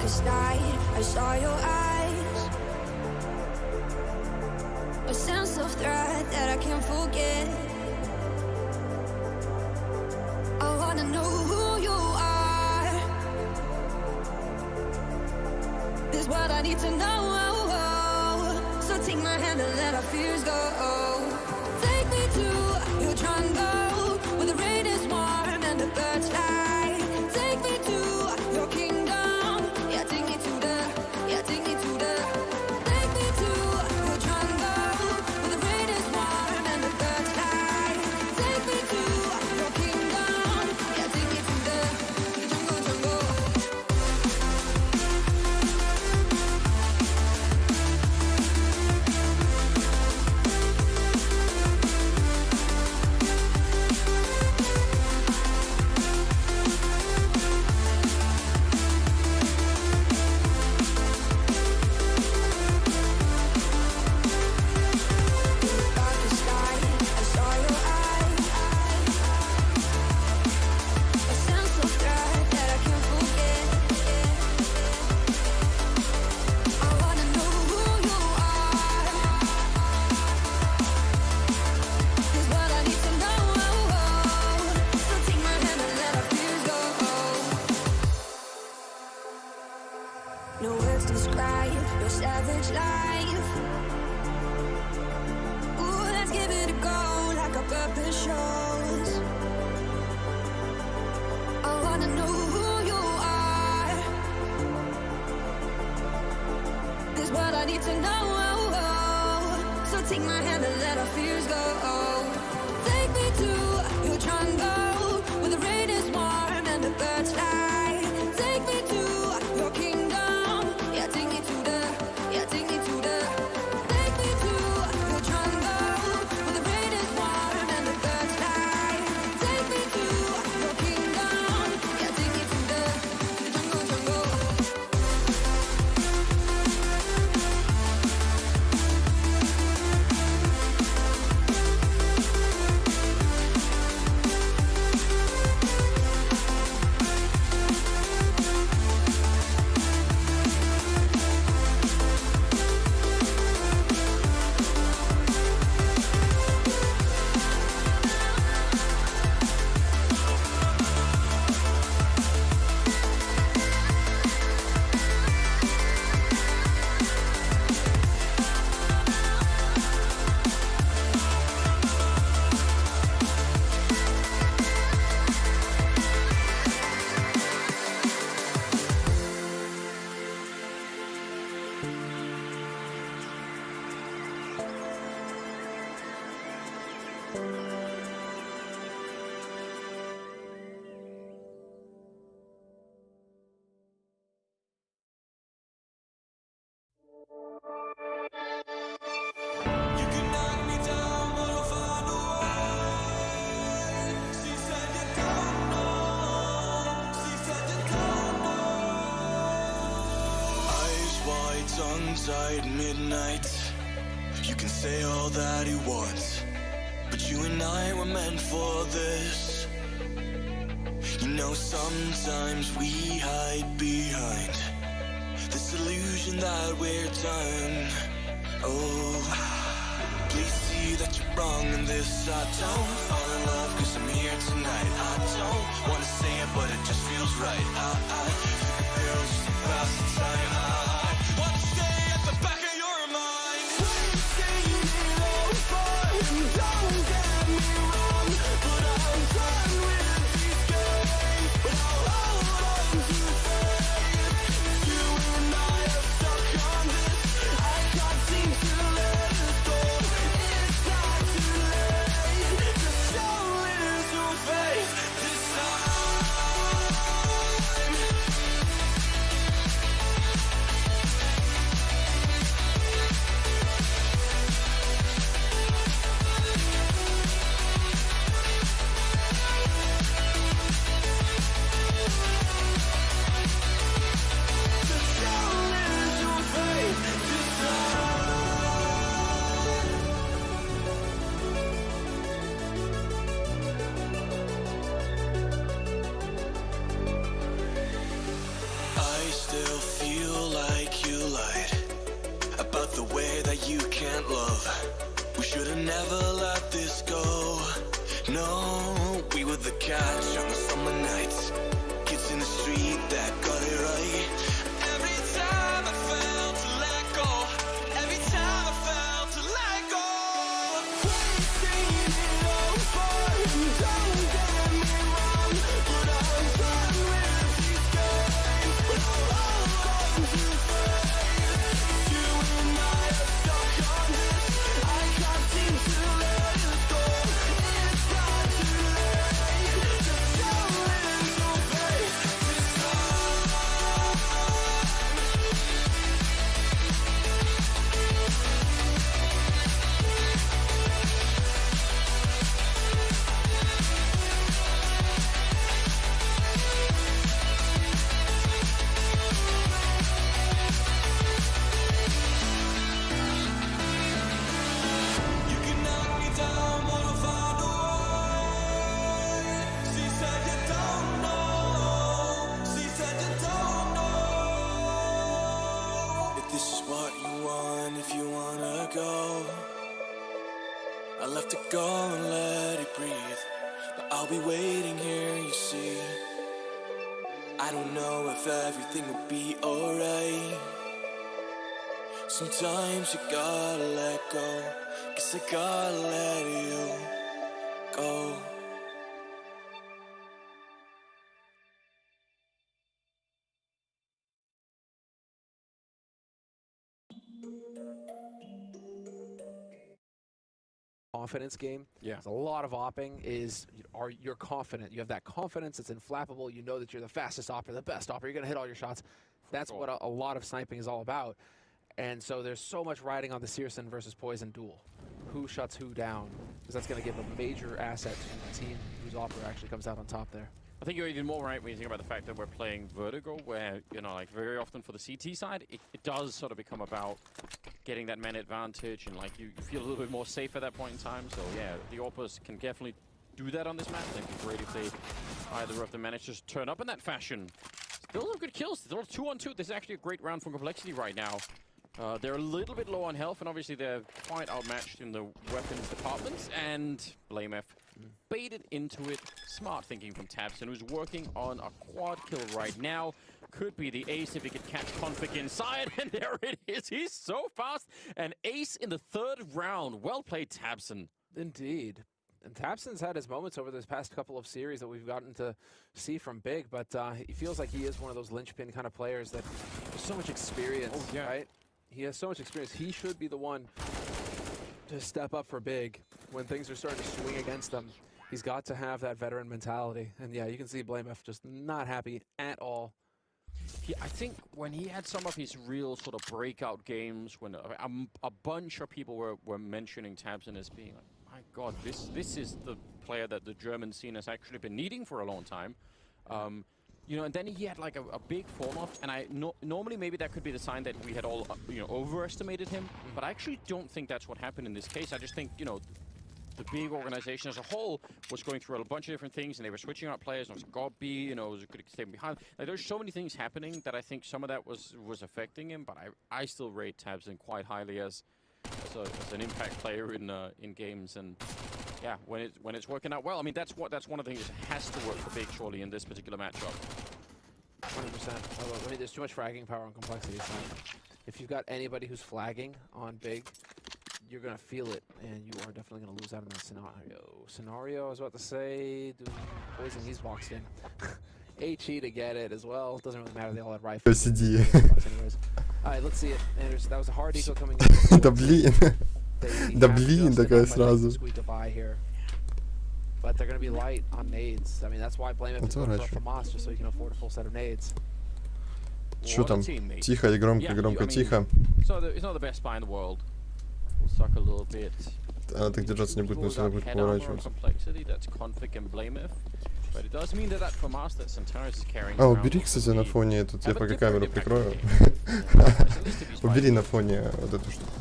darkest night, I saw your eyes. A sense of threat that I can't forget. I wanna know who you are. This is what I need to know. So take my hand and let our fears go. Take me to your jungle, where the rain is warm and the birds fly. Take me to your kingdom. Yeah, take me to the, yeah, take me to the. Take me to your jungle, where the rain is warm and the birds fly. Take me to your kingdom. Yeah, take me to the jungle, jungle. No words describe your savage life. Ooh, let's give it a go like our purpose shows. I wanna know who you are. This is what I need to know. So take my hand and let our fears go. Take me to your jungle, where the rain is warm and the birds fly. Take me to your kingdom. Yeah, take me to the, yeah, take me to the. Take me to your jungle, where the rain is warm and the birds fly. Take me to your kingdom. Yeah, take me to the jungle, jungle. Tongue-tied midnight. You can say all that you want, but you and I were meant for this. You know, sometimes we hide behind this illusion that we're done. Oh, please see that you're wrong in this. I don't fall in love cause I'm here tonight. I don't wanna say it, but it just feels right. I took a pill just to pass the time. I wanna stay at the back of your mind. We're saying it over. Don't get me wrong, but I'm done with these games. But I'll hold on to faith. You and I are stuck on this. I can't seem to let it go. It's not too late to show little faith this time. never let this go. No, we were the catch on the summer nights. Kids in the street that got it right. Every time I felt to let go, every time I felt to let go. Wasting it all for you, don't get me wrong, but I'm done with these games. We're all going to fade. You and I are stuck on this. I can't seem to let it go. It's not too late. Just show little faith this time. You can knock me down, but I'll find a way. She said you don't know. She said you don't know. If this is what you want, if you wanna go, I'll have to go and let it breathe. But I'll be waiting here, you see. I don't know if everything will be alright. Sometimes you gotta let go, 'cause I gotta let you go. Confidence game. Yeah. There's a lot of opping. You're confident. You have that confidence. It's inflappable. You know that you're the fastest opper, the best opper. You're going to hit all your shots. That's sure. what a lot of sniping is all about. And so there's so much riding on the Searson versus Poison duel. Who shuts who down? Because that's going to give a major asset to the team whose opper actually comes out on top there. I think you're even more right when you think about the fact that we're playing Vertigo, where, you know, like very often for the CT side, it does sort of become about getting that man advantage, and like you feel a little bit more safe at that point in time. So yeah, the Orpers can definitely do that on this map. It'd be great if they either of them manage to just turn up in that fashion. Still some good kills. Still 2-on-2. This is actually a great round for Complexity right now. They're a little bit low on health, and obviously they're quite outmatched in the weapons departments. And BlameF baited into it. Smart thinking from tabseN, who's working on a quad kill right now. Could be the ace if he could catch Config inside, and there it is. He's so fast. An ace in the 3rd round. Well played, tabseN. Indeed. And tabseN's had his moments over this past couple of series that we've gotten to see from Big, but he feels like he is one of those linchpin kind of players that has so much experience, right? He has so much experience. He should be the one to step up for Big when things are starting to swing against them. He's got to have that veteran mentality. And yeah, you can see BlameF just not happy at all. I think when he had some of his real sort of breakout games, when a bunch of people were mentioning tabseN as being like, my God, this is the player that the German scene has actually been needing for a long time. You know, and then he had like a big form off, and normally maybe that could be the sign that we had all, you know, overestimated him, but I actually don't think that's what happened in this case. I just think, you know, the Big organization as a whole was going through a bunch of different things, and they were switching out players, and it was Gobby, you know, was good at staying behind. Like, there's so many things happening that I think some of that was affecting him, but I still rate tabseN quite highly as an impact player in games, and yeah, when it's working out well. I mean, that's one of the things that has to work for Big surely in this particular matchup. 100%. I mean, there's too much fragging power on Complexity. So if you've got anybody who's flagging on Big, you're going to feel it, and you are definitely going to lose out in that scenario. I was about to say, Poison, he's boxed in. HE to get it as well. Doesn't really matter, they all had rifles. Anyways. Alright, let's see it. Anderson, that was a hard eco coming in. Да блин. Да блин, такая сразу. But they're going to be light on nades. I mean, that's why BlameF is going for FaZe, just so he can afford a full set of nades. Чё там? Тихо и громко, громко, тихо. It's not the best spy in the world. We'll suck a little bit. Она так держаться не будет, но все равно будет поворачиваться. А, убери, кстати, на фоне этот, я пока камеру прикрою. Убери на фоне вот эту штуку.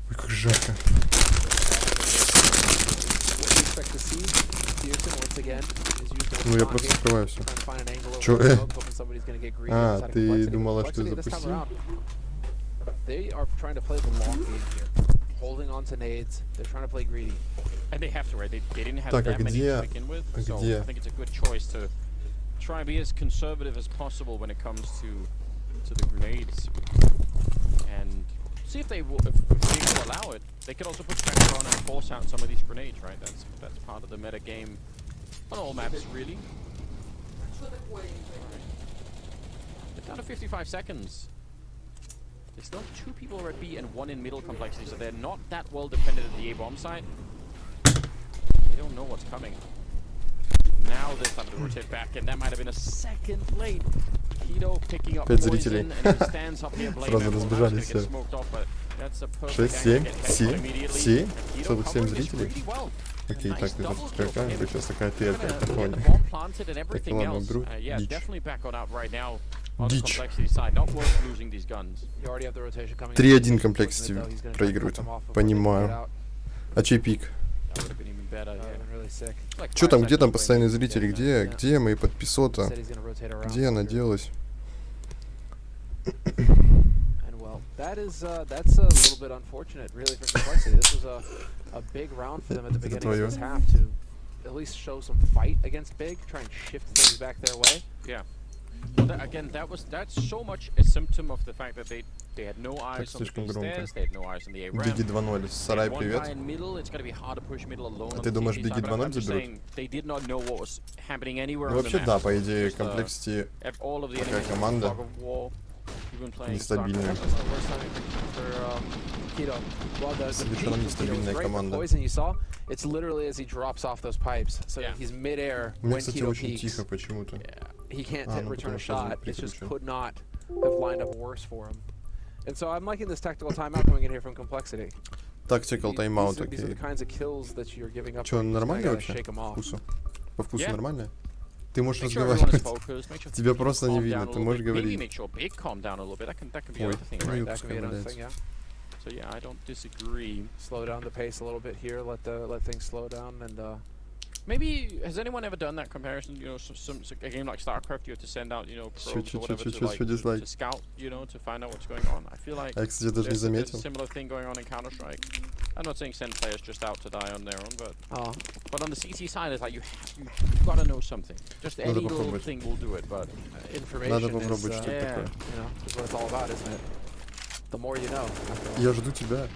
Ой, как жарко. again is used as Ну я a просто here, скрываю все. trying to find an angle over Чё, the smoke, hoping somebody's gonna get greedy А, inside of ты Complexity. думала, что Complexity this time запустил? around, they are trying to play the long game here, holding on to nades. They're trying to play greedy. And they have to, right? They didn't have Так, а that many где- to begin with, so где? I think it's a good choice to try and be as conservative as possible when it comes to the grenades, and see if they will allow it. They could also put pressure on and force out some of these grenades, right? That's part of the meta game on all maps, really. They're down to 55 seconds. They still have 2 people are at B and 1 in middle Complexity, so they're not that well defended at the A bomb site. They don't know what's coming. Now they're starting to rotate back, and that might have been a second late. Keto picking up Опять poison, зрителей. and he stands up near Blade. Сразу Now he's разбежались gonna все. get smoked off, but that's a perfect 6, angle 7, to get 7, headshot immediately. 7, And Keto целых 7 covering this зрителей. really well. Окей, Nice так, это double kill какая from him. сейчас такая терка на Get фоне. the bomb planted and Так, everything ладно, else. беру. Yeah, Дичь. definitely back on out right now on the Дичь. Complexity side. Not worth losing these guns. You already have the rotation coming. 3-1 Complexity проигрывают. Понимаю. А чей пик? That would have been even better, yeah. Really sick. Like Чё 5 там, где там seconds постоянные away. зрители? Где мои подписота? Said he's gonna rotate around. Где она делась? And well, that's a little bit unfortunate, really, for Complexity. This was a big round for them at the beginning of this half to at least show some fight against Big, try and shift things back their way. Yeah. Well, again, that's so much a symptom of the fact that they had no eyes on the слишком B громко. stairs, they had no eyes on the A ramp. Диги 2-0. Сарай, One привет. guy in middle, it's gonna be hard to push middle alone on ты the думаешь, CT Диги side, but 2-0 I'm just заберут? saying, they did not know what was happening anywhere Ну on the вообще map. да, по идее, Just, Complexity all of the такая enemies команда fog of war, even playing нестабильная. That's the worst time for Keto. Well, the Совершенно peak from Keto was нестабильная great, but команда. Poison, you saw, it's literally as he drops off those pipes. So Yeah. he's mid-air У меня, when кстати, Keto очень peaks. тихо почему-то. He can't ну, return потому a что shot. звук It just прикручен. could not have lined up worse for him. And so I'm liking this tactical timeout coming in here from Complexity. Tactical timeout, These are the окей. kinds of kills that you're giving up. Чё, you just нормально kinda gotta вообще? shake 'em off. Вкусу? По вкусу Yeah. нормально? Ты можешь Make sure everyone is разговаривать. focused, make sure Тебя people просто не calm видно, down a ты little можешь bit. Maybe говорить. make sure Big calm down a little bit. That can be Ой, other thing, ну и right? That can be пускай another валяется. thing, yeah. So yeah, I don't disagree. Slow down the pace a little bit here. Let things slow down and Maybe has anyone ever done that comparison? You know, a game like StarCraft, you have to send out, you know, probes or whatever to scout, you know, to find out what's going on. I feel like А я, кстати, даже не there's a заметил. similar thing going on in Counter-Strike. I'm not saying send players just out to die on their own, but on the CT side, it's like you've got to know something. Just any little попробовать. thing will do it, but information Надо is, попробовать что-то yeah. такое. you know, is what it's all about, isn't it? The more you know. after all. Я жду тебя.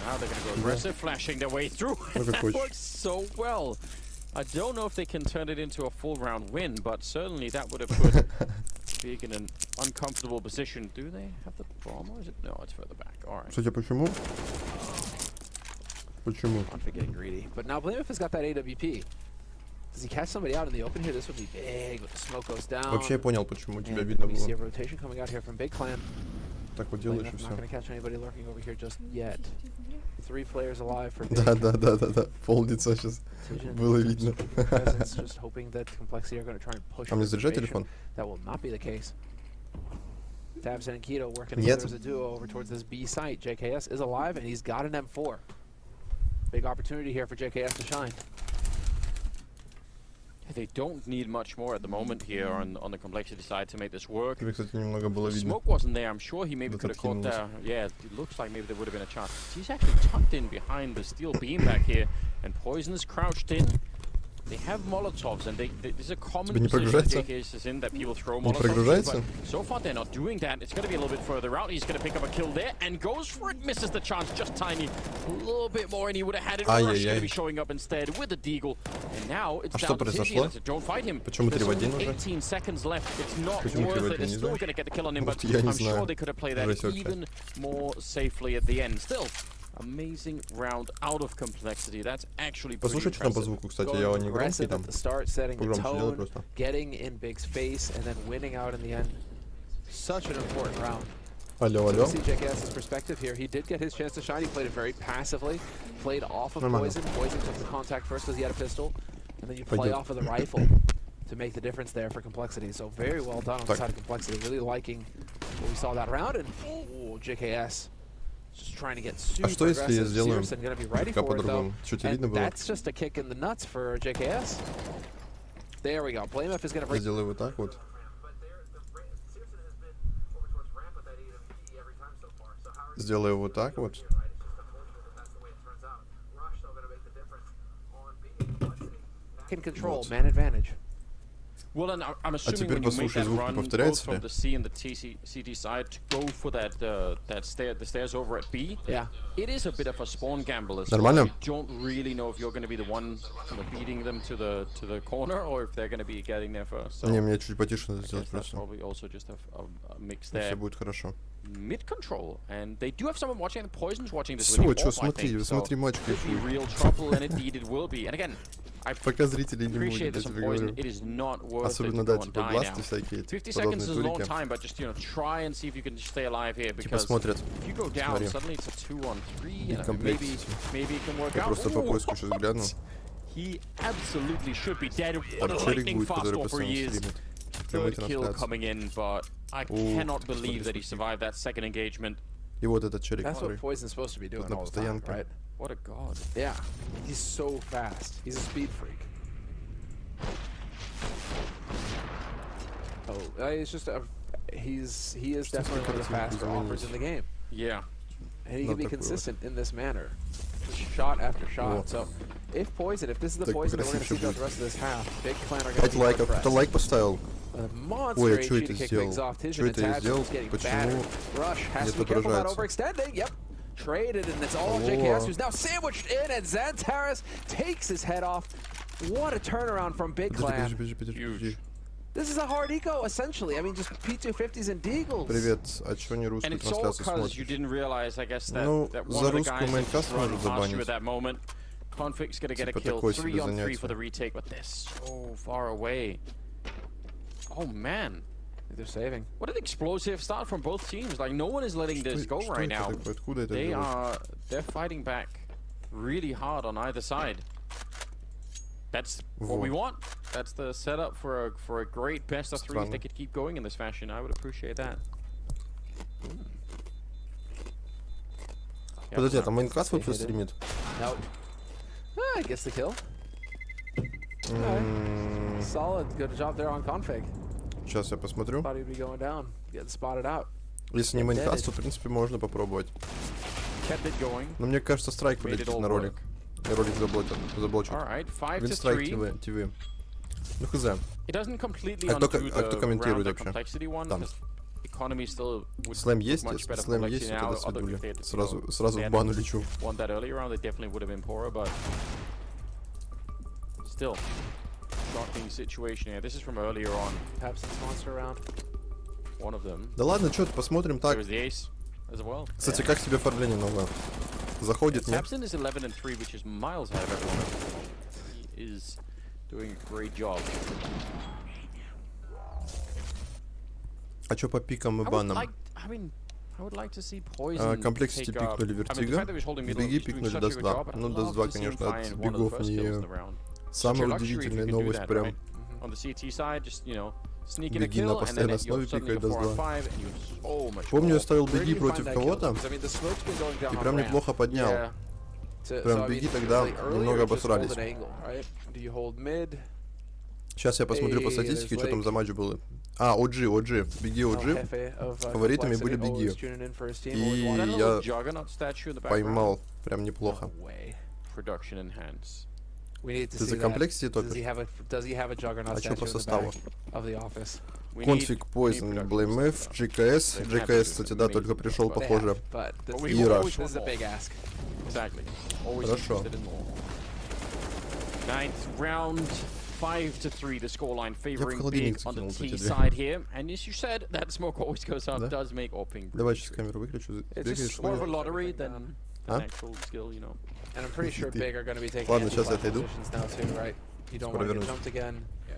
now they're going to go aggressive, flashing their way through. Ну, как That хочешь. works so well. I don't know if they can turn it into a full round win, but certainly that would have put Big in an uncomfortable position. Do they have the bomb or is it? No, it's further back. All right. Кстати, почему? Почему? On for getting greedy. But now Blamif has got that AWP. Does he catch somebody out in the open here? This would be big. But the smoke goes down. Вообще я понял, почему тебя And видно we see a было. rotation coming out here from Big Clan. Так вот делаешь и Blamif все. not going to catch anybody lurking over here just yet. 3 players alive for Big. Да. Пол лица сейчас Vision было in видно. terms of presence, just hoping that Complexity are going to try and push А мне for заряжать information. телефон? That will not be the case. Tabson and Keto working Нет. together as a duo over towards this B site. JKS is alive and he's got an M4. Big opportunity here for JKS to shine. They don't need much more at the moment here on the Complexity side to make this work. Тебе, кстати, немного было The видно. smoke wasn't there. I'm sure he maybe Да could have caught откинулся. there. Yeah, it looks like maybe there would have been a chance. He's actually tucked in behind the steel beam back here, and Poison is crouched in. They have Molotovs, and this is a common Тебе не position прогружается? JKS is in, that people throw Не Molotovs, прогружается? but so far they're not doing that. It's going to be a little bit further out. He's going to pick up a kill there, and goes for it, misses the chance just tiny. A little bit more, and he would have had it. Rush going to be showing up instead with the Deagle, and now it's А что down to произошло? Teги. Don't fight him. Почему There's 3-1 only уже? 18 seconds left. It's not Почему worth 3-1, it. They're не still знаешь? going to get the kill on him, but Я не I'm sure знаю. they could have played that Жесть вообще. even more safely at the end. Still, amazing round out of Complexity. That's actually pretty Послушайте там по impressive. звуку, кстати, Going я не громкий aggressive там. at the start, setting the Погромче сделай tone, просто. getting in Big's face, and then winning out in the end. Such an important round. Алло, So алло. we see JKS's perspective here. He did get his chance to shine. He played it very passively. Played off of Нормально. Poison. Poison took the contact first because he had a pistol. And then you play Пойдет. off of the rifle to make the difference there for Complexity. So very well done on the Так. side of Complexity. Really liking what we saw that round. And oh, JKS Just trying to get super А что если я aggressive. сделаю Searson gonna be ready слегка for it though. по-другому? Чуть And видно было? that's just a kick in the nuts for JKS. There we go. BlameF is gonna Я break. сделаю вот так вот. Сделаю вот так вот. Can control, Вот. man advantage. Well, and I'm assuming теперь when you make послушай that звук, run both повторяется from ли? the C and the CT side to go for that the stairs over at B, Yeah. it is a bit of a spawn gamble as Нормально? well. You don't really know if you're going to be the one beating them to the corner or if they're going to be getting there first. So Не, мне чуть потише надо I сделать guess that's просто. probably also just a mix Все there. будет хорошо. Mid control, and they do have someone watching. And Poison's watching this. Всё, with чё, him off, I смотри, think, смотри матч, so could be кайфуй. real trouble, and indeed it will be. And again, I Пока зрителей не appreciate будет, this я on тебе Poison. говорю. It is not worth Особенно, it to да, go and типа die бласты now. всякие, 50 подобные seconds is a long турики. time, but just try and see if you can stay alive here Типа because смотрят. if you go down, Смотри. suddenly it's a 2-on-3, and комплект maybe эти. it can work Я out. просто по Ooh, поиску сейчас гляну. he absolutely should be dead. What Там a челик lightning будет, который fastball for постоянно he is. стримит. Прямой Third kill трансляции. coming in, but I Ooh, cannot believe that he смотри. survived that second engagement. И вот этот челик, That's what который. Poison's supposed to be doing на all the time, постоянке. right? What a god. Yeah. He's so fast. He's a speed freak. Oh, it's just he is definitely one of the faster offers in the game, Yeah. and he Ну, can be такой вот. consistent in this manner, just shot after shot. О. So, if this is the Так Poison that we're going to see покрасивше throughout будет. the rest of this half, Big Clan are going 5 to be лайков. hard Кто pressed. лайк поставил? A monster Ой, а H чё to это kick сделал? things off. Чё это я Tizman сделал? is getting Почему battered. Rush has не to be careful about отображается? overextending. Yep. Traded, and it's all Алло. JKS, who's now sandwiched in, and Xantares takes his head off. What a turnaround from Big Clan. Подожди. This is a hard eco, essentially. I mean, just P250s and Deagles. Привет, а чё не And русскую it's all трансляцию because you смотришь? didn't realize, I guess, that, Ну, that за one of the русскую guys майнкаст is running может past you забанить. at that moment. Conflict's gonna get a Типа kill, такое себе 3-on-3 for the занятие. retake, but they're so far away. Oh man, They're saving. what an explosive start from both teams. Like no one is letting this go Что right это now. такое? Откуда это They взялось? they're fighting back really hard on either side. That's what we Вот. want. That's the setup for a great best of three. If Странно. they could keep going in this fashion, I would appreciate that. Подожди, а там Майнкрафт They вообще hit it. стримит? No. I guess the kill. М, Solid. Good job there on config. Сейчас я посмотрю. Thought he'd be going down, getting spotted out. Если не Майнкрафт, то в принципе можно попробовать. Kept it going. Но мне кажется, страйк Made it полетит all на ролик. work. И ролик заблочит. All right, 5 to Winstrike 3. TV. Ну хз. It doesn't completely А кто undo ко- а кто the комментирует round, the вообще? complexity one, Там. because economy still would Слэм look есть? much Если better слэм complexity есть, now. тогда Other свидули. if they had, Сразу they в had бану лечу. won that earlier round, they definitely would have been poorer, but still, shocking situation here. This is from earlier on. Pepsin's monster round. One of them. Да ладно, что-то посмотрим There так. was the ace as well. Кстати, как тебе оформление новое? Заходит, нет? Tapson is 11-3, which is miles ahead of everyone. He is doing a great job. А что по пикам и I would банам? like, I mean, I would like to see Poison Комплексити take up. пикнули I mean, the Вертига, fact that he's holding middle, Беги he's doing пикнули such a Даст good 2. job, but I'd Ну, love Даст 2, to see him конечно, от find one of the бегов first kills не in the round. самая Such a luxury if you удивительная can do новость, that, прям. right? On the CT side, just, you know, sneaking a Беги на kill, and then постоянной you're основе suddenly пикает a Даст 4 on 2. 5, and you have so much Помню, я more. ставил Where do беги you find против that kill? кого-то, Because, I mean, the smoke's been going down и on прям ramp. неплохо поднял. Yeah. Прям беги тогда, немного обосрались. Hold an angle, right? Do you hold mid? Сейчас я посмотрю по Эй, статистике, there's что там Lake. за матч было. А, OG. Беги El OG. Jefe of, Фаворитами Complexity, были always беги. tuning in for his team, И always That watching. little я juggernaut statue in the background. поймал. Прям неплохо. No way. Production enhance. We need to Ты see за that. комплексити Does he топишь? have a juggernaut А чё по statue in the составу? back of the office? We Конфиг, need Poison, production BlameF, stuff. GKS. They've had GKS, to кстати, do да, amazing только пришел, stuff, but They похоже. have, but this, But we И always Rush. this is a want big more. ask. Exactly. Always Хорошо. interested in more. Ninth round, 5 to 3. The scoreline favoring холодильник Big on the закинул T эти две. side here. And as you said, that smoke always goes up, Да? does make OPing. Давай сейчас камеру выключу. It's Бегаешь, just More of a что ли? lottery than Huh? actual skill, you know. And I'm pretty sure Big are going to be taking Ладно, сейчас я anti-flag отойду. positions now too, right? You don't Скоро want to get вернусь. jumped again. Yeah.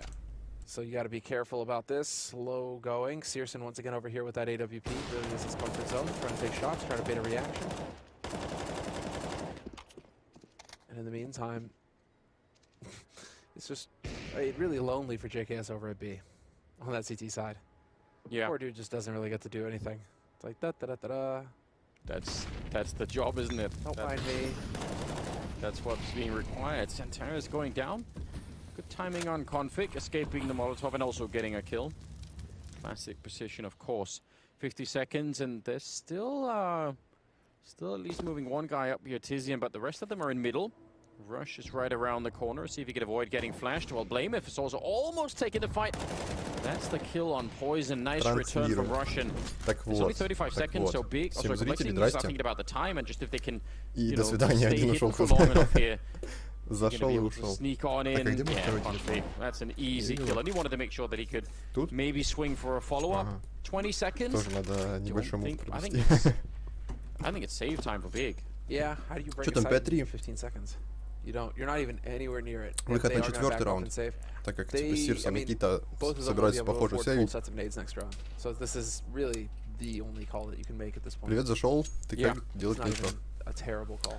So you got to be careful about this. Slow going. Searson once again over here with that AWP. Really is his comfort zone. Trying to take shots, trying to bait a reaction. And in the meantime, it's just really lonely for JKS over at B on that CT side. Yeah, Poor dude just doesn't really get to do anything. It's like da da da da da. that's That's the job, isn't it? Don't mind me. That's what's being required. Santana's going down. Good timing on Config, escaping the Molotov and also getting a kill. Classic position, of course. 50 seconds, and there's still at least moving one guy up here, Tizian, but the rest of them are in middle. Rush is right around the corner. See if he can avoid getting flashed. Well, Blameif is also almost taking the fight. That's the kill on Poison. Nice return from Russian. It's only 35 seconds, so big. Also, Complexity needs to start thinking about the time and just if they can, you know, stay hidden for long enough here. Зашел и ушел. Sneak on in. Yeah, Config. That's an easy kill. And he wanted to make sure that he could maybe swing for a follow-up. 20 seconds. Тоже надо небольшой мув провести. I think it's save time for big. Yeah, how do you break Что там, a side 5-3? in 15 seconds? You're not even anywhere near it. Выход на четвертый раунд, так как типа Сирс и Никита собираются похоже сейвить. So this is really the only call that you can make at this point. Привет, зашел. Ты как? Делать Not нечего. even a terrible call.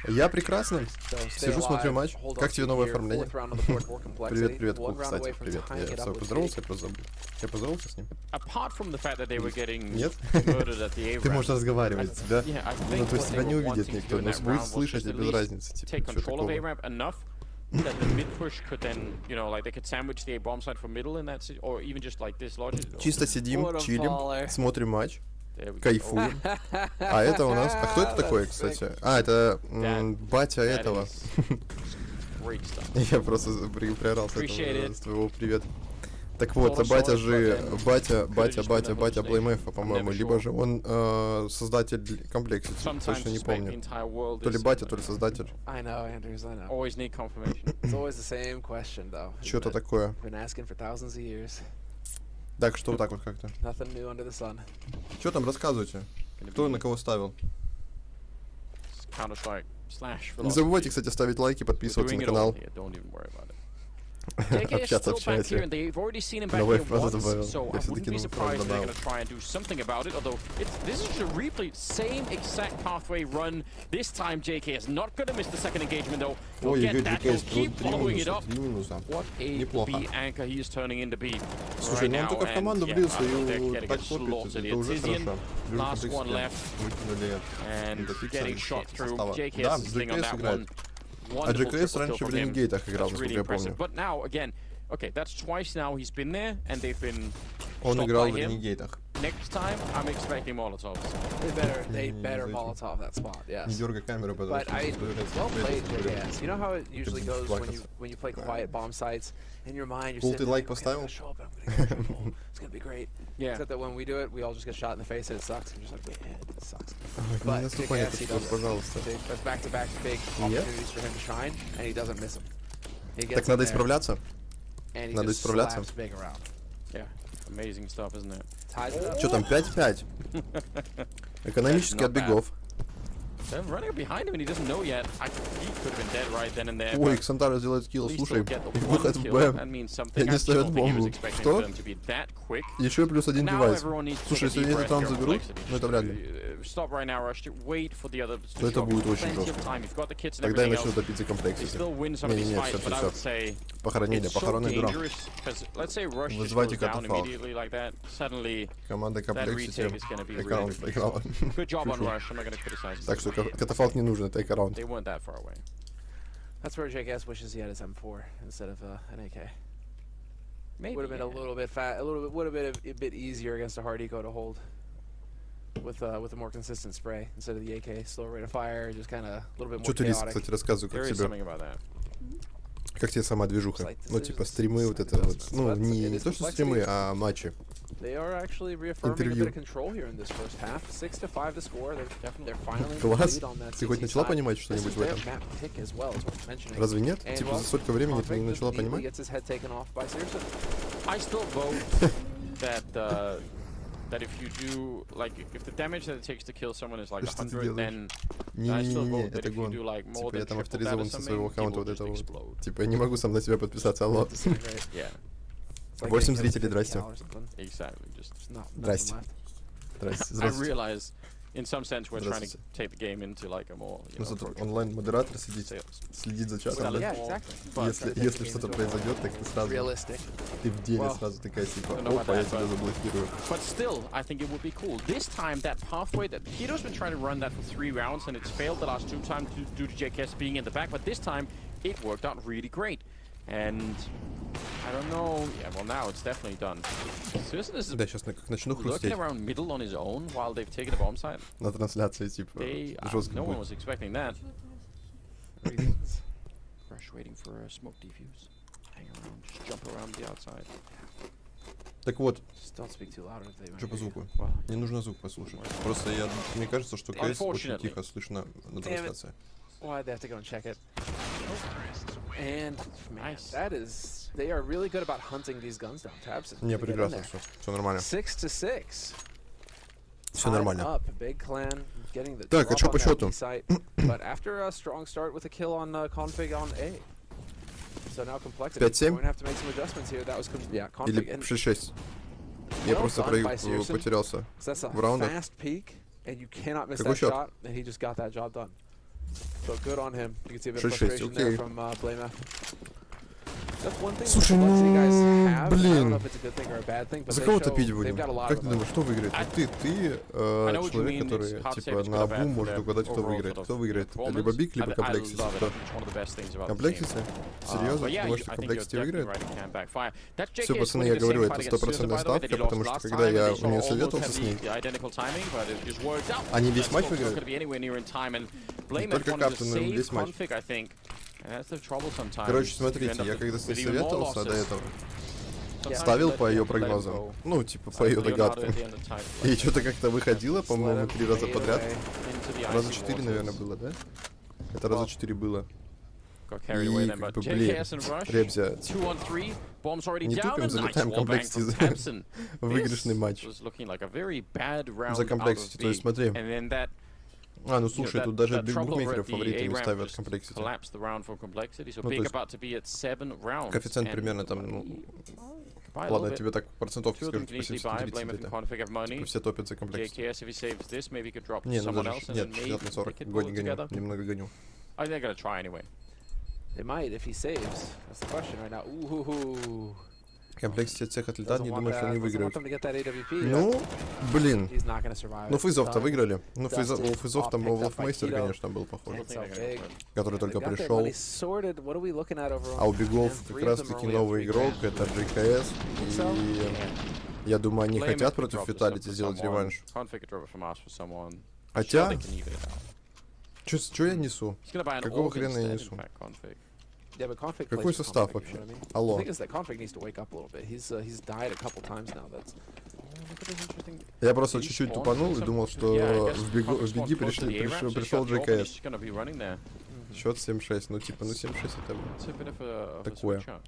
Я прекрасно. So stay Сижу, смотрю alive, матч. hold Как on тебе to новое here. оформление? Fourth round on the board for Complexity. Привет, One round кстати, away from привет. tying Я it up все with поздоровался, Big. я просто забыл. Я поздоровался с ним? Apart from the fact that they were getting Нет? murdered at the A Ты round, можешь разговаривать, тебя. yeah, I Ну, think то есть what тебя they не were увидит wanting to никто, do in но that будет round was слышать, just at без least разницы. Типа, take что control of такого? A ramp enough that the mid push could then, you know, like they could sandwich the A bomb side from middle in that, or even just like this logic. Чисто сидим, What a чилим, baller. смотрим матч, There we go. кайфуем. А это у нас... А кто это такой, кстати? А, это батя That этого. is great stuff. Я просто приорался Appreciate it. с твоего привет. Так вот, батя же, батя Блеймэфа, по-моему, либо же он создатель Complexity, Sometimes точно не suspect the помню. entire world То ли is батя, то ли создатель. I know, Andrews, I know. always need confirmation. It's always the same question, though. isn't Что-то it? такое. Been asking for thousands of years. Так, что вот так вот как-то. Nothing new under the sun. Что там, рассказывайте. Кто на кого ставил? Counter-Strike slash Не забывайте, кстати, ставить лайки, подписываться на канал. Don't even worry about it. Общаться в чате. Новая фраза добавил. Я все-таки новую фразу добавил. Try and do something about it, although this is a replay, same exact pathway run. This time JK is not going to miss the second engagement though. He'll Ой, get that, he'll GK, keep following it up. 3 минуса. What a Неплохо. B anchor he is turning into B Слушай, right ну он now. только в And команду yeah, влился I think they're и getting так slaughtered топит, here. это уже Tizian, хорошо. last one left, Выкинули and Indepix getting из shot through. состава. JK Да, is sitting on GKS that играет. one. А Wonderful GKS triple раньше kill в from him. Ренегейтах играл, That's насколько really я impressive. помню. But now, again, okay, that's twice now he's been there, and they've been Он stopped играл by в him. Ренегейтах. Next time, I'm expecting Molotovs. They better зачем? Molotov that spot, Не yes. дергай камеру, потому But что I появляется well цвет, played, который- JKS. You know how it usually goes плакаться. when you play quiet bomb sites in your mind. You're Пул, sitting ты лайк there, okay, I'm поставил? gonna show up, I'm gonna get triple. It's gonna be great. Yeah. Except that when we do it, we all just get shot in the face and it sucks. We're just like, man, it sucks. Ой, But не наступай на JKS, he этот does it. пожалуйста. That's back-to-back big opportunities for him to shine, and he doesn't miss them. He gets Так in надо there, исправляться. and he надо just исправляться. slaps big around. Yeah, amazing stuff, isn't it? Ties it up. Что там, 5-5? Экономический от Not bad. бегов. They're running behind him and he doesn't know yet. He could have been dead right then and there. Ой, but Ксантара сделает at скилл. least Слушай, he'll get the их one выход в kill. Б. That means something. Я не I still ставят don't think he was бомбу. expecting Что? them to be that quick. Еще плюс один Now девайс. everyone needs to Слушай, take a если deep они этот breath раунд here on заберут, Complexity. ну это вряд ли. Stop right now, Rush. Wait for the others to То это show up. будет очень Plenty of жестко. time. You've got the kits and Тогда я everything начну else. топить за They комплексити. still win some of these Не-не-не, fights, but I would say Похоронили, it's so похоронный дурак. dangerous because let's say Rush just Вызывайте goes down катафалк. immediately like that. Suddenly, Команда that комплексити retake is going to be really аккаунт tricky. проиграла. Good job on Rush. I'm not going to criticize them. Так что катафалк не нужен, это аккаунт. They weren't that far away. That's where JKS wishes he had his M4 instead of an AK. Maybe Would have been a little bit would have been a bit easier against a hard eco to hold with a more consistent spray instead of the AK. Slower rate of fire, just kind of a little bit more Что ты, Лиз, chaotic. кстати, рассказывай, There как is тебе, something about that. как тебе сама движуха? Ну, типа, стримы вот это вот. Ну, не то, что стримы, а матчи. They are actually reaffirming a bit Интервью. of control here in this first half. 6-5 to score. They're finally in the Класс. lead on that Ты хоть 60 начала side. понимать This что-нибудь is в their этом? map pick as well, is worth mentioning. Разве нет? And Типа, well, за столько времени ты не Config начала just понимать? neatly gets his head taken off by Searson. I still vote that if you do like if the damage that it takes to kill someone is like Что ты 100, делаешь? then I still Не-не-не, vote that это if you гон. do like more Типа, я than там triple that or авторизован со своего something, аккаунта people вот just этого. explode. Типа, я не могу сам на себя подписаться, алло. Disintegrate. Yeah, It's like 8 getting зрителей, hit with здрасте. cal or something. exactly. Just Just nothing Здрасте. left. Здрасте, I здравствуйте. realize in some sense, we're trying to take the game into like a more, you Ну, know, зато онлайн-модератор следит за чатом, Yeah, да? exactly. Если что-то произойдет, так ты сразу, Realistic. ты в деле Well, сразу такая типа, don't know about опа, я that, тебя but- заблокирую. But still, I think it would be cool. This time, that pathway that Hito's been trying to run that for 3 rounds, and it's failed the last 2 times due to JKS being in the back. But this time, it worked out really great. And I don't know. Yeah, well, now it's definitely done. Susan is Да, сейчас как начну lurking хрустеть around middle on his own while they've taken the bomb site. на трансляции, типа, They, жестко no one будет. was expecting that. Reasons. Rush waiting for a smoke defuse. Hang around, just jump around the outside. Так вот, Just don't speak too loud if they что по звуку? Well, Не нужно звук послушать. Просто мне кажется, что КС очень Unfortunately. тихо слышно на трансляции. Why they have to go and check it? And man, Nice. that is, they are really good about hunting these guns down. Tabs. Не, прекрасно все. Все нормально. 6-6. Все Tied нормально. Up. Big Clan getting the Так, а drop чё on по that счету? ViCi, but after a strong start with a kill on config on A. So now complexity. 5-7? We're going to have to make some adjustments here. That was yeah, config. Или And 6-6. Я well просто done by Searson. потерялся. so that's a в раундах. fast peak, and you cannot miss Какой that счет? shot, and he just got that job done. So good on him. You can see a bit of 6-6, frustration there окей. from BlameF. That's one thing Слушай, that Complexity guys ну, have. I don't блин. know if it's a good thing or a bad thing, but За they кого show топить they've будем? got a lot Как of ты думаешь, кто выиграет? Вот ты know what you человек, mean, который it's hard to say типа what's на good or bad обум for может their угадать, кто overall выиграет. sort Кто of выиграет? performance. Либо Биг, либо I Комплексити. love it. Кто? I think it's one of the best things about the game. Комплексити? Серьезно? But yeah, Думаешь, I что think you're Комплексити definitely выиграет? right, it can backfire. That Все, JK is пацаны, winning я the говорю, same это fight against Susan, 100% by the way, that ставка, he потому lost что last когда time, я and they у нее almost советовался had с ней, the identical timing, but it just worked out. они весь That's матч not выиграли. gonna be anywhere near in time, and Blame только wanted to капты, но save весь матч. config, I think. And that's the trouble sometimes. Короче, You смотрите, end up я когда с ней with even more советовался до losses. этого, Sometimes ставил you по let ее him прогнозам. go. Ну, типа, по ее Leonardo догадкам. at the end of time. И что-то как-то выходило, по-моему, 3 раза подряд. Into the Раза icy 4, наверное, waters. было, да? Это раза 4 было. Got И carried away then, как but бы, блин, JKS and Rush, Ребзя, 2 on 3, bombs already не down, тупим, and nice залетаем wallbang Комплексити from за Thompson. выигрышный This матч. was looking like a very bad round За out of Комплексити, то есть B. смотри. And then that, А, ну you know, слушай, that- тут даже that trouble over букмекеры at the фавориты не A-ramp ставят just Комплексити. collapsed the round for Complexity, so Ну, то Big есть about to be at 7 rounds. коэффициент and примерно там, ну, by a ладно, little я bit. тебе так процентовки Two of them скажу, can типа easily buy, 730 Blame it and где-то. Config have money. Типа все топят за Комплексити. JKS, if he saves this, maybe he could drop Не, ну someone даже, else and нет, then 60 maybe на they 40. could pull Гоню, it гоню, together. немного гоню. I think they're gonna try anyway. They might if he saves. That's the question right now. Ooh. Комплексити от всех отлетает, Doesn't не want думаю, что они doesn't want выиграют. them to get that AWP. Ну, блин. He's not gonna survive. Ну, it. фейзов-то Done. выиграли. Ну, у Dusted, фейзов там picked up by Лофмейстер, Keto. конечно, был похож. And so big. Который They've только got their пришел. money sorted. What are we looking at over А у on- Бигов and как three of раз them are таки only at новый 3 игрок, grand. это JKS. So, И я думаю, они Blame хотят it, против drop this up Vitality for сделать someone. реванш. Config could drop it from us for someone. Sure, Хотя, they can even it out. что я несу? He's gonna buy an Какого orb хрена я instead, несу? in fact, Config. yeah, but Config Какой plays for состав Config, вообще? you know what I mean? Алло. The thing is that Config needs to wake up a little bit. He's died a couple times now. That's Look at this interesting. Я просто He чуть-чуть spawned тупанул и some- думал, Yeah, I что guess в Config Биги spawned close to the A-ramp, so he's пришел got the orb and JKS. he's gonna be running there. Счет 7-6. Ну, типа, ну 7-6 это It's a bit of a Такое. switch up.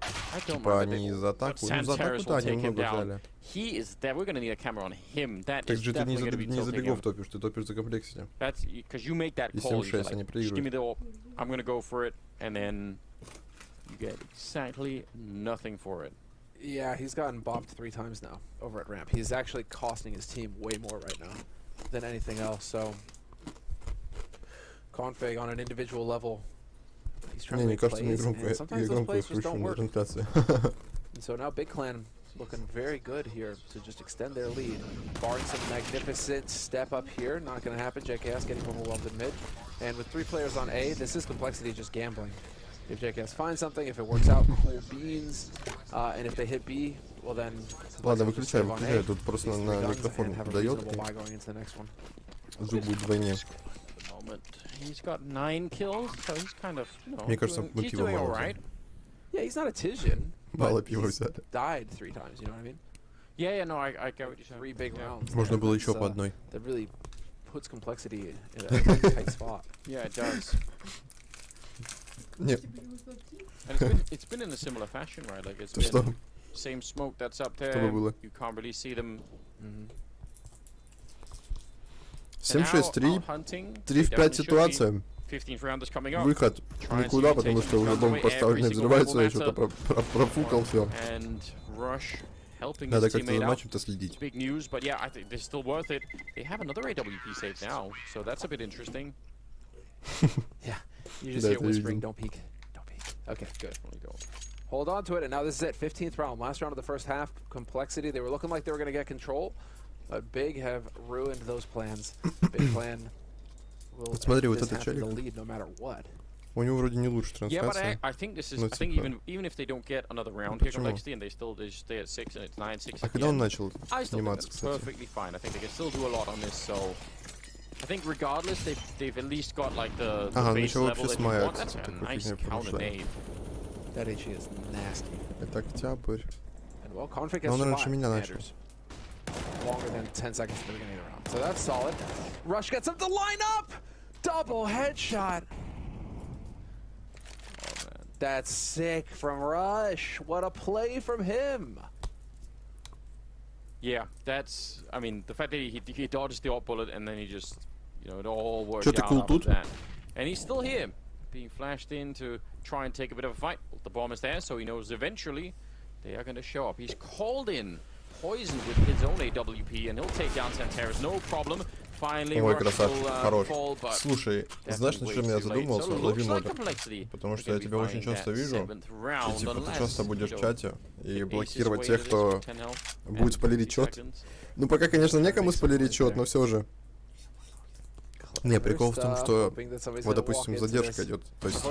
I don't типа mind a они bit, за but атаку. Ну, за Santaris атаку, will да, take him немного down. взяли. He is there. We're gonna need a camera on him. That Так is же ты не definitely gonna be за tilting Бигов him. топишь, ты топишь за Комплексити. That's because you make that И call. 7-6 You're они like, just give me проигрывают. the orb. I'm gonna go for it, and then you get exactly nothing for it. yeah. He's gotten bopped 3 times now over at ramp. He's actually costing his team way more right now than anything else. So Config on an individual level, he's trying Не, to мне make кажется, мне plays, громко, and я sometimes those громко plays just слышу don't на work. трансляции. And so now Big Clan looking very good here to just extend their lead. Barring some magnificent step up here, not going to happen. JKS getting overwhelmed in mid. And with 3 players on A, this is Complexity just gambling. If JKS finds something, if it works out, cool beans. And if they hit B, well then... Ладно, Complexity just выключай, save on выключай. A, Тут просто these 3 на guns, микрофон and have a дает. reasonable buy going into the next one. Звук будет вдвойне. Moment. He's got 9 kills, so he's kind of, you know, Мне кажется, doing, мы he's пиво doing all мало right. взяли. Yeah, he's not a Tizian. Мало but пива he's взяли. died 3 times, you know what I mean? Yeah, no, I get what you're saying. 3 big Yeah. rounds. Можно there. было еще That's, по одной. That really puts Complexity in a very tight spot. Yeah, it does. Нет, And it's been in a similar fashion, right? Like it's то что? been same smoke that's up there. Чтобы было. You can't really see them. Mhm. And now 7-6-3. out hunting, 3 в 5 ситуация. 15th round is coming up. Выход никуда, потому что уже бомба поставлена, взрывается, я что-то профукал все. And Rush helping Надо his как-то за teammate out. матчем-то следить. Big news, but yeah, I think they're still worth it. They have another AWP save now, so that's a bit interesting. Yeah, you just Да, hear это whispering, видно. don't peek, don't peek. Okay, good. Hold on to it, and now this is it, 15th round, last round of the first half. Complexity, they were looking like they were going to get control, but Big have ruined those plans. Big plan will Вот смотри, вот this этот half with the челик. lead no matter what. У него вроде не лучше Yeah, but трансляция. I think this is. Ну, I think типа- even if they don't get another round here, Почему? Complexity, and they just stay at 6 and it's 9-6. А at the когда он end, начал I still think сниматься, that's кстати? perfectly fine. I think they can still do a lot on this. So I think regardless, they've at least got like the Ага, base начал level вообще that с you мая, want. That's a такой nice фигней counter прошла. nade. That HE is nasty. Это октябрь. And well, Config Но has он раньше survived меня начал. Commanders. Longer than 10 seconds at the beginning of the round. So that's solid. Rush gets him to line up! Double headshot! Oh man. That's sick from Rush. What a play from him. Yeah, that's. I mean, the fact that he dodged the op bullet and then he just, you know, it all worked Чё ты out cool after тут? that. And he's still here, being flashed in to try and take a bit of a fight. The bomb is there, so he knows eventually they are going to show up. He's called in, poisoned with his own AWP, and he'll take down Santeras, no problem. Finally, Ой, Rush красавчик, will хорош. fall, but Слушай, знаешь, на чем я задумался? Лови модер. Потому что я тебя очень часто вижу, и типа ты часто будешь в чате и блокировать тех, кто будет спойлерить чёт. Ну пока, конечно, некому спойлерить чёт, но все же. Не, прикол в том, что вот, допустим, задержка идет. То есть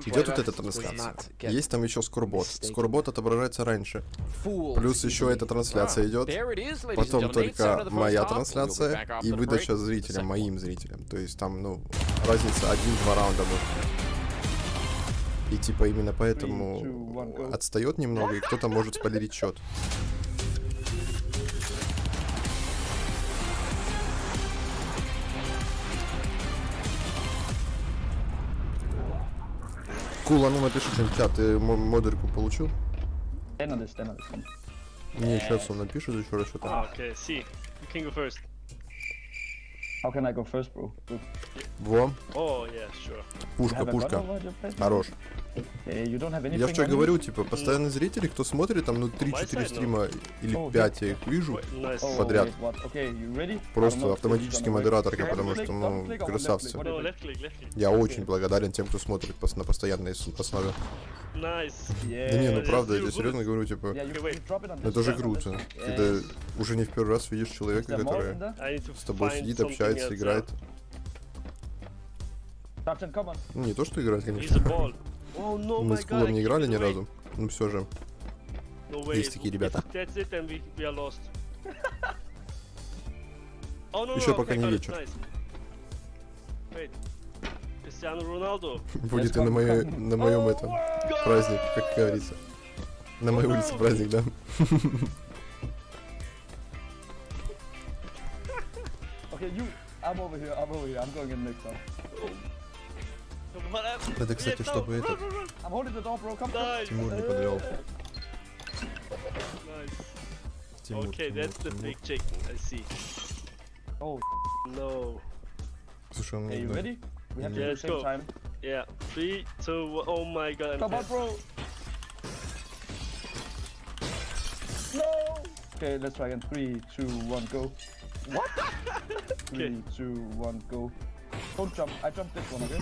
идет вот эта трансляция. Есть там еще скорбот. Скорбот отображается раньше. Плюс еще эта трансляция идет. Потом только моя трансляция и выдача зрителям, моим зрителям. То есть там, ну, разница 1-2 раунда может. И типа именно поэтому отстает немного, и кто-то может спойлерить счет. Кул, а ну напиши что-нибудь в чат, ты модерку получил? Не, сейчас он напишет еще раз что-то. Okay, see. You can go first. How can I go first, bro? Во, Oh, yeah, sure. пушка, пушка. Хорош. You don't have anything Я вчера on говорю, you? типа, постоянные зрители, кто смотрит, там, ну, 3-4 стрима или 5 я их вижу Nice. Oh, подряд. wait, what? Okay, you ready? Просто I'm not автоматический gonna wait. модераторка, Okay, потому click, что, don't ну, click on красавцы. left click, No, what left click, left click. Я очень благодарен тем, кто смотрит на постоянной основе. Nice. Yeah. Да не, ну Yeah, правда, я zero тебе серьезно bullets. говорю, типа, Yeah, you drop it on это this же side, on круто, this side. когда Yes. уже не в первый раз видишь Is человека, there more который in there? I need to с тобой find сидит, something общается, else, играет. Captain, come on. Ну, не то, что играет, He's a конечно. ball. Oh no, Мы my с god. Кулом I не keep играли it ни away. разу. Ну, все же. No way. Есть такие ребята. If that's it, then we are lost. Oh no, Еще no, пока okay, не got it, вечер. nice. Wait. Cristiano Ronaldo. Будет и на моем этом праздник, как говорится. На моей улице праздник, да? Okay, you. I'm over here. I'm going in next time. Это, кстати, чтобы это I'm holding the door, bro. Come on. Nice. Тимур не подвел. Nice. Тимур, Okay, Тимур, that's the Тимур. big chicken. I see. Oh, No. Слушай, он hey, you не ready? We have to Yeah, do let's the same go. time. Yeah. 3, 2, 1. Oh my god. I'm Come on, dead. bro. No. Okay, let's try again. 3, 2, 1, go. What? 3, 2, 1, go. Don't jump. I jumped this one, okay?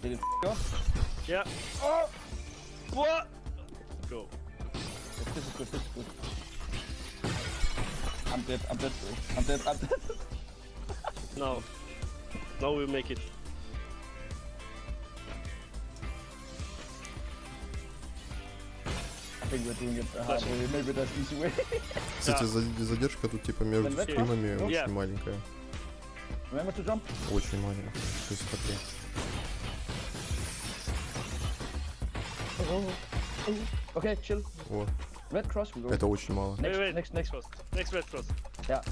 Did it go? Yeah. Oh! What? Go. This is good. This is good. I'm dead, bro. I'm dead. Now. Now we make it. I think we're doing it the hard way. Maybe that's easy way. Кстати, задержка тут типа между Then let's стримами go. очень Yeah. маленькая. Remember to jump. Очень маленькая. То есть такая. Okay, chill. О, Red cross, we go. это очень мало. Next, Wait. next. Cross. Next red cross. Yeah.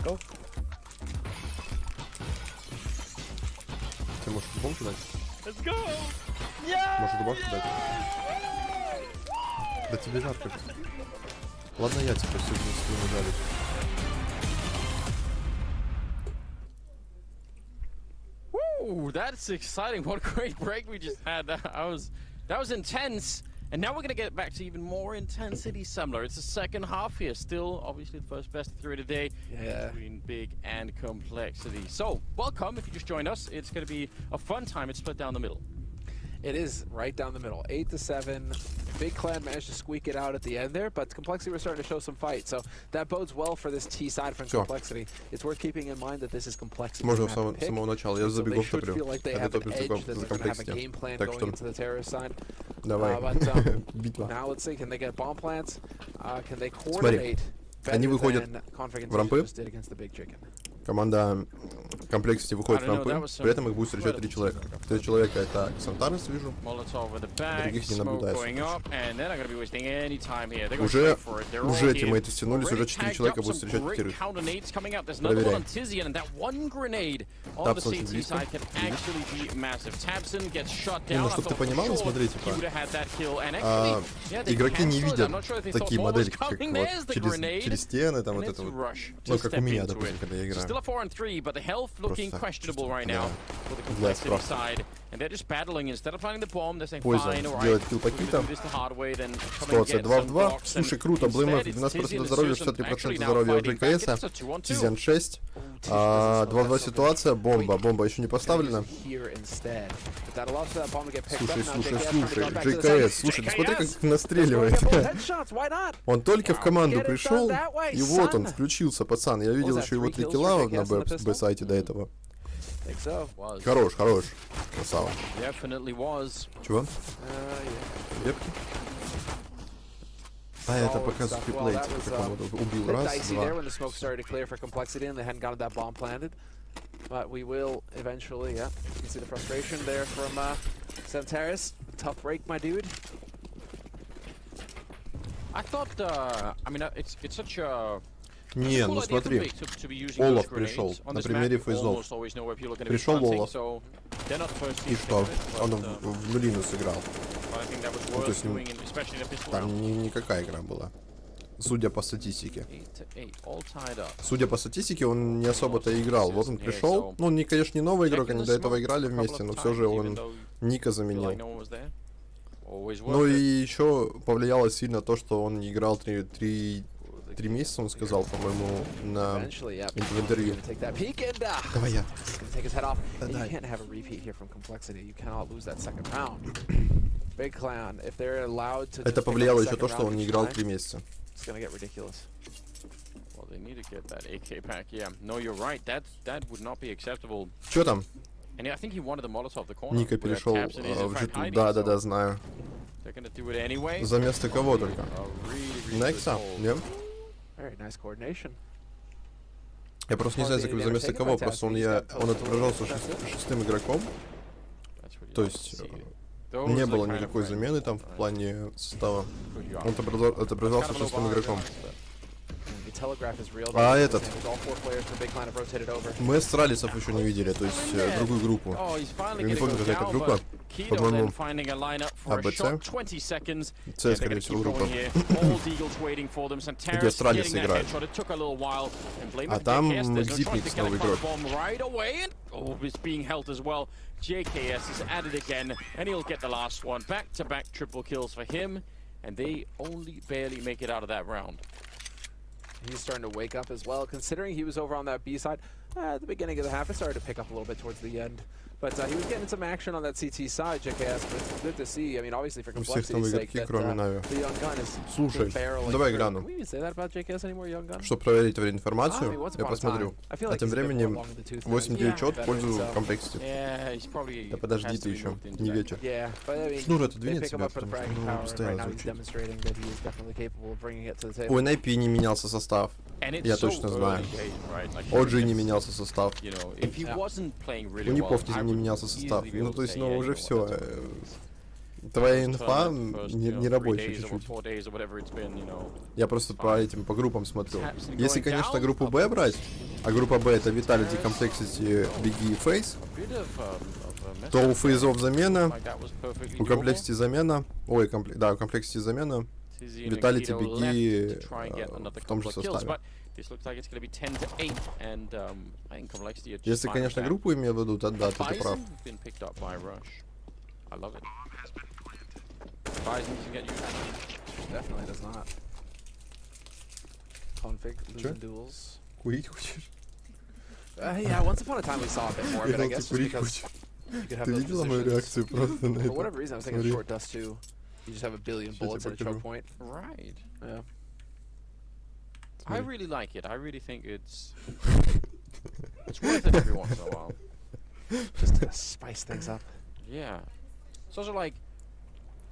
Go. Ты можешь футбол кидать? Let's go. Можешь рубашку кидать? Да тебе жарко же. Ладно, я типа сегодня с ними дали. Ooh, that's exciting. What a great break we just had. That was intense. And now we're going to get back to even more intensity similar. It's the second half here. Still, obviously, the first best of 3 today between Big and Complexity. So, welcome if you just joined us. It's going to be a fun time. It's split down the middle. It is right down the middle, 8-7. Big Clan managed to squeak it out at the end there, but Complexity was starting to show some fight, so that bodes well for this T side from Complexity. It's worth keeping in mind that this is Complexity. Можно с самого начала. Я забегу в топлю. Так что давай. Битва. Now let's see, can they get bomb plants? Can they Смотри, они выходят в рампы. Команда Complexity выходит в рампы, при этом их будет встречать 3 человека. 3 человека это Ксантарес, вижу, других не наблюдается. Уже тиммейты стянулись, уже 4 человека будут встречать 5. Проверяем. Тапсон очень близко. Ну, чтобы ты понимал, смотри, типа, игроки не видят такие модели, как вот через стены, там вот это вот. Ну, как у меня, допустим, когда я играю. Still a 4-3, but the health looking questionable right now for the Complexity side. And they're just battling. Instead of finding the bomb, they're saying, fine, alright, this the hard way, then ситуация 2 в 2. Слушай, круто, Блеймов 12% здоровья, 63% здоровья у ЖКСа, Тизиан 6. 2 в 2 ситуация, бомба еще не поставлена. Слушай, ЖКС, слушай, ты смотри, как настреливает. Он только в команду пришел, и вот он включился, пацан. Я видел еще его 3 килла на Б-сайте до этого. Хорош. Красава. Чего? Бепки? А это показывает реплей, типа, как он убил раз, два. But we will eventually, you can see the frustration there from Santaris. Tough break, my dude. I thought, I mean, it's such a... Не, ну смотри, Олаф пришел на примере фейзов. Пришел Олаф. И что? Он в нулину сыграл. Ну, то есть там никакая игра была. Судя по статистике. Судя по статистике, он не особо-то играл. Вот он пришел. Ну, он, конечно, не новый игрок, они до этого играли вместе, но все же он Ника заменил. Ну и еще повлияло сильно то, что он не играл 3 месяца, он сказал, по-моему, на интервью. Давай я. Это повлияло еще то, что он не играл 3 месяца. Что там? Ника перешел в G2. Да, знаю. За место кого только? Некса? Нет? Я просто не знаю, за место кого, просто он отображался 6-м игроком. То есть не было никакой замены там в плане состава. Он отображался 6-м игроком. А этот... Мы Астралисов еще не видели, то есть другую группу. Я не помню, какая это группа. По-моему, АБЦ. С, скорее всего, группа. Где Астралис играет. А там Зипникс новый игрок. JKS is at it again, and he'll get the last one. Back-to-back triple kills for him, and they only barely make it out of that round. He's starting to wake up as well, considering he was over on that B side at the beginning of the half. It started to pick up a little bit towards the end. But he was getting some action on that CT side, JKS, but it's good to see. I mean, obviously for Complexity's sake, that the young gun is barreling. Давай гляну. Can we even say that about JKS anymore, young gun? Чтобы проверить информацию, я посмотрю. А тем временем 8-9 чет в пользу Complexity. Да подожди ты еще, не вечер. Шнур отодвинет себя, потому что он постоянно звучит. У NIP не менялся состав. Я точно знаю. OG не менялся состав. У Нипов не менялся состав. Ну, то есть, ну, уже все. Твоя инфа не рабочая чуть-чуть. Я просто по группам смотрю. Если, конечно, группу Б брать, а группа Б это Vitality, Complexity, Biggie и FaZe, то у фейзов замена, у Complexity замена, ой, да, у Complexity замена, Vitality, Biggie в том же составе. Если, конечно, группу имею в виду, то да, ты прав. Bison can get you. Definitely does not. Config, losing duels. Курить хочешь? Yeah, once upon a time we saw a bit more, but I guess just курить because хочешь? you could have Ты those видела мою positions. реакцию просто на For это? whatever reason, I was thinking Смотри. short dust too. You just have a billion Сейчас я bullets at a покажу. choke point. Right. Yeah. I really like it. I really think it's worth it every once in a while. Just to spice things up. Yeah. It's also like,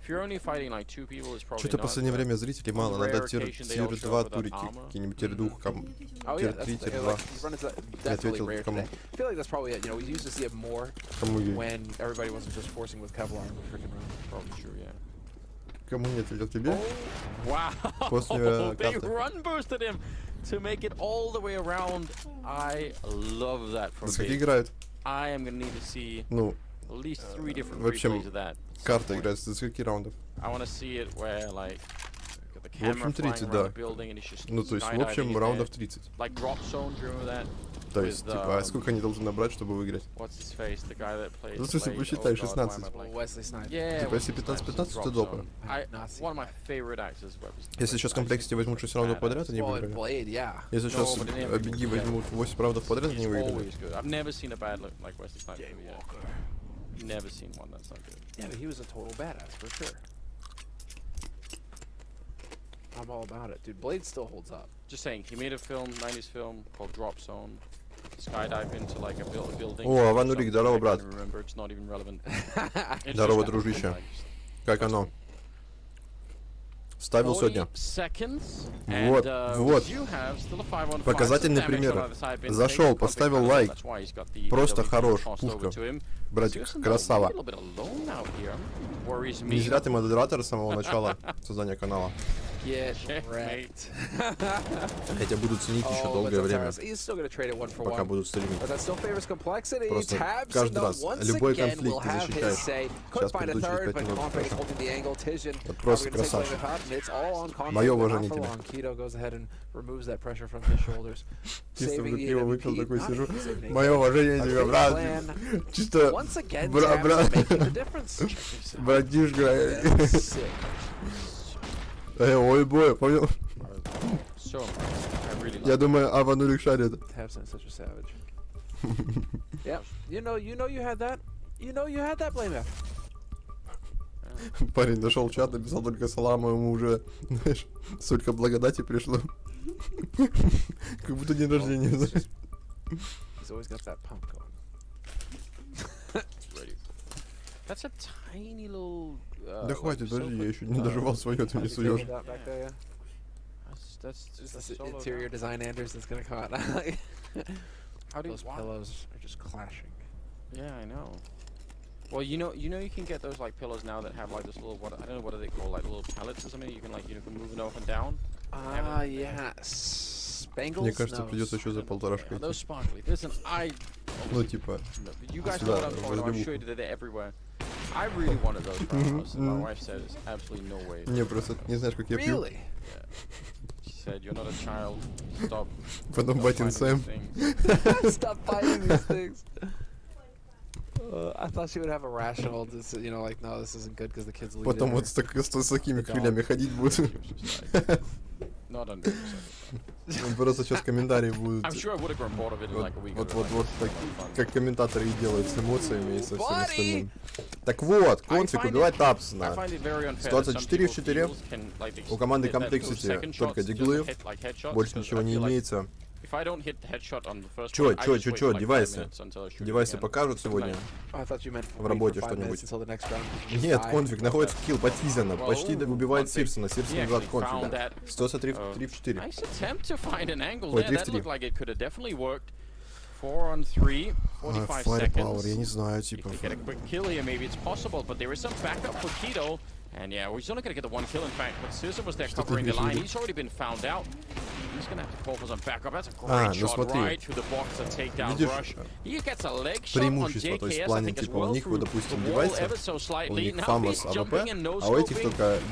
if you're only fighting like 2 people, it's probably Что-то в not. последнее but время зрителей мало. rare Надо occasion they тир all show 2 up with that турики. armor. Какие-нибудь тир 2, Oh yeah, тир that's 3, the тир thing. 2. Like, you run into that, definitely ответил, rare кому? today. I feel like that's probably it. You know, we used to see it more Кому ей? when everybody wasn't just forcing with Kevlar and freaking run. Probably true, yeah. Кому не ответил? Тебе? Wow! После, They карты. run boosted him to make it all the way around. I love that from За какие Big. играют? I am gonna need to see Ну, at least 3 different в общем, replays of that. карта играет за скольки раундов? I want to see it where like the В camera общем, flying 30, around да. the building and it's just Ну, то есть, в skydiving общем, in раундов there. 30. Like drop zone, do you remember that? То есть, типа, а сколько они должны набрать, чтобы выиграть? What's his face? The guy that played. Ну, в смысле, played- посчитай, oh God, why 16. am I blanking? Wesley Snipes. Yeah, Типа, если Wesley 15-15, Snipes, то drop допа. zone. One of my favorite actors is Wesley Snipes. Если сейчас в комплекте возьмут 6 раундов подряд, они Well, in выиграли. Blade, yeah. Если No, сейчас but in every беги movie, возьмут 8 раундов подряд, они He's выиграли. always good. I've never seen a bad look like Wesley Snipes movie yet. Never seen one that's not good. Yeah, but he was a total badass for sure. I'm all about it, dude. Blade still holds up. Just saying, he made a film, 90s film called Drop Zone. Skydive into like a building. О, Аван Урик, здорово, I брат. can't remember, it's not even relevant. Здорово, дружище. Как оно? Ставил сегодня. Вот, вот. Показательный пример. Зашел, поставил лайк. Просто хорош, пушка. Братик, красава. Не зря ты модератор с самого начала создания канала. Get wrecked. Я тебя буду ценить еще долгое время, He's still gonna trade it one for пока one. буду стримить. But that still favors complexity. Просто Tabs, каждый раз once любой again, конфликт will ты have his защищаешь. say. Could Сейчас find a приду через third, 5 but минут. Config Хорошо. holding the angle. Tizian, Вот просто we're gonna take away красавчик. the top, and it's all on Config. Мое but not уважение for тебе. long. Keto goes ahead and removes that pressure from his shoulders. Чисто Saving уже the пиво выпил, AWP. такой Not сижу. easy. Мое уважение тебе, брат. Plan. Чисто, Once again, бра- Tabs is making the difference. братишка. Sick. Ой, бой, понял? So, I really Я like думаю, Аван Урик шарит. Tabs is such a savage. Yeah, you know you had that. You know you had that blame F. Парень зашел в чат, написал только салам, ему уже, знаешь, столько благодати пришло. Как будто день рождения, знаешь. He's always got that pump going. ready. That's a tiny little. Да хватит, подожди, я еще не доживал свое, ты мне суешь. Back there, yeah. That's Just that's this solo interior down. design Anders that's gonna come out. How do Those wow. pillows are just clashing. Yeah, I know. Well, you know, you can get those like pillows now that have like this little what I don't know what are they called, like little pallets or something. You can like can move it up and down. Ah, yeah. Spangles? Мне кажется, No, придется еще за полторашкой Yeah, идти. those sparkly. Listen, Ну, типа, you guys сюда, know what I'm talking about. I'm sure that they're everywhere. I really wanted those for our house, and my wife said there's absolutely no way. не, просто не знаешь, как я пью. Really? She said you're not a child. Stop. Потом stop батин finding Сэм. these things." Stop fighting these things. I thought she would have a rational, you know, like, no, this isn't good because the kids leave. Потом вот с такими крыльями ходить будут. She was just like, not 100%. Просто сейчас комментарии будут. I'm sure I would have grown bored of it in like a week. Вот, так, как комментаторы и делают с эмоциями и со всем остальным. Так вот, конфиг убивает Тапсона. Ситуация 4 в 4. У команды Complexity только диглы. Больше ничего не имеется. Чё, девайсы? Девайсы покажут сегодня в работе что-нибудь? Нет, конфиг находится килл Потизена. Почти убивает Сирсона. Сирсон убивает конфига. Ситуация 3 в 4. Ой, 3 в 3. Firepower, я не знаю, типа. And yeah, well, he's only going to get the one kill, in fact, but Syman was there covering the line. He's already been found out. He's gonna have to call for some backup. That's a great shot right through the box to take down Rush. He gets a leg shot on JKS, I think, as well, through the wall ever so slightly. Now he's jumping and no scoping.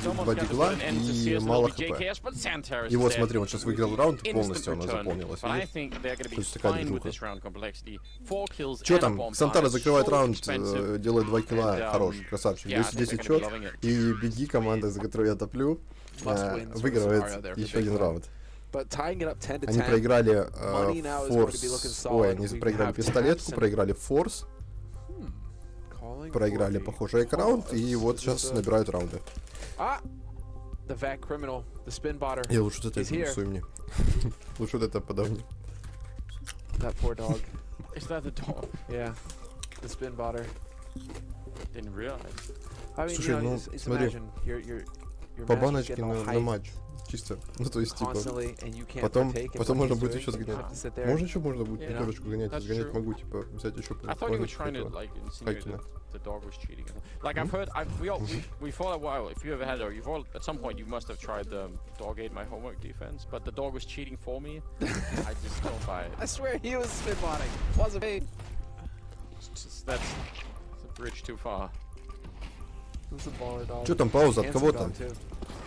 Someone's gonna put an end to CS, it'll be JKS, but Santaris И вот смотри, он сейчас выиграл раунд, полностью она заполнилась. But I think they're gonna be fine with this round complexity. 4 kills Чё and a там? bomb. Сантара закрывает So раунд, expensive. делает 2 килла, And, хорош, красавчик. yeah, I think 10 they're gonna счет, be loving it. и беги, команда, за которую я топлю, выигрывает еще один раунд. But tying it up 10 to 10. Они проиграли Money now is going to be looking форс, solid. ой, они We проиграли have пистолетку, Tapson проиграли форс, calling проиграли, for a похоже, эк-раунд, pause. и вот This сейчас is a- набирают раунды. Ah! The Vat Criminal, the spin botter. Я лучше вот это He's here. рисуй мне. Лучше вот это подавно. That poor dog. Is that the dog? Yeah. The spin botter. Didn't realize. I mean, Слушай, you know, ну, it's смотри, imagine your по match is баночке getting all на hyped матч. Чисто. Ну, то есть, типа, constantly, and you can't потом partake in потом what можно he's будет doing. еще You сгонять. have to sit there. Можно еще можно будет Yeah. пятерочку гонять, That's сгонять true. могу, типа, взять еще I thought you were trying to этого. like insinuate Кайкина. that the dog was cheating. Like I've heard, we thought a while. If you ever had, or you've all at some point, you must have tried the dog ate my homework defense, but the dog was cheating for me. I just don't buy it. I swear he was spin botting. Wasn't me. It's just, that's a bridge too far. It was a baller dog. Что там, пауза от Handsome кого-то? dog, too.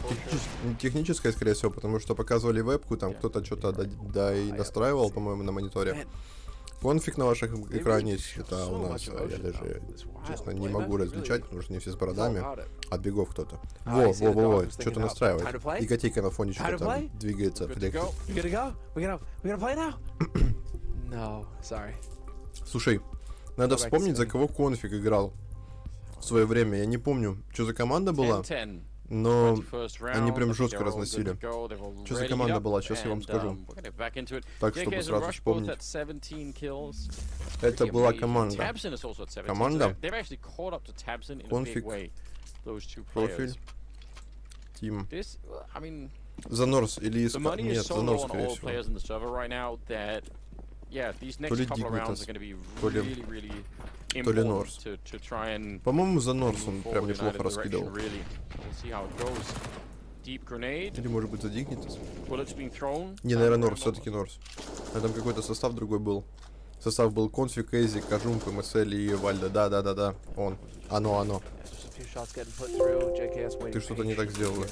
For sure. Техническая, скорее всего, потому что показывали вебку, там кто-то что-то и настраивал, по-моему, на мониторе. Man, Конфиг на ваших they экране really есть, это show у so нас, much я emotion даже, about this wild честно, не play. могу That's различать, really- потому что не все с it's all бородами. about it. От бегов кто-то. I Во, see the dog во, was что-то thinking about настраивает. time to play? И котейка на фоне Time что-то to там play? двигается. Good to go. We gonna go? We gonna play now? No, sorry. Слушай, надо Go back to вспомнить, за setting. кого конфиг играл в свое время. Я не помню, что за команда была, 10-10. но 21st round, они прям I think жестко they're all good разносили. to go. They've all Что за readied команда up, была, сейчас я вам and, скажу. we're gonna get back into it. Так, чтобы JKS and сразу Rush both вспомнить. at 17 kills. Это Pretty была amazing. команда. Tabson is also at 17. Команда. So they've actually caught up to Tabson in a big Конфиг. way. Those two Профиль. players. Тим. This, I mean, За Норс или the Иска? money Нет, is so за low Норс, on скорее all всего. players in the server right now that, yeah, these next ли couple of rounds Dignitas, are going to be то ли- really то ли important Норс. to try and По-моему, за Норс move он forward прям in неплохо either direction, раскидывал. really. We'll see how it goes. Deep grenade. Или, может быть, за Dignitas? Bullets being thrown. Не, наверное, Норс, все-таки Норс. А там какой-то состав другой был. Состав был Конфиг, Эйзи, Кажумп, МСЛ и Вальда. Да, он. Оно. Yeah, just a few shots getting put through. JKS waiting Ты что-то не так patiently сделала. here.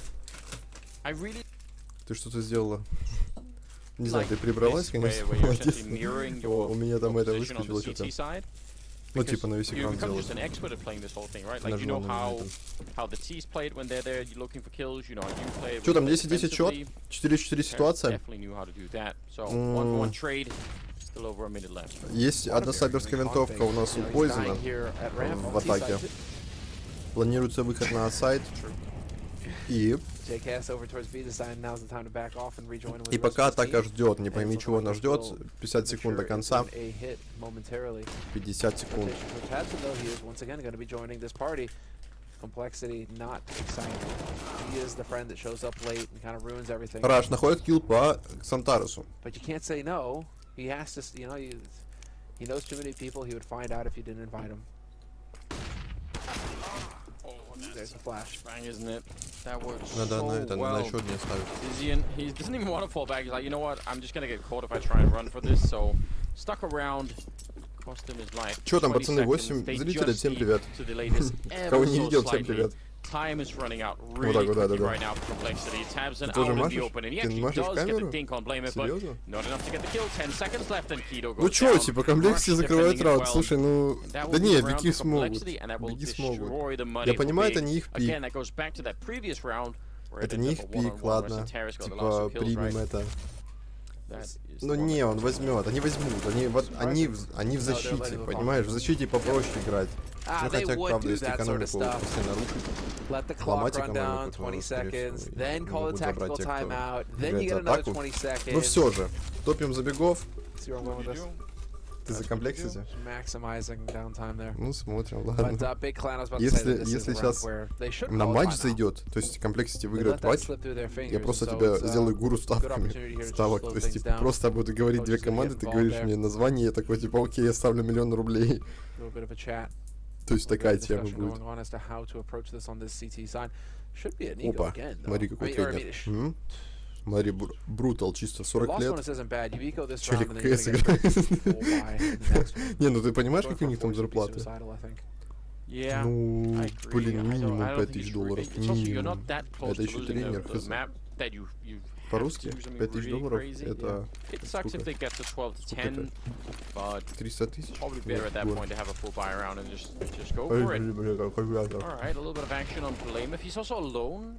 I really Ты что-то сделала. Не знаю, like ты прибралась, this конечно, way where you're молодец. essentially mirroring О, your у меня там это position on the выскочило CT что-то. side. Ну, Because типа на весь you экран become делать. just an expert at playing this whole thing, right? Like you Нажимал know на how это. the T's played when they're there, you're looking for kills. You know how you play. Что там, really 10-10 счет? defensively. 4-4 Terrence ситуация. Definitely knew how to do that. So 1-1 trade. Still over a minute left. Есть одна сайберская винтовка у нас у You know, he's Пойзена dying here at ramp в on атаке. T-side. Планируется выход на сайт. И JKS over towards B deciding now's the time to back off and rejoin with И the rest пока of his атака team. ждет, не And пойми, it's чего looking она like ждет, we'll 50 секунд до mature конца, into a hit momentarily. 50 секунд. Rotation for Tabson, though, he is once again going to be joining this party. Complexity not exciting. He is the friend that shows up late and kind of ruins everything. Раш находит килл по Сантаресу. But you can't say no. He has to, you know, he knows too many people. He would find out if you didn't invite him. There's a flash. Bang, isn't it? That works Надо so на это, well. на еще не ставить. Zizian, he doesn't even want to fall back. He's like, you know what? I'm just gonna get caught if I try and run for this. So stuck around. Cost him his life. Чё там, 20 пацаны, seconds. 8 They зрителей, just всем need привет. to delay this Кого ever не so видел, всем slightly. привет. Time is running out Вот really так вот, quickly да. right now for Complexity. Tabson тоже out in the машешь? open, and he Ты actually машешь в does get the камеру? dink on Blame It, but Серьезно? not enough to get the kill. 10 seconds left, and Kido goes Ну чё, down. типа, комплексы Rush закрывают defending раунд. as well. Слушай, ну... That Да will be не, the round беги for смогут. Complexity, and that will Беги смогут. destroy the money Я for понимаю, Big. это не их пик. Again, that goes back to that previous round where Это it не ended их up a пик, 1-on-1 ладно. versus Terrace got the last Типа, two kills, right? примем это. That is Ну the one не, that он возьмет, они возьмут, они в защите, понимаешь, в защите попроще играть. Ну хотя, правда, если экономику после нарушить, Let the clock ломать run down, экономику, 20 то, скорее seconds, всего, then и call a могут забрать tactical те, кто timeout, then you играет get за another атаку. 20 seconds. Ну все же, топим за бегов. See where I'm going with this? Ты за комплексите? Maximizing downtime there. Ну смотрим, But ладно. Big Clan, I was about to say that this is Если a round сейчас where they should на call a матч timeout. зайдет, то есть комплексите They выиграют let that матч, slip through their fingers, я просто and so тебя it's, сделаю гуру good ставками. opportunity here to Ставок, slow то есть things типа down. просто буду говорить две Coach is gonna команды, get ты involved говоришь there. мне название, я такой типа окей, я ставлю 1 000 000 рублей. A little bit of a chat. То есть A little bit такая of тема discussion будет. going on as to how to approach this on this CT side. Should be an ego Опа, again, though. смотри какой I mean, or, I триггер. mean, Смотри, Брутал, чисто 40 Lost лет. bonus isn't bad. You eco this Челик round, and в then you're КС gonna get играет. full buy in the next one. Не, ну ты понимаешь, Going какие у for них там 4 should be зарплаты? suicidal, I think. Yeah, Ну, I agree. блин, I don't- минимум I don't 5000 think it's долларов. really- it's also you're Минимум. not that close Это to еще losing тренер, the хз. map that you have По-русски to do something 5000 really долларов crazy. это It sucks if сколько? they get to 12 to Сколько 10, это? but 300 тысяч? probably better at that point to have a full buy around and just go Ой, for it. бля, какой вязок. All right, a little bit of action on Blame. If he's also alone,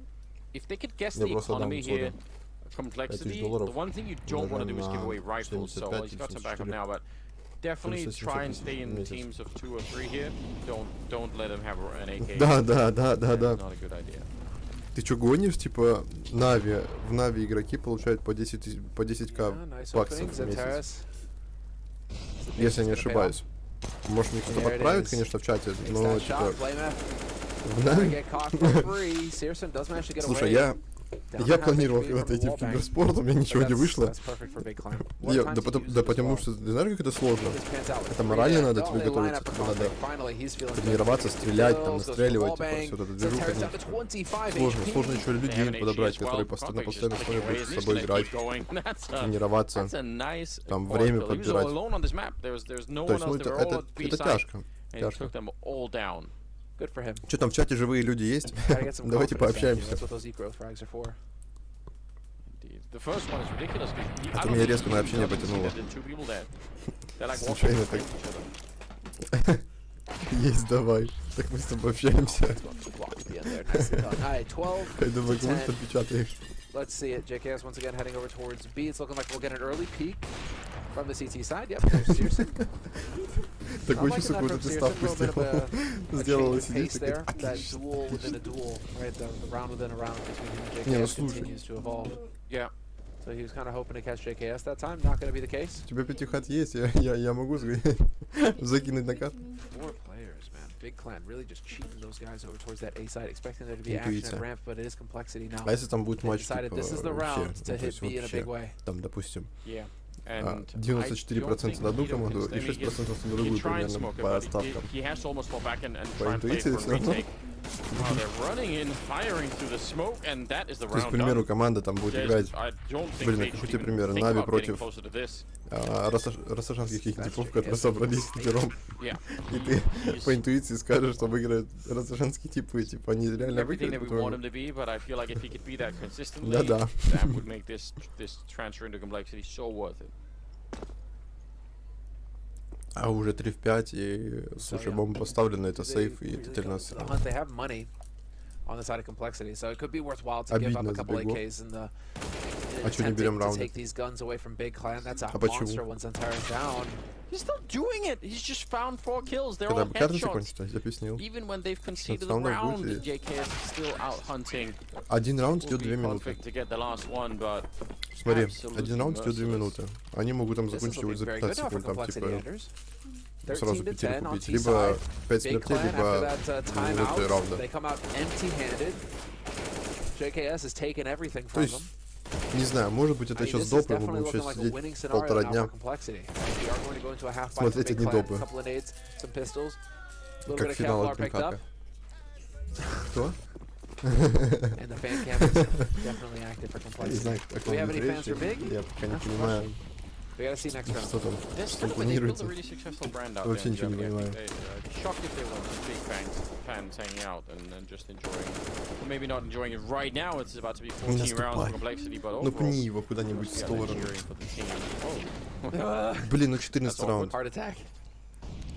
if they could guess Я the просто дам economy here, сода. complexity, $5000 the one thing you don't want to do is give away rifles. So 75, he's got some backup 74. now, but definitely 370 try and stay in месяц. teams of 2 or 3 here. Don't let him have an AK. Да. That's not a good idea. Ты чё гонишь? Типа, Нави, в Нави игроки получают по 10к Yeah, nice баксов openings, в месяц. Zentaris. Если не Gonna pay off. ошибаюсь. Может, мне кто-то There it подправит, is. конечно, в чате, Takes но that типа, shot, Blame в Gonna Нави... get caught for free. Searson does manage to get Слушай, away. я планировал когда-то идти в киберспорт, у меня ничего не вышло. Да потому что, ты знаешь, как это сложно? Это морально надо тебе готовиться, тебе надо тренироваться, стрелять, там, настреливать, типа, все это движуха. Сложно еще людей подобрать, которые на постоянной основе будут с тобой играть, тренироваться, там, время подбирать. То есть, ну, это тяжко. Тяжко. Good for him. Что там в чате живые люди есть? Gotta get some Давайте confidence back. пообщаемся. That's what those e-growth frags are for. The first one is ridiculous. А то меня резко на общение потянуло. Случайно так. Есть, давай. Так мы с тобой общаемся. Я думаю, кому что печатаешь. Let's see it. JKS once again heading over towards B. It's looking like we'll get an early peek from the CT side. Yep, there's Searson. Такое чувство, какую-то ты ставку сделала. Сидишь такой, That отлично. duel within a duel, right? The round within a round between him and Не, ну JKS слушай. continues to evolve. Yeah. So he was kind of hoping to catch JKS that time. Not going to be the case. У тебя пятихат есть, я могу закинуть на кат. 4 players, man. Big Clan really just cheating those guys over towards that A side, expecting there to be action Интуиция. at ramp, but it is complexity now. А если там будет They матч, decided типа, this is the вообще, round to ну, то hit есть B in a big вообще, way. там, допустим, Yeah. And 94% на одну команду и 6% на другую, примерно, по ставкам. He has to almost fall back and По try and play интуиции for всё a равно. retake. Oh, they're running in, firing through the smoke, and that is the То есть, к round примеру, done. команда там будет играть, I don't think блин, they я хочу should тебе even пример, think Нави about getting против closer to this. росташанских типов, которые собрались пятером. Yeah. И ты по интуиции скажешь, что выиграют росташанские типы, типа, они реально Everything that выиграют, we want him по-твоему? to be, but I feel like if he could be that consistently, Да-да. that would make this transfer into complexity so worth it. А уже 3 в 5, и, слушай, бомба поставлена, это сейф, и это 13 раунд. They have money on the side of complexity, so it could be worthwhile to give up Обидно a за couple бегов. AKs in the А чё не берем to раунды? take these guns away from Big Clan. That's a А почему? monster when Zentaris down. He's still doing it. He's just found 4 kills. They're Когда all карта headshots. закончится, я объяснил. Even when they've conceded the раундов round, будет, и- JKS is still out hunting. Один раунд Will идет be 2 минуты. perfect to get the last one, but Смотри, absolutely один раунд идет 2 merciless. минуты. Они могут там This is закончить его looking за very 15 good now for секунд, там, complexity, типа, Anders. сразу 13 to пятерку 10 on бить. T Либо side. 5 Big смертей, Clan after либо that минуты timeout. раунда. They come out empty-handed. JKS has taken everything То from есть, them. не знаю, может быть, это I mean, сейчас this is доп, и мы definitely будем looking сейчас like a сидеть winning scenario полтора now дня. for complexity. We are going to go into a half fight for Смотреть Big одни Clan. допы. A couple of nades, some pistols. A little Как bit of финал Kevlar picked up. Альпинкака. Кто? And the fan cam is definitely active for Не complexity. знаю, Do как we have он any fans for речь, Big? я пока не That's the понимаю, We gotta see next round. что там, They're что still, they built a планируется. really successful brand out Вообще there in ничего не Germany. I понимаю. think they'd be shocked if they weren't big fans hanging out and just enjoying. Well, maybe not enjoying it right now. It's about to be 14 rounds of complexity, but Ну overall, пни его куда-нибудь в yeah, сторону. cheering for the team. Oh. Блин, ну 14 раунд. Heart attack.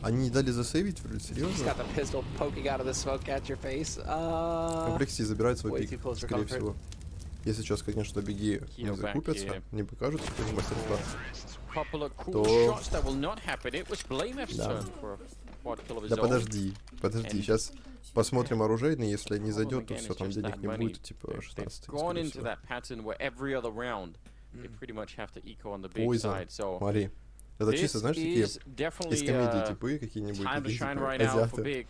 Они не дали засейвить, He's серьезно? got the pistol poking out of the smoke at your face. Комплекси забирает свой way пик, too close for скорее comfort. всего. Если сейчас, конечно, беги не Heal back закупятся, here. не покажут какой-нибудь мастер-класс. Couple of cool То- shots that will not happen. It was BlameF's Да. turn for a quad kill of his Да own. подожди, And- сейчас посмотрим оружейный, если не Problem зайдет, то again все, is там just денег that не money. будет, типа They've 16, gone скорее into всего. that pattern where every other round they pretty much have to eco on the big Poison, side. So смотри. Это this чисто, знаешь, такие is definitely из комедий типы какие-нибудь, time to такие, shine типа, right now for азиаты. big.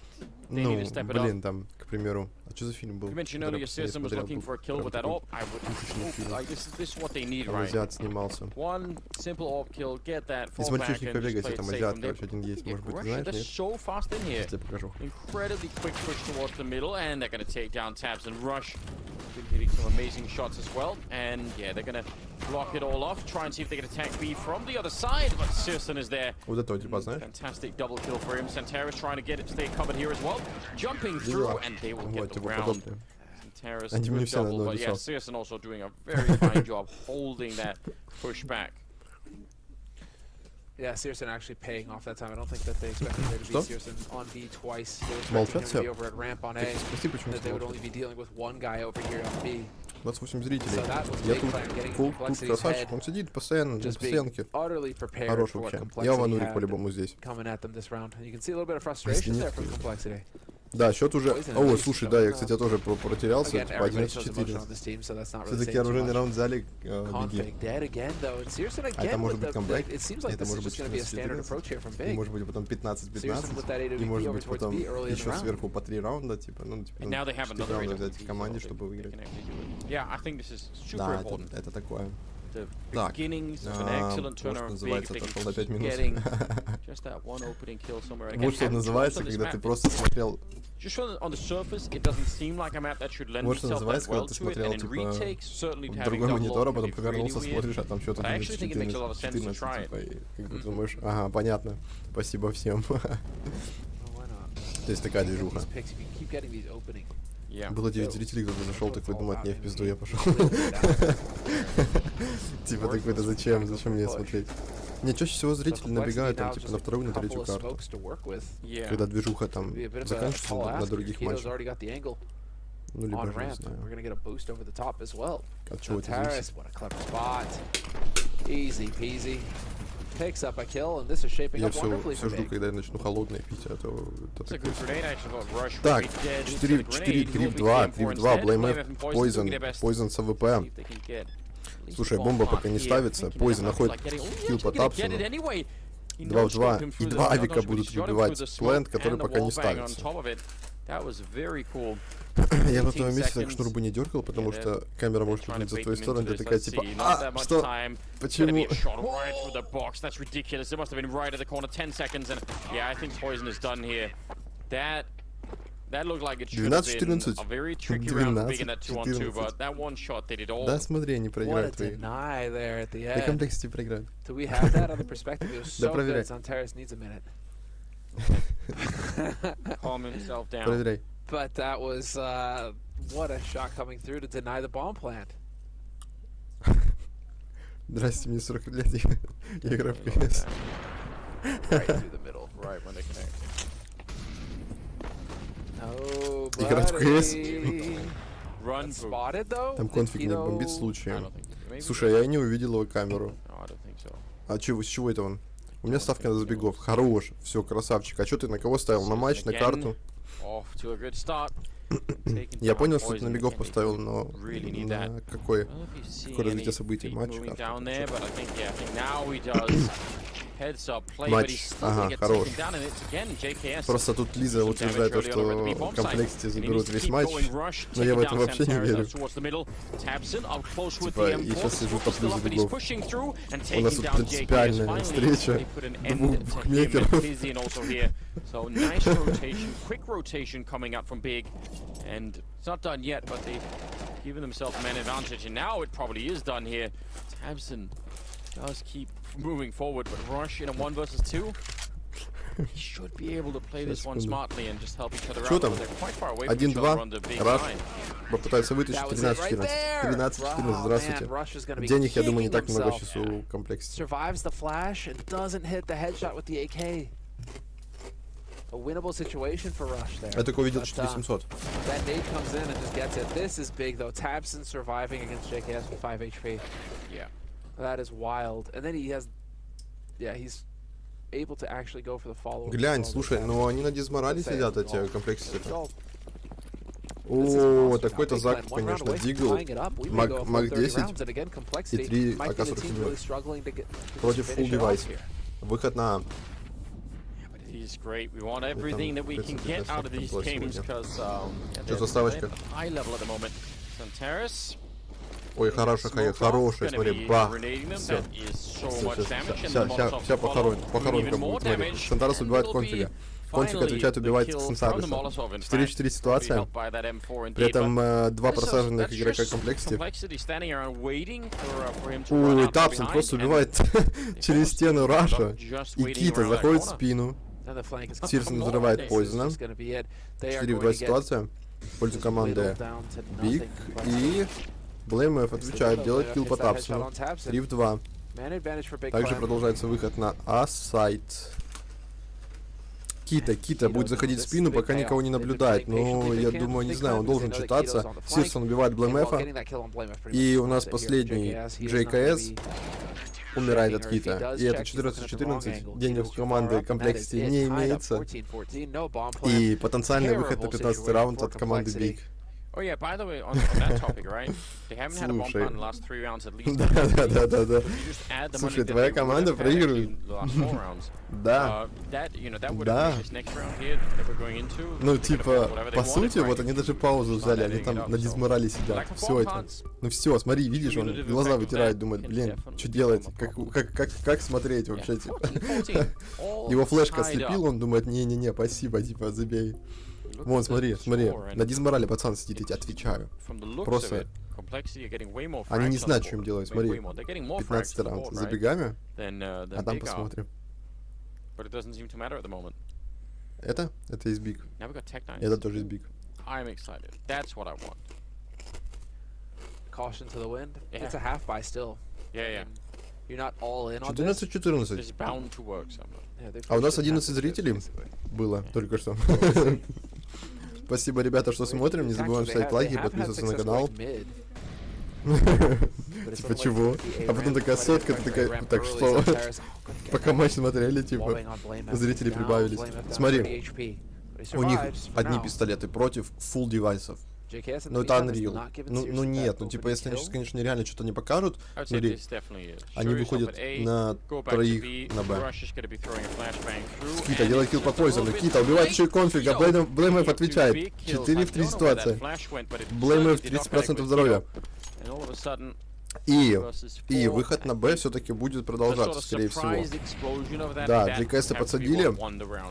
They Ну, need to step it блин, up. там, к примеру, а что за фильм был? You mentioned который earlier я последний System was смотрел, looking был for a kill прям with that такой AWP. I would типичный фильм. like this is what they need Там right азиат снимался. One simple AWP kill, get that, Из fall back мальчишник по and just Вегасе, play it там safe азиат, from there. короче, один есть, может быть, ты Russia, знаешь, they're нет? so fast in here. Сейчас тебе покажу. Incredibly quick push towards the middle, and they're going to take down Tabs and rush. Been hitting some amazing shots as well. And yeah, they're gonna block it all off. Try and see if they can attack B from the other side. But Syman is there. Вот этого типа, знаешь? Fantastic double kill for him. Santaris trying to get it, stay covered here as well. Jumping through, and they will get the round. Santaris with double, but yeah, Syman also doing a very fine job holding that push back. Yeah, Syman actually paying off that time. I don't think that they expected there to be Syman on B twice. They were expecting him to be over at ramp on A, that they would only be dealing with one guy over here on B. 28 зрителей. Я тут красавчик, он сидит постоянно на постоянке. Хороший вообще. Я ванурик по-любому здесь. Да, счет уже... О, слушай, да, я, кстати, тоже потерялся. Типа 11-4. Все-таки оружейный раунд взяли, беги. А это может быть камбэк. Это может быть 14-14. И может быть потом 15-15. И может быть потом еще сверху по 3 раунда. Типа, ну, типа, 4 раунда взять в команде, чтобы выиграть. Да, это такое. Так, что называется, отошел на 5 минут. Вот что называется, когда ты просто смотрел... Вот что называется, когда ты смотрел, типа, в другой монитор, а потом повернулся, смотришь, а там что-то 14, типа, и как бы думаешь, ага, понятно, спасибо всем. То есть такая движуха. Было 9 зрителей, кто-то зашел, такой, думает, не, в пизду я пошел. Типа такой-то, зачем мне смотреть? Не, чаще всего зрители набегают там, типа, на вторую, на третью карту. Когда движуха там заканчивается на других матчах. Ну, либо же, не знаю. От чего это зависит? Я все жду, когда я начну холодное пить, а то... Так, 4-3-2, 3-2, Blame Poison с АВП. Слушай, бомба пока не ставится, Poison находит хил по Тапсону. 2 в 2, и 2 авика будут выбивать плент, который пока не ставится. Я в этом месте так шнур бы не дергал, потому что камера может выглядеть за твою сторону, ты такая типа, а, что? Почему? 12-14. 12-14. Да, смотри, они проиграют твои. На комплексе проиграют. Да, проверяй. Проверяй. But that was what a shot coming through to deny the bomb plant. Здрасте, мне 40 лет, я играю в КС. Right through the middle, right when they connect. Oh, играть в КС. Spotted though? Там конфиг не бомбит случаем. Слушай, я не увидел его камеру. А с чего это он? У меня ставка на забегов. Хорош, все, красавчик. А что ты на кого ставил? На матч, на карту? Я понял, что ты на бегов поставил, но на какое развитие событий? Матч, карта? Матч, ага, хорош. Просто тут Лиза утверждает, что в комплекте заберут весь матч, но я в этом вообще не верю. Типа, я сейчас сижу по плюс бегов. У нас тут принципиальная встреча двух букмекеров. And it's not done yet, but they've given themselves man advantage, and now it probably is done here. Tabson does keep moving forward, but Rush in a 1 versus 2, he should be able to play this one smartly and just help each other out. They're quite far away from each other on the big line. Попытается вытащить 13-14. 13-14, здравствуйте. Денег, я думаю, не так много сейчас у комплекте. Survives the flash and doesn't hit the headshot with the AK. A winnable situation for Rush there. Я только увидел 4700. That nade comes in and just gets it. This is big though. Tabson surviving against JKS with 5 HP. Yeah. That is wild. And then he has... Yeah, he's able to actually go for the follow-up. Глянь, слушай, ну они на дизморале сидят, эти комплексы. О, такой-то закуп, конечно, Дигл, Маг 10 и 3 АК-47. Против full девайс. Выход на... He's great. We want everything that we can get out of these games because заставочка. High level at the moment. Santaris. Ой, хорошая, смотри, бах. Сейчас похоронка будет, смотри. Сандарес убивает конфига. Конфиг отвечает, убивает Сенсариса. 4-4 ситуация. При этом 2 просаженных игрока комплексити. Ой, Тапсон просто убивает через стену Раша. И Кита заходит в спину. Сирсон взрывает Пойзена. 4-2 ситуация. В пользу команды Биг. И БлеймF отвечает, делает килл по Тапсону. 3-2. Также продолжается выход на А-сайт. Кита будет заходить в спину, пока никого не наблюдает. Но я думаю, не знаю, он должен читаться. Сирсон убивает БлеймФа. И у нас последний JKS умирает от Кита. И это 14-14. Денег у команды комплексити не имеется. И потенциальный выход на 15-й раунд от команды Биг. Oh yeah, by the way, on that topic, right? They haven't had a bomb plant in the last 3 rounds at least. Да. Слушай, твоя команда проигрывает. Да. Ну, типа, по сути, вот они даже паузу взяли, они там на дизморале сидят. Все это. Ну все, смотри, видишь, он глаза вытирает, думает, блин, что делать? Как смотреть вообще, типа? Его флешка слепила, он думает, не-не-не, спасибо, типа, забей. Вон, смотри, на дизморале пацан сидит, я тебе отвечаю. Просто они не знают, что им делать, смотри. 15-й раунд за бигами, а там посмотрим. Это из биг. Это тоже из биг. Caution to the wind. It's a half buy still. Yeah. You're not all in on this. 14-14. Yeah, А у нас 11 зрителей было только что. Спасибо, ребята, что смотрим. Не забываем ставить лайки и подписываться на канал. Типа чего? А потом такая сотка, ты такая, так что? Пока матч смотрели, типа, зрители прибавились. Смотри, у них одни пистолеты против фулл девайсов. Ну это Unreal. Ну нет, ну типа если они сейчас, конечно, реально что-то не покажут, смотри, они выходят на троих на Б. Кита делает килл по Пойзону. Кита убивает еще и конфига. БлеймF отвечает. 4 в 3 ситуация. БлеймF 30% здоровья. И выход на Б все-таки будет продолжаться, скорее всего. Да, JKS подсадили.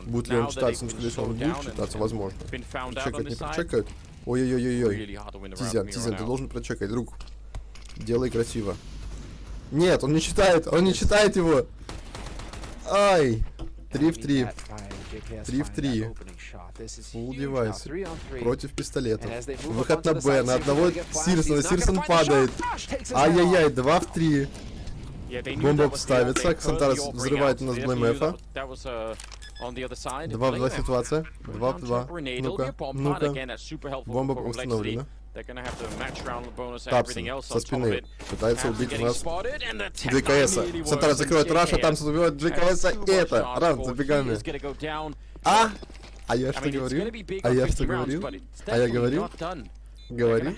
Будет ли он читаться? Ну, скорее всего, он будет читаться, возможно. Чекать не прочекают. Ой-ой-ой-ой. Тизян, ты должен прочекать, друг. Делай красиво. Нет, он не читает его. Ай. 3 в 3. 3 в 3. Фулл девайс. Против пистолетов. Выход на Б. На одного Сирсона. Сирсон падает. Ай-яй-яй. 2 в 3. Бомба ставится. Ксантарес взрывает у нас БлеймФа. 2 в 2 ситуация. 2 в 2. Ну-ка. Бомба установлена. Тапсон со спины пытается убить у нас JKS. Ксантарес закрывает Раша, там убивает JKS. И это раунд за бегами. А я что говорил? А я говорил? Говори.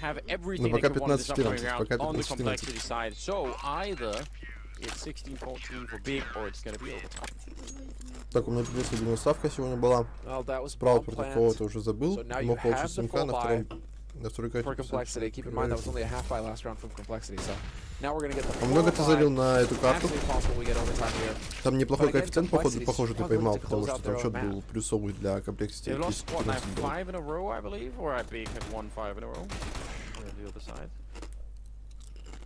Ну пока 15-14. Пока 15-14. Так, у меня 51 ставка сегодня была. Справа против кого-то уже забыл. Мог получить СМК на второй кафе. А много ты залил на эту карту? Там неплохой коэффициент, походу, похоже, ты поймал, потому что там счет был плюсовый для комплексити.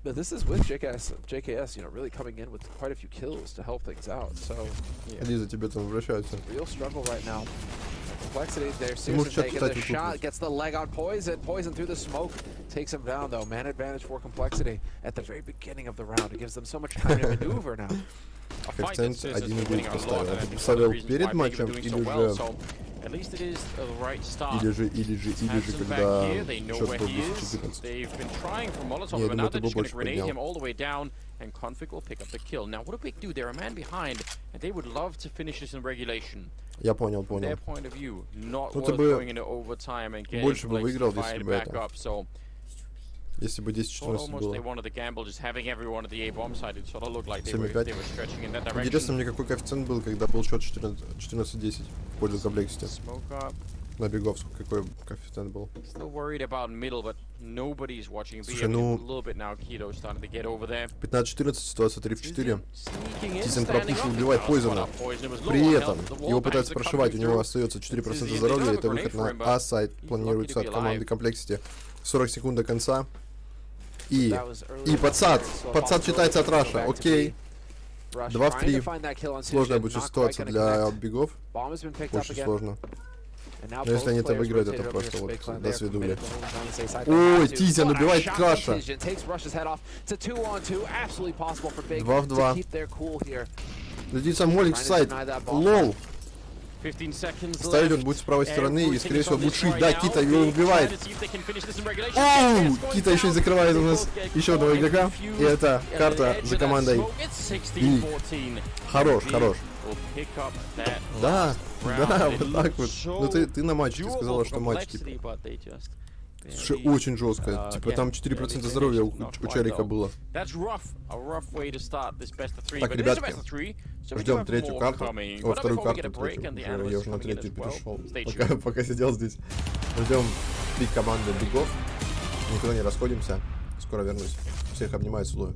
But this is with JKS, you know, really coming in with quite a few kills to help things out. So, Лиза тебе там возвращается. Real struggle right now. Complexity there, Syman taking the shot, gets the leg on Poison. Poison through the smoke, takes him down though. Man advantage for Complexity at the very beginning of the round. It gives them so much time to maneuver now. Коэффициент 1,9 поставил. Это поставил перед матчем или уже... Или же, когда счет был 10-14. Я думаю, ты бы больше поднял. And Config will pick up the kill. Now, what do Big do? They're a man behind, and they would love to finish this in regulation. Я понял. Their point of view, not worth going into overtime and getting больше бы выиграл, если бы back это. up. So, если бы 10-14 было. They wanted the gamble, just having everyone at the A bomb side. It sort of looked like they were stretching in that direction. Интересно мне, какой коэффициент был, когда был счет 14-10 в пользу комплексити. На бигов какой коэффициент был? Still worried about middle, but nobody's watching. Слушай, ну... A little bit now. Keto starting to get over there. 15-14, ситуация 3-4. Тизен пропушил, убивает Poison. При этом его пытаются прошивать, у него остается 4% здоровья, это выход на А-сайт, планируется от команды Complexity. 40 секунд до конца. И подсад считается от Раша, окей. 2 в 3. Сложная будет ситуация для бигов. Очень сложно. Но если они это выиграют, это просто вот до свидули. Ой, Тизен убивает Краша. 2 в 2. Следится Молик в сайт. Лол. Ставить он будет с правой стороны и, скорее всего, будет шить. Да, Кита его убивает. Оу! Кита еще и закрывает у нас еще одного игрока. И это карта за командой Би. Хорош. Да, вот так вот. Ну ты на матче, ты сказала, что матч типа. Слушай, очень жестко. Типа там 4% здоровья у Чарика было. Так, ребятки, ждем третью карту. О, вторую карту. Я уже на третью перешел. Пока сидел здесь. Ждем 3 команды бигов. Никуда не расходимся. Скоро вернусь. Всех обнимаю, целую.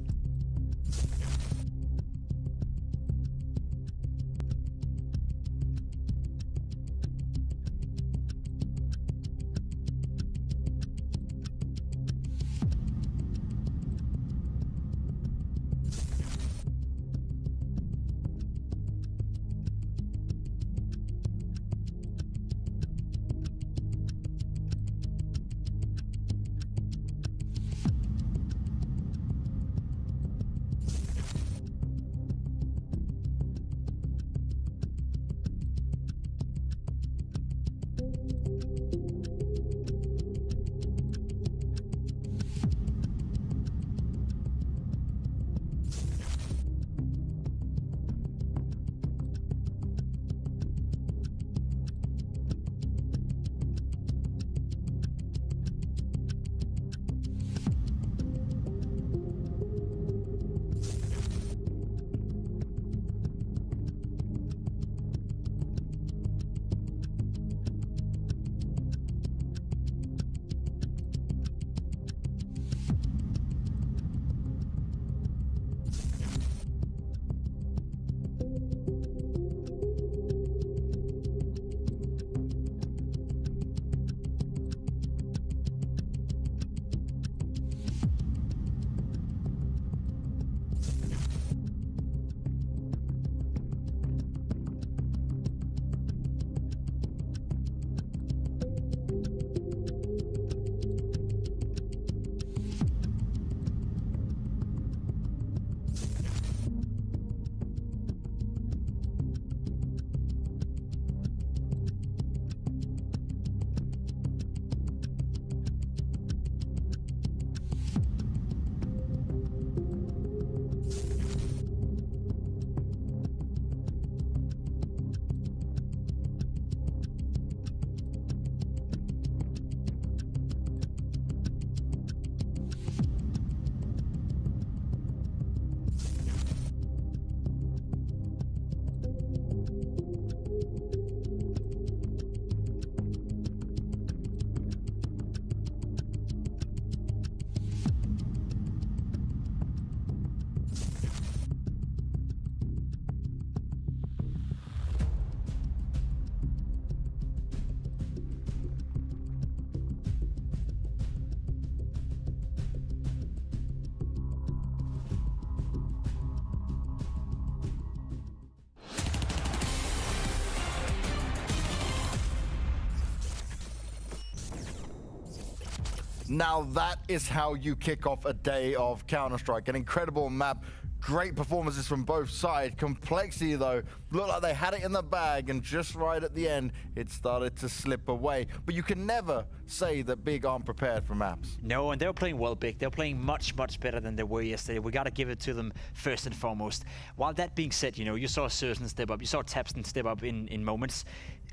Now that is how you kick off a day of Counter-Strike. An incredible map, great performances from both sides. Complexity though, looked like they had it in the bag, and just right at the end, it started to slip away. But you can never say that Big aren't prepared for maps. No, and they were playing well, Big. They were playing much, much better than they were yesterday. We got to give it to them first and foremost. While that being said, you know, you saw Sursen step up, you saw TATSKIN step up in moments.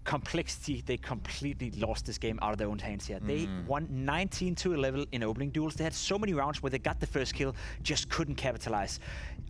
Complexity, they completely lost this game out of their own hands here. They won 19-11 in opening duels. They had so many rounds where they got the first kill, just couldn't capitalize.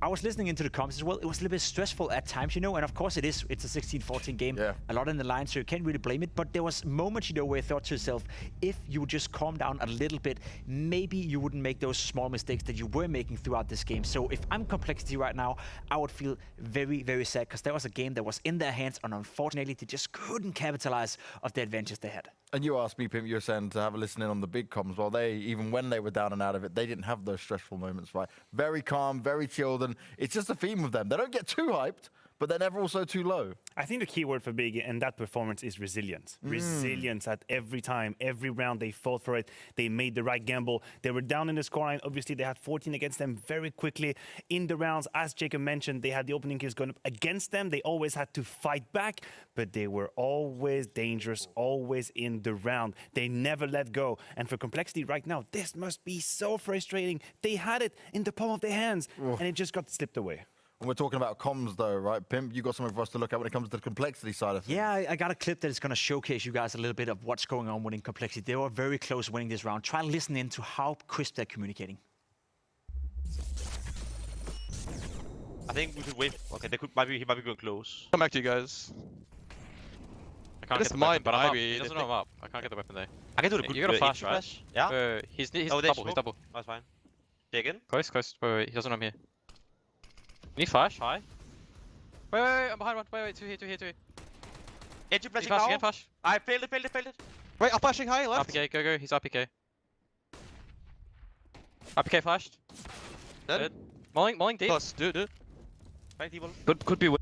I was listening into the comments as well. It was a little bit stressful at times, you know, and of course it is. It's a 16-14 game, a lot in the line, so you can't really blame it. But there was moments, you know, where you thought to yourself, if you would just calm down a little bit, maybe you wouldn't make those small mistakes that you were making throughout this game. So if I'm Complexity right now, I would feel very, very sad, because there was a game that was in their hands, and unfortunately they just couldn't capitalize of the advantage they had. And you asked me, Pimp, you were saying to have a listen in on the big comms. Well, they, even when they were down and out of it, they didn't have those stressful moments, right? Very calm, very chilled, and it's just a theme of them. They don't get too hyped, but they're never also too low. I think the key word for Big in that performance is resilience. Resilience at every time, every round they fought for it. They made the right gamble. They were down in the scoreline. Obviously, they had 14 against them very quickly. In the rounds, as Jacob mentioned, they had the opening kills going up against them. They always had to fight back, but they were always dangerous, always in the round. They never let go. And for Complexity right now, this must be so frustrating. They had it in the palm of their hands, and it just got slipped away. And we're talking about comms, though, right? Pimp, you got something for us to look at when it comes to the Complexity side of things. Yeah, I got a clip that is going to showcase you guys a little bit of what's going on within Complexity. They were very close winning this round. Try to listen in to how crisp they're communicating. I think we could wait. Okay, he might be going close. Come back to you guys. I can't get the weapon, but I'm up. He doesn't know I'm up. I can't get the weapon there. I can do the good. You got a flash, right? Yeah. He's double. He's double. That's fine. Taken. Close. Wait. He doesn't know I'm here. You need flash. High. Wait. I'm behind one. Wait. Two here. Edge flashing Flash now. again, flash. I failed it. Wait, I'm flashing high, left. RPK, go. He's RPK. RPK flashed. Dead. Mauling deep. Plus, do it. Right, people. Could be.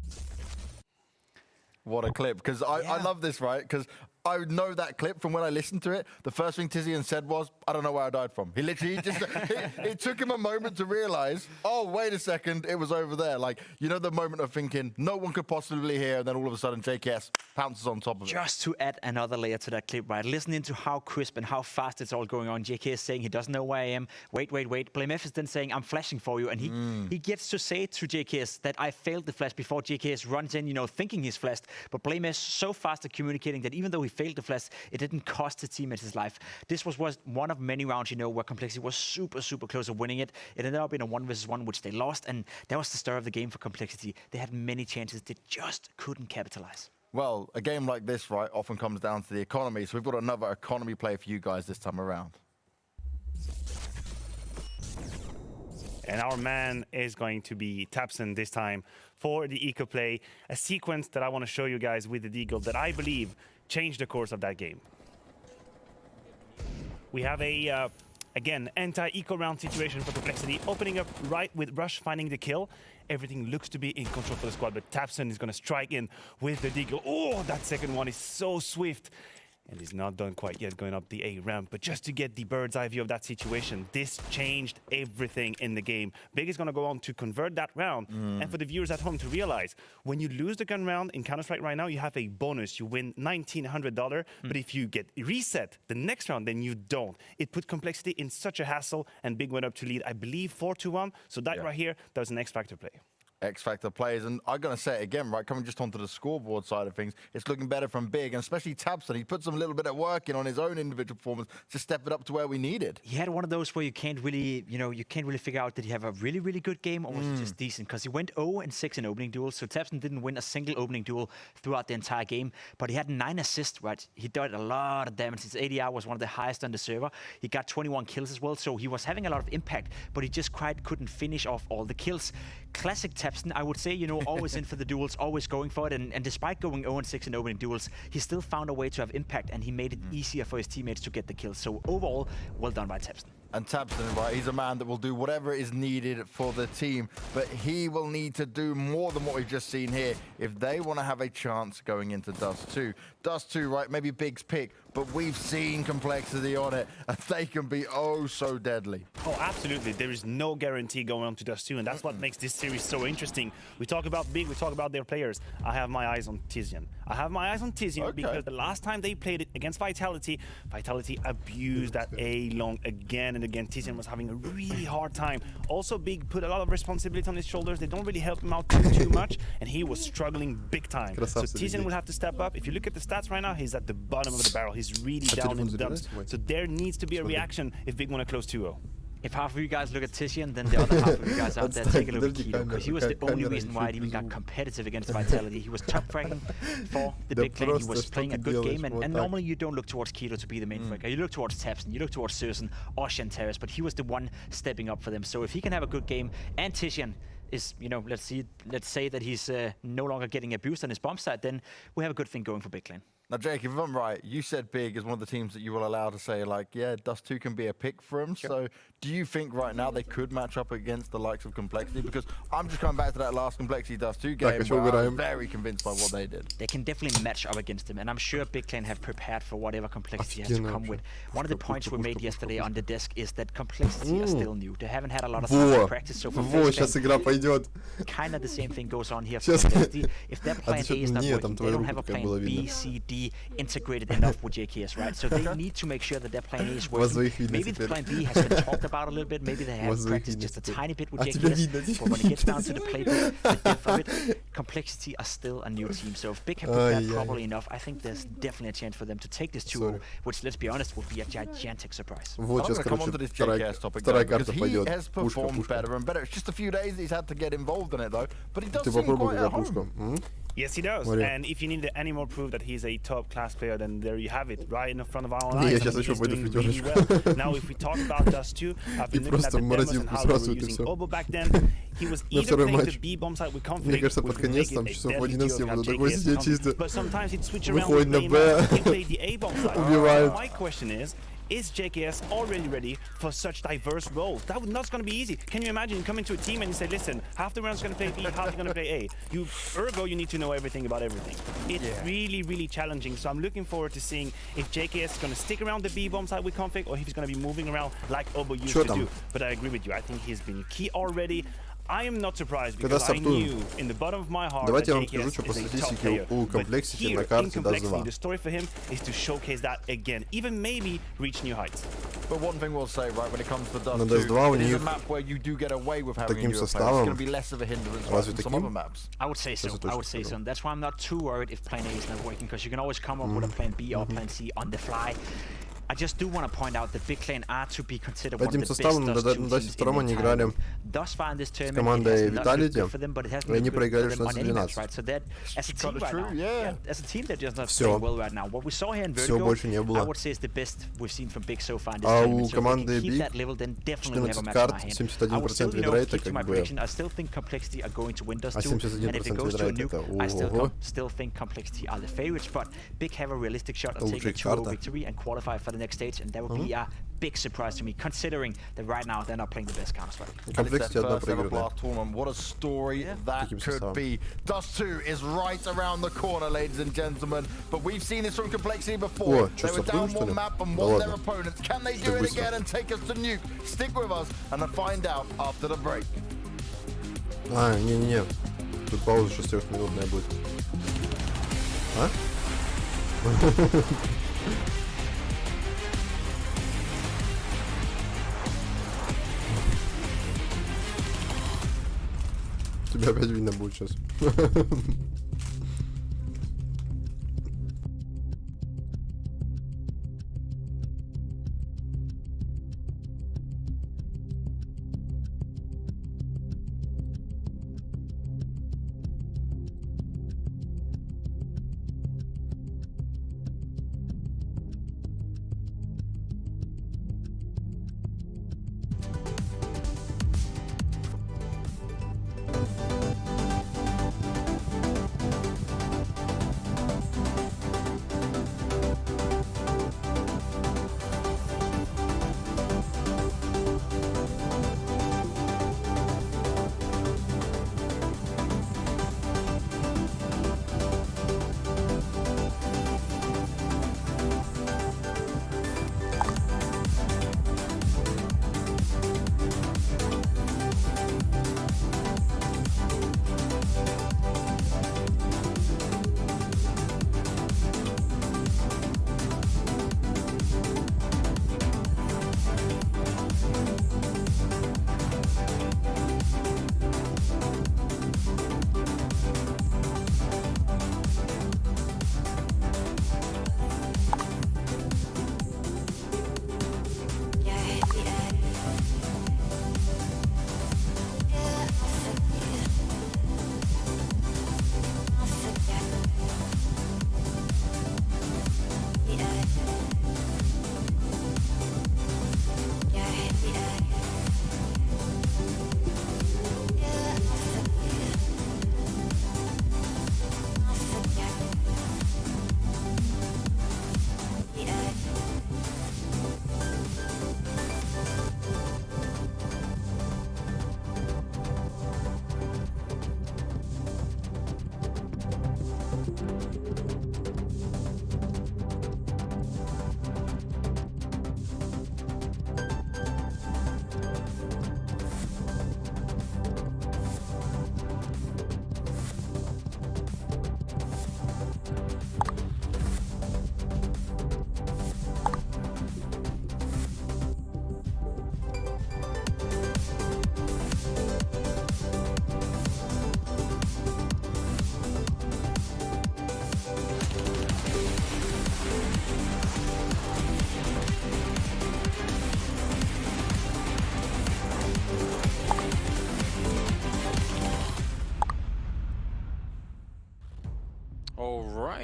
What a clip, because I love this, right? Because I know that clip from when I listened to it. The first thing Tizian said was, I don't know where I died from. He literally just, it took him a moment to realize, oh, wait a second, it was over there. Like, you know, the moment of thinking, no one could possibly hear, and then all of a sudden, JKS pounces on top of it. Just to add another layer to that clip, right? Listening to how crisp and how fast it's all going on. JKS saying he doesn't know where I am. Wait. BlameF is then saying, I'm flashing for you. And he gets to say to JKS that I failed the flash before JKS runs in, you know, thinking he's flashed. But BlameF so fast at communicating that even though he failed the flash, it didn't cost his teammates his life. This was one of many rounds, you know, where Complexity was super close to winning it. It ended up in a 1v1, which they lost, and that was the start of the game for Complexity. They had many chances, they just couldn't capitalize. Well, a game like this, right, often comes down to the economy, so we've got another economy play for you guys this time around. And our man is going to be TATSKIN this time for the eco play, a sequence that I want to show you guys with the Deagle that I believe changed the course of that game. We have a, again, anti-eco round situation for Complexity, opening up right with Rush finding the kill. Everything looks to be in control for the squad, but TATSKIN is going to strike in with the Deagle. Oh, that second one is so swift. And he's not done quite yet going up the A ramp, but just to get the bird's eye view of that situation, this changed everything in the game. Big is going to go on to convert that round, and for the viewers at home to realize, when you lose the gun round in Counter-Strike right now, you have a bonus. You win $1,900, but if you get reset the next round, then you don't. It put Complexity in such a hassle, and Big went up to lead, I believe, 4-1. So that right here, that was an X-Factor play. X-Factor plays, and I'm going to say it again, right, coming just onto the scoreboard side of things, it's looking better from Big, and especially TATSKIN. He put some little bit of work in on his own individual performance to step it up to where we needed. He had one of those where you can't really, you know, you can't really figure out did he have a really good game or was he just decent, because he went 0-6 in opening duels, so TATSKIN didn't win a single opening duel throughout the entire game, but he had 9 assists, right? He did a lot of damage. His ADR was one of the highest on the server. He got 21 kills as well, so he was having a lot of impact, but he just quite couldn't finish off all the kills. Classic TATSKIN, I would say, you know, always in for the duels, always going for it, and despite going 0-6 in opening duels, he still found a way to have impact, and he made it easier for his teammates to get the kills. So overall, well done by TATSKIN. And tabseN, right, he's a man that will do whatever is needed for the team, but he will need to do more than what we've just seen here if they want to have a chance going into Dust 2. Dust 2, right, maybe Big's pick, but we've seen complexity on it, and they can be oh so deadly. Oh, absolutely. There is no guarantee going on to Dust 2, and that's what makes this series so interesting. We talk about Big, we talk about their players. I have my eyes on TiZian. I have my eyes on TiZian because the last time they played it against Vitality, Vitality abused that A long again and again. TiZian was having a really hard time. Also, Big put a lot of responsibility on his shoulders. They don't really help him out too much, and he was struggling big time. So TiZian will have to step up. If you look at the stats right now, he's at the bottom of the barrel. He's really down in the dumps. So there needs to be a reaction if Big want to close 2-0. If half of you guys look at TiZian, then the other half of you guys out there take a look at Keto, because he was the only reason why it even got competitive against Vitality. He was top fragger for the big lane. He was playing a good game, and normally you don't look towards Keto to be the main fragger. You look towards tabseN, you look towards forZe or shanTeRIS, but he was the one stepping up for them. So if he can have a good game, and TiZian is, you know, let's say that he's no longer getting abused on his bomb side, then we have a good thing going for big lane. Now, Jake, if I'm right, you said Big is one of the teams that you will allow to say, like, yeah, Dust 2 can be a pick for him. Sure. So do you think right now they could match up against the likes of Complexity? Because I'm just coming back to that last Complexity Dust 2 game where I'm very convinced by what they did. They can definitely match up against him, and I'm sure Big Lane have prepared for whatever Complexity has to come with. One of the points we made yesterday on the desk is that Complexity are still new. They haven't had a lot of time to practice, so for kind of the same thing goes on here for Complexity. If their plan A is not working, they don't have a plan B, C, D integrated enough with JKS, right? So they need to make sure that their plan A is working. Maybe the plan B has been talked about a little bit. Maybe they have practiced just a tiny bit with JKS. But when it gets down to the playbook, the depth of it, Complexity are still a new team. So if Big have prepared properly enough, I think there's definitely a chance for them to take this 2-0, which, let's be honest, would be a gigantic surprise. I'm going to come on to this JKS topic though, because he has performed better and better. It's just a few days that he's had to get involved in it though, but he does seem quite at home. Yes, he does. And if you need any more proof that he's a top-class player, then there you have it, right in front of our eyes. He's doing really well. Now, if we talk about Dust 2, I've been looking at the demos and how they were using Obo back then. He was either playing the B bomb side with conflict, which would make it a deadly duo, but sometimes he'd switch around with he played the A bomb side. My question is JKS already ready for such diverse roles? That's going to be easy. Can you imagine coming to a team and you say, listen, half the round's going to play B, half are going to play A. Ergo, you need to know everything about everything. It's really, really challenging. So I'm looking forward to seeing if JKS is going to stick around the B bomb side with config or if he's going to be moving around like Obo used to do. But I agree with you. I think he's been key already. I am not surprised because I knew in the bottom of my heart that JKS is a top player. But here in Complexity, the story for him is to showcase that again, even maybe reach new heights. But one thing we'll say, right, when it comes to Dust 2, it is a map where you do get away with having a newer player. It's going to be less of a hindrance than some other maps. I would say so. I would say so. And that's why I'm not too worried if plan A is not working, because you can always come up with a plan B or plan C on the fly. I just do want to point out that Big Lane are to be considered one of the best Dust 2 teams in the entire. Thus far in this tournament, it has not looked good for them, but it has been good for them on any match, right? So that, as a team right now, as a team, they're just not playing well right now. What we saw here in Vertigo, I would say is the best we've seen from Big so far in this tournament. So if they keep that level, then definitely we have a match in my hand. I would still, keep to my prediction. I still think Complexity are going to win Dust 2, and if it goes to a nuke, I still think Complexity are the favorites, but Big have a realistic shot of taking a 2-0 victory and qualify for the next stage, and that would be a big surprise to me, considering that right now they're not playing the best Counter-Strike. What a story that could be. Dust 2 is right around the corner, ladies and gentlemen, but we've seen this from Complexity before. They were down one map and won their opponents. Can they do it again and take us to nuke? Stick with us and then find out after the break. Не-не-не. Тут пауза 6-минутная будет. А? Тебя опять видно будет сейчас.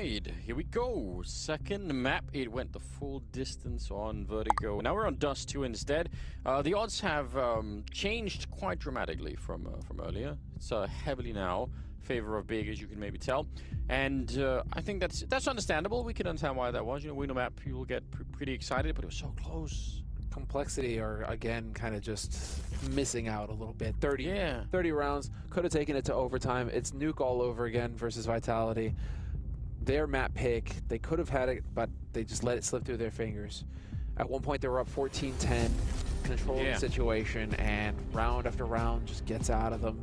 right, here we go. Second map, it went the full distance on Vertigo. Now we're on Dust 2 instead. The odds have changed quite dramatically from earlier. It's heavily now favor of Big, as you can maybe tell. And I think that's understandable. We can understand why that was. You know, we know map, people get pretty excited, but it was so close. Complexity are, again, kind of just missing out a little bit. 30 rounds, could have taken it to overtime. It's nuke all over again versus Vitality. Their map pick, they could have had it, but they just let it slip through their fingers. At one point, they were up 14-10, controlling the situation, and round after round just gets out of them.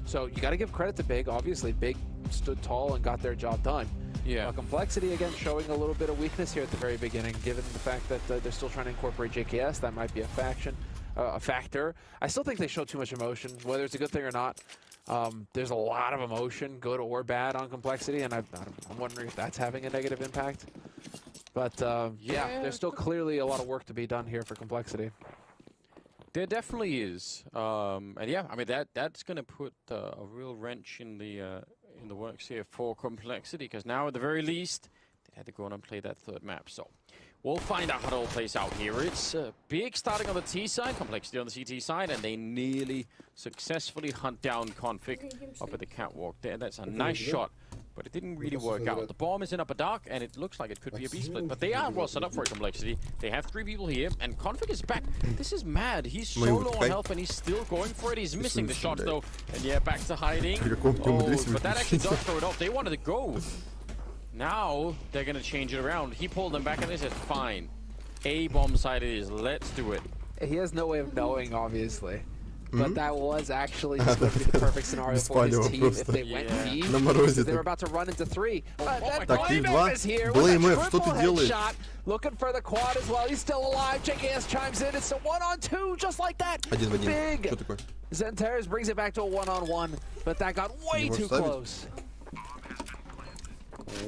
So you got to give credit to Big. Obviously, Big stood tall and got their job done. Complexity, again, showing a little bit of weakness here at the very beginning, given the fact that they're still trying to incorporate JKS. That might be a factor. I still think they show too much emotion, whether it's a good thing or not. There's a lot of emotion, good or bad, on Complexity, and I'm wondering if that's having a negative impact. But yeah, there's still clearly a lot of work to be done here for Complexity. There definitely is, and yeah, I mean that's going to put a real wrench in the works here for Complexity, because now at the very least they had to go on and play that third map. So we'll find out how it all plays out here. It's Big starting on the T side, Complexity on the CT side, and they nearly successfully hunt down Config up at the catwalk there. That's a nice shot, but it didn't really work out. The bomb is in upper dark, and it looks like it could be a B-split, but they are well set up for it, Complexity. They have 3 people here, and Config is back. This is mad. He's so low on health, and he's still going for it. He's missing the shots, though, and yeah, back to hiding. Oh, but that actually does throw it off. They wanted to go. Now they're going to change it around. He pulled them back, and they said, fine. A-bomb side it is. Let's do it. He has no way of knowing, obviously. But that was actually just going to be the perfect scenario for his team if they went deep. They were about to run into 3. But BlameF is here with a triple headshot. Looking for the quad as well. He's still alive. JKS chimes in. It's a 1-on-2 just like that. Big. Zenteris brings it back to a 1-on-1. But that got way too close.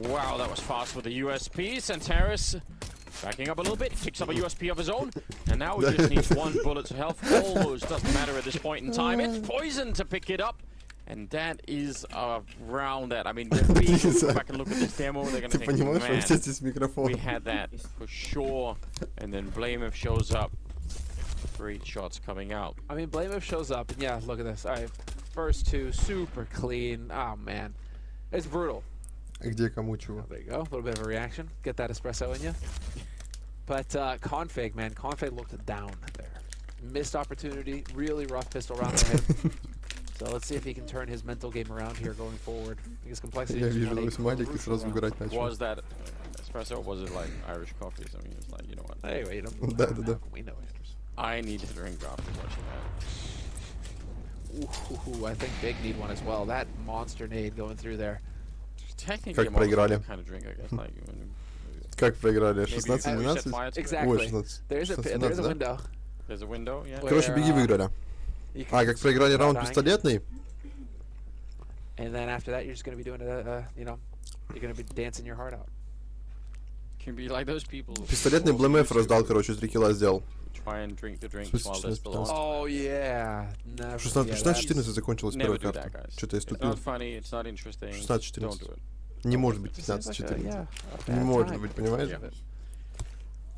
Wow, that was fast with the USP. Zenteris backing up a little bit, picks up a USP of his own, and now he just needs 1 bullet to health. Almost doesn't matter at this point in time. It's Poison to pick it up, and that is a round that, I mean, if we go back and look at this demo, they're going to think, man, we had that for sure. And then BlameF shows up. Great shots coming out. I mean, BlameF shows up, and yeah, look at this. All right, first 2, super clean. Oh, man. It's brutal. Где кому чего? There you go, a little bit of a reaction. Get that espresso in you. But Config, man, Config looked down there. Missed opportunity, really rough pistol round for him. So let's see if he can turn his mental game around here going forward. Because Complexity was that espresso, or was it like Irish coffee? So I mean, it's like, you know what? Anyway, you know, we know it. I need to drink after watching that. Ooh, I think Big need one as well. That monster nade going through there. Technically, как проиграли? Kind of drink, I guess, like, как проиграли? 16-12? Exactly. There's a window. There's a window, yeah. Короче, Беги выиграли. А, как проиграли раунд пистолетный? And then after that, you're just going to be doing you know, you're going to be dancing your heart out. Can be like those people. Пистолетный BlameF раздал, короче, 3 килла сделал. Try and drink the drinks while they're still on. Oh yeah. 16-14 закончилась первая карта. Что-то я ступил. 16-14. Не может быть 15-14. Не может быть, понимаешь?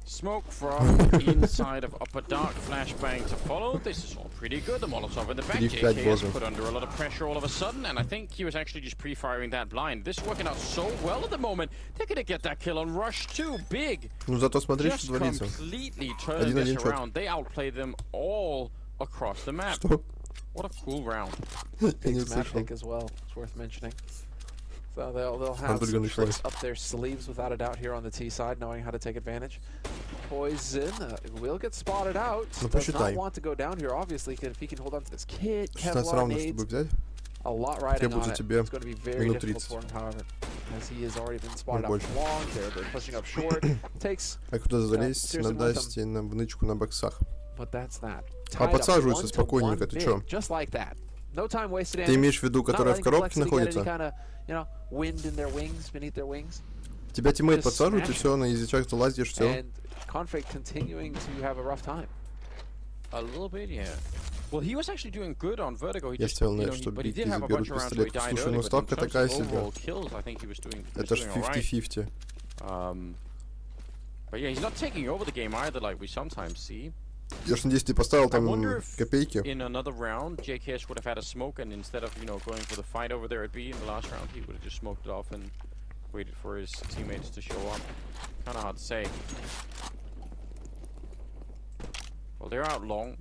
Smoke from inside of upper dark, flashbang to follow. This is all pretty good. The Molotov in the back. JKS put under a lot of pressure all of a sudden, and I think he was actually just pre-firing that blind. This is working out so well at the moment. They're gonna get that kill on Rush 2. Big. Ну зато смотри, just что творится. Completely turn this around. They outplay them all across the map. Что? What a cool round. Big's map pick as well. It's worth mentioning. So they'll have some tricks up their sleeves without a doubt here on the T side, knowing how to take advantage. Poison will get spotted out. Does not want to go down here, obviously, if he can hold on to this kid. Kevlar nades. A lot riding on it. It's going to be very difficult for him, however, as he has already been spotted out long. They're pushing up short. Takes. А куда залезть на дасте, на внычку, на боксах? But that's that. А подсаживаются спокойненько, ты чё? Just like that. No time wasted. Ты имеешь в виду, которая в коробке находится? You know, wind in their wings, beneath their wings. Тебя тиммейт подсаживает, и все, на язычах ты лазишь, все. And Config continuing to have a rough time. A little bit, yeah. Well, he was actually doing good on Vertigo. He Я just, ставил you на know, это, чтобы but he did бигти have a заберут bunch of rounds where he пистолет. died Слушай, early, ну but in ставка terms такая of себе. overall kills, I think he was doing Это ж all right. 50-50. But yeah, he's not taking over the game either, like we sometimes see. Я ж надеюсь, ты поставил I там wonder if копейки. in another round, JKS would have had a smoke, and instead of, you know, going for the fight over there at B in the last round, he would have just smoked it off and waited for his teammates to show up. Kind of hard to say. Well, they're out long.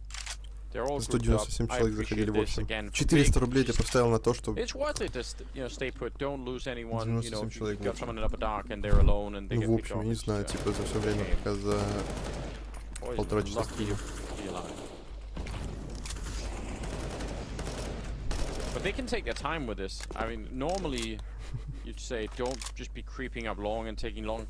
They're all grouped up. 197 I человек заходили appreciate в this общем. again. 400 рублей ты поставил на то, что... It's worth it to, you know, stay put. Don't lose anyone. You know, 97 if человек you've в got общем. someone in upper dark and they're alone and they Ну, get в picked общем, off. я не знаю, типа за все время, game. пока за Boys, полтора часа lucky стрима. to be alive. But they can take their time with this. I mean, normally you'd say don't just be creeping up long and taking long,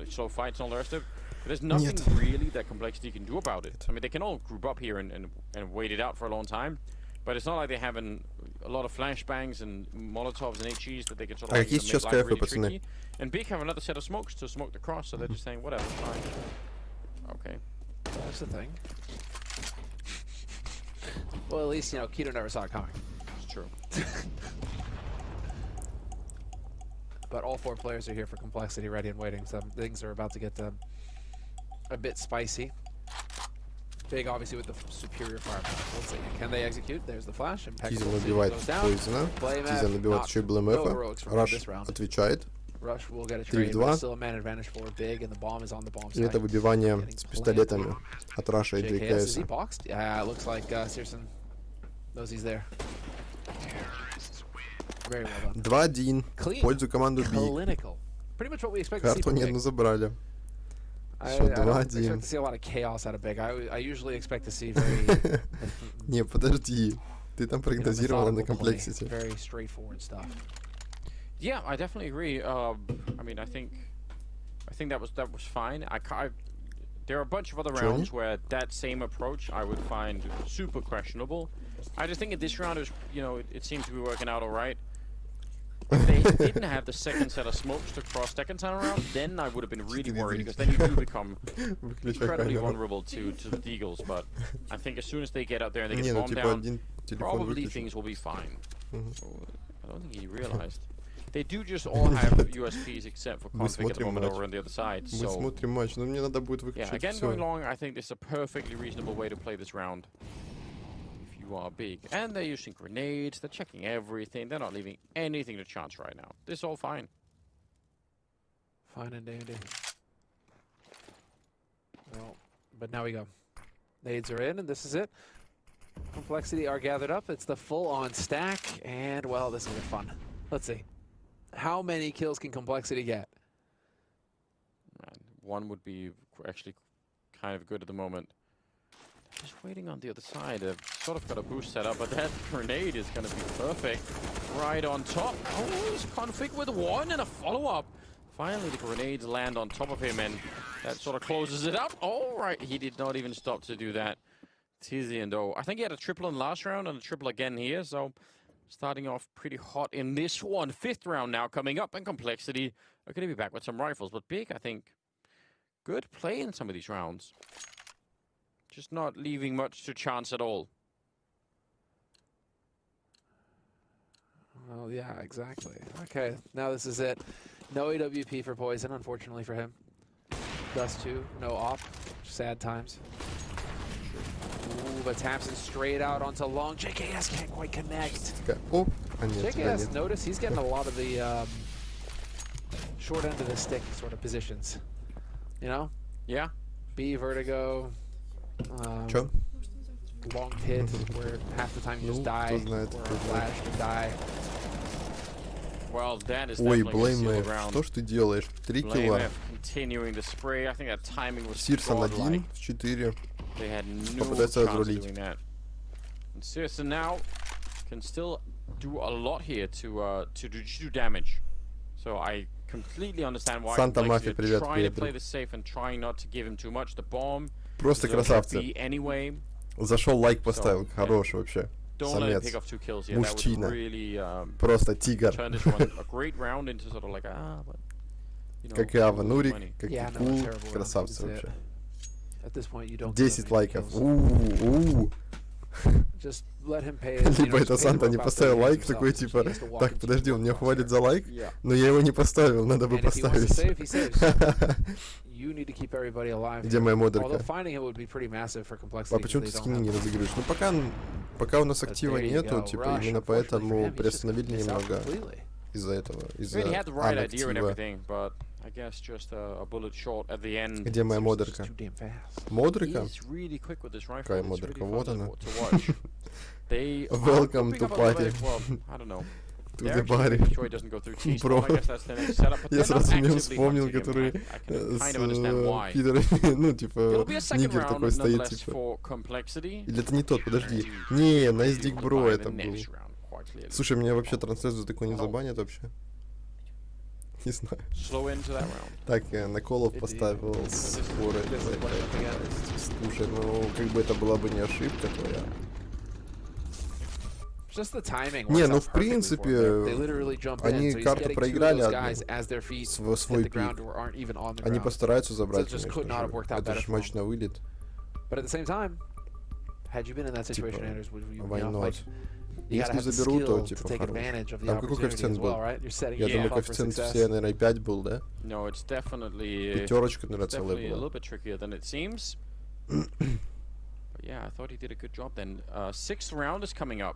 slow fights and all the rest of it. But there's nothing really that Complexity can do about it. I mean, they can all group up here and wait it out for a long time. But it's not like they're having a lot of flashbangs and Molotovs and HEs that they can sort of какие сейчас make life кайфы, really пацаны? tricky. And Big have another set of smokes to smoke the cross, so they're just saying, whatever, fine. Okay. That's the thing. Well, at least, you know, Keto never saw it coming. It's true. But all four players are here for Complexity, ready and waiting. So things are about to get a bit spicy. Big, obviously, with the superior firepower. Let's see. Can they execute? There's the flash. Тизен набивает поизна. Тизен набивает еще и BLMF. Rush отвечает. Rush will get a trade, but still a man advantage for Big, and the bomb is on the bomb И side. это выбивание с пистолетами от Rusha и JKS, is he JKS. boxed? Yeah, it looks like Searson knows he's there. Very well done. 2-1 в пользу команды Big. Clinical. Pretty much what we expect to see Карту from не Big. забрали. I Всё, don't expect 2-1. to see a lot of chaos out of Big. I usually expect to see very Не, подожди. Ты там прогнозировал на methodical play, Complexity. very straightforward stuff. Yeah, I definitely agree. I mean, I think that was fine. There are a bunch of other rounds where that same approach I would find super questionable. I just think in this round, you know, it seemed to be working out all right. If they didn't have the second set of smokes to cross second time around, then I would have been really worried, because then you do become incredibly vulnerable to the Deagles. But I think as soon as they get out there and they get bombed down, probably things will be fine. I don't think he realized. They do just all have USPs except for Config at the moment over on the other side. Мы So смотрим матч, но мне надо будет yeah, выключить again going все. long, I think this is a perfectly reasonable way to play this round. If you are Big. And they're using grenades, they're checking everything, they're not leaving anything to chance right now. This is all fine. Fine and dandy. Well, but now we go. Nades are in, and this is it. Complexity are gathered up. It's the full-on stack, and, well, this will be fun. Let's see. How many kills can Complexity get? Man, one would be actually kind of good at the moment. Just waiting on the other side. They've sort of got a boost set up, but that grenade is going to be perfect. Right on top. Oh, he's Config with one and a follow-up. Finally, the grenades land on top of him, and that sort of closes it up. All right, he did not even stop to do that. Tizzy and I think he had a triple in the last round and a triple again here, so starting off pretty hot in this one. Fifth round now coming up, and Complexity are going to be back with some rifles. But Big, I think, good play in some of these rounds. Just not leaving much to chance at all. Well, yeah, exactly. Okay, now this is it. No AWP for Poison, unfortunately for him. Dust 2, no op. Sad times. Ooh, but Tapson straight out onto long. JKS can't quite connect. О, а нет, тебя JKS, нет. notice he's getting a lot of the short end of the stick sort of positions. You know? Yeah. B, Vertigo. Чё? Long pit, where half the time you just die, or flash to die. Well, that is Ой, definitely a sealed BlameF, round. что ж ты делаешь? 3 килла. BlameF continuing the spray. I think that timing was Сирсон godlike. 1 в 4. They had no Попытается chance of разрулить. doing that. And Searson now can still do a lot here to do damage. So I completely understand why Санта Complexity Мафия, are привет, trying to привет, play друг. this safe and trying not to give him too much. The bomb Просто is over красавцы. B anyway. Зашел, лайк поставил. Хороший вообще. Don't let him Самец. pick off 2 kills here. That would Мужчина. really Просто тигр. turn this one a great round into sort of like but you know, Как и Ава Нурик, funny. как и Yeah, no, Кул. terrible round. Красавцы That's it. вообще. At this point, you don't. give 10 them any лайков. kills. Либо это Санта не поставил лайк, такой типа, так, подожди, он меня хвалит за лайк, но я его не поставил, надо бы поставить. Где моя модерка? А почему ты скины не разыгрываешь? Ну пока у нас актива нету, типа именно поэтому приостановили немного из-за этого, из-за анактива. Где моя модерка? Модерка? Какая модерка? Вот она. Welcome to party. To the party. Бро. Я сразу не вспомнил, который с пидорами, ну типа, нигер такой стоит, типа. Или это не тот, подожди. Не, Nice Dick Bro это был. Слушай, меня вообще трансляцию такой не забанят вообще. Не знаю. Так, я на колов поставил скорость. Слушай, ну как бы это была бы не ошибка твоя. Не, ну в принципе, они карту проиграли одну, свой пик. Они постараются забрать, конечно же. Это же матч на вылет. Типа, why not? Если заберу, то типа хорош. Там какой коэффициент был? Я думаю, коэффициент все, наверное, 5 был, да? Пятерочка, наверное, целая была. Yeah, I thought he did a good job then. Sixth round is coming up.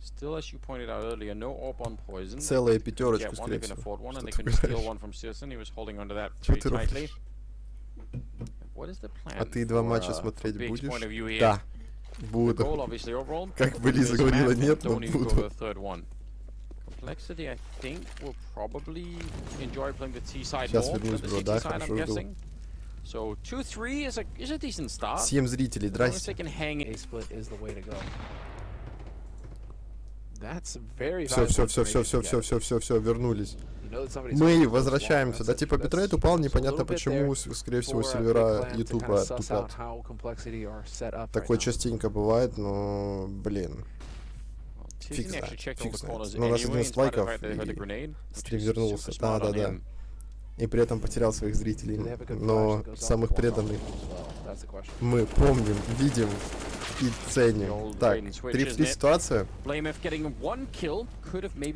Still, as you pointed out earlier, no orb on poison. Целая пятерочка, скорее всего. And they can steal one from Syman. He was holding onto that very tightly. What is the plan? А ты 2 матча смотреть будешь? Да. Буду. Как бы Лиза говорила, нет, но буду. Сейчас вернусь, бро, да, хорошо жду. 7 зрителей, здрасте. Все, вернулись. Мы возвращаемся. Да, типа битрейт упал, непонятно почему, скорее всего, сервера ютуба тупят. Такое частенько бывает, но, блин. Фиг знает. Но у нас 11 лайков, и стрим вернулся. Да. И при этом потерял своих зрителей. Но самых преданных мы помним, видим и ценим. Так, 3-3 ситуация.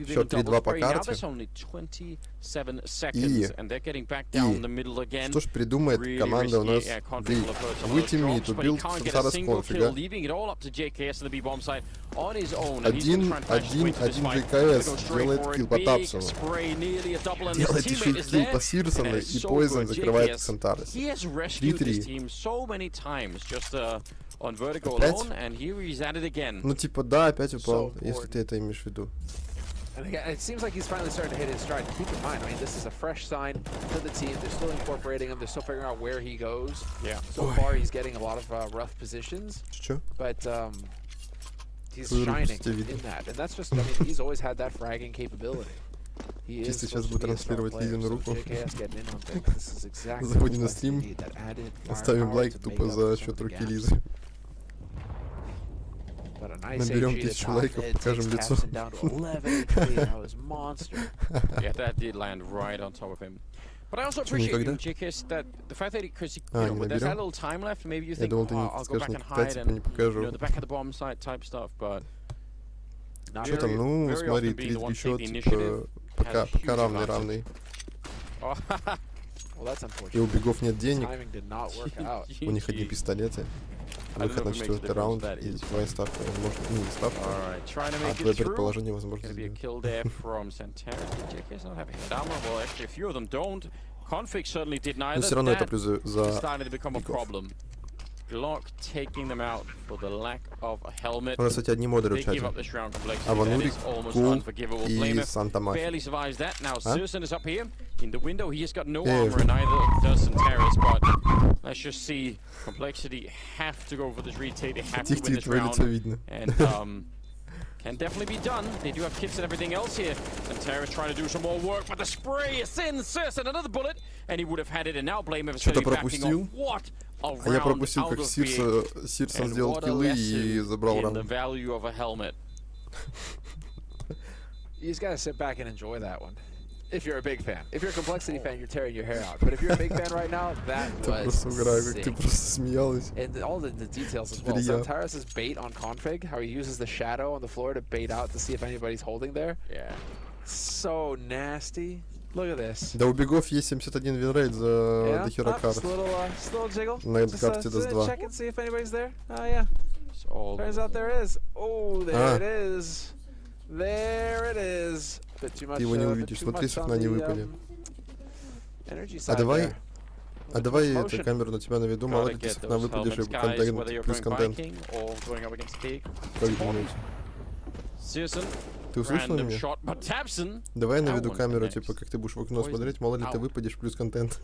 Счет 3-2 по карте. И что ж придумает команда у нас выйти мид, убил Сансара с конфига. 1-1 GKS делает килл по Тапсону. Делает еще и килл по Сирсону, и Poison закрывает Сантарес. 3-3. Опять? Ну типа да, опять упал, если ты это имеешь в виду. It seems like he's finally starting to hit his stride. Keep in mind, I mean, this is a fresh sign to the team. They're still incorporating him. They're still figuring out where he goes. Yeah. So far, he's getting a lot of rough positions. But he's shining in that, and that's just. I mean, he's always had that fragging capability. Чисто сейчас буду транслировать Лизину руку. Заходим на стрим, ставим лайк тупо за счет руки Лизы. Наберем 1000 лайков, покажем лицо. But I also appreciate you, JKS, that the fact that because there's that little time left, maybe you think, I'll go back and hide and the back of the bomb site type stuff, but что там, ну, смотри, 3 счет, типа, пока равный. И у бегов нет денег, у них одни пистолеты. Выход на 4-й раунд, и твоя ставка, может, ну, не ставка, а твое предположение, возможно, сделать. Но все равно это плюс за бегов. У нас, кстати, одни модеры в чате. Аванурик, Кул и Санта Мафи. Тихо, твое лицо видно. Can definitely be done. They do have kits and everything else here. Santeras trying to do some more work, but the spray is in. Syman, another bullet, and he would have had it. And now blame him for backing off. What a round. А я пропустил, как Сирсон сделал киллы и забрал раунд. The value of a helmet. You just gotta sit back and enjoy that one. if you're a big fan. If you're a Complexity fan, you're tearing your hair out. But if you're a big fan right now, that was sick. And all the details as well. Santaris' bait on config, how he uses the shadow on the floor to bait out to see if anybody's holding there. Yeah. So nasty. Look at this. Да, у бегов есть 71 винрейт за дохера карт. Still jiggle. На этой карте даст 2. Check and see if anybody's there. Oh, yeah. Turns out there is. Oh, there it is. There it is. Ты его не увидишь, смотри, с окна не выпали. А давай эту камеру на тебя наведу, мало ли ты с окна выпадешь и контент, плюс контент. Как думаете? Ты услышал меня? Давай я наведу камеру, типа, как ты будешь в окно смотреть, мало ли ты выпадешь, плюс контент.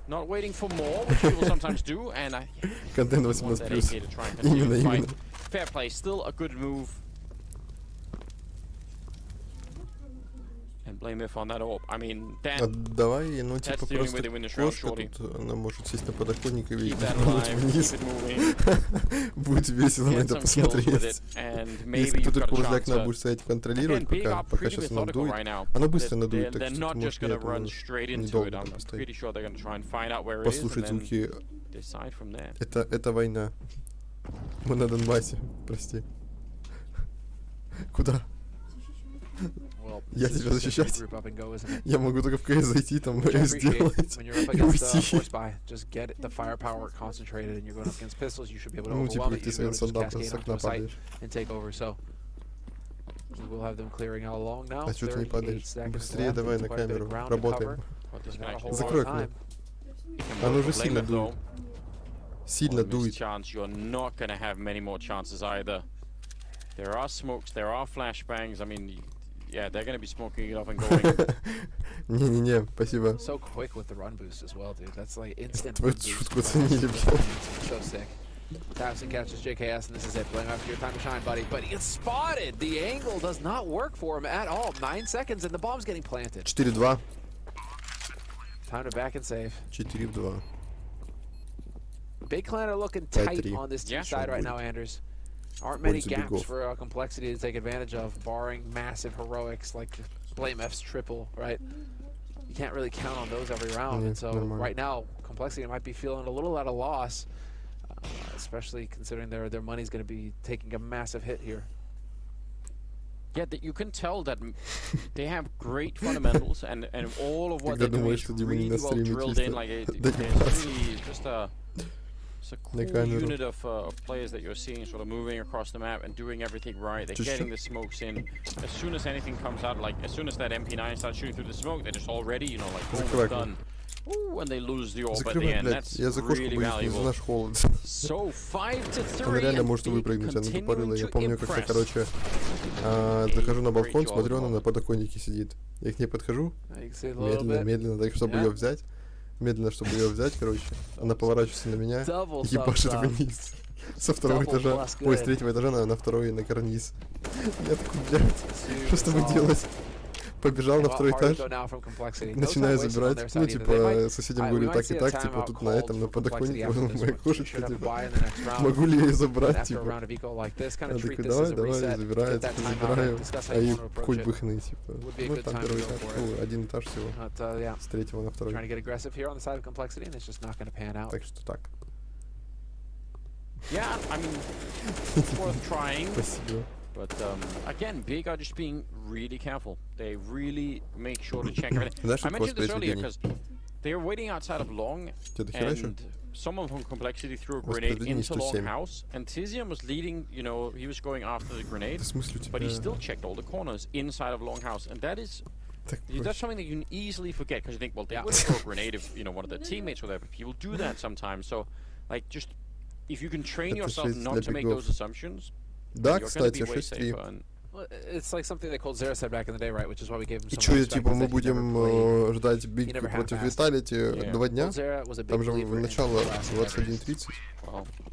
Not waiting for more, which people sometimes do, and контент 18+. Именно. Fair play, still a good move. And blame if on that orb. I mean, Dan, давай, ну типа просто кошка тут, она может сесть на подоконник и видеть вниз. Будет весело на это посмотреть. Если кто тут возле окна будешь стоять контролировать, пока сейчас оно дует, оно быстро надует, так что ты можешь недолго там постоять. Послушать звуки. Это война. Мы на Донбассе, прости. Куда? Я тебя защищать? Я могу только в КС зайти, там сделать и уйти. Ну, типа, как ты с окна падаешь. А что ты не падаешь? Быстрее давай на камеру, работаем. Закрой окно. Оно уже сильно дует. Сильно дует. There are smokes, there are flashbangs. I mean, yeah, they're gonna be smoking it up and going. Не-не-не, спасибо. So quick with the run boost as well, dude. That's like instant. Твою шутку оценили. So sick. TATSKIN catches JKS, and this is it. Blame after your time to shine, buddy. But he gets spotted. The angle does not work for him at all. 9 seconds, and the bomb's getting planted. 4-2. Time to back and save. 4-2. Big Clan are looking tight on this team side right now, Anders. Aren't many gaps for Complexity to take advantage of, barring massive heroics like Blame F's triple, right? You can't really count on those every round, and so right now, Complexity might be feeling a little at a loss, especially considering their money's going to be taking a massive hit here. Yeah, you can tell that they have great fundamentals, and all of what they're doing is really well drilled in. Like it's really just a cool unit of players that you're seeing sort of moving across the map and doing everything right. They're getting the smokes in. As soon as anything comes out, like as soon as that MP9 starts shooting through the smoke, they're just already, you know, like almost done. Ooh, and they lose the orb at the end. That's really valuable. So 5-3. Он реально может выпрыгнуть, она тупорыла. Я помню, как я, короче, захожу на балкон, смотрю, она на подоконнике сидит. Я к ней подхожу, медленно, так, чтобы ее взять. Медленно, чтобы ее взять, короче. Она поворачивается на меня и ебашит вниз. Со второго этажа. Ой, с третьего этажа на второй, на карниз. Я такой, блядь, что с тобой делать? Побежал на второй этаж, начинаю забирать, ну, типа, соседям говорю так и так, типа, тут на этом, на подоконнике, моя кошечка, типа, могу ли я ее забрать, типа. Она такой, давай, забираю, а ей хоть бы хны, типа. Ну, там первый этаж, ну, один этаж всего, с третьего на второй. Так что так. Yeah, I mean, worth trying. Спасибо. But again, Big are just being really careful. They really make sure to check everything. I mentioned this earlier because they were waiting outside of Long, and someone from Complexity threw a grenade into Long House, and Tizian was leading, you know, he was going after the grenade, but he still checked all the corners inside of Long House, and that is... That's something that you can easily forget, because you think, well, they wouldn't throw a grenade if, you know, one of their teammates were there, but people do that sometimes, so, like, just... If you can train yourself not to make those assumptions, да, кстати, 6-3. It's like something that Cold Zero said back in the day, right? Which is why we gave him so much respect. И что, типа, мы будем ждать битву против Vitality 2 дня? Там же начало 21:30.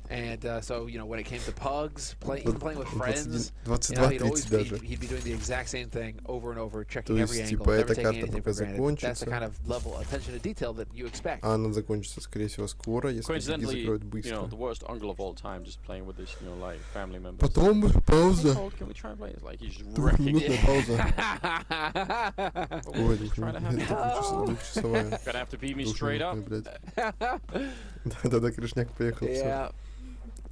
And so, you know, when it came to pugs, even playing with friends, 22:30 he'd be doing the exact same thing over and over, checking every angle, never taking anything for granted. That's the kind of level of attention to detail that you expect. А она закончится, скорее всего, скоро, если Теги закроют быстро. You know, the worst uncle of all time, just playing with this, you know, like family members. Потом пауза. Can we try and play? It's Like he's just wrecking it. Двухминутная пауза. Ой, Gonna have to beat me straight up. Да-да, Крышняк поехал. Yeah.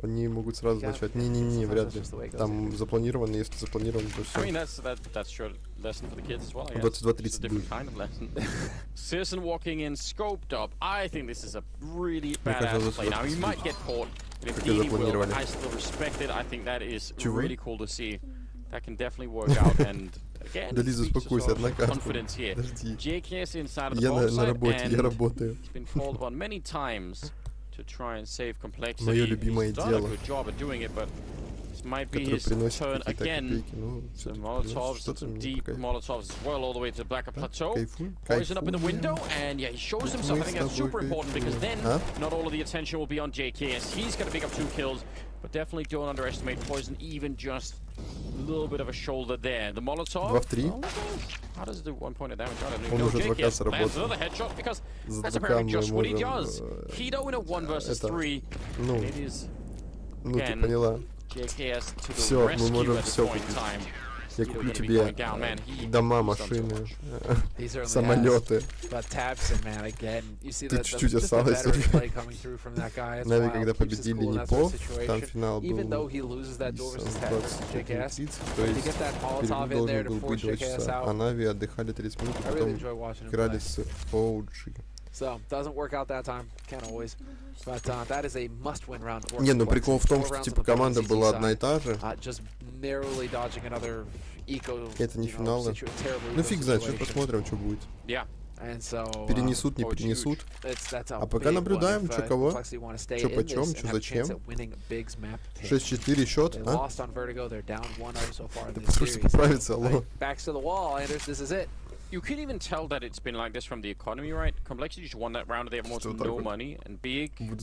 Они могут сразу начать. Не, вряд ли. Там запланировано, если запланировано, то все. I mean, that's your lesson for the kids as well, I guess. 22:30 It's a different kind of lesson. Syman walking in, scoped up. I think this is a really badass play. Now, he might get caught, but if he will, I still respect it. I think that is really cool to see. That can definitely work out, and again, confidence here. JKS inside of the box side, and he's been called upon many times to try and save complexity. He's done a good job at doing it, but this might be his turn again. Some Molotovs, some deep Molotovs as well, all the way to the Blacker Plateau. Poison up in the window, and yeah, he shows himself. I think that's super important because then not all of the attention will be on JKS. He's going to pick up 2 kills, but definitely don't underestimate Poison, even just a little bit of a shoulder there. The Molotov. How does it do 1 point of damage? I don't even know. JKS lands another headshot because that's apparently just what he does. Keto in a 1 versus 3. And it is again JKS to the rescue at this point in time. Я куплю тебе дома, машины, самолеты. Ты чуть-чуть осталось. Нави, когда победили Непо, там финал был 20-30, то есть перед должен был быть 2 часа, а Нави отдыхали 30 минут, а потом играли с OG. So, doesn't work out that time. Can't always. But that is a must-win round for Не, ну прикол в том, что типа команда была одна и та же. Just narrowly dodging another eco. Это не финал. Ну фиг знает, сейчас посмотрим, что будет. Перенесут, не перенесут. А пока наблюдаем, что кого, что почем, что зачем. 6-4 счет, а? Это просто поправится, алло. You can even tell that it's been like this from the economy, right? Complexity just won that round, they have almost no money, and Big, I mean,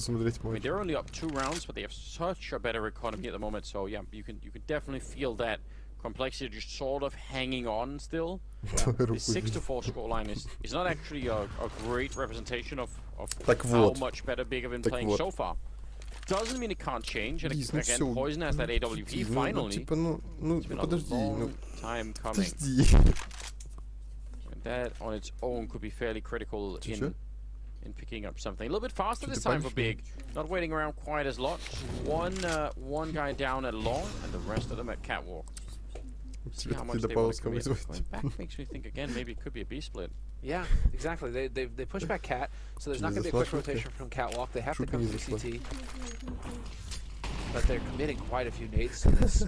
they're only up 2 rounds, but they have such a better economy at the moment, so yeah, you can definitely feel that Complexity just sort of hanging on still. The 6-4 scoreline is not actually a great representation of how much better Big have been playing so far. Doesn't mean it can't change, and again, Poison has that AWP finally. It's been a long time coming. That on its own could be fairly critical in picking up something. A little bit faster this time for Big. Not waiting around quite as long. One guy down at long, and the rest of them at catwalk. See how much they want to commit. Going back makes me think again, maybe it could be a B split. Yeah, exactly. They push back Cat, so there's not going to be a quick rotation from catwalk. They have to come to CT. But they're committing quite a few nades to this.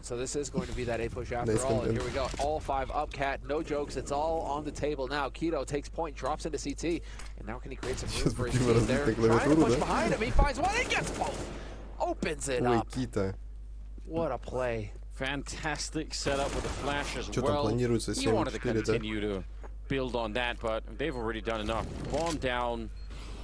So this is going to be that A push after all, and here we go. All 5 up, Cat, no jokes, it's all on the table now. Keto takes point, drops into CT, and now can he create some room for his team there? Trying to push behind him, he finds one, he gets both! Opens it up. What a play. Fantastic setup with the flash as well. He wanted to continue to build on that, but they've already done enough. Bomb down.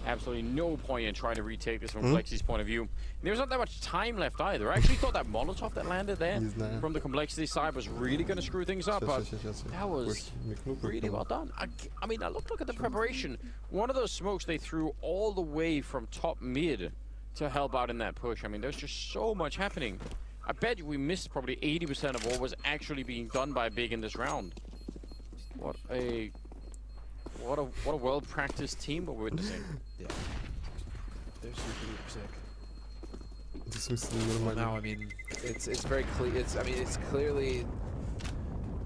Absolutely no point in trying to retake this from Complexity's point of view. There's not that much time left either. I actually thought that Molotov that landed there from the Complexity side was really going to screw things up, but that was really well done. I mean, look at the preparation. One of those smokes they threw all the way from top mid to help out in that push. I mean, there's just so much happening. I bet we missed probably 80% of what was actually being done by Big in this round. What a well-practiced team we're witnessing. Yeah. They're super sick. Well, now, I mean, it's very clear. It's clearly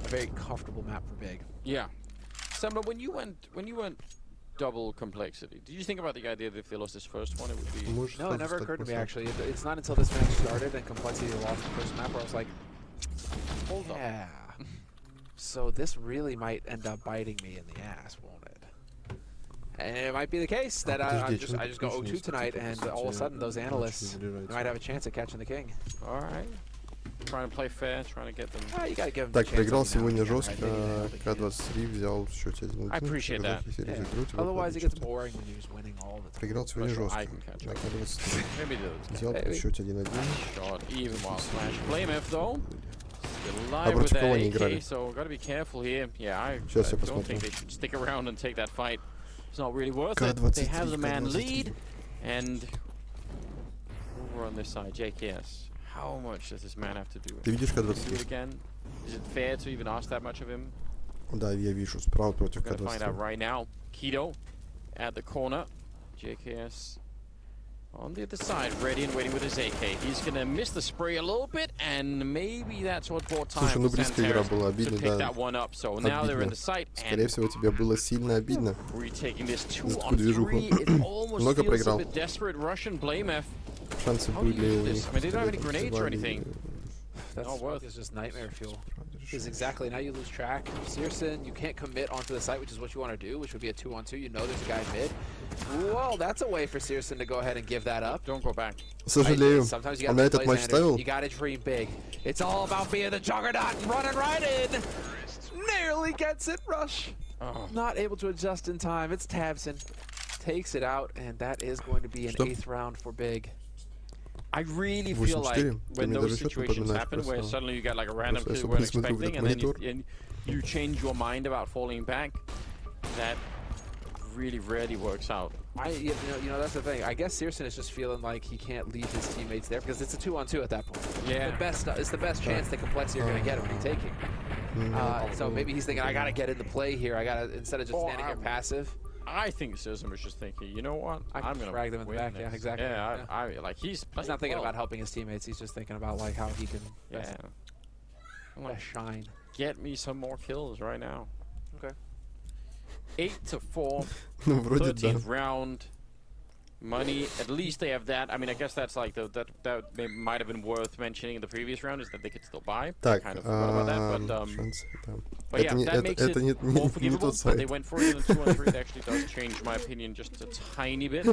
a very comfortable map for Big. Yeah. Sam, but when you went double Complexity, did you think about the idea that if they lost this first one, it would be? No, it never occurred to me actually. It's not until this match started and Complexity lost the first map where I was like, hold on. Yeah. So this really might end up biting me in the ass, won't it? And it might be the case that I just go 0-2 tonight, and all of a sudden those analysts might have a chance at catching the king. All right. Trying to play fair, trying to get them. You gotta give them Так, проиграл сегодня жестко, К-23 взял в счете 1-1. I appreciate that. Otherwise it gets boring when you're just winning all the time. Проиграл сегодня жестко. К-23 взял в счете 1-1. Even while Flash blame F though. Alive with that AK, so gotta be careful here. Yeah, I don't think they should stick around and take that fight. It's not really worth it. They have the man lead, and over on this side, JKS. How much does this man have to do? Ты видишь, когда Do it again? Is it fair to even ask that much of him? Да, я вижу. Справа против We're gonna find out К23. right now. Keto at the corner. JKS on the other side, ready and waiting with his AK. He's gonna miss the spray a little bit, and maybe that's what bought time Слушай, ну for близкая игра Santaris была, to обидно, pick да. that one up. So now they're in the site, Скорее and всего, тебе было сильно обидно. retaking this За такую движуху. 2-on-3. It almost Много feels a проиграл. bit desperate. Russian blame F. Шансы How do you были do у this? них. I mean, they don't have any скорее grenades or танцевали. anything. That Not smoke worth. is just nightmare fuel. Because exactly, now you lose track. Searson, you can't commit onto the site, which is what you want to do, which would be a 2-on-2. You know there's a guy mid. Well, that's a way for Searson to go ahead and give that up. Don't go back. Сожалею. Sometimes you Он gotta на этот play матч Xander. ставил. You gotta dream big. It's all about being the juggernaut and running right in. Nearly gets it, Rush. Oh. Not able to adjust in time. It's Tabson. Takes it out, and that is going to be an 8th round for Big. I really feel like 8-4. when Ты мне those даже счет situations напоминаешь happen where просто. suddenly you get like a random Просто kill я you weren't посмотрю в expecting, этот and then монитор. you change your mind about falling back, that really rarely works out. You know that's the thing. I guess Searson is just feeling like he can't leave his teammates there because it's a 2-on-2 at that point. Yeah. It's the best chance that Complexity are going to get him retaking. So maybe he's thinking, I got to get into play here. I got to, instead of just standing here passive. I think Syman was just thinking, you know what? I'm gonna frag them in the back. This. Yeah, exactly. Yeah, I like he's not thinking well. about helping his teammates. He's just thinking about like how he can best, Yeah. I'm best like, shine. get me some more kills right now. Okay. 8-4. Ну, вроде да. 13th round. Money, at least they have that. I mean, I guess that's like that might have been worth mentioning in the previous round is that they could still buy. Так, Kind of forgot about that, but шансы, да. but yeah, that makes it не more forgivable. тот But they сайт. went for it in the 2-on-3. It actually does change my opinion just a tiny bit.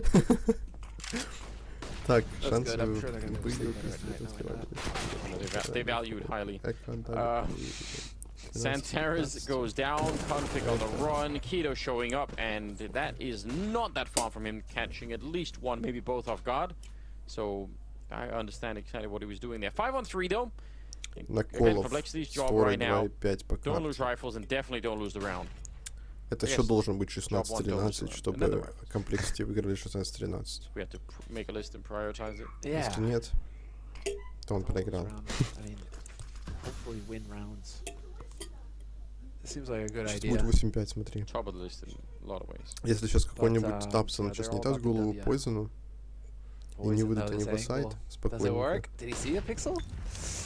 Так, That's шансы good. I'm sure they're gonna выиграть, stay there right now, They value it highly. Экран дали. Santaris goes down, Config on the run, Keto showing up, and that is not that far from him catching at least one, maybe both off guard. So I understand exactly what he was doing there. 5-on-3 though. На Again, колов Complexity's job right now. 42,5 по Don't lose карте. rifles and definitely don't lose the round. Это Yes. счет должен быть Job one, don't lose 16-13, the round. In чтобы other words, Complexity выиграли 16-13. we have to make a list and prioritize it. Yeah. Если нет, то он проиграл. I mean, hopefully win rounds. It seems like a good Сейчас idea. будет 8-5, смотри. Top of the list in a lot of ways. Если сейчас какой-нибудь Тапсон they're сейчас all не даст about the голову W. Poison, и не Poison, выдадут though, они this его angle. сайт, Does it спокойненько, work? Did he see a pixel?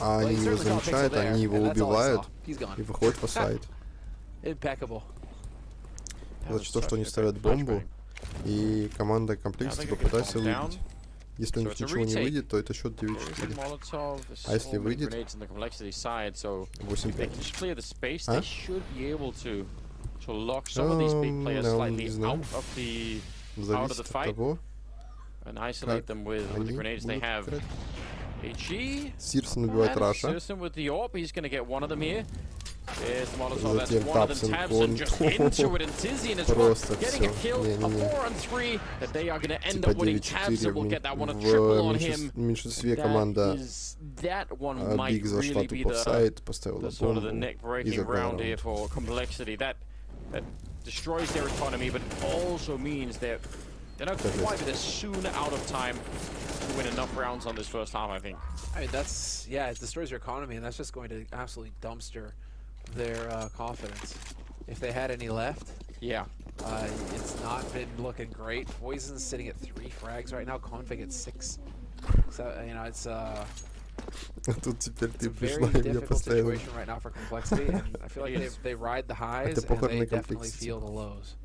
а Well, они he его certainly saw a pixel замечают, there, они его and that's all he убивают, saw. He's gone. и выходят во сайт. Impeccable. Значит, то, что они ставят бомбу, и команда Complexity попытается выбить. Если у них ничего не выйдет, то это счет 9-4. А если выйдет, 8-5. Clear the space, А? they should be able to lock some of these big players Ну, slightly не знаю. out of the Зависит от fight того, and isolate them with the они grenades they будут have. играть. HE. Сирсон убивает Раша. Searson with the AWP, he's gonna get one of them here. There's the Molotov, that's Затем one of them. Tabson Tabson just into it, and Tizian as well, Просто getting a всё. kill, a Не-не-не. 4-on-3 that they are gonna end Типа up winning. 9-4 Tabson will в get that one, a triple on him. меньшинстве команда That one might Биг зашла really be тупо в the сайт, поставила sort of the бомбу и neck-breaking забрала round here раунд. for Complexity. That destroys their economy, but it also means they're not quite a bit soon out of time to win enough rounds on this first half, I think. I mean, that's, yeah, it destroys your economy, and that's just going to absolutely dumpster their confidence. If they had any left, Yeah. it's not been looking great. Poison's sitting at 3 frags right now, Config at 6. So, you know, it's А тут теперь a ты very пришла и меня difficult поставила. situation right now for Complexity, and I feel like they ride the highs and похоже they на definitely Complexity. feel the lows.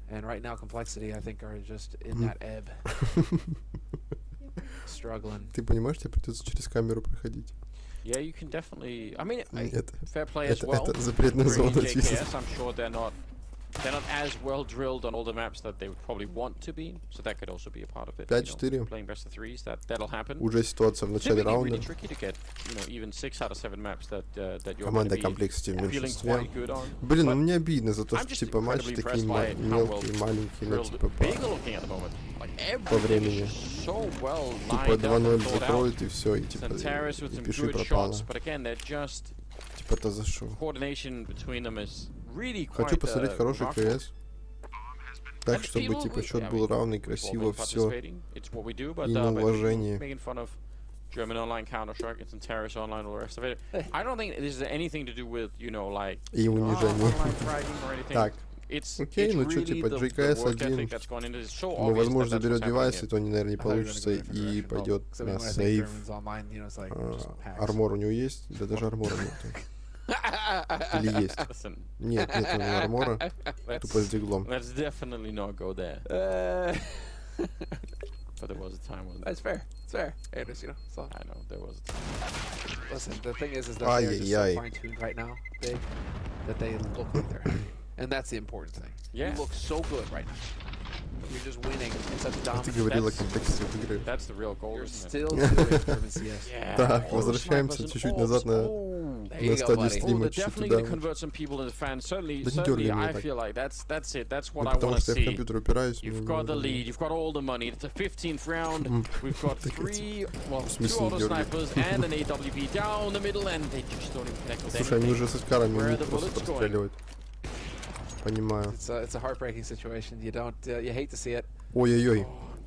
And right now, Complexity, I think, are just in that ebb, struggling. Ты понимаешь, тебе придется через камеру проходить. Yeah, you can definitely. I mean, Нет, fair play as well. это запретная Bringing зона, чисто. JKS, I'm sure they're not as well drilled on all the maps that they would probably want to be, so that could also be a part of it. 5-4. Playing best of threes, that'll happen. Уже ситуация в начале Typically really раунда. tricky to get, even 6 out of 7 maps that you're Команда going to be Complexity в feeling меньшинстве. quite good on. Блин, ну But мне обидно за то, I'm что just типа матчи incredibly такие impressed by how мелкие, well маленькие, ну drilled типа big are looking at the moment. Like everything времени. is just so well Типа lined up 2-0 and thought out. закроют и все, и типа Santaris with и some пиши good пропало. shots, but again, they're just Типа то за шо. coordination between them is really quite Хочу посмотреть хороший remarkable. КС. Так, And чтобы people типа who- счет yeah, был we- равный, we've all красиво, been все. participating. It's what we do, but И but на уважение. making fun of German online, Counter-Strike, it's in Terrace online, all the rest of it. I don't think this has anything to do with, you know, like online fragging or anything. Так. It's Окей, ну что, типа, GKS 1. Ну, возможно, заберет девайс, и то, наверное, не получится, и пойдет на сейв. Армор у него есть? Да даже армора нет. Или есть? Нет, нет у него армора. Тупо с диглом. Let's definitely not go there. But there was a time when... That's fair. It's fair. Hey, just, you know, so. I know, there was a time. Listen, the thing is that they're just so fine-tuned right now, Big, that they look like they're happy. And that's the important thing. Yeah. You look so good right now. You're just winning in such Ты dominant. говорил о контексте игры. That's the real goal, You're isn't it? still doing German CS. Так, возвращаемся чуть-чуть назад на стадию стрима, чуть-чуть definitely туда. going to convert some people into fans. Certainly, Да не дергай меня I так. feel like that's it. That's what Ну, I потому want to что я в see. компьютер упираюсь. You've got the lead. You've got all the money. It's a 15th round. We've got two auto snipers and an AWP down the middle, and they just don't even connect with anything. Слушай, они уже с карами умеют просто простреливать. Понимаю. It's a heartbreaking situation. You don't you hate to see it. Ой-ой-ой.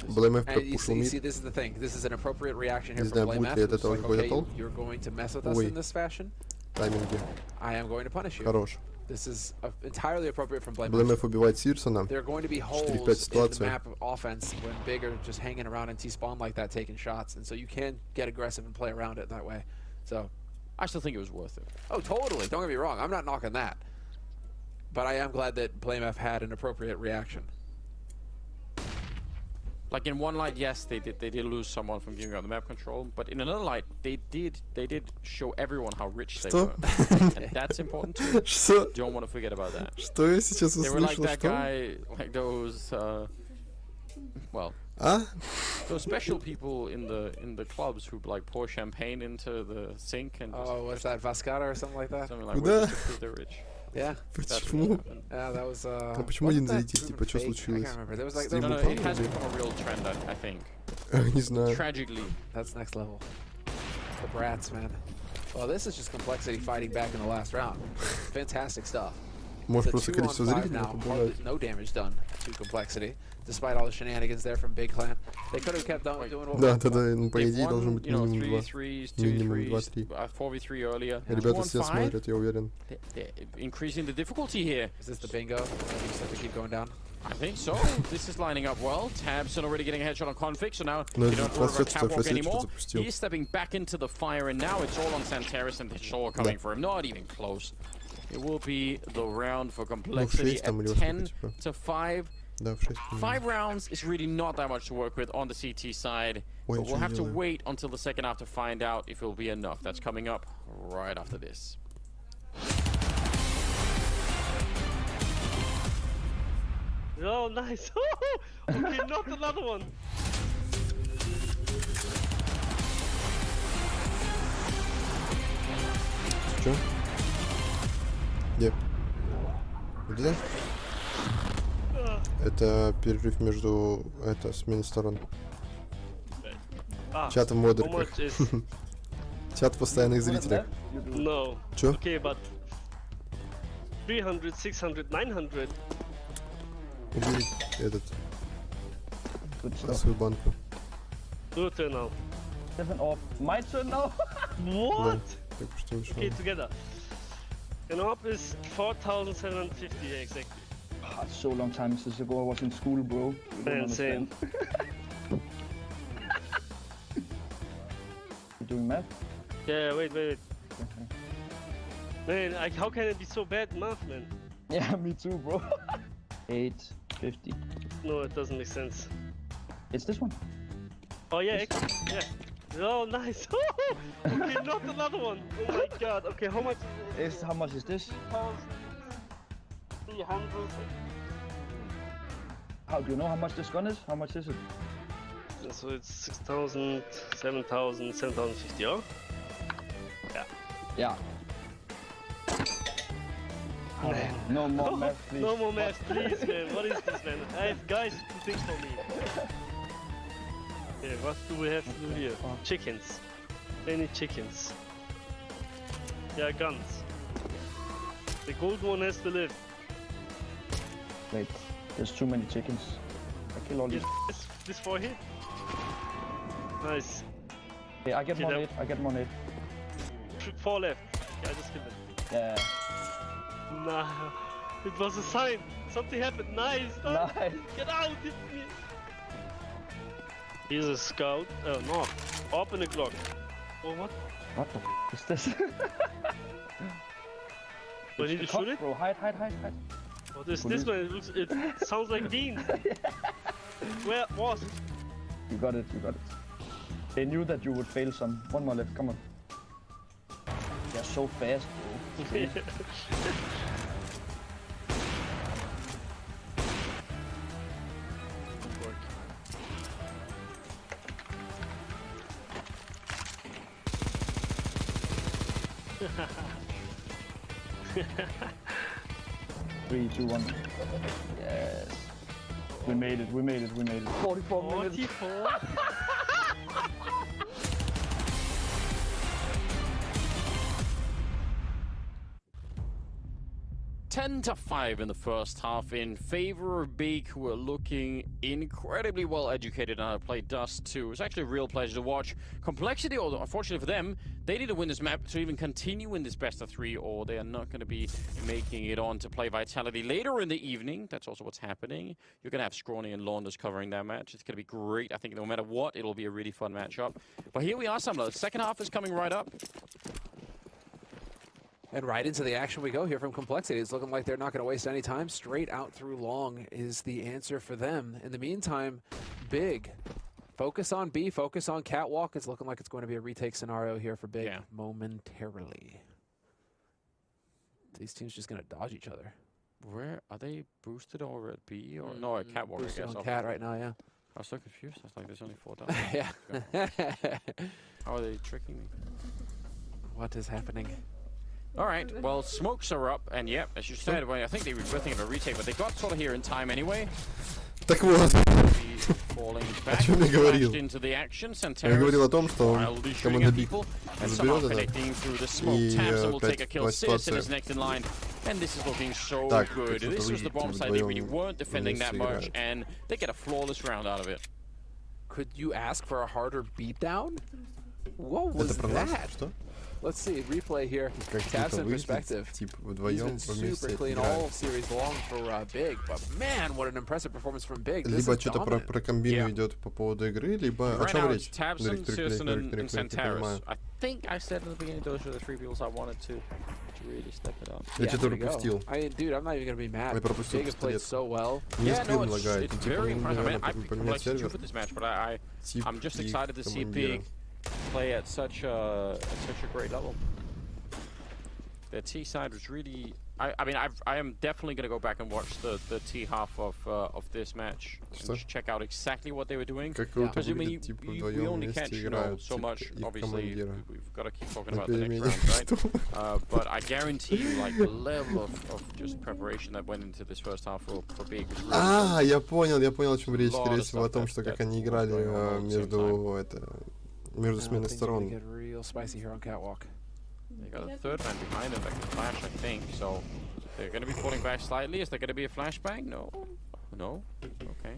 BlameF And как you пушил see, мид. this is the thing. This is an appropriate reaction here Не from знаю, будет BlameF. ли от It's этого like, какой-то okay, толк. you're going to mess with us Ой. in this fashion. Тайминги. I am going to punish you. Хорош. This is entirely appropriate from BlameF. BlameF убивает Сирсона. There are going to be holes 4-5 in the ситуация. map of offense when Big are just hanging around in T-spawn like that, taking shots, and so you can get aggressive and play around it that way. So, I still think it was worth it. oh, totally. Don't get me wrong. I'm not knocking that, but I am glad that BlameF had an appropriate reaction. Like in one light, yes, they did lose someone from giving up the map control, but in another light, they did show everyone how rich they were, and that's important too. Что? Don't want to forget about that. Что я сейчас They were like услышал? that Что? guy, like those, well, А? those special people in the clubs who like pour champagne into the sink and just Oh, what's that, Vascada or something like that? something like Куда? just to prove they're rich. Yeah. That's what Почему? happened. Yeah, that was. А почему один залететь? Типа, что I случилось? can't remember. There was like Стрим No, no, упал it has или? become a real trend, I think. Не знаю. Tragically. that's next level. The brats, man. Well, this is just complexity fighting back in the last round. Fantastic stuff. Может, The просто 2 on количество 5 зрителей now, побеждает. hardly no damage done to complexity, despite all the shenanigans there from Big Clan. They could have kept on doing what Да, was да, да, ну по They've идее won, должен быть you know, минимум 2. 3v3s, Минимум 2v3s, 2-3. 4v3 earlier. Ребята все 2-on-5. смотрят, я уверен. They're increasing the difficulty here. Is this the bingo? You just have to keep going down. I think so. This is lining up well. Tabson already getting a headshot on Config, so now Ну, you don't order a фасет catwalk anymore. запустил. He's stepping back into the fire, and now it's all on Santeris, and they're all coming for him. Not even close. It will be the round for complexity 6 там или at во сколько, 10 типа? to 5. Да, в 6. 5 rounds is really not that much to work with on the CT side, Ой, but we'll ничего не have to делаю. wait until the second half to find out if it'll be enough. That's coming up right after this. Oh, nice. Okay, not another one. Что? Где? Где? Это перерыв между сменой сторон. Ah, Чат в how модерках. much is... Чат постоянных зрителей. No. Чё? Okay, but 300, 600, 900. Убери этот Good stuff. свою банку. Your turn now. 7 off. My turn now? What? Так что вышел. Okay, together. And up is 4,750, yeah, exactly. Ah, it's so long time since ago I was in school, bro. You don't Insane. understand. You doing math? Yeah, wait. Okay. Man, how can it be so bad in math, man? Yeah, me too, bro. 850. No, it doesn't make sense. It's this one. Oh, yeah, actually, yeah. Oh, nice. Okay, not another one. Oh my god. Okay, how much? How much is this? 300. How do you know how much this gun is? How much is it? So it's 6,000, 7,000, 7,050, oh? Yeah. Oh, no more math, please. No more math, please, man. What is this, man? I have guys who think for me. Okay, what do we have to do here? Chickens. Any chickens? Yeah, guns. The gold one has to live. Wait, there's too many chickens. I kill all these. This for here? Nice. Okay, I get Okay, more then- nade. I get more nade. 4 left. Yeah, I just killed him. Yeah. Nah. It was a sign. Something happened. Nice. Nice. Get out. He's a scout. Oh, no. Open the clock. Oh, what? What the is this? Do I need to shoot it? Bro, hide. Oh, this one, it sounds like beans. Where was it? You got it. They knew that you would fail some. One more left, come on. They're so fast, bro. Three, two, one. Yes. We made it. 44 minutes. 44? 10-5 in the first half in favor of Big, who are looking incredibly well educated on how to play Dust 2. It's actually a real pleasure to watch. Complexity, although unfortunately for them, they need to win this map to even continue in this best of 3, or they are not going to be making it on to play Vitality later in the evening. That's also what's happening. You're going to have Scrawny and Launders covering that match. It's going to be great. I think no matter what, it'll be a really fun matchup. But here we are, Samla. The second half is coming right up. And right into the action we go here from Complexity. It's looking like they're not going to waste any time. Straight out through long is the answer for them. In the meantime, Big. Focus on B, focus on Catwalk. It's looking like it's going to be a retake scenario here for Big momentarily. These teams just going to dodge each other. Where are they boosted over at B or no at Catwalk? Boosted I guess on Cat right now, yeah. I was so confused. I was like, there's only 4 down. Yeah. How are they tricking me? What is happening? All right, well, smokes are up, and yep, as you said, well, I think they were thinking of a retake, but they got sort of here in time anyway. Так вот. Falling back, чем я говорил? into the action. Я говорил о том, что команда Биг and заберет это. connecting through the smoke. И Tamsin will take a опять kill. была Citizen ситуация. is next in line, and this is looking so Так, good. что-то This was the bomb side. They really вдвоем weren't defending that much, играют. and they get a flawless round out of it. Could you ask for a harder beatdown? What was Это про нас? that? Что? Let's see, replay here. Как-то in perspective. выглядит, типа, He's вдвоем been super вместе clean играют. all series long for Big, but man, what an impressive performance from Big. This Либо is что-то dominant. про комбину идет по поводу игры, либо о Right чем now речь? it's Tabson, Citizen, and Santaris. I think I said in the beginning those were the 3 people I wanted to really step it up. Я Yeah, что-то there you go. пропустил. Dude, I'm not even gonna be mad. Я пропустил Big has played пистолет. so well. Мне Yeah, скрин no, лагает. it's Типа, very мне impressive. I mean, надо I поменять like you сервер. for this match, but Тип I'm just их excited to see командира. Big play at such a great level. The T side was really. I mean, I am definitely going to go back and watch the T half of this match and just check out exactly what they were doing. Как круто Because I mean, выглядит, типа, we вдвоем only вместе catch играют, so типа, much. их Obviously, командира. we've got to keep talking На about the перемене. next round, right? But I guarantee you, like the level of just preparation that went into this first half for Big was really А, я понял, о чем речь. Lot Скорее of всего, о stuff том, that- что как that они was играли going on at the same между сменой Things are gonna сторон. get real spicy here on Catwalk. They got a third man behind them that can flash, I think. So they're going to be falling back slightly. Is there going to be a flashbang? No. No. Okay.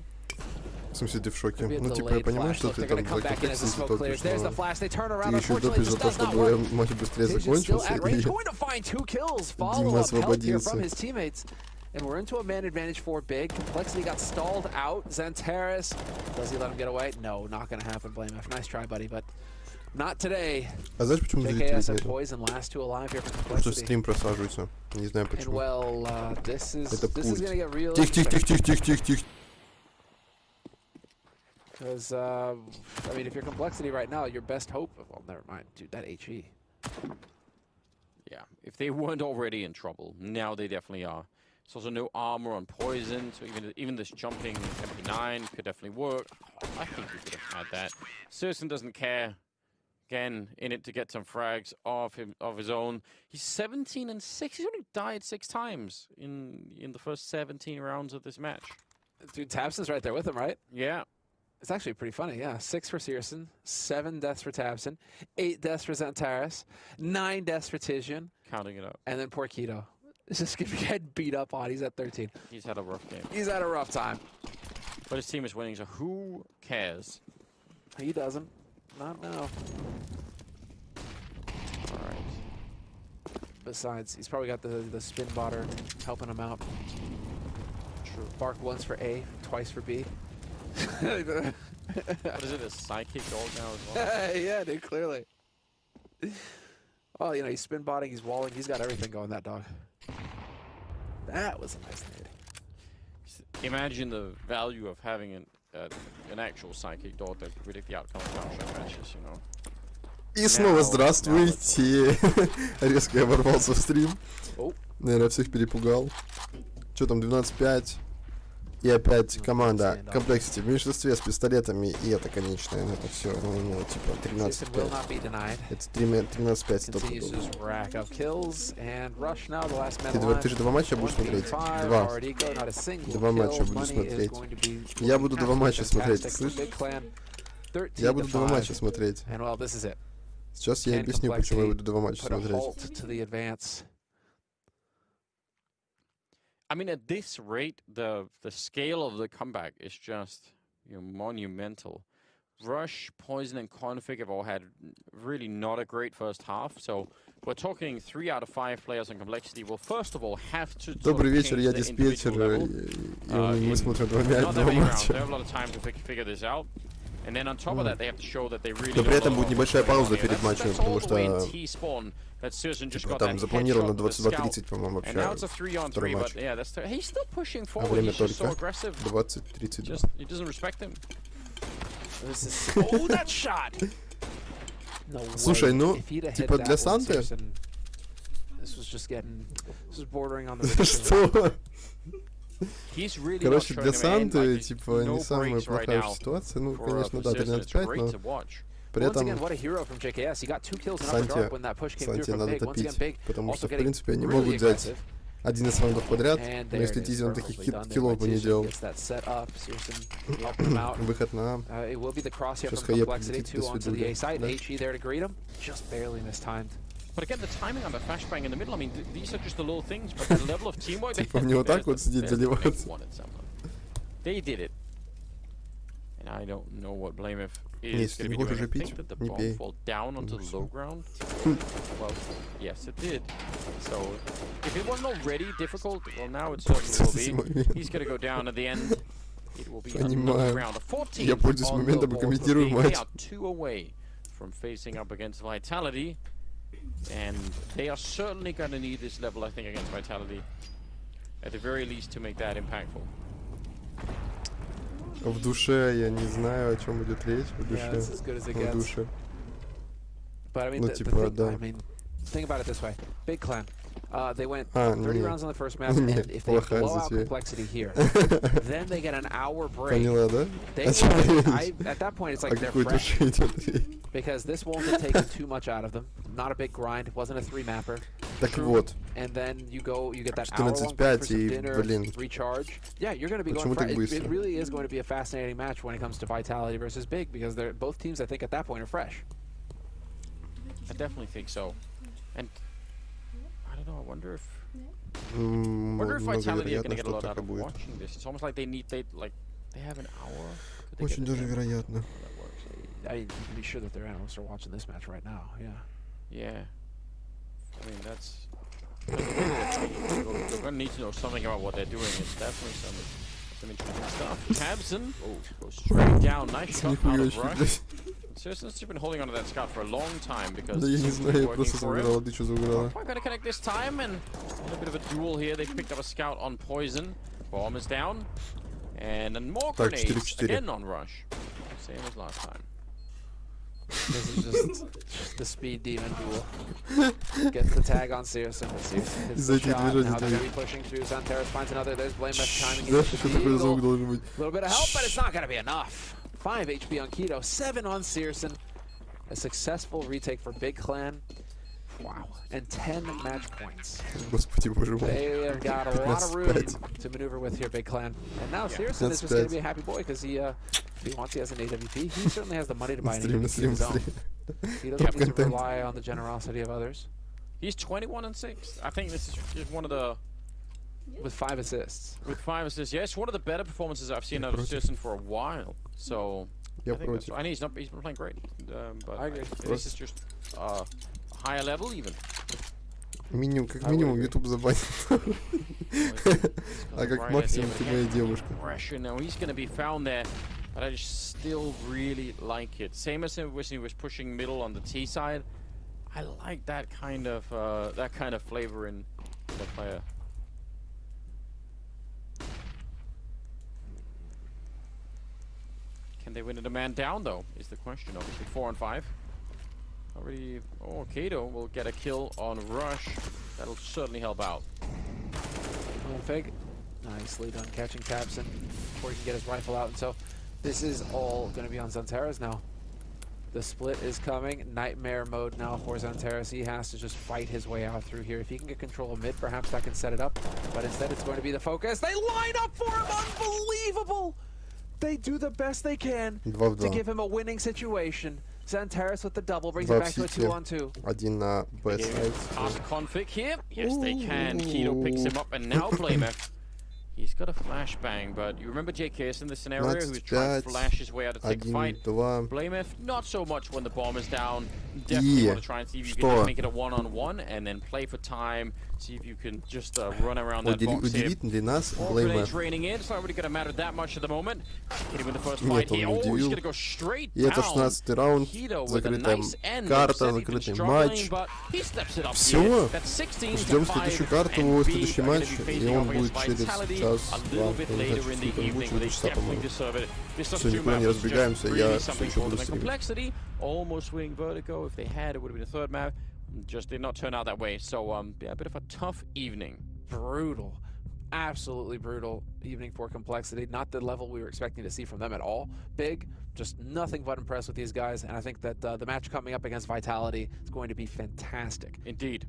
В смысле, ты в шоке? Could be a Ну, типа, я delayed понимаю, flash. что Look, ты they're там gonna come за back in as the комплексности smoke топишь, clears. There's the но flash. They turn around. ты еще Unfortunately, топишь this за то, does not чтобы work. матч быстрее Vision's still закончился, at range, и going to find 2 kills. Follow Дима up help here from освободился. his teammates. And we're into a man advantage for Big. Complexity got stalled out. Zantaris, does he let him get away? No, not going to happen. Blame F. Nice try, buddy, but not today. А знаешь, почему зрителей JKS and нету? Poison, last 2 alive here for Потому что Complexity. стрим просаживается. Не знаю And почему. well, this is Это going пульт. to get real. Тихо. Because, I mean, if you're Complexity right now, your best hope... Well, never mind. Dude, that HE. Yeah. If they weren't already in trouble, now they definitely are. There's also no armor on Poison, so even this jumping MP9 could definitely work. I think he could have had that. Citizen doesn't care. Again, in it to get some frags of his own. He's 17 and 6. He's only died 6 times in the first 17 rounds of this match. Dude, Tabson's right there with him, right? Yeah. It's actually pretty funny, yeah. 6 for Searson, 7 deaths for Tabson, 8 deaths for Zantaris, 9 deaths for Tizian, Counting it up. and then poor Keto. It's just getting beat up on. He's at 13. He's had a rough game. He's had a rough time. But his team is winning, so who cares? He doesn't. Not now. besides, he's probably got the spin botter helping him out. True. Bark once for A, twice for B. What is it, a psychic dog now as well? Yeah, dude, clearly. Well, you know, he's spin botting, he's walling, he's got everything going, that dog. That was a nice nade. Imagine the value of having an actual psychic dog that could predict the outcome of counter matches, you know. И снова здравствуйте. Резко я ворвался в стрим. Наверное, всех перепугал. Что там, 12-5. И опять команда Complexity в меньшинстве с пистолетами. И это, конечно, это все, ну, типа 13-5. Это 13-5 стопудово. Ты же 2 матча будешь смотреть? 2. 2 матча буду смотреть. Я буду 2 матча смотреть, слышишь? Я буду 2 матча смотреть. Сейчас я объясню, почему я буду 2 матча смотреть. I mean, at this rate, the scale of the comeback is just, you know, monumental. Rush, Poison, and Config have all had really not a great first half. So we're talking 3 out of 5 players in Complexity will first of all have to. Добрый вечер, я диспетчер, и мы смотрим 2 матча. They have a lot of time to figure this out. And then on top of that, they have to show that they really. Но при этом будет небольшая пауза перед матчем, потому что типа, там запланировано 22:30, по-моему, вообще второй матч. А время только 20:32. Слушай, ну, типа для Санты... Что? Короче, для Санты, типа, не самая плохая ситуация. Ну, конечно, да, 13-5, но при этом Санте надо топить, потому что, в принципе, они могут взять один из раундов подряд, но если Тизи он таких киллов бы не делал. Выход на А. Сейчас Хаеп летит, до свидания. But again, the timing on the flashbang in the middle, I mean, these are just the little things, but the level of teamwork, типа мне вот так вот сидеть заливаться. They did it. And I don't know what Blame is going to be doing. I think that the bomb fall down onto the low ground. Well, yes, it did. So, if it wasn't already difficult, well, now it certainly will be. He's going to go down at the end. It will be another round of 14 Я пользуюсь моментом и комментирую матч. They are 2 away from facing up against Vitality. And they are certainly going to need this level, I think, against Vitality. At the very least, to make that impactful. В душе я не знаю, о чем идет речь. В душе. В душе. Ну, типа, да. Think about it this way. Big Clan. They went 30 rounds on the first map, and if they blow out Complexity here, then they get an hour break. Поняла, да? At that point, it's like they're fresh. Because this won't have taken too much out of them. Not a big grind. It wasn't a 3-mapper. Так вот. And then you get that hour long for some dinner, recharge. Yeah, you're going to be going fresh. It really is going to be a fascinating match when it comes to Vitality versus Big, because they're both teams, I think, at that point are fresh. I definitely think so. And I don't know, I wonder if Vitality are going to get a lot out of watching this. It's almost like they have an hour. Очень даже вероятно. You can be sure that their analysts are watching this match right now. Yeah. Yeah. I mean, that's. They're going to need to know something about what they're doing. It's definitely some interesting stuff. Tabson goes straight down. Nice shot out of Rush. Syrson's been holding onto that scout for a long time because да я не знаю, я просто заиграл, ты что заиграла? Quite going to connect this time, and a bit of a duel here. They picked up a scout on Poison. Bomb is down. And then more grenades again on Rush. Same as last time. This is just the speed demon duel. Gets the tag on Syrson. Hits the shot. Now they're going to be pushing through. Santeros finds another. There's Blame Best timing. A little bit of help, but it's not going to be enough. 5 HP on Keto, 7 on Syrson. A successful retake for Big Clan. Wow. And 10 match points. They have got a lot of room to maneuver with here, Big Clan. And now Syrson is just going to be a happy boy because he wants he has an AWP. He certainly has the money to buy an AWP of his own. He doesn't need to rely on the generosity of others. He's 21-6. I think this is one of the... With 5 assists. With 5 assists, yes. One of the better performances I've seen out of Syrson for a while. So, I think that's, and he's been playing great. But I agree. This is just higher level even. Как минимум YouTube забанит. А как максимум тебя и девушка. Now he's going to be found there, but I just still really like it. Same as when he was pushing middle on the T side. I like that kind of flavor in the player. Can they win it a man down though? Is the question. Obviously 4 on 5. Already. Oh, Kato will get a kill on Rush. That'll certainly help out. Fig, nicely done catching Tabson before he can get his rifle out. And so this is all going to be on Xantares now. The split is coming. Nightmare mode now for Xantares. He has to just fight his way out through here. If he can get control of mid, perhaps that can set it up. But instead, it's going to be the focus. They line up for him. Unbelievable. They do the best they can to give him a winning situation. Xantares with the double brings it back to a 2-on-2. Один на B side. Ask config here. Yes, they can. Keto picks him up, and now Blamer. He's got a flashbang, but you remember JKS in this scenario, who's trying to flash his way out to take a fight. Blamer, not so much when the bomb is down. Definitely want to try and see if you can make it a one-on-one, and then play for time. See if you can just run around that box here. All grenades raining in. It's not really going to matter that much at the moment. Hit him in the first fight here. Oh, he's going to go straight down. Keto with a nice end. Закрытый матч. Все. Ждем следующую карту, следующий матч, и он будет через час-два. Все, никуда не разбегаемся, я все еще буду стримить. Almost winning Vertigo. If they had, it would have been a third map. Just did not turn out that way. So, yeah, a bit of a tough evening. Brutal. Absolutely brutal evening for Complexity. Not the level we were expecting to see from them at all. Big, just nothing but impressed with these guys. And I think that the match coming up against Vitality is going to be fantastic. Indeed.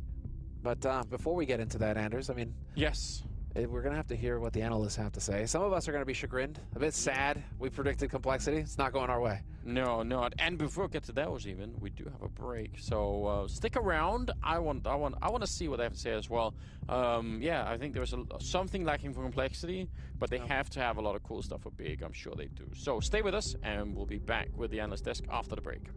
But before we get into that, Anders, I mean... Yes. We're going to have to hear what the analysts have to say. Some of us are going to be chagrined, a bit sad. We predicted Complexity. It's not going our way. No, not. And before we get to those even, we do have a break. So stick around. I want to see what they have to say as well. Yeah, I think there's something lacking for Complexity, but they have to have a lot of cool stuff for Big. I'm sure they do. So stay with us, and we'll be back with the analyst desk after the break.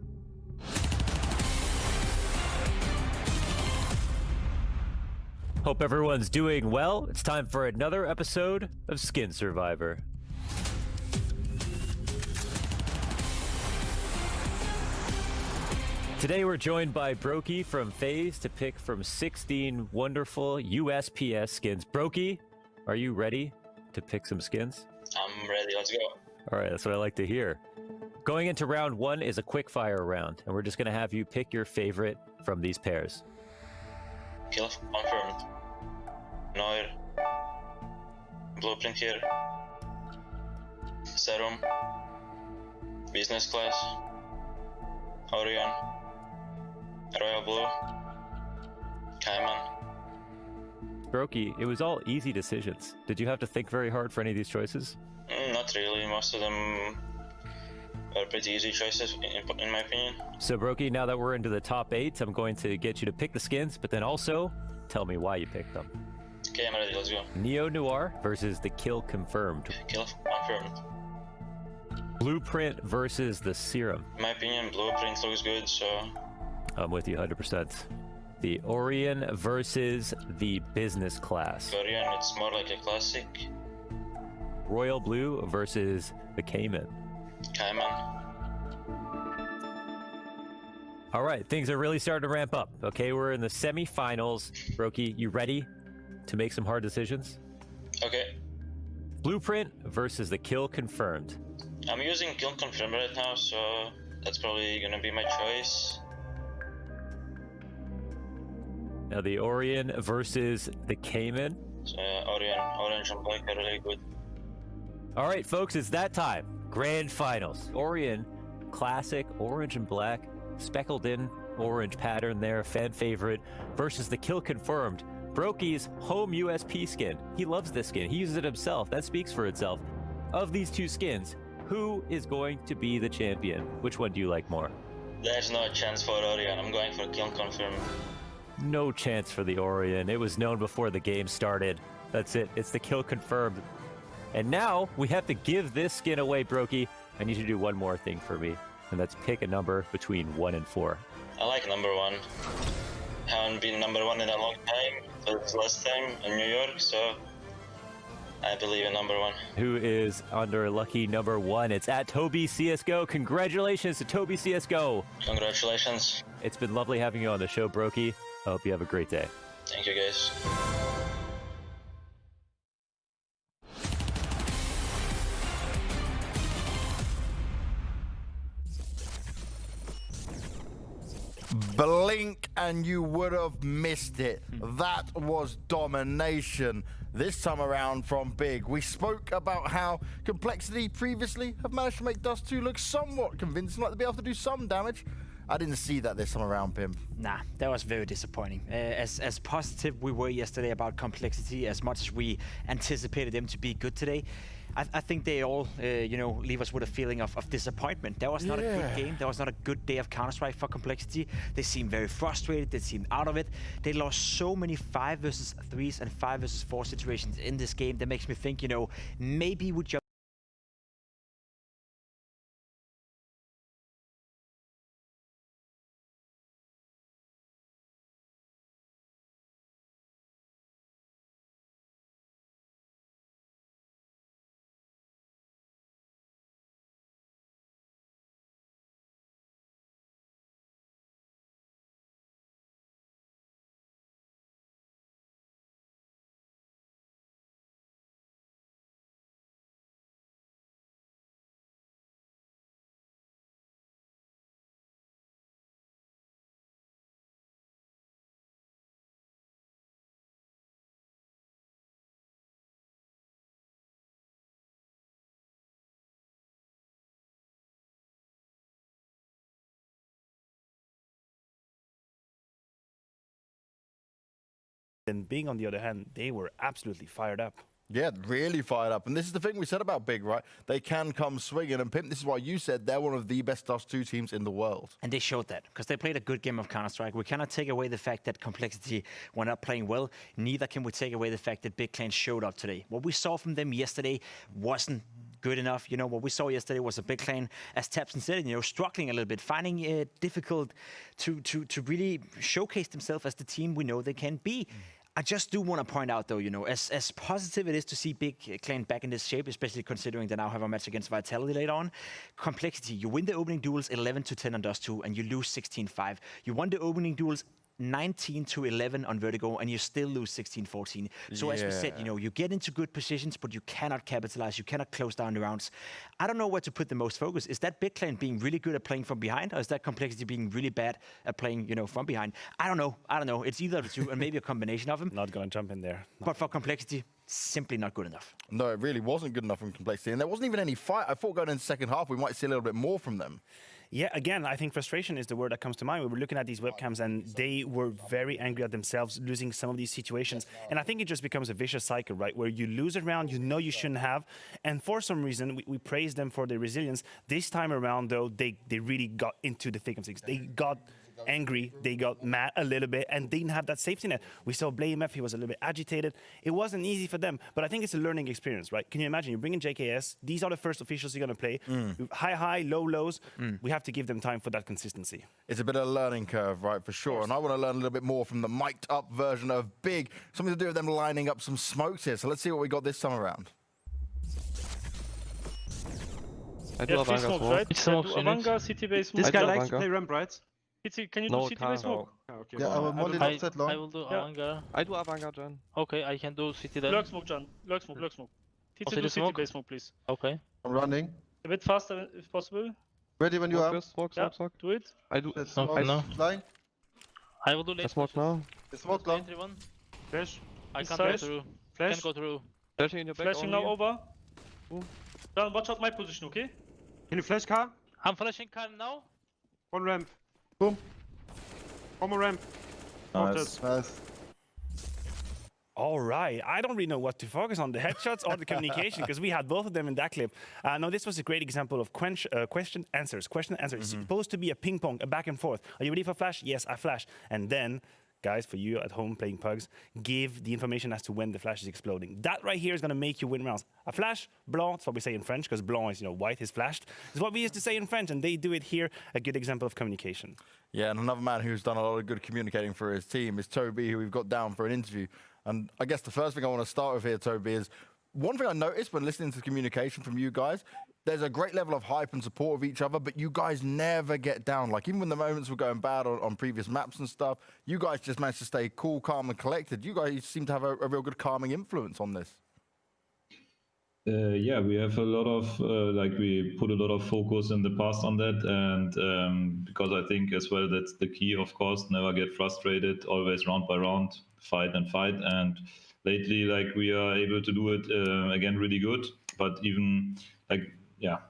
Hope everyone's doing well. It's time for another episode of Skin Survivor. Today we're joined by Brokey from FaZe to pick from 16 wonderful USPS skins. Brokey, are you ready to pick some skins? I'm ready, let's go. All right, that's what I like to hear. Going into round one is a quick fire round, and we're just gonna have you pick your favorite from these pairs. Kill confirmed. Noir. Blueprint here. Serum. Business class. Orion. Royal Blue. Cayman. Brokey, it was all easy decisions. Did you have to think very hard for any of these choices? Not really. Most of them are pretty easy choices, in my opinion. So, Brokey, now that we're into the top 8, I'm going to get you to pick the skins, but then also tell me why you picked them. Okay, I'm ready. Let's go. Neo Noir versus the Kill Confirmed. Kill confirmed. Blueprint versus the Serum. In my opinion, Blueprint looks good, so... I'm with you 100%. The Orion versus the Business Class. Orion, it's more like a classic. Royal Blue versus the Cayman. Cayman. All right, things are really starting to ramp up. Okay, we're in the semifinals. Brokey, you ready to make some hard decisions? Okay. Blueprint versus the Kill Confirmed. I'm using Kill Confirmed right now, so that's probably gonna be my choice. Now the Orion versus the Cayman. Orion, orange and black are really good. All right, folks, it's that time. Grand finals. Orion, classic orange and black, speckled in orange pattern there, fan favorite, versus the Kill Confirmed. Brokey's home USP skin. He loves this skin. He uses it himself. That speaks for itself. Of these two skins, who is going to be the champion? Which one do you like more? There's no chance for Orion. I'm going for Kill Confirmed. No chance for the Orion. It was known before the game started. That's it. It's the Kill Confirmed. And now we have to give this skin away, Brokey. I need you to do one more thing for me, and that's pick a number between 1 and 4. I like number 1. haven't been #1 in a long time. So it's last time in New York, so I believe in #1. Who is under lucky #1? It's at Toby CSGO. Congratulations to Toby CSGO. Congratulations. It's been lovely having you on the show, Brokey. I hope you have a great day. Thank you, guys. Blink and you would have missed it. That was domination. This time around from Big. We spoke about how Complexity previously have managed to make Dust 2 look somewhat convincing, like they'd be able to do some damage. I didn't see that this time around, Pim. Nah, that was very disappointing. As positive we were yesterday about Complexity, as much as we anticipated them to be good today, I think they all, leave us with a feeling of disappointment. That was not a good game. That was not a good day of Counter-Strike for Complexity. They seemed very frustrated. They seemed out of it. They lost so many 5 versus 3s and 5 versus 4 situations in this game. That makes me think, maybe we just And Big, on the other hand, they were absolutely fired up. Yeah, really fired up. And this is the thing we said about Big, right? They can come swinging. And Pimp, this is why you said they're one of the best Dust 2 teams in the world. And they showed that, because they played a good game of Counter-Strike. We cannot take away the fact that Complexity were not playing well. Neither can we take away the fact that Big Clan showed up today. What we saw from them yesterday wasn't good enough. What we saw yesterday was a Big Clan, as Tapson said, struggling a little bit, finding it difficult to really showcase themselves as the team we know they can be. I just do want to point out, though, as positive it is to see Big Clan back in this shape, especially considering they now have a match against Vitality later on. Complexity, you win the opening duels 11-10 on Dust 2, and you lose 16-5. You won the opening duels 19-11 on Vertigo, and you still lose 16-14. So as we said, you get into good positions, but you cannot capitalize. You cannot close down the rounds. I don't know where to put the most focus. Is that Big Clan being really good at playing from behind, or is that Complexity being really bad at playing, from behind? I don't know. It's either of the two, and maybe a combination of them. Not going to jump in there. But for Complexity, simply not good enough. No, it really wasn't good enough from Complexity. And there wasn't even any fight. I thought going into the second half, we might see a little bit more from them. Yeah, again, I think frustration is the word that comes to mind. We were looking at these webcams and they were very angry at themselves, losing some of these situations. And I think it just becomes a vicious cycle, right? Where you lose a round you shouldn't have. And for some reason, we praise them for their resilience. This time around, though, they really got into the thick of things. They got angry, they got mad a little bit, and didn't have that safety net. We saw BlameF, he was a little bit agitated. It wasn't easy for them, but I think it's a learning experience, right? Can you imagine, you bring in JKS, these are the first officials you're going to play. High, low, lows. We have to give them time for that consistency. It's a bit of a learning curve, right, for sure. And I want to learn a little bit more from the mic'd up version of Big. Something to do with them lining up some smokes here. So let's see what we got this time around. I do have smokes, right? Avanga, city base smoke. This guy likes to play ramp, right? Can you do city base smoke? Okay. Yeah, I will molly that long. I will do Avanga. I do Avanga, John. Okay, I can do city then. Lurk smoke, John. Lurk smoke. Titi, do city base smoke, please. Okay. I'm running. A bit faster if possible. Ready when you are. Smoke. Do it. I do. No. Flying. I will do late. Smoke now. Smoke long. Flash. I can't go through. Flash. Can't go through. Flashing in your back. Flashing now over. John, watch out my position, okay? Can you flash car? I'm flashing car now. One ramp. Boom. One more ramp. Nice. All right. I don't really know what to focus on, the headshots or the communication, because we had both of them in that clip. No, this was a great example of question answers. It's supposed to be a ping pong, a back and forth. Are you ready for flash? Yes, I flash. And then guys, for you at home playing pugs, give the information as to when the flash is exploding. That right here is going to make you win rounds. A flash, blanc, that's what we say in French, because blanc is, white is flashed. It's what we used to say in French, and they do it here. A good example of communication. Yeah, and another man who's done a lot of good communicating for his team is Toby, who we've got down for an interview. And I guess the first thing I want to start with here, Toby, is one thing I noticed when listening to communication from you guys, there's a great level of hype and support of each other, but you guys never get down. Like, even when the moments were going bad on previous maps and stuff, you guys just managed to stay cool, calm, and collected. You guys seem to have a real good calming influence on this. Yeah, we have a lot of, we put a lot of focus in the past on that, and because I think as well that's the key, of course, never get frustrated, always round by round, fight, and lately, we are able to do it again really good, but even,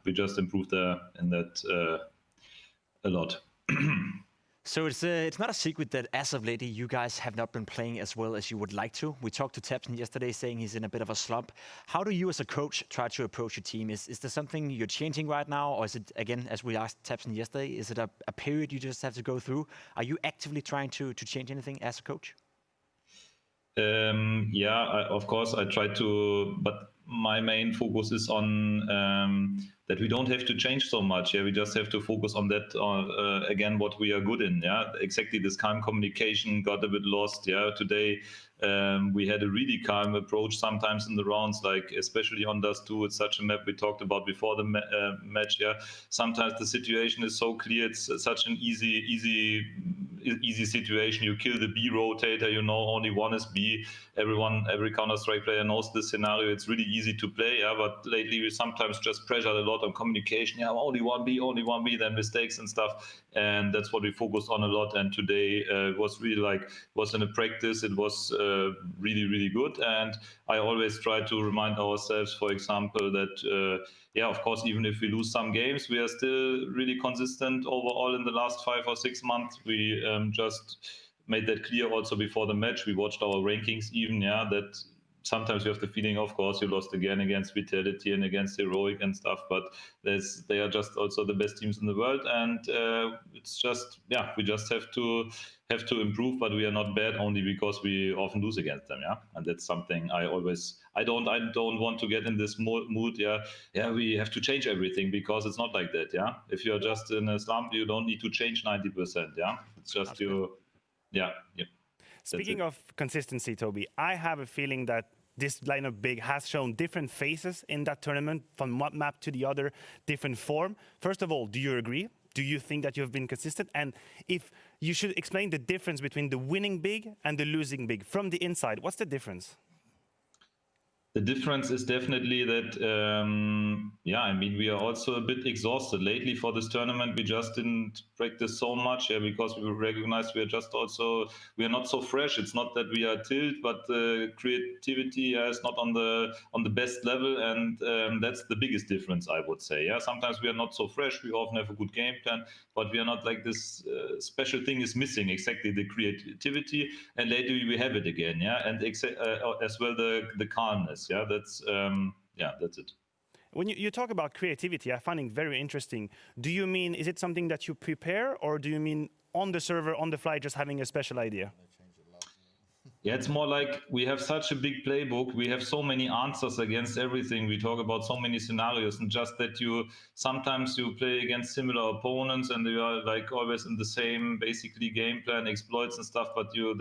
we just improved in that a lot. So it's not a secret that as of lately, you guys have not been playing as well as you would like to. We talked to TAPSKIN yesterday saying he's in a bit of a slump. How do you as a coach try to approach your team? Is there something you're changing right now? Or is it, again, as we asked TAPSKIN yesterday, is it a period you just have to go through? Are you actively trying to change anything as a coach? Of course, I try to, but my main focus is on that we don't have to change so much. Yeah, we just have to focus on that again, what we are good in. Yeah, exactly. This calm communication got a bit lost. Yeah, today we had a really calm approach sometimes in the rounds, especially on Dust 2. It's such a map we talked about before the match. Yeah, sometimes the situation is so clear. It's such an easy situation. You kill the B rotator. Only one is B. Every Counter-Strike player knows this scenario. It's really easy to play. Yeah, but lately we sometimes just pressure a lot on communication. Yeah, only one B, then mistakes and stuff. And that's what we focused on a lot. And today was really was in a practice. It was really, really good. And I always try to remind ourselves, for example, that of course, even if we lose some games, we are still really consistent overall in the last 5 or 6 months. We just made that clear also before the match. We watched our rankings even, that sometimes you have the feeling, of course, you lost again against Vitality and against Heroic and stuff, but they are just also the best teams in the world. And it's just, we just have to improve, but we are not bad only because we often lose against them. And that's something I don't want to get in this mood. We have to change everything, because it's not like that. If you're just in a slump, you don't need to change 90%. It's just Speaking of consistency, Toby, I have a feeling that this lineup big has shown different phases in that tournament, from one map to the other, different form. First of all, do you agree? Do you think that you have been consistent? And if you should explain the difference between the winning big and the losing big from the inside, what's the difference? The difference is definitely that, we are also a bit exhausted lately for this tournament. We just didn't practice so much, because we recognize we are not so fresh. It's not that we are tilt, but the creativity is not on the best level, and that's the biggest difference, I would say. Sometimes we are not so fresh. We often have a good game plan, but we are not like this special thing is missing, exactly the creativity, and lately we have it again, and as well the calmness. That's it. When you talk about creativity, I find it very interesting. Do you mean, is it something that you prepare, or do you mean on the server, on the fly, just having a special idea? It's more like we have such a big playbook. We have so many answers against everything. We talk about so many scenarios, and just that sometimes you play against similar opponents, and you are always in the same basically game plan, exploits and stuff, but you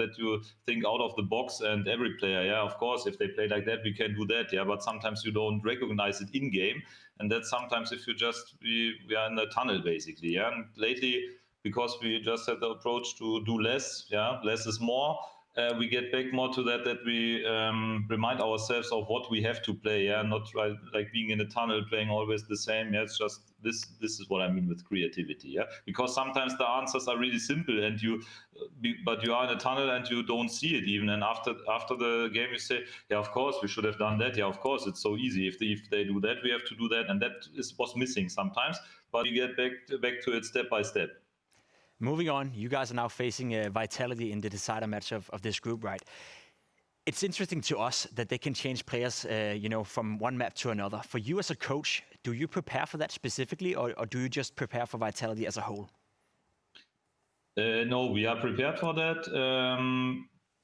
think out of the box. And every player, of course, if they play like that, we can do that. But sometimes you don't recognize it in game, and that's sometimes if you we are in a tunnel basically. And lately, because we just had the approach to do less, less is more. We get back more to that we remind ourselves of what we have to play, not like being in a tunnel playing always the same. It's just this is what I mean with creativity, because sometimes the answers are really simple, but you are in a tunnel and you don't see it even, and after the game you say, of course we should have done that, of course it's so easy, if they do that we have to do that, and that was missing sometimes, but we get back to it step by step. Moving on, you guys are now facing Vitality in the decider match of this group, right? It's interesting to us that they can change players, from one map to another. For you as a coach, do you prepare for that specifically, or do you just prepare for Vitality as a whole? No, we are prepared for that.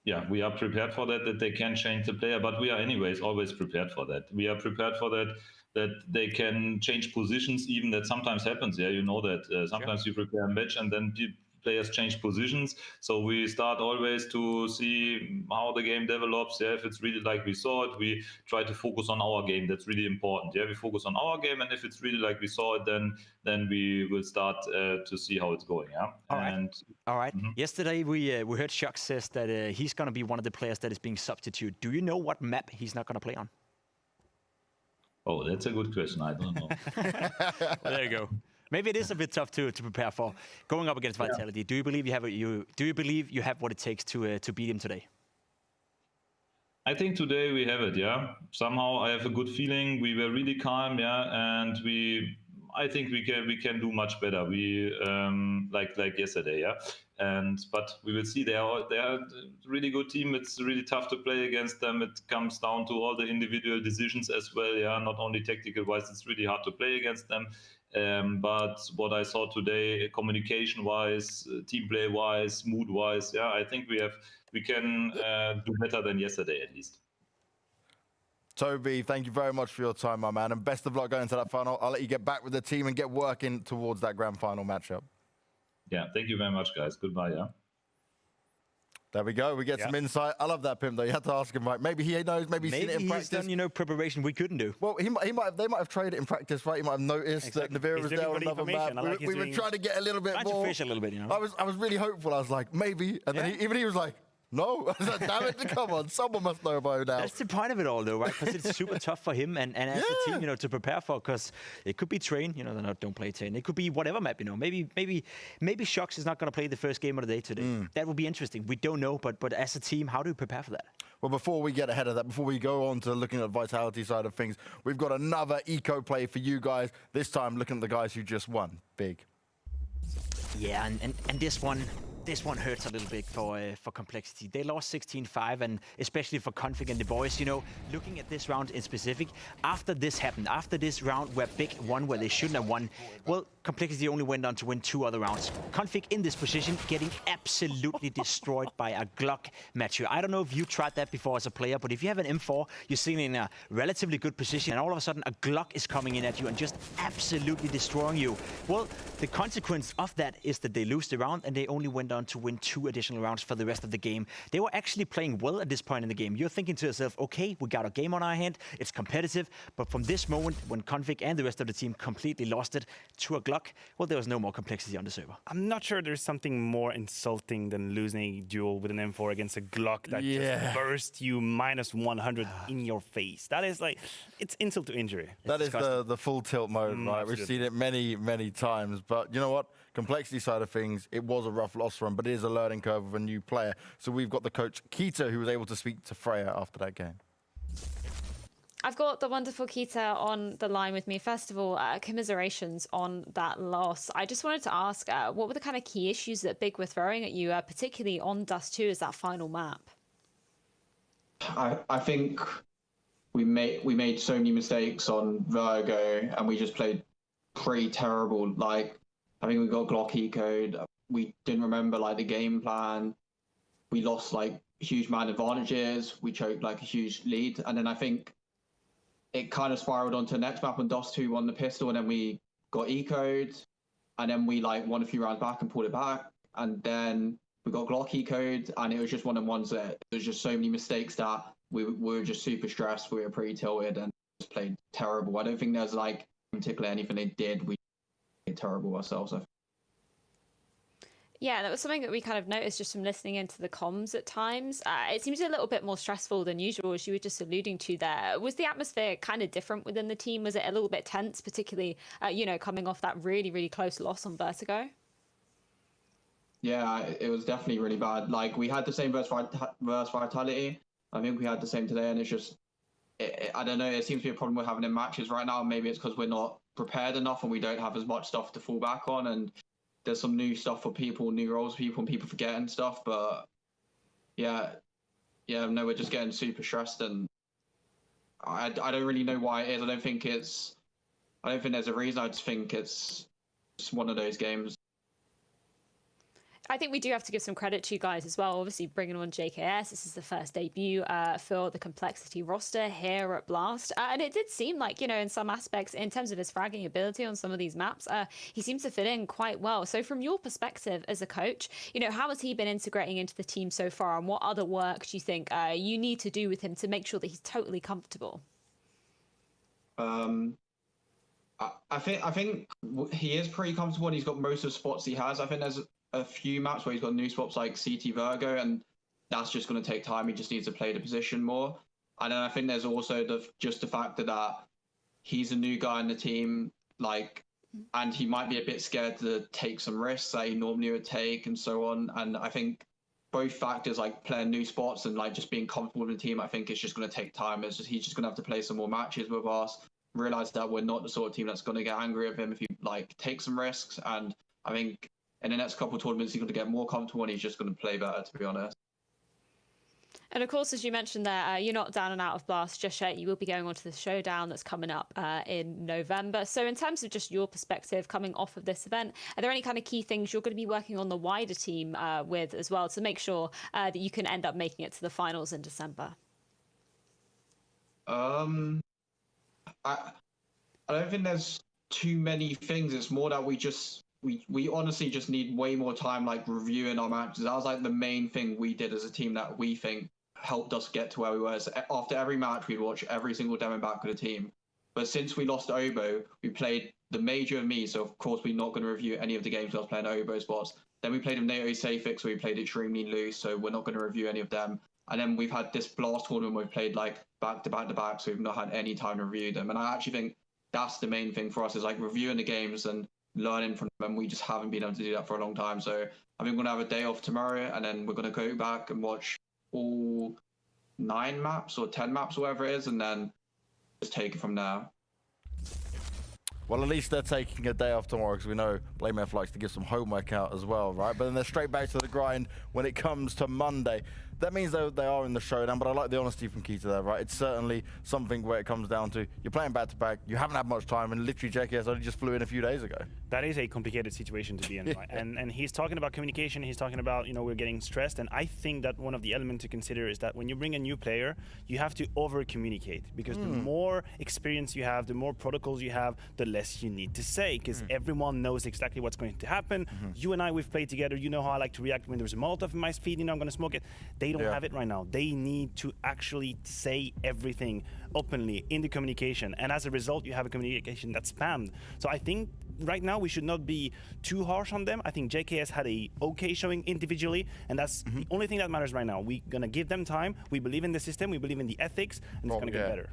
Yeah, we are prepared for that they can change the player, but we are anyways always prepared for that. We are prepared for that they can change positions, even that sometimes happens. Yeah, you know that sometimes you prepare a match and then players change positions. So we start always to see how the game develops. Yeah, if it's really like we saw it, we try to focus on our game. That's really important. Yeah, we focus on our game, and if it's really like we saw it, then we will start to see how it's going. Yeah. All right. Yesterday we heard Shock says that he's going to be one of the players that is being substituted. Do you know what map he's not going to play on? Oh, that's a good question. I don't know. Well, there you go. Maybe it is a bit tough to prepare for going up against Vitality. Yeah. Do you believe you have what it takes to beat him today? I think today we have it. Yeah. Somehow I have a good feeling. We were really calm. Yeah, and I think we can do much better. We like yesterday. Yeah. But we will see. They are a really good team. It's really tough to play against them. It comes down to all the individual decisions as well. Yeah, not only tactical wise. It's really hard to play against them. But what I saw today, communication-wise, team play-wise, mood-wise, yeah, I think we can do better than yesterday at least. Toby, thank you very much for your time, my man, and best of luck going to that final. I'll let you get back with the team and get working towards that grand final matchup. Yeah, thank you very much, guys. Goodbye, yeah. There we go. We get some insight. I love that, Pim, though. You had to ask him, right? Maybe he knows. Maybe he's seen it in practice. Maybe he's done, preparation we couldn't do. Well, they might have traded it in practice, right? He might have noticed that Navira was there on another map. We were trying to get a little bit more. To fish a little bit, I was really hopeful. I was like, maybe. And then he was like, no. I was like, damn it, come on. Someone must know about it now. That's the point of it all, though, right? Because it's super tough for him and as a team, to prepare for. Because it could be Train, don't play Train. It could be whatever map, Maybe Shox is not going to play the first game of the day today. That would be interesting. We don't know, but as a team, how do we prepare for that? Well, before we get ahead of that, before we go on to looking at Vitality side of things, we've got another eco play for you guys. This time, looking at the guys who just won. Big. Yeah, and this one hurts a little bit for Complexity. They lost 16-5, and especially for Config and the boys, looking at this round in specific, after this happened, after this round where Big won where they shouldn't have won, well, Complexity only went on to win 2 other rounds. Config in this position getting absolutely destroyed by a Glock matcher. I don't know if you tried that before as a player, but if you have an M4, you're sitting in a relatively good position, and all of a sudden a Glock is coming in at you and just absolutely destroying you. Well, the consequence of that is that they lose the round, and they only went on to win 2 additional rounds for the rest of the game. They were actually playing well at this point in the game. You're thinking to yourself, okay, we got a game on our hand, it's competitive, but from this moment, when Config and the rest of the team completely lost it to a Glock, well, there was no more Complexity on the server. I'm not sure there's something more insulting than losing a duel with an M4 against a Glock that just burst you -100 in your face. That is it's insult to injury. That is the full tilt mode, right? We've seen it many, many times, but you know what? Complexity side of things, it was a rough loss for him, but it is a learning curve of a new player. So we've got the coach, Kita, who was able to speak to Freya after that game. I've got the wonderful Kita on the line with me. First of all, commiserations on that loss. I just wanted to ask, what were the kind of key issues that Big were throwing at you, particularly on Dust 2 as that final map? I think we made so many mistakes on Virgo, and we just played pretty terrible. I think we got Glock E-code. We didn't remember the game plan. We lost huge man advantages. We choked a huge lead, and then I think it kind of spiraled onto the next map when DOS 2 won the pistol, and then we got E-code, and then we won a few rounds back and pulled it back, and then we got Glock E-code, and it was just one of the ones that there was just so many mistakes that we were just super stressed. We were pretty tilted and just played terrible. I don't think there's particularly anything they did. We played terrible ourselves. Yeah, that was something that we kind of noticed just from listening into the comms at times. It seems a little bit more stressful than usual, as you were just alluding to there. Was the atmosphere kind of different within the team? Was it a little bit tense, particularly, coming off that really, really close loss on Vertigo? Yeah, it was definitely really bad. We had the same versus Vitality. I think we had the same today, and it's just, I don't know, it seems to be a problem we're having in matches right now. Maybe it's because we're not prepared enough and we don't have as much stuff to fall back on, and there's some new stuff for people, new roles for people, and people forgetting stuff. But yeah, no, we're just getting super stressed, and I don't really know why it is. I don't think there's a reason. I just think it's one of those games. I think we do have to give some credit to you guys as well. Obviously, bringing on JKS, this is the first debut for the Complexity roster here at Blast. And it did seem like, you know, in some aspects, in terms of his fragging ability on some of these maps, he seems to fit in quite well. So from your perspective as a coach, you know, how has he been integrating into the team so far? And what other work do you think you need to do with him to make sure that he's totally comfortable? I think he is pretty comfortable and he's got most of the spots he has. I think there's a few maps where he's got new spots like CT Virgo, and that's just going to take time. He just needs to play the position more. And then I think there's also just the fact that he's a new guy in the team, like, and he might be a bit scared to take some risks that he normally would take and so on. And I think both factors, like playing new spots and like just being comfortable with the team, I think it's just going to take time. He's just going to have to play some more matches with us, realize that we're not the sort of team that's going to get angry at him if he like takes some risks. And I think in the next couple of tournaments, he's going to get more comfortable and he's just going to play better, to be honest. And of course, as you mentioned there, you're not down and out of Blast just yet. You will be going on to the showdown that's coming up in November. So in terms of just your perspective coming off of this event, are there any kind of key things you're going to be working on the wider team with as well to make sure that you can end up making it to the finals in December? I don't think there's too many things. It's more that we honestly just need way more time, like reviewing our matches. That was like the main thing we did as a team that we think helped us get to where we were. So after every match, we'd watch every single demo back with the team. But since we lost Obo, we played the Major and me. So of course, we're not going to review any of the games I was playing Obo spots. Then we played NATO Safix, so we played extremely loose. So we're not going to review any of them. And then we've had this Blast tournament where we've played like back to back to back. So we've not had any time to review them. And I actually think that's the main thing for us, is like reviewing the games and learning from them. We just haven't been able to do that for a long time. So I think we're going to have a day off tomorrow, and then we're going to go back and watch all 9 maps or 10 maps, or whatever it is, and then just take it from there. Well, at least they're taking a day off tomorrow, because we know BlameF likes to give some homework out as well, right? But then they're straight back to the grind when it comes to Monday. That means they are in the showdown, but I like the honesty from Keita there, right? It's certainly something where it comes down to you're playing back-to-back, you haven't had much time, and literally JKS only just flew in a few days ago. That is a complicated situation to be in, right? And he's talking about communication, he's talking about, you know, we're getting stressed, and I think that one of the elements to consider is that when you bring a new player, you have to over-communicate, because the more experience you have, the more protocols you have, the less you need to say, because everyone knows exactly what's going to happen. You and I, we've played together, you know how I like to react when there's a Molotov in my feed, you know, I'm going to smoke it. They don't have it right now. They need to actually say everything openly in the communication, and as a result, you have a communication that's spammed. So I think right now we should not be too harsh on them. I think JKS had a okay showing individually, and that's the only thing that matters right now. We're gonna give them time. We believe in the system, we believe in the ethics, and it's gonna get better.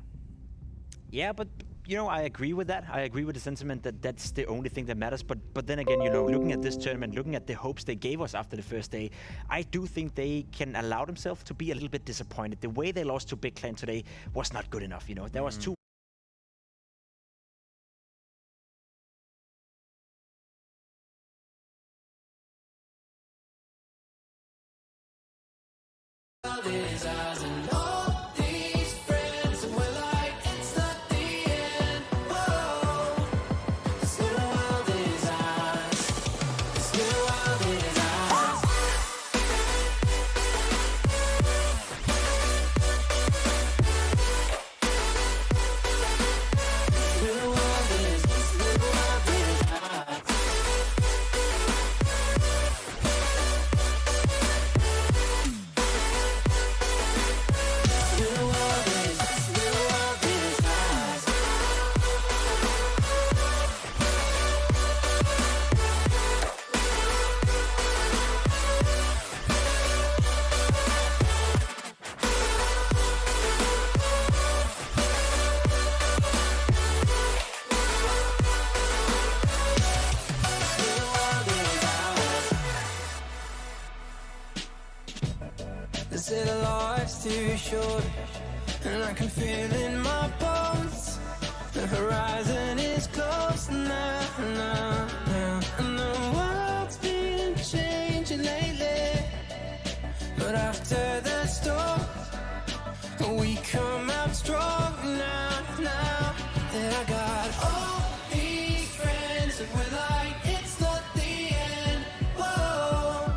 Yeah, but you know, I agree with that. I agree with the sentiment that that's the only thing that matters. But then again, you know, looking at this tournament, looking at the hopes they gave us after the first day, I do think they can allow themselves to be a little bit disappointed. The way they lost to Big Clan today was not good enough. You know, there was too. Say the life's too short, and I can feel in my bones the horizon is close now, and the world's been changing lately. But after the storm, we come out strong now. And I got all these friends, and we're like, it's not the end. Whoa.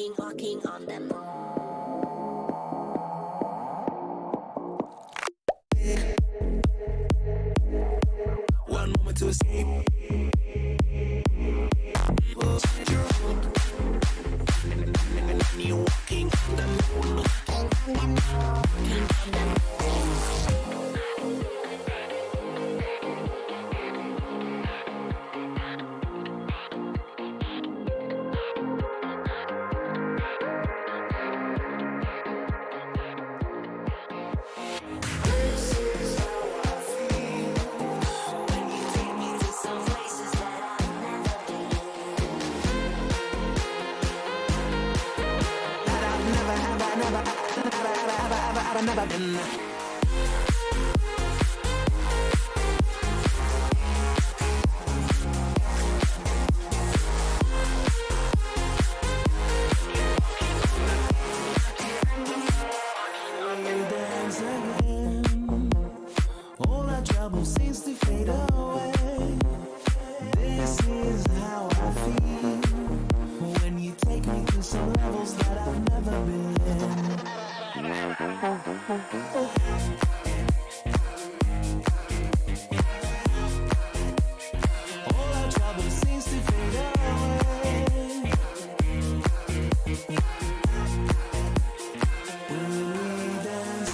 walking on the moon. One moment to escape. You're walking on the moon. Never been. All our trouble seems to fade away. This is how I feel when you take me to some levels that I've never been. All our trouble seems to fade away. When we dance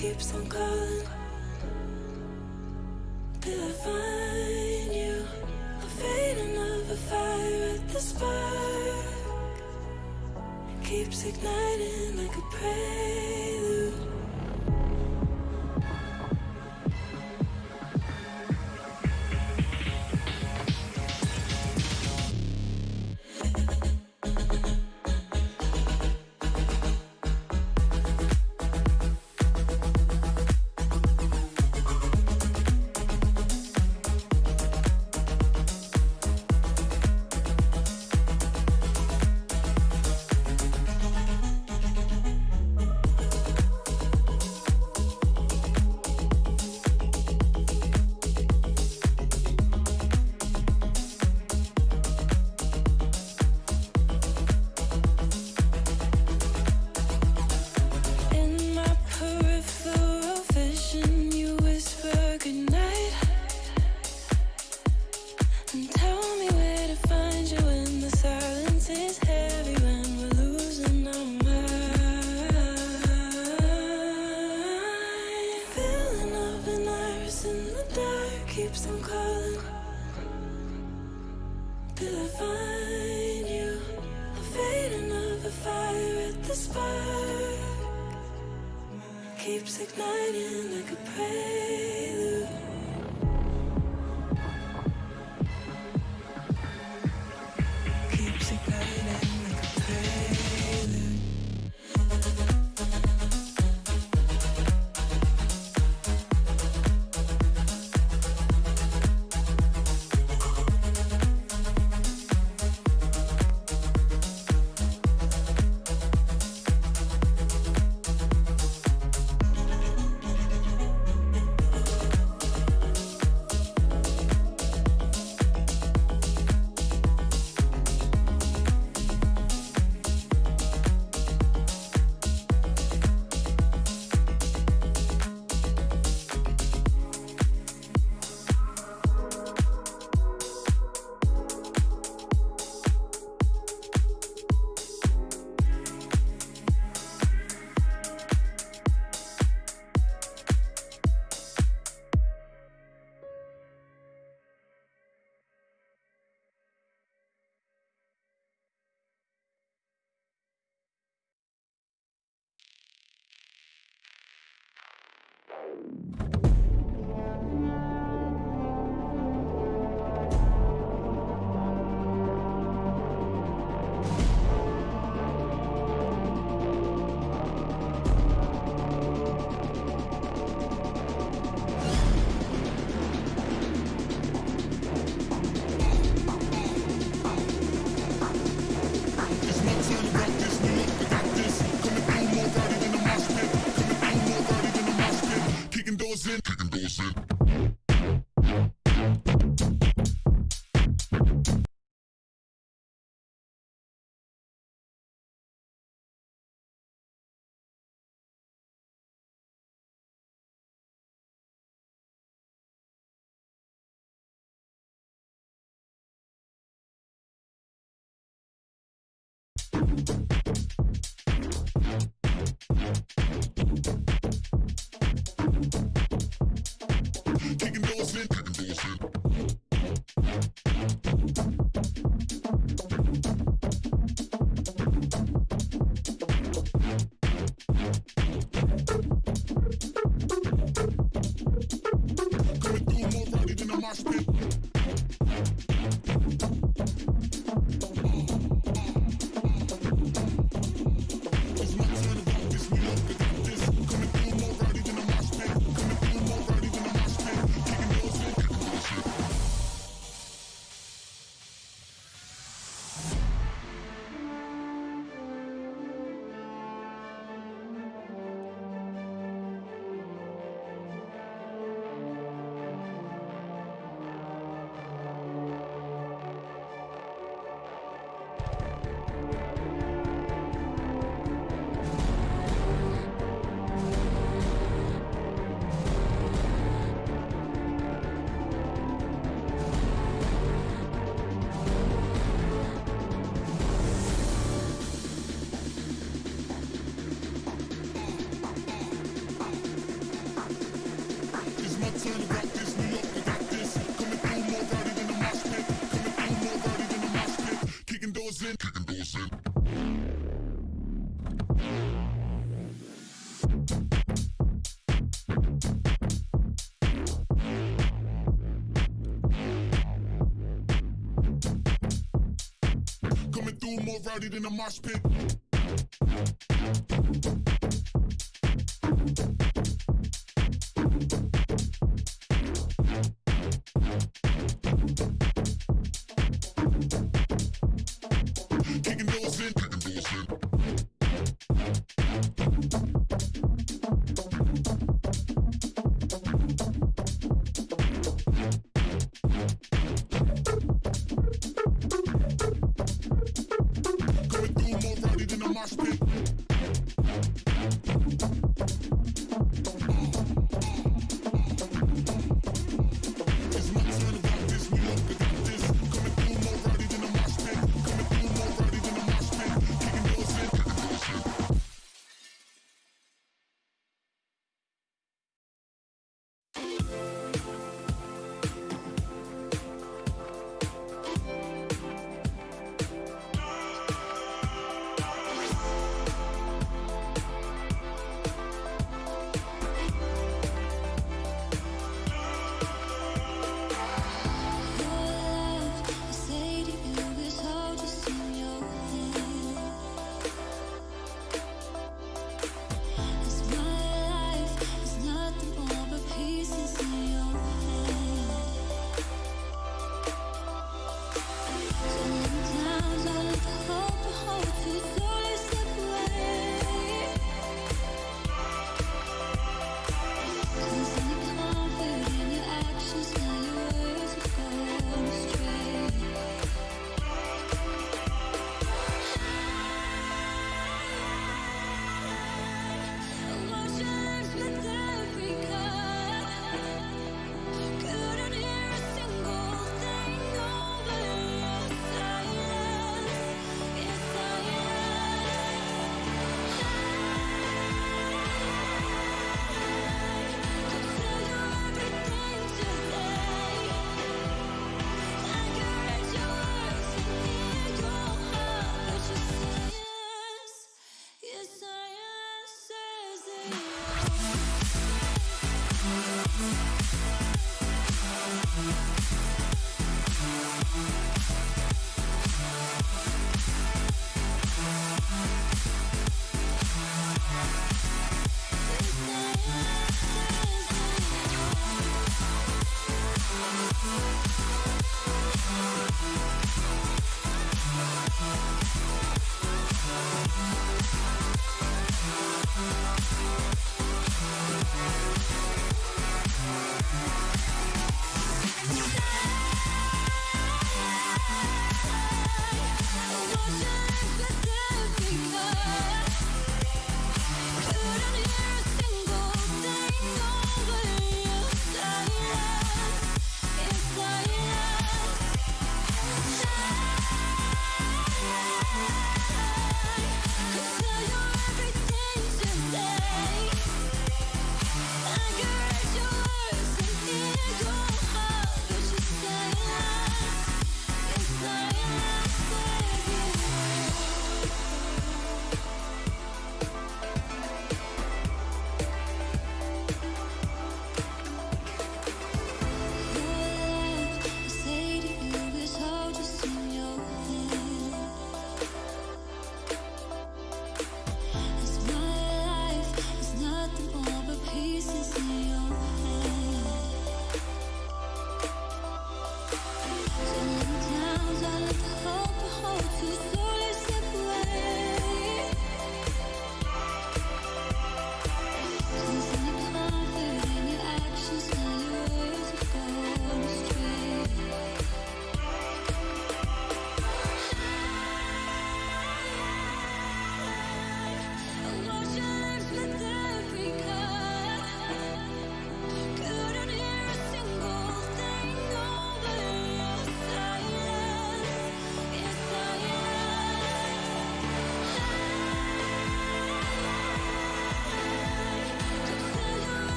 keeps on calling. Till I find you, a fading of a fire at the spark. Keeps igniting like a prelude. keeps igniting like a prelude. Keeps igniting like a prelude. More rowdy than a mosh pit. Kicking those in. Coming through more rowdy than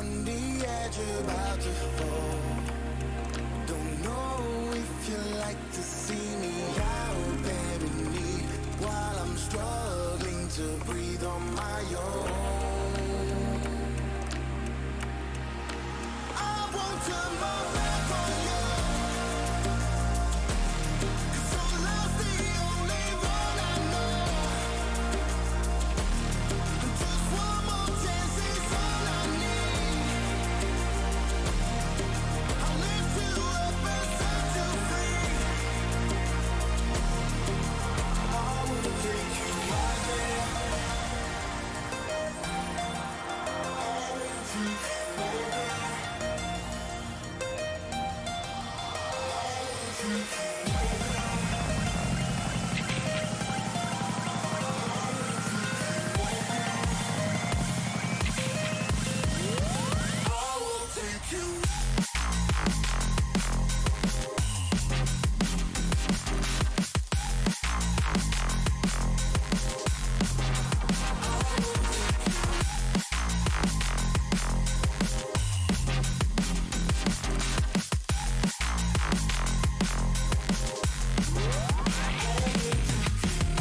on the edge, about to fall. Don't know if you like to see me out there in need while I'm struggling to breathe on my own. I won't turn my back on you, 'cause your love's the only one I know. And just one more chance is all I need. I'll lift you up and set you free. I will take you right there. I will take you right there.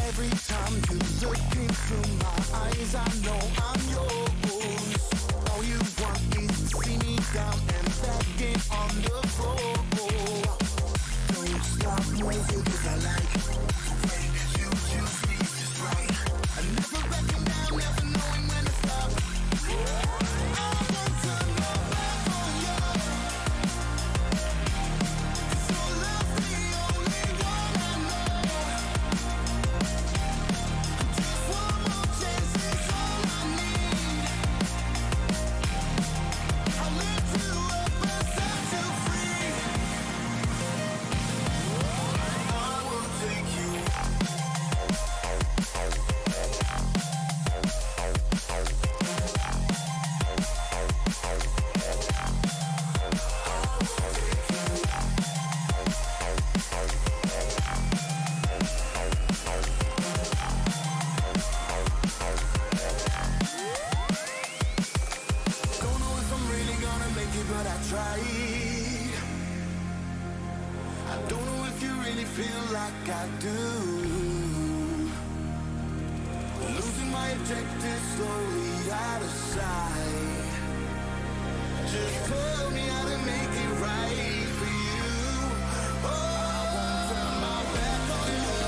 Every time you look into my eyes, I know I'm yours. All you want is to see me down and begging on the floor. Don't stop moving 'cause I like the way you choose me just right. I never backing down, never knowing when to stop. I won't turn my back on you, 'cause your love's the only one I know. Just one more chance is all I need. I'll lift you up and set you free. I will take you. Don't know if I'm really gonna make it, but I tried. I don't know if you really feel like I do. Losing my objective slowly out of sight. Just tell me how to make it right for you. Oh, I won't turn my back on you.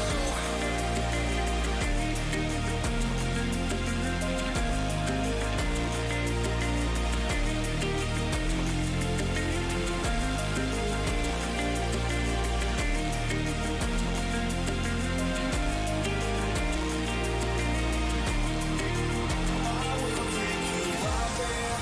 I will take you out there.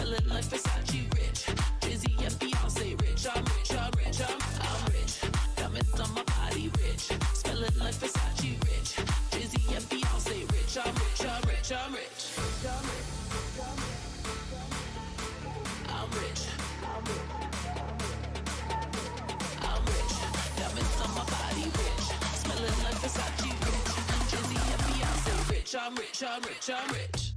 Smelling like Versace rich. Dizzy and Beyonce rich. I'm rich, I'm rich, I'm rich. Diamonds on my body rich. Smelling like Versace rich. Dizzy and Beyonce rich. I'm rich, I'm rich, I'm rich. I'm rich. I'm rich. Diamonds on my body rich. Smelling like Versace rich. Dizzy and Beyonce rich. I'm rich, I'm rich, I'm rich.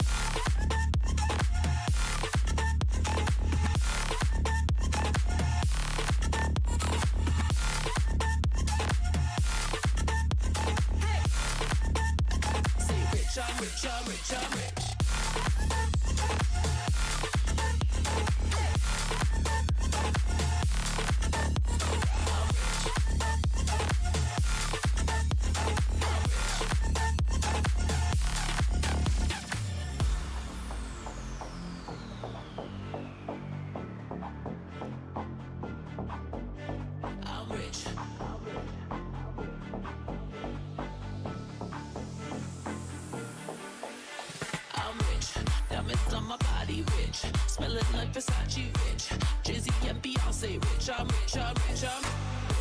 I'm rich, I'm rich, I'm rich. Smelling like Versace rich. Jay-Z and Beyonce rich. I'm rich, I'm rich, I'm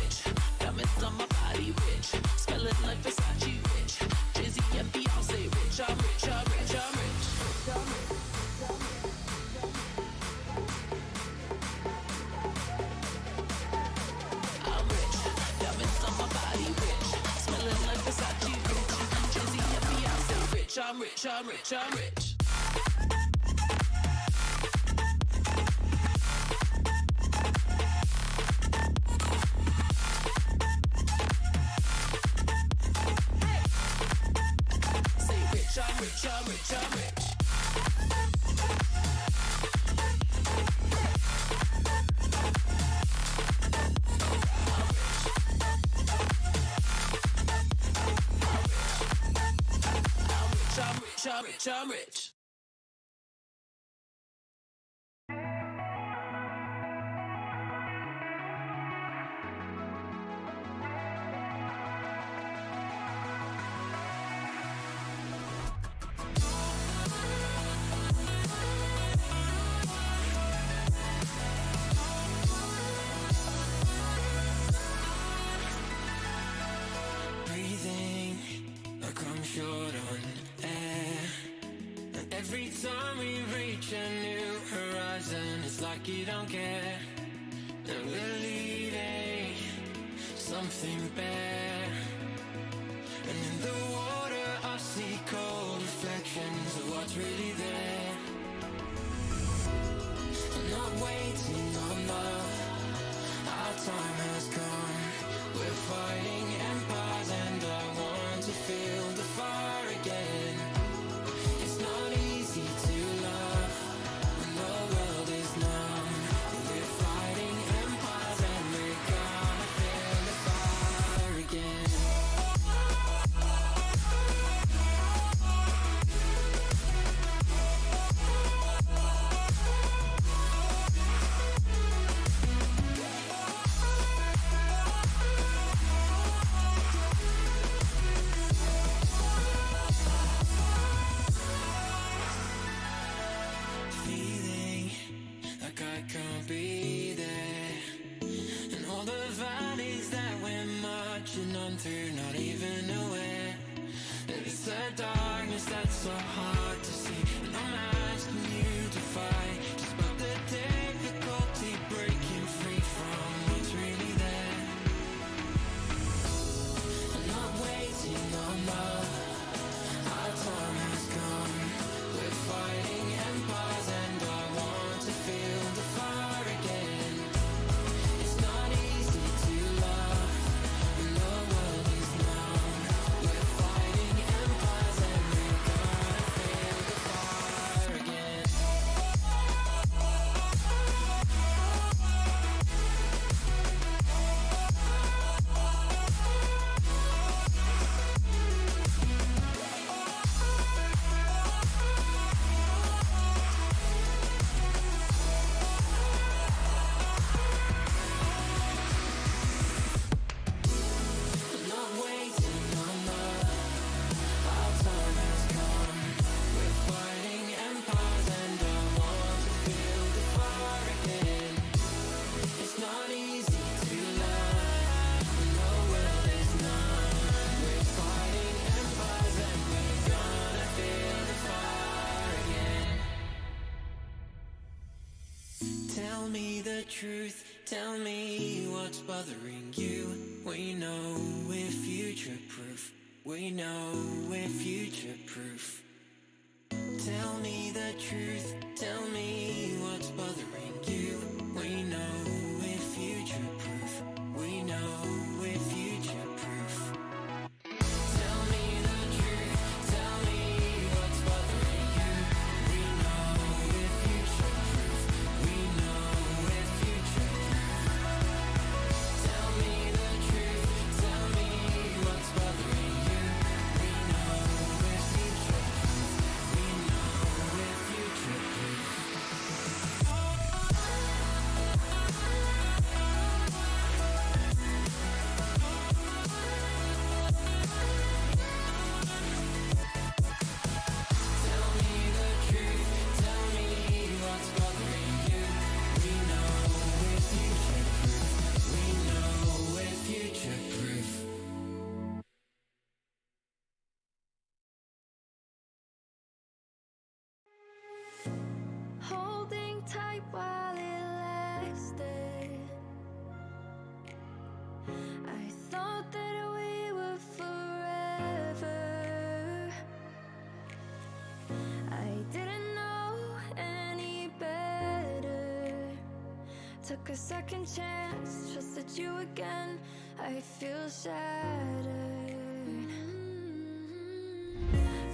rich. Diamonds on my body rich. Smelling like Versace rich. Jay-Z and Beyonce rich. I'm rich, I'm rich, I'm rich. I'm rich. Diamonds on my body rich. Smelling like Versace rich. Jay-Z and Beyonce rich. I'm rich, I'm rich, I'm rich. I'm rich, I'm rich, I'm rich. I'm rich, I'm rich. Breathing like I'm short on air. And every time we reach a new horizon, it's like you don't care. And we're leading something bare. And in the water I see cold reflections of what's really there. I'm not waiting on love. Our time has come. We're fighting empires and I want to feel the fire again. It's not easy to love when the world is numb. We're fighting empires and we're gonna feel the fire again. Tell me the truth, tell me what's bothering you. We know we're future proof. We know we're future proof. Tell me the truth, tell me what's bothering you. We know we're future proof. We know we're future proof. Tell me the truth, tell me what's bothering you. We know we're future proof. We know we're future proof. Tell me the truth, tell me what's bothering you. We know we're future proof. We know we're future proof. Tell me the truth, tell me what's bothering you. We know we're future proof. We know we're future proof. Holding tight while it lasted. I thought that we were forever. I didn't know any better. Took a second chance, trusted you again. I feel shattered.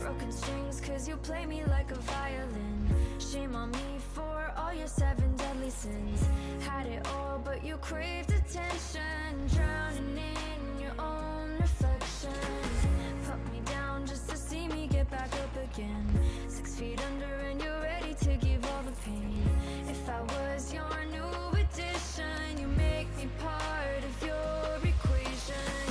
Broken strings, cause you play me like a violin. Shame on me for all your 7 deadly sins. Had it all, but you craved attention. Drowning in your own reflection. Put me down just to see me get back up again. 6 feet under and you're ready to give all the pain. If I was your new addition, you make me part of your equation.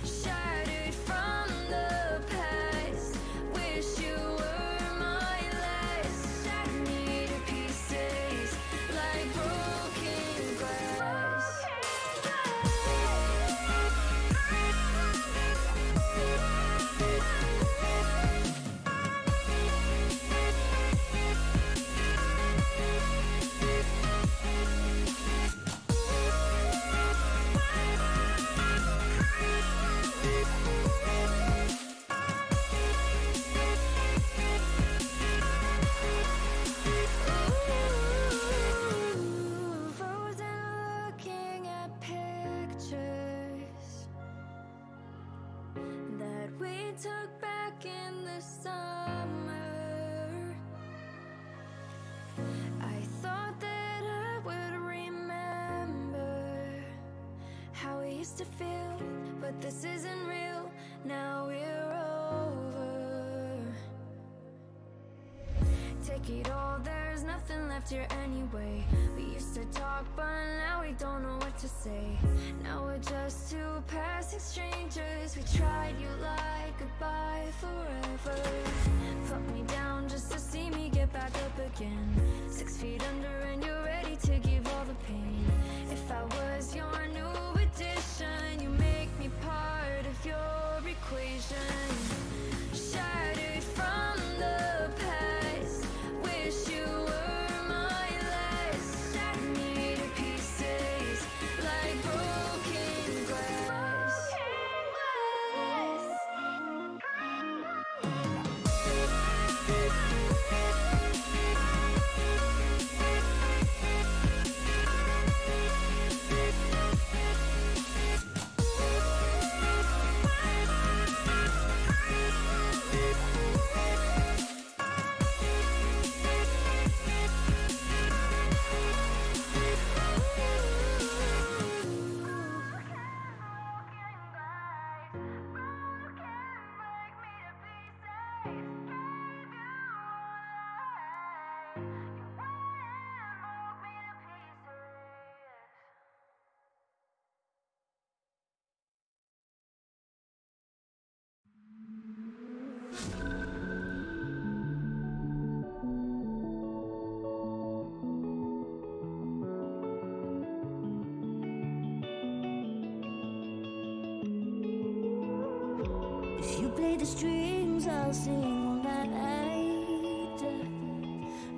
Shattered from the past, wish you were my last. Shattered me to pieces like broken glass. Frozen looking at pictures that we took back in the summer. I thought that I would remember how we used to feel, but this isn't real. Now we're over. Take it all, there's nothing left here anyway. We used to talk, but now we don't know what to say. Now we're just two passing strangers. We tried, you lied, goodbye forever. Put me down just to see me get back up again. 6 feet under and you're ready to give all the pain. If I was your new addition, you make me part of your equation. Shattered from the past, wish you were my last. Shattered me to pieces like broken glass. Play the strings, I'll sing all night.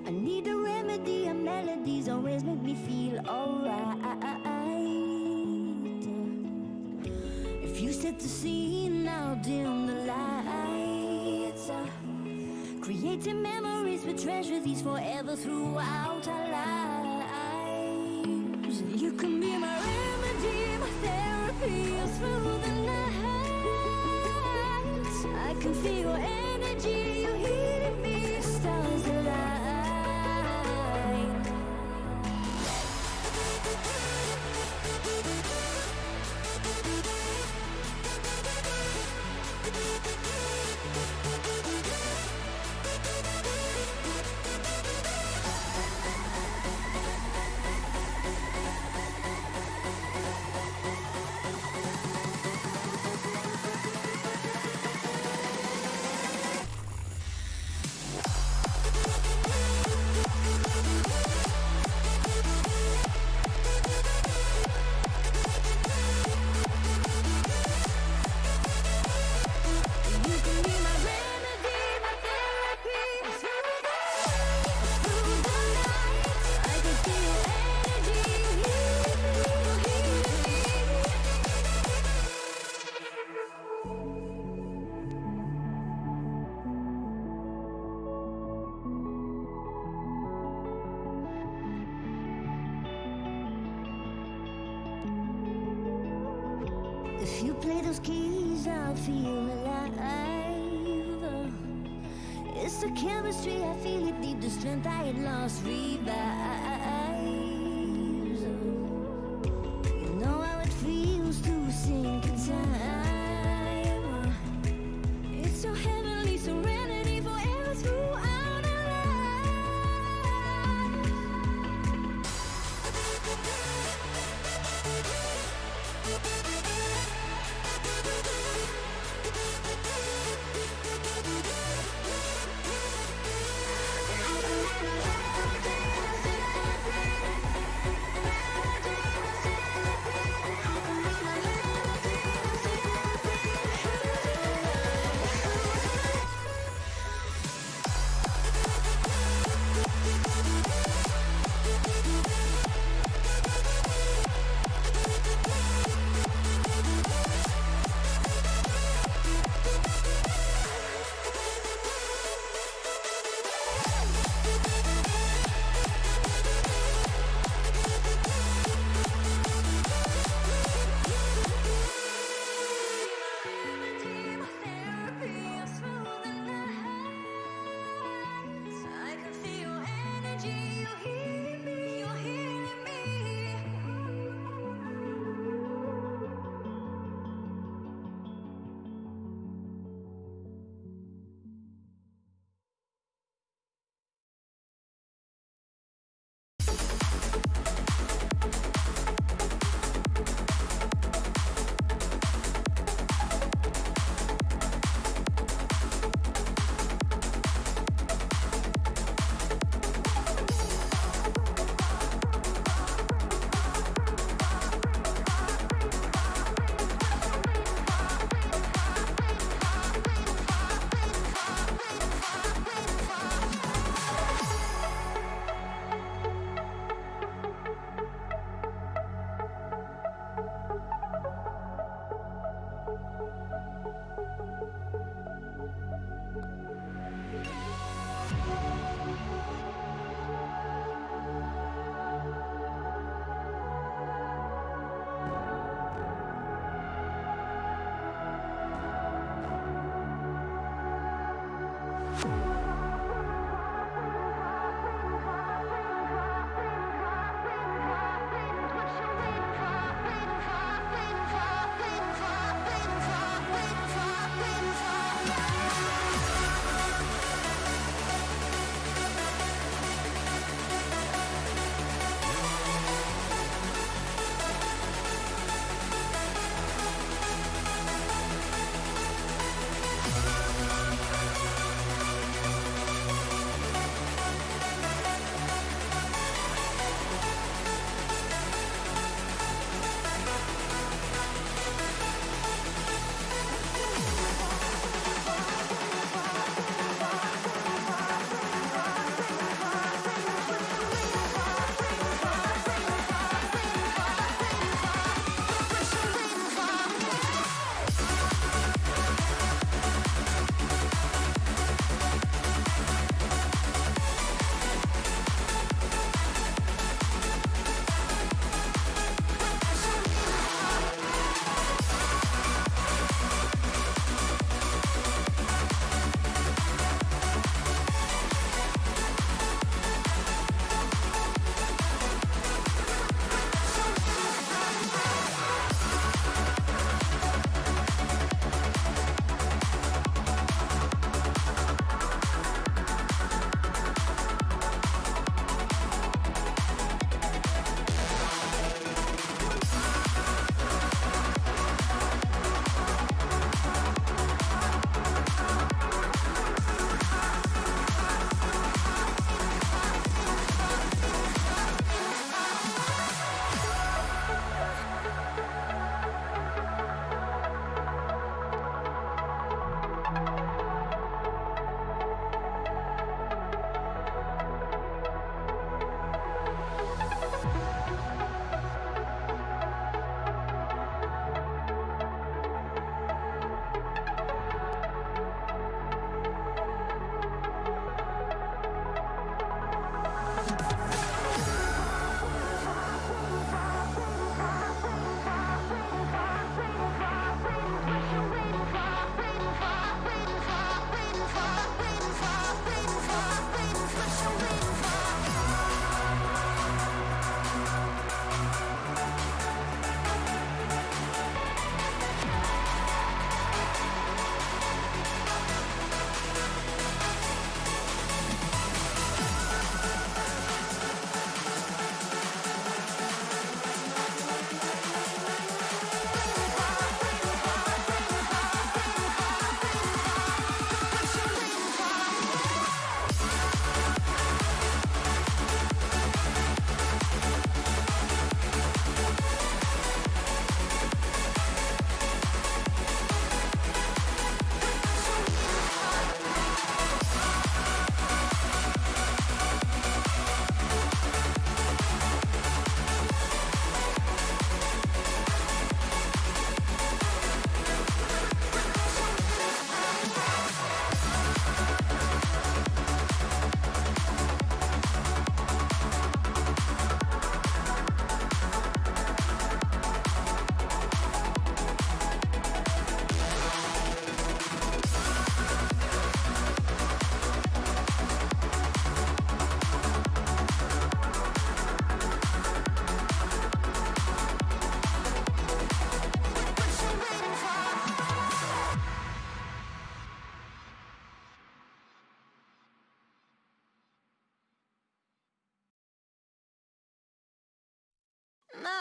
I need a remedy, a melody. melodies always make me feel alright. If you set the scene, I'll dim the lights. Creating memories, we treasure these forever throughout our lives. You can be my remedy, my therapy through the night. I can feel your energy, you healing me, stars align. If you play those keys, I'll feel alive. It's the chemistry, I feel it deep, the strength I had lost revives. You know how it feels to sink in time. It's so heavenly, serenity forever throughout our lives.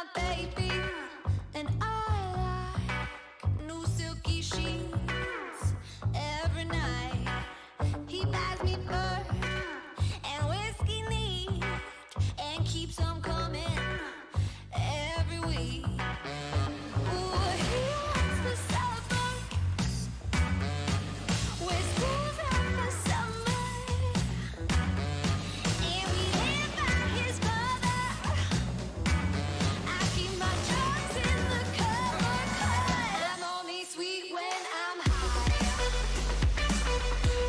my baby, and I like new silky sheets every night. He buys me fur and whiskey neat and keeps them coming every week. Ooh, he wants the suburbs where schools are for summer, and we live by his mother. I keep my drugs in the cover, 'cause I'm only sweet when I'm high.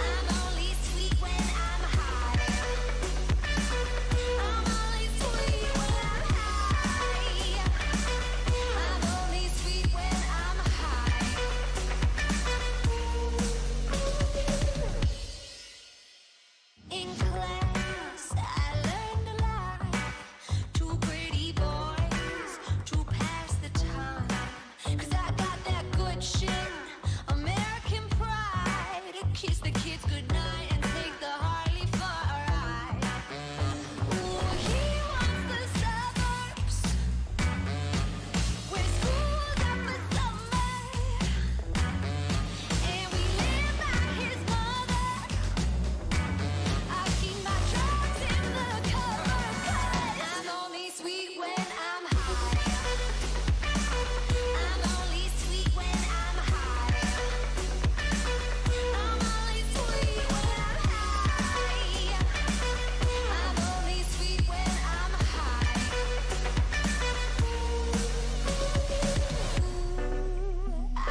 I'm only sweet when I'm high. I'm only sweet when I'm high. I'm only sweet when I'm high. In class, I learned a lot. Two pretty boys to pass the time. 'Cause I got that good shit, American pride. Kiss the kids goodnight and take the Harley for a ride. Ooh, he wants the suburbs where schools are for summer, and we live by his mother. I keep my drugs in the cover, 'cause I'm only sweet when I'm high. I'm only sweet when I'm high. I'm only sweet when I'm high. I'm only sweet when I'm high.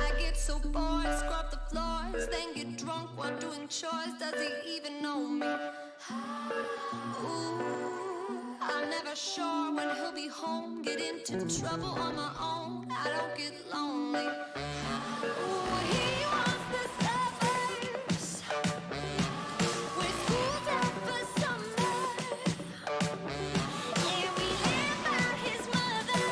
I get so bored, scrub the floors, then get drunk while doing chores. Does he even know me? Ooh, I'm never sure when he'll be home. Get into trouble on my own, I don't get lonely. Ooh, he wants the suburbs where schools are for summer, and we live by his mother.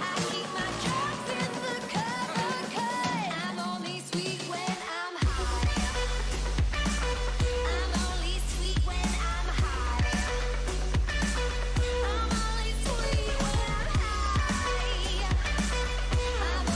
I keep my drugs in the cover, 'cause I'm only sweet when I'm high. I'm only sweet when I'm high. I'm only sweet when I'm high. I'm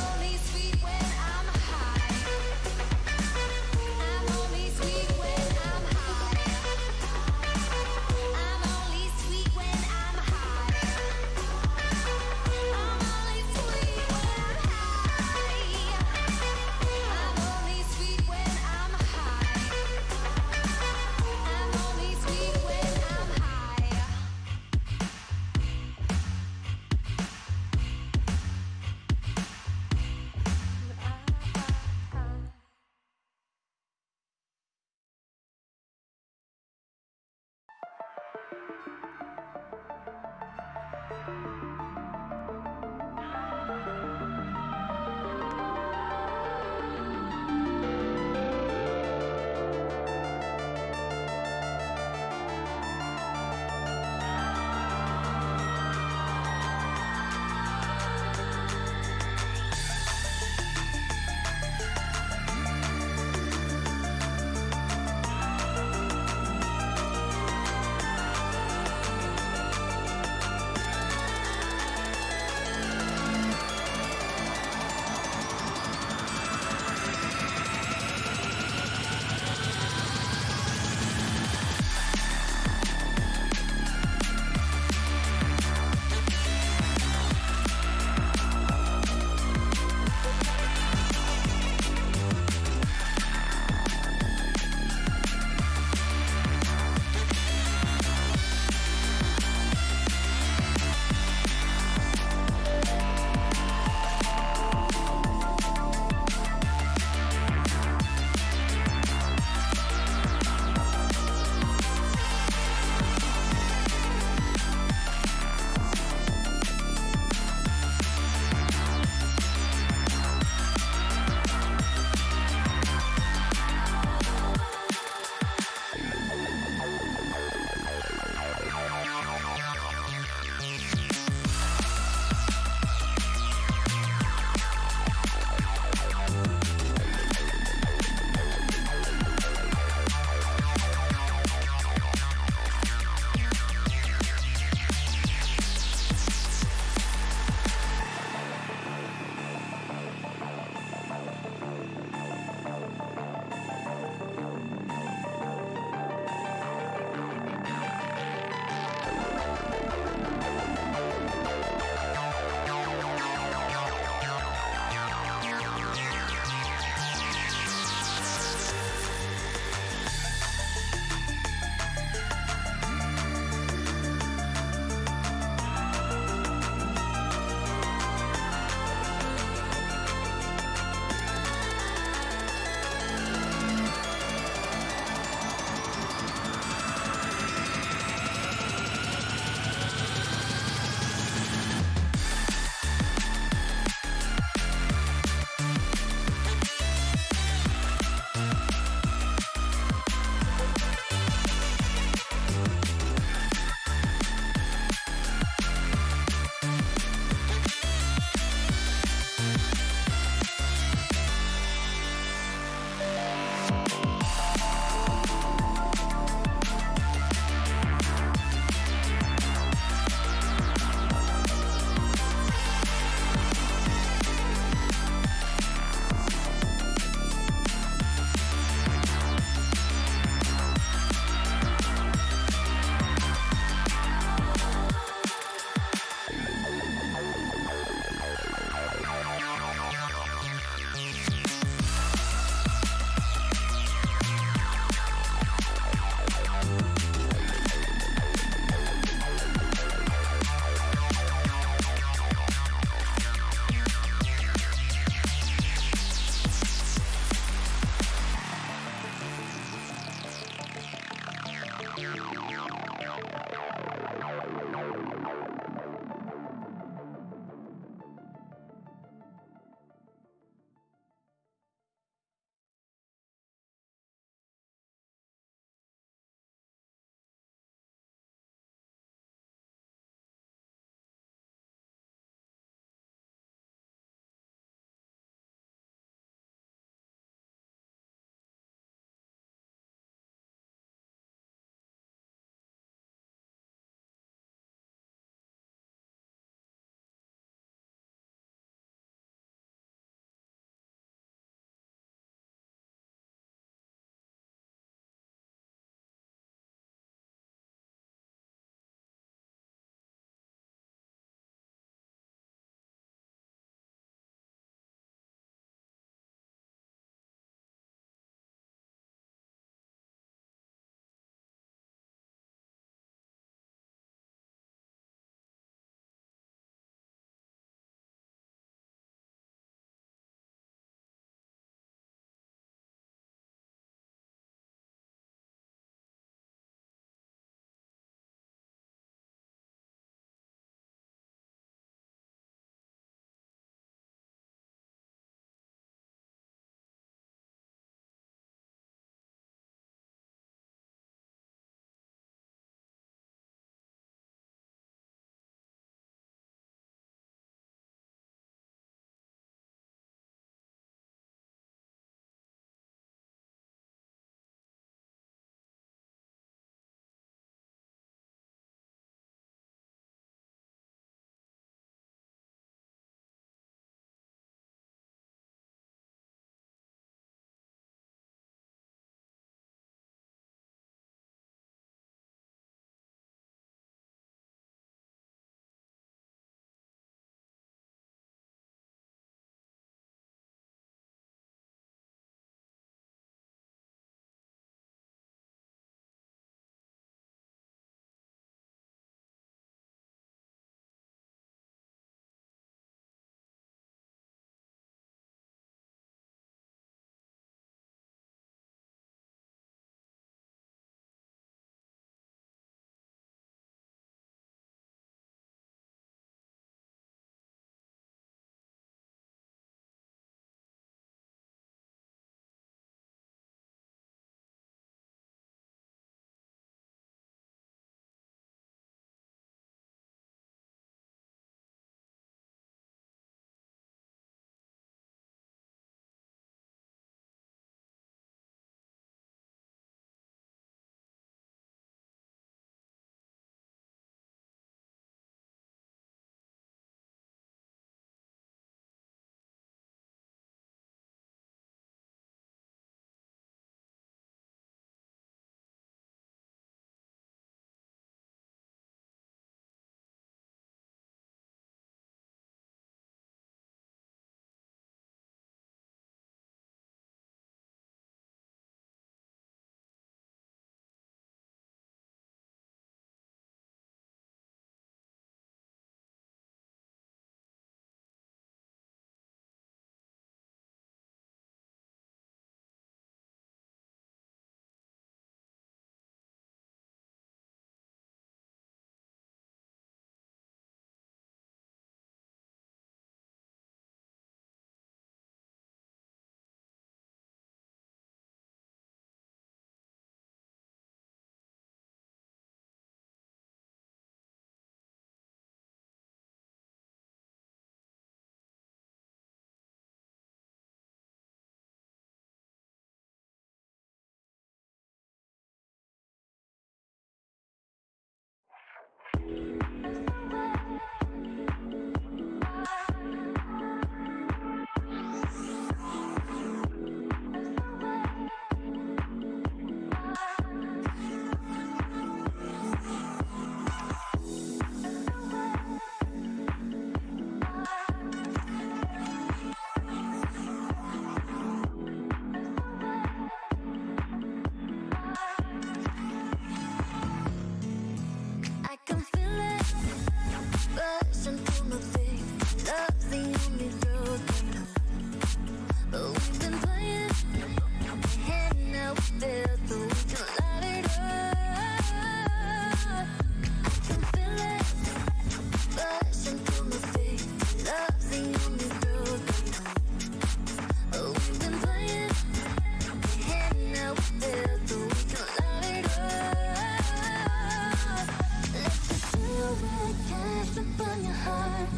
cast upon your heart,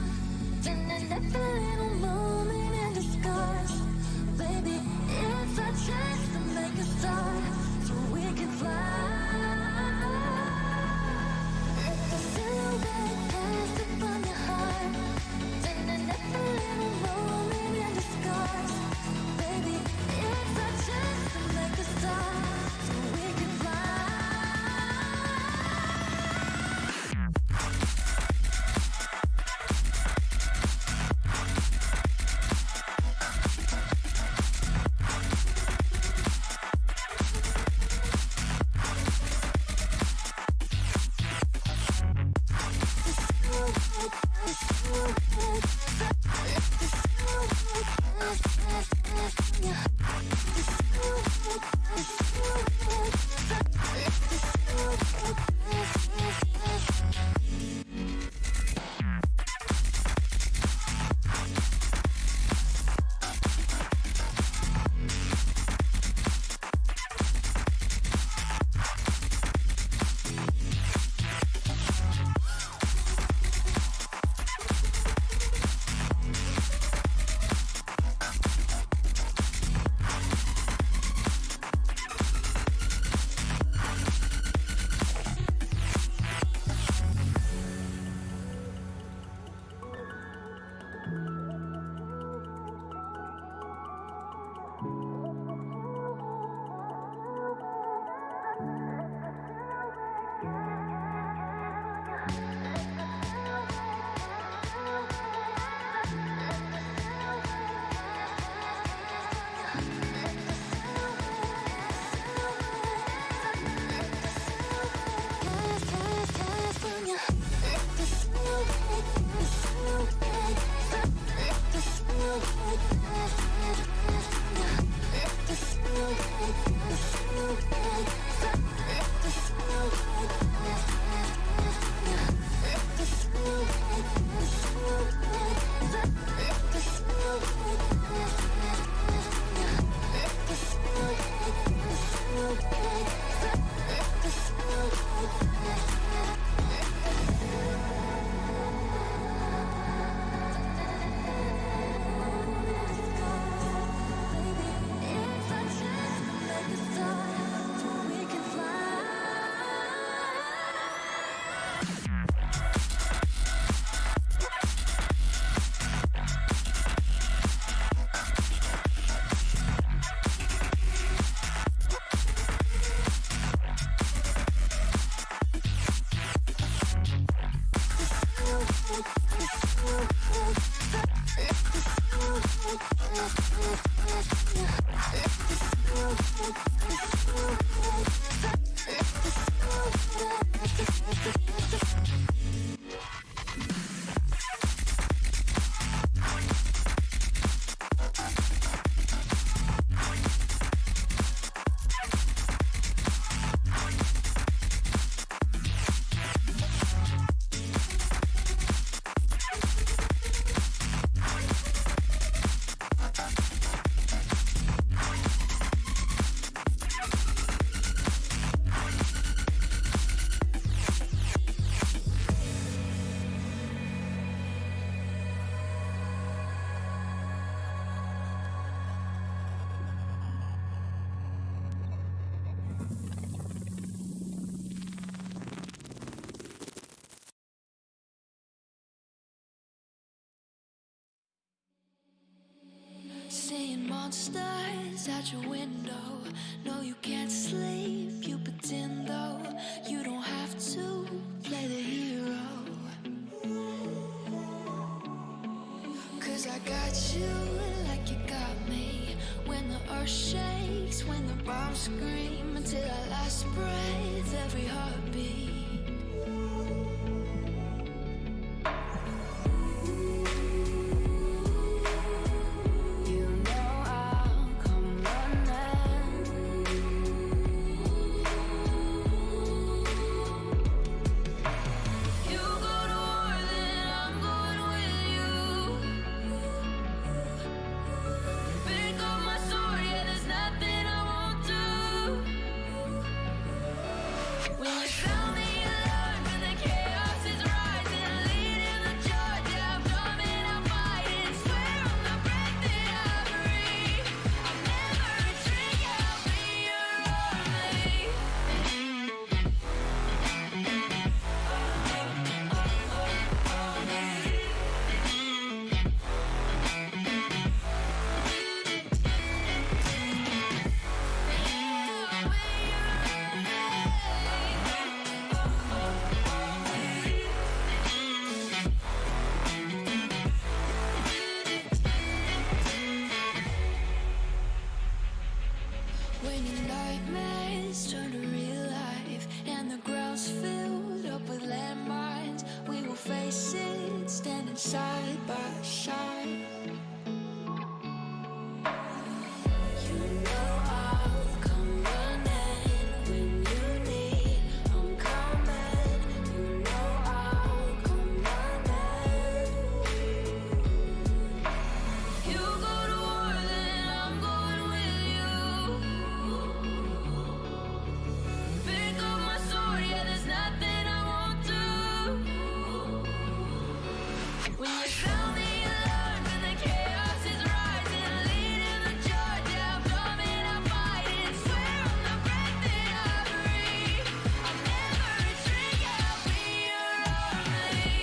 turning every little moment into scars. Baby, it's our chance to make a start, so we can fly. Let the silhouette cast upon your heart, turning every little moment into scars. Baby, it's our chance to make a start, so we can fly. Seeing monsters out your window. No, you can't sleep, you pretend though. You don't have to play the hero. 'Cause I got you like you got me. When the earth shakes, when the bombs scream, until our last breath, every heartbeat. When you found me sit standing side by side. You know I'll come running when you need. I'm coming. You know I'll come running. You go to war, then I'm going with you. Pick up my sword, yeah, there's nothing I won't do. When you sound the alarm and the chaos is rising, leading the charge, yeah, I'm coming, I'm fighting. Swear on the breath that I breathe, I'll never retreat, yeah, I'll be your army.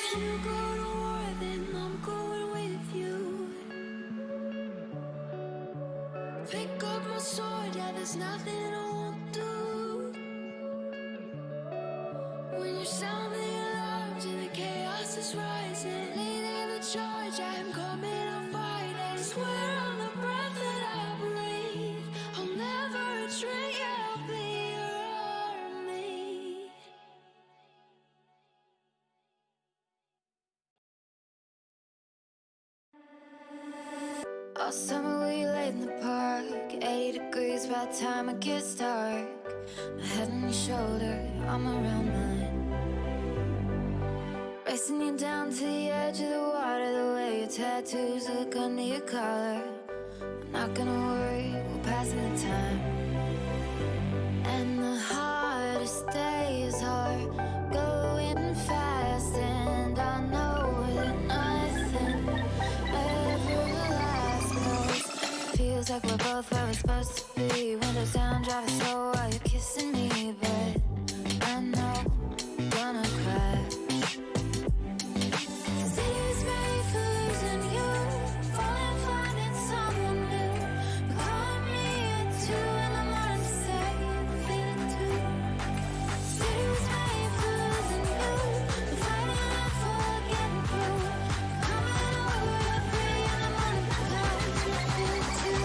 If you go to war, then I'm going with you. Pick up my sword, yeah, there's nothing I won't do. When you sound the alarms and the chaos is rising, leading the charge, I'm coming, I'm fighting. Swear on the breath that I breathe, I'll never retreat, yeah, I'll be your army. All summer we laid in the park, 80 degrees by the time it gets dark. My head on your shoulder, I'm around mine. Racing you down to the edge of the water, the way your tattoos look under your collar. I'm not gonna worry, we're passing the time. And the hardest days are going fast, and I know that nothing ever lasts. 'Cause it feels like we're both where we're supposed to be. Windows down, driving slow while you're kissing me, but I know I'm gonna crash. City's made for losing you, falling, finding someone new. But call me at 2 in the morning to say you're feeling too. City's made for losing you, but fighting and for getting through. Coming over at 3 in the morning because you feel too.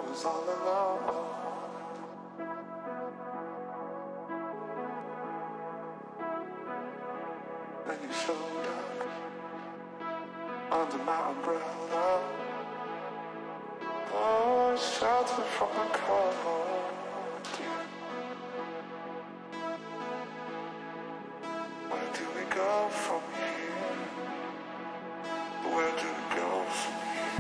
was all alone. Then you showed up under my umbrella. Oh, shelter from the cold. Where do we go from here? Where do we go from here?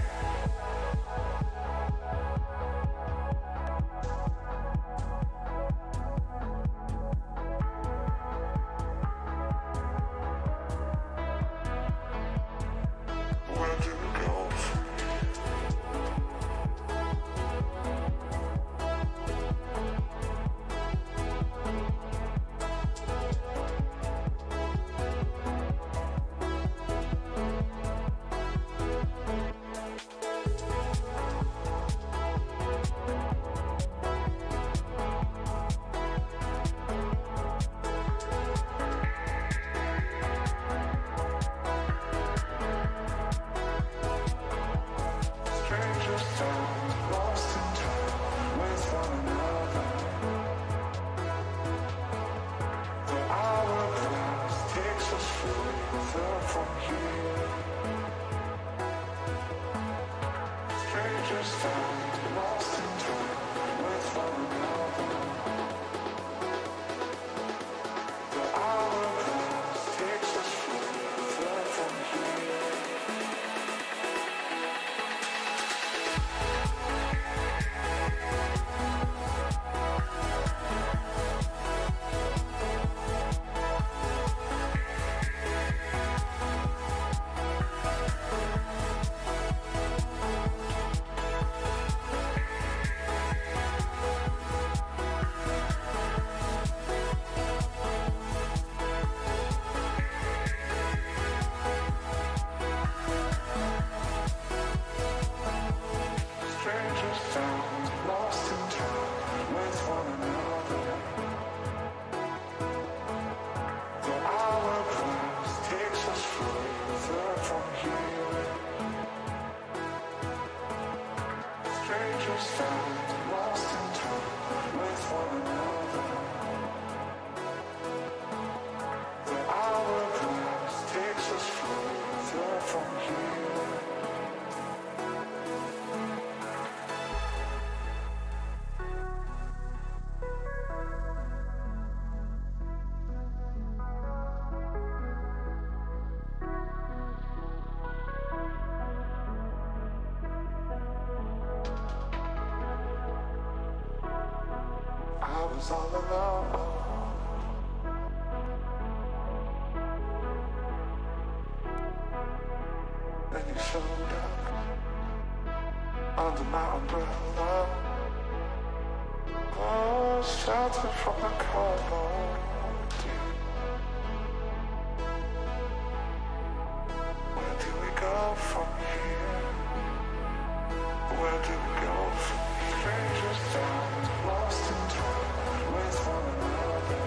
Where do we go from strangers down, lost in time with one another? The hourglass takes us further from here. Strangers down, lost in time with one another. The hourglass takes us further from here. Strangers down, lost in time with one another. The hourglass takes us further from here. Strangers down, lost in time with one another. The hourglass takes us further from here. I was all alone. Then you showed up under my umbrella. Oh, shelter from the cold. Where do we go from here? Where do we go from here? Strangers down, lost in time with one another.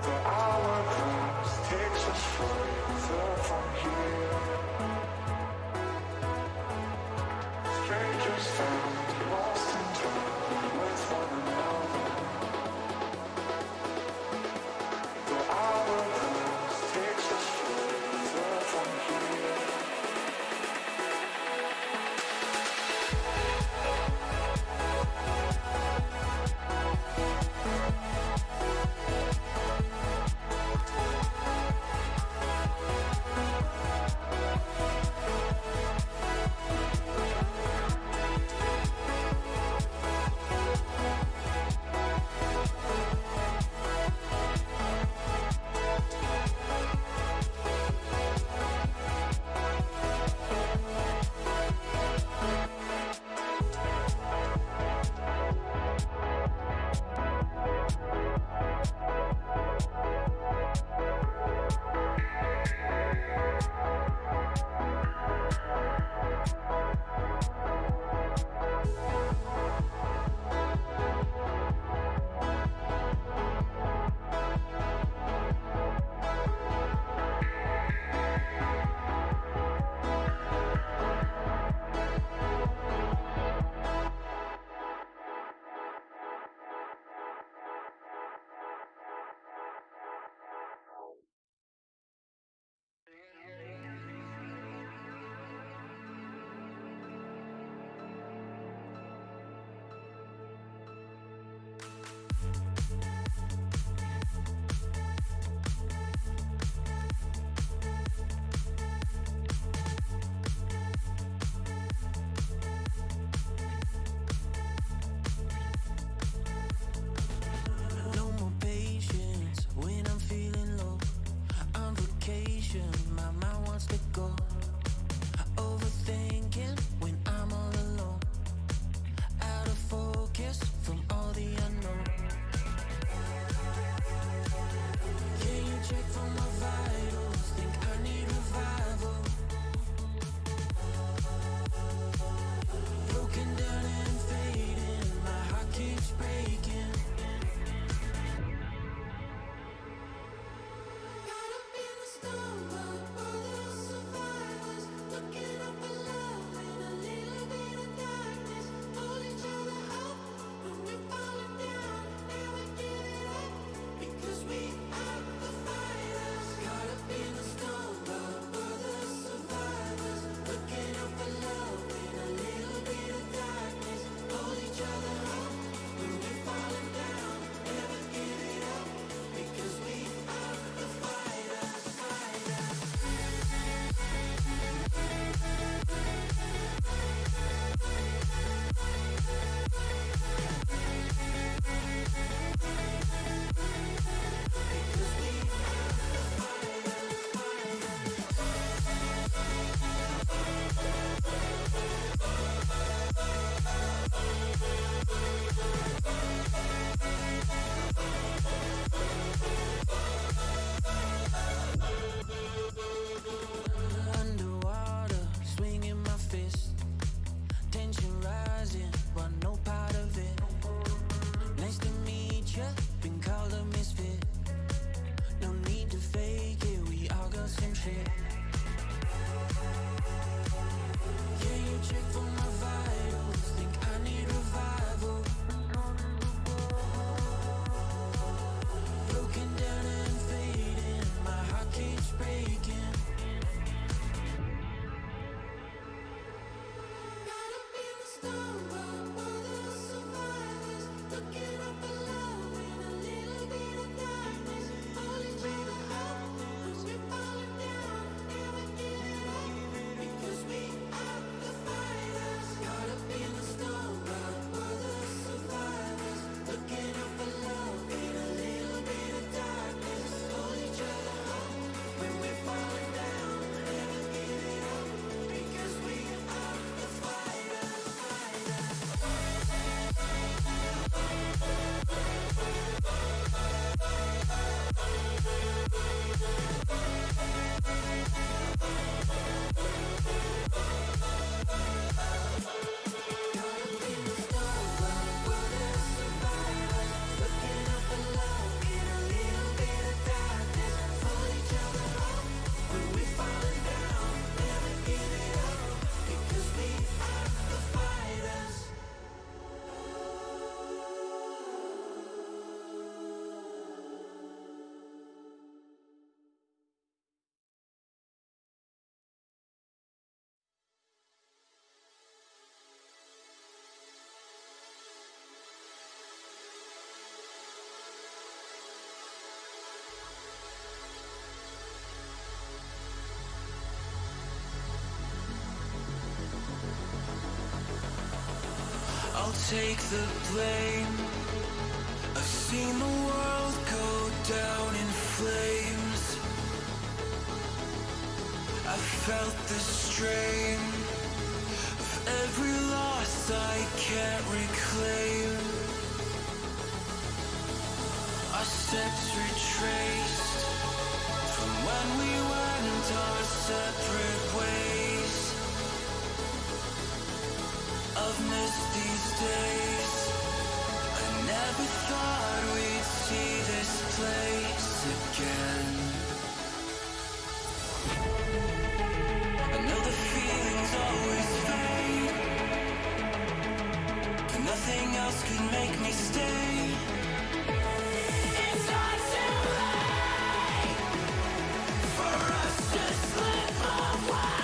The hourglass takes us further from here. Strangers down, lost in time with one another. take the blame. I've seen the world go down in flames. I've felt the strain of every loss I can't reclaim. Our steps retraced from when we went our separate ways. I've missed these days. I never thought we'd see this place again. I know the feelings always fade, but nothing else could make me stay. It's not too late for us to slip away.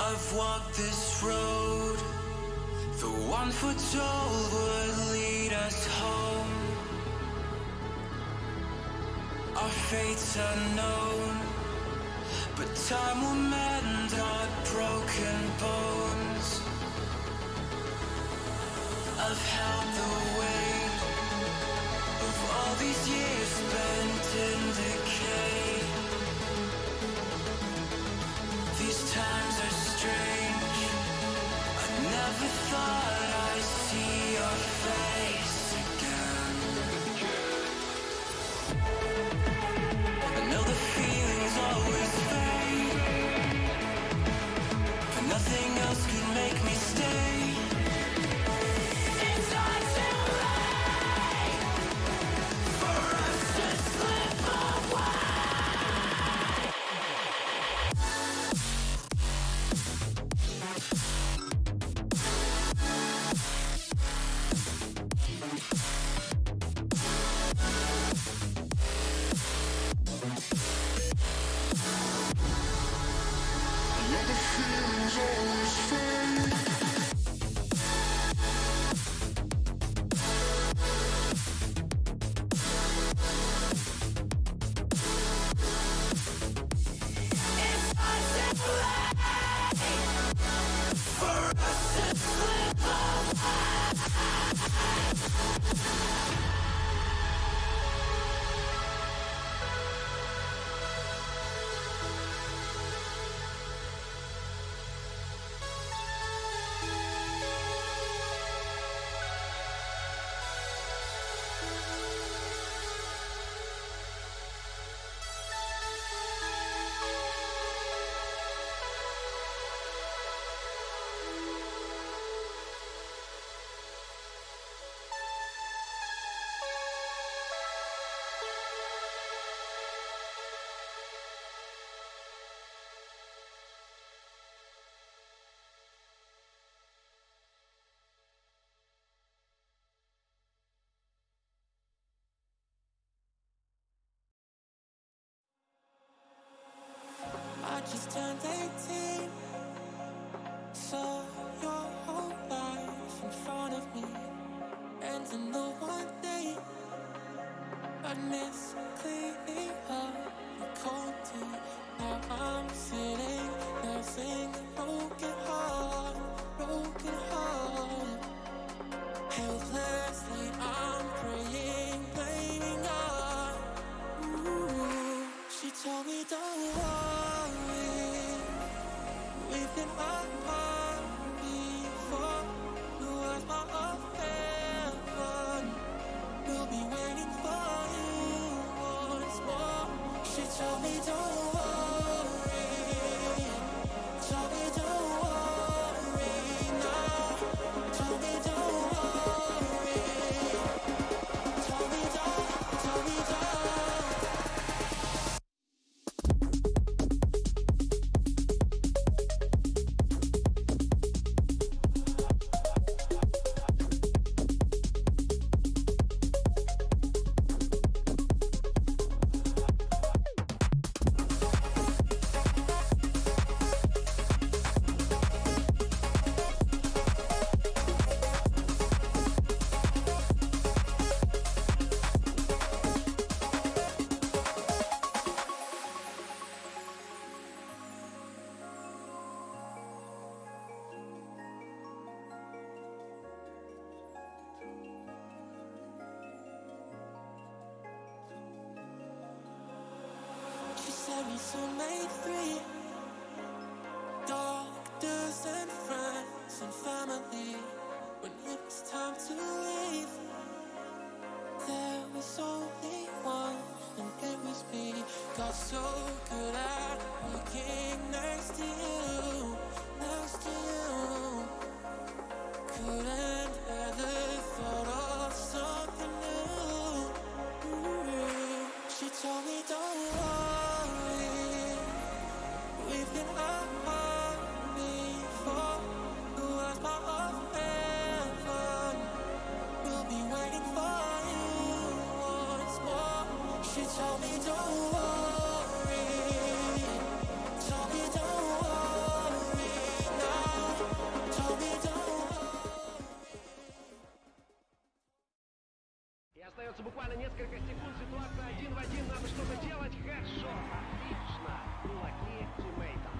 I've walked this road, the one foretold would lead us home. Our fate's unknown, but time will mend our broken bones. I've held the weight of all these years spent in decay. These times are strange. I never thought I'd see your face again. I know the feelings always fade, but nothing else can make me stay. It's not too late for us to slip away. I just turned 18, saw your whole life in front of me, and to know one day I'd miss cleaning up the cold tea. Now I'm sitting there singing broken heart, helplessly I'm praying, blaming God. Ooh, she told me don't worry, we've been apart before. No, I was my affair. free. Doctors and friends and family. When it was time to leave, there was only one, and it was me. Got so good at working next to you, next to you. Couldn't bear the thought of something new. She told me don't worry, we've been apart before. The last part of heaven, we'll be waiting for you once more. She told me don't worry, told me don't worry now, told me don't. И остается буквально несколько секунд. Ситуация 1 в 1. Надо что-то делать. Хэдшот. Отлично. Кулаки тиммейтам.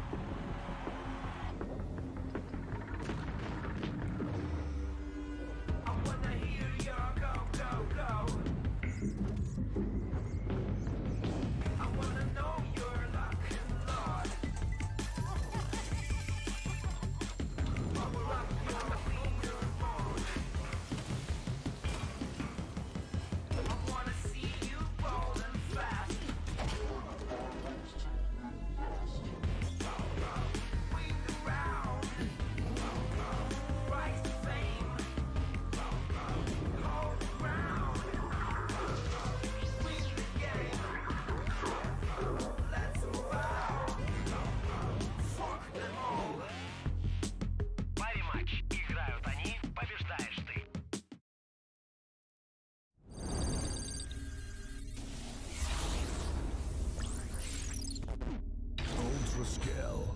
Scale.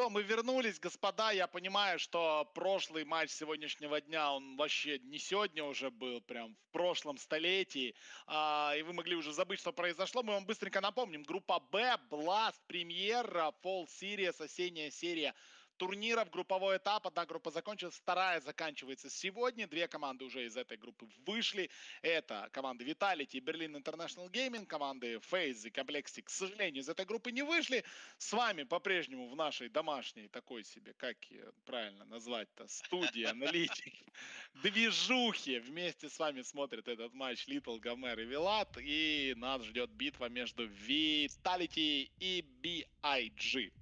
Мы вернулись, господа. Я понимаю, что прошлый матч сегодняшнего дня, он вообще не сегодня уже был, прям в прошлом столетии. И вы могли уже забыть, что произошло. Мы вам быстренько напомним. Группа Б, Blast, Премьера, Fall Series, осенняя серия турниров, групповой этап. Одна группа закончилась, вторая заканчивается сегодня. Две команды уже из этой группы вышли. Это команды Vitality и Berlin International Gaming. Команды FaZe и Complexity, к сожалению, из этой группы не вышли. С вами по-прежнему в нашей домашней такой себе, как ее правильно назвать-то, студии, аналитик, движухи. Вместе с вами смотрят этот матч Little, Гомер и Вилат. И нас ждет битва между Vitality и BIG.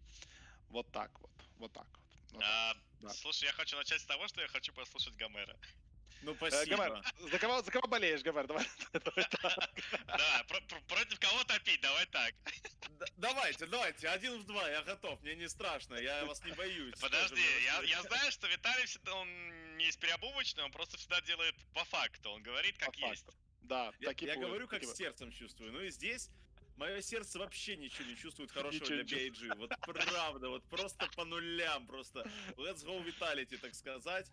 Вот так вот. Вот так вот. Да. Слушай, я хочу начать с того, что я хочу послушать Гомера. Ну, спасибо. Гомер, за кого болеешь, Гомер? Давай так. Да, против кого топить, давай так. Давайте, 1 в 2, я готов, мне не страшно, я вас не боюсь. Подожди, я знаю, что Виталий всегда, он не из переобувочного, он просто всегда делает по факту, он говорит как есть. Да, я говорю, как сердцем чувствую, ну и здесь... Мое сердце вообще ничего не чувствует хорошего для BIG. Вот правда, вот просто по нулям, просто let's go Vitality, так сказать.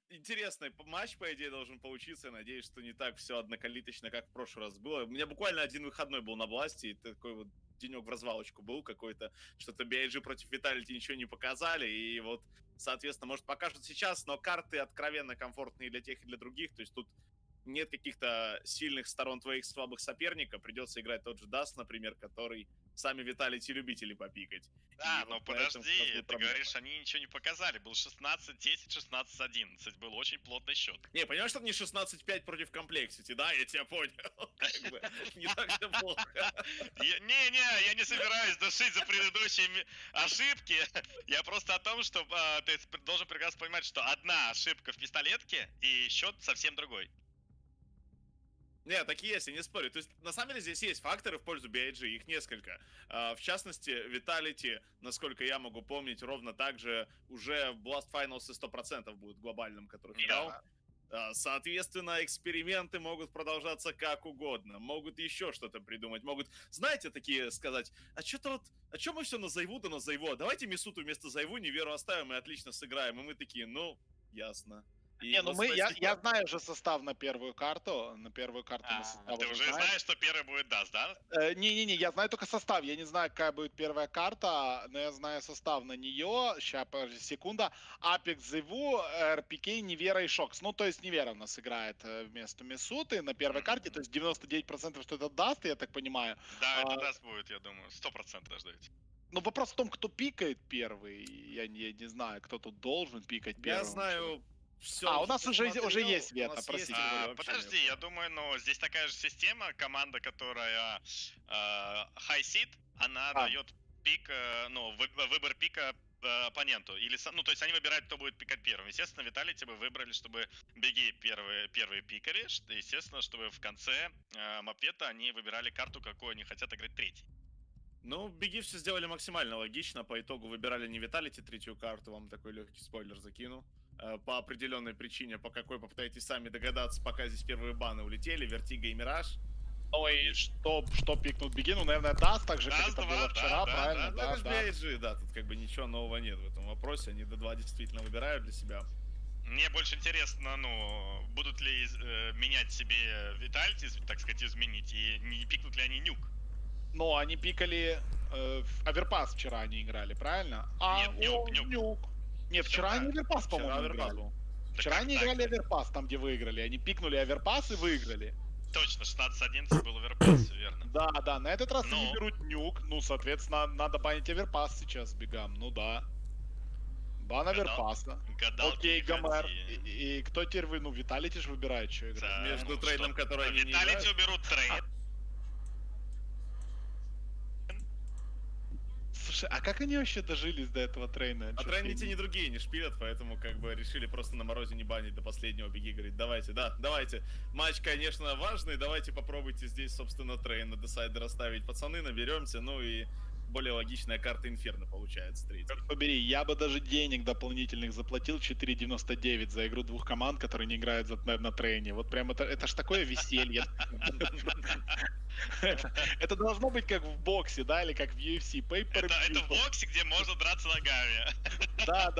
Интересный матч, по идее, должен получиться. Я надеюсь, что не так все однокалиточно, как в прошлый раз было. У меня буквально один выходной был на Бласте, и такой вот денек в развалочку был какой-то. Что-то BIG против Vitality ничего не показали, и вот, соответственно, может покажут сейчас, но карты откровенно комфортные для тех и для других, то есть тут нет каких-то сильных сторон твоих слабых соперников, придется играть тот же даст, например, который сами Vitality любители попикать. Да, но подожди, ты говоришь, они ничего не показали, был 16-10, 16-11, был очень плотный счет. Не, понимаешь, что не 16-5 против Complexity, да, я тебя понял, не так все плохо. Не, я не собираюсь душить за предыдущие ошибки, я просто о том, что ты должен прекрасно понимать, что одна ошибка в пистолетке и счет совсем другой. Нет, так и есть, я не спорю. То есть, на самом деле, здесь есть факторы в пользу BIG, их несколько. В частности, Vitality, насколько я могу помнить, ровно так же уже в Blast Finals 100% будет глобальным, который финал. Соответственно, эксперименты могут продолжаться как угодно. Могут еще что-то придумать. Могут, знаете, такие сказать, а что-то вот, а что мы все на Зайву, да на Зайву? А давайте Мисуту вместо Зайву Неверу оставим и отлично сыграем. И мы такие, ну, ясно. И Не, ну вот я спасибо. знаю уже состав на первую карту. На первую карту мы состав Ты уже знаем. знаешь, что первый будет даст, да? Не-не-не, я знаю только состав. Я не знаю, какая будет первая карта, но я знаю состав на нее. Сейчас, подожди, секунда. Апекс, Зеву, РПК, Невера и Шокс. Ну, то есть Невера у нас играет вместо Месуты на первой карте. То есть 99% что это даст, я так понимаю. Да, это даст будет, я думаю. 100% ждете. Ну, вопрос в том, кто пикает первый. Я не знаю, кто тут должен пикать первым. Я знаю все. У нас уже есть вето, простите. Подожди, я думаю, но здесь такая же система. Команда, которая high seed, она дает пик, ну, выбор пика оппоненту. Или, ну, то есть они выбирают, кто будет пикать первым. Естественно, Vitality бы выбрали, чтобы беги первые пикали. Естественно, чтобы в конце мапвета они выбирали карту, какую они хотят играть третий. Ну, беги все сделали максимально логично. По итогу выбирали не Vitality третью карту. Вам такой легкий спойлер закину. По определенной причине, по какой попытаетесь сами догадаться, пока здесь первые баны улетели. Вертига и Мираж. Ну и что пикнут беги? Ну, наверное, даст, так же, как это было вчера, правильно? Да, это BIG, да, тут как бы ничего нового нет в этом вопросе. Они D2 действительно выбирают для себя. Мне больше интересно, ну, будут ли менять себе Vitality, так сказать, изменить, и не пикнут ли они нюк? Ну, они пикали Аверпас вчера они играли, правильно? Нет, нюк. Нет, вчера они Аверпас, по-моему, Аверпас играли. был. Вчера они играли Аверпас, там, где выиграли. Они пикнули Аверпас и выиграли. Точно, 16-11 был Аверпас, верно. Да, на этот раз они берут нюк. Ну, соответственно, надо банить Аверпас сейчас бегам. Ну да. Бан Аверпаса. Окей, Гомер. И кто теперь вы? Ну, Vitality же выбирает, что играть. Между трейдом, который они не играют. Vitality уберут трейд. Слушай, а как они вообще дожились до этого трейна? А трейн ни те, ни другие не шпилят, поэтому как бы решили просто на морозе не банить до последнего. Беги говорит, давайте. Матч, конечно, важный, давайте попробуйте здесь, собственно, трейн на десайдера ставить. Пацаны, наберемся, ну и более логичная карта Инферно получается третья. Черт побери, я бы даже денег дополнительных заплатил 4,99 за игру двух команд, которые не играют на трейне. Вот прям это ж такое веселье. Это должно быть как в боксе, да, или как в UFC. Это в боксе, где можно драться ногами. Да.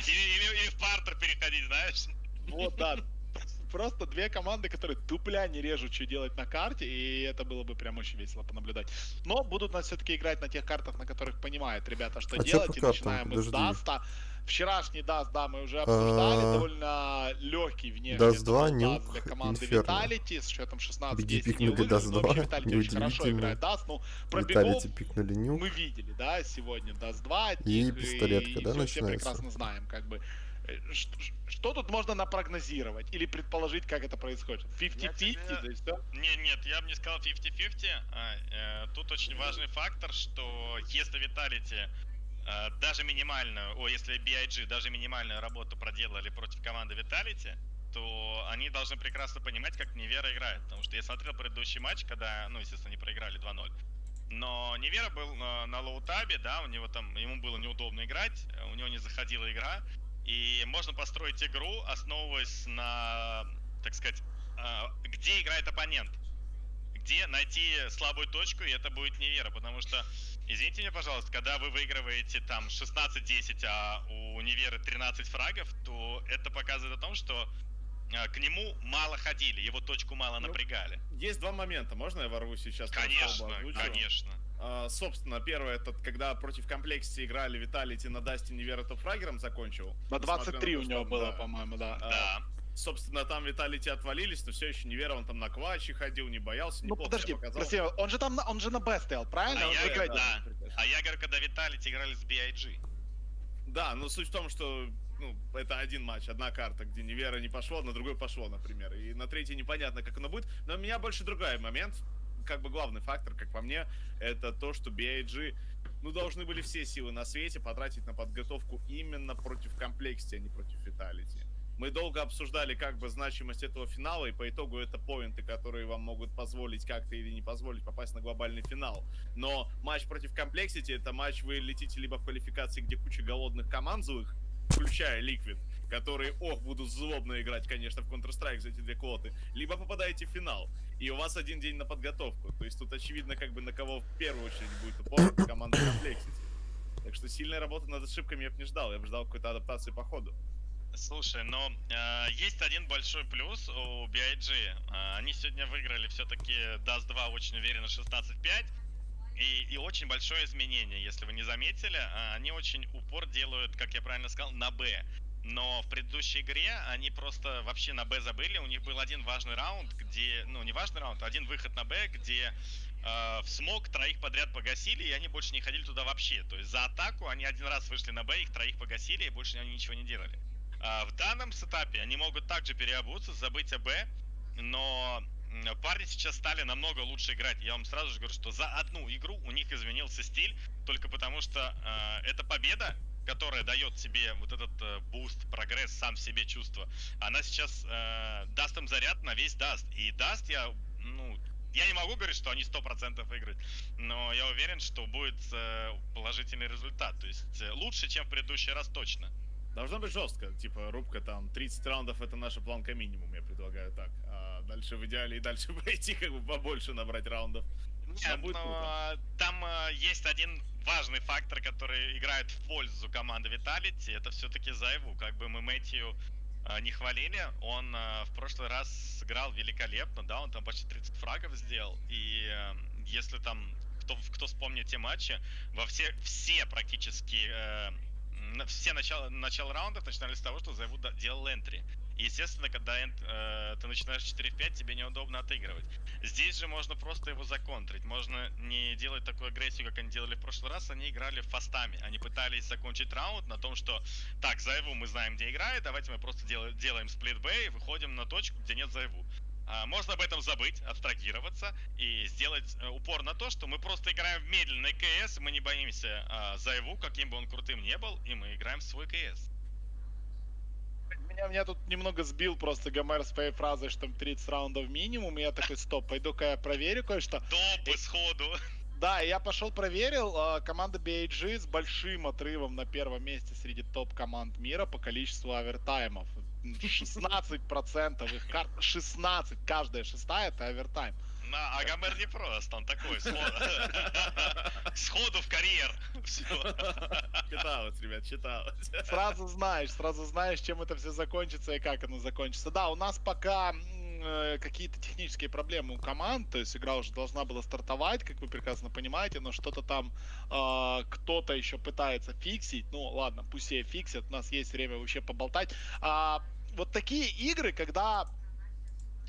Или в партер переходить, знаешь? Вот, да. Просто две команды, которые тупля не режут, что делать на карте, и это было бы прям очень весело понаблюдать. Но будут нас все-таки играть на тех картах, на которых понимают ребята, что делать, и начинаем мы с даста. Вчерашний даст, да, мы уже обсуждали, довольно легкий внешне. Даст 2, нюк, для команды Инферно. Vitality с счетом 16-10 Беги не пикнули выиграли, Даст но 2, вообще Vitality очень хорошо играет неудивительно. даст. Ну, про бегов Vitality пикнули нюк. мы видели, да, сегодня даст 2 от И них, пистолетка, да, все начинается? прекрасно знаем, как бы. Что тут можно напрогнозировать или предположить, как это происходит? 50-50, да и все? Нет, я бы не сказал 50-50. Тут очень важный фактор, что если Vitality даже минимальную, если BIG даже минимальную работу проделали против команды Vitality, то они должны прекрасно понимать, как Невера играет. Потому что я смотрел предыдущий матч, когда, ну, естественно, они проиграли 2-0. Но Невера был на лоу-табе, да, у него там, ему было неудобно играть, у него не заходила игра. И можно построить игру, основываясь на, так сказать, где играет оппонент. Где найти слабую точку, и это будет Невера. Потому что, извините меня, пожалуйста, когда вы выигрываете там 16-10, а у Неверы 13 фрагов, то это показывает о том, что к нему мало ходили, его точку мало напрягали. Есть два момента, можно я ворвусь сейчас? Конечно. Собственно, первое, это когда против Комплексити играли Vitality на дасте Невера топ-фрагером закончил. На 23 у него было, по-моему, да. Да. Собственно, там Vitality отвалились, но все еще Невера, он там на кваче ходил, не боялся, Ну подожди, красиво, он же на Б стоял, правильно? А я говорю, когда Vitality играли с BIG. Да, но суть в том, что это один матч, одна карта, где Невера не пошло, на другой пошло, например. И на третьей непонятно, как оно будет. Но у меня больше другой момент. Как бы главный фактор, как по мне, это то, что BIG, должны были все силы на свете потратить на подготовку именно против Комплексити, а не против Vitality. Мы долго обсуждали как бы значимость этого финала, и по итогу это поинты, которые вам могут позволить как-то или не позволить попасть на глобальный финал. Но матч против Комплексити — это матч, вы летите либо в квалификации, где куча голодных команд злых, включая Liquid, которые, будут злобно играть, конечно, в Counter-Strike за эти две квоты, либо попадаете в финал, и у вас один день на подготовку. То есть тут очевидно, как бы на кого в первую очередь будет упор команда Комплексити. Так что сильной работы над ошибками я бы не ждал, я бы ждал какой-то адаптации по ходу. Слушай, но есть один большой плюс у BIG. Они сегодня выиграли все-таки Даст 2 очень уверенно 16-5. И очень большое изменение, если вы не заметили. Они очень упор делают, как я правильно сказал, на Б. Но в предыдущей игре они просто вообще на Б забыли. У них был один важный раунд, где... Ну, не важный раунд, а один выход на Б, где в смог троих подряд погасили, и они больше не ходили туда вообще. То есть за атаку они один раз вышли на Б, их троих погасили, и больше они ничего не делали. В данном сетапе они могут также переобуться, забыть о Б, но парни сейчас стали намного лучше играть. Я вам сразу же говорю, что за одну игру у них изменился стиль, только потому что эта победа, которая дает тебе вот этот буст, прогресс, сам в себе чувство, она сейчас даст им заряд на весь даст. И даст я не могу говорить, что они 100% выиграют, но я уверен, что будет положительный результат. То есть лучше, чем в предыдущий раз точно. Должно быть жестко, типа рубка там 30 раундов это наша планка минимум, я предлагаю так. А дальше в идеале и дальше пойти как бы побольше набрать раундов. Нет, но там есть один важный фактор, который играет в пользу команды Vitality, это все-таки Зайву. Как бы мы Мэтью не хвалили, он в прошлый раз сыграл великолепно, да, он там почти 30 фрагов сделал, и если там, кто вспомнит те матчи, все практически, все начало раундов начинались с того, что Зайву делал энтри. И, естественно, когда ты начинаешь 4-5, тебе неудобно отыгрывать. Здесь же можно просто его законтрить. Можно не делать такую агрессию, как они делали в прошлый раз. Они играли фастами. Они пытались закончить раунд на том, что так, Зайву мы знаем, где играет, давайте мы просто делаем сплит Б и выходим на точку, где нет Зайву. Можно об этом забыть, абстрагироваться и сделать упор на то, что мы просто играем в медленный КС, мы не боимся Зайву, каким бы он крутым не был, и мы играем в свой КС. Меня тут немного сбил просто Гомер своей фразой, что там 30 раундов минимум, и я такой, стоп, пойду-ка я проверю кое-что. Топ исходу. Да, я пошел проверил, команда BIG с большим отрывом на первом месте среди топ-команд мира по количеству овертаймов. 16% их карт, 16, каждая шестая это овертайм. А Гомер не просто, он такой, сходу в карьер. Читалось, ребят, читалось. Сразу знаешь, чем это все закончится и как оно закончится. Да, у нас пока какие-то технические проблемы у команд, то есть игра уже должна была стартовать, как вы прекрасно понимаете, но что-то там кто-то еще пытается фиксить. Ну ладно, пусть все фиксят, у нас есть время вообще поболтать. Вот такие игры, когда...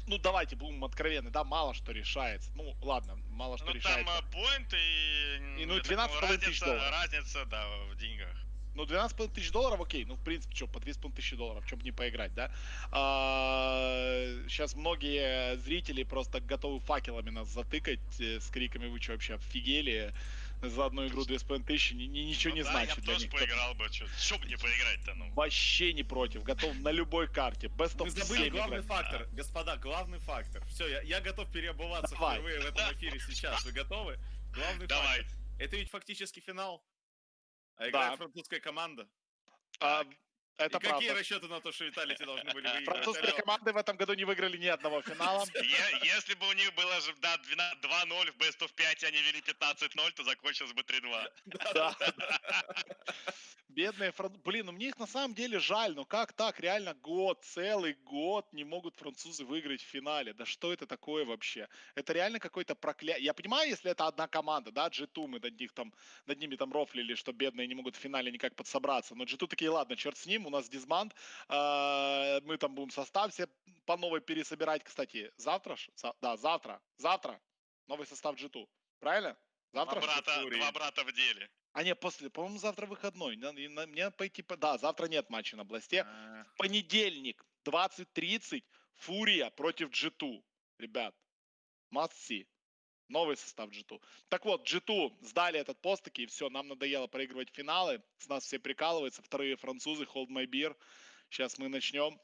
Ну, давайте будем откровенны, да, мало что решается. Ну, ладно, мало что решается. Там поинты и 12,5 тысяч долларов. Разница, да, в деньгах. Ну, 12,5 тысяч долларов, окей. Ну, в принципе, что, по 2,5 тысячи долларов, чем бы не поиграть, да? Сейчас многие зрители просто готовы факелами нас затыкать с криками: вы что, вообще офигели? За одну игру 2,5 тысячи ничего не значит для них. Я тоже поиграл бы, что бы не поиграть-то, ну. Вообще не против, готов на любой карте. Best of Мы забыли 7 главный играть. фактор, господа, главный фактор. Все, я готов переобуваться впервые в этом эфире сейчас. Вы готовы? Главный фактор. Это ведь фактически финал. А играет французская команда. Это и какие расчеты на то, что Vitality должны были выиграть? Французские команды в этом году не выиграли ни одного финала. Если бы у них было же 2-0 в Best of 5, они вели 15-0, то закончилось бы 3-2. Да. Бедные французы. Блин, ну мне их на самом деле жаль, но как так? Реально целый год не могут французы выиграть в финале. Да что это такое вообще? Это реально какой-то проклятие. Я понимаю, если это одна команда, да, G2, мы над ними там рофлили, что бедные не могут в финале никак подсобраться. Но G2 такие, ладно, черт с ним, у нас дисбанд, мы там будем состав все по новой пересобирать. Кстати, завтра новый состав G2. Правильно? Завтра? Два брата в деле. А не, по-моему, завтра выходной. Мне пойти... Да, завтра нет матча на Бласте. В понедельник, 20:30, Фурия против G2. Ребят, must see. Новый состав G2. Так вот, G2 сдали этот пост-таки, и все, нам надоело проигрывать финалы. С нас все прикалываются. Вторые французы, hold my beer. Сейчас мы начнем.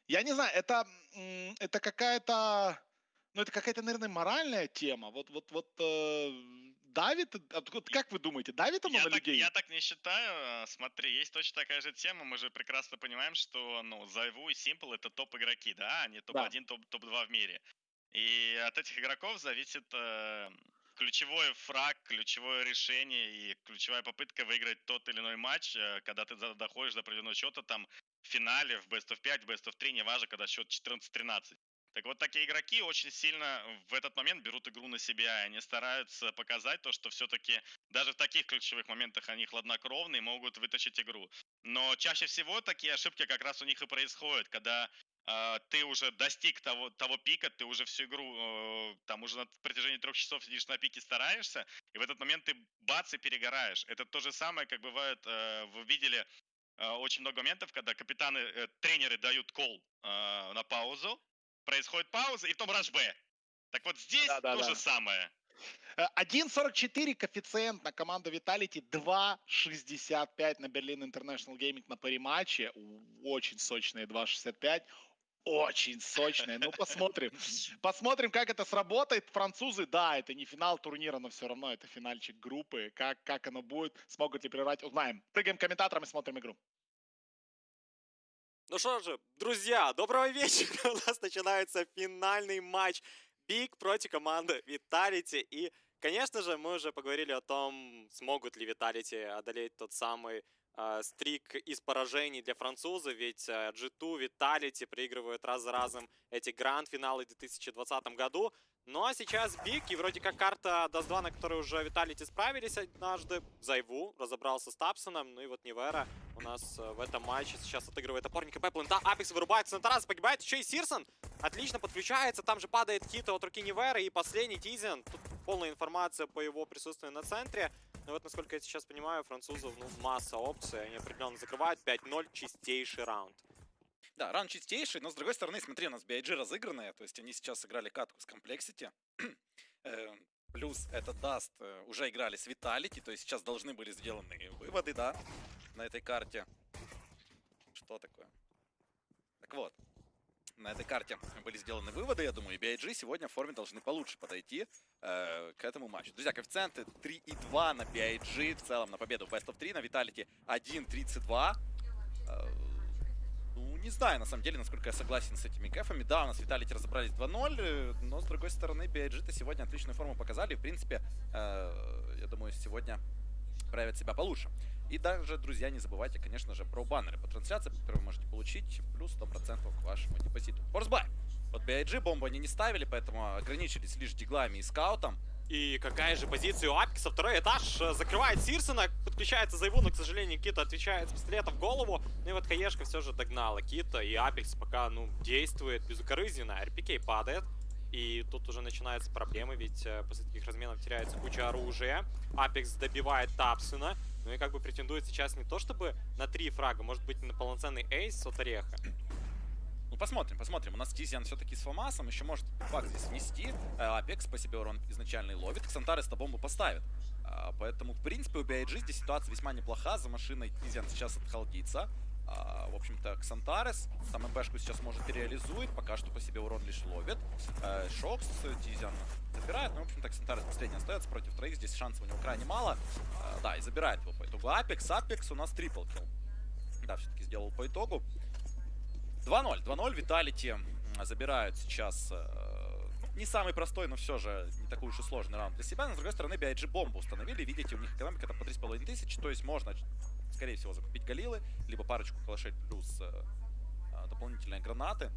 Я не знаю, это какая-то... Ну, это какая-то, наверное, моральная тема. Давит? Как вы думаете, давит оно на людей? Я так не считаю. Смотри, есть точно такая же тема. Мы же прекрасно понимаем, что Зайву и Simple это топ-игроки, да? Они топ-1, топ-2 в мире. И от этих игроков зависит ключевой фраг, ключевое решение и ключевая попытка выиграть тот или иной матч, когда ты доходишь до определенного счета, там, в финале, в Best of 5, в Best of 3, неважно, когда счет 14-13. Так вот, такие игроки очень сильно в этот момент берут игру на себя, и они стараются показать то, что все-таки даже в таких ключевых моментах они хладнокровные, могут вытащить игру. Но чаще всего такие ошибки как раз у них и происходят, когда ты уже достиг того пика, ты уже всю игру, там уже на протяжении 3 часов сидишь на пике, стараешься, и в этот момент ты бац и перегораешь. Это то же самое, как бывает, вы видели очень много моментов, когда капитаны, тренеры дают кол на паузу, происходит пауза, и потом раш Б. Так вот здесь то же самое. 1.44 коэффициент на команду Vitality, 2.65 на Berlin International Gaming на париматче. Очень сочные 2.65. Очень сочные. Ну, посмотрим. Посмотрим, как это сработает. Французы, да, это не финал турнира, но все равно это финальчик группы. Как оно будет, смогут ли прервать, узнаем. Прыгаем к комментаторам и смотрим игру. Ну что же, друзья, доброго вечера. У нас начинается финальный матч Big против команды Vitality. И, конечно же, мы уже поговорили о том, смогут ли Vitality одолеть тот самый стрик из поражений для французов. Ведь G2, Vitality проигрывают раз за разом эти гранд-финалы в 2020 году. Ну а сейчас Big, и вроде как карта Даст 2, на которой уже Vitality справились однажды. Зайву разобрался с Тапсоном, ну и вот Невера у нас в этом матче сейчас отыгрывает опорника Пеплента. Апекс вырубается на Тарас, погибает еще и Сирсон. Отлично подключается, там же падает хит от руки Невера. И последний Тизен, тут полная информация по его присутствию на центре. Но вот, насколько я сейчас понимаю, французов, ну, масса опций, они определенно закрывают. 5-0, чистейший раунд. Да, раунд чистейший, но с другой стороны, смотри, у нас BIG разыгранные, то есть они сейчас сыграли катку с Complexity, плюс это Даст уже играли с Vitality, то есть сейчас должны были сделаны выводы, да, на этой карте. Что такое? Так вот, на этой карте были сделаны выводы, я думаю, и BIG сегодня в форме должны получше подойти к этому матчу. Друзья, коэффициенты 3,2 на BIG, в целом на победу в Best of 3, на Vitality 1,32. Ну, не знаю, на самом деле, насколько я согласен с этими кэфами. Да, у нас Vitality разобрались 2-0, но, с другой стороны, BIG-то сегодня отличную форму показали. В принципе, я думаю, сегодня проявят себя получше. И также, друзья, не забывайте, конечно же, про баннеры по трансляции, которые вы можете получить, плюс 100% к вашему депозиту. forZe. Вот BIG бомбу они не ставили, поэтому ограничились лишь диглами и скаутом. И какая же позиция у Апекса? Второй этаж закрывает Сирсона, подключается Зайву, но, к сожалению, Кита отвечает с пистолета в голову. Ну и вот Хаешка все же догнала Кита, и Апекс пока, ну, действует безукоризненно. РПК падает, и тут уже начинаются проблемы, ведь после таких разменов теряется куча оружия. Апекс добивает Тапсона, ну и как бы претендует сейчас не то чтобы на 3 фрага, может быть, на полноценный эйс от Ореха. Ну, посмотрим, посмотрим. У нас Тизиан все-таки с Фомасом, еще может факт здесь внести. Апекс по себе урон изначальный ловит. Ксантарес-то бомбу поставит. Поэтому, в принципе, у BIG здесь ситуация весьма неплоха. За машиной Тизиан сейчас отхалдится. В общем-то, Ксантарес там МПшку сейчас может реализует. Пока что по себе урон лишь ловит. Шокс Тизиан забирает. Ну, в общем-то, Ксантарес последний остается против троих. Здесь шансов у него крайне мало. Да, и забирает его по итогу. Апекс у нас трипл килл. Да, все-таки сделал по итогу. 2-0. 2-0. Vitality забирают сейчас не самый простой, но все же не такой уж и сложный раунд для себя. Но, с другой стороны, BIG бомбу установили. Видите, у них экономика по 3500. То есть можно, скорее всего, закупить галилы, либо парочку калашей плюс дополнительные гранаты.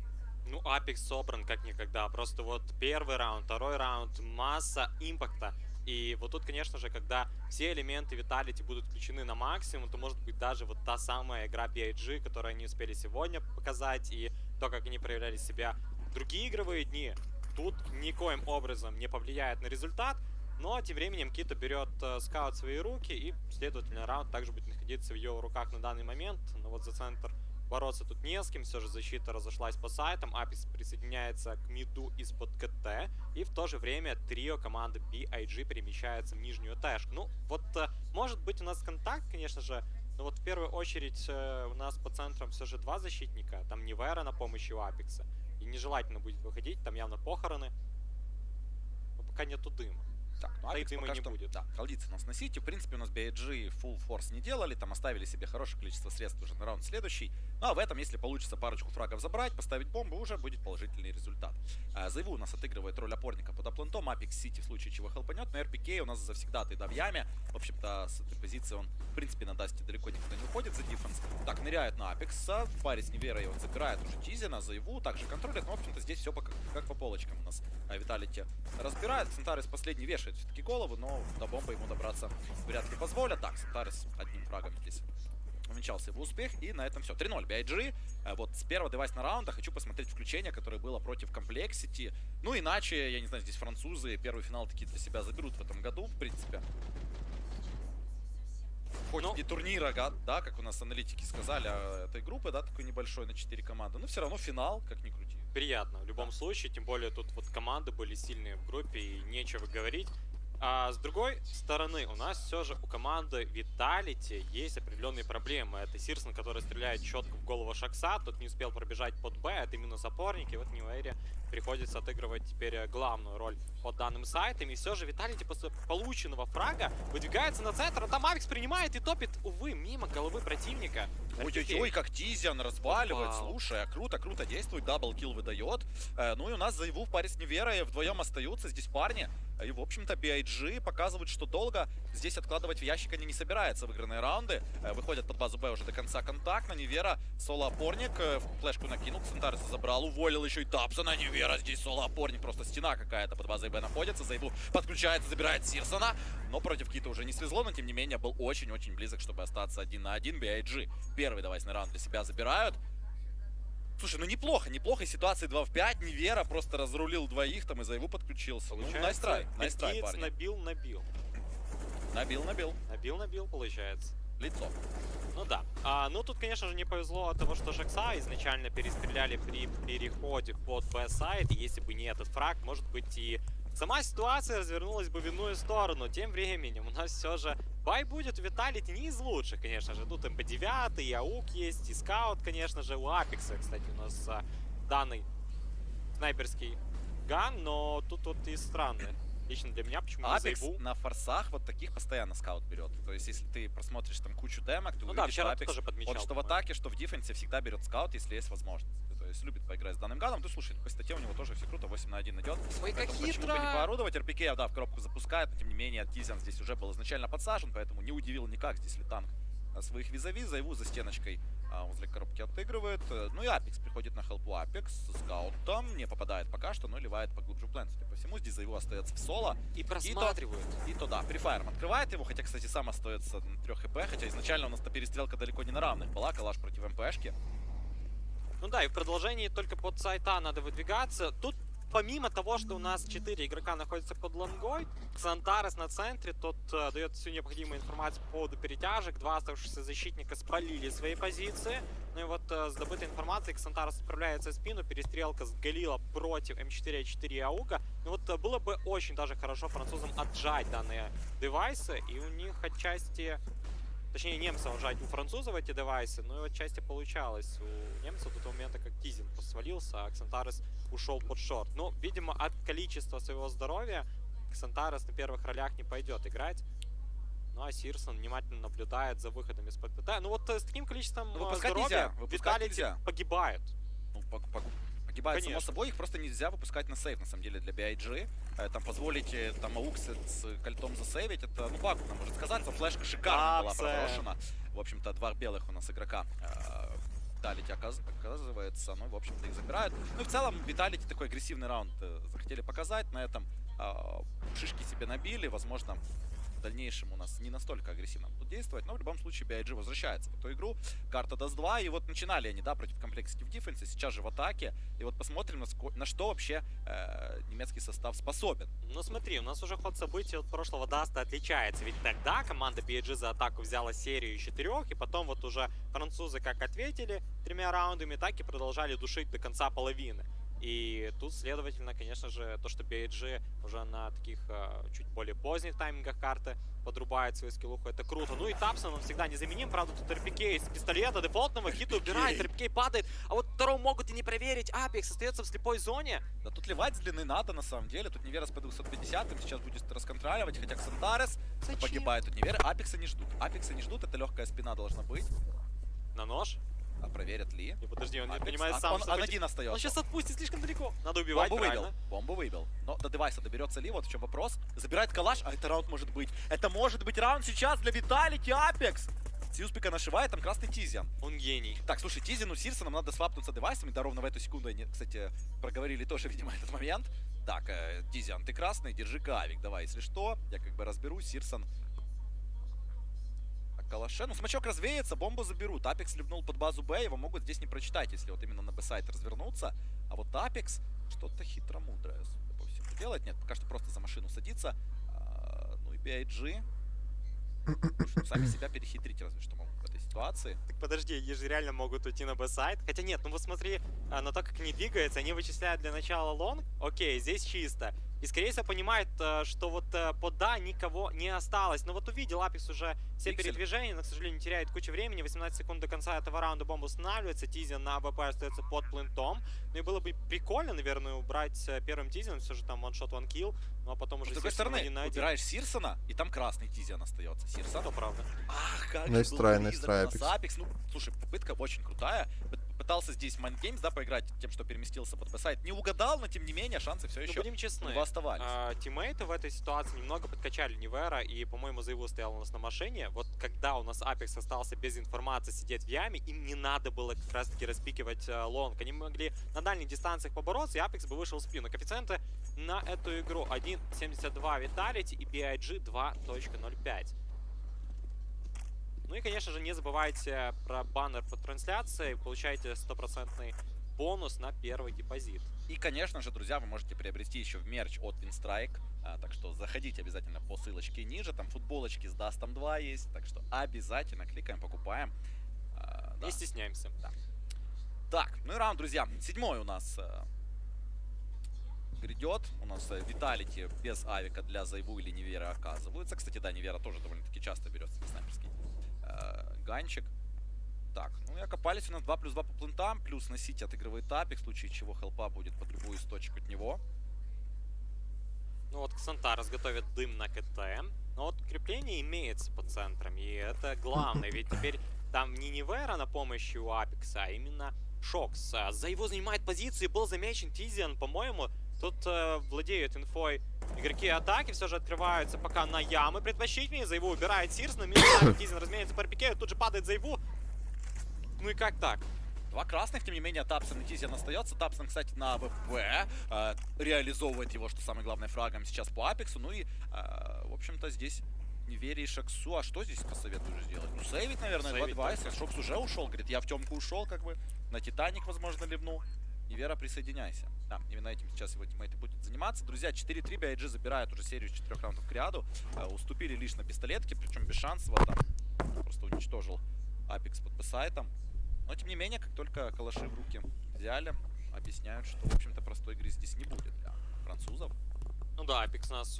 Ну, Апекс собран как никогда. Просто вот первый раунд, второй раунд, масса импакта. И вот тут, конечно же, когда все элементы Vitality будут включены на максимум, то может быть даже вот та самая игра BIG, которую они успели сегодня показать, и то, как они проявляли себя в другие игровые дни, тут никоим образом не повлияет на результат. Но тем временем Кита берет скаут в свои руки, и, следовательно, раунд также будет находиться в ее руках на данный момент. Но вот за центр бороться тут не с кем, все же защита разошлась по сайтам, Апекс присоединяется к миду из-под КТ, и в то же время трио команды BIG перемещается в нижнюю тэшку. Ну, вот, может быть, у нас контакт, конечно же, но вот в первую очередь у нас по центрам все же 2 защитника, там Невера на помощи у Апекса, и нежелательно будет выходить, там явно похороны, но пока нету дыма. Так, ну Апекс пока что, будет. Да, колдится у нас на Сити. В принципе, у нас BIG full force не делали, там оставили себе хорошее количество средств уже на раунд следующий. Ну а в этом, если получится парочку фрагов забрать, поставить бомбу, уже будет положительный результат. Зайву у нас отыгрывает роль опорника под аплантом, Апекс Сити в случае чего хелпанет, но РПК у нас завсегдатый в яме. В общем-то, с этой позиции он, в принципе, на дасте далеко никуда не уходит за диффенс. Так, ныряет на Апекса, в паре с Неверой он забирает уже Тизина, Зайву также контролит, но, в общем-то, здесь все как по полочкам у нас Виталити разбирает. Сентарис последний вешает все-таки голову, но до бомбы ему добраться вряд ли позволят. Так, Сентарис одним фрагом здесь увенчался его успех, и на этом все. 3-0 BIG. Вот с первого девайсного раунда хочу посмотреть включение, которое было против Complexity. Ну, иначе, я не знаю, здесь французы первый финал таки для себя заберут в этом году, в принципе. Хоть и турнира, да, как у нас аналитики сказали, этой группы, да, такой небольшой на 4 команды, но все равно финал, как ни крути. Приятно, в любом случае, тем более тут вот команды были сильные в группе, и нечего говорить. А с другой стороны, у нас все же у команды Vitality есть определенные проблемы. Это Сирсон, который стреляет четко в голову Шакса, тот не успел пробежать под Б, это минус опорники. Вот Ньюэре приходится отыгрывать теперь главную роль под данным сайтом. И все же Vitality после полученного фрага выдвигается на центр, а там Авикс принимает и топит, увы, мимо головы противника. Ой-ой-ой, как Тизиан разваливает, слушай, круто действует, даблкил выдает. Ну и у нас Зайву в паре с Неверой вдвоем остаются здесь парни. И, в общем-то, BIG показывают, что долго здесь откладывать в ящик они не собираются. Выигранные раунды. Выходят под базу Б уже до конца контактно. Невера, соло-опорник. Флешку накинул, Сентариса забрал, уволил еще и Тапсона. Невера здесь соло-опорник. Просто стена какая-то под базой Б находится. Зайву подключается, забирает Сирсона. Но против Кита уже не свезло, но, тем не менее, был очень-очень близок, чтобы остаться 1 на 1. BIG первый девайсный раунд для себя забирают. Слушай, ну неплохо, ситуации 2 в 5, Невера просто разрулил двоих там и за его подключился. Ну, найс-трай, парень. Набил, получается. Лицо. Ну да. Ну тут, конечно же, не повезло от того, что Шакса изначально перестреляли при переходе под Б-сайт. И если бы не этот фраг, может быть, и сама ситуация развернулась бы в иную сторону. Тем временем у нас все же бай будет у Vitality не из лучших, конечно же. Тут МП9, и АУК есть, и Скаут, конечно же. У Апекса, кстати, у нас данный снайперский ган, но тут вот и странно. Лично для меня, почему Апекс на форсах вот таких постоянно скаут берет. То есть, если ты просмотришь там кучу демок, то увидишь, что Апекс, вот что в атаке, что в дефенсе всегда берет скаут, если есть возможность. То есть, любит поиграть с данным ганом. Ты слушай, по статье у него тоже все круто, 8 на 1 идет. Ой, как поэтому почему бы не поорудовать? РПК, да, в коробку запускает, но тем не менее, Тизиан здесь уже был изначально подсажен, поэтому не удивил никак здесь ли танк своих визави. Зайву за стеночкой возле коробки отыгрывает. Ну и Апекс приходит на хелпу. Апекс с скаутом не попадает пока что, но ливает поглубже в плен. Судя по всему, здесь Зайву остается в соло. И просматривает. И то да, префайром открывает его, хотя, кстати, сам остается на 3 хп, хотя изначально у нас-то перестрелка далеко не на равных была, калаш против МПшки. Ну да, и в продолжении только под сайта надо выдвигаться. Тут помимо того, что у нас 4 игрока находятся под лонгой, Ксантарес на центре, тот дает всю необходимую информацию по поводу перетяжек. 2 оставшихся защитника спалили свои позиции. Ну и вот с добытой информацией Ксантарес отправляется в спину. Перестрелка с Галила против М4А4 и Аука. Ну вот было бы очень даже хорошо французам отжать данные девайсы. И у них отчасти... Точнее, немцам отжать у французов эти девайсы, но и отчасти получалось. У немцев до того момента, как Тизин просто свалился, а Ксантарес ушел под шорт. Но, видимо, от количества своего здоровья Ксантарес на первых ролях не пойдет играть. Ну а Сирсон внимательно наблюдает за выходом из-под ПТ. Ну вот с таким количеством здоровья Vitality погибает. Ну, погибает, само собой, их просто нельзя выпускать на сейв, на самом деле, для BIG. Там позволить там АУК с кольтом засейвить, это, ну, пагубно может сказаться. Флешка шикарно была проброшена. В общем-то, 2 белых у нас игрока Vitality оказывается, ну, в общем-то, их забирают. Ну, и в целом, Vitality такой агрессивный раунд захотели показать. На этом шишки себе набили, возможно, в дальнейшем у нас не настолько агрессивно будут действовать, но в любом случае BIG возвращается в эту игру. Карта даст 2, и вот начинали они, да, против Complexity в дефенсе, сейчас же в атаке. И вот посмотрим, на что вообще немецкий состав способен. Ну смотри, у нас уже ход событий от прошлого даста отличается, ведь тогда команда BIG за атаку взяла серию из 4, и потом вот уже французы как ответили 3 раундами, так и продолжали душить до конца половины. И тут, следовательно, конечно же, то, что BIG уже на таких чуть более поздних таймингах карты подрубает свою скиллуху, это круто. Ну и Тапсон, он всегда незаменим. Правда, тут РПК из пистолета дефолтного хита убирает, РПК падает. А вот второго могут и не проверить. Апекс остается в слепой зоне. Да тут ливать с длины надо, на самом деле. Тут Невера с P250 им сейчас будет расконтроливать, хотя Ксантарес погибает. Тут Невера. Апекса не ждут. Апекса не ждут, это легкая спина должна быть. На нож. А проверят ли? Не, подожди, он не понимает сам, он один остается. Он сейчас отпустит слишком далеко. Надо убивать, Бомбу выбил. Но до девайса доберется ли? Вот в чем вопрос. Забирает калаш, а это раунд может быть. Это может быть раунд сейчас для Vitality Апекс. Сьюспика нашивает, там красный Тизиан. Он гений. Так, слушай, Тизиану Сирсоном надо свапнуться девайсами. Да, ровно в эту секунду они, кстати, проговорили тоже, видимо, этот момент. Так, Тизиан, ты красный, держи гавик. Давай, если что, я как бы разберусь. Сирсон. Калаше. Ну, смачок развеется, бомбу заберут. Апекс ливнул под базу Б, его могут здесь не прочитать, если вот именно на Б-сайт развернуться. А вот Апекс что-то хитромудрое, судя по всему, делает. Нет, пока что просто за машину садится. Ну и BIG. Сами себя перехитрить разве что могут в этой ситуации. Так подожди, они же реально могут уйти на Б-сайт. Хотя нет, ну вот смотри, на то, как они двигаются, они вычисляют для начала лонг. Окей, здесь чисто. И, скорее всего, понимает, что вот под Да никого не осталось. Но вот увидел Апекс уже все передвижения, но, к сожалению, теряет кучу времени. 18 секунд до конца этого раунда бомба устанавливается. Тизиан на АВП остается под плентом. Ну и было бы прикольно, наверное, убрать первым Тизианом. Все же там ваншот, ванкилл. Ну а потом уже... С другой стороны, убираешь Сирсона, и там красный Тизиан остается. Сирсон. Это правда. Ах, как же был близок у нас Апекс. Ну, слушай, попытка очень крутая. Пытался здесь Майндгеймс, да, поиграть тем, что переместился под Б-сайт. Не угадал, но тем не менее шансы все еще будем честны, оставались. Тиммейты в этой ситуации немного подкачали Невера, и, по-моему, Заеву стоял у нас на машине. Вот когда у нас Апекс остался без информации сидеть в яме, им не надо было как раз-таки распикивать лонг. Они могли на дальних дистанциях побороться, и Апекс бы вышел в спину. Коэффициенты на эту игру 1.72 Vitality и BIG 2.05. Ну и, конечно же, не забывайте про баннер под трансляцией. Получаете 100% бонус на первый депозит. И, конечно же, друзья, вы можете приобрести еще в мерч от Winstrike. Так что заходите обязательно по ссылочке ниже. Там футболочки с Дастом 2 есть. Так что обязательно кликаем, покупаем. Не стесняемся. Да. Так, ну и раунд, друзья. 7-й у нас грядет. У нас Vitality без авика для Зайву или Невера оказываются. Кстати, да, Невера тоже довольно-таки часто берется снайперский ганчик. Так, ну и окопались у нас 2+2 по плентам, плюс на сити отыгрывает Апекс, в случае чего хелпа будет по другую из точек от него. Ну вот Ксантарес готовит дым на КТ, но вот крепление имеется по центрам, и это главное, ведь теперь там не Невера на помощь у Апекса, а именно Шокс. За его занимает позицию, был замечен Тизиан, по-моему. Тут владеют инфой игроки атаки, все же открываются пока на ямы предпочтительнее. Зайву убирает Сирсона, минус Тизиан разменяется по РПК, тут же падает Зайву. Ну и как так? Два красных, тем не менее, Тапсон и Тизиан остается. Тапсон, кстати, на АВП реализовывает его, что самое главное, фрагом сейчас по Апексу. Ну и, в общем-то, здесь Неверие и Шоксу. А что здесь посоветуешь сделать? Ну, сейвить, наверное, два девайса. Шокс уже ушел, говорит, я в темку ушел, как бы. На Титаник, возможно, ливну. Невера, присоединяйся. Да, именно этим сейчас его тиммейты будут заниматься. Друзья, 4-3, BIG забирают уже серию 4 раундов к ряду. Уступили лишь на пистолетке, причем без шансов. Там просто уничтожил Апекс под Б-сайтом. Но, тем не менее, как только калаши в руки взяли, объясняют, что, в общем-то, простой игры здесь не будет для французов. Ну да, Апекс нас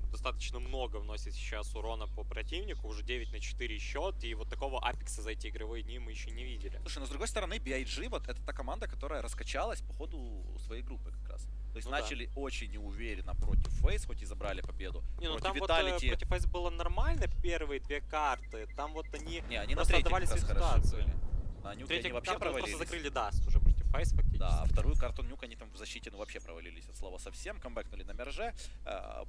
достаточно много вносит сейчас урона по противнику. Уже 9-4 счет. И вот такого Апекса за эти игровые дни мы еще не видели. Слушай, но с другой стороны, BIG, вот это та команда, которая раскачалась по ходу своей группы как раз. То есть начали очень неуверенно против FaZe, хоть и забрали победу. Не, ну против там Vitality... вот против FaZe было нормально первые две карты. Там вот они, они просто отдавали свою ситуацию. Третью вообще провалились. Просто закрыли даст уже против FaZe фактически. Да, вторую карту Нюк они там в защите вообще провалились от слова совсем. Камбэкнули на мерже.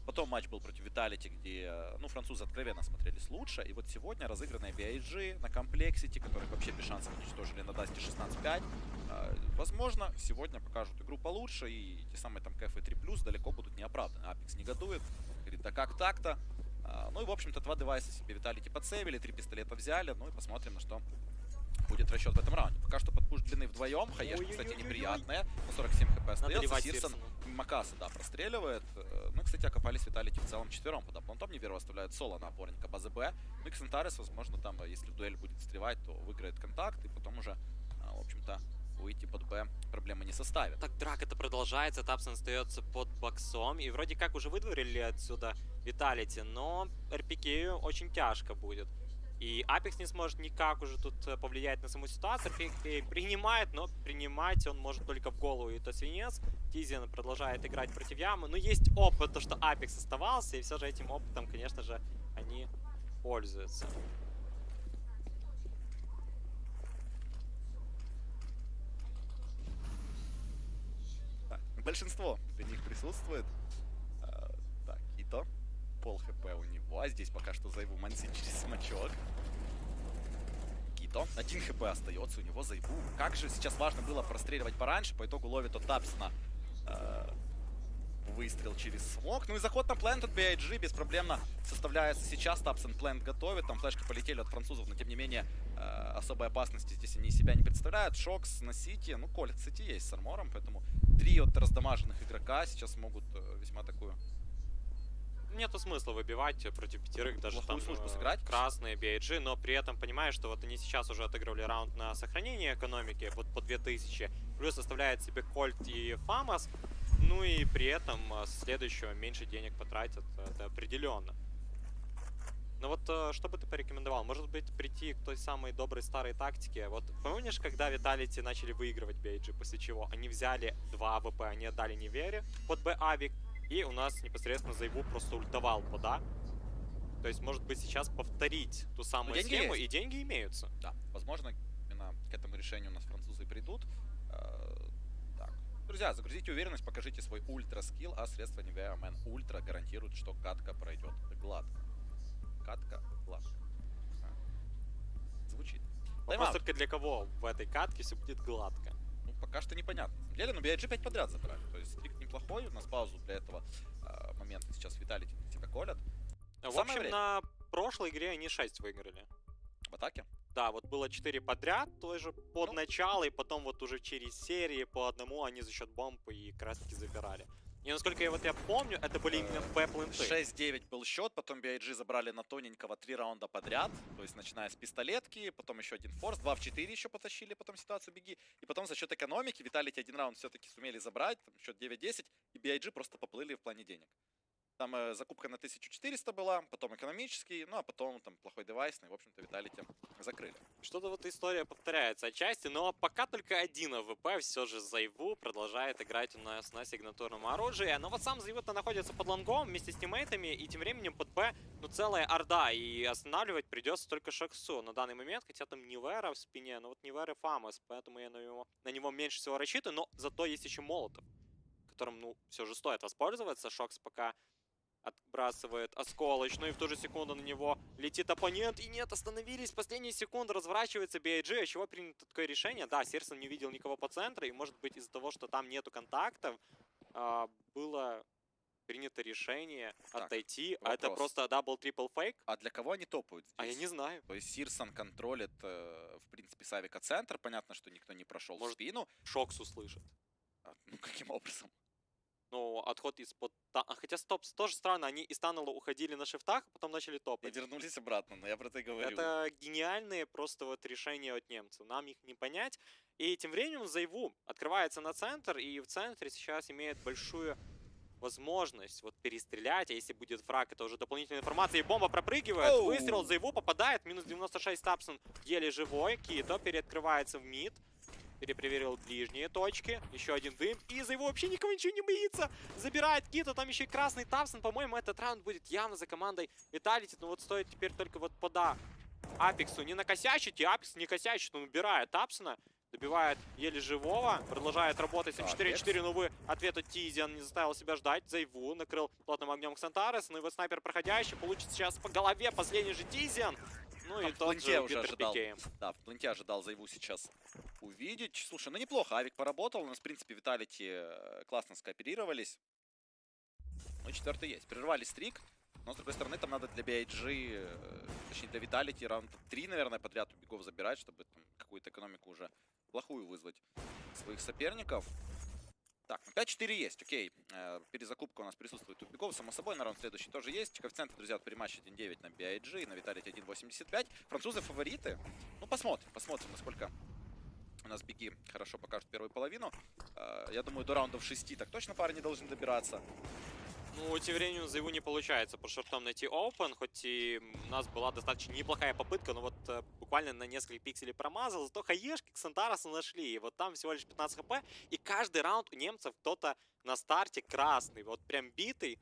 Потом матч был против Vitality, где французы откровенно смотрелись лучше. И вот сегодня разыгранная BIG на комплексити, которых вообще без шансов уничтожили на дасте 16-5. Возможно, сегодня покажут игру получше. И те самые там КФ и 3+, далеко будут неоправданы. Апекс негодует. Говорит, да как так-то? Ну и в общем-то 2 девайса себе Vitality подсейвили, 3 пистолета взяли. Ну и посмотрим, на что будет расчет в этом раунде. Пока что подпуш длины вдвоем. Хаешка, кстати, неприятная. На 47 хп остается. Сирсон Макаса, да, простреливает. Ну, кстати, окопались Vitality в целом 4 под оплантом. Неверу оставляет соло на опорника базы Б. Ну и Ксантарес, возможно, там, если дуэль будет встревать, то выиграет контакт. И потом уже, в общем-то, выйти под Б проблемы не составит. Так, драка-то продолжается, Тапсон остается под боксом, и вроде как уже выдворили отсюда Vitality, но РПК очень тяжко будет. И Apex не сможет никак уже тут повлиять на саму ситуацию. РПК принимает, но принимать он может только в голову, и это свинец. Тизиан продолжает играть против ямы, но есть опыт, то что Apex оставался, и все же этим опытом, конечно же, они пользуются. Большинство для них присутствует. Так, Кито. Пол хп у него. А здесь пока что Зайву мансит через смачок. Кито. 1 хп остается у него Зайву. Как же сейчас важно было простреливать пораньше. По итогу ловит от Тапсона выстрел через смок. Ну и заход на плент от BIG беспроблемно составляется сейчас. Тапсон плент готовит. Там флешки полетели от французов, но тем не менее особой опасности здесь они себя не представляют. Шокс на Сити. Ну, Коль в Сити есть с армором, поэтому 3 от раздамаженных игрока сейчас могут весьма такую... Нету смысла выбивать против 5, даже там сыграть. Красные BIG, но при этом понимаешь, что вот они сейчас уже отыгрывали раунд на сохранение экономики вот по 2000, плюс оставляет себе Кольт и Фамас, ну и при этом следующего меньше денег потратят, это определенно. Но вот что бы ты порекомендовал? Может быть, прийти к той самой доброй старой тактике? Вот помнишь, когда Vitality начали выигрывать BIG, после чего они взяли 2 АВП, они отдали Невере под Б-авик, и у нас непосредственно Зайву просто ультовал под А. То есть, может быть, сейчас повторить ту самую схему, и деньги имеются. Да, возможно, именно к этому решению у нас французы придут. Так. Друзья, загрузите уверенность, покажите свой ультра-скилл, а средства Nivea Man Ультра гарантируют, что катка пройдет гладко. Катка гладко. Звучит. Вопрос только для кого в этой катке все будет гладко. Ну, пока что непонятно. На самом деле, но BIG 5 подряд забрали. То есть стрик неплохой. У нас паузу для этого момента сейчас Vitality себя колят. В общем, на прошлой игре они 6 выиграли. В атаке? Да, вот было 4 подряд, тоже под начало, и потом вот уже через серии по одному они за счет бомб и как раз таки забирали. И насколько я помню, это были именно Б-пленты. 6-9 был счет, потом BIG забрали на тоненького 3 раунда подряд. То есть начиная с пистолетки, потом еще один форс, 2 в 4 еще потащили, потом ситуацию беги. И потом за счет экономики Vitality 1 раунд все-таки сумели забрать, там счет 9-10, и BIG просто поплыли в плане денег. Там закупка на 1400 была, потом экономический, ну а потом там плохой девайсный, в общем-то Vitality закрыли. Что-то вот история повторяется отчасти, но пока только один АВП все же Зайву продолжает играть у нас на сигнатурном оружии. Но вот сам Зайву-то находится под лонгом вместе с тиммейтами, и тем временем под Б, ну, целая орда, и останавливать придется только Шоксу на данный момент, хотя там Нивера в спине, но вот Нивера Фамас, поэтому я на него меньше всего рассчитываю, но зато есть еще Молотов, которым, ну, все же стоит воспользоваться. Шокс пока отбрасывает осколочную, и в ту же секунду на него летит оппонент. И нет, остановились. В последние секунды разворачивается BIG. А чего принято такое решение? Да, Серсон не видел никого по центру. И может быть из-за того, что там нету контактов, было принято решение отойти. А это просто дабл-трипл фейк. А для кого они топают здесь? А я не знаю. То есть Сирсон контролит, в принципе, Савика центр. Понятно, что никто не прошел в спину. Шокс услышит. Ну, каким образом? Ну, отход из-под... Хотя, стоп, тоже странно, они из Таннела уходили на шифтах, а потом начали топать. И вернулись обратно, но я про это и говорю. Это гениальные просто вот решения от немцев, нам их не понять. И тем временем Зайву открывается на центр, и в центре сейчас имеет большую возможность вот перестрелять, а если будет фраг, это уже дополнительная информация, и бомба пропрыгивает, выстрел Зайву попадает, минус 96 Тапсон еле живой, Кито переоткрывается в мид. Перепроверил ближние точки. Еще один дым. И за его вообще никого ничего не боится. Забирает Кито. Там еще и красный Тапсон. По-моему, этот раунд будет явно за командой Vitality. Но вот стоит теперь только вот пода Апексу не накосячить. И Апекс не косячит. Он убирает Тапсона. Добивает еле живого. Продолжает работать. 4-4. Но вы ответ от Тизиан не заставил себя ждать. Зайву накрыл плотным огнем Ксантарес. Ну и вот снайпер проходящий. Получит сейчас по голове последний же Тизиан. Ну и тот же уже ожидал. Да, в пленте ожидал Зайву сейчас увидеть. Слушай, ну неплохо, Авик поработал. У нас, в принципе, Vitality классно скооперировались. Ну, 4-й есть. Прервали стрик. Но, с другой стороны, там надо для BIG, точнее, для Vitality раунд 3, наверное, подряд у бигов забирать, чтобы там какую-то экономику уже плохую вызвать своих соперников. Так, 5-4 есть, окей. Перезакупка у нас присутствует у бигов, само собой, на раунд следующий тоже есть. Коэффициенты, друзья, от перематча 1.9 на BIG, на Vitality 1.85. Французы фавориты. Ну, посмотрим, насколько У нас беги хорошо покажут первую половину. Я думаю, до раундов 6 так точно парни должны добираться. Ну, тем временем за его не получается по шортам найти open, хоть и у нас была достаточно неплохая попытка, но вот буквально на несколько пикселей промазал, зато хаешки Ксантараса нашли, и вот там всего лишь 15 хп, и каждый раунд у немцев кто-то на старте красный, вот прям битый.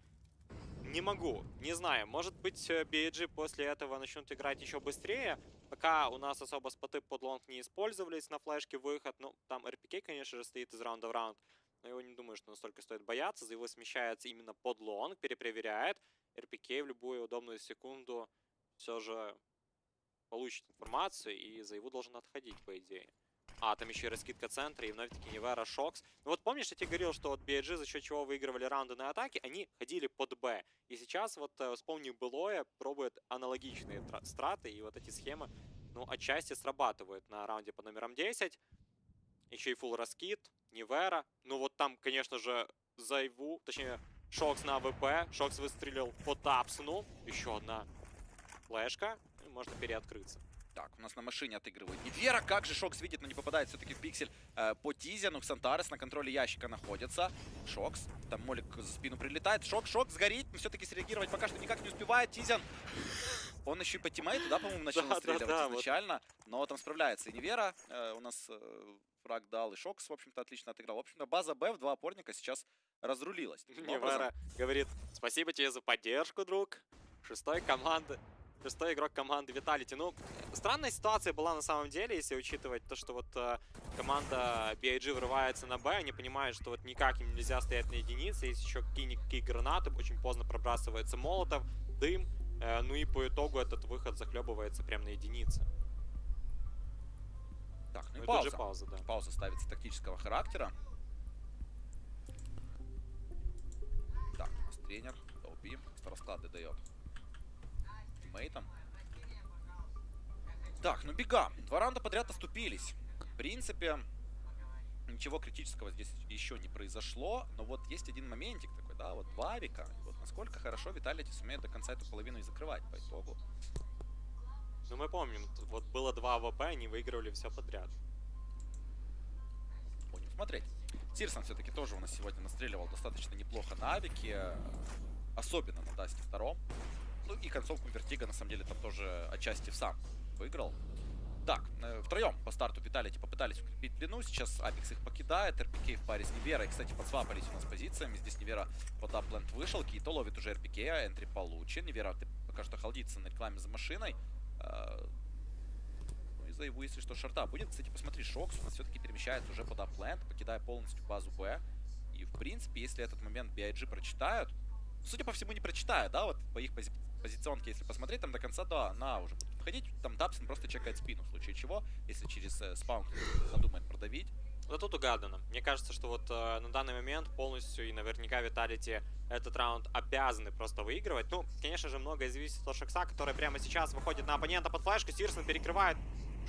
Не могу, не знаю, может быть BAG после этого начнут играть еще быстрее, пока у нас особо споты под лонг не использовались на флешке выход, ну, там РПК, конечно же, стоит из раунда в раунд. Но его не думаю, что настолько стоит бояться. За его смещается именно под лонг, перепроверяет. РПК в любую удобную секунду все же получит информацию, и за его должен отходить, по идее. А, там еще и раскидка центра, и вновь-таки Невера, Шокс. Ну вот помнишь, я тебе говорил, что вот BAG, за счет чего выигрывали раунды на атаке, они ходили под Б. И сейчас вот, вспомню былое, пробуют аналогичные страты, и вот эти схемы, ну, отчасти срабатывают на раунде под номером 10. Еще и фулл раскид, Невера. Ну вот там, конечно же, Зайву, точнее, Шокс на АВП. Шокс выстрелил по Тапсону. Еще одна флешка. И можно переоткрыться. Так, у нас на машине отыгрывает Невера. Как же Шокс видит, но не попадает все-таки в пиксель по Тизиану. Ксантарес на контроле ящика находится. Шокс, там молик за спину прилетает. Шокс сгорит, но все-таки среагировать пока что никак не успевает. Тизиан, он еще и по тиммейту, да, по-моему, начал настреливать изначально. Вот. Но там справляется и Невера. У нас фраг дал, и Шокс, в общем-то, отлично отыграл. В общем-то, база Б в 2 опорника сейчас разрулилась. Невера говорит: спасибо тебе за поддержку, друг. Шестой игрок команды Vitality. Ну, странная ситуация была на самом деле, если учитывать то, что вот команда BAG врывается на Б, они понимают, что вот никак им нельзя стоять на единице, есть еще какие-никакие гранаты, очень поздно пробрасывается молотов, дым, ну и по итогу этот выход захлебывается прямо на единице. Так, ну и пауза. Пауза, да. Пауза ставится тактического характера. Так, у нас тренер, LP, расклады дает тиммейтам. Так, ну бега. 2 раунда подряд оступились. В принципе, ничего критического здесь еще не произошло. Но вот есть один моментик такой, да, вот 2 авика. Вот насколько хорошо Vitality сумеет до конца эту половину и закрывать по итогу. Ну мы помним, вот было 2 АВП, они выигрывали все подряд. Будем смотреть. Сирсон все-таки тоже у нас сегодня настреливал достаточно неплохо на авике. Особенно на Дасте 2. Ну и концовку Вертига, на самом деле, там тоже отчасти в сам выиграл. Так, втроем по старту Vitality попытались укрепить длину. Сейчас Апекс их покидает. РПК в паре с Неверой. Кстати, подсвапались у нас позициями. Здесь Невера под апленд вышел. Кейто ловит уже РПК. Энтри получен. Невера пока что халдится на рекламе за машиной. Ну и за его, если что, шорта будет. Кстати, посмотри, Шокс у нас все-таки перемещается уже под апленд, покидая полностью базу Б. И, в принципе, если этот момент BIG прочитают, судя по всему, не прочитают, да, вот по их позиционке, если посмотреть, там до конца, да, на уже будут входить, там Дапсин просто чекает спину, в случае чего, если через спаун надумает продавить. Но тут угадано. Мне кажется, что вот на данный момент полностью и наверняка Vitality этот раунд обязаны просто выигрывать. Ну, конечно же, многое зависит от Шокса, который прямо сейчас выходит на оппонента под флешку. Сирсон перекрывает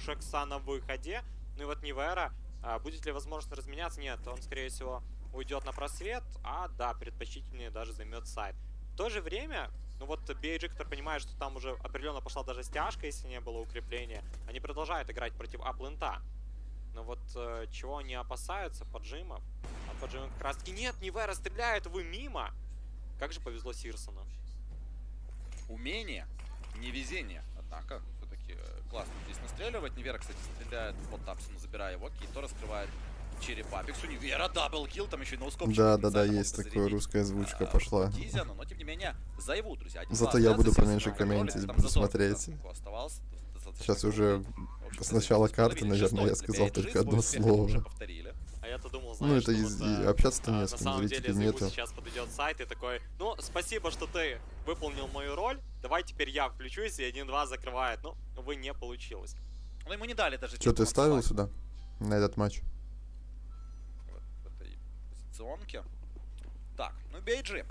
Шокса на выходе. Ну и вот Невера. Будет ли возможность разменяться? Нет, он, скорее всего, уйдет на просвет, а, да, предпочтительнее даже займет сайт. В то же время, ну вот BAG, который понимает, что там уже определенно пошла даже стяжка, если не было укрепления, они продолжают играть против аплента. Но вот чего они опасаются? Поджимов. А поджимов как раз таки нет, Невера стреляет, вы мимо. Как же повезло Сирсону. Умение, не везение, однако, все-таки классно здесь настреливать. Невера, кстати, стреляет под Тапсону, забирая его. Кейто раскрывает череп Апексу. Невера, даблкил, там еще и ноускоп. Да, есть такая русская озвучка пошла. Тизиану, но тем не менее, зайву, друзья. Зато я буду поменьше комментить, буду смотреть. Сейчас уже с начала карты, наверное, я сказал только одно слово. А я-то думал, знаешь, ну, это и общаться-то не с кем, зрителей нету. Сейчас подойдет сайт и такой: ну, спасибо, что ты выполнил мою роль, давай теперь я включусь, и 1-2 закрывает. Ну, увы, не получилось. Но ему не дали даже... Что ты ставил сюда, на этот матч? В этой позиционке. Так, ну BAG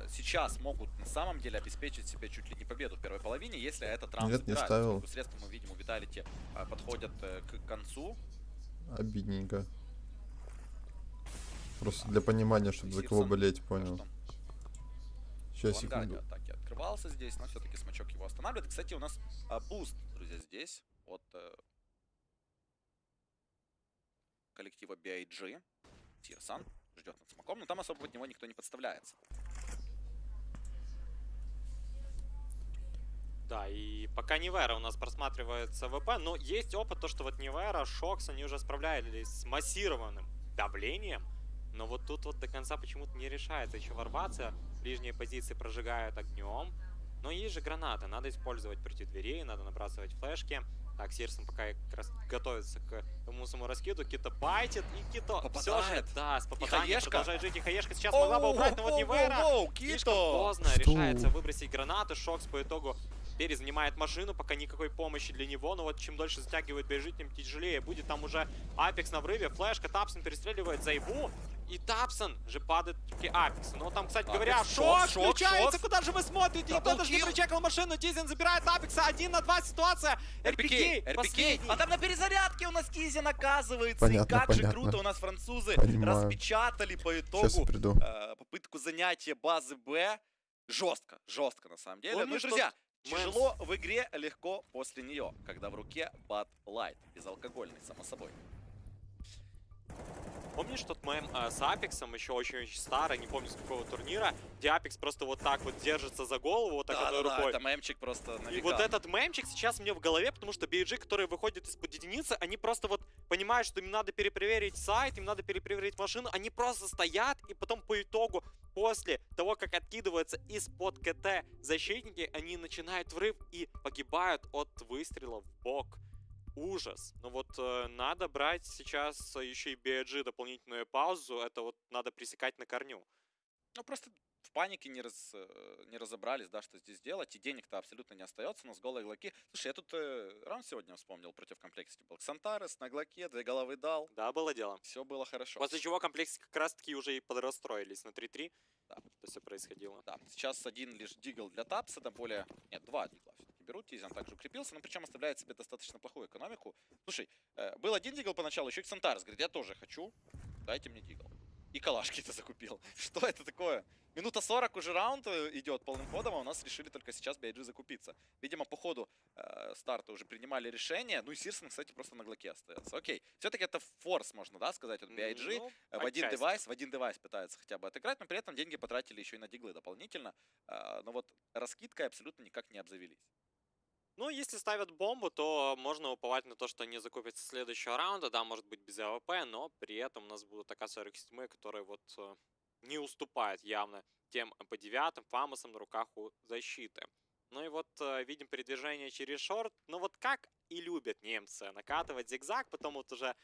сейчас могут на самом деле обеспечить себе чуть ли не победу в первой половине, если этот раунд Нет, не ставил. Средства мы видим у Vitality подходят к концу. Обидненько. Просто для понимания, чтобы за кого болеть, понял. Сейчас, секунду. Атаки открывался здесь, но все-таки смачок его останавливает. Кстати, у нас буст, друзья, здесь от коллектива BIG. Тирсан ждет над смоком, но там особо под него никто не подставляется. Да, и пока Невера у нас просматривается ВП, но есть опыт, то, что вот Невера, Шокс, они уже справлялись с массированным давлением, но вот тут вот до конца почему-то не решается еще ворваться, ближние позиции прожигают огнем, но есть же гранаты, надо использовать против дверей, надо набрасывать флешки. Так, Сирсон пока как раз готовится к тому самому раскиду, Кито байтит, и Кито все же, да, с попаданием продолжает жить, и Хаешка сейчас могла бы убрать, но вот Невера слишком поздно решается выбросить гранаты, Шокс по итогу перезанимает машину, пока никакой помощи для него, но вот чем дольше затягивает бежит, тем тяжелее будет. Там уже Апекс на врыве, флешка, Тапсон перестреливает Зайву, и Тапсон же падает таки Апекс. Но там, кстати говоря, Шок включается, куда же вы смотрите? Никто даже не прочекал машину, Тизен забирает Апекса, 1 на 2 ситуация. РПК, а там на перезарядке у нас Тизен оказывается. Понятно, и как понятно. же круто у нас французы распечатали по итогу попытку занятия базы Б. Жестко на самом деле. Ну и, друзья, тяжело в игре, легко после нее, когда в руке Bud Light, безалкогольный, само собой. Помнишь тот мем с Апексом, еще очень-очень старый, не помню с какого турнира, где Апекс просто вот так вот держится за голову, вот так одной рукой. Да, это мемчик просто навигал. И вот этот мемчик сейчас мне в голове, потому что BG, которые выходят из-под единицы, они просто вот понимают, что им надо перепроверить сайт, им надо перепроверить машину, они просто стоят, и потом по итогу, после того, как откидываются из-под КТ защитники, они начинают врыв и погибают от выстрела в бок. Ужас. Но вот надо брать сейчас еще и BG дополнительную паузу. Это вот надо пресекать на корню. Ну, просто в панике не разобрались, да, что здесь делать. И денег-то абсолютно не остается, но с голой глоки. Слушай, я тут раунд сегодня вспомнил против комплексити. Был Ксантарес на глоке, 2 головы дал. Да, было дело. Все было хорошо. После чего комплексы как раз-таки уже и подрастроились на 3-3. Да. Это все происходило. Да, сейчас один лишь дигл для Тапса, да более... Нет, 2 дигла все-таки берут. Тизен также укрепился, но причем оставляет себе достаточно плохую экономику. Слушай, был один дигл поначалу, еще и Ксантарес говорит, я тоже хочу, дайте мне дигл. И калашки-то закупил. Что это такое? Минута 40 уже раунд идет полным ходом, а у нас решили только сейчас BIG закупиться. Видимо, по ходу старта уже принимали решение. Ну и Сирсон, кстати, просто на глоке остается. Окей. Все-таки это форс, можно, да, сказать, от BIG. Ну, в один девайс пытается хотя бы отыграть, но при этом деньги потратили еще и на диглы дополнительно. Но вот раскидкой абсолютно никак не обзавелись. Ну, если ставят бомбу, то можно уповать на то, что они закупятся следующего раунда. Да, может быть без АВП, но при этом у нас будут АК-47, которые вот не уступают явно тем по 9 фамосам на руках у защиты. Ну и вот видим передвижение через шорт. Ну вот как и любят немцы накатывать зигзаг, потом вот уже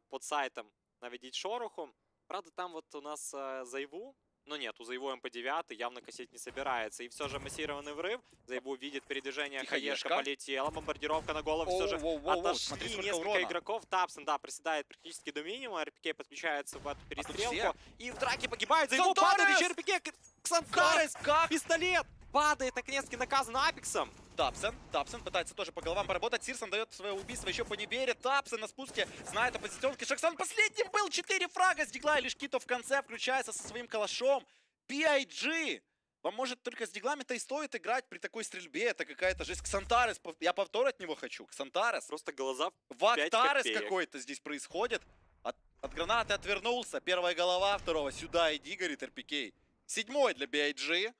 под сайтом наведить шороху. Правда, там вот у нас Зайву. Но нет, у Зайву МП9 явно косить не собирается. И все же массированный врыв. Зайву видит передвижение, Хаешка полетела, бомбардировка на голову. Все же отошли несколько игроков. Тапсон, да, проседает практически до минимума. РПК подключается в эту перестрелку. И в драке погибает. Зайву падает, еще РПК. Ксантарес, пистолет. Падает наконец-таки наказан Апексом. Тапсон пытается тоже по головам поработать. Сирсон дает свое убийство еще по Невере. Тапсон на спуске знает о позиционке. Шоксан последним был. 4 фрага с дигла. И лишь Кито в конце включается со своим калашом. BIG! Вам, может, только с диглами-то и стоит играть при такой стрельбе. Это какая-то жесть. Ксантарес, я повтор от него хочу. Ксантарес. Просто глаза в Вактарес какой-то здесь происходит. От гранаты отвернулся. Первая голова, второго сюда иди, говорит РПК. 7-й для BIG.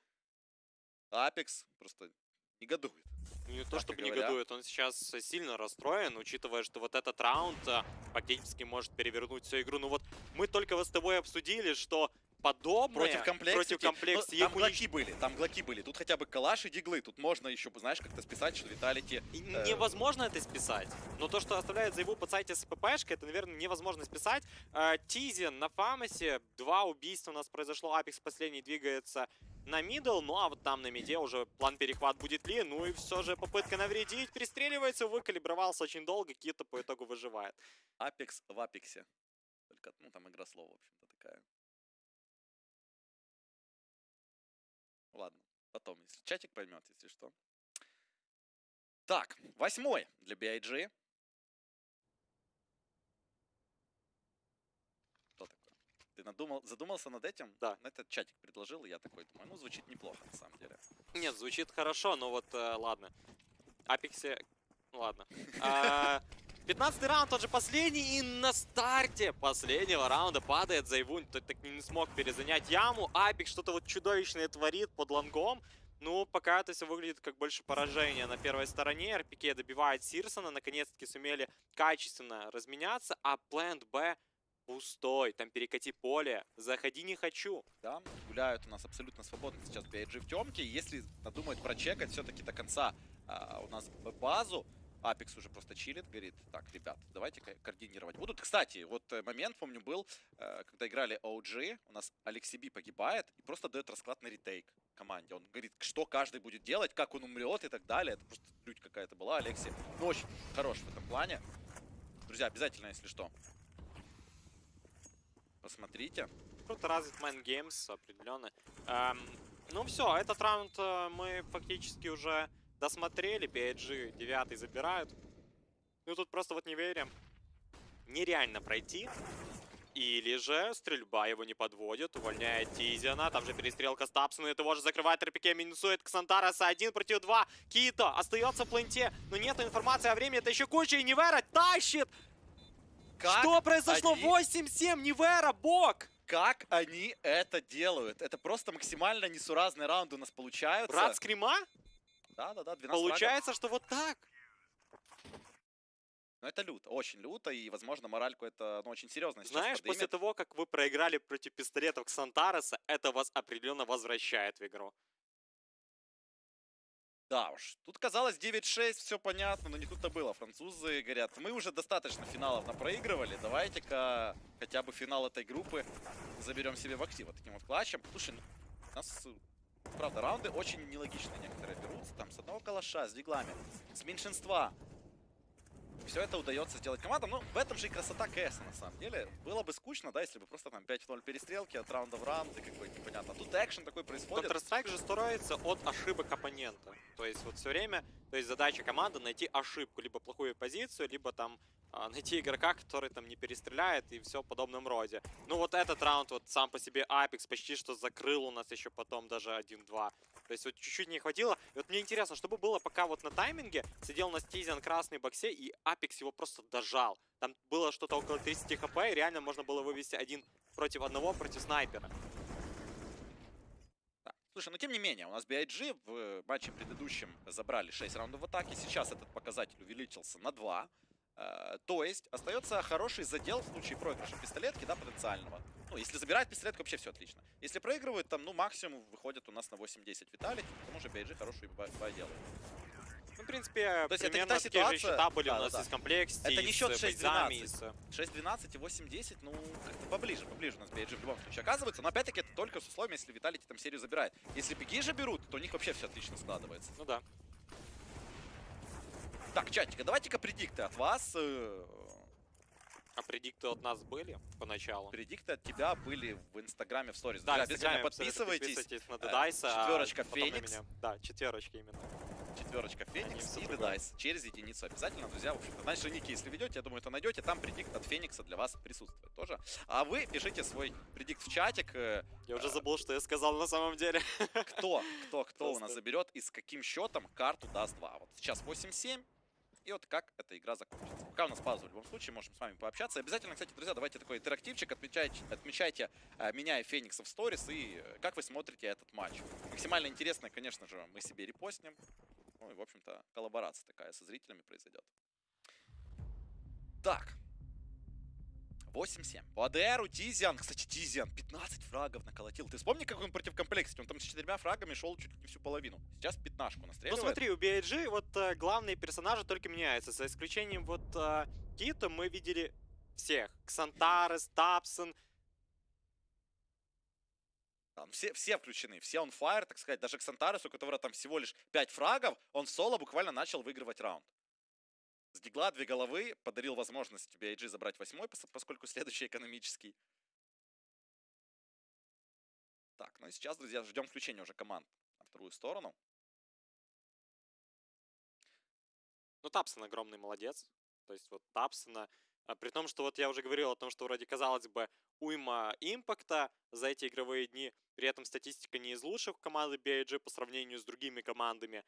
Апекс просто негодует. Не то, чтобы негодует, он сейчас сильно расстроен, учитывая, что вот этот раунд фактически может перевернуть всю игру. Ну вот мы только вот с тобой обсудили, что подобное против комплекси там глоки были. Тут хотя бы калаш и диглы. Тут можно еще, знаешь, как-то списать, что Vitality... Невозможно это списать. Но то, что оставляет Зайву под сайте с ППшкой, это, наверное, невозможно списать. Тизен на фамосе. 2 убийства у нас произошло. Апекс последний двигается на мидл. Ну а вот там на миде уже план перехват будет ли. Ну и все же попытка навредить. Перестреливается, выкалибровался очень долго. Кито по итогу выживает. Апекс в Апексе. Только, ну там игра слова, в общем-то, такая. Ладно, потом, если чатик поймет, если что. Так, 8-й для BIG. Что такое? Ты задумался над этим? Да. Этот чатик предложил, и я такой думаю, ну, звучит неплохо, на самом деле. Нет, звучит хорошо, но вот, ладно. Апексе... Ладно. 15-й раунд, тот же последний, и на старте последнего раунда падает Зайвунь. Тот так не смог перезанять яму. Апик что-то вот чудовищное творит под лонгом. Ну, пока это все выглядит как больше поражение на первой стороне. РПК добивает Сирсона, наконец-таки сумели качественно разменяться, а плент Б пустой. Там перекати поле, заходи не хочу. Да, гуляют у нас абсолютно свободно сейчас BIG в темке. Если надумают прочекать все-таки до конца у нас базу, Апекс уже просто чилит, говорит, так, ребят, давайте координировать будут. Кстати, вот момент, помню, был, когда играли OG, у нас Алекси Би погибает и просто дает расклад на ретейк команде. Он говорит, что каждый будет делать, как он умрет и так далее. Это просто лють какая-то была, Алекси. Ну, очень хорош в этом плане. Друзья, обязательно, если что, посмотрите. Круто развит Mind Games, определенно. Ну все, этот раунд мы фактически уже досмотрели. BIG 9 забирают. Ну тут просто вот не верим. Нереально пройти. Или же стрельба его не подводит. Увольняет Тизиана. Там же перестрелка с Тапсона. Его же закрывает РПК. Минусует Ксантараса. 1 против 2. Кито остается в пленте. Но нет информации о времени. Это еще куча. И Нивера тащит. Как что произошло? они... 8-7. Нивера, бок. Как они это делают? Это просто максимально несуразные раунды у нас получаются. Рад скрима? Да, 12 Получается, фрагов. что вот так. Ну это люто, очень люто, и, возможно, моральку это очень серьезно сейчас Знаешь, поднимет. после того, как вы проиграли против пистолетов Ксантареса, это вас определенно возвращает в игру. Да уж, тут казалось 9-6, все понятно, но не тут-то было. Французы говорят, мы уже достаточно финалов напроигрывали, давайте-ка хотя бы финал этой группы заберем себе в актив вот таким вот клатчем. Слушай, ну, у нас, правда, раунды очень нелогичные некоторые берутся, там с одного калаша, с диглами, с меньшинства. Все это удается сделать командам, но в этом же и красота КС на самом деле. Было бы скучно, да, если бы просто там 5-0 перестрелки от раунда в раунд и какой-то непонятно. А тут экшен такой происходит. Counter-Strike же строится от ошибок оппонента. То есть вот все время, то есть задача команды найти ошибку, либо плохую позицию, либо там найти игрока, который там не перестреляет и все в подобном роде. Ну вот этот раунд вот сам по себе Апекс почти что закрыл у нас еще потом даже 1-2. То есть вот чуть-чуть не хватило. И вот мне интересно, что бы было, пока вот на тайминге сидел на Стизиан красной боксе и Апекс его просто дожал. Там было что-то около 30 хп, и реально можно было вывести 1 против 1 против снайпера. Да. Слушай, но тем не менее, у нас BIG в матче предыдущем забрали 6 раундов в атаке. Сейчас этот показатель увеличился на 2. То есть остается хороший задел в случае проигрыша пистолетки, да, потенциального. Ну, если забирают пистолетку, вообще все отлично. Если проигрывают, там, ну, максимум выходит у нас на 8-10 Виталити, потому что BIG хорошую бой делает. Ну, в принципе, то есть примерно это такие же счета были у нас из комплекции. Это не счет 6-12. Из... 6-12 и 8-10, ну, как-то поближе у нас BIG в любом случае оказывается. Но опять-таки это только с условием, если Виталити там серию забирает. Если беги же берут, то у них вообще все отлично складывается. Ну да. Так, чатик, давайте-ка предикты от вас. А предикты от нас были поначалу? Предикты от тебя были в Инстаграме, в сторис. Да, обязательно подписывайтесь. На Дедайса. Четверочка Феникс. Да, четверочка именно. Четверочка Феникс и Дедайс. Через единицу обязательно, друзья. В общем-то, наши ники, если ведете, я думаю, это найдете. Там предикт от Феникса для вас присутствует тоже. А вы пишите свой предикт в чатик. Я уже забыл, что я сказал на самом деле. Кто у нас заберет и с каким счетом карту даст 2. Вот сейчас 8-7. И вот как эта игра закончится. Пока у нас пауза, в любом случае, можем с вами пообщаться. Обязательно, кстати, друзья, давайте такой интерактивчик. Отмечайте меня и Феникса в сторис. И как вы смотрите этот матч. Максимально интересно, конечно же, мы себе репостнем. Ну и, в общем-то, коллаборация такая со зрителями произойдет. Так. 8-7. По АДРу Тизиан. Кстати, Тизиан 15 фрагов наколотил. Ты вспомни, как он против комплексити. Он там с 4 фрагами шел чуть ли не всю половину. Сейчас 15-ку настреливает. Ну смотри, у BIG вот главные персонажи только меняются. За исключением вот Кито мы видели всех. Ксантарес, Тапсон. Там все включены, все on fire, так сказать. Даже Ксантарес, у которого там всего лишь 5 фрагов, он соло буквально начал выигрывать раунд. С дигла 2 головы, подарил возможность BIG забрать 8-й, поскольку следующий экономический. Так, ну и сейчас, друзья, ждем включения уже команд на вторую сторону. Ну, Тапсон огромный молодец. То есть вот Тапсона, при том, что вот я уже говорил о том, что вроде, казалось бы, уйма импакта за эти игровые дни, при этом статистика не из лучших команды BIG по сравнению с другими командами,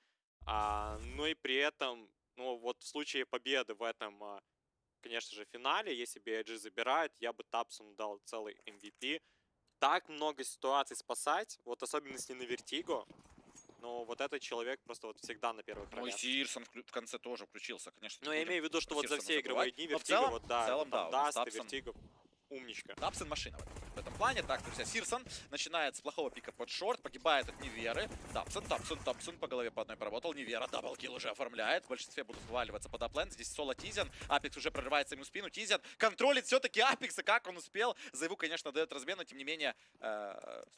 но и при этом, ну вот в случае победы в этом конечно же, финале, если BIG забирает, я бы Тапсону дал целый MVP. Так много ситуаций спасать, вот особенно если на Вертиго. Но вот этот человек просто вот всегда на первых ролях. Ну и Сирсон в конце тоже включился, конечно. Ну, я имею в виду, что вот за все игровые дни Вертиго, вот да, в целом, да, даст и Вертиго. Умничка. Тапсон машина в этом плане. Так, друзья, Сирсон начинает с плохого пика под шорт, погибает от Неверы. Тапсон по голове по одной поработал. Невера даблкил уже оформляет. В большинстве будут вываливаться под аплен. Здесь соло Тизиан. Апекс уже прорывается ему в спину. Тизиан контролит все-таки Апекса. Как он успел? Зайву, конечно, дает размен, но тем не менее...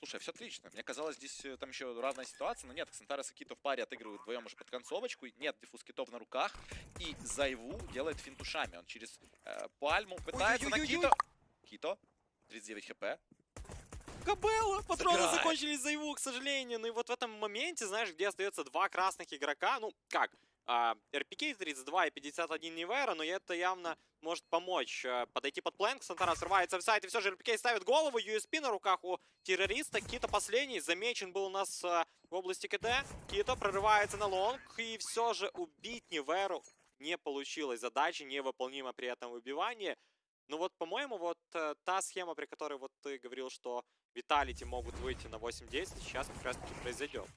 слушай, все отлично. Мне казалось, здесь там еще равная ситуация. Но нет, Ксантарес и Кито в паре отыгрывают вдвоем уже под концовочку. Нет, диффуз Китов на руках. И Зайву делает финт ушами. Он через пальму пытается на Кито... Кито, 39 хп. Габелла! Патроны закончились за его, к сожалению. Ну и вот в этом моменте, знаешь, где остается два красных игрока, ну как, РПК 32 и 51 Невера, но это явно может помочь подойти под план. Ксантара срывается в сайт, и все же РПК ставит голову, USP на руках у террориста. Кито последний, замечен был у нас в области КТ. Кито прорывается на лонг, и все же убить Неверу не получилось. Задача невыполнима при этом выбивании. Ну вот, по-моему, вот та схема, при которой вот ты говорил, что Vitality могут выйти на 8-10, сейчас как раз таки произойдет.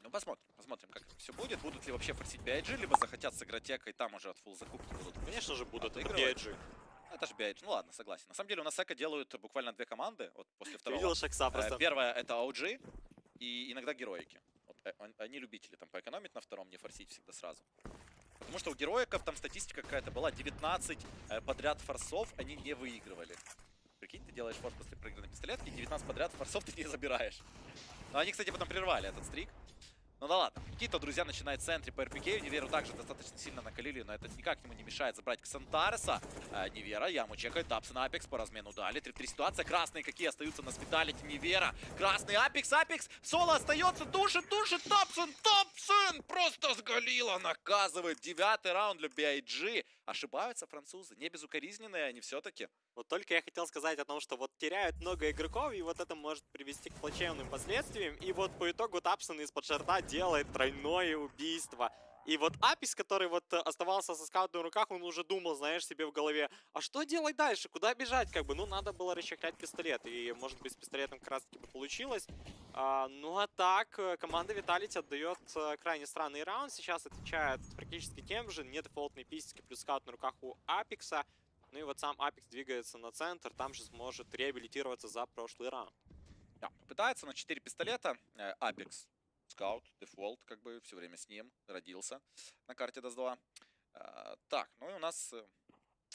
Ну посмотрим, как все будет. Будут ли вообще форсить BIG, либо захотят сыграть эко, и там уже от фулл закупки будут. Конечно же будут, это отыгрывать. BIG. Это же BIG, ну ладно, согласен. На самом деле у нас эко делают буквально две команды, вот после второго. Видел Шакса просто. Первая это OG и иногда героики. Вот, они любители там поэкономить на втором, не форсить всегда сразу. Потому что у героиков там статистика какая-то была, 19 подряд форсов они не выигрывали. Прикинь, ты делаешь форс после проигранной пистолетки, 19 подряд форсов ты не забираешь. Но они, кстати, потом прервали этот стрик. Ну да ладно. Кито, друзья, начинает в центре по РПК. Неверу также достаточно сильно накалили, но это никак ему не мешает забрать Ксантареса. Невера, яму чекает, Тапсон, Апекс по размену дали. 3-3 ситуация. Красные какие остаются на Специальности. Невера. Красный Апекс, соло остается, душит, Тапсон, просто сгалила, наказывает. 9-й раунд для BIG. Ошибаются французы, не безукоризненные они все-таки. Вот только я хотел сказать о том, что вот теряют много игроков, и вот это может привести к плачевным последствиям. И вот по итогу Тапсон из-под шорта делает тройное убийство. И вот Апекс, который вот оставался со скаутом в руках, он уже думал, знаешь, себе в голове, а что делать дальше, куда бежать, как бы, ну, надо было расчехлять пистолет. И, может быть, с пистолетом как раз-таки получилось. Ну, а так, команда Vitality отдает крайне странный раунд. Сейчас отвечает практически тем же, не дефолтные пистики плюс скаут на руках у Апекса. Ну и вот сам Апекс двигается на центр, там же сможет реабилитироваться за прошлый раунд. Да, пытается на 4 пистолета. Апекс, скаут, дефолт, как бы все время с ним, родился на карте даст 2. Так, ну и у нас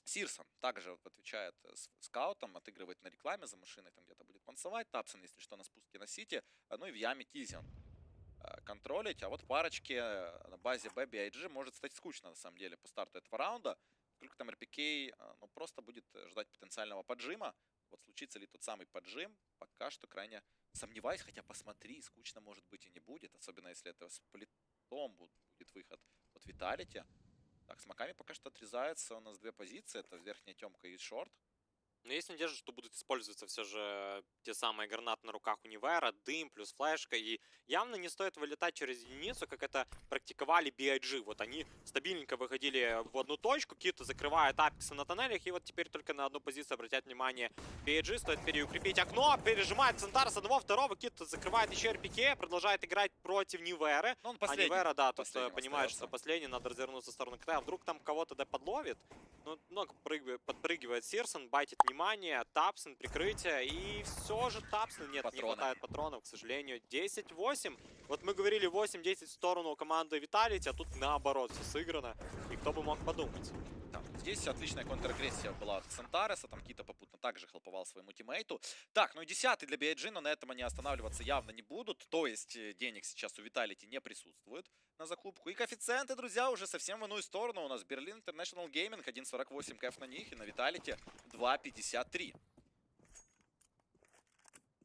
Сирсон также отвечает с скаутом, отыгрывает на рекламе, за машиной там где-то будет пансовать. Тапсон, если что, на спуске на сити. Ну и в яме Тизиан контролить. А вот парочки на базе Б BIG может стать скучно, на самом деле, по старту этого раунда. Сколько там РПК, ну, просто будет ждать потенциального поджима. Вот случится ли тот самый поджим, пока что крайне сомневаюсь. Хотя посмотри, скучно может быть и не будет. Особенно если это с политом будет выход от Vitality. Так, с маками пока что отрезается. У нас две позиции. Это верхняя темка и шорт. Но есть надежда, что будут использоваться все же те самые гранаты на руках у Невера, дым плюс флешка. И явно не стоит вылетать через единицу, как это практиковали BIG. Вот они стабильненько выходили в одну точку, Кито закрывает Апекса на тоннелях, и вот теперь только на одну позицию обратят внимание BIG. Стоит переукрепить окно, пережимает Ксантар с одного, второго. Кито закрывает еще РПК, продолжает играть против Неверы. Ну, а Невера, да, тут понимает, что последний, надо развернуться в сторону КТ. А вдруг там кого-то да подловит? Ну, много подпрыгивает Сирсон, байтит внимание, Тапсон, прикрытие, и все же Тапсон, нет, не хватает патронов, к сожалению. 10-8, вот мы говорили 8-10 в сторону команды Vitality, а тут наоборот все сыграно, и кто бы мог подумать. Да, здесь отличная контрагрессия была от Ксантареса, там Кито попутно также хелповал своему тиммейту. Так, ну и 10-й для BIG, но на этом они останавливаться явно не будут, то есть денег сейчас у Vitality не присутствует на закупку. И коэффициенты, друзья, уже совсем в иную сторону. У нас Berlin International Gaming 1.48 кэф на них, и на Vitality 2.53.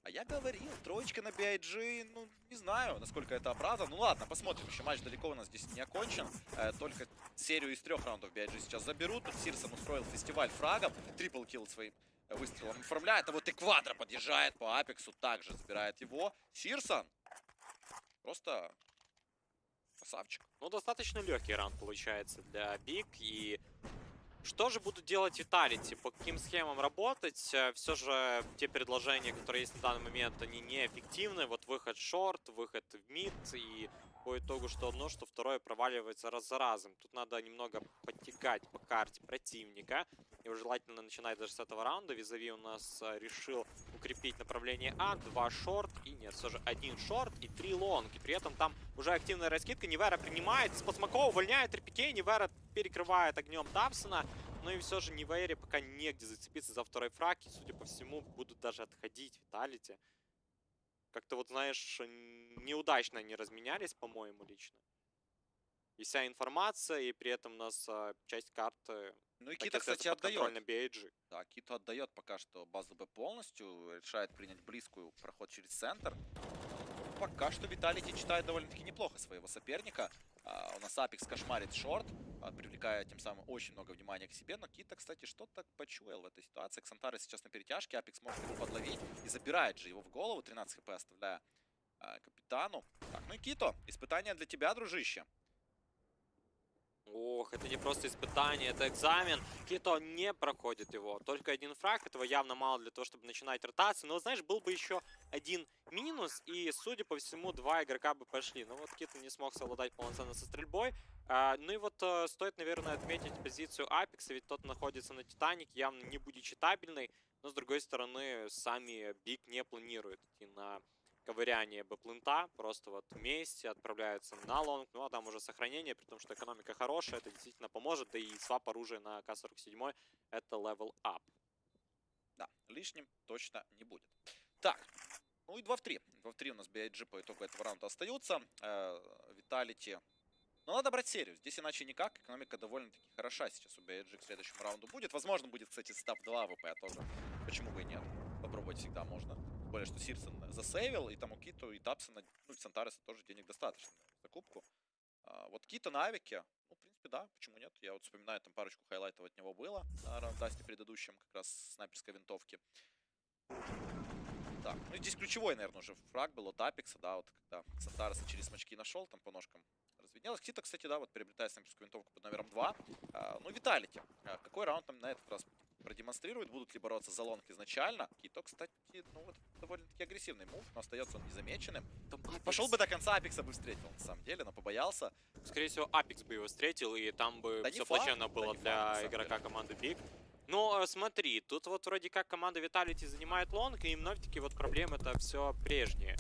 А я говорил, троечка на BIG, ну, не знаю, насколько это оправдано. Ну ладно, посмотрим, еще матч далеко у нас здесь не окончен. Только серию из 3 раундов BIG сейчас заберут. Тут Сирсон устроил фестиваль фрагов, трипл-килл своим выстрелом оформляет. А вот и Квадро подъезжает по Апексу, также забирает его. Сирсон просто красавчик. Ну, достаточно легкий раунд получается для Биг, и Что же будут делать Vitality? По каким схемам работать? Все же те предложения, которые есть на данный момент, они неэффективны. Вот выход шорт, выход в мид, и по итогу что одно, что второе проваливается раз за разом. Тут надо немного подтягать по карте противника. И желательно начинать даже с этого раунда. ViCi у нас решил укрепить направление А, 2 шорт, и нет, все же 1 шорт и 3 лонг. И при этом там уже активная раскидка. Невера принимает, из-под смоков увольняет РПК, Невера перекрывает огнем Тапсона. Ну и все же Невере пока негде зацепиться за второй фраг. И, судя по всему, будут даже отходить Vitality. Как-то вот, знаешь, неудачно они разменялись, по-моему, лично. И вся информация, и при этом у нас часть карты... Ну и Кита, кстати, отдает. Да, Кита отдает пока что базу Б полностью, решает принять близкую проход через центр. Пока что Vitality читает довольно-таки неплохо своего соперника. У нас Апекс кошмарит шорт, привлекая тем самым очень много внимания к себе. Но Кита, кстати, что-то почуял в этой ситуации. Ксантара сейчас на перетяжке, Апекс может его подловить и забирает же его в голову, 13 хп оставляя капитану. Так, ну и Кито, испытание для тебя, дружище. Ох, это не просто испытание, это экзамен. Кито не проходит его. Только один фраг, этого явно мало для того, чтобы начинать ротацию. Но, знаешь, был бы еще один минус, и, судя по всему, 2 игрока бы пошли. Но вот Кито не смог совладать полноценно со стрельбой. Ну и вот стоит, наверное, отметить позицию Апекса, ведь тот находится на Титанике, явно не будет читабельной. Но, с другой стороны, сами Биг не планируют идти на ковыряние Б-плента, просто вот вместе отправляются на лонг, ну а там уже сохранение, при том, что экономика хорошая, это действительно поможет, да и свап оружия на К-47 это level up. Да, лишним точно не будет. Так, ну и 2 в 3. 2 в 3 у нас BIG по итогу этого раунда остаются. Vitality. Но надо брать серию, здесь иначе никак, экономика довольно-таки хороша сейчас у BIG к следующему раунду будет. Возможно, будет, кстати, став 2 ВП тоже, почему бы и нет, попробовать всегда можно. Более, что Сирсон засейвил, и там у Кито и Тапсона, ну и Сантареса тоже денег достаточно на закупку. Вот Кито на авике, ну, в принципе, да, почему нет? Я вот вспоминаю, там парочку хайлайтов от него было на Дасте предыдущем, как раз снайперской винтовки. Так, ну и здесь ключевой, наверное, уже фраг был от Апекса, да, вот когда Сантареса через смачки нашел, там по ножкам разведнелось. Кито, кстати, да, вот приобретает снайперскую винтовку под номером 2. Ну, Vitality. Какой раунд там на этот раз продемонстрирует, будут ли бороться за лонг изначально. Кито, кстати, ну вот довольно-таки агрессивный мув, но остается он незамеченным. Пошел бы до конца, Апекса бы встретил, на самом деле, но побоялся. Скорее всего, Апекс бы его встретил, и там бы все плачевно было для игрока команды Биг. Но смотри, тут вот вроде как команда Vitality занимает лонг, и вновь-таки вот проблемы это все прежние.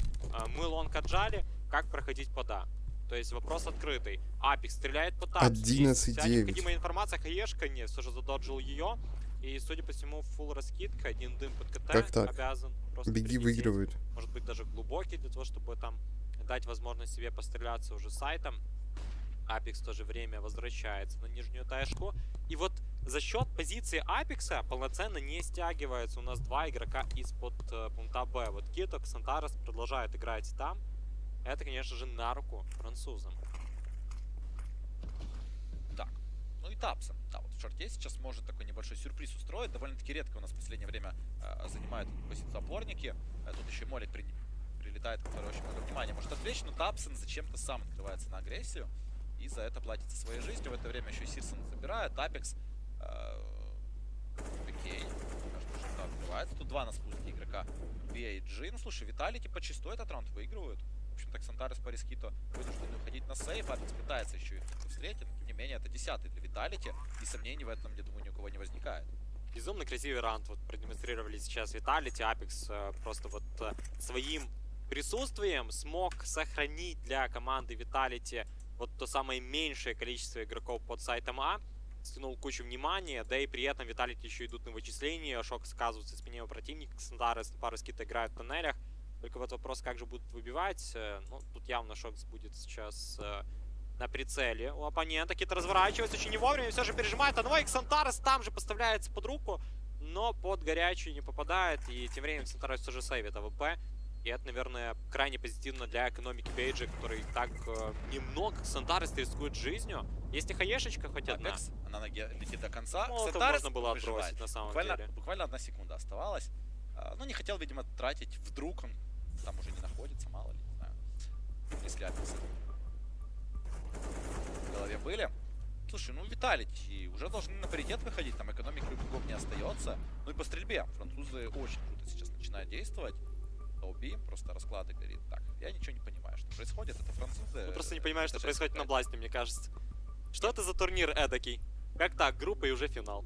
Мы лонг отжали, как проходить под А? То есть вопрос открытый. Апекс стреляет по тапсу. 11-9. Вся необходимая информация, хаешка нет, все же задоджил ее. И, судя по всему, фулл раскидка, один дым под КТ как так? обязан просто Беги выигрывает. Может быть, даже глубокий, для того, чтобы там дать возможность себе постреляться уже сайтом. Апекс в то же время возвращается на нижнюю таешку. И вот за счет позиции Апекса полноценно не стягивается у нас 2 игрока из-под пункта Б. Вот Кито, Ксантарес продолжает играть там. Это, конечно же, на руку французам. Так, ну и Тапсон. Да, вот в шорте сейчас может такой небольшой сюрприз устроить. Довольно-таки редко у нас в последнее время занимают позицию опорники. Тут еще и Молик прилетает, который очень много внимания может отвлечь. Но Тапсон зачем-то сам открывается на агрессию. И за это платится своей жизнью. В это время еще и Сирсон забирает. Апекс. Окей. Что открывается. Тут 2 на спуске игрока BAG. Ну слушай, Vitality по чисту этот раунд выигрывают. В общем-то, Ксантарес по рискито вынуждены уходить на сейф. Апекс пытается еще их встретить. Но тем не менее, это 10-й для Vitality. И сомнений в этом, я думаю, ни у кого не возникает. Безумно красивый раунд вот продемонстрировали сейчас Vitality. Апекс просто вот своим присутствием смог сохранить для команды Vitality вот то самое меньшее количество игроков под сайтом А. Стянул кучу внимания, да и при этом Vitality еще идут на вычисления. Шок сказывается в спине у противника. Ксантарес пару скита играют в тоннелях. Только вот вопрос, как же будут выбивать. Ну, тут явно Шокс будет сейчас на прицеле у оппонента. Кита разворачивается очень не вовремя, все же пережимает одного. И Ксантарес там же поставляется под руку, но под горячую не попадает. И тем временем Ксантарес все же сейвит АВП. И это, наверное, крайне позитивно для экономики Бейджа, который так немного Ксантарес рискует жизнью. Есть и хаешечка хоть одна. Апекс, она летит до конца. Ну, это можно было отбросить на самом деле. Буквально 1 секунда оставалась. Ну, не хотел, видимо, тратить. Вдруг он там уже не находится, мало ли, не знаю. Если Апекс в голове были. Слушай, ну Vitality уже должны на паритет выходить, там экономики у игроков не остается. Ну и по стрельбе. Французы очень круто сейчас начинают действовать. Тоби просто расклады говорит. Так, я ничего не понимаю, что происходит. Это французы. Ну просто не понимаю, что происходит на Бласте, мне кажется. Что это за турнир эдакий? Как так, группа и уже финал?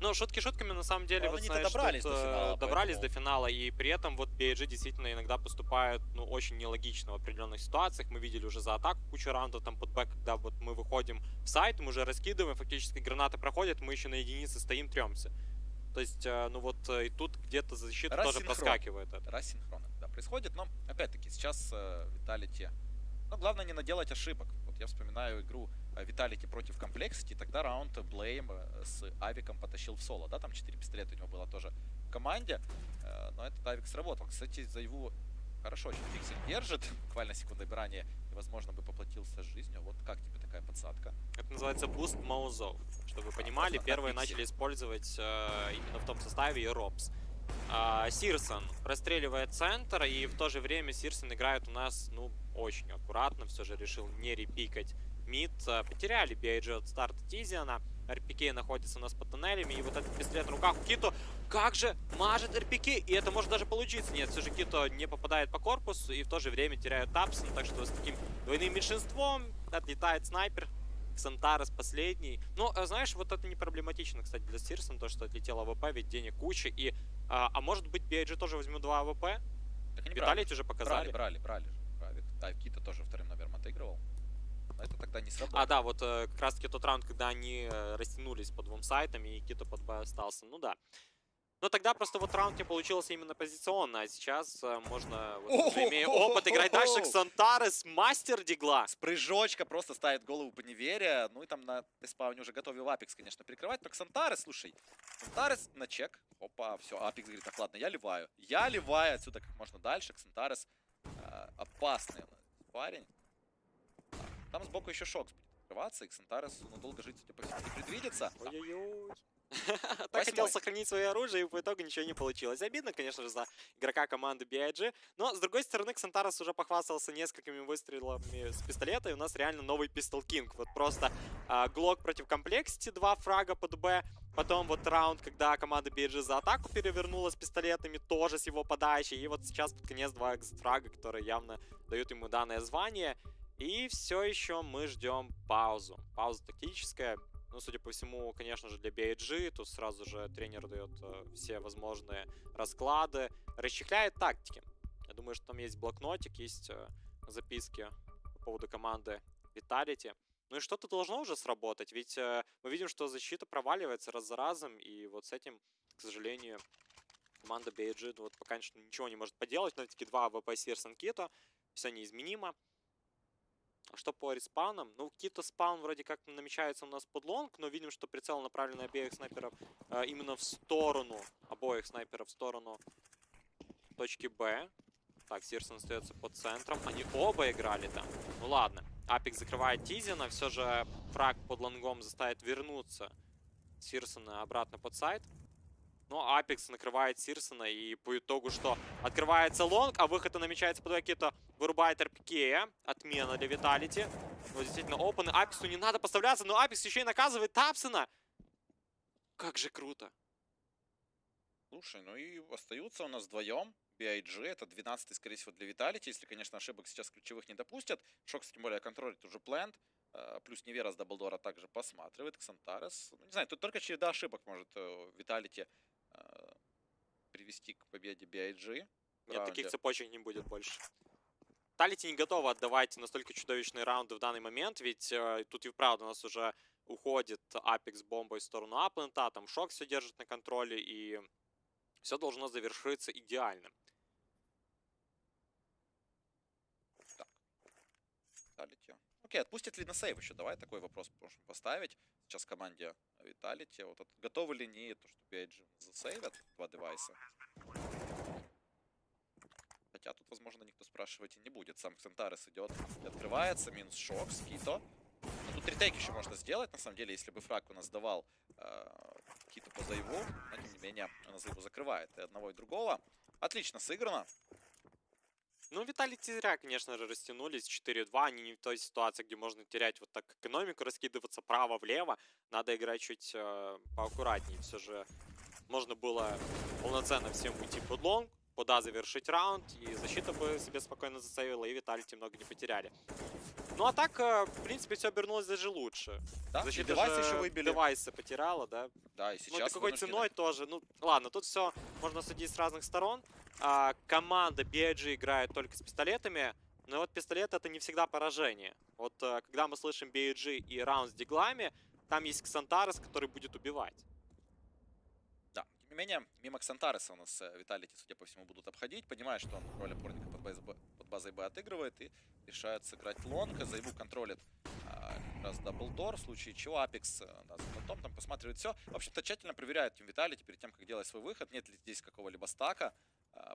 Ну, шутки шутками, на самом деле, вот знаешь, добрались до финала, добрались до финала, и при этом вот BIG действительно иногда поступают, ну, очень нелогично в определенных ситуациях. Мы видели уже за атаку кучу раундов, там, под бэк, когда вот мы выходим в сайт, мы уже раскидываем, фактически гранаты проходят, мы еще на единице стоим, трёмся. То есть, ну вот, и тут где-то защита тоже проскакивает. Рассинхрон, да, происходит, но, опять-таки, сейчас Vitality, ну, главное не наделать ошибок. Вот я вспоминаю игру Vitality против Complexity, тогда раунд Blame с Авиком потащил в соло, да, там 4 пистолета у него было тоже в команде, но этот Авик сработал. Кстати, за его хорошо очень Пиксель держит, буквально секундой бы ранее, и, возможно, бы поплатился жизнью. Вот как тебе такая подсадка? Это называется Boost Маузов, чтобы вы понимали, первые начали использовать именно в том составе и Робс. Сирсон простреливает центр, и в то же время Сирсон играет у нас, ну, очень аккуратно, все же решил не репикать мид. Потеряли BIG от старта Тизиана. РПК находится у нас под тоннелями, и вот этот пистолет в руках у Кито. Как же мажет РПК, и это может даже получиться. Нет, все же Кито не попадает по корпусу, и в то же время теряют Тапсон, так что с таким двойным меньшинством отлетает снайпер. Ксантарес последний. Но, знаешь, вот это не проблематично, кстати, для Сирсона, то, что отлетел АВП, ведь денег куча, и... А может быть, BIG тоже возьмет 2 АВП? Vitality уже показали. Брали. Да, Кито тоже вторым номером отыгрывал. Но это тогда не сработало. Да, вот как раз таки тот раунд, когда они растянулись по 2 сайтам, и Кито под Б остался. Ну да. Но тогда просто вот раунд не получился именно позиционно, а сейчас можно, вот, уже имея опыт, играть дальше. Ксантарес, мастер дигла. С прыжочка просто ставит голову по неверия. Ну и там на теспауне уже готовил Апекс, конечно, прикрывать. Но Ксантарес, слушай, Ксантарес на чек. Опа, все, Апекс говорит, так, ладно, я ливаю. Я ливаю отсюда как можно дальше. Ксантарес опасный парень. Там сбоку еще Шокс будет открываться, и Ксантарес, ну, долго жить, судя по всему, не предвидится. Ой-ой-ой. Так хотел сохранить свое оружие, и по итогу ничего не получилось. Обидно, конечно же, за игрока команды BIG. Но, с другой стороны, Ксантарес уже похвастался несколькими выстрелами с пистолета, и у нас реально новый пистол кинг. Вот просто Глок против Complexity, 2 фрага под Б. Потом вот раунд, когда команда BIG за атаку перевернула с пистолетами, тоже с его подачи. И вот сейчас под конец 2 экс-фрага, которые явно дают ему данное звание. И все еще мы ждем паузу. Пауза тактическая. Ну, судя по всему, конечно же, для BIG. Тут сразу же тренер дает все возможные расклады. Расчехляет тактики. Я думаю, что там есть блокнотик, есть записки по поводу команды Vitality. Ну и что-то должно уже сработать. Ведь мы видим, что защита проваливается раз за разом. И вот с этим, к сожалению, команда BIG вот пока ничего не может поделать. Но все-таки 2 АВП Сирсон Кито. Все неизменимо. А что по респаунам? Ну, Кито спаун вроде как намечается у нас под лонг, но видим, что прицел направлен на обеих снайперов именно в сторону, обоих снайперов в сторону точки Б. Так, Сирсон остается под центром. Они оба играли там. Ну ладно. Апекс закрывает Тизина. Все же фраг под лонгом заставит вернуться Сирсона обратно под сайт. Но Апекс накрывает Сирсона, и по итогу что? Открывается лонг, а выход намечается под Кито. Вырубает РПК. Отмена для Vitality. Вот действительно, опены. Апексу не надо поставляться, но Апекс еще и наказывает Тапсона. Как же круто. Слушай, ну и остаются у нас вдвоем. BIG, это 12-й, скорее всего, для Vitality, если, конечно, ошибок сейчас ключевых не допустят. Шокс, тем более, контролит уже плент. Плюс Невера с Даблдора также посматривает. Ксантарес. Ну, не знаю, тут только череда ошибок может Vitality привести к победе BIG. Нет, таких цепочек не будет больше. Vitality не готова отдавать настолько чудовищные раунды в данный момент, ведь тут и вправду у нас уже уходит Апекс бомбой в сторону Аплента, там Шок все держит на контроле, и все должно завершиться идеально. Так. Vitality. Окей, отпустит ли на сейв еще? Давай такой вопрос можем поставить. Сейчас команде Vitality. Вот готовы ли не то, что BIG засейвят 2 девайса? Хотя тут, возможно, никто спрашивать и не будет. Сам Ксантарес идет и открывается. Минус Шок с Кито. Ну, тут ретейк еще можно сделать, на самом деле, если бы фраг у нас давал Кито по заеву. Но, тем не менее, он заеву закрывает и одного, и другого. Отлично сыграно. Ну, Vitality зря, конечно же, растянулись 4-2. Они не в той ситуации, где можно терять вот так экономику, раскидываться право-влево. Надо играть чуть поаккуратнее. Все же можно было полноценно всем уйти под лонг, под А завершить раунд, и защита бы себе спокойно засейвила, и Vitality много не потеряли. Ну, а так, в принципе, все обернулось даже лучше. Да, Защита девайсы еще же выбили. девайсы потеряла, да? Да, и Ну, сейчас это какой вынуждены. ценой тоже. Ну, ладно, тут все можно судить с разных сторон. Команда BIG играет только с пистолетами, но вот пистолет это не всегда поражение. Вот когда мы слышим BIG и раунд с диглами, там есть Ксантарес, который будет убивать. Да, тем не менее, мимо Ксантареса у нас Vitality, судя по всему, будут обходить. Понимая, что он роль опорника под базой Б отыгрывает и решает сыграть лонг. Заеву контролит как раз даблдор, в случае чего Апекс да, за фронтом там посматривает все. В общем-то, тщательно проверяет Team Vitality перед тем, как делать свой выход. Нет ли здесь какого-либо стака.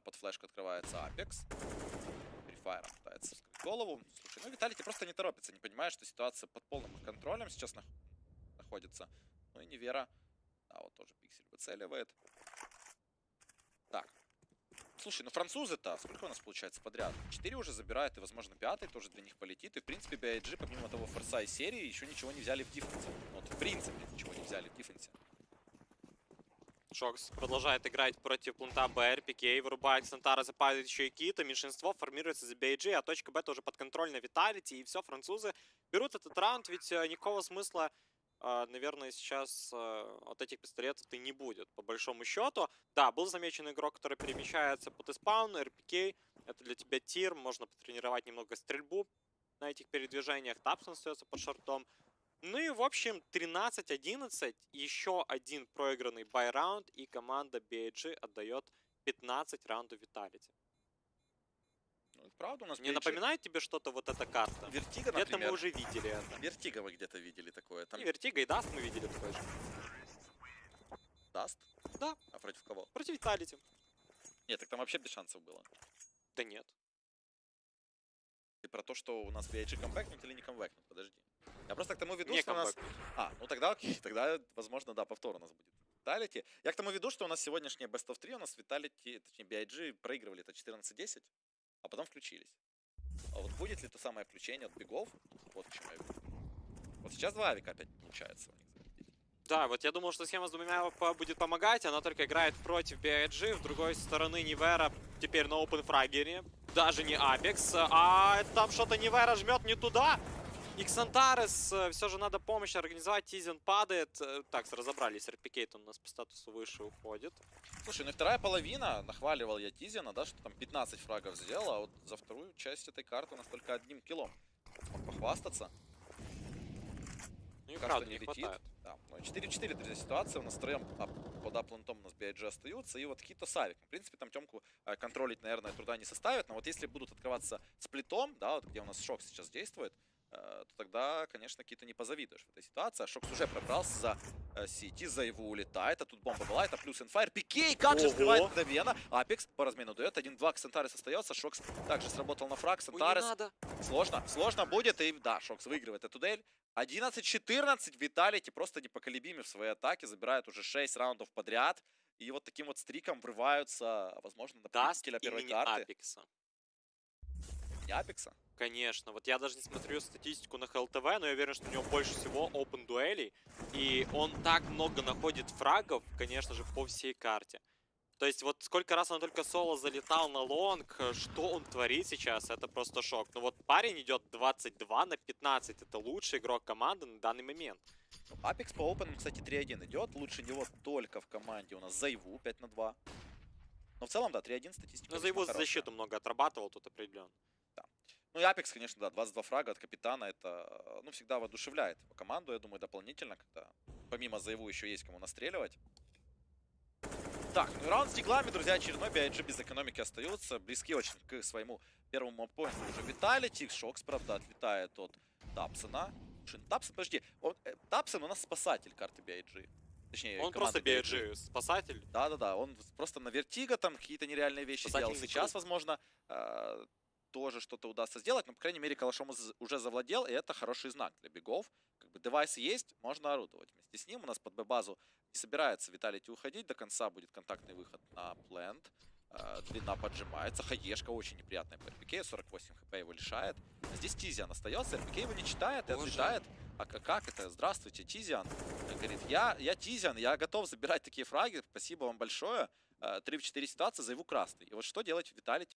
Под флешку открывается Апекс. Прифайром пытается вскрыть голову. Слушай, ну Vitality просто не торопится, не понимая, что ситуация под полным контролем сейчас находится. Ну и Невера, да, вот тоже Пиксель выцеливает. Так. Слушай, ну французы-то, сколько у нас получается подряд? 4 уже забирают, и, возможно, 5-й тоже для них полетит. И, в принципе, BIG, помимо того форса и серии, еще ничего не взяли в диффенсе. Ну, вот, в принципе, ничего не взяли в диффенсе. Шокс продолжает играть против плента Б, РПК, вырубает Ксантара, западает еще и Кита, меньшинство формируется за BIG, а точка Б тоже под контроль на Vitality, и все, французы берут этот раунд, ведь никакого смысла, наверное, сейчас от этих пистолетов-то не будет, по большому счету. Да, был замечен игрок, который перемещается под испаун, РПК, это для тебя тир, можно потренировать немного стрельбу на этих передвижениях, Тапсон остается под шортом. Ну и, в общем, 13-11, еще один проигранный бай-раунд, и команда BIG отдает 15 раундов Vitality. Ну, правда, у нас Не BIG... напоминает тебе что-то вот эта карта? Вертига, Где-то например. мы уже видели это. Вертига вы где-то видели такое. Там... И Вертига, и Даст мы видели такое же. Даст? Да. А против кого? Против Vitality. Нет, так там вообще без шансов было. Да нет. И про то, что у нас BIG камбэкнут или не камбэкнут, подожди. Я просто к тому веду, Не что у нас... ну тогда окей, тогда, возможно, да, повтор у нас будет. Vitality. Я к тому веду, что у нас сегодняшнее Best of 3, у нас Vitality, точнее BIG проигрывали это 14-10, а потом включились. А вот будет ли то самое включение от бигов? Вот к чему я веду. Вот сейчас 2 авика опять получается у них. Да, вот я думал, что схема с двумя будет помогать, она только играет против BIG, с другой стороны Невера теперь на опенфрагере, даже не Апекс, а там что-то Невера жмет не туда. И Ксантарес, все же надо помощь организовать, Тизен падает. Так, разобрались, РПК-то у нас по статусу выше уходит. Слушай, ну вторая половина, нахваливал я Тизена, да, что там 15 фрагов сделал, а вот за вторую часть этой карты у нас только 1 киллом. Смог похвастаться. Ну и правда не хватает. Да, ну 4-4, друзья, ситуация, у нас втроем под аплентом у нас BIG остаются, и вот Хито Савик. В принципе, там Тёмку контролить, наверное, труда не составит, но вот если будут открываться сплитом, да, вот где у нас Шок сейчас действует, то тогда, конечно, Киту не позавидуешь в этой ситуации. А Шокс уже пробрался за Сити, за его улетает, а тут бомба была, это плюс инфайр. Пикей, как же скрывает Давена. Апекс по размену дает, 1-2, Ксантарес остается, Шокс также сработал на фраг, Ксантарес. Сложно будет, и да, Шокс выигрывает эту дуэль. 11-14, Vitality просто непоколебимы в своей атаке, забирают уже 6 раундов подряд. И вот таким вот стриком врываются, возможно, на победителя первой карты. Апекса. Не Апекса? Конечно. Вот я даже не смотрю статистику на HellTV, но я уверен, что у него больше всего open дуэлей. И он так много находит фрагов, конечно же, по всей карте. То есть вот сколько раз он только соло залетал на лонг, что он творит сейчас, это просто шок. Ну вот парень идет 22/15, это лучший игрок команды на данный момент. Апекс по опенам, кстати, 3-1 идет, лучше него только в команде у нас Заеву 5/2. Но в целом, да, 3-1 статистика. Но Заеву за защиту много отрабатывал тут определенно. Да. Ну и Апекс, конечно, да, 22 фрага от капитана, это, ну, всегда воодушевляет по команду, я думаю, дополнительно, когда помимо Заеву еще есть кому настреливать. Так, ну и раунд с диглами, друзья, очередной. BIG без экономики остаются. Близки очень к своему первому оппоненту уже Vitality. Шокс, правда, отлетает от Тапсона. Тапсон, подожди, Тапсон у нас спасатель карты BIG. Точнее, он просто BIG, спасатель. Да-да-да, он просто на Вертиго там какие-то нереальные вещи делал. Сейчас, возможно, тоже что-то удастся сделать, но, по крайней мере, калашом уже завладел, и это хороший знак для бигов. Как бы девайс есть, можно орудовать. Вместе с ним у нас под Б-базу не собирается Vitality уходить, до конца будет контактный выход на плент. Длина поджимается. Хаешка очень неприятная по РПК. 48 хп его лишает. А здесь Тизиан остается. РПК его не читает и отлетает. А как это? Здравствуйте, Тизиан. Говорит, я Тизиан, я готов забирать такие фраги. Спасибо вам большое. 3 в 4 ситуации, Зайву красный. И вот что делать в Vitality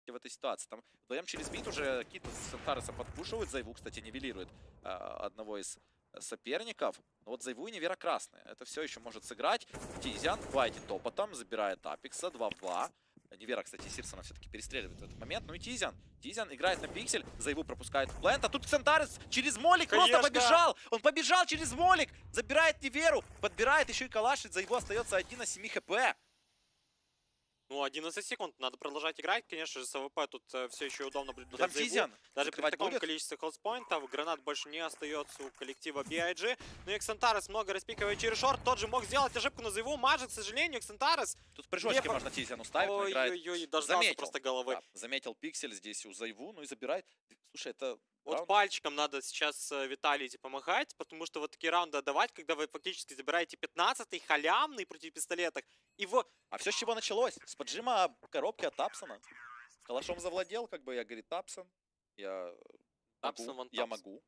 в этой ситуации? Там вдвоем через мид уже какие-то Сантареса подпушивают. Зайву, кстати, нивелирует одного из соперников. Но вот Зайву и Невера красные. Это все еще может сыграть. Тизиан байтит топотом, забирает Апекса. 2 в 2. Невера, кстати, Сирсона все-таки перестреливает в этот момент. Ну и Тизиан. Тизиан играет на пиксель. Зайву пропускает в плент. А тут Сантарес через молик просто побежал. Он побежал через молик. Забирает Неверу. Подбирает еще и калашит. Зайву остается 1 на 7 хп. Ну, 11 секунд, надо продолжать играть. Конечно же, с АВП тут все еще удобно будет. Там Тизиан. Даже при таком количестве холдспоинтов гранат больше не остается у коллектива BIG. Ну и Xantares много распикивает через шорт. Тот же мог сделать ошибку на Зайву. Мажет, к сожалению, Xantares. Тут прыжочки можно Тизиану ставить. Ой-ой-ой, дождался просто головы. Да, заметил пиксель здесь у Зайву, ну и забирает. Слушай, это... Вот пальчиком надо сейчас Vitality помахать, потому что вот такие раунды отдавать, когда вы фактически забираете 15-й, халявный против пистолеток. А все с чего началось? С поджима коробки от Тапсона. Калашом завладел, как бы, я говорит, Тапсон. Я могу.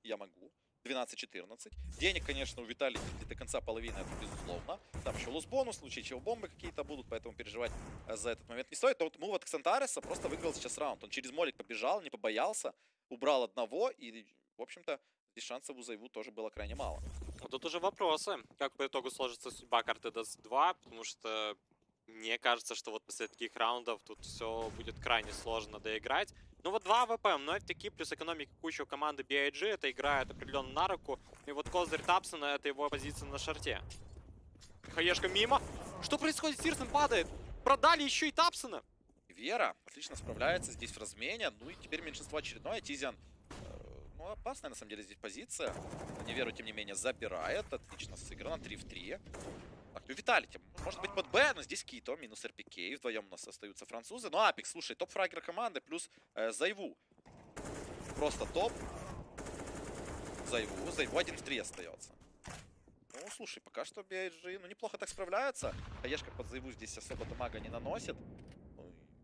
12-14. Денег, конечно, у Vitality до конца половины, это безусловно. Там еще луз-бонус, в случае чего бомбы какие-то будут, поэтому переживать за этот момент не стоит. Но вот мув от Xantares просто выиграл сейчас раунд. Он через молик побежал, не побоялся, убрал одного, и, в общем-то, здесь шансов у Зайву тоже было крайне мало. Вот тут уже вопросы, как по итогу сложится судьба карты даст 2, потому что мне кажется, что вот после таких раундов тут все будет крайне сложно доиграть. Ну вот 2 АВП, но FTK плюс экономика кучу команды BIG, это играет определенно на руку. И вот козырь Тапсона, это его позиция на шорте. Хаешка мимо. Что происходит? Сирсон падает. Продали еще и Тапсона. Вера отлично справляется здесь в размене. Ну и теперь меньшинство очередное. Тизиан, ну опасная на самом деле здесь позиция. Неверу, тем не менее, забирает. Отлично сыграно. 3 в 3. Так, ну Vitality. Может быть под Б, но здесь Кито, минус РПК. Вдвоем у нас остаются французы. Ну Апекс, слушай, топ-фрагер команды плюс Зайву. Просто топ. Зайву 1 в 3 остается. Ну, слушай, пока что BIG, ну, неплохо так справляются. Хаешка под Зайву здесь особо дамага не наносит.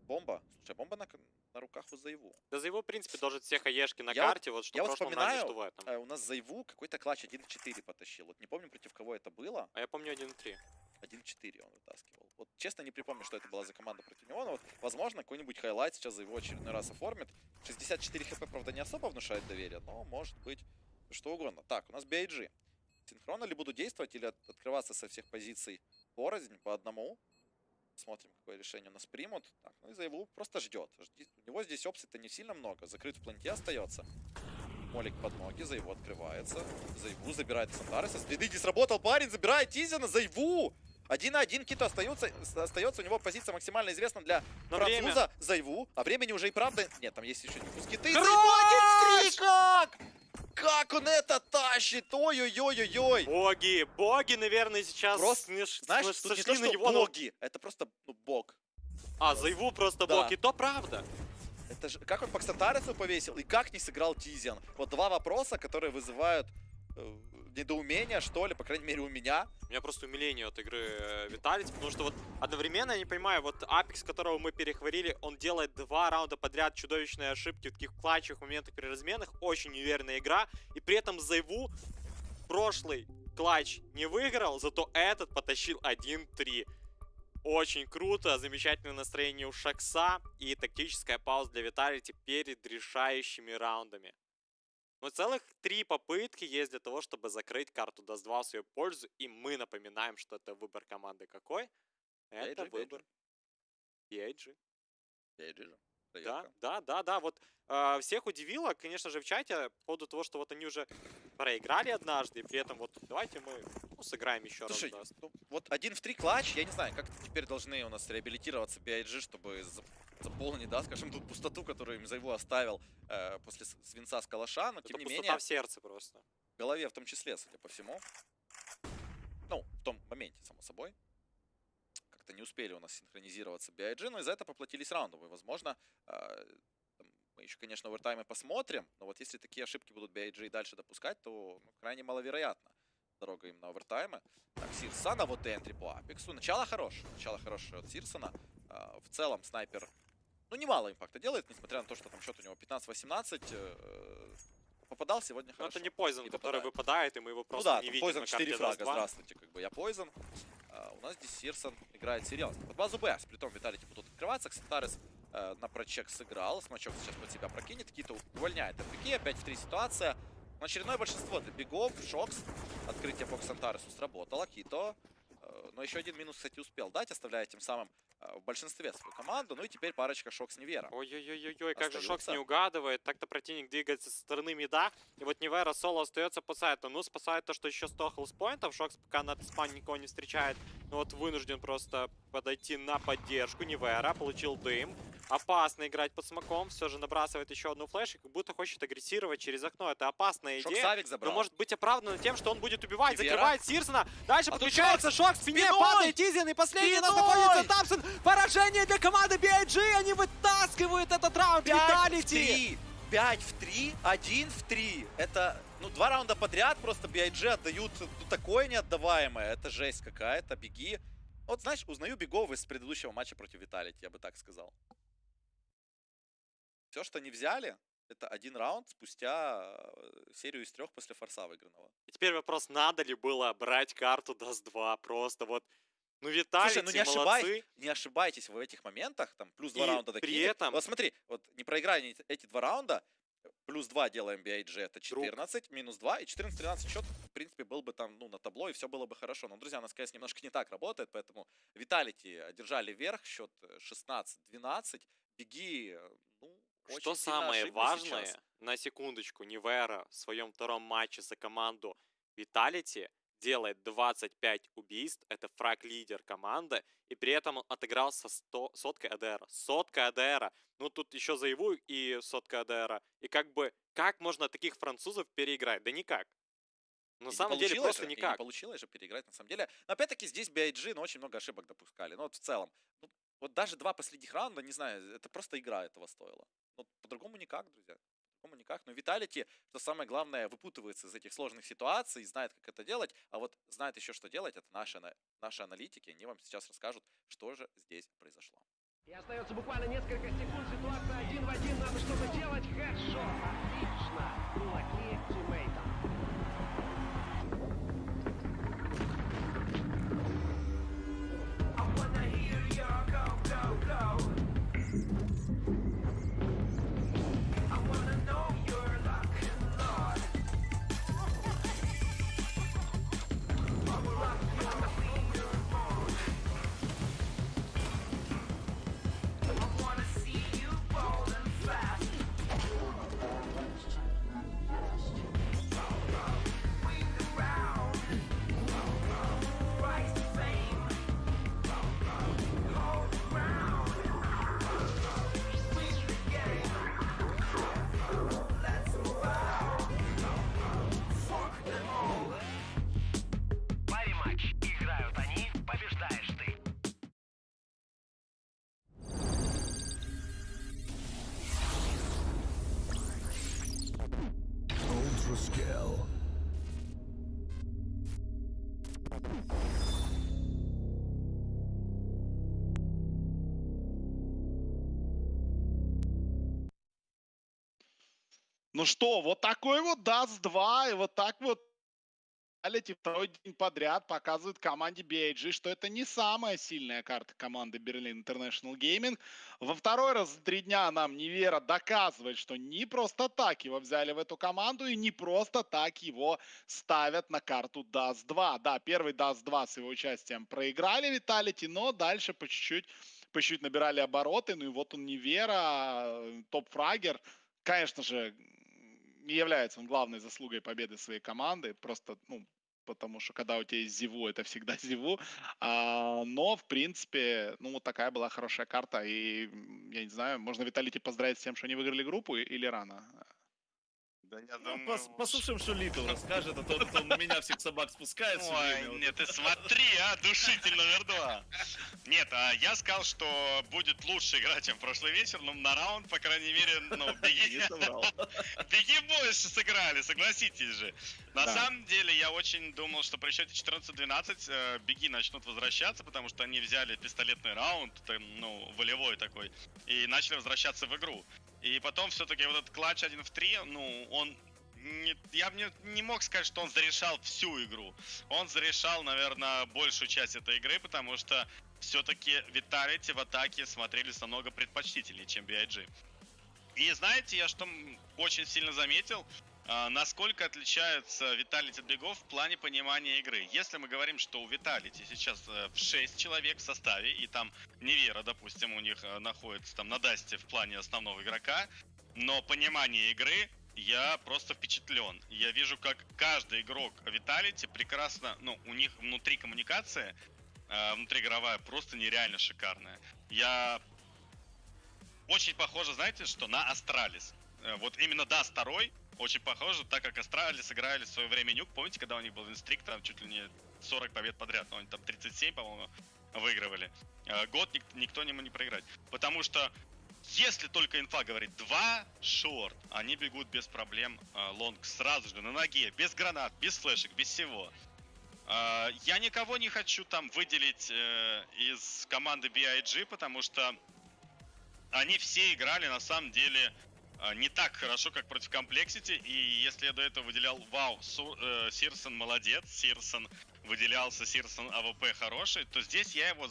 Бомба. Слушай, бомба на руках у Зайву. Да Зайву, в принципе, должен все хаешки на карте. Вот что я в прошлом раунде, что в этом. У нас Зайву какой-то клатч 1 в 4 потащил. Вот не помню, против кого это было. А я помню 1 в 3. 1 в 4 он вытаскивал. Вот честно не припомню, что это была за команда против него. Но вот, возможно, какой-нибудь хайлайт сейчас Зайву очередной раз оформит. 64 хп, правда, не особо внушает доверие, но может быть что угодно. Так, у нас BIG. Синхронно ли буду действовать или открываться со всех позиций порознь по одному? Смотрим, какое решение у нас примут. Так, ну и Зайву просто ждет. У него здесь опций-то не сильно много. Закрыт в планте остается. Молик под ноги, Зайву открывается. Зайву забирает Xantares. Следы не сработал парень, забирает Тизиана. Зайву! 1 на 1 Кито остается. У него позиция максимально известна для француза. Зайву. А времени уже и правда... Нет, там есть еще не Киты. Зайву 1 в 3! Как? Как он это тащит? Ой-ой-ой-ой-ой. Боги, наверное, сейчас... Просто, знаешь, тут не то, что его, боги. Это просто, ну, бог. А, Зайву просто бог, и то правда. Это же, как он по Xantares'у повесил, и как не сыграл Тизиан. Вот 2 вопроса, которые вызывают недоумение, что ли, по крайней мере, у меня. У меня просто умиление от игры Vitality, потому что вот одновременно, я не понимаю, вот Апекс, которого мы перехвалили, он делает 2 раунда подряд чудовищные ошибки в таких клатчевых моментах при разменах, очень неуверенная игра, и при этом Зайву прошлый клатч не выиграл, зато этот потащил 1-3. Очень круто, замечательное настроение у Шакса и тактическая пауза для Vitality перед решающими раундами. Но целых 3 попытки есть для того, чтобы закрыть карту даст 2 в свою пользу. И мы напоминаем, что это выбор команды какой? Это выбор BIG. Да. Вот всех удивило, конечно же, в чате по поводу того, что вот они уже проиграли однажды. И при этом вот давайте мы сыграем еще раз. Слушай, ну, вот 1 в 3 клатч, я не знаю, как теперь должны у нас реабилитироваться BIG, чтобы заполнить, да, скажем, тут пустоту, которую им Зайву оставил после свинца с калаша, но тем не менее... в сердце просто. В голове в том числе, судя по всему. Ну, в том моменте, само собой. Как-то не успели у нас синхронизироваться BIG, но из-за этого поплатились раундовые. Возможно, мы еще, конечно, в овертайме посмотрим, но вот если такие ошибки будут BIG и дальше допускать, то крайне маловероятно, дорога им на овертаймы. Так, Сирсона, вот и энтри по Апексу. Начало хорошее от Сирсона. В целом снайпер, ну, немало импакта делает, несмотря на то, что там счет у него 15-18. Попадал сегодня хорошо. Но это не Poison, который выпадает, и мы его просто ну да, не видим. Poison на 4 карте фрага, DAST2. здравствуйте, как бы я Poison. У нас здесь Сирсон играет серьезно. Под базу Б, с притом Vitality будут открываться. Ксентарес на прочек сыграл. Смачок сейчас под себя прокинет. Кито увольняет РПК. Опять в 3 ситуация. Очередное большинство для бигов. Шокс. Открытие по Ксентаресу сработало. Кито. Но еще один минус, кстати, успел дать, оставляя тем самым в большинстве свою команду. Ну и теперь парочка Шокс Невера. Ой-ой-ой-ой, как же Шокс не угадывает. Так-то противник двигается со стороны мида. И вот Невера соло остается по сайту. Ну, спасает то, что еще 100 хелспоинтов. Шокс пока на спан никого не встречает. Но вот вынужден просто подойти на поддержку. Невера получил дым. Опасно играть под смоком. Все же набрасывает еще одну флеш. И как будто хочет агрессировать через окно. Это опасная идея. Шоксавик забрал. Но может быть оправдано тем, что он будет убивать. Невера. Закрывает Сирсона. Дальше подключается Шокс. В спине Спиной! падает Изин. И последний у нас находится Тапсон. Поражение для команды BIG. Они вытаскивают этот раунд. 5 в 3, 1 в 3. Это, ну, 2 раунда подряд просто BIG отдают, ну, такое неотдаваемое. Это жесть какая-то. Беги. Вот, знаешь, узнаю бегов из предыдущего матча против Vitality, я бы так сказал. Все, что не взяли, это 1 раунд спустя серию из 3 после форса выигранного. И теперь вопрос, надо ли было брать карту DAST2. Просто вот, ну, Vitality, слушай, ну молодцы. не ошибайтесь в этих моментах, там плюс 2 И раунда при докинет. этом... Вот смотри, вот не проиграем эти 2 раунда, плюс 2 делаем BIG, это 14, минус 2, и 14-13 счет, в принципе, был бы там, ну, на табло, и все было бы хорошо. Но, друзья, у нас, конечно, немножко не так работает, поэтому Vitality одержали вверх, счет 16-12, беги, ну, Что самое важное, сейчас. На секундочку, Невера в своем втором матче за команду Vitality делает 25 убийств, это фраг-лидер команды, и при этом он отыграл со соткой АДР. Сотка АДР. Ну, тут еще заяву и сотка АДР. И как бы, как можно таких французов переиграть? Да никак. На самом деле, просто никак. Не получилось же переиграть, на самом деле. Но опять-таки здесь BIG, ну, очень много ошибок допускали. Ну, вот в целом. Ну, вот даже 2 последних раунда, не знаю, это просто игра этого стоила. Ну, по-другому никак, друзья. По-другому никак. Но Vitality, что самое главное, выпутывается из этих сложных ситуаций, знает, как это делать. А вот знает еще, что делать, это наши аналитики. Они вам сейчас расскажут, что же здесь произошло. И остается буквально несколько секунд. Ситуация 1 в 1. Надо что-то делать. Хэдшот. Отлично. Кулаки тиммейта. Пари-матч. Играют они, побеждаешь ты. Ну что, вот такой вот DAST2, и вот так вот Vitality второй день подряд показывает команде BIG, что это не самая сильная карта команды Berlin International Gaming. Во второй раз за 3 дня нам Невера доказывает, что не просто так его взяли в эту команду и не просто так его ставят на карту DAST2. Да, первый DAST2 с его участием проиграли Vitality, но дальше по чуть-чуть набирали обороты. Ну и вот он Невера, топ-фрагер. Конечно же, не является он главной заслугой победы своей команды. Просто, ну, потому что когда у тебя есть Зиву, это всегда Зиву. Но, в принципе, ну, вот такая была хорошая карта. И, я не знаю, можно Vitality поздравить с тем, что они выиграли группу или рано? Да я думаю... Послушаем, что Литл расскажет, а то он на меня всех собак спускает все время. Ой, нет, ты смотри, душитель номер 2. Нет, я сказал, что будет лучше играть, чем в прошлый вечер, но на раунд, по крайней мере, ну, беги больше сыграли, согласитесь же. На самом деле, я очень думал, что при счете 14-12 беги начнут возвращаться, потому что они взяли пистолетный раунд, ну, волевой такой, и начали возвращаться в игру. И потом все-таки вот этот клатч 1 в 3, ну, он... Я бы не мог сказать, что он зарешал всю игру. Он зарешал, наверное, большую часть этой игры, потому что все-таки Vitality в атаке смотрелись намного предпочтительнее, чем BIG. И знаете, я что очень сильно заметил, насколько отличаются Vitality от бегов в плане понимания игры. Если мы говорим, что у Vitality сейчас в 6 человек в составе, и там Невера, допустим, у них находится там на дасте в плане основного игрока, но понимание игры, я просто впечатлен. Я вижу, как каждый игрок Vitality прекрасно, ну, у них внутри коммуникация, внутриигровая, просто нереально шикарная. Я очень похоже, знаете, что на Астралис. Вот именно даст второй очень похоже, так как Астралис играли в свое время нюк. Помните, когда у них был Winstrike, там чуть ли не 40 побед подряд, но они там 37, по-моему, выигрывали. Год никто не мог не проиграть. Потому что если только инфа говорит 2 шорт, они бегут без проблем лонг сразу же на ноге, без гранат, без флешек, без всего. Я никого не хочу там выделить из команды BIG, потому что они все играли на самом деле не так хорошо, как против Complexity. И если я до этого выделял, вау, Сирсон молодец, Сирсон выделялся, Сирсон АВП хороший, то здесь я его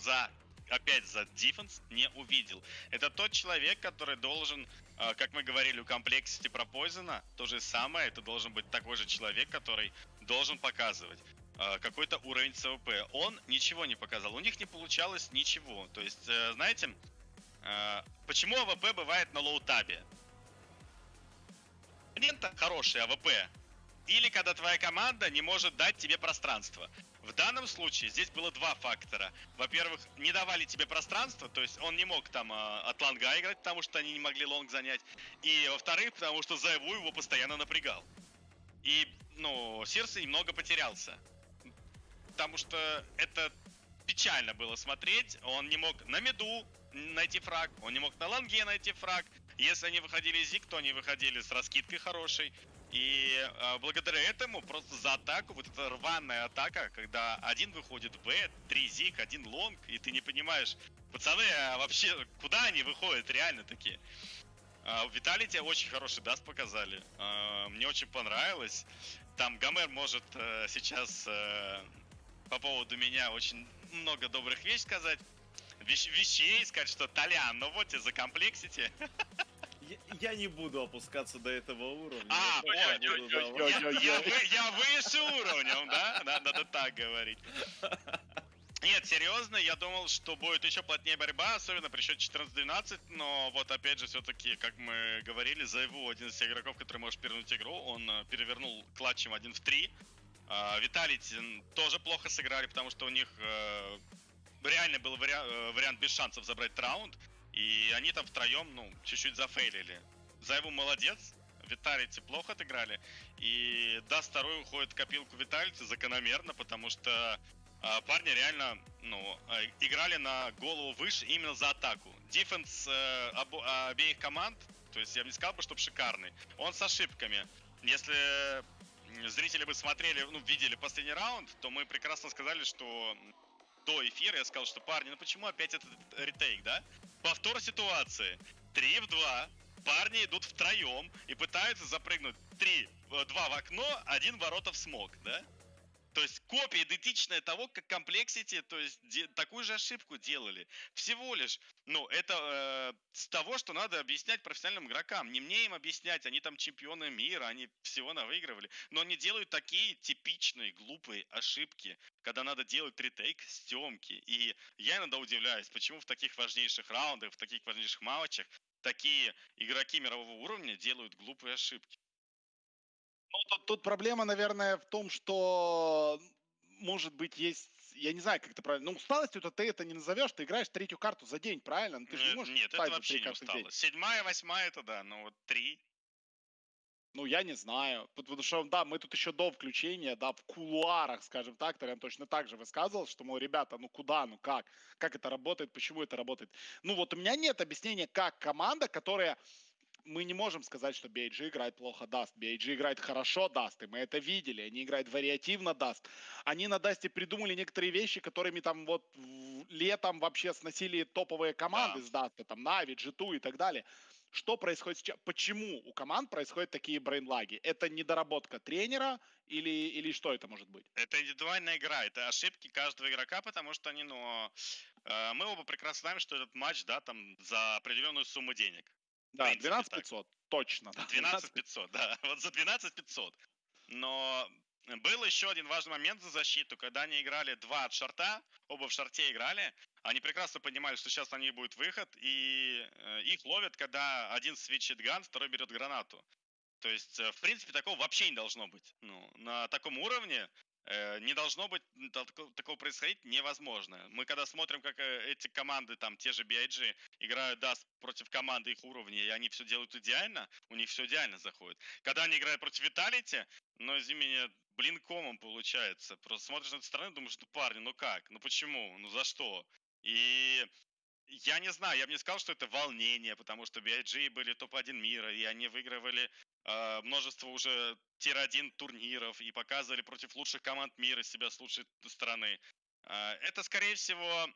опять за дефенс не увидел. Это тот человек, который должен, как мы говорили у Complexity про Poison, то же самое, это должен быть такой же человек, который должен показывать какой-то уровень СВП. Он ничего не показал, у них не получалось ничего. То есть, знаете, почему АВП бывает на лоу-табе? Хороший АВП. Или когда твоя команда не может дать тебе пространство. В данном случае здесь было два фактора. Во-первых, не давали тебе пространство, то есть он не мог там от лонга играть, потому что они не могли лонг занять. И во-вторых, потому что Зайву его постоянно напрягал. И, ну, Сирса немного потерялся. Потому что это печально было смотреть. Он не мог на миду найти фраг, он не мог на лонге найти фраг. Если они выходили зиг, то они выходили с раскидкой хорошей. И благодаря этому просто за атаку, вот эта рваная атака, когда один выходит в Б, 3 зиг, 1 лонг, и ты не понимаешь, пацаны, а вообще куда они выходят реально такие? В Vitality очень хороший даст показали, мне очень понравилось. Там Гомер может сейчас по поводу меня очень много добрых вещей сказать. Вещей сказать, что Толян, ну вот из-за комплексити. Я не буду опускаться до этого уровня. Я выше уровнем, да? Надо так говорить. Нет, серьезно, я думал, что будет еще плотнее борьба, особенно при счете 14-12, но вот опять же, все-таки, как мы говорили, Зайву один из игроков, который может перевернуть игру, он перевернул клатчем 1 в 3. Vitality тоже плохо сыграли, потому что у них реально был вариант без шансов забрать раунд. И они там втроем, ну, чуть-чуть зафейлили. Зайву молодец, Vitality плохо отыграли. И даст второй уходит в копилку Vitality закономерно, потому что парни реально, ну, играли на голову выше именно за атаку. Дефенс обеих команд, то есть я бы не сказал, чтобы шикарный, он с ошибками. Если зрители бы смотрели, ну, видели последний раунд, то мы прекрасно сказали, что до эфира я сказал, что парни, ну почему опять этот ретейк, да? Повтор ситуации. 3 в 2. Парни идут втроем и пытаются запрыгнуть 2 в окно, 1 в ворота в смог, да? То есть копия идентичная того, как Complexity, то есть такую же ошибку делали. Всего лишь, ну, это с того, что надо объяснять профессиональным игрокам. Не мне им объяснять, они там чемпионы мира, они всего навыигрывали. Но они делают такие типичные, глупые ошибки, когда надо делать ретейк, стемки. И я иногда удивляюсь, почему в таких важнейших раундах, в таких важнейших матчах такие игроки мирового уровня делают глупые ошибки. Ну, тут проблема, наверное, в том, что, может быть, есть, я не знаю, как это правильно, но усталостью-то ты это не назовешь, ты играешь 3-ю карту за день, правильно? Ну, ты же не можешь нет, это вообще не усталость. 7-я, 8-я, это да, но вот 3. Ну, я не знаю. Потому что, да, мы тут еще до включения, да, в кулуарах, скажем так, Тарян точно так же высказывал, что, мол, ребята, ну куда, ну как это работает, почему это работает. Ну, вот у меня нет объяснения, как команда, которая... Мы не можем сказать, что BIG играет плохо даст. BIG играет хорошо даст, и мы это видели. Они играют вариативно даст. Они на дасте придумали некоторые вещи, которыми там вот летом вообще сносили топовые команды с даста, там Нави, G2 и так далее. Что происходит сейчас? Почему у команд происходят такие брейнлаги? Это недоработка тренера или что это может быть? Это индивидуальная игра, это ошибки каждого игрока, потому что они, ну, мы оба прекрасно знаем, что этот матч, да, там за определенную сумму денег. Да, 12 500, точно. Да, 12 500, да, вот за 12 500. Но был еще один важный момент за защиту, когда они играли 2 от шорта, оба в шорте играли, они прекрасно понимали, что сейчас на них будет выход, и их ловят, когда один свитчит ган, второй берет гранату. То есть, в принципе, такого вообще не должно быть. Ну, на таком уровне не должно быть, такого происходить невозможно. Мы когда смотрим, как эти команды, там, те же BIG, играют даст против команды их уровня, и они все делают идеально, у них все идеально заходит. Когда они играют против Vitality, ну, извини меня, блин, комом получается. Просто смотришь на эту сторону и думаешь, ну, парни, ну как, ну почему, ну за что? И я не знаю, я бы не сказал, что это волнение, потому что BIG были топ-1 мира, и они выигрывали множество уже тир-1 турниров и показывали против лучших команд мира себя с лучшей стороны. Это, скорее всего,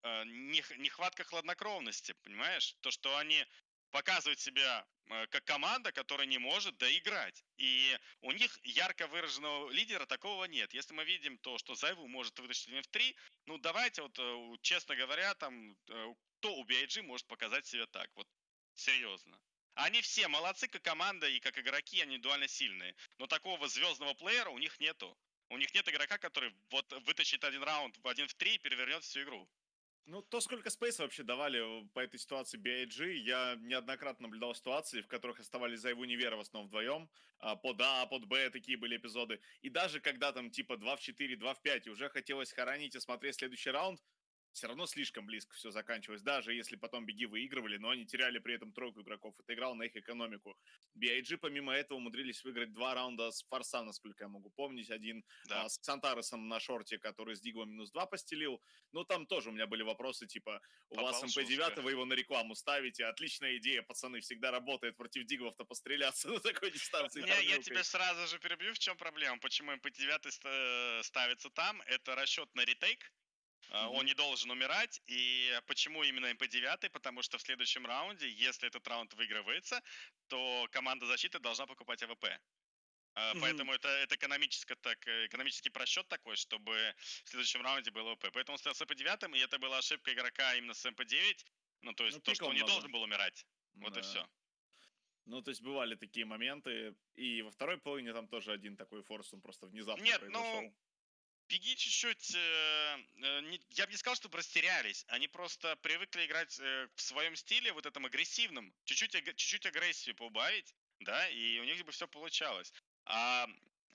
нехватка хладнокровности, понимаешь? То, что они показывают себя как команда, которая не может доиграть. И у них ярко выраженного лидера такого нет. Если мы видим то, что Зайву может вытащить 1 в 3, ну давайте вот, честно говоря, там, кто у BIG может показать себя так? Вот серьезно. Они все молодцы, как команда и как игроки, они индивидуально сильные. Но такого звездного плеера у них нету. У них нет игрока, который вот вытащит один раунд в 1 в 3 и перевернет всю игру. Ну, то, сколько спейса вообще давали по этой ситуации BIG, я неоднократно наблюдал ситуации, в которых оставались Зайву Невера в основном вдвоем. Под А, под Б такие были эпизоды. И даже когда там типа 2 в 4, 2 в 5, и уже хотелось хоронить и смотреть следующий раунд, все равно слишком близко все заканчивалось. Даже если потом Беги выигрывали, но они теряли при этом тройку игроков. Это играло на их экономику. BIG помимо этого умудрились выиграть 2 раунда с форса, насколько я могу помнить. Один с Ксантаресом на шорте, который с Дигом -2 постелил. Но там тоже у меня были вопросы, типа, у вас МП-9, вы его на рекламу ставите. Отличная идея, пацаны, всегда работает против Дигов-то постреляться на такой дистанции. Не, я тебя сразу же перебью, в чем проблема. Почему МП-9 ставится там? Это расчет на ретейк. Он не должен умирать. И почему именно МП-9? Потому что в следующем раунде, если этот раунд выигрывается, то команда защиты должна покупать АВП. Поэтому это экономический просчет такой, чтобы в следующем раунде был АВП. Поэтому он стоял с МП-9, и это была ошибка игрока именно с МП-9. Ну, то есть то, что он не должен был умирать. Вот и все. Ну, то есть бывали такие моменты. И во второй половине там тоже один такой форс, он просто внезапно произошел. ну... Беги чуть-чуть, я бы не сказал, что растерялись, они просто привыкли играть в своем стиле, вот этом агрессивном, чуть-чуть агрессию поубавить, да, и у них бы все получалось. А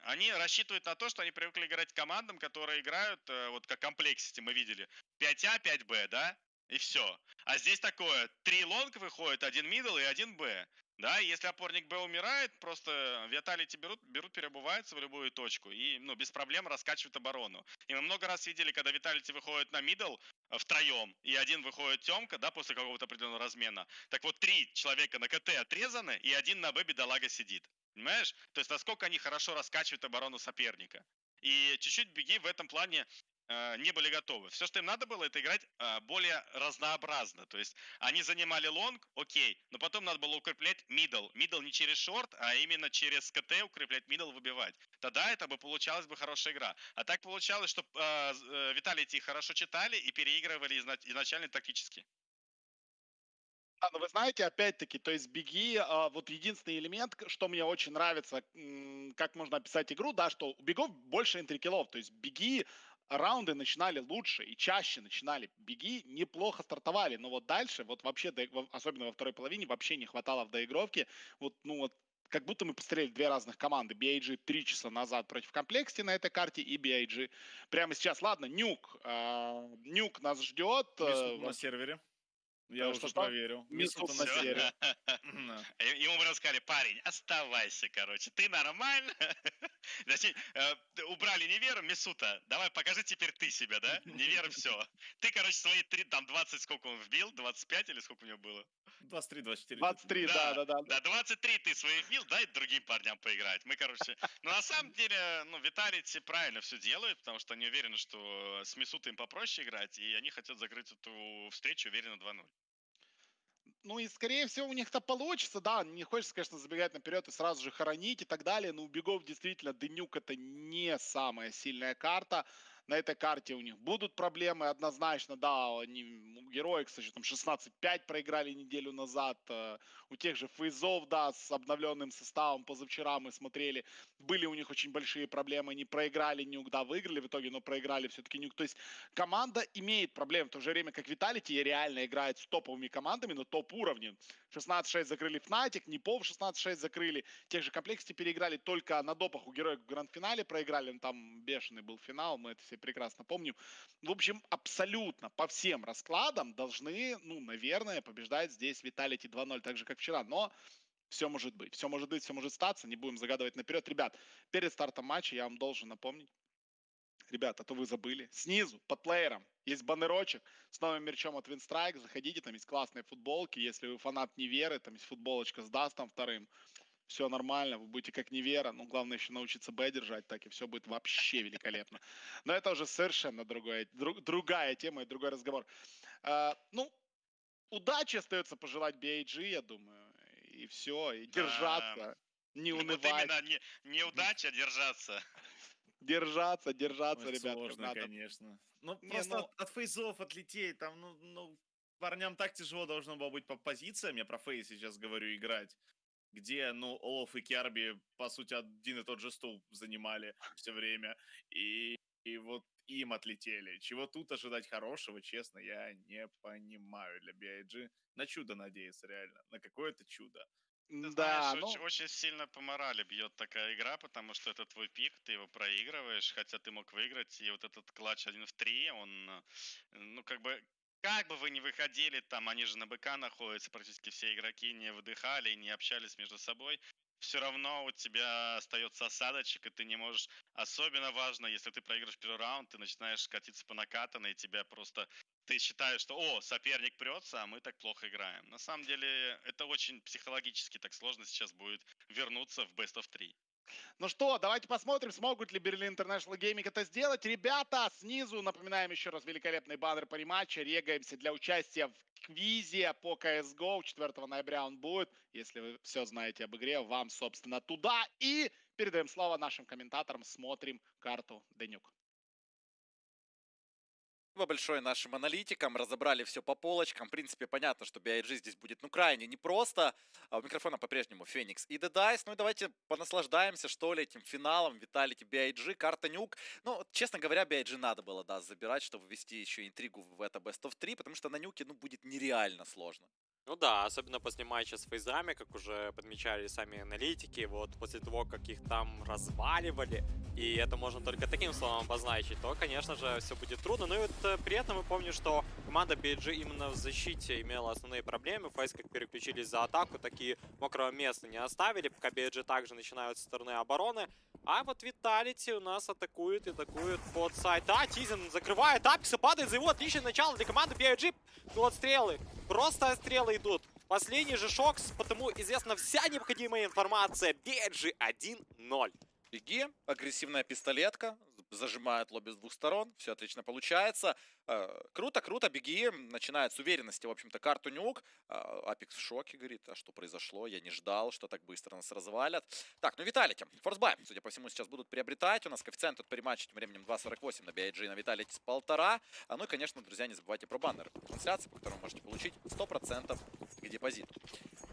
они рассчитывают на то, что они привыкли играть командам, которые играют, вот как Complexity мы видели, 5А, 5Б, да, и все. А здесь такое, 3 лонг выходит, 1 мидл и 1 Б. Да, если опорник Б умирает, просто Vitality берут, переобуваются в любую точку и, ну, без проблем раскачивают оборону. И мы много раз видели, когда Vitality выходит на мидл втроем, и один выходит Тёмка, да, после какого-то определенного размена. Так вот, 3 человека на КТ отрезаны, и 1 на Б бедолага сидит. Понимаешь? То есть, насколько они хорошо раскачивают оборону соперника. И чуть-чуть Беги в этом плане не были готовы. Все, что им надо было, это играть более разнообразно. То есть они занимали лонг, окей, но потом надо было укреплять мидл. Мидл не через шорт, а именно через КТ укреплять мидл, выбивать. Тогда это бы получалась бы хорошая игра. А так получалось, что Vitality хорошо читали и переигрывали изначально тактически. Ну вы знаете, опять-таки, то есть Беги, вот единственный элемент, что мне очень нравится, как можно описать игру, да, что у Бегов больше энтрикиллов, то есть Беги раунды начинали лучше и чаще начинали. Беги неплохо стартовали, но вот дальше, вот вообще, особенно во второй половине, вообще не хватало в доигровке. Вот, ну вот, как будто мы посмотрели 2 разных команды. BIG 3 часа назад против Complexity на этой карте и BIG прямо сейчас. Ладно, Нюк нас ждет. На сервере. Я уже проверил. Мисут на серию. Ему бы сказали, парень, оставайся, короче, ты нормально? Значит, убрали Неверу, Мисута, давай покажи теперь ты себя, да? Невера, все. Ты, короче, свои 20, сколько он вбил? 25 или сколько у него было? 23, 24. 23, да. Да, 23 ты своих вбил, дай другим парням поиграть. Мы, короче... Ну, на самом деле, Vitality правильно все делают, потому что они уверены, что с Мисутой им попроще играть, и они хотят закрыть эту встречу уверенно 2-0. Ну и скорее всего у них-то получится, да, не хочется, конечно, забегать наперед и сразу же хоронить и так далее, но у бигов действительно Денюк это не самая сильная карта. На этой карте у них будут проблемы однозначно, да, они у героя, кстати, там 16-5 проиграли неделю назад, у тех же фейзов, да, с обновленным составом позавчера мы смотрели, были у них очень большие проблемы, они проиграли Нюк, да, выиграли в итоге, но проиграли все-таки Нюк, то есть команда имеет проблемы, в то же время как Vitality реально играет с топовыми командами на топ-уровне, 16-6 закрыли fnatic, Непов 16-6 закрыли, тех же Complexity переиграли только на допах у героев в гранд-финале проиграли, там бешеный был финал, мы это все прекрасно помню. В общем, абсолютно по всем раскладам должны, наверное, побеждать здесь Vitality 2-0, так же, как вчера. Но все может быть, все может статься, не будем загадывать наперед. Ребят, перед стартом матча я вам должен напомнить, ребят, а то вы забыли, снизу, под плеером, есть баннерочек с новым мерчом от Winstrike, заходите, там есть классные футболки, если вы фанат Неверы, там есть футболочка с Дастом вторым, все нормально, вы будете как Невера, главное еще научиться Б держать, так и все будет вообще великолепно. Но это уже совершенно другая тема и другой разговор. Удачи остается пожелать BAG, я думаю, и все, и держаться, не унывать. Вот именно, не удача, а держаться. Держаться, Ой, ребят. Сложно, надо. конечно. Просто от фейзов отлететь, там, парням так тяжело должно было быть по позициям, я про фейз сейчас говорю, играть. Где, Олаф и Керби, по сути, один и тот же стул занимали все время. И вот им отлетели. Чего тут ожидать хорошего, честно, я не понимаю для BIG. На чудо надеяться, реально. На какое-то чудо. Ты знаешь, очень сильно по морали бьет такая игра, потому что это твой пик, ты его проигрываешь, хотя ты мог выиграть, и вот этот клатч 1 в 3, он, как бы вы ни выходили, там, они же на БК находятся, практически все игроки не выдыхали, не общались между собой, все равно у тебя остается осадочек, и ты не можешь, особенно важно, если ты проиграешь первый раунд, ты начинаешь катиться по накатанной, и тебя просто, ты считаешь, что, соперник прется, а мы так плохо играем. На самом деле, это очень психологически так сложно сейчас будет вернуться в Best of 3. Ну что, давайте посмотрим, смогут ли Berlin International Gaming это сделать. Ребята, снизу, напоминаем еще раз, великолепный баннер по рематчу. Регаемся для участия в квизе по CSGO. 4 ноября он будет. Если вы все знаете об игре, вам, собственно, туда. И передаем слово нашим комментаторам. Смотрим карту Денюк. Спасибо большое нашим аналитикам, разобрали все по полочкам. В принципе, понятно, что BIG здесь будет, крайне непросто. А у микрофона по-прежнему Феникс и ДАСТ. Ну и давайте понаслаждаемся, что ли, этим финалом. Vitality, BIG, карта Нюк. Честно говоря, BIG надо было, забирать, чтобы ввести еще интригу в это Best of 3, потому что на Нюке, будет нереально сложно. Ну да, особенно после матча с фейзами, как уже подмечали сами аналитики, вот после того, как их там разваливали, и это можно только таким словом обозначить, то, конечно же, все будет трудно. Но и вот при этом мы помним, что команда BG именно в защите имела основные проблемы. FaZe как переключились за атаку, такие мокрого места не оставили, пока BG также начинают со стороны обороны. А вот Vitality у нас атакует под сайт. Тизен закрывает Апекса, падает за его отличное начало для команды BG. Вот стрелы, просто стрелы идут. Последний же шок, потому известна вся необходимая информация. BG 1-0. Беги, агрессивная пистолетка, зажимает лобби с двух сторон, все отлично получается. Круто, беги, начинает с уверенности, в общем-то, карту Нюк. Апекс в шоке, говорит, а что произошло, я не ждал, что так быстро нас развалят. Так, Vitality, forZe, судя по всему, сейчас будут приобретать. У нас коэффициент от перематча тем временем 2.48 на BIG, на Vitality с 1,5. Ну и, конечно, друзья, не забывайте про баннеры трансляции, по которым вы можете получить 100% к депозиту.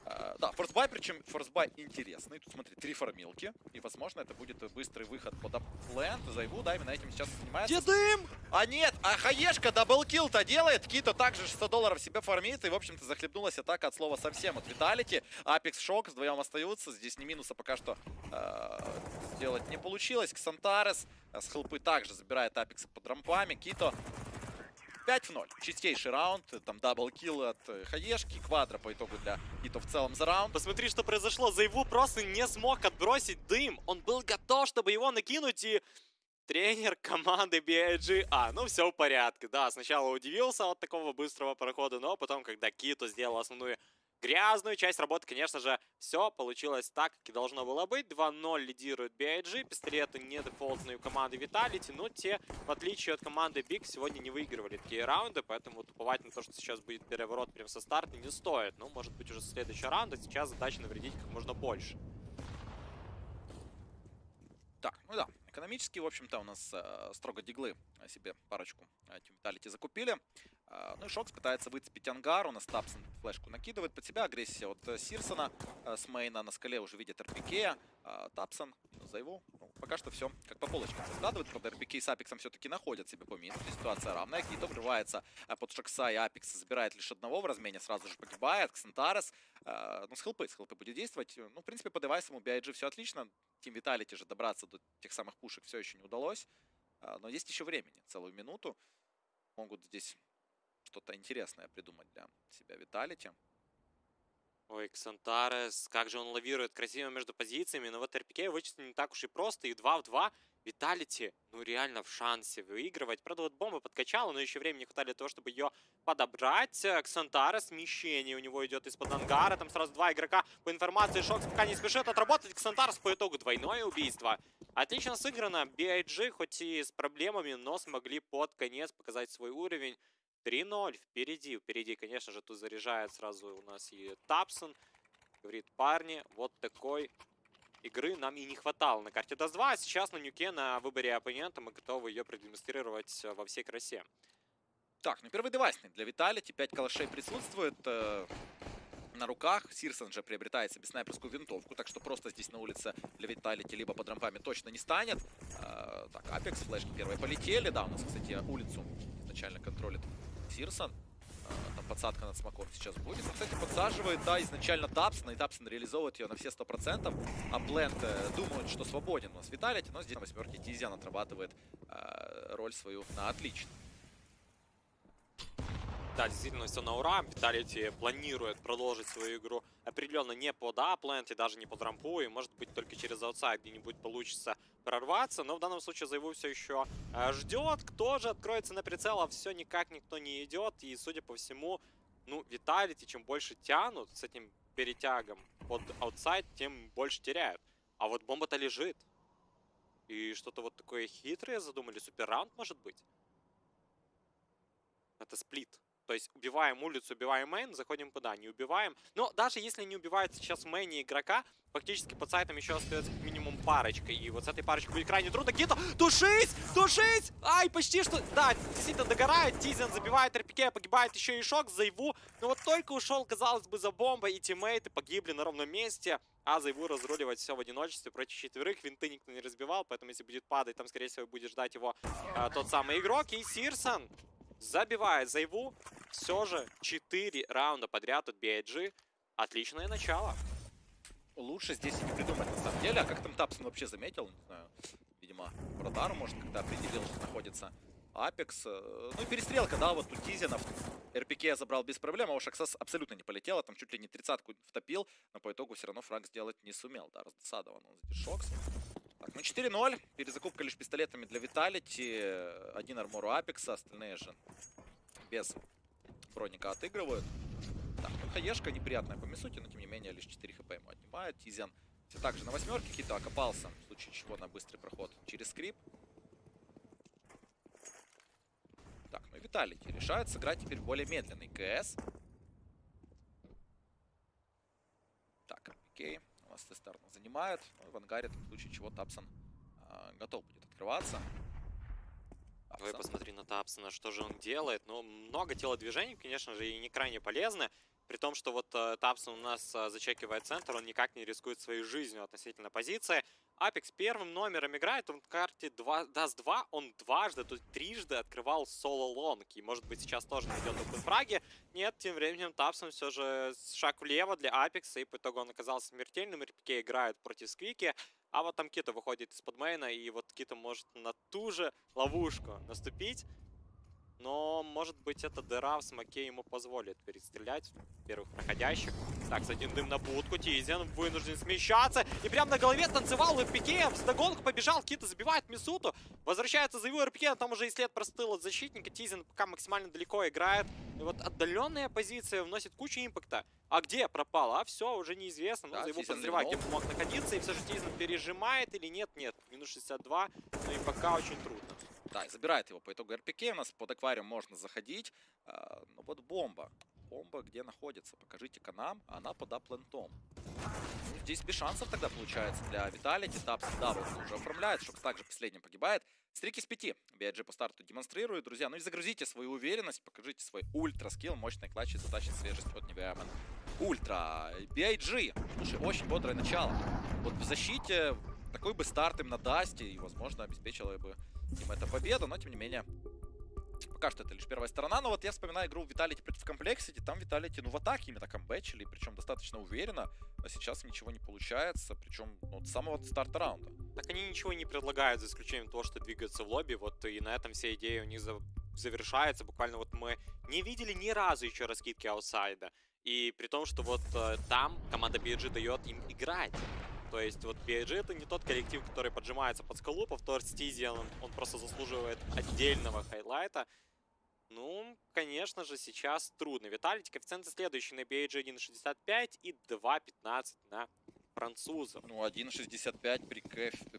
Да, forZe, причем forZe интересный. Тут, смотри, 3 фармилки, и, возможно, это будет быстрый выход под аплент. Зайву, да, именно этим сейчас занимается. Дедым! А нет, хаешка даблкил-то делает. Кито также $600 себе фармит. И, в общем-то, захлебнулась атака от слова совсем. От Vitality. Апекс шок, вдвоем остаются. Здесь ни минуса пока что сделать не получилось. Ксантарес с хелпы также забирает Апекса под рампами. Кито 5-0. Чистейший раунд. Там даблкил от Хаешки. Квадро по итогу для хитов в целом за раунд. Посмотри, что произошло. Зайву просто не смог отбросить дым. Он был готов, чтобы его накинуть, и тренер команды BIG. Ну все в порядке. Да, сначала удивился от такого быстрого прохода, но потом, когда Кито сделал основную грязную часть работы, конечно же, все получилось так, как и должно было быть. 2-0 лидирует BIG. Пистолеты не дефолтные у команды Vitality, но те, в отличие от команды Big, сегодня не выигрывали такие раунды, поэтому туповать на то, что сейчас будет переворот прямо со старта, не стоит. Ну, может быть, уже следующий раунд, а сейчас задача навредить как можно больше. Так, ну да, экономически, в общем-то, у нас строго диглы себе парочку Team Vitality закупили. Ну и Шокс пытается выцепить ангар, у нас Тапсон флешку накидывает под себя, агрессия от Сирсона с мейна, на скале уже видит РПК, Тапсон за его. Ну, пока что все как по полочкам складывает, правда РПК с Апексом все-таки находят себе по минусу, ситуация равная, Кито врывается под Шокса и Апекс забирает лишь одного в размене, сразу же погибает, Ксантарес, ну с хелпы будет действовать, ну в принципе по девайсам у BIG все отлично, Team Vitality же добраться до тех самых пушек все еще не удалось, но есть еще времени, целую минуту, могут здесь что-то интересное придумать для себя Vitality. Ой, Ксантарес, как же он лавирует красиво между позициями, но вот РПК вычислить не так уж и просто, и 2 в 2 Vitality, ну реально в шансе выигрывать. Правда, вот бомба подкачала, но еще времени не хватает для того, чтобы ее подобрать. Ксантарес, смещение у него идет из-под ангара, там сразу 2 игрока. По информации, Шокс пока не спешит отработать. Ксантарес по итогу двойное убийство. Отлично сыграно. BIG, хоть и с проблемами, но смогли под конец показать свой уровень. 3-0 впереди, конечно же, тут заряжает сразу у нас и Тапсон. Говорит, парни, вот такой игры нам и не хватало на карте даст 2. А сейчас на нюке, на выборе оппонента, мы готовы ее продемонстрировать во всей красе. Так, ну первый девайсный для Vitality. 5 калашей присутствует на руках. Сирсон же приобретает себе снайперскую винтовку, так что просто здесь на улице для Vitality либо под рампами точно не станет. Так, Апекс, флешки первые полетели. Да, у нас, кстати, улицу изначально контролит Сирсон. Там подсадка над смоком сейчас будет. Он, кстати, подсаживает, да, изначально Тапсона, и Тапсон реализовывает ее на все 100%. А Бленд думает, что свободен у нас Vitality, но здесь на 8-ке Тизиан отрабатывает роль свою на отлично. Да, действительно, все на ура. Vitality планирует продолжить свою игру определенно не под апленд и даже не под рампу, и может быть только через аутсайд где-нибудь получится прорваться, но в данном случае Зайву все еще ждет. Кто же откроется на прицел, а все никак никто не идет, и судя по всему, ну, Vitality чем больше тянут с этим перетягом под аутсайд, тем больше теряют. А вот бомба-то лежит. И что-то вот такое хитрое задумали, супер раунд может быть. Это сплит. То есть убиваем улицу, убиваем мейн, заходим куда, не убиваем. Но даже если не убивает сейчас в мейне игрока, фактически под сайтом еще остается как минимум парочка. И вот с этой парочкой будет крайне трудно. Кито, тушись! Тушись! Ай, почти что... Да, действительно догорает. Тизиан забивает РПК, погибает еще и Шок, Зайву. Но вот только ушел, казалось бы, за бомбой, и тиммейты погибли на ровном месте. А Зайву разруливать все в одиночестве против 4. Винты никто не разбивал, поэтому если будет падать, там, скорее всего, будет ждать его тот самый игрок. И Сирсон забивает Зайву. Все же 4 раунда подряд от BIG. Отличное начало. Лучше здесь и не придумать на самом деле. А как там Тапсон вообще заметил? Не знаю. Видимо, по радару, может, когда определил, что находится Апекс. Ну и перестрелка, да, вот у Тизианов. РПК я забрал без проблем, а у Шокса абсолютно не полетело. Там чуть ли не 30-ку втопил, но по итогу все равно фраг сделать не сумел. Да, раздосадован он здесь Шокс. Так, ну 4-0. Перезакупка лишь пистолетами для Vitality. Один армор у Апекса, остальные же без броника отыгрывают. Так, ну хаешка неприятная по Мисуте, но тем не менее лишь 4 хп ему отнимает. Тизиан все так же на 8-ке. Кито окопался, в случае чего, на быстрый проход через скрип. Так, ну и Vitality решает сыграть теперь более медленный КС. Так, окей. У нас Тестар занимает. Ну, в ангаре, в случае чего, Тапсон готов будет открываться. Давай посмотри на Тапсона, что же он делает. Ну, много телодвижений, конечно же, и не крайне полезны. При том, что вот Тапсон у нас зачекивает центр, он никак не рискует своей жизнью относительно позиции. Апекс первым номером играет, он в карте даст 2, он дважды, тут трижды открывал соло-лонг. И может быть сейчас тоже найдет опенфраги. Нет, тем временем Тапсон все же шаг влево для Апекса, и по итогу он оказался смертельным. РПК играет против Сквики. А вот там Кито выходит из-под мейна, и вот Кито может на ту же ловушку наступить. Но, может быть, эта дыра в смоке ему позволит перестрелять первых проходящих. Так, с один дым на будку. Тизен вынужден смещаться. И прям на голове танцевал РПК. Вдогонку побежал. Кита забивает Мисуту. Возвращается за его РПК. Там уже и след простыл от защитника. Тизен пока максимально далеко играет. И вот отдаленная позиция вносит кучу импакта. А где пропал? А все, уже неизвестно. Ну, за его подозревать, где мог находиться. И все же Тизен пережимает или нет? Нет. Минус 62. Ну и пока очень трудно. Да, и забирает его по итогу РПК. У нас под аквариум можно заходить. Но вот бомба. Бомба где находится? Покажите-ка нам. Она под аплентом. Ну, здесь без шансов тогда получается для Vitality. Тапс дабл уже оформляет. Шокс также последним погибает. Стрик из 5. BIG по старту демонстрирует, друзья. Ну и загрузите свою уверенность. Покажите свой ультра скилл. Мощный клатч и затащит свежесть от Nemiga. Ультра. BIG. Слушай, очень бодрое начало. Вот в защите такой бы старт им на дасте. И, возможно, обеспечила бы им это победу. Но, тем не менее, пока что это лишь первая сторона. Но вот я вспоминаю игру Vitality против Complexity. Там Vitality, ну, в атаке именно камбэчили. Причем достаточно уверенно. А сейчас ничего не получается. Причем ну, с самого старта раунда. Так они ничего не предлагают, за исключением того, что двигаются в лобби. Вот и на этом вся идея у них завершается. Буквально вот мы не видели ни разу еще раскидки аутсайда. И при том, что вот там команда BG дает им играть. То есть вот BG это не тот коллектив, который поджимается под скалу. Повтор с Тизианом, он просто заслуживает отдельного хайлайта. Ну, конечно же, сейчас трудно. Vitality коэффициенты следующие на BG 1.65 и 2.15 на французов. Ну, 1.65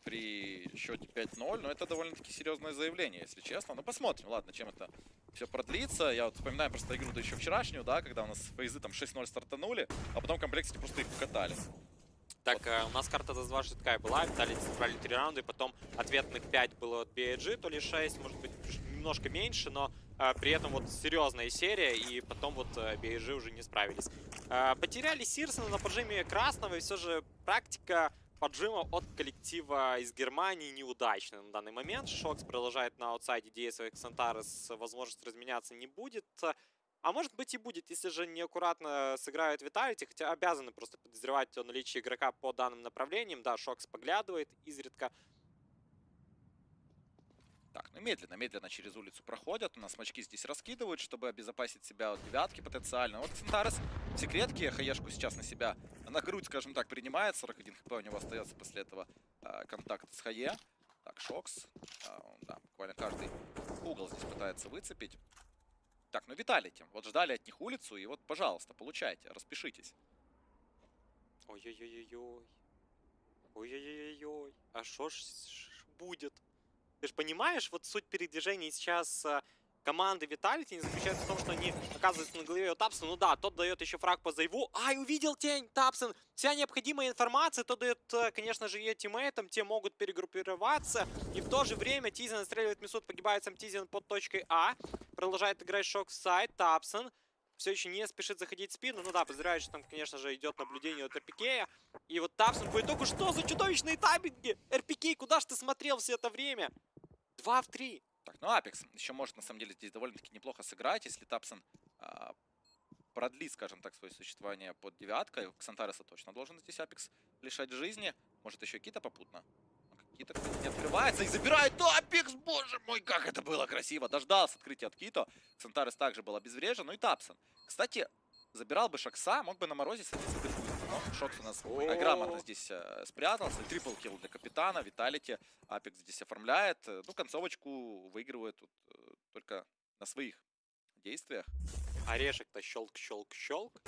при счете 5-0, но это довольно-таки серьезное заявление, если честно. Ну, посмотрим, ладно, чем это все продлится. Я вот вспоминаю просто игру-то еще вчерашнюю, да, когда у нас FaZe там 6-0 стартанули, а потом Complexity просто их покатали. Так, у нас карта ДАС-2 же такая была, Vitality собрали 3 раунда, и потом ответных 5 было от BG, то ли 6, может быть, немножко меньше, но при этом вот серьезная серия, и потом вот BG уже не справились. Потеряли Сирсона на поджиме красного, и все же практика поджима от коллектива из Германии неудачная на данный момент. Шокс продолжает на аутсайде действовать, Ксантарес возможность разменяться не будет. А может быть и будет, если же неаккуратно сыграют Vitality, хотя обязаны просто подозревать о наличии игрока по данным направлениям. Да, Шокс поглядывает изредка. Так, ну медленно через улицу проходят. У нас мачки здесь раскидывают, чтобы обезопасить себя от девятки потенциально. Вот Ксантарес в секретке хаешку сейчас на себя на грудь, скажем так, принимает. 41 хп у него остается после этого контакт с хае. Так, Шокс. Да, буквально каждый угол здесь пытается выцепить. Так, ну Vitality. Вот ждали от них улицу, и вот, пожалуйста, получайте, распишитесь. Ой-ой-ой-ой-ой. Ой-ой-ой-ой. А шо ж будет? Ты же понимаешь, вот суть передвижения сейчас команды Vitality не заключается в том, что они оказываются на голове у Тапсона. Ну да, тот дает еще фраг по Зайву. Ай, увидел тень, Тапсон. Вся необходимая информация, то дает, конечно же, ее тиммейтам. Те могут перегруппироваться. И в то же время Тизен отстреливает Мисут, погибает сам Тизен под точкой А. Продолжает играть шок в сайт. Тапсон все еще не спешит заходить в спину. Ну да, подозреваю, что там, конечно же, идет наблюдение от РПК. И вот Тапсон по итогу, что за чудовищные тайминги? РПК, куда ж ты смотрел все это время? 2 в 3. Так, ну Апекс еще может, на самом деле, здесь довольно-таки неплохо сыграть, если Тапсон продлит, скажем так, свое существование под девяткой. Ксантареса точно должен здесь Апекс лишать жизни. Может, еще Кита попутно. Кита, кстати, не открывается и забирает Апекс! Боже мой, как это было красиво! Дождался открытия от Кито. Ксантарес также был обезврежен. Ну и Тапсон. Кстати, забирал бы Шокса, мог бы на морозе садиться дефузить. Но Шокс у нас грамотно здесь спрятался. Трипл килл для капитана. Vitality Апекс здесь оформляет. Ну, концовочку выигрывает тут только на своих действиях. Орешек-то щелк-щелк-щелк.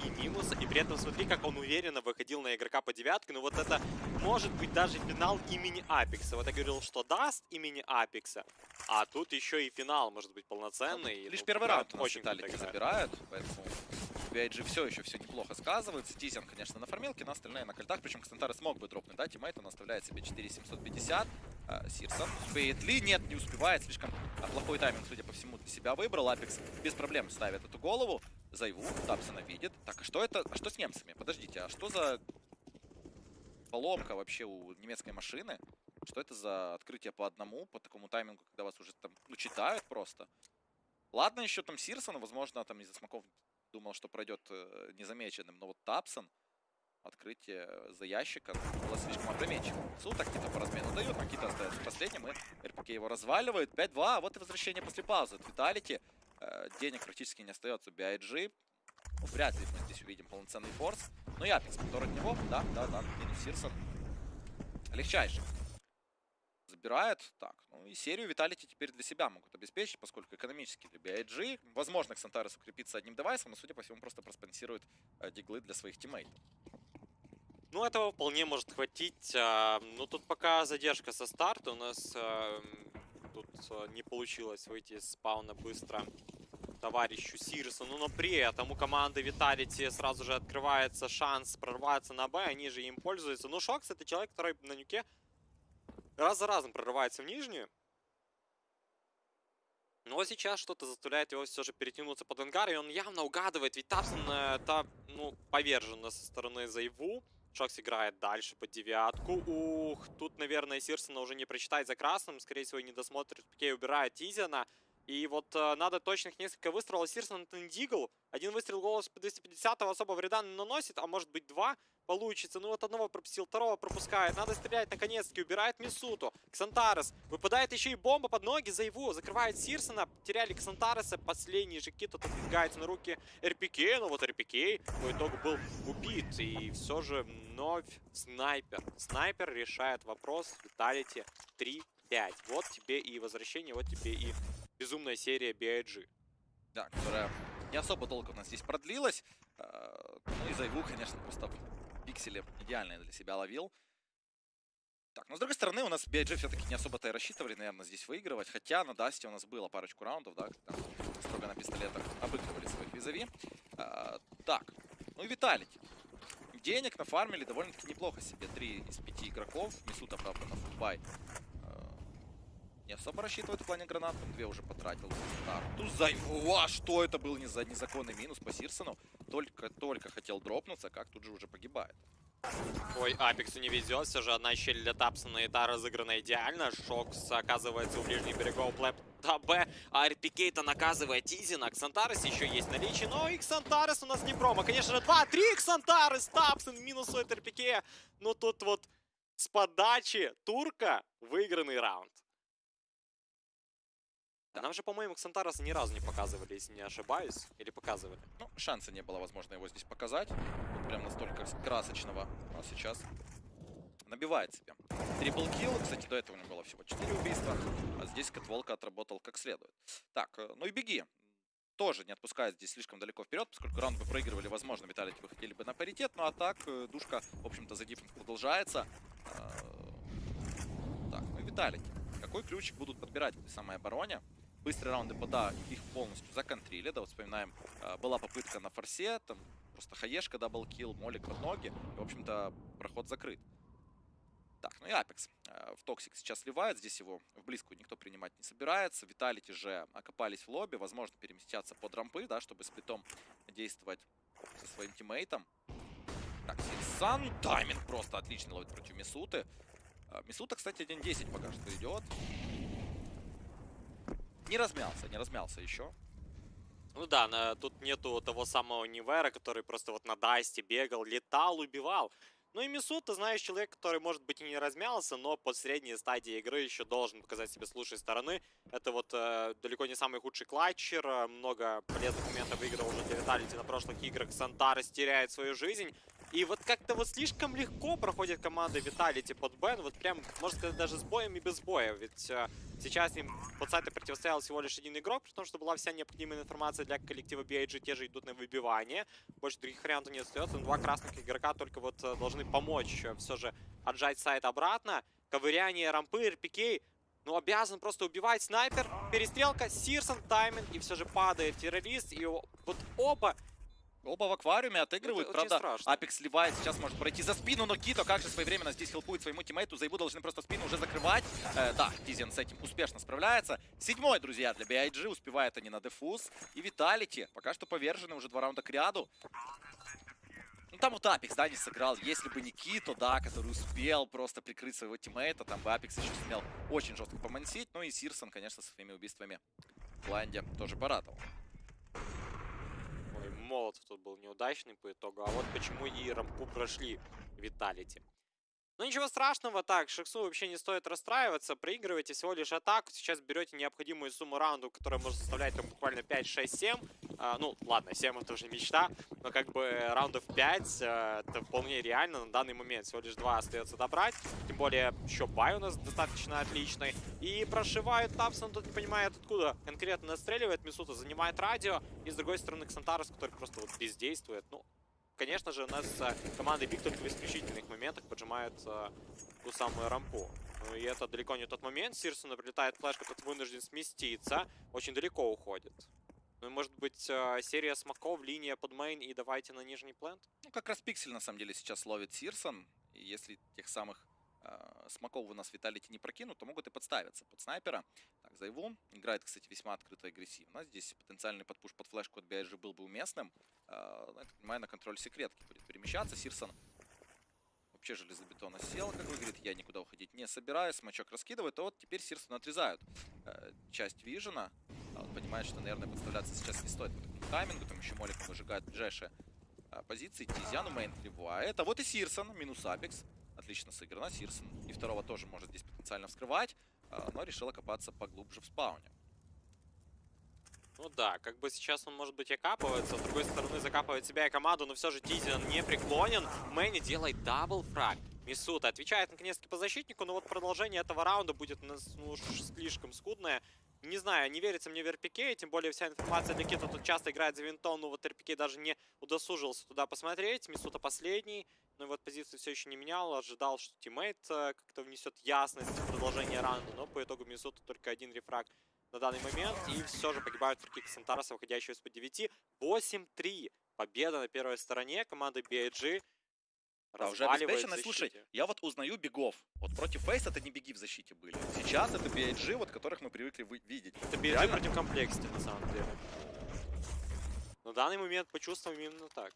3 минуса. И при этом смотри, как он уверенно выходил на игрока по девятке. Ну вот это может быть даже финал имени Апекса. Вот я говорил, что даст имени Апекса. А тут еще и финал может быть полноценный. Лишь ну, первый раунд у нас очень Vitality забирают. Поэтому BIG все еще неплохо сказывается. Тизен, конечно, на формилке, но остальные на кольтах. Причем Ксантарес смог бы дропнуть, да, тиммейт. Он оставляет себе 4750. Сирсон успеет ли? Нет, не успевает. Слишком плохой тайминг, судя по всему, для себя выбрал. Апекс без проблем ставит эту голову. Зайву, Тапсона видит. Так, а что это? А что с немцами? Подождите, а что за поломка вообще у немецкой машины? Что это за открытие по одному, по такому таймингу, когда вас уже там, ну, читают просто? Ладно, еще там Сирсон, возможно, там из-за смоков думал, что пройдет незамеченным, но вот Тапсон, открытие за ящика было слишком опрометчиво. Суток какие-то по размену дают, Макита остается последним, и РПК его разваливает. 5-2, а вот и возвращение после паузы от Vitality. Денег практически не остается у BIG. Ну, вряд ли мы здесь увидим полноценный форс. Ну и Апекс, который от него, да, минус Сирсон. Легчайший. Забирает. Так, ну и серию Vitality теперь для себя могут обеспечить, поскольку экономически для BIG, возможно, Ксантарес укрепится одним девайсом, но, судя по всему, просто проспонсирует диглы для своих тиммейтов. Ну, этого вполне может хватить. Но тут пока задержка со старта. У нас тут не получилось выйти из спауна быстро товарищу Сирсону. Но при этом у команды Vitality сразу же открывается шанс прорваться на Б. Они же им пользуются. Ну, Шокс — это человек, который на нюке раз за разом прорывается в нижнюю. Но сейчас что-то заставляет его все же перетянуться под ангар. И он явно угадывает. Ведь Тапсон это, ну, повержено со стороны Зайву. Шокс играет дальше под девятку. Ух, тут, наверное, Сирсона уже не прочитает за красным. Скорее всего, не досмотрит. Пикей убирает Тизиана. И вот надо точных несколько выстрелов. Сирсон это не дигл. Один выстрел в голос по 250-го особо вреда не наносит. А может быть 2 получится. Ну вот одного пропустил, второго пропускает. Надо стрелять наконец-таки. Убирает Мисуту. Ксантарес. Выпадает еще и бомба под ноги. Зайву закрывает Сирсона. Потеряли Ксантареса. Последний же кит тут отвлекается на руки РПК. Но вот РПК по итогу был убит. И все же вновь снайпер. Снайпер решает вопрос. Vitality 3-5. Вот тебе и возвращение. Вот тебе и безумная серия BIG. Да, которая не особо долго у нас здесь продлилась. Ну и Зайву, конечно, просто пиксели идеальные для себя ловил. Так, но с другой стороны, у нас BIG все-таки не особо-то и рассчитывали, наверное, здесь выигрывать. Хотя на Дасте у нас было парочку раундов, да, когда строго на пистолетах обыгрывали своих визави. Так, ну и Vitality. Денег нафармили довольно-таки неплохо себе. 3 из 5 игроков. Мисута, правда, на футбай не особо рассчитывает в плане гранат. 2 уже потратил. Тут Зайву, что это был незаконный минус по Сирсону. Только хотел дропнуться, как тут же уже погибает. Ой, Апексу не везет. Все же одна щель для Тапсона, и та разыграна идеально. Шокс оказывается у ближних берегов плэпта Б. А РПК-то наказывает Тизина. Ксантарес еще есть наличие. Но и Ксантарес у нас не промо. Конечно же, 2-3 Ксантарес. Тапсон минусует РПК. Но тут вот с подачи турка выигранный раунд. Да. Нам же, по-моему, Ксантареса ни разу не показывали, если не ошибаюсь. Или показывали? Ну, шанса не было, возможно, его здесь показать. Вот прям настолько красочного. А сейчас набивает себе. Трипл-килл. Кстати, до этого у него было всего 4 убийства. А здесь Кэтволка отработал как следует. Так, ну и беги. Тоже не отпускает здесь слишком далеко вперед, поскольку раунд бы проигрывали, возможно, Vitality бы хотели бы на паритет. Ну а так, душка, в общем-то, за диффенс продолжается. Так, ну и Vitality. Какой ключик будут подбирать в этой самой обороне? Быстрые раунды пода их полностью законтрили. Да, вот вспоминаем, была попытка на форсе, там просто хаешка, даблкилл, молик под ноги. И, в общем-то, проход закрыт. Так, ну и Апекс в Токсик сейчас сливает. Здесь его в близкую никто принимать не собирается. Vitality же окопались в лобби. Возможно, переместятся под рампы, да, чтобы сплитом действовать со своим тиммейтом. Так, Сирсан. Тайминг просто отличный ловит против Мисуты. Мисута, кстати, 1.10 пока что идет. Не размялся еще. Ну да, тут нету того самого Нивера, который просто вот на Дасте бегал, летал, убивал. Ну и Мису, ты знаешь, человек, который, может быть, и не размялся, но под средней стадии игры еще должен показать себя с лучшей стороны. Это вот далеко не самый худший клатчер, много полезных моментов выиграл уже для Vitality на прошлых играх. Сантарес теряет свою жизнь. И вот как-то вот слишком легко проходит команда Vitality под Б, вот прям, можно сказать, даже с боем и без боя. Ведь сейчас им под сайте противостоял всего лишь один игрок, потому что была вся необходимая информация для коллектива BIG, те же идут на выбивание. Больше других вариантов не остается. 2 красных игрока только вот должны помочь все же отжать сайт обратно. Ковыряние рампы, РПК. Ну, обязан просто убивать снайпер. Перестрелка, Сирсон, тайминг, и все же падает террорист. И вот оба в аквариуме отыгрывают. Правда, страшно. Апекс сливает, сейчас может пройти за спину, но Кито как же своевременно здесь хелпует своему тиммейту. Зайву должны просто спину уже закрывать. Да, Тизиан с этим успешно справляется. 7-й, друзья, для BIG. Успевают они на дефуз. И Vitality пока что повержены уже 2 раунда к ряду. Ну, там вот Апекс, да, не сыграл. Если бы не Кито, да, который успел просто прикрыть своего тиммейта, там бы Апекс еще сумел очень жестко помансить. Ну и Сирсон, конечно, со своими убийствами в блайнде тоже порадовал. Ой, Молотов тут тут был неудачный по итогу. А вот почему и рампу прошли Vitality. Ну ничего страшного, так, Шексу вообще не стоит расстраиваться, проигрываете всего лишь атаку, сейчас берете необходимую сумму раунду, которая может составлять там буквально 5, 6, 7, ну ладно, 7 это уже мечта, но как бы раундов 5 это вполне реально на данный момент, всего лишь 2 остается добрать, тем более еще бай у нас достаточно отличный, и прошивают Тапсон, тут не понимает откуда конкретно настреливает, Мисута занимает радио, и с другой стороны Ксантарес, который просто вот бездействует, ну... Конечно же, у нас команда Биг только в исключительных моментах поджимает ту самую рампу. Ну и это далеко не тот момент. Сирсону прилетает флешка, тут вынужден сместиться. Очень далеко уходит. Ну и может быть серия смоков, линия под мейн и давайте на нижний плент? Ну как раз пиксель на самом деле сейчас ловит Сирсон. И если тех самых смоков у нас Vitality не прокинут, то могут и подставиться под снайпера. Так, Зайву играет, кстати, весьма открыто и агрессивно. Здесь потенциальный подпуш под флешку от BIG был бы уместным. Я так понимаю, на контроль секретки будет перемещаться. Сирсон вообще железобетона сел, как бы говорит, я никуда уходить не собираюсь. Смачок раскидывает, а вот теперь Сирсон отрезают часть вижена. Он понимает, что, наверное, подставляться сейчас не стоит по такому таймингу. Там еще Молик выжигает ближайшие позиции. Тизяну мейн кривает. А вот и Сирсон, минус Апекс. Отлично сыграно. Сирсон и второго тоже может здесь потенциально вскрывать, но решил окопаться поглубже в спауне. Ну да, как бы сейчас он, может быть, и окапывается, с другой стороны закапывает себя и команду, но все же Тизиан не преклонен. Мэнни делает даблфраг. Мисута отвечает наконец-таки по защитнику, но вот продолжение этого раунда будет ну, уж слишком скудное. Не знаю, не верится мне в РПК, тем более вся информация для Кита тут часто играет за винтом, но вот РПК даже не удосужился туда посмотреть. Мисута последний, но вот позицию все еще не менял, ожидал, что тиммейт как-то внесет ясность в продолжение раунда, но по итогу Мисута только один рефраг на данный момент, и все же погибают фрикик Сантароса, выходящего из-под 9. 8-3. Победа на первой стороне команды BIG. Да, уже обеспечено. Слушай, я вот узнаю бигов. Вот против FaZe это не биги в защите были. Сейчас это BIG, вот которых мы привыкли видеть. Это BIG против комплексити, на самом деле. На данный момент почувствуем именно так.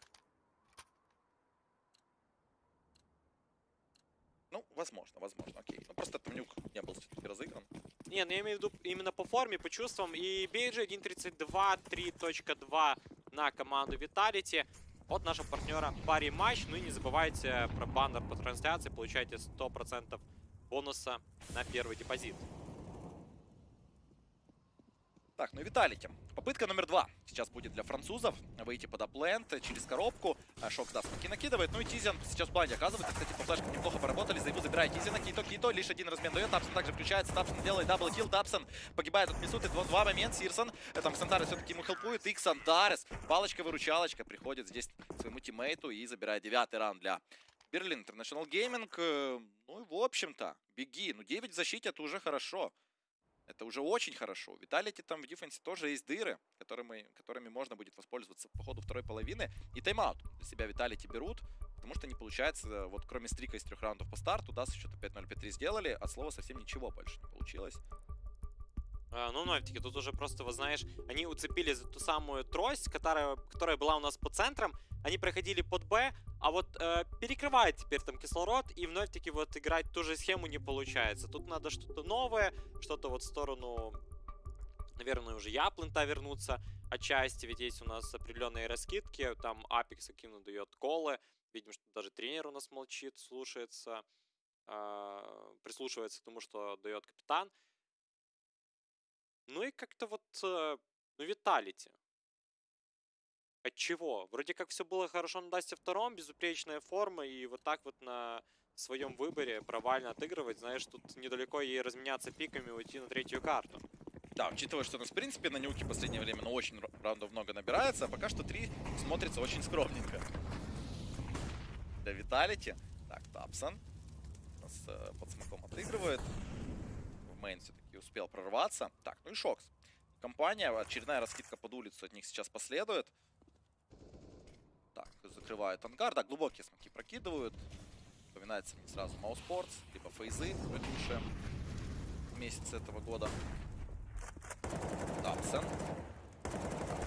Ну, возможно, окей. Но просто Тамнюк не был все-таки разыгран. Не, ну я имею в виду именно по форме, по чувствам. И BIG 1.32, 3.2 на команду Vitality. От нашего партнера пари матч. Ну и не забывайте про баннер по трансляции. Получаете 100% бонуса на первый депозит. Так, ну и Vitality. Попытка номер 2 сейчас будет для французов. Выйти под аплент через коробку. Шок даст таки накидывает. Ну и Тизиан сейчас в плане оказывается. Кстати, по флешкам неплохо поработали. Зайву забирает Тизиана. Кейто. Лишь один размен дает. Тапсон также включается. Тапсон делает даблкилл. Тапсон погибает от Мисуты. Два момента. Сирсон. Там Ксантарес все-таки ему хелпует. И Ксантарес. Палочка-выручалочка. Приходит здесь к своему тиммейту и забирает 9-й раунд для Берлин International Gaming. Ну и в общем-то, беги. Ну 9 в защите это уже хорошо. Это уже очень хорошо. В Vitality там в дефенсе тоже есть дыры, которыми можно будет воспользоваться по ходу второй половины. И тайм-аут для себя Vitality берут, потому что не получается, вот кроме стрика из 3 раундов по старту, даст счета 5-0, 5-3 сделали, от слова совсем ничего больше не получилось. Ну, Новитики, тут уже просто, вы знаешь, они уцепили за ту самую трость, которая была у нас по центрам. Они проходили под Б, а вот перекрывает теперь там кислород, и вновь-таки вот играть ту же схему не получается. Тут надо что-то новое, что-то вот в сторону, наверное, уже Яплента вернуться отчасти, ведь есть у нас определенные раскидки, там Апекс активно дает колы, видим, что даже тренер у нас молчит, слушается, прислушивается к тому, что дает капитан. Ну и как-то вот, ну, Vitality. Отчего? Вроде как все было хорошо на Дасте втором, безупречная форма, и вот так вот на своем выборе провально отыгрывать, знаешь, тут недалеко ей разменяться пиками, уйти на третью карту. Да, учитывая, что у нас, в принципе, на нюке в последнее время очень раундов много набирается, а пока что 3 смотрится очень скромненько. Для Vitality. Так, Тапсон. У нас под смоком отыгрывает. В мейн все-таки успел прорваться. Так, ну и Шокс. Компания, очередная раскидка под улицу от них сейчас последует. Так, закрывают ангар. Да, глубокие смоки прокидывают. Вспоминается мне сразу Mousesports, либо FaZe в предыдущем месяце этого года. Тапсон.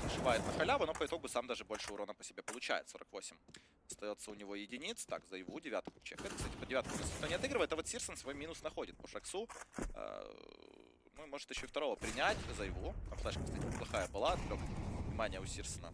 Зашивает на халяву, но по итогу сам даже больше урона по себе получает. 48. Остается у него единиц. Так, Зайву, 9-ку чекает. Кстати, по 9-ку никто не отыгрывает, а вот Сирсон свой минус находит по Шаксу. Ну, может еще и второго принять. Зайву. Там флешка, кстати, неплохая была. Отвлек внимание у Сирсона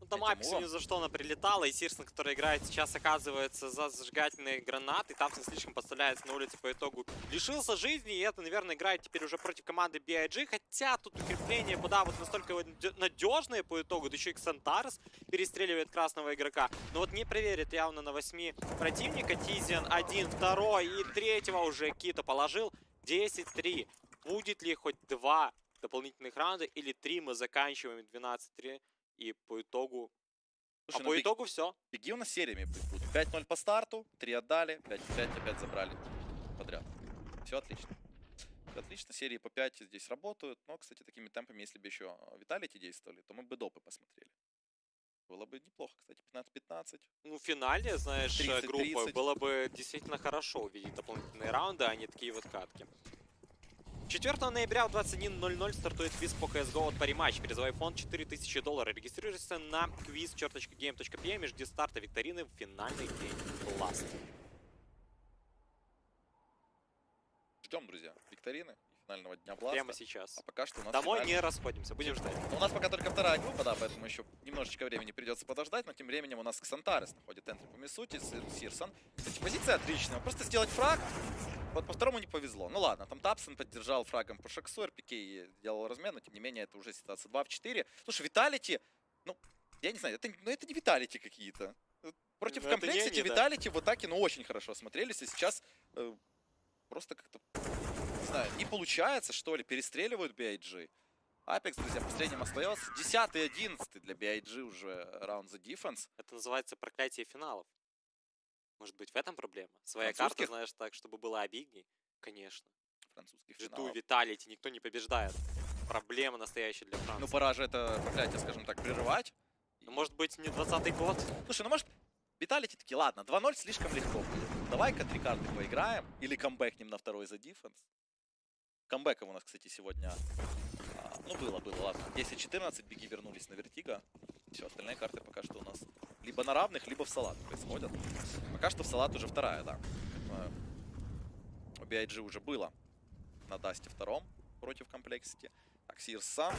Тут на Максе ни за что она прилетала, и Сирсон, который играет сейчас, оказывается за зажигательные гранаты. Тамсон слишком подставляется на улице, по итогу лишился жизни, и это, наверное, играет теперь уже против команды BIG, хотя тут укрепления, да, вот настолько надежные по итогу, да еще и Ксантарес перестреливает красного игрока. Но вот не проверит явно на 8 противника. Тизиан 1, 2 и 3 уже Кито положил. 10-3. Будет ли хоть 2 дополнительных раунда или 3 мы заканчиваем 12-3 и по итогу... Слушай, по итогу все. Беги у нас сериями будут. 5-0 по старту, 3 отдали, 5-5 опять забрали подряд. Все отлично. Все отлично, серии по 5 здесь работают. Но, кстати, такими темпами, если бы еще Vitality действовали, то мы бы допы посмотрели. Было бы неплохо, кстати, 15-15. Ну, в финале, знаешь, 30-30. группы было бы действительно хорошо увидеть дополнительные раунды, а не такие вот катки. 4 ноября в 21:00 стартует квиз по CSGO от Париматч. Призовой фонд $4000. Регистрируйся на quiz.game.pm и жди старта викторины в финальный день Blast. Ждем, друзья, викторины и финального дня Бласта. Прямо сейчас. А пока что у нас домой финальный... не расходимся, будем ждать. У нас пока только вторая группа, да, поэтому еще немножечко времени придется подождать, но тем временем у нас Ксантарес находит энтри по Мисути, Сирсон. Кстати, позиция отличная, просто сделать фраг, вот по второму не повезло. Ну ладно, там Тапсон поддержал фрагом по Шаксу, РПК делал размен, но тем не менее это уже ситуация 2 в 4. Слушай, Vitality, ну, я не знаю, это не Vitality какие-то. Против комплексити Vitality в атаке, ну, очень хорошо смотрелись, и сейчас просто как-то... Не знаю, не получается, что ли, перестреливают BIG. Apex, друзья, последним остается. 10-й, 11-й для BIG уже раунд за дефенс. Это называется проклятие финалов. Может быть, в этом проблема? Своя Французских? карта, знаешь, так, чтобы было обидней? Конечно. Французских Жду финалов. Vitality, никто не побеждает. Проблема настоящая для Франции. Ну, пора же это проклятие, скажем так, прерывать. Ну, может быть, не 20-й год? Слушай, ну, может, Vitality таки, ладно, 2-0 слишком легко будет. Давай-ка 3 карты поиграем. Или камбэкнем на второй за дефенс. Камбэков у нас, кстати, сегодня... ну, было, ладно. 10-14, беги вернулись на Вертиго. Все, остальные карты пока что у нас либо на равных, либо в салат происходят. Пока что в салат уже вторая, да. У BIG уже было на дасте втором против комплексити. Так, Сирсон,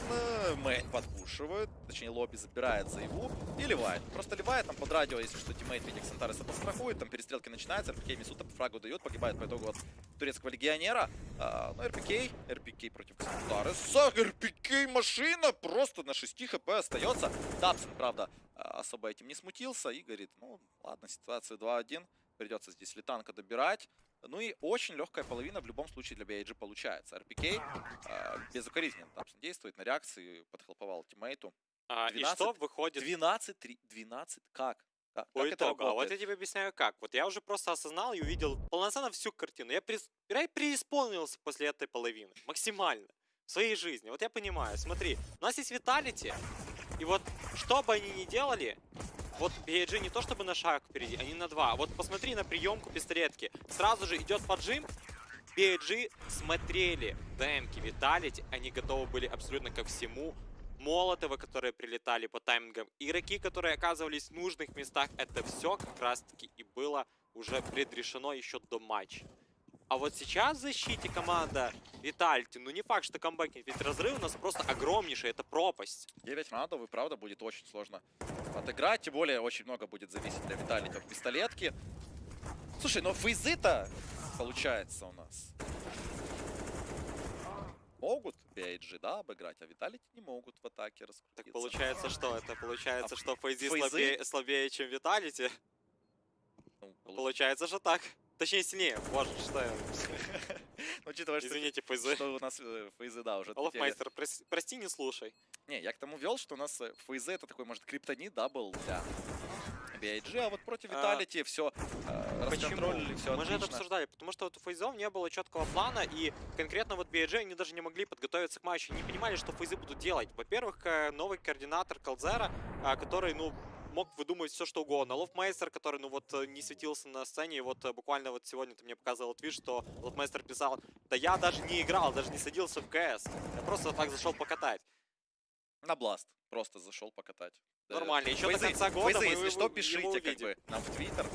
мейн подпушивает, точнее лобби забирает за его и ливает. Просто ливает, там под радио, если что, тиммейт видит Ксантареса подстрахует, там перестрелки начинаются, РПК Мисута по фрагу дает, погибает по итогу от турецкого легионера. Ну, РПК против Ксантареса, РПК машина просто на 6 хп остается. Тапсон, правда, особо этим не смутился и говорит, ну, ладно, ситуация 2-1, придется здесь летанка добирать. Ну и очень легкая половина в любом случае для BIG получается. РПК безукоризненно Тапсон действует на реакции, подхелповал тиммейту. 12, и что выходит? 12-3, 12, как? По итогу, а вот я тебе объясняю как. Вот я уже просто осознал и увидел полноценно всю картину. Я преисполнился после этой половины. Максимально. В своей жизни. Вот я понимаю, смотри, у нас есть Vitality, и вот что бы они ни делали, вот BIG не то чтобы на шаг впереди, они на 2. Вот посмотри на приемку пистолетки. Сразу же идет поджим. BIG смотрели демки Vitality, они готовы были абсолютно ко всему. Молотовы, которые прилетали по таймингам, игроки, которые оказывались в нужных местах, это все как раз таки и было уже предрешено еще до матча. А вот сейчас в защите команда Vitality, ну не факт, что камбэкнет, ведь разрыв у нас просто огромнейший, это пропасть. 9 раундов, и правда будет очень сложно отыграть, тем более очень много будет зависеть для Vitality от пистолетки. Слушай, но FaZe-то получается у нас. Могут BIG, да, обыграть, а Vitality не могут в атаке раскрутиться. Так получается что? Это получается, что FaZe слабее, чем Vitality? Ну, получается, что так. Точнее, сильнее. Боже, что я... Учитывая, извините, FaZe. Что у нас FaZe, да, уже... Олафмейстер, прости, не слушай. Не, я к тому вел, что у нас FaZe это такой, может, криптонит, да, был для BIG, а вот против Vitality все расконтролили, все Мы же это обсуждали, потому что вот у FaZe не было четкого плана, и конкретно вот BIG они даже не могли подготовиться к матчу, не понимали, что FaZe будут делать. Во-первых, новый координатор колдзера, который, ну, мог выдумывать все, что угодно. Лофмейстер, который, ну вот, не светился на сцене, и вот буквально вот сегодня ты мне показывал твит, что Лофмейстер писал, да я даже не играл, даже не садился в КС, я просто так зашел покатать. На Бласт просто зашел покатать. Нормально, еще до конца года FaZe, мы если что, пишите как увидим. бы нам в Твиттер,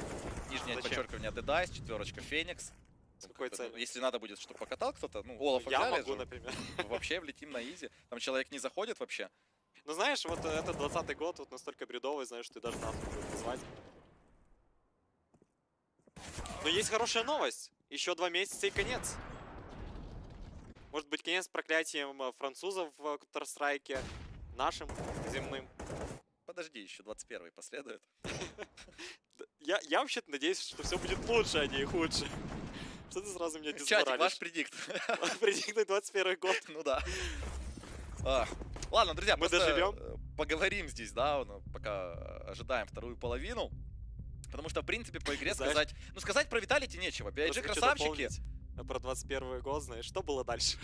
нижнее подчеркивание ДАС, 4 Феникс. С какой целью? Если надо будет, чтобы покатал кто-то, ну, Олафа я взяли могу, же, например. вообще влетим на изи. Там человек не заходит вообще. Ну знаешь, вот этот 20-й год вот настолько бредовый, знаешь, ты даже нахуй будет назвать. Но есть хорошая новость. Еще 2 месяца и конец. Может быть, конец проклятием французов в Counter-Strike, нашим, земным. Подожди, еще 21-й последует. Я вообще-то надеюсь, что все будет лучше, а не худше. Что ты сразу меня дисморалишь? Чатик, ваш предикт. Предикт 21 год. Ну да. Ладно, друзья, мы доживем. Поговорим здесь, да, пока ожидаем вторую половину. Потому что, в принципе, по игре сказать... Ну, сказать про Vitality нечего. BIG красавчики. Про 21 год, знаешь, что было дальше?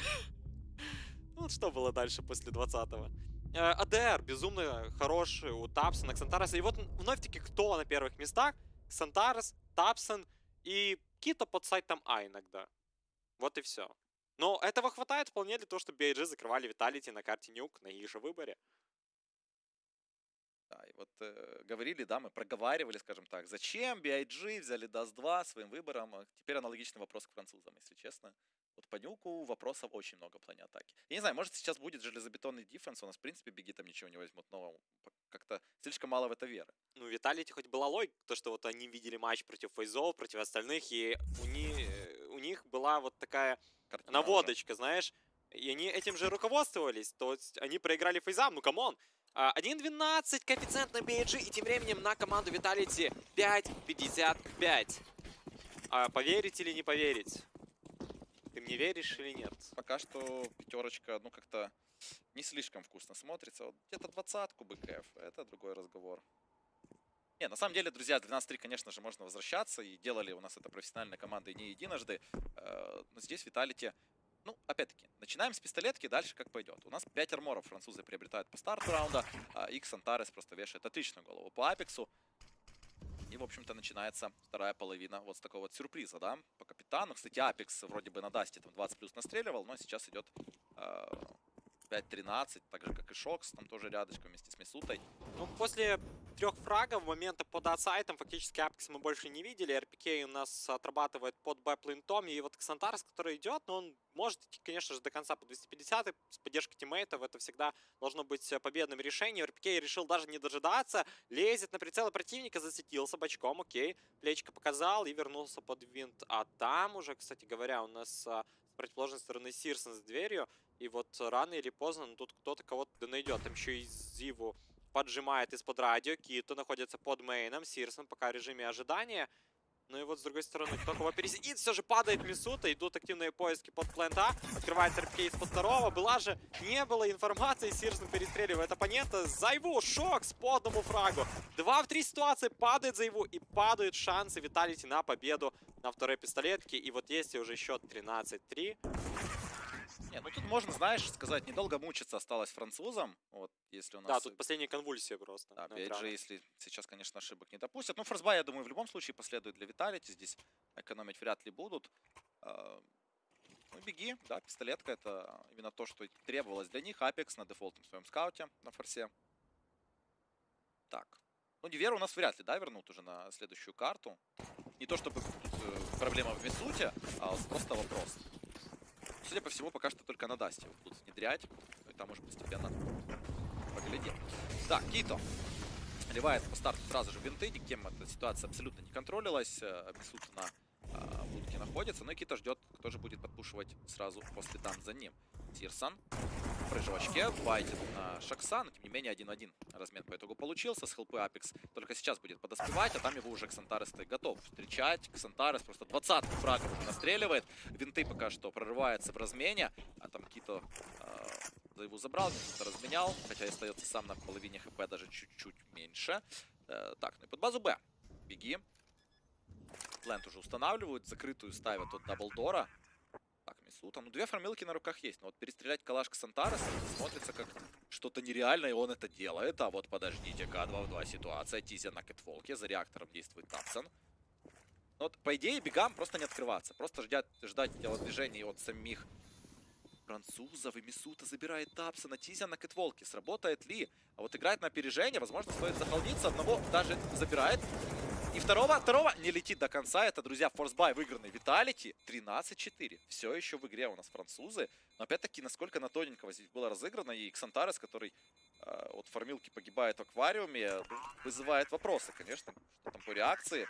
Ну, вот что было дальше после 20-го? АДР безумно хороший у Тапсона, Ксантареса. И вот вновь-таки кто на первых местах? Ксантарес, Тапсон и Кито под сайтом А иногда. Вот и все. Но этого хватает вполне для того, чтобы BIG закрывали Vitality на карте Нюк на их же выборе. Да, и вот говорили, да, мы проговаривали, скажем так, зачем BIG взяли даст 2 своим выбором. Теперь аналогичный вопрос к французам, если честно. Вот по Нюку вопросов очень много в плане атаки. Я не знаю, может сейчас будет железобетонный дефенс, у нас в принципе беги там ничего не возьмут, но как-то слишком мало в это веры. Ну, Vitality хоть была логика, то, что вот они видели матч против FaZe, против остальных, и у них была вот такая картина наводочка, знаешь, и они этим же руководствовались, то есть они проиграли FaZe, ну камон. 1.12 коэффициент на BIG, и тем временем на команду Vitality 5.55. Поверить или не поверить? Ты мне веришь или нет? Пока что пятерочка, ну, как-то не слишком вкусно смотрится. Вот где-то 20-ку БКФ, это другой разговор. Не, на самом деле, друзья, 12-3, конечно же, можно возвращаться. И делали у нас это профессиональная команда и не единожды. Но здесь Vitality... Ну, опять-таки, начинаем с пистолетки, дальше как пойдет. У нас 5 арморов французы приобретают по старту раунда, и Ксантарес просто вешает отличную голову по Апексу. И, в общем-то, начинается вторая половина вот с такого вот сюрприза, да, по капитану. Кстати, Апекс вроде бы на Дасте там 20 плюс настреливал, но сейчас идет 5-13, так же, как и Шокс, там тоже рядышком вместе с Мисутой. Ну, после 3 фрагов, момента под А-сайтом, фактически Апекс мы больше не видели. РПК у нас отрабатывает под Б-плинтом, и вот Ксантарес, который идет, но он может идти, конечно же, до конца по 250 с поддержкой тиммейтов. Это всегда должно быть победным решением. РПК решил даже не дожидаться, лезет на прицелы противника, засветился бочком, окей. Плечко показал и вернулся под винт. А там уже, кстати говоря, у нас с противоположной стороны Сирсон с дверью. И вот рано или поздно, ну, тут кто-то кого-то найдет. Там еще и Зиву поджимает из-под радио. Кито находится под мейном. Сирсон пока в режиме ожидания. Ну и вот с другой стороны, кто кого пересидит, все же падает Мисута. Идут активные поиски под плента. Открывается РПК из-под второго. Была же, не было информации. Сирсон перестреливает оппонента. Зайву, Шокс по одному фрагу. 2 в 3 ситуации. Падает Зайву и падают шансы Vitality на победу на второй пистолетке. И вот если уже счет 13-3. Не, ну тут можно, знаешь, сказать, недолго мучиться осталось французам. Вот, если у нас... Да, тут последняя конвульсия просто. Да, BIG, если сейчас, конечно, ошибок не допустят. Ну, форзбай, я думаю, в любом случае последует для Vitality. Здесь экономить вряд ли будут. Ну, беги, да, пистолетка. Это именно то, что требовалось для них. Апекс на дефолтном своем скауте на форсе. Так. Ну, Диверу у нас вряд ли, да, вернут уже на следующую карту. Не то, чтобы тут проблема в Мисуте, а вот просто вопрос. Судя по всему, пока что только на Дасте его будут внедрять. И там уже постепенно поглядим. Так, Кито наливает по старту сразу же винты. Никем эта ситуация абсолютно не контролилась. Мисута на будке находится. Но и Кито ждет, кто же будет подпушивать сразу после дан за ним. Сирсон в прыжочке байтит на Шокса, но тем не менее 1-1 размен по итогу получился. С хелпы Апекс только сейчас будет подоспевать, а там его уже Ксантарес готов встречать. Ксантарес просто 20-й фраг уже настреливает. Винты пока что прорывается в размене, а там Кито за его забрал, разменял, хотя и остается сам на половине хп, даже чуть-чуть меньше. Так, ну и под базу Б. Беги. Плент уже устанавливают, закрытую ставят от даблдора. Так, Мисута. Ну, 2 фармилки на руках есть. Но вот перестрелять калаш Ксантареса смотрится как что-то нереальное, и он это делает. А вот подождите, 2 в 2 ситуация. Тизя на кэтволке. За реактором действует Тапсон. Но вот, по идее, бегам просто не открываться. Просто ждать телодвижений от самих французов. И Мисута забирает Тапсона. Тизя на кэтволке. Сработает ли? А вот играет на опережение. Возможно, стоит захолдиться. Одного даже забирает. И второго не летит до конца. Это, друзья, форсбай выигранный Vitality. 13-4. Все еще в игре у нас французы. Но опять-таки, насколько на тоненького здесь было разыграно. И Ксантарес, который от фармилки погибает в аквариуме, вызывает вопросы, конечно. Что там по реакции.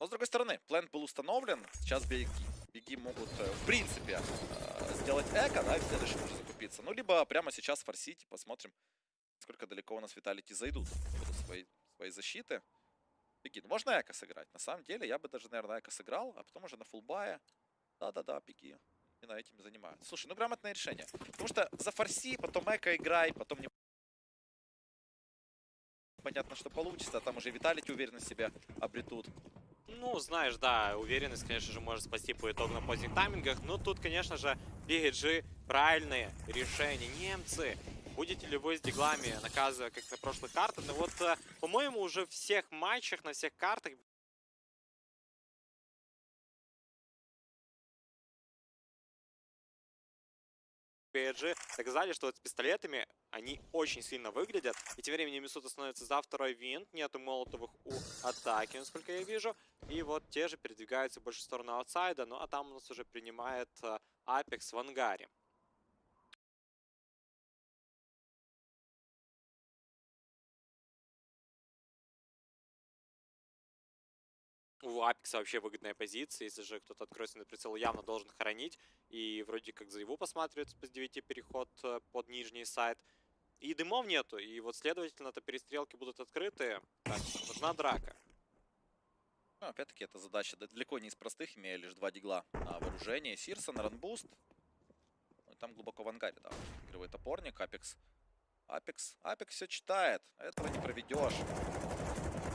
Но, с другой стороны, план был установлен. Сейчас беги могут, в принципе, сделать эко, да, и в следующем уже закупиться. Ну, либо прямо сейчас форсить и посмотрим, сколько далеко у нас Vitality зайдут по своей защиты. Беги, ну можно эко сыграть. На самом деле, я бы даже, наверное, эко сыграл, а потом уже на фулбае. Да-да-да, беги. Именно этим занимаются. Слушай, ну грамотное решение. Потому что зафорси, потом эко играй, потом не... Понятно, что получится, а там уже Vitality уверенность в себе обретут. Ну, знаешь, да, уверенность, конечно же, может спасти по итогу на поздних таймингах. Но тут, конечно же, BG правильные решения. Немцы, будете ли вы с диглами наказывать, как на прошлых картах? Но вот, по-моему, уже в всех матчах, на всех картах BG доказали, что вот с пистолетами они очень сильно выглядят. И тем временем Мисута становится за второй винт. Нету молотовых у атаки, насколько я вижу. И вот те же передвигаются больше в сторону аутсайда. Ну а там у нас уже принимает Апекс в ангаре. У Апекса вообще выгодная позиция. Если же кто-то откроется на прицел, явно должен хоронить. И вроде как за его посматривается с 9 переход под нижний сайт. И дымов нету. И вот, следовательно-то, перестрелки будут открыты. Так, нужна драка. Ну, опять-таки, эта задача далеко не из простых, имея лишь 2 дигла на вооружении. Сирсон, ранбуст. Ну, там глубоко в ангаре, да. Игровой топорник, Апекс. Апекс все читает. Этого не проведешь.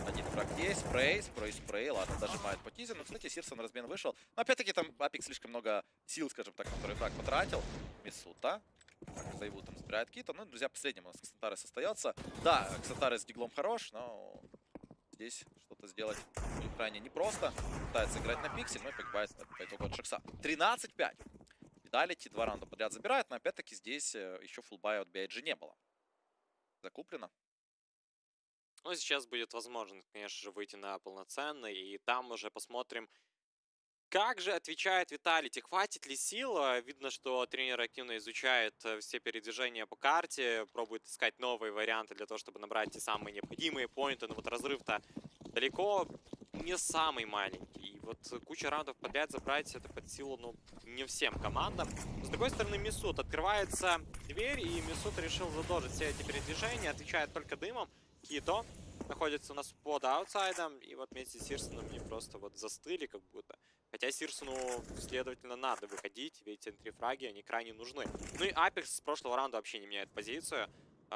Один фраг есть, спрей. Ладно, дожимает по тизе. Но, кстати, Сирсон размен вышел. Но, опять-таки, там Апекс слишком много сил, скажем так, на второй фраг потратил. Мисута. Зайву там забирает Кита. Ну, друзья, последним у нас Ксантарес остается. Да, Ксантарес с диглом хорош, но здесь что-то сделать крайне непросто. Пытается играть на пиксель, но и погибает по итогу от Шекса. 13-5. Vitality 2 раунда подряд забирает, но опять-таки здесь еще фулбая от BIG не было. Закуплено. Ну, сейчас будет возможность, конечно же, выйти на полноценный. И там уже посмотрим, как же отвечает Vitality. Хватит ли сил? Видно, что тренер активно изучает все передвижения по карте. Пробует искать новые варианты для того, чтобы набрать те самые необходимые поинты. Но вот разрыв-то далеко не самый маленький. И вот куча раундов подряд забрать это под силу, ну, не всем командам. С другой стороны, Мисут. Открывается дверь, и Мисут решил задолжить все эти передвижения. Отвечает только дымом. Кито находится у нас под аутсайдом. И вот вместе с Сирсоном они просто вот застыли как будто. Хотя Сирсону, следовательно, надо выходить, ведь энтрифраги, они крайне нужны. Ну и Апекс с прошлого раунда вообще не меняет позицию.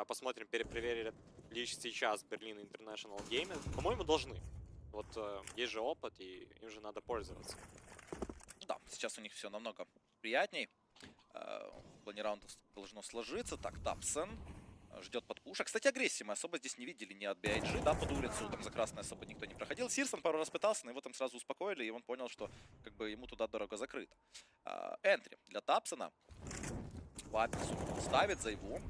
Посмотрим, перепроверили лишь сейчас Берлин International Gaming. По-моему, должны. Вот есть же опыт, и им же надо пользоваться. Да, сейчас у них все намного приятней. В плане раундов должно сложиться. Так, Тапсон ждет подпуша. Кстати, агрессии мы особо здесь не видели ни от BIG, да, под улицу. Там за красный особо никто не проходил. Сирсон пару раз пытался, но его там сразу успокоили, и он понял, что как бы ему туда дорога закрыта. Энтри для Тапсона. Вапису ставит Зайву.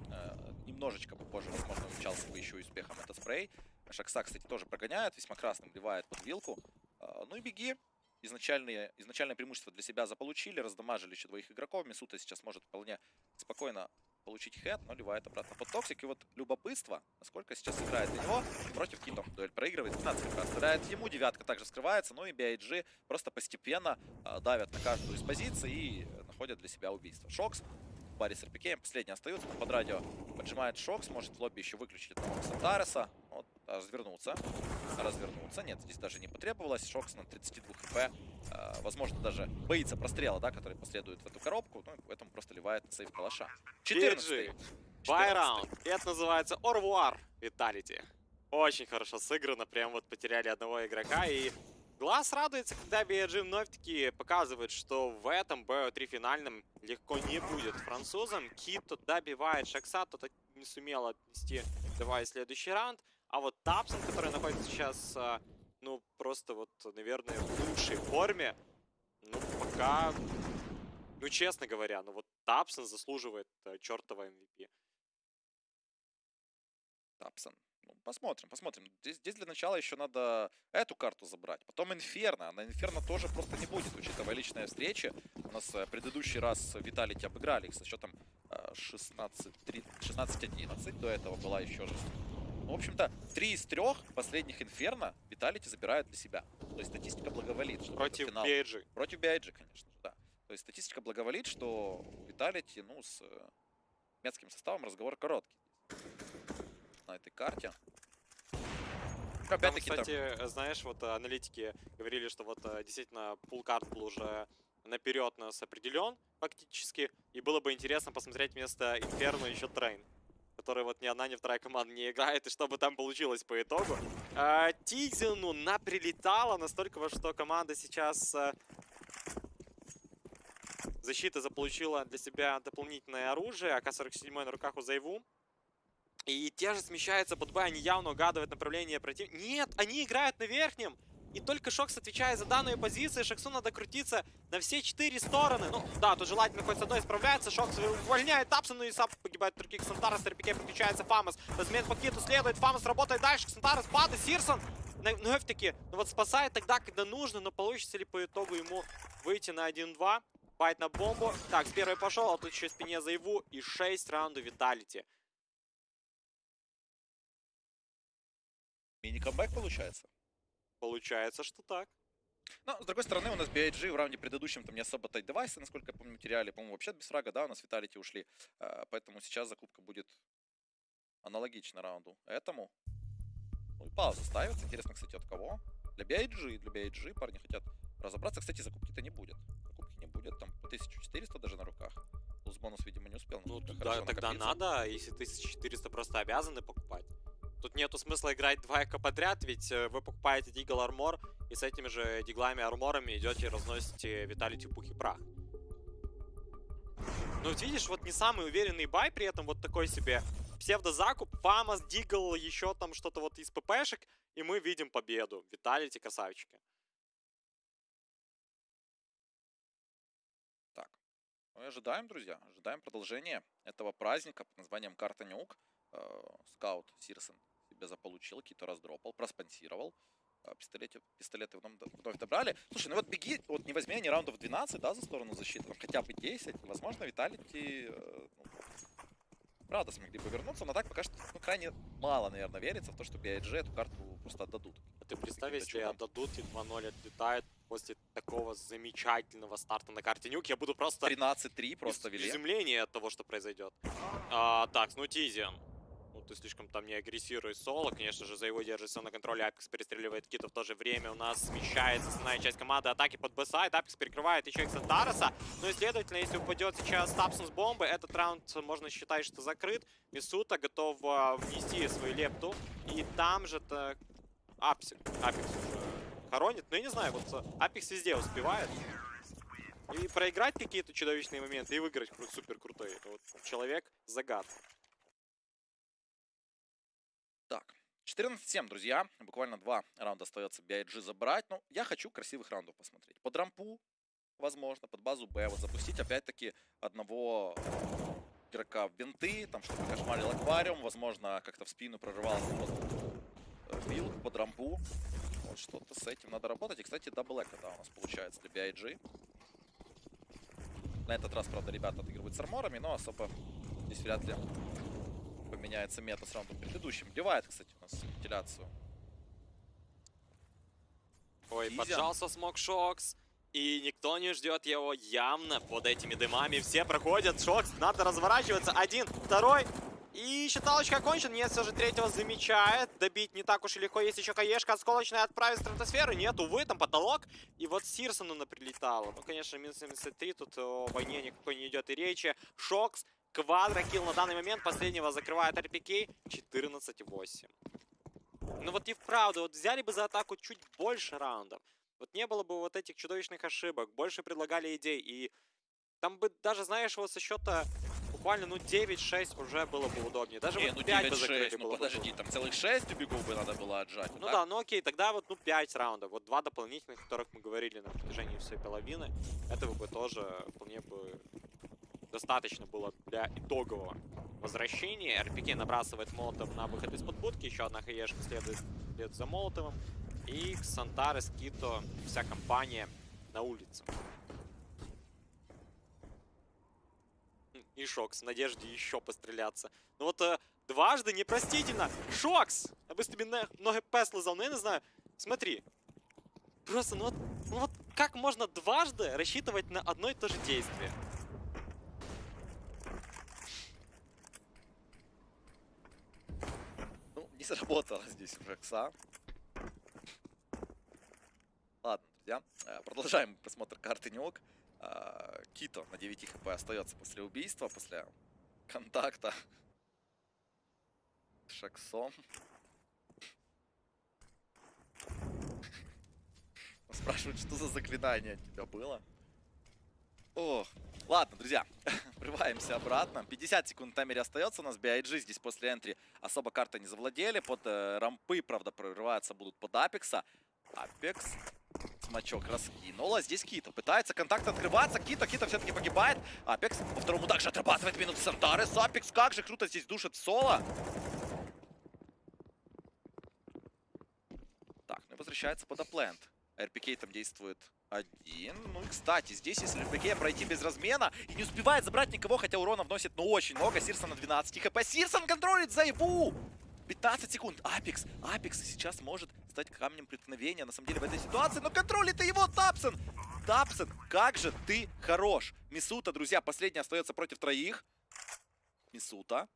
Немножечко попозже, возможно, увенчался бы еще и успехом этот спрей. Шакса, кстати, тоже прогоняет, весьма красным вливает под вилку. Ну и беги. Изначальное преимущество для себя заполучили, раздамажили еще 2 игроков. Мисута сейчас может вполне спокойно получить хэт, но ливает обратно под токсик. И вот любопытство, насколько сейчас играет для него против Кито. Дуэль проигрывает, 12 раз стреляет ему, 9 также скрывается. Ну и BIG просто постепенно давят на каждую из позиций и находят для себя убийство. Шокс в паре с РПК, последний остается, под радио поджимает Шокс, может в лобби еще выключить одного Ксантареса. Вот, развернуться. Нет, здесь даже не потребовалось. Шокс на 32 хп. Возможно, даже боится прострела, да, который последует в эту коробку. Ну, поэтому просто ливает на сейв калаша. 14-й. Байраунд. И это называется Орвуар Vitality. Очень хорошо сыграно. Прям вот потеряли одного игрока. И глаз радуется, когда BG вновь-таки показывает, что в этом BO3 финальном легко не будет французам. Кито добивает Шакса. Тот не сумел отнести, давая следующий раунд. А вот Тапсон, который находится сейчас, ну, просто вот, наверное, в лучшей форме. Ну, пока, ну, честно говоря, ну вот Тапсон заслуживает чертова MVP. Тапсон. Ну, посмотрим, посмотрим. Здесь для начала еще надо эту карту забрать. Потом Инферно. На Инферно тоже просто не будет, учитывая личные встречи. У нас предыдущий раз Vitality обыграли их со счетом 16-11. До этого была еще же. Ну, в общем-то, 3 из 3 последних Инферно Vitality забирают для себя. То есть статистика благоволит, что против финал... BIG. Против BIG, конечно же, да. То есть статистика благоволит, что Vitality, ну, с немецким составом разговор короткий. На этой карте. Там, кстати, знаешь, вот аналитики говорили, что вот действительно пул-карт был уже наперед нас определен фактически. И было бы интересно посмотреть вместо Инферно еще Трейн, который вот ни одна, ни вторая команда не играет, и что бы там получилось по итогу. Тизину наприлетало настолько, что команда сейчас... Защита заполучила для себя дополнительное оружие, АК-47 на руках у Зайву. И те же смещаются под Б, они явно угадывают направление противника. Нет, они играют на верхнем. И только Шокс отвечает за данную позицию. Шоксу надо крутиться на все 4 стороны. Ну, да, тут желательно хоть с одной справляется. Шокс увольняет Тапсону, и сам погибает турки Ксантарес. РПК подключается Фамас. Размен по киту следует. Фамас работает дальше. Ксантарес падает. Сирсон вновь-таки вот спасает тогда, когда нужно. Но получится ли по итогу ему выйти на 1-2? Байт на бомбу. Так, с первой пошел, а тут еще в спине Зайву. И 6 раундов Vitality. Мини-камбэк получается? Получается, что так. Но, с другой стороны, у нас BIG в раунде предыдущем там не особо тайт-девайсы, насколько я помню, теряли. По-моему, вообще без фрага, да, у нас Vitality ушли. Поэтому сейчас закупка будет аналогична раунду этому. Ну и пауза ставится. Интересно, кстати, от кого? Для BIG парни хотят разобраться. Кстати, закупки-то не будет. Закупки не будет, там по 1400 даже на руках. Плюс бонус, видимо, не успел. Ну, да, тогда надо, если 1400 просто обязаны покупать. Тут нету смысла играть 2 эко подряд, ведь вы покупаете Дигл Армор, и с этими же диглами арморами идете и разносите Vitality в пух и прах. Ну вот видишь, вот не самый уверенный бай, при этом вот такой себе псевдозакуп, Фамас, Дигл, еще там что-то вот из ППшек, и мы видим победу. Vitality красавчики. Так, мы ожидаем, друзья, ожидаем продолжения этого праздника под названием Карта Нюк. Скаут Сирсон себе заполучил, Кито раздропал, проспонсировал. Пистолеты вновь добрали. Слушай, ну вот беги, вот не возьми они раундов 12, да, за сторону защиты, там хотя бы 10. Возможно, Vitality, правда, смогли бы вернуться, но так пока что, ну, крайне мало, наверное, верится в то, что BIG эту карту просто отдадут. А ты представь, если отдадут и 2-0 отлетает после такого замечательного старта на карте Нюк, я буду просто... 13-3 просто вели. Изумление от того, что произойдет. Так, ну Тизиан. Ну, ты слишком там не агрессируй соло. Конечно же, за его держится на контроле. Апекс перестреливает Кита. В то же время у нас смещается основная часть команды атаки под Б-сайд. Апекс перекрывает еще Ксантареса. Ну и, следовательно, если упадет сейчас Тапсон с бомбы, этот раунд можно считать, что закрыт. Мисута готов внести свою лепту. И там же-то Апекс уже хоронит. Ну, я не знаю, вот Апекс везде успевает. И проиграть какие-то чудовищные моменты, и выиграть супер крутые. Это вот человек-загадка. Так, 14-7, друзья. Буквально 2 раунда остается BIG забрать. Ну, я хочу красивых раундов посмотреть. Под рампу, возможно, под базу Б. Вот запустить опять-таки одного игрока в винты, там что-то кошмарил аквариум. Возможно, как-то в спину прорывался вот билд под рампу. Вот что-то с этим надо работать. И, кстати, дабл эко, да, у нас получается для BIG. На этот раз, правда, ребята отыгрывают с арморами, но особо здесь вряд ли поменяется мета с раундом предыдущим. Вливает, кстати, у нас вентиляцию. Ой, поджался смог Шокс. И никто не ждет его явно под этими дымами. Все проходят. Шокс, надо разворачиваться. 1, 2. И считалочка окончена. Нет, все же третьего замечает. Добить не так уж и легко. Есть еще Каешка осколочная отправить в стратосферу. Нет, увы, там потолок. И вот Сирсону прилетало. Ну, конечно, минус 73. Тут о войне никакой не идет и речи. Шокс. Квадрокилл на данный момент. Последнего закрывает РПК. 14-8. Ну вот и вправду, вот взяли бы за атаку чуть больше раундов. Вот не было бы вот этих чудовищных ошибок. Больше предлагали идей. И там бы даже, знаешь, вот со счета буквально, ну, 9-6 уже было бы удобнее. Даже вот 5 бы закрыли. Ну, подожди, там целых 6 убегов бы надо было отжать. Ну да, ну окей, тогда вот, ну, 5 раундов. Вот 2 дополнительных, о которых мы говорили на протяжении всей половины. Этого бы тоже вполне бы достаточно было для итогового возвращения. РПК набрасывает молотов на выход из-под будки. Еще одна хаешка следует за молотовым. И Ксантарес, Кито, вся компания на улице. И Шокс в надежде еще постреляться. Ну вот дважды непростительно. Шокс! Я бы тебе много пес лызал, но я не знаю. Смотри. Просто, ну вот как можно дважды рассчитывать на одно и то же действие? Ну, не сработало здесь у Шокса. Ладно, друзья, продолжаем просмотр карты Неок. Кито на 9 хп остается после убийства, после контакта с Шоксом. Спрашивают, что за заклинание от тебя было. Ох, ладно, друзья, врываемся обратно. 50 секунд в таймере остается у нас. BIG здесь после энтри особо карты не завладели. Под рампы, правда, прорываться будут под Апекса. Апекс смачок раскинула. Здесь Кито пытается контакт открываться. Кито все-таки погибает. Апекс по второму также отрабатывает минут Ксантарес. Апекс как же круто здесь душит соло. Так, ну и возвращается под аплент. РПК там действует один. Ну и, кстати, здесь, если РПК пройти без размена и не успевает забрать никого, хотя урона вносит, ну, очень много. Сирсон на 12 хп. Сирсон контролит Зайву! 15 секунд. Апекс сейчас может стать камнем преткновения, на самом деле, в этой ситуации. Но контролит и его Тапсон! Тапсон, как же ты хорош! Мисута, друзья, последний остается против троих. Мисута.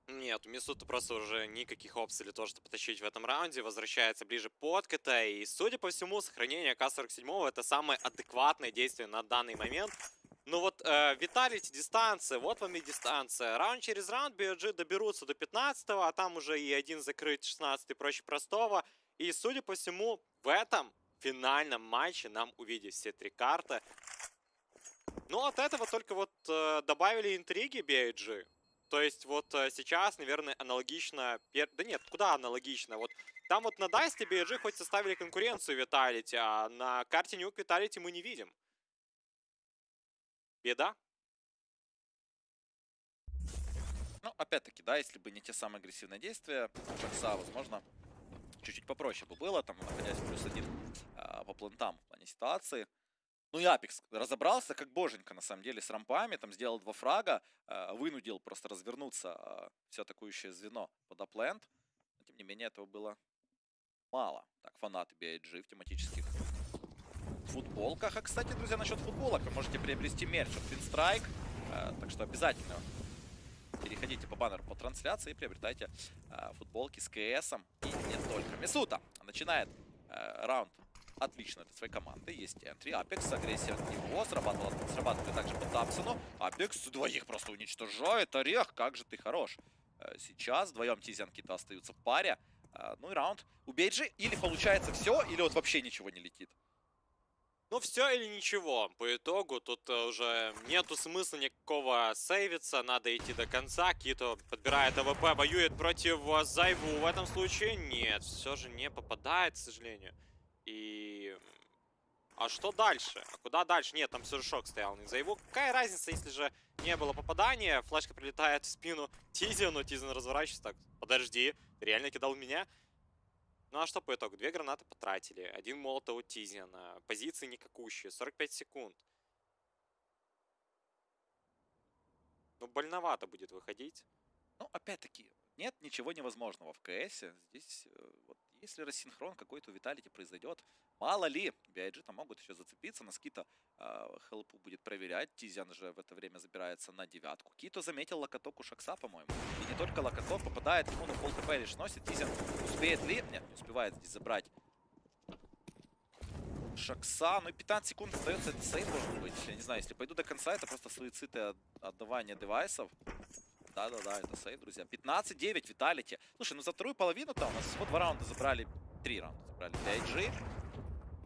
Нет, у Мисута просто уже никаких опций для того, чтобы потащить в этом раунде. Возвращается ближе под КТ. И, судя по всему, сохранение К-47 это самое адекватное действие на данный момент. Ну вот, Vitality, дистанция, вот вам и дистанция. Раунд через раунд BOG доберутся до 15-го, а там уже и один закрыть 16-й проще простого. И, судя по всему, в этом финальном матче нам увидеть все три карты. Ну, от этого только вот добавили интриги BOG. То есть вот сейчас, наверное, аналогично... Да нет, куда аналогично? Вот там вот на Дасте BOG хоть составили конкуренцию Vitality, а на карте Nuke Vitality мы не видим. Беда. Ну, опять-таки, да, если бы не те самые агрессивные действия, Шокса, возможно, чуть-чуть попроще бы было, там, находясь в +1 по плентам в плане ситуации. Ну и Апекс разобрался как боженька, на самом деле, с рампами, там сделал 2 фрага, вынудил просто развернуться все атакующее звено под аплент. Но, тем не менее, этого было мало. Так, фанаты BIG в тематических футболках. А, кстати, друзья, насчет футболок вы можете приобрести мерч от Winstrike. Так что обязательно переходите по баннеру по трансляции и приобретайте футболки с КСом. И не только. Мисута начинает раунд отлично для своей команды. Есть энтри. Апекс, агрессия от него. Срабатывает также по Тапсону. Апекс двоих просто уничтожает. Орех, как же ты хорош. Сейчас вдвоем Тизиан Кита остаются в паре. Ну и раунд у BIG или получается все, или вот вообще ничего не летит. Ну, все или ничего. По итогу тут уже нету смысла никакого сейвиться. Надо идти до конца. Кито подбирает АВП, воюет против Зайву. В этом случае нет, все же не попадает, к сожалению. И... А что дальше? А куда дальше? Нет, там все же Шок стоял на Зайву. Какая разница, если же не было попадания? Флешка прилетает в спину Тизиану. Тизиан разворачивается. Так, подожди, ты реально кидал меня? Ну а что по итогу? 2 гранаты потратили. 1 молотов у Тизиана. Позиции никакущие. 45 секунд. Ну, больновато будет выходить. Ну, опять-таки, нет ничего невозможного в КСе. Здесь, вот, если рассинхрон какой-то у Vitality произойдет, мало ли, BIG там могут еще зацепиться. Нас Кито хелпу будет проверять. Тизиан же в это время забирается на 9-ку. Кито заметил локоток у Шокса, по-моему. И не только локоток, попадает ему на пол хп лишь носит. Тизиан успеет ли? Нет, не успевает здесь забрать Шокса. Ну и 15 секунд остается, это сейв должен быть. Я не знаю, если пойду до конца, это просто суицид и отдавание девайсов. Да-да-да, это сейв, друзья. 15-9 Vitality. Слушай, ну за вторую половину-то у нас всего 2 раунда забрали. 3 раунда забрали BIG.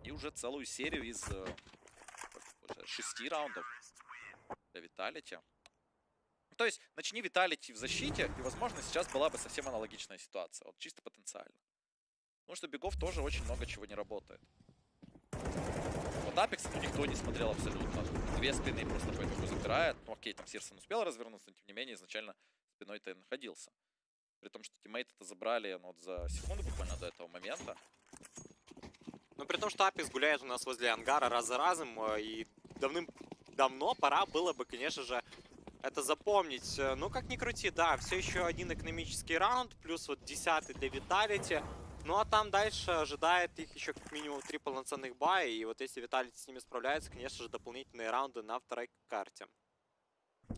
И уже целую серию из 6 раундов для Vitality. То есть, начни Vitality в защите, и, возможно, сейчас была бы совсем аналогичная ситуация. Вот чисто потенциально. Потому что бегов тоже очень много чего не работает. Вот Apex никто не смотрел абсолютно. Две спины просто по итогу забирает. Ну окей, там Сирсон успел развернуться, но тем не менее изначально спиной-то и находился. При том, что тиммейты-то забрали ну, вот за секунду буквально до этого момента. Ну, при том, что Apex гуляет у нас возле ангара раз за разом, и давным-давно пора было бы, конечно же, это запомнить. Ну, как ни крути, да, все еще один экономический раунд, плюс вот 10-й для Vitality. Ну, а там дальше ожидает их еще как минимум 3 полноценных бая, и вот если Vitality с ними справляется, конечно же, дополнительные раунды на второй карте.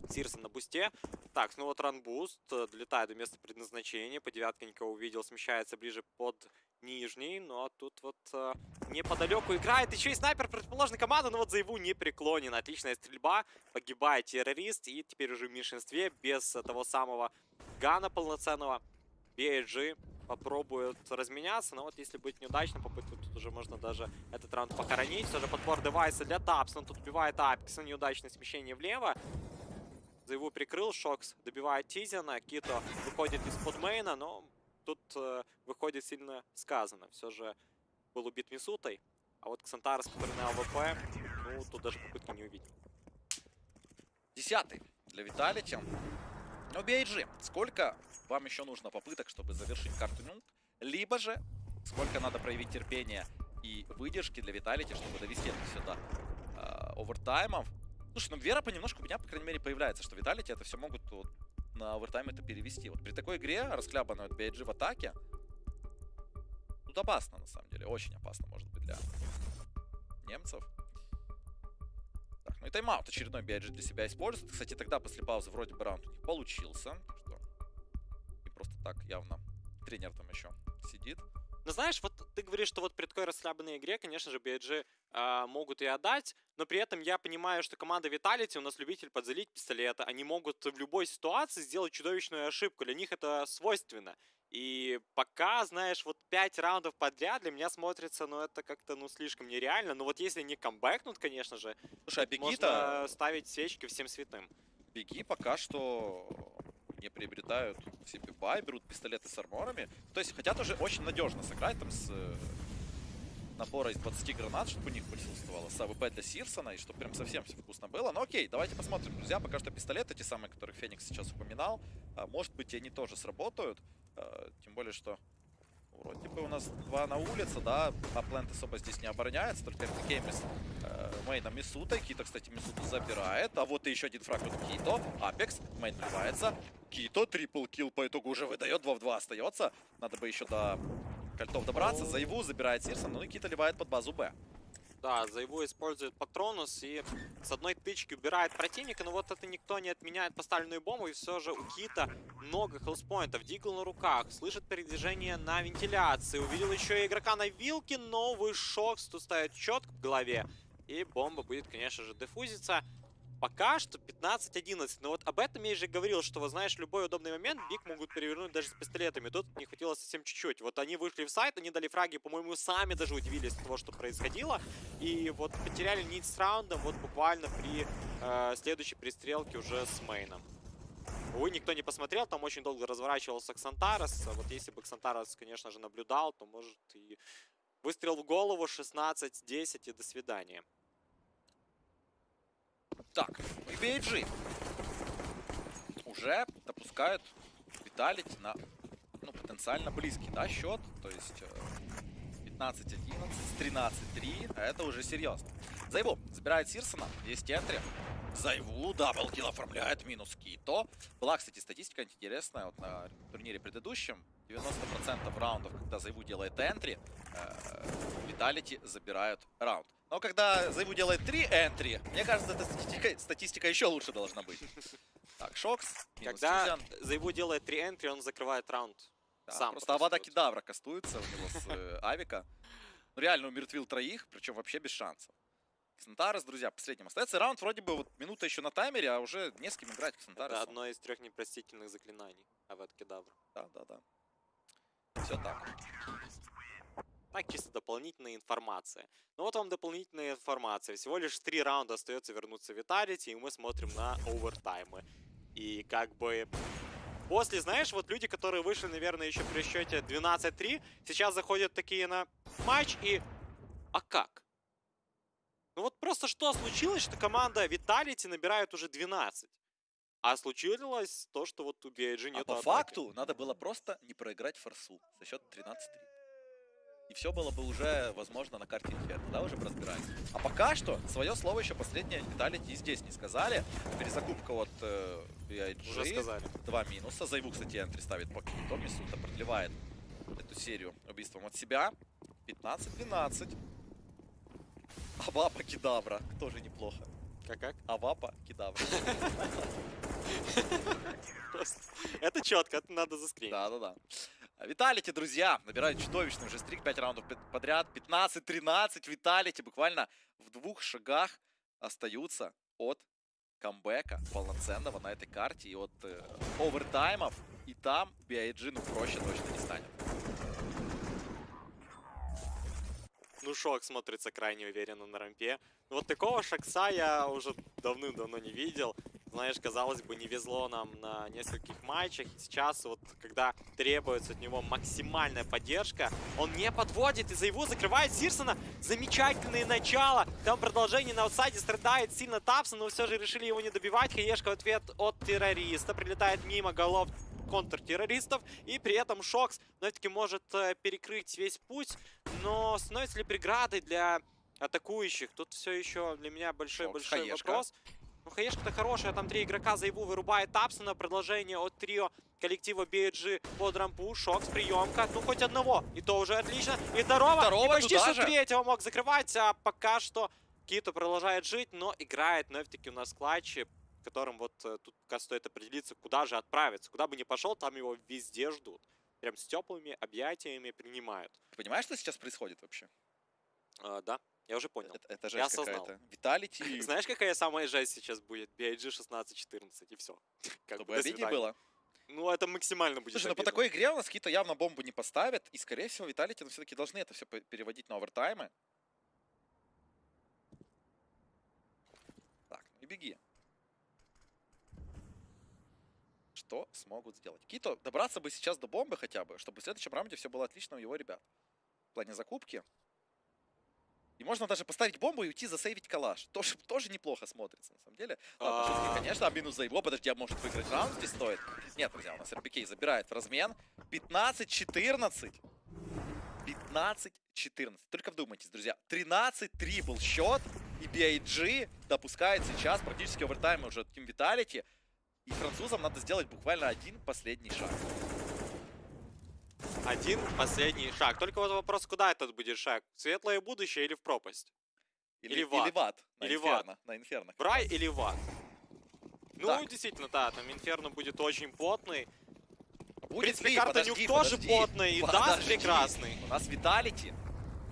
Сирсон на бусте. Так, ну вот ранбуст, долетает до места предназначения, по девятке никого увидел, смещается ближе под нижний, но тут вот неподалеку играет еще и снайпер противоположной команды, но вот Зайву не преклонен. Отличная стрельба, погибает террорист, и теперь уже в меньшинстве, без того самого гана полноценного. BAG попробуют разменяться, но вот если будет неудачно, попытку тут уже можно даже этот раунд похоронить. Все же подбор девайса для Тапс, он тут убивает Апекса, неудачное смещение влево. Зайву прикрыл, Шокс добивает Тизина, Кито выходит из-под мейна, но тут выходит сильно сказано. Все же был убит Мисутой, а вот Ксантарес, который на АВП, ну тут даже попытки не увидел. 10-й для Vitality. Ну, BAG, сколько вам еще нужно попыток, чтобы завершить карту нюк? Либо же, сколько надо проявить терпения и выдержки для Vitality, чтобы довести это все до овертаймов? Слушай, ну вера понемножку у меня, по крайней мере, появляется, что Vitality это все могут вот, на овертайм это перевести. Вот при такой игре, расхлябанной от BAG в атаке, тут опасно, на самом деле. Очень опасно, может быть, для немцев. Так, ну и тайм-аут очередной BAG для себя использует. Кстати, тогда после паузы вроде бы раунд у них получился. Что не просто так, явно тренер там еще сидит. Ну знаешь, вот ты говоришь, что вот при такой расслабленной игре, конечно же, BAG могут и отдать, но при этом я понимаю, что команда Vitality, у нас любитель подзалить пистолета, они могут в любой ситуации сделать чудовищную ошибку, для них это свойственно. И пока, знаешь, вот 5 раундов подряд для меня смотрится, ну это как-то, ну слишком нереально, но вот если не камбэкнут, конечно же, слушай, а можно ставить свечки всем святым. Беги пока что не приобретают себе бай, берут пистолеты с арморами. То есть хотят уже очень надежно сыграть там с набора из 20 гранат, чтобы у них присутствовало с АВП для Сирсона, и чтобы прям совсем все вкусно было. Ну окей, давайте посмотрим, друзья. Пока что пистолеты, те самые, которых Феникс сейчас упоминал, может быть, они тоже сработают. Тем более, что вроде бы у нас 2 на улице, да, а плент особо здесь не обороняется, только Кеймис мейна Мисута. Кито, кстати, Мисута забирает, а вот и еще один фраг от Кито. Апекс, мейн вливается. Кито, трипл килл по итогу уже выдает, 2 в 2 остается. Надо бы еще до кольтов добраться. Зайву забирает Сирсон, ну и Кито ливает под базу Б. Да, Зайву использует патронус и с одной тычки убирает противника, но вот это никто не отменяет поставленную бомбу, и все же у Кита много хелспоинтов. Дигл на руках, слышит передвижение на вентиляции, увидел еще и игрока на вилке, новый Шокс тут ставит четко в голове, и бомба будет, конечно же, дефузиться. Пока что 15-11, но вот об этом я же говорил, что, вы знаешь, в любой удобный момент Биг могут перевернуть даже с пистолетами. Тут не хватило совсем чуть-чуть. Вот они вышли в сайт, они дали фраги, по-моему, сами даже удивились того, что происходило. И вот потеряли нить с раундом вот буквально при следующей пристрелке уже с мейном. Увы, никто не посмотрел, там очень долго разворачивался Ксантарес. Вот если бы Ксантарес, конечно же, наблюдал, то, может, и выстрел в голову, 16-10 и до свидания. Так, и BAG уже допускают Vitality на, ну, потенциально близкий, да, счет. То есть 15-11, 13-3, а это уже серьезно. Зайву забирает Сирсона, есть энтри. Зайву даблкил оформляет, минус Кито. Была, кстати, статистика интересная, вот на турнире предыдущем. 90% раундов, когда Зайву делает энтри, Vitality забирают раунд. Но когда Зайву делает 3 энтри, мне кажется, эта статистика еще лучше должна быть. Так, Шокс. Когда Зайву делает 3 энтри, он закрывает раунд. Да, сам. Просто Авада Кедавра кастуется у него с Авика. Ну, реально умертвил 3, причем вообще без шансов. Ксантарес, друзья, последним остается. Раунд вроде бы вот минута еще на таймере, а уже не с кем играть Ксантаресу. Это одно из 3 непростительных заклинаний Авада Кедавра. Да. Все так. Так, чисто дополнительная информация. Ну вот вам дополнительная информация. Всего лишь 3 раунда остается вернуться в Vitality, и мы смотрим на овертаймы. И как бы... После, знаешь, вот люди, которые вышли, наверное, еще при счете 12-3, сейчас заходят такие на матч и... А как? Ну вот просто что случилось, что команда Vitality набирает уже 12. А случилось то, что вот у BIG А нету по атаки. факту надо было просто не проиграть форсу за счет 13-3. И все было бы уже, возможно, на карте Инферно, да, уже бы разбирались. А пока что свое слово еще последнее Vitality и здесь не сказали. Перезакупка от BIG. Уже сказали. 2 минуса. Зайву, кстати, энтри ставит по киту. Мисута продлевает эту серию убийством от себя. 15-12. Авапа Кедавра. Тоже неплохо. Как? Авапа Кедавра. Это четко, это надо заскринить. Да. Vitality, друзья, набирают чудовищный уже стрик, 5 раундов подряд, 15-13, Vitality буквально в 2 шагах остаются от камбэка полноценного на этой карте и от овертаймов, и там BIG, ну, проще точно не станет. Ну, Шок смотрится крайне уверенно на рампе. Вот такого Шокса я уже давным-давно не видел. Знаешь, казалось бы, не везло нам на нескольких матчах. И сейчас вот, когда требуется от него максимальная поддержка, он не подводит и за его закрывает Сирсона. Замечательное начало. Там продолжение на аутсайде, страдает сильно Тапсон, но все же решили его не добивать. Хаешка в ответ от террориста. Прилетает мимо голов контртеррористов. И при этом Шокс все-таки может перекрыть весь путь. Но становится ли преградой для атакующих? Тут все еще для меня большой вопрос. Ну, хаешка-то хорошая, там 3 игрока за его вырубает Тапсона. Продолжение от трио коллектива BIG под рампу. Шокс, приемка. Ну, хоть одного. И то уже отлично. И второго. И почти что третьего мог закрывать. А пока что Кито продолжает жить, но играет все-таки у нас клатчи, которым вот тут пока стоит определиться, куда же отправиться. Куда бы ни пошел, там его везде ждут. Прям с теплыми объятиями принимают. Ты понимаешь, что сейчас происходит вообще? Да. Я уже понял. Это жесть какая-то. Vitality... Знаешь, какая самая жесть сейчас будет? BIG 16-14, и все. Чтобы обиднее было. Ну, это максимально будет. Слушай, ну по такой игре у нас какие-то явно бомбу не поставят, и, скорее всего, Vitality все-таки должны это все переводить на овертаймы. Так, ну и беги. Что смогут сделать? Кито добраться бы сейчас до бомбы хотя бы, чтобы в следующем раунде все было отлично у его ребят. В плане закупки. И можно даже поставить бомбу и уйти засейвить калаш. Тоже неплохо смотрится, на самом деле. Ладно, шутки, конечно, а минус за его. Подожди, а может выиграть раунд здесь стоит? Нет, друзья, у нас РПК забирает в размен. 15-14. 15-14. Только вдумайтесь, друзья. 13-3 был счет. И BIG допускает сейчас практически овертайм уже Team Vitality. И французам надо сделать буквально один последний шаг. Один последний шаг. Только вот вопрос, куда этот будет шаг? В светлое будущее или в пропасть? Или в ад? Или в ад. Или в ад. На Инферно. В рай или в ад? Ну, так. Действительно, да, там Инферно будет очень плотный. Будет, в принципе, карта Нюк тоже плотный, и даст прекрасный. У нас Vitality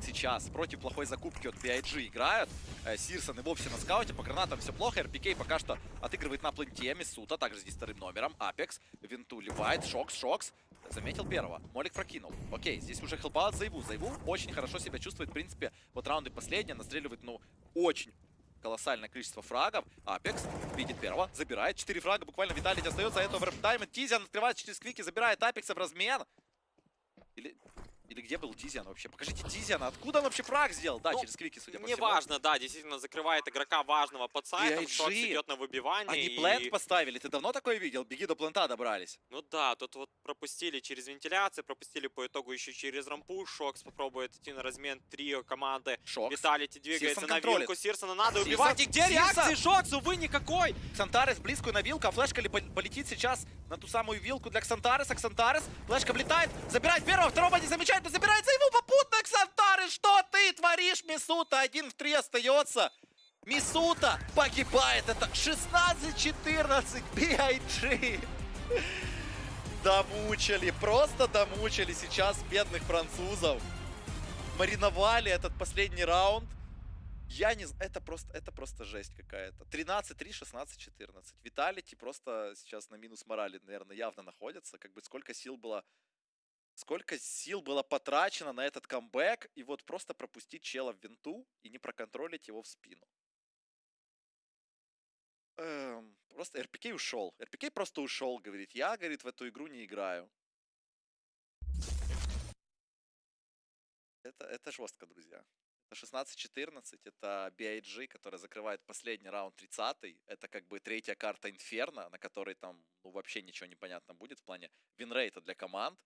сейчас против плохой закупки от BIG играют. Сирсон и вовсе на скауте, по гранатам все плохо. РПК пока что отыгрывает на пленте. Мисута также здесь вторым номером. Апекс, Винту ливает, Шокс. Заметил первого. Молик прокинул. Окей, здесь уже хелпаут Зайву. Зайву очень хорошо себя чувствует, в принципе. Вот раунды последние, настреливает, ну, очень колоссальное количество фрагов. Апекс видит первого, забирает. 4 фрага буквально Vitality остается. Это овертайм. Тизиан открывает через квики, забирает Апекса в размен. Или где был Тизиан вообще? Покажите Тизиана. Откуда он вообще фраг сделал? Да, через квики, судя по всему. Неважно, да, действительно закрывает игрока важного под сайтом. Шокс идет на выбивание. Они плент поставили. Ты давно такое видел? Беги до плента добрались. Ну да, тут вот пропустили через вентиляцию, пропустили по итогу еще через рампу. Шокс попробует идти на размен трио команды. Vitality двигается на вилку. Сирсона надо убивать. И где реакции Шокс? Увы, никакой. Ксантарес близкую на вилку, а флешка полетит сейчас на ту самую вилку для Ксантареса. Ксантарес, флешка влетает, забирает первого, второго не замечает, но забирается его попутно. Ксантарес, что ты творишь? Мисута 1 в 3 остается. Мисута погибает. Это 16-14 BIG. Домучили, просто домучили сейчас бедных французов. Мариновали этот последний раунд. Я не знаю, это просто жесть какая-то. 13-3, 16-14. Vitality просто сейчас на минус морали, наверное, явно находится. Как бы сколько сил было потрачено на этот камбэк, и вот просто пропустить чела в винту и не проконтролить его в спину. Просто РПК ушел. РПК просто ушел, говорит. Я, говорит, в эту игру не играю. Это жестко, друзья. 16-14, это BIG, который закрывает последний раунд 30-й. Это как бы третья карта Инферно, на которой там ну, вообще ничего не понятно будет в плане винрейта для команд.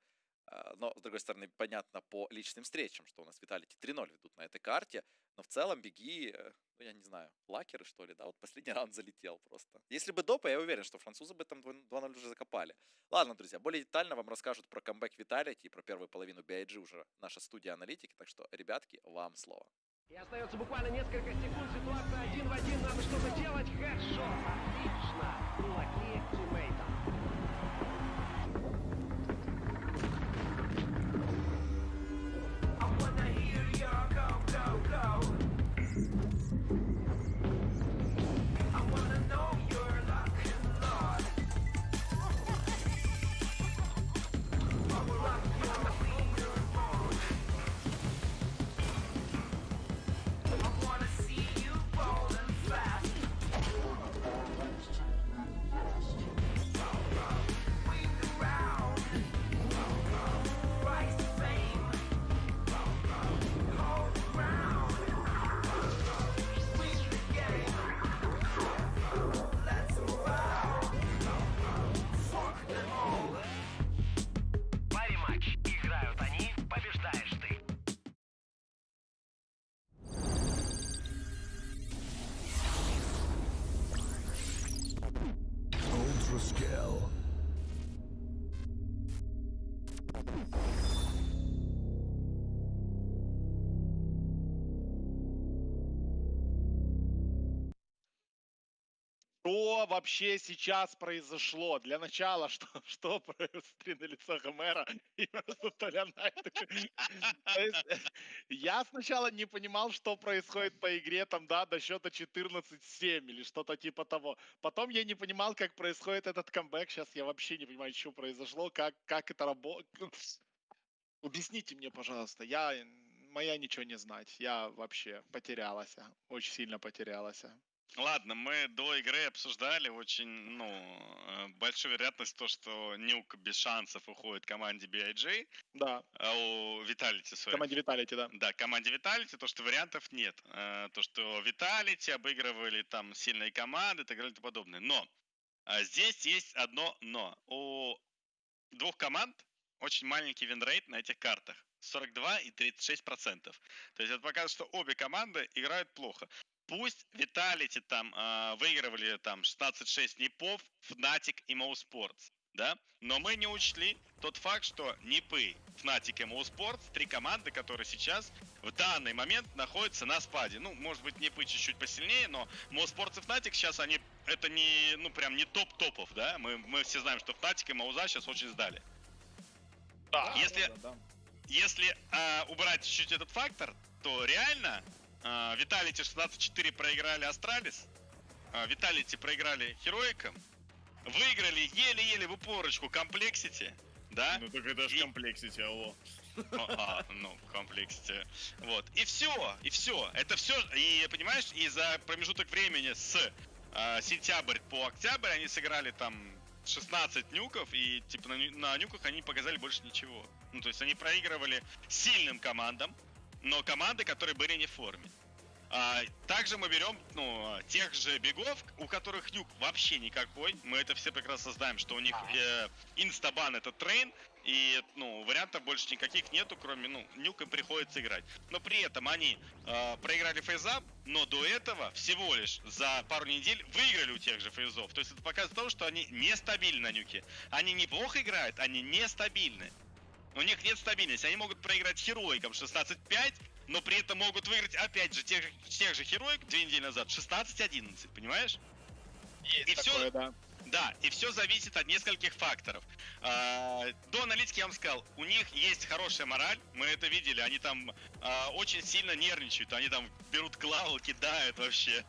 Но, с другой стороны, понятно по личным встречам, что у нас Vitality 3-0 ведут на этой карте. Но в целом беги, ну я не знаю, лакеры что ли, да? Вот последний раунд залетел просто. Если бы допа, я уверен, что французы бы там 2-0 уже закопали. Ладно, друзья, более детально вам расскажут про камбэк Vitality и про первую половину BIG уже наша студия аналитики. Так что, ребятки, вам слово. И остается буквально несколько секунд. Ситуация 1 в 1. Надо что-то делать. Хэдшот. Отлично. Кулаки тиммейтам. Что вообще сейчас произошло? Для начала, что смотри на лицо Гомера и просто Толян такой. То есть, я сначала не понимал, что происходит по игре там, да, до счета 14-7 или что-то типа того. Потом я не понимал, как происходит этот камбэк. Сейчас я вообще не понимаю, что произошло, как это работает. Объясните мне, пожалуйста. Моя ничего не знать. Я вообще потерялась. Очень сильно потерялась. Ладно, мы до игры обсуждали очень, большую вероятность то, что Нюк без шансов уходит команде BIG. Да. У Vitality, sorry. Команде Vitality, да. Да, команде Vitality, то, что вариантов нет. То, что Vitality обыгрывали там сильные команды и так далее и тому подобное. Но здесь есть одно но. У двух команд очень маленький винрейт на этих картах. 42 и 36%. То есть это показывает, что обе команды играют плохо. Пусть Vitality там выигрывали там 16-6 непов, fnatic и mosports, да? Но мы не учли тот факт, что непы, fnatic и mosports, три команды, которые сейчас в данный момент находятся на спаде. Ну, может быть, непы чуть-чуть посильнее, но mosports и fnatic сейчас они, это не, прям не топ-топов, да? Мы все знаем, что fnatic и moza сейчас очень сдали. Да, если убрать чуть-чуть этот фактор, то реально Vitality 16-4 проиграли Астралис, Vitality проиграли Heroic'ам, выиграли еле-еле в упорочку Complexity, да? Ну так это ж Complexity, алло. Complexity. Вот. И все. Это все. И, понимаешь, и за промежуток времени с сентябрь по октябрь они сыграли там 16 нюков, и типа на нюках они показали больше ничего. Ну, то есть они проигрывали сильным командам, но команды, которые были не в форме. Также мы берем, тех же бегов, у которых нюк вообще никакой. Мы это все прекрасно знаем, что у них инстабан это трейн, и, вариантов больше никаких нету, кроме, нюк им приходится играть. Но при этом они проиграли фейзап, но до этого всего лишь за пару недель выиграли у тех же фейзов. То есть это показывает то, что они нестабильны на нюке. Они неплохо играют, они нестабильны. У них нет стабильности. Они могут проиграть Heroic'ам 16-5, но при этом могут выиграть опять же тех же Heroic 2 недели назад 16-11, понимаешь? Есть и такое, все, да. Да, и все зависит от нескольких факторов. До аналитики я вам сказал, у них есть хорошая мораль, мы это видели, они там очень сильно нервничают, они там берут клаву, кидают вообще.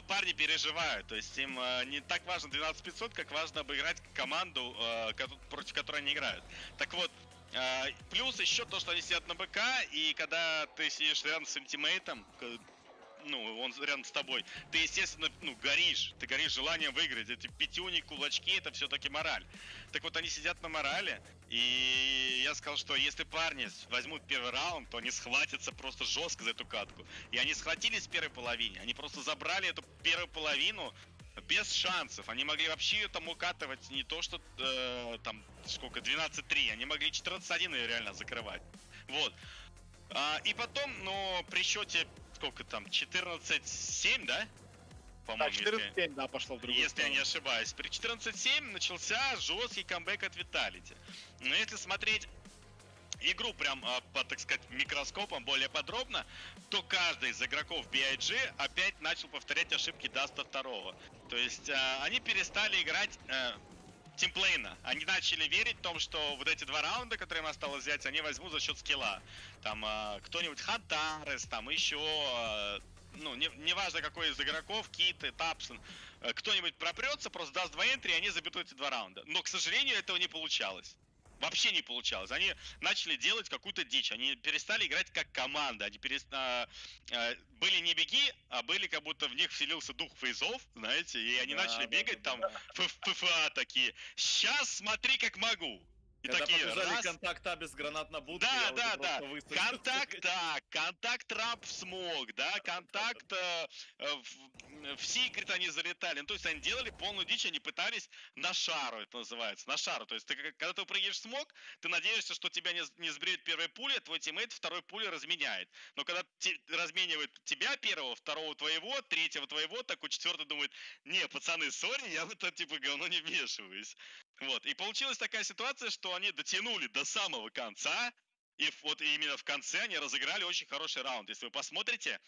Парни переживают, то есть им не так важно 12500, как важно обыграть команду, против которой они играют. Так вот, плюс еще то, что они сидят на БК, и когда ты сидишь рядом с тиммейтом, он рядом с тобой, ты, естественно, горишь, ты горишь желанием выиграть. Эти пятюни, кулачки, это все-таки мораль. Так вот, они сидят на морали, и я сказал, что если парни возьмут первый раунд, то они схватятся просто жестко за эту катку. И они схватились в первой половине, они просто забрали эту первую половину без шансов. Они могли вообще ее там укатывать не то, что там сколько, 12-3, они могли 14-1 ее реально закрывать. Вот. И потом, ну, при счете, сколько там, 14-7, да? По-моему, 14-7, да, пошло в другую если я не ошибаюсь. При 14-7 начался жесткий камбэк от Vitality. Но если смотреть игру прям по, так сказать, микроскопам более подробно, то каждый из игроков BIG опять начал повторять ошибки Даста 2. То есть они перестали играть тимплейна. Они начали верить в том, что вот эти 2 раунда, которые им осталось взять, они возьмут за счет скилла. Там кто-нибудь Хантарес, там еще, ну, неважно какой из игроков, Киты, Тапсон, кто-нибудь пропрется, просто даст 2 энтри, и они заберут эти 2 раунда. Но, к сожалению, этого не получалось. Вообще не получалось. Они начали делать какую-то дичь. Они перестали играть как команда. Они были не беги, а были как будто в них вселился дух фейзов, знаете, и они начали бегать там ФФА такие. Сейчас смотри, как могу. И когда такие, побежали раз... контакта без гранат на будку, Да. Контакт так, контакт трап в смог, да, контакт в секрет они залетали. Ну, то есть они делали полную дичь, они пытались на шару, это называется, на шару. То есть ты, когда ты прыгаешь в смог, ты надеешься, что тебя не сбреет первая пуля, твой тиммейт второй пулей разменяет. Но когда разменивает тебя первого, второго твоего, третьего твоего, такой четвертый думает, не, пацаны, сори, я в это типа говно не вмешиваюсь. Вот, и получилась такая ситуация, что они дотянули до самого конца, и вот именно в конце они разыграли очень хороший раунд. Если вы посмотрите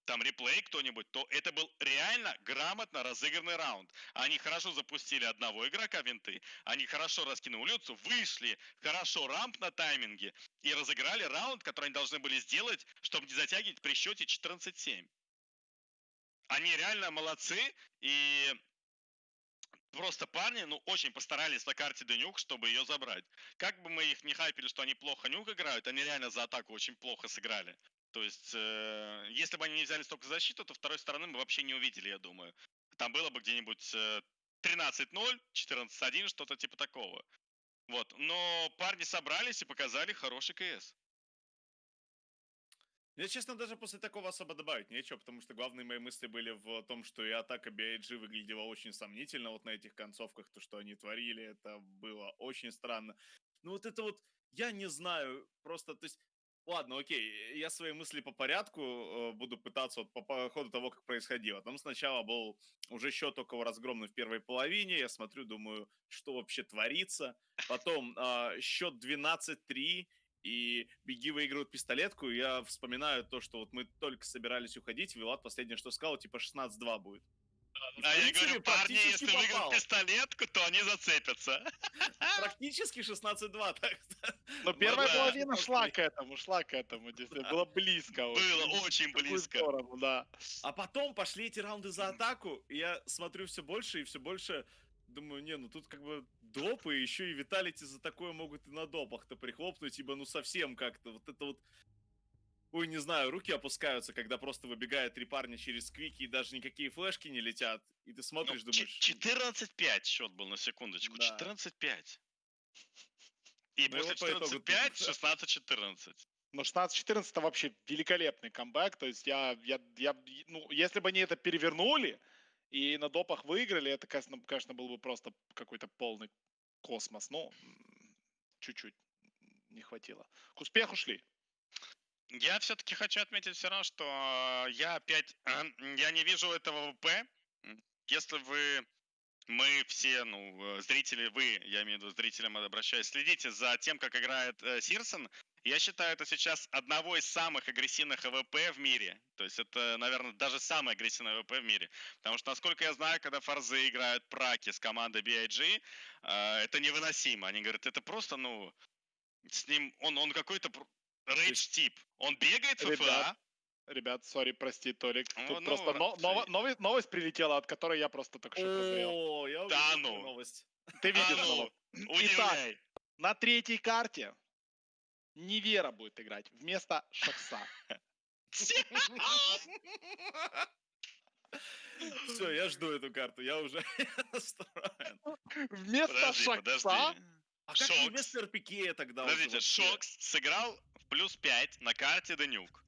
там реплей кто-нибудь, то это был реально грамотно разыгранный раунд. Они хорошо запустили одного игрока винты, они хорошо раскинули улицу, вышли хорошо рамп на тайминге и разыграли раунд, который они должны были сделать, чтобы не затягивать при счете 14-7. Они реально молодцы, и просто парни, ну, очень постарались на карте Денюк, чтобы ее забрать. Как бы мы их не хайпили, что они плохо нюк играют, они реально за атаку очень плохо сыграли. То есть, если бы они не взяли столько защиту, то второй стороны мы вообще не увидели, я думаю. Там было бы где-нибудь 13-0, 14-1, что-то типа такого. Вот. Но парни собрались и показали хороший КС. Мне, честно, даже после такого особо добавить нечего, потому что главные мои мысли были в том, что и атака BIG выглядела очень сомнительно вот на этих концовках, то, что они творили, это было очень странно. Ну вот это вот, я не знаю, просто, то есть, ладно, окей, я свои мысли по порядку буду пытаться вот по ходу того, как происходило. Там сначала был уже счет около разгромный в первой половине, я смотрю, думаю, что вообще творится. Потом счет 12-3, и беги выигрывают пистолетку, и я вспоминаю то, что вот мы только собирались уходить, Вилат последнее, что сказал, типа 16-2 будет. Я говорю, парни, если выиграют пистолетку, то они зацепятся. Практически 16-2, так. Но первая половина шла к этому, действительно, было близко. Было очень близко. Сторону, да. А потом пошли эти раунды за атаку, и я смотрю все больше и все больше. Думаю, не, ну тут как бы допы, еще и Vitality за такое могут и на допах-то прихлопнуть, ибо ну совсем как-то вот это вот... Ой, не знаю, руки опускаются, когда просто выбегают 3 парня через квики, и даже никакие флешки не летят, и ты смотришь, ну, думаешь... 14-5 счет был, на секундочку, да. 14-5. И ну, после 14-5 16-14. Но 16-14 это вообще великолепный камбэк, то есть ну, если бы они это перевернули, и на допах выиграли, это, конечно, был бы просто какой-то полный космос. Ну, чуть-чуть не хватило. К успеху шли. Я все-таки хочу отметить все равно, что я не вижу этого ВП. Если мы все, ну, зрители, я имею в виду зрителям обращаюсь, следите за тем, как играет Сирсон, я считаю, это сейчас одного из самых агрессивных АВП в мире. То есть это, наверное, даже самый агрессивный АВП в мире. Потому что, насколько я знаю, когда forZe играют праки с командой BIG, это невыносимо. Они говорят, это просто, ну, с ним, он какой-то рейдж-тип. Он бегает в ФА. Ребят, сори, прости, Толик. Тут ну, просто новость прилетела, от которой я просто только что прозрел. О, я увидел новость. Ты видишь новость. Итак, на 3-й карте Невера будет играть вместо Шакса. Все, я жду эту карту, я уже настроен. Вместо Шакса А как не вместо РПК тогда? Подождите, Шокс сыграл в +5 на карте Денюк.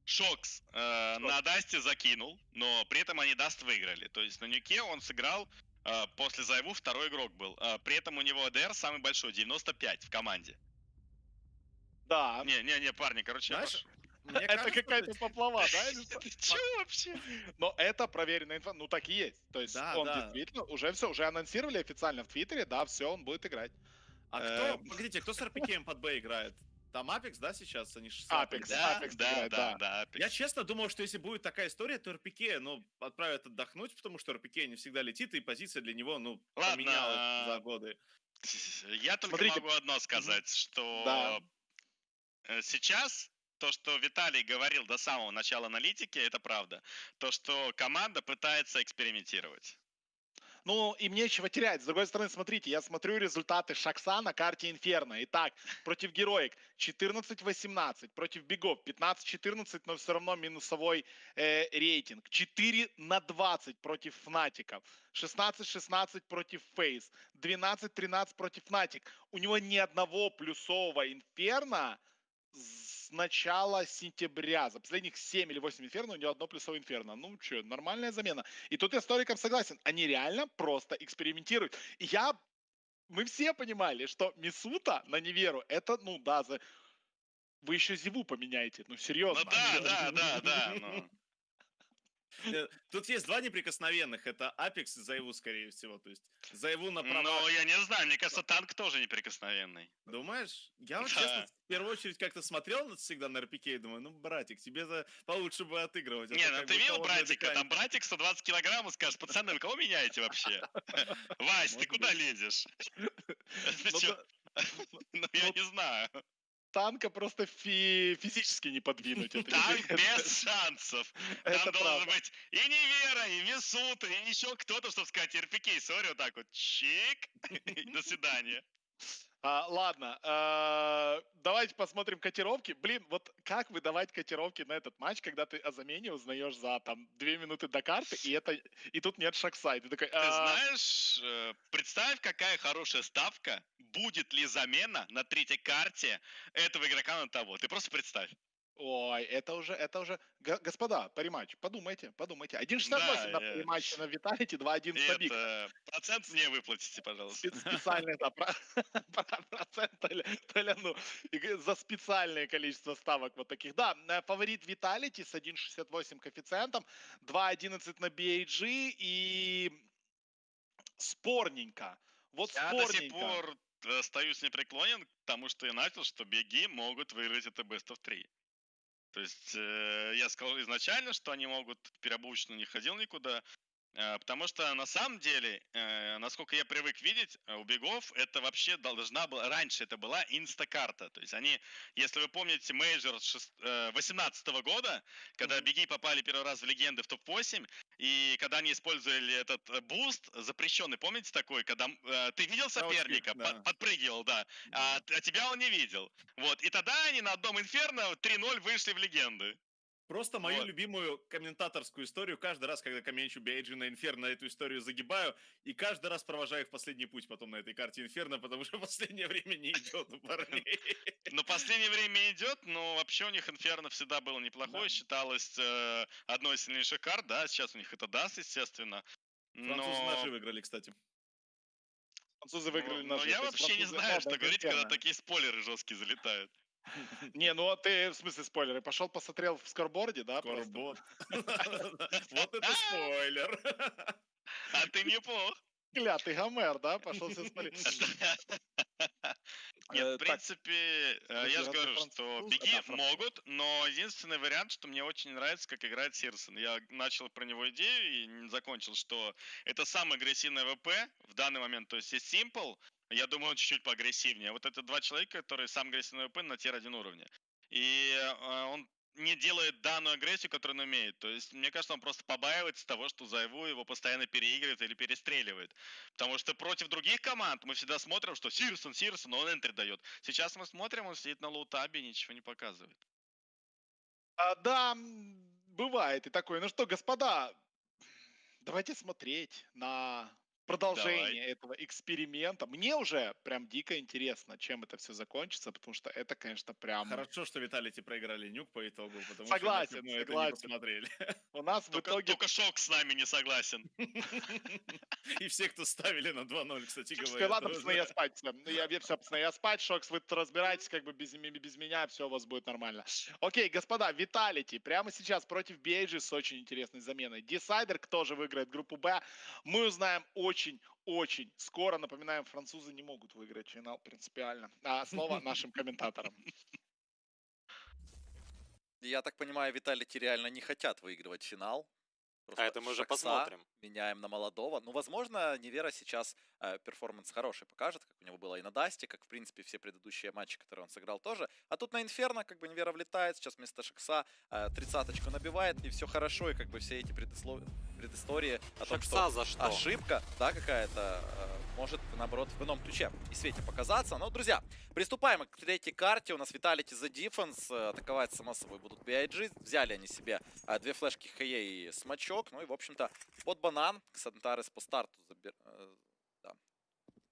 Шокс на Дасте закинул, но при этом они Даст выиграли. То есть на Нюке он сыграл, после Зайву второй игрок был. При этом у него АДР самый большой, 95 в команде. Да. Не, парни, короче, знаешь, это какая-то поплава, да? Это чё вообще? Но это проверенная инфа, ну так и есть. То есть он действительно уже все, уже анонсировали официально в Твиттере, да, все, он будет играть. А кто, погодите, кто с РПК под Б играет? Там Apex, да, сейчас? Они же Apex, да, Apex. Я честно думал, что если будет такая история, то РПК, ну, отправят отдохнуть, потому что РПК не всегда летит, и позиция для него, ну, поменялась за годы. Я только могу одно сказать, что сейчас то, что Виталий говорил до самого начала аналитики, это правда. То, что команда пытается экспериментировать. Ну, им нечего терять. С другой стороны, смотрите, я смотрю результаты Шакса на карте Инферно. Итак, против Героик 14-18, против Бигов 15-14, но все равно минусовой рейтинг. 4-20 против Фнатиков, 16-16 против FaZe, 12-13 против Fnatic. У него ни одного плюсового Инферно с начала сентября. За последних 7 или 8 инферно у него одно плюсовое инферно. Ну что, нормальная замена. И тут я с Ториком согласен. Они реально просто экспериментируют. И мы все понимали, что Мисута на Неверу, это, ну да, вы еще Зиву поменяете. Ну серьезно. Ну да. Тут есть два неприкосновенных. Это Apex и Зайву, скорее всего. То есть Зайву на права. Ну, я не знаю, мне кажется, танк тоже неприкосновенный. Думаешь? Я вот, честно, в первую очередь как-то смотрел всегда на РПК и думаю, ну, братик, тебе получше бы отыгрывать. Не, ну ты видел братика? Там братик 120 килограмм и скажешь, пацаны, вы кого меняете вообще? Вась, ты куда лезешь? Ну, я не знаю. Танка просто физически не подвинуть. Танк без шансов. Там должен быть и Невера, и Мисута, и еще кто-то, чтобы сказать РПК, сори, вот так вот, чик, до свидания. Ладно, давайте посмотрим котировки. Блин, вот как выдавать котировки на этот матч, когда ты о замене узнаешь за там 2 минуты до карты, и тут нет шакса. И ты такой, Ты знаешь, представь, какая хорошая ставка, будет ли замена на третьей карте этого игрока на того. Ты просто представь. Ой, это уже... Господа, париматч, подумайте. 1.68 на париматче на Vitality, 2.1 стабик. Процент мне выплатите, пожалуйста. Специальный, да, процент, Толя, ну, за специальное количество ставок вот таких. Да, фаворит Vitality с 1.68 коэффициентом, 2.11 на BAG и спорненько. Вот Я спорненько. до сих пор остаюсь непреклонен к тому, что я начал, что беги могут выиграть это Best of 3. То есть я сказал изначально, что они могут, переобучно не ходил никуда, потому что на самом деле, насколько я привык видеть, у бегов это вообще должна была, раньше это была инстакарта. То есть они, если вы помните мейджор 2018 года, когда беги попали первый раз в легенды в топ-8, и когда они использовали этот буст запрещенный, помните такой, когда ты видел соперника, подпрыгивал, да, а тебя он не видел. Вот, и тогда они на одном инферно 3-0 вышли в легенды. Просто мою любимую комментаторскую историю, каждый раз, когда комментирую BAG на Инферно, эту историю загибаю, и каждый раз провожаю их в последний путь потом на этой карте Инферно, потому что в последнее время не идет у парней. Но последнее время идет, но вообще у них Инферно всегда было неплохое, считалось одной из сильнейших карт, да, сейчас у них это даст, естественно. Французы ножи выиграли, кстати. Французы выиграли ножи. Но я вообще не знаю, что говорить, когда такие спойлеры жесткие залетают. Не, ну ты, в смысле, спойлеры, пошел посмотрел в скорборде, да? Скорборд. Вот это спойлер. А ты неплох. Клятый Гомер, да? Пошел все смотреть. Нет, в принципе, я же говорю, что беги могут, но единственный вариант, что мне очень нравится, как играет Сирсон. Я начал про него идею и не закончил, что это самый агрессивный ВП в данный момент. То есть есть Simple, я думаю, он чуть-чуть поагрессивнее. Вот это два человека, которые самый агрессивный ВП на тир-1 уровне. И он не делает данную агрессию, которую он умеет. То есть, мне кажется, он просто побаивается того, что Зайву его постоянно переигрывает или перестреливает. Потому что против других команд мы всегда смотрим, что Сирсон, но он энтри дает. Сейчас мы смотрим, он сидит на лоу-табе и ничего не показывает. Да, бывает и такое. Ну что, господа, давайте смотреть на продолжение этого эксперимента. Мне уже прям дико интересно, чем это все закончится, потому что это, конечно, прям... Хорошо, что Виталити проиграли нюк по итогу, потому Согласен, что мы это не согласен. посмотрели. У нас в итоге... Только Шок с нами не согласен. И все, кто ставили на 2-0, кстати говоря. Сказал, ладно, пацаны, я спать. Все, пацаны, я спать. Шокс, вы тут разбирайтесь, как бы без меня, все у вас будет нормально. Окей, господа, Vitality прямо сейчас против BAG с очень интересной заменой. Decider, кто же выиграет группу Б, мы узнаем очень скоро. Напоминаем, французы не могут выиграть финал принципиально. Слово нашим комментаторам. Я так понимаю, Vitality реально не хотят выигрывать финал. Просто это мы уже Шакса посмотрим. Меняем на молодого. Ну, возможно, Невера сейчас перформанс хороший покажет, как у него было и на Дасте, как, в принципе, все предыдущие матчи, которые он сыграл тоже. А тут на Инферно, как бы, Невера влетает, сейчас вместо Шакса 30-очку набивает, и все хорошо, и как бы все эти предыстории о том, что, за что ошибка, да, какая-то, может, наоборот, в ином ключе и свете показаться. Но, друзья, приступаем к третьей карте. У нас Vitality за дефенс. Атаковать, само собой, будут BIG. Взяли они себе две флешки ХЕ и смачок. Ну и, в общем-то, под банан. Ксантарес по старту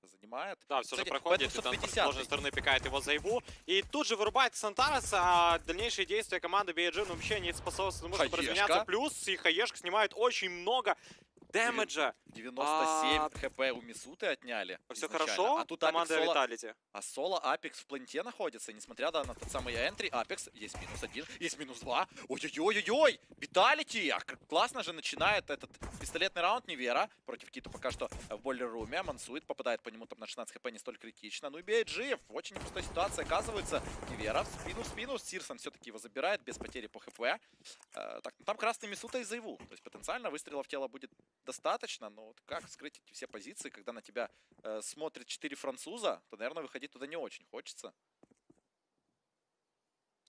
занимает. Да, все же Кстати, проходит, и там с сложной стороны пикает его Зайву. И тут же вырубает Ксантарес, а дальнейшие действия команды BAG вообще не способствуют тому, чтобы разменяться. Плюс и Хаешка снимает очень много дэмэджа. 97 хп у Мисуты отняли. Все хорошо, а тут команда Vitality. А соло Апекс в пленте находится, несмотря на тот самый энтри. Апекс есть -1, есть -2. Ой-ой-ой-ой-ой! Vitality! Классно же начинает этот пистолетный раунд Невера. Против Кита пока что в бойлер-руме. Мансует попадает по нему там на 16 хп, не столь критично. Ну и BIG в очень непростой ситуации оказывается. Невера в спину. Сирсон все-таки его забирает без потери по хп. Так, ну там красный Мисута и Зайву. То есть потенциально выстрела в тело будет достаточно, но вот как скрыть эти все позиции, когда на тебя смотрят 4 француза, то, наверное, выходить туда не очень хочется.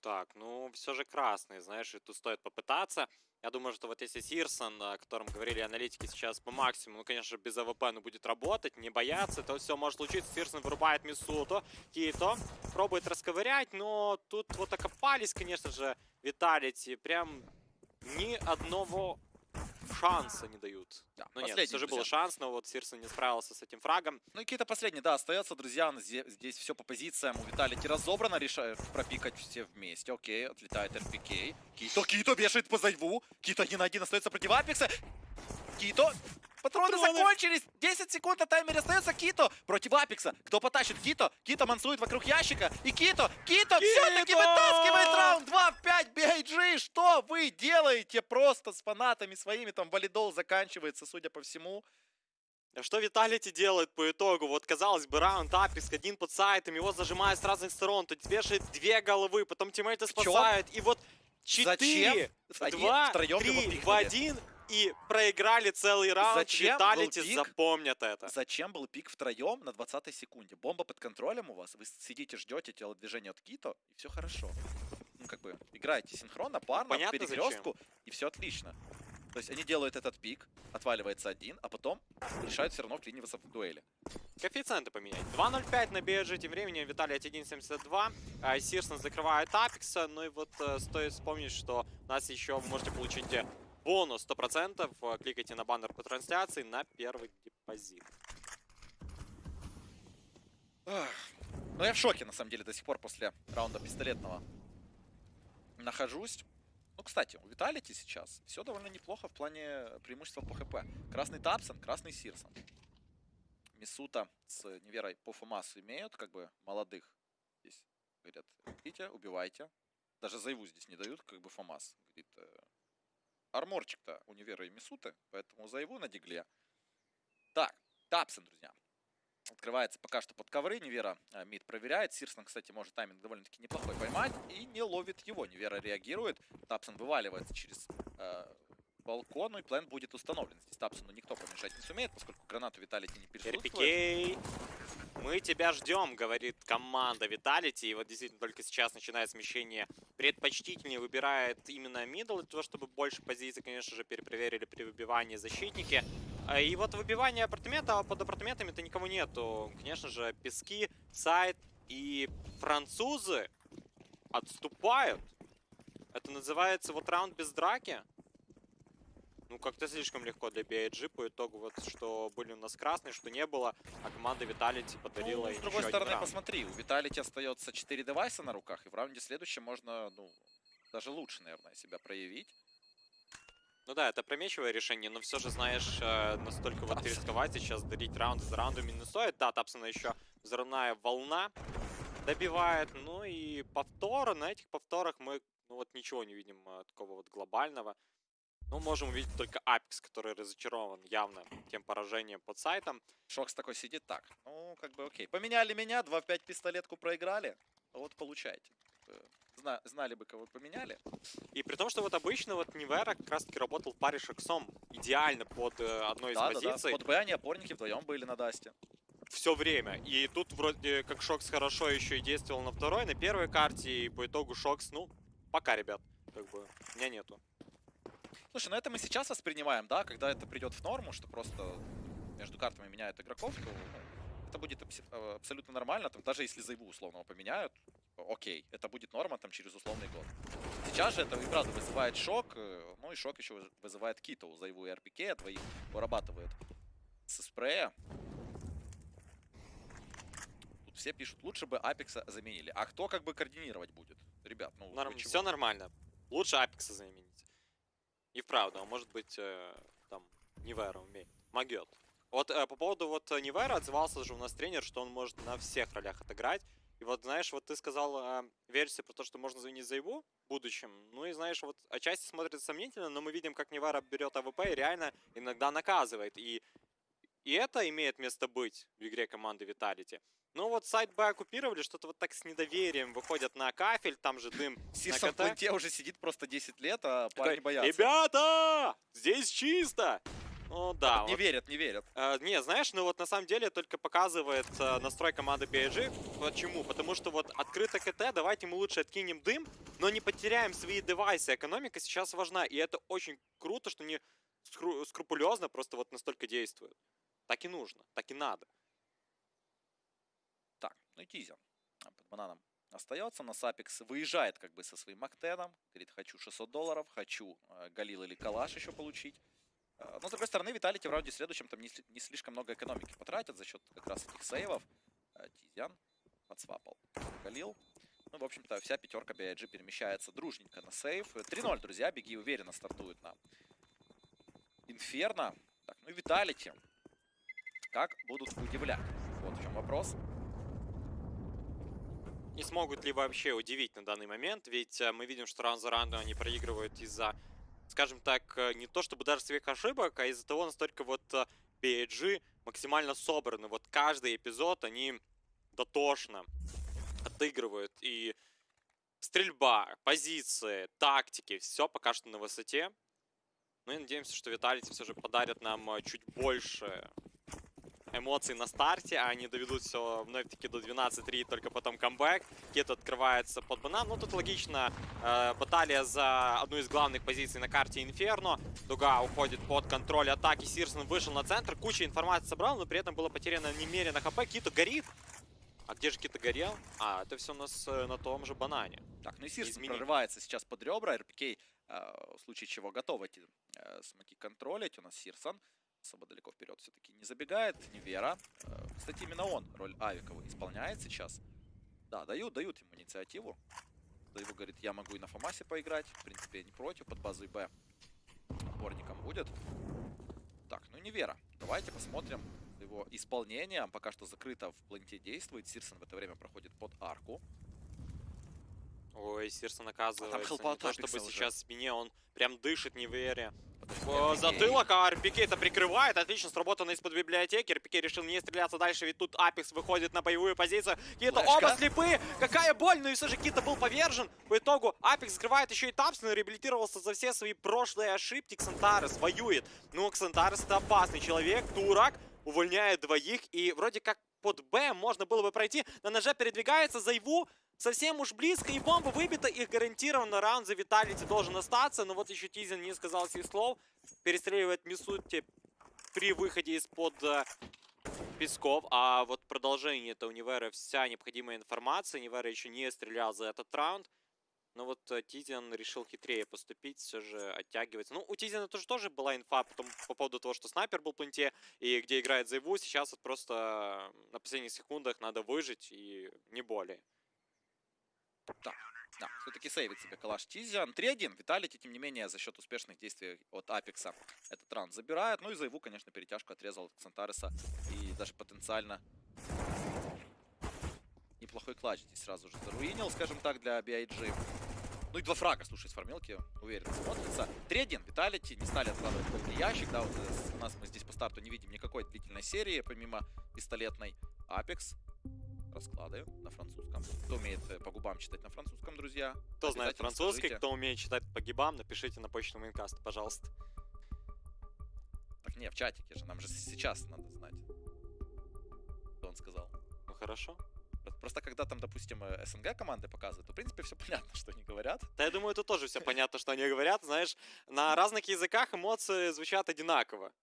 Так, ну, все же красный, знаешь, и тут стоит попытаться. Я думаю, что вот если Сирсон, о котором говорили аналитики сейчас по максимуму, ну, конечно, без АВП, но будет работать, не бояться, то все может случиться. Сирсон вырубает Мисуту, Кито пробует расковырять, но тут вот окопались, конечно же, Vitality, прям ни одного шанса не дают. Да, ну нет, все же был шанс, но вот Сирсон не справился с этим фрагом. Ну и Кита последний, да, остается, друзья. Здесь все по позициям. У Vitality разобрано, решает пропикать все вместе. Окей, отлетает РПК. Кито вешает по Зайву. Кито 1 на 1 остается против Апекса. Кито. Патроны закончились! 10 секунд на таймере остается. Кито против Апекса. Кто потащит? Кито. Кито мансует вокруг ящика. И Кито все-таки вытаскивает раунд 2 в 5. BIG, что вы делаете просто с фанатами своими? Там валидол заканчивается, судя по всему. А что Vitality делает по итогу? Вот, казалось бы, раунд Апекс, один под сайтом, его зажимают с разных сторон, тут вешает 2 головы, потом тиммейты спасают, и вот 4, 2, 3 в 1, и проиграли целый раунд. Vitality запомнят это. Зачем был пик втроем на 20-й секунде? Бомба под контролем у вас, вы сидите, ждете телодвижения от Кито, и все хорошо. Ну, как бы, играете синхронно, парно, в перекрестку, и все отлично. То есть они делают этот пик, отваливается один, а потом решают все равно вклиниваться в дуэли. Коэффициенты поменять. 2.05 на BIG, тем временем Vitality 1.72. Сирсон закрывает Апекса. Ну и вот стоит вспомнить, что у нас еще вы можете получить бонус 100%. Кликайте на баннер по трансляции на первый депозит. Ну я в шоке, на самом деле, до сих пор после раунда пистолетного нахожусь. Ну, кстати, у Vitality сейчас все довольно неплохо в плане преимущества по ХП. Красный Тапсон, красный Сирсон. Мисута с Неверой по ФАМАСу имеют, как бы, молодых. Здесь говорят, идите, убивайте. Даже Зайву здесь не дают, как бы, ФАМАС. Говорит, арморчик-то у Неверы и Мисуты, поэтому Зайву на дигле. Так, Тапсон, друзья. Открывается пока что под ковры. Невера мид проверяет. Сирсон, кстати, может тайминг довольно-таки неплохой поймать. И не ловит его. Невера реагирует. Тапсон вываливается через балкон. Ну и план будет установлен. Здесь Тапсону никто помешать не сумеет, поскольку гранату Vitality не присутствует. Мы тебя ждем, говорит команда Vitality. И вот действительно только сейчас начинает смещение. Предпочтительнее выбирает именно мидл, для того, чтобы больше позиций, конечно же, перепроверили при выбивании защитники. И вот выбивание апартамента, а под апартаментами-то никого нету. Конечно же, пески, сайт и французы отступают. Это называется вот раунд без драки. Ну, как-то слишком легко для BIG по итогу, вот, что были у нас красные, что не было, а команда Vitality подарила Ну, им с другой еще стороны, один раунд. посмотри, у Vitality остается 4 девайса на руках, и в раунде следующем можно, ну, даже лучше, наверное, себя проявить. Ну да, это промечивое решение, но все же, знаешь, настолько вот рисковать сейчас, дарить раунд за раундами не стоит. Да, Тапсона еще взрывная волна добивает, ну и повтор, на этих повторах мы, ну вот ничего не видим такого вот глобального. Ну, можем увидеть только Апекс, который разочарован явно тем поражением под сайтом. Шокс такой сидит так, ну, как бы окей. Поменяли меня, 2 в 5 пистолетку проиграли, вот получайте. Знали бы, кого поменяли. И при том, что вот обычно вот Нивера как раз таки работал в паре с Шоксом идеально под одной из позиций. Под Б они опорники вдвоем были на Дасте. Все время. И тут вроде как Шокс хорошо еще и действовал на второй, на первой карте. И по итогу Шокс, ну, пока, ребят, как бы, у меня нету. Слушай, ну это мы сейчас воспринимаем, да, когда это придет в норму, что просто между картами меняют игроков, то это будет абсолютно нормально. Там, даже если Зайву условного поменяют, окей, это будет норма там через условный год. Сейчас же это и правда вызывает шок, ну и шок еще вызывает Киту. Зайву и РПК двоих вырабатывают со спрея. Тут все пишут, лучше бы Апекса заменили. А кто как бы координировать будет? Ребят, ну... Все нормально. Лучше Апекса заменить. И вправду, а может быть, там, Нивера умеет. Могет. Вот по поводу вот Нивера отзывался же у нас тренер, что он может на всех ролях отыграть. И вот, знаешь, вот ты сказал версию про то, что можно заменить Зайву в будущем. Ну и, знаешь, вот отчасти смотрится сомнительно, но мы видим, как Нивера берет АВП и реально иногда наказывает. И это имеет место быть в игре команды Vitality. Ну вот сайт Б оккупировали, что-то вот так с недоверием выходят на кафель, там же дым Сирсон на в планте уже сидит просто 10 лет, а парни боятся. Ребята! Здесь чисто! Ну да. Не верят, не верят. Не, знаешь, ну вот на самом деле только показывает настрой команды BIG. Почему? Потому что вот открыто КТ, давайте мы лучше откинем дым, но не потеряем свои девайсы. Экономика сейчас важна, и это очень круто, что они скрупулезно просто вот настолько действуют. Так и нужно, так и надо. Так, ну и Тизер под бананом остается. На Апекс выезжает как бы со своим Мактеном. Говорит, хочу $600, хочу Галил или Калаш еще получить. Но, с другой стороны, Vitality в раунде следующем там не слишком много экономики потратят за счет как раз этих сейвов. Тизян подсвапал Галил. Ну, в общем-то, вся пятерка BIG перемещается дружненько на сейв. 3-0, друзья. Беги уверенно стартуют на Инферно. Так, ну и Vitality. Как будут удивлять? Вот в чем вопрос. Не смогут ли вообще удивить на данный момент, ведь мы видим, что раунд за раундом они проигрывают из-за, скажем так, не то чтобы даже своих ошибок, а из-за того, настолько вот BIG максимально собраны. Вот каждый эпизод они дотошно отыгрывают. И стрельба, позиции, тактики, все пока что на высоте. Ну и надеемся, что Vitality все же подарят нам чуть больше эмоций на старте, а они доведут все вновь-таки до 12-3, только потом камбэк. Кит открывается под банан. Ну, тут логично. Баталия за одну из главных позиций на карте Инферно. Дуга уходит под контроль атаки. Сирсон вышел на центр. Куча информации собрал, но при этом было потеряно немерено хп. Кита горит. А где же Кита горел? А, это все у нас на том же банане. Так, ну и Сирсон прорывается сейчас под ребра. РПК, в случае чего, готов эти смоки контролить. У нас Сирсон особо далеко вперед все-таки не забегает. Нивера. Кстати, именно он роль Авикова исполняет сейчас. Да, дают ему инициативу. Зайву говорит, я могу и на Фомасе поиграть. В принципе, я не против. Под базой Б опорником будет. Так, ну Нивера. Давайте посмотрим его исполнение. Пока что закрыто в планете действует. Сирсон в это время проходит под арку. Ой, Сирсон оказывается. Там не то, чтобы уже. сейчас в спине он прям дышит Нивере. Затылок, а РПК это прикрывает. Отлично сработано из-под библиотеки. РПК решил не стреляться дальше, ведь тут Апекс выходит на боевую позицию. Кита оба слепые. Какая боль, но и все же Кита был повержен. По итогу Апекс скрывает еще и Тапсон, реабилитировался за все свои прошлые ошибки. Ксантарес воюет. Ну, Ксантарес это опасный человек. Турак увольняет двоих. И вроде как под Б можно было бы пройти. На ноже передвигается Зайву. Совсем уж близко, и бомба выбита, и гарантированно раунд за Vitality должен остаться. Но вот еще Тизин не сказал сих слов. Перестреливает Мисути при выходе из-под песков. А вот продолжение это у Нивера вся необходимая информация. Нивера еще не стрелял за этот раунд. Но вот Тизиан решил хитрее поступить, все же оттягивается. Ну, у Тизиана тоже была инфа по поводу того, что снайпер был в планте, и где играет Зайву. Сейчас вот просто на последних секундах надо выжить, и не более. Да, все-таки сейвит себе калаш Тизиан. 3-1. Виталити, тем не менее, за счет успешных действий от Апекса этот раунд забирает. Ну и Зайву, конечно, перетяжку отрезал от Ксантареса. И даже потенциально неплохой клатч здесь сразу же заруинил, скажем так, для BIG. Ну и 2 фрага, слушай, с формилки уверенно смотрится. 3-1. Виталити не стали откладывать полный ящик. Да, вот у нас мы здесь по старту не видим никакой длительной серии, помимо пистолетной. Апекс. Расклады на французском. Кто умеет по губам читать на французском, друзья? Кто знает французский, кто умеет читать по гибам, напишите на почту Майнкаста, пожалуйста. Так не, в чатике же, нам же сейчас надо знать, что он сказал. Ну хорошо. Просто когда там, допустим, СНГ команды показывают, то в принципе все понятно, что они говорят. Да, я думаю, тут тоже все понятно, что они говорят. Знаешь, на разных языках эмоции звучат одинаково.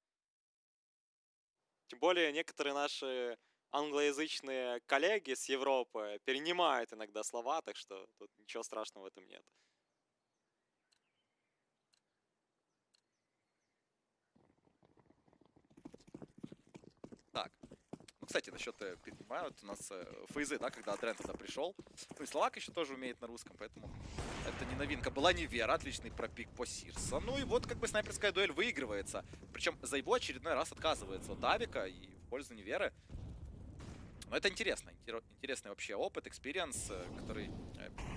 Тем более некоторые наши англоязычные коллеги с Европы перенимают иногда слова, так что тут ничего страшного в этом нет. Так, ну, кстати, насчет перенимают, у нас FaZe, да, когда Адрен туда пришел. Ну и Словак еще тоже умеет на русском, поэтому это не новинка. Была Невера, отличный пропик по Сирса. Ну и вот как бы снайперская дуэль выигрывается. Причем Зайву очередной раз отказывается от Авика и в пользу Неверы. Но это интересно. Интересный вообще опыт, экспириенс, который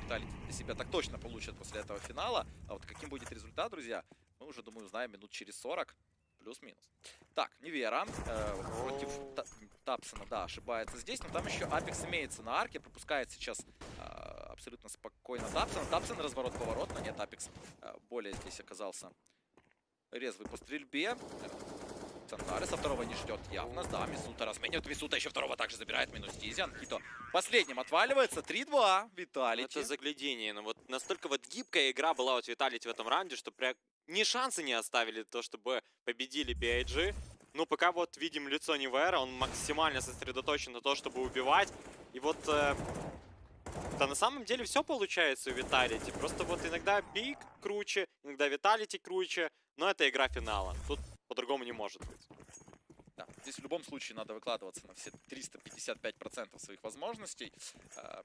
Виталий для себя так точно получит после этого финала. А вот каким будет результат, друзья, мы уже, думаю, узнаем минут через 40. Плюс-минус. Так, Невера против Тапсона, да, ошибается здесь. Но там еще Апекс имеется на арке. Пропускает сейчас абсолютно спокойно Тапсона. Тапсон разворот-поворот, но нет, Апекс более здесь оказался резвый по стрельбе. Центаре со второго не ждет явно. Да, Мисута разменивает. Мисута еще второго также забирает. Минус Тизиан. Хито последним отваливается. 3-2. Виталити. Это заглядение. Но вот настолько вот гибкая игра была от Виталити в этом раунде, что прям ни шансы не оставили то, чтобы победили BIG. Ну, пока вот видим лицо Невера, он максимально сосредоточен на то, чтобы убивать. И вот... Да на самом деле все получается у Виталити. Просто вот иногда Биг круче, иногда Виталити круче. Но это игра финала. Тут по-другому не может быть. Да, здесь в любом случае надо выкладываться на все 355% своих возможностей.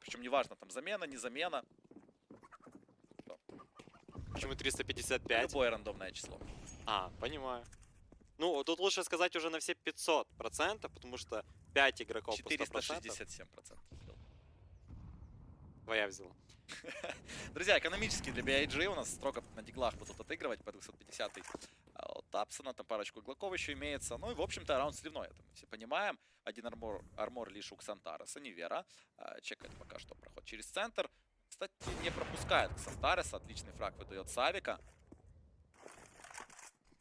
Причем неважно, там замена, не замена. Почему 355? Любое рандомное число. А, понимаю. Ну, тут лучше сказать уже на все 500%, потому что 5 игроков по 100%. 467%. Твоя взяла. Друзья, экономически для BIG у нас строго на диглах будут отыгрывать по 250-й Тапсона, там парочку иглоков еще имеется. Ну и, в общем-то, раунд сливной, это мы все понимаем. Один армор лишь у Ксантареса, Невера. Чекает пока что проход через центр. Кстати, не пропускает Ксантареса, отличный фраг выдает Савика.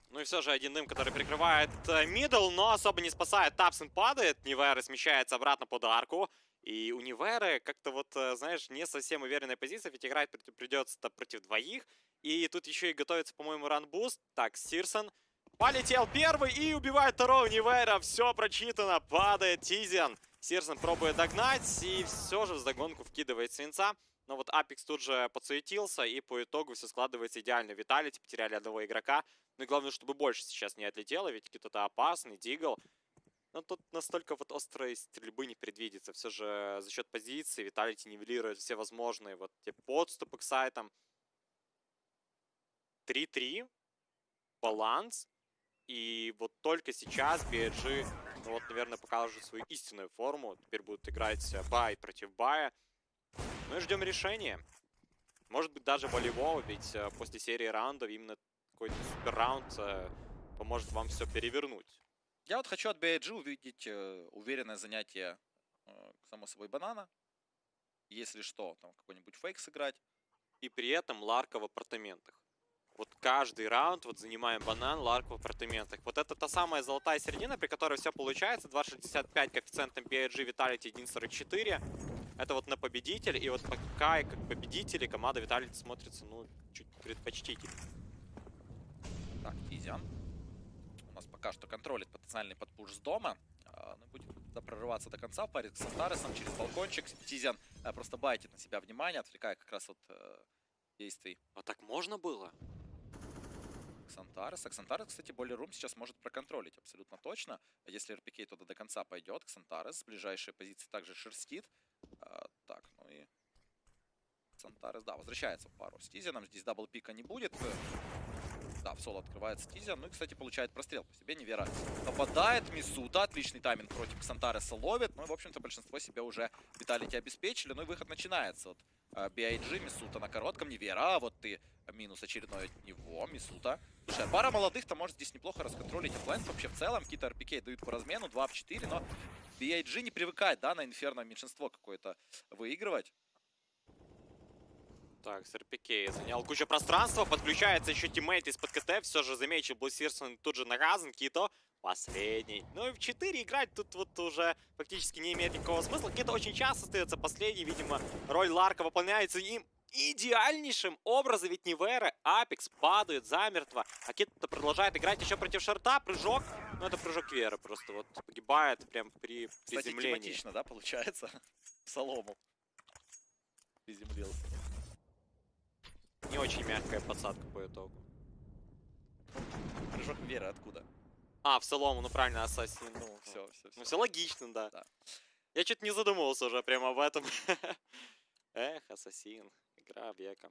Ну и все же один дым, который прикрывает мидл, но особо не спасает. Тапсон падает, Невера смещается обратно под арку. И у Неверы как-то вот, знаешь, не совсем уверенная позиция, ведь играть придется против двоих. И тут еще и готовится, по-моему, ранбуст. Так, Сирсон полетел первый и убивает второго Невера. Все прочитано, падает Тизиан. Сирсон пробует догнать и все же вдогонку вкидывает свинца. Но вот Апекс тут же подсуетился, и по итогу все складывается идеально. Виталити потеряли одного игрока. Ну и главное, чтобы больше сейчас не отлетело, ведь кто-то опасный, Дигл. Но тут настолько вот острой стрельбы не предвидится. Все же за счет позиции Виталити нивелирует все возможные вот те подступы к сайтам. 3-3. Баланс. И вот только сейчас BIG, ну вот, наверное, покажут свою истинную форму. Теперь будут играть бай против бая. Ну и ждем решения. Может быть, даже волевого, ведь после серии раундов именно какой-то супер раунд поможет вам все перевернуть. Я вот хочу от BIG увидеть уверенное занятие, само собой, банана. Если что, там какой-нибудь фейк сыграть. И при этом Ларка в апартаментах. Вот каждый раунд вот занимаем банан, Ларка в апартаментах. Вот это та самая золотая середина, при которой все получается. 2.65 коэффициентом BIG, Vitality 1.44. Это вот на победитель. И вот пока и как победители команда Vitality смотрится, ну, чуть предпочтительнее. Так, Тизиан. У нас пока что контролит потенциальный подпуш с дома. Но будет прорываться до конца в паре с Ксантаресом через балкончик. Тизиан просто байтит на себя внимание, отвлекая как раз от действий. А так можно было? Ксантарес. А Ксантарес, кстати, Болерум сейчас может проконтролить абсолютно точно. Если РПК туда до конца пойдет, Ксантарес с ближайшей позиции также шерстит. Так, ну и... Ксантарес, да, возвращается в пару с Тизианом. Здесь даблпика не будет. Да, в соло открывается Тизиан. Ну и, кстати, получает прострел по себе. Невера попадает. Мисута. Отличный тайминг против Ксантареса ловит. Ну и, в общем-то, большинство себе уже Vitality обеспечили. Ну и выход начинается. Вот BIG, Мисута на коротком. Невера. А вот ты минус очередной от него. Мисута. Слушай, пара молодых-то может здесь неплохо расконтролить оффлайн. Вообще в целом какие-то РПК дают по размену. 2 в 4. Но BIG не привыкает, да, на инферно меньшинство какое-то выигрывать. Так, с РПК занял кучу пространства, подключается еще тиммейт из-под КТ, все же замечен был Сирсон, тут же наказан, Кито последний. Ну и в 4 играть тут вот уже фактически не имеет никакого смысла. Кито очень часто остается последний, видимо, роль Ларка выполняется им идеальнейшим образом, ведь Невера, Апекс падают замертво, а Кито продолжает играть еще против шарта, прыжок, ну это прыжок Веры, просто вот погибает прям при приземлении. Кстати, тематично, да, получается, в солому приземлился. Не очень мягкая подсадка по итогу. Прыжок Веры откуда? А, в солому, ну правильно, ассасин. Ну, все. Ну, все логично, да. Я что-то не задумывался уже прямо об этом. Эх, ассасин. Игра века.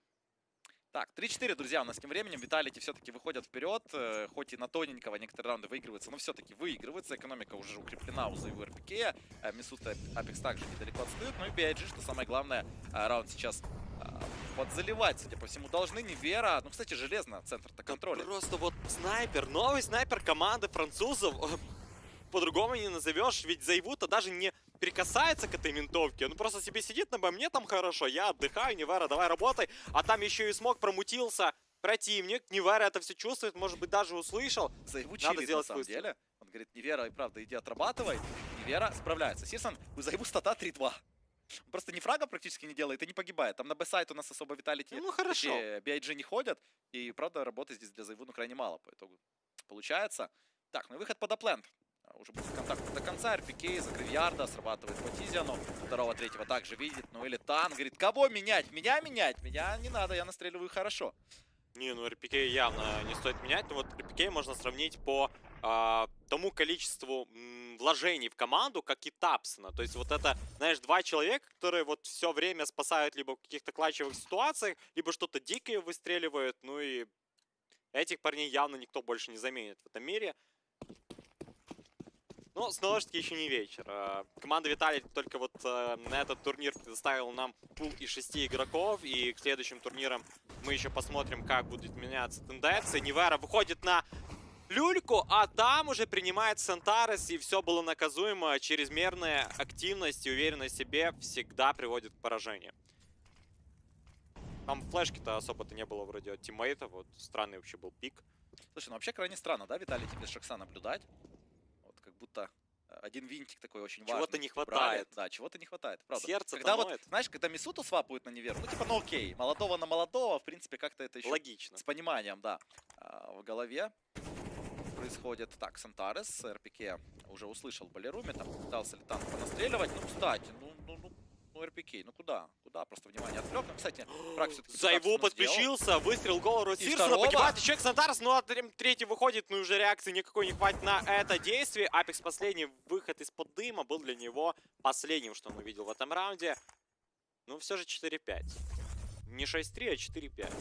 Так, 3-4, друзья, у нас тем временем Vitality все-таки выходят вперед, хоть и на тоненького некоторые раунды выигрываются, но все-таки выигрывается, экономика уже укреплена у его РПК, Мисута Апекс также недалеко отстают, ну и BIG, что самое главное, раунд сейчас подзаливать, судя по всему, должны. Невера, ну, кстати, железно центр-то контролит. Просто вот снайпер, новый снайпер команды французов, по-другому не назовешь, ведь Зайвута даже не прикасается к этой ментовке, он просто себе сидит на Б, мне там хорошо, я отдыхаю, Невера, давай работай, а там еще и смог промутился противник, Невера это все чувствует, может быть, даже услышал. Зайву чилит, на самом деле. Он говорит, Невера, и правда, иди отрабатывай. Невера справляется. Сирсон, у Зайву стата 3-2. Он просто ни фрага практически не делает и не погибает. Там на Б-сайт у нас особо Vitality, ну, хорошо. BIG не ходят. И, правда, работы здесь для Зайву, ну, крайне мало по итогу получается. Так, ну и выход под апленд. Уже будет контакт до конца. РПК за Гривьярда срабатывает по Тизиану. Второго, третьего также видит. Ну или Тан говорит, кого менять? Меня менять? Меня не надо, я настреливаю хорошо. Не, ну РПК явно не стоит менять. Но вот РПК можно сравнить по тому количеству вложений в команду, как и Тапсона. То есть вот это, знаешь, два человека, которые вот все время спасают либо в каких-то клатчевых ситуациях, либо что-то дикое выстреливают. Ну и этих парней явно никто больше не заменит в этом мире. Но снова же таки еще не вечер. Команда Vitality только вот на этот турнир предоставила нам пул из 6 игроков. И к следующим турнирам мы еще посмотрим, как будут меняться тенденции. Невера выходит на люльку, а там уже принимает Сантарес. И все было наказуемо. Чрезмерная активность и уверенность в себе всегда приводит к поражению. Там флешки-то особо-то не было вроде от тиммейта. Вот странный вообще был пик. Слушай, ну вообще крайне странно, да, Vitality без Шакса наблюдать? Как будто один винтик такой очень важный. Чего-то не хватает. Да, чего-то не хватает, правда. Сердце когда ноет. вот, знаешь, когда Мисуту свапают на Неверу, ну типа, ну окей, молодого на молодого, в принципе, как-то это еще логично. С пониманием, да, в голове происходит. Так, Сантарес, РПК уже услышал в Балеруме, там пытался ли танк понастреливать. Ну, кстати, ну РПК, ну куда? Куда? Просто внимание отвлек. Ну, кстати, фраг все-таки Зайву подключился, выстрел в голову Сирсона, погибает еще Ксантарес, ну а третий выходит, ну уже реакции никакой не хватит на это действие. Апекс последний выход из-под дыма был для него последним, что он увидел в этом раунде. Ну все же 4-5. Не 6-3, а 4-5.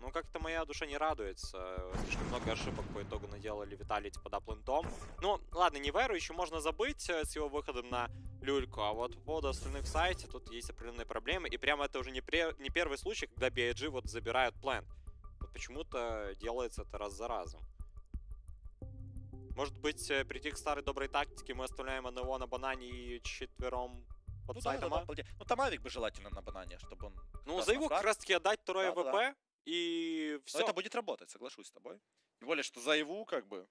Ну как-то моя душа не радуется. Слишком много ошибок по итогу наделали Vitality под аплентом. Ну ладно, Неверу еще можно забыть с его выходом на люльку. А вот по поводу остальных в сайте тут есть определенные проблемы. И прямо это уже не первый случай, когда BIG вот забирают плент. Вот почему-то делается это раз за разом. Может быть, прийти к старой доброй тактике, мы оставляем одного на банане и четвером под сайтом. Ну там Авик бы желательно на банане, чтобы он... Ну Зайву как раз таки отдать второе ВП. И все. Но это будет работать, соглашусь с тобой. Тем более, что Зайву, как бы,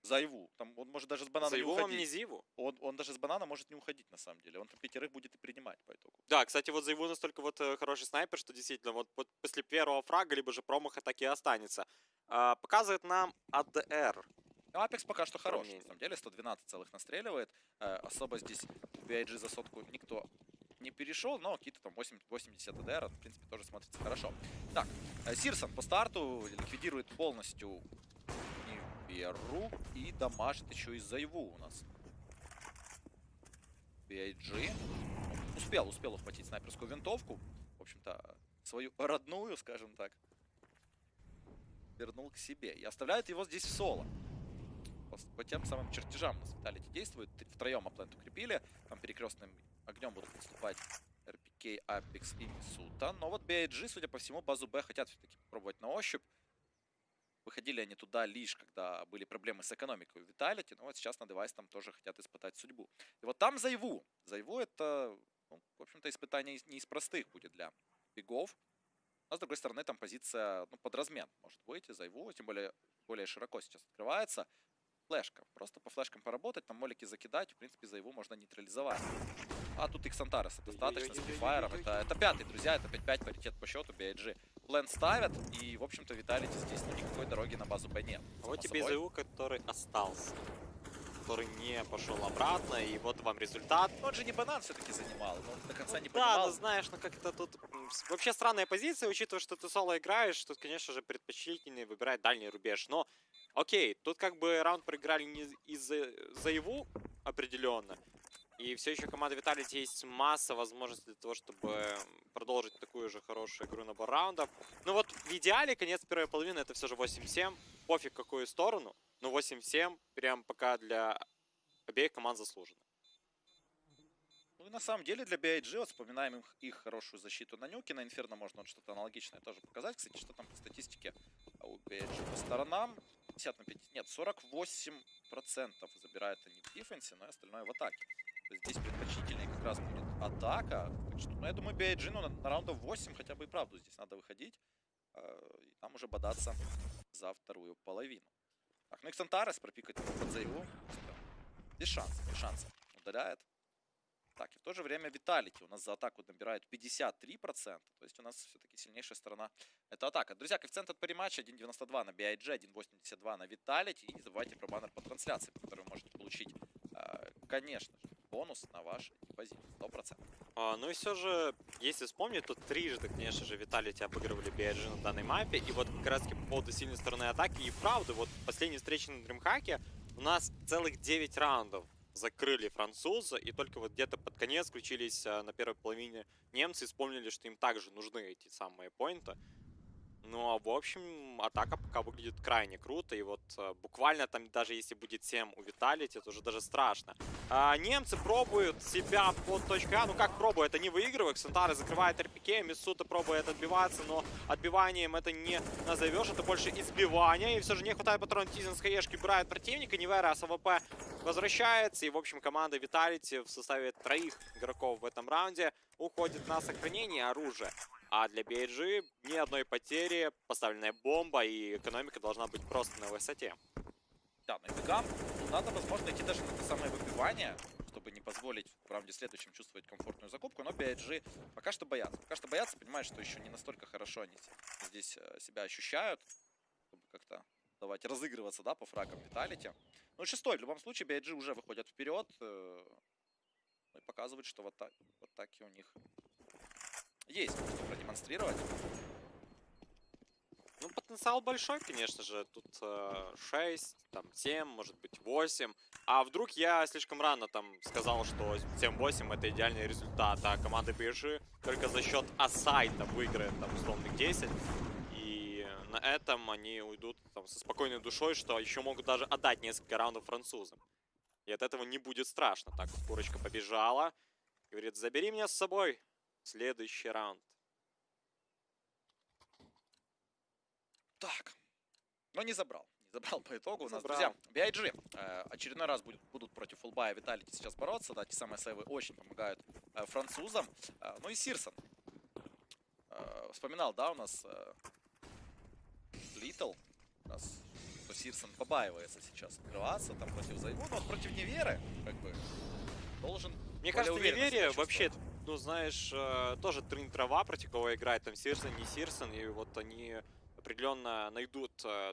Зайву, там он может даже с банана Зайву не уходить. Вам не Зиву. Он даже с банана может не уходить, на самом деле. Он там 5 будет и принимать по итогу. Да, кстати, вот Зайву настолько вот хороший снайпер, что действительно вот после первого фрага, либо же промаха так и останется. Показывает нам АДР. Ну, Апекс пока что хороший, на самом деле. 112 целых настреливает. Особо здесь BIG за сотку никто не перешел, но какие-то там 80 АДР, в принципе, тоже смотрится хорошо. Так, Сирсон по старту ликвидирует полностью Веру и дамажит еще и Зайву у нас. BIG успел ухватить снайперскую винтовку. В общем-то, свою родную, скажем так, вернул к себе. И оставляет его здесь в соло. По тем самым чертежам у нас Vitality действует. Втроем аплент укрепили. Там перекрестным огнем будут наступать RPK, Apex и Мисута. Но вот BIG, судя по всему, базу Б хотят все-таки попробовать на ощупь. Выходили они туда лишь, когда были проблемы с экономикой у Vitality. Но вот сейчас на девайс там тоже хотят испытать судьбу. И вот там Зайву. Зайву это, ну, в общем-то, испытание не из простых будет для бигов. Но с другой стороны, там позиция, ну, под размен может выйти. Зайву, тем более широко сейчас открывается. Флешка. Просто по флешкам поработать, там молики закидать. В принципе, Зайву можно нейтрализовать. А тут Иксантареса достаточно с префайром. Это пятый, друзья. Это 5-5, паритет по счету. BIG план ставят. И, в общем-то, Vitality здесь, ну, никакой дороги на базу Б нет. А вот тебе Зайву, который остался. Который не пошел обратно. И вот вам результат. Он же не банан все-таки занимал. Но до конца не Да, понимал. ну знаешь, ну как это тут... Вообще странная позиция, учитывая, что ты соло играешь. Тут, конечно же, предпочтительнее выбирать дальний рубеж. Но... Окей, тут как бы раунд проиграли не из-за Зайву определенно. И все еще команда Vitality есть масса возможностей для того, чтобы продолжить такую же хорошую игру набор раундов. Ну вот в идеале конец первой половины это все же 8-7. Пофиг в какую сторону, но 8-7 прям пока для обеих команд заслуженно. Ну и на самом деле для BIG, вот вспоминаем их хорошую защиту на нюке, на Инферно можно вот что-то аналогичное тоже показать. Кстати, что там по статистике у BIG по сторонам? 50 на 50, нет, 48% забирают они в дефенсе, но остальное в атаке. То есть здесь предпочтительнее как раз будет атака. Так что, ну, я думаю, BIG, ну, на раундов 8 хотя бы и правду здесь надо выходить. И там уже бодаться за вторую половину. Так, ну Иксантарес пропикает под Зайву. Без шансов. Удаляет. Так, и в то же время Vitality у нас за атаку набирает 53%. То есть у нас все-таки сильнейшая сторона — это атака. Друзья, коэффициент от париматча 1.92 на BIG, 1.82 на Vitality. И не забывайте про баннер по трансляции, по которому вы можете получить, конечно же, бонус на ваш депозит. 100%. Ну и все же, если вспомнить, то трижды, конечно же, Vitality обыгрывали BIG на данной мапе. И вот как раз таки по поводу сильной стороны атаки. И правда, вот последние встречи на Дримхаке у нас целых 9 раундов закрыли французы, и только вот где-то под конец включились на первой половине немцы и вспомнили, что им также нужны эти самые поинты. Ну, а в общем, атака пока выглядит крайне круто, и вот буквально там, даже если будет 7 у Vitality, это уже даже страшно. Немцы пробуют себя под точкой А, ну как пробуют, они выигрывают, Ксантары закрывает РПК, Мисута пробует отбиваться, но отбиванием это не назовешь, это больше избивание, и все же не хватает патрона Тизен с хаешки, убирает противника, Невера с АВП возвращается, и в общем команда Vitality в составе 3 игроков в этом раунде уходит на сохранение оружия. А для BIG ни одной потери, поставленная бомба, и экономика должна быть просто на высоте. Да, но бегам надо, возможно, идти даже на это самое выбивание, чтобы не позволить в раунде следующем чувствовать комфортную закупку. Но BIG пока что боятся. Пока что боятся, понимают, что еще не настолько хорошо они здесь себя ощущают, чтобы как-то давать разыгрываться, да, по фрагам Vitality. Ну и шестой, в любом случае, BIG уже выходят вперед и показывают, что в атаке у них есть что продемонстрировать. Ну, потенциал большой, конечно же. Тут 6, там 7, может быть 8. А вдруг я слишком рано там сказал, что 7-8 это идеальный результат, а команда BIG только за счет САЙТе выиграет там условных 10. И на этом они уйдут там со спокойной душой, что еще могут даже отдать несколько раундов французам. И от этого не будет страшно. Так, курочка побежала. Говорит, забери меня с собой. Следующий раунд. Так. Но не забрал. Не забрал по итогу. У нас, друзья, BIG очередной раз будут против фулбая Vitality сейчас бороться. Да, те самые сейвы очень помогают французам. Ну и Сирсон. Вспоминал, да, у нас Литл. У нас Сирсон побаивается сейчас открываться там против Зайву. Но вот против Неверы, как бы, должен... Мне кажется, Невере вообще... Ну, знаешь, тоже трава, против кого играет, там Сирсон, не Сирсон, и вот они определенно найдут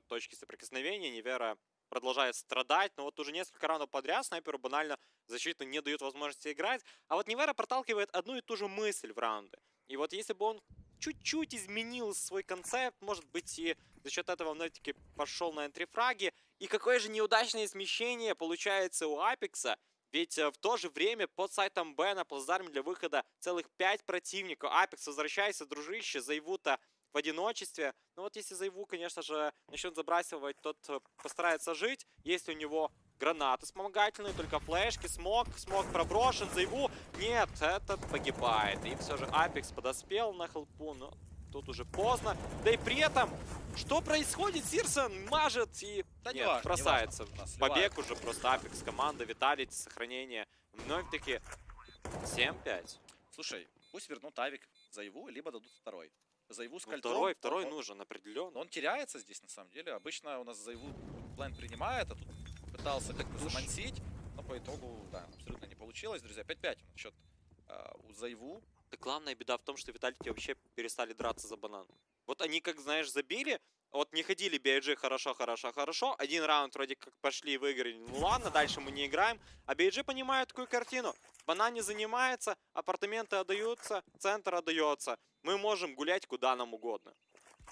точки соприкосновения. Невера продолжает страдать, но вот уже несколько раундов подряд снайперу банально защита не дает возможности играть. А вот Невера проталкивает одну и ту же мысль в раунды. И вот если бы он чуть-чуть изменил свой концепт, может быть, и за счет этого Fnatic пошел на энтрифраги. И какое же неудачное смещение получается у Апекса. Ведь в то же время под сайтом Б на плацдарме для выхода целых 5 противников. Апекс, возвращайся, дружище, Зайву-то в одиночестве. Но вот если Зайву, конечно же, начнет забрасывать, тот постарается жить. Если у него гранаты вспомогательные, только флешки, смог проброшен, Зайву. Нет, этот погибает. И все же Апекс подоспел на хелпу, но тут уже поздно. Да и при этом, что происходит? Сирсон мажет и нет, бросается. Побег уже просто Апекс, команда, Vitality, сохранение. Вновь таки 7-5. Слушай, пусть вернут авик Зайву, либо дадут второй. Зайву с кольцом. Второй нужен определенно. Он теряется здесь на самом деле. Обычно у нас Зайву план принимает, а тут пытался как-то замансить, но по итогу, да, абсолютно не получилось. Друзья, 5-5 счет у Зайву. Да главная беда в том, что Vitality вообще перестали драться за банан. Вот они, как знаешь, забили, вот не ходили BIG хорошо. Один раунд вроде как пошли и выиграли. Ну ладно, дальше мы не играем. А BIG понимают такую картину. Банан не занимается, апартаменты отдаются, центр отдается. Мы можем гулять куда нам угодно.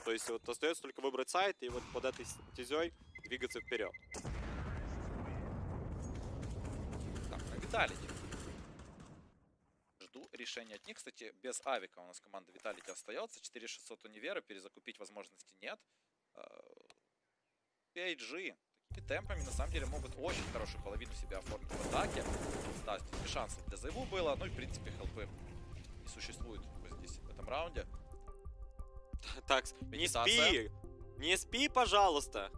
То есть вот остается только выбрать сайт и вот под этой стезей двигаться вперед. Так, на Vitality. Жду решения от них. Кстати, без авика у нас команда Vitality остается. 4600 универа, перезакупить возможности нет. PAG такими темпами на самом деле могут очень хорошую половину себя оформить в атаке. Да, здесь шансов для Зайву было. Ну и в принципе хелпы не существует здесь в этом раунде. Так, не спи! Не спи, пожалуйста!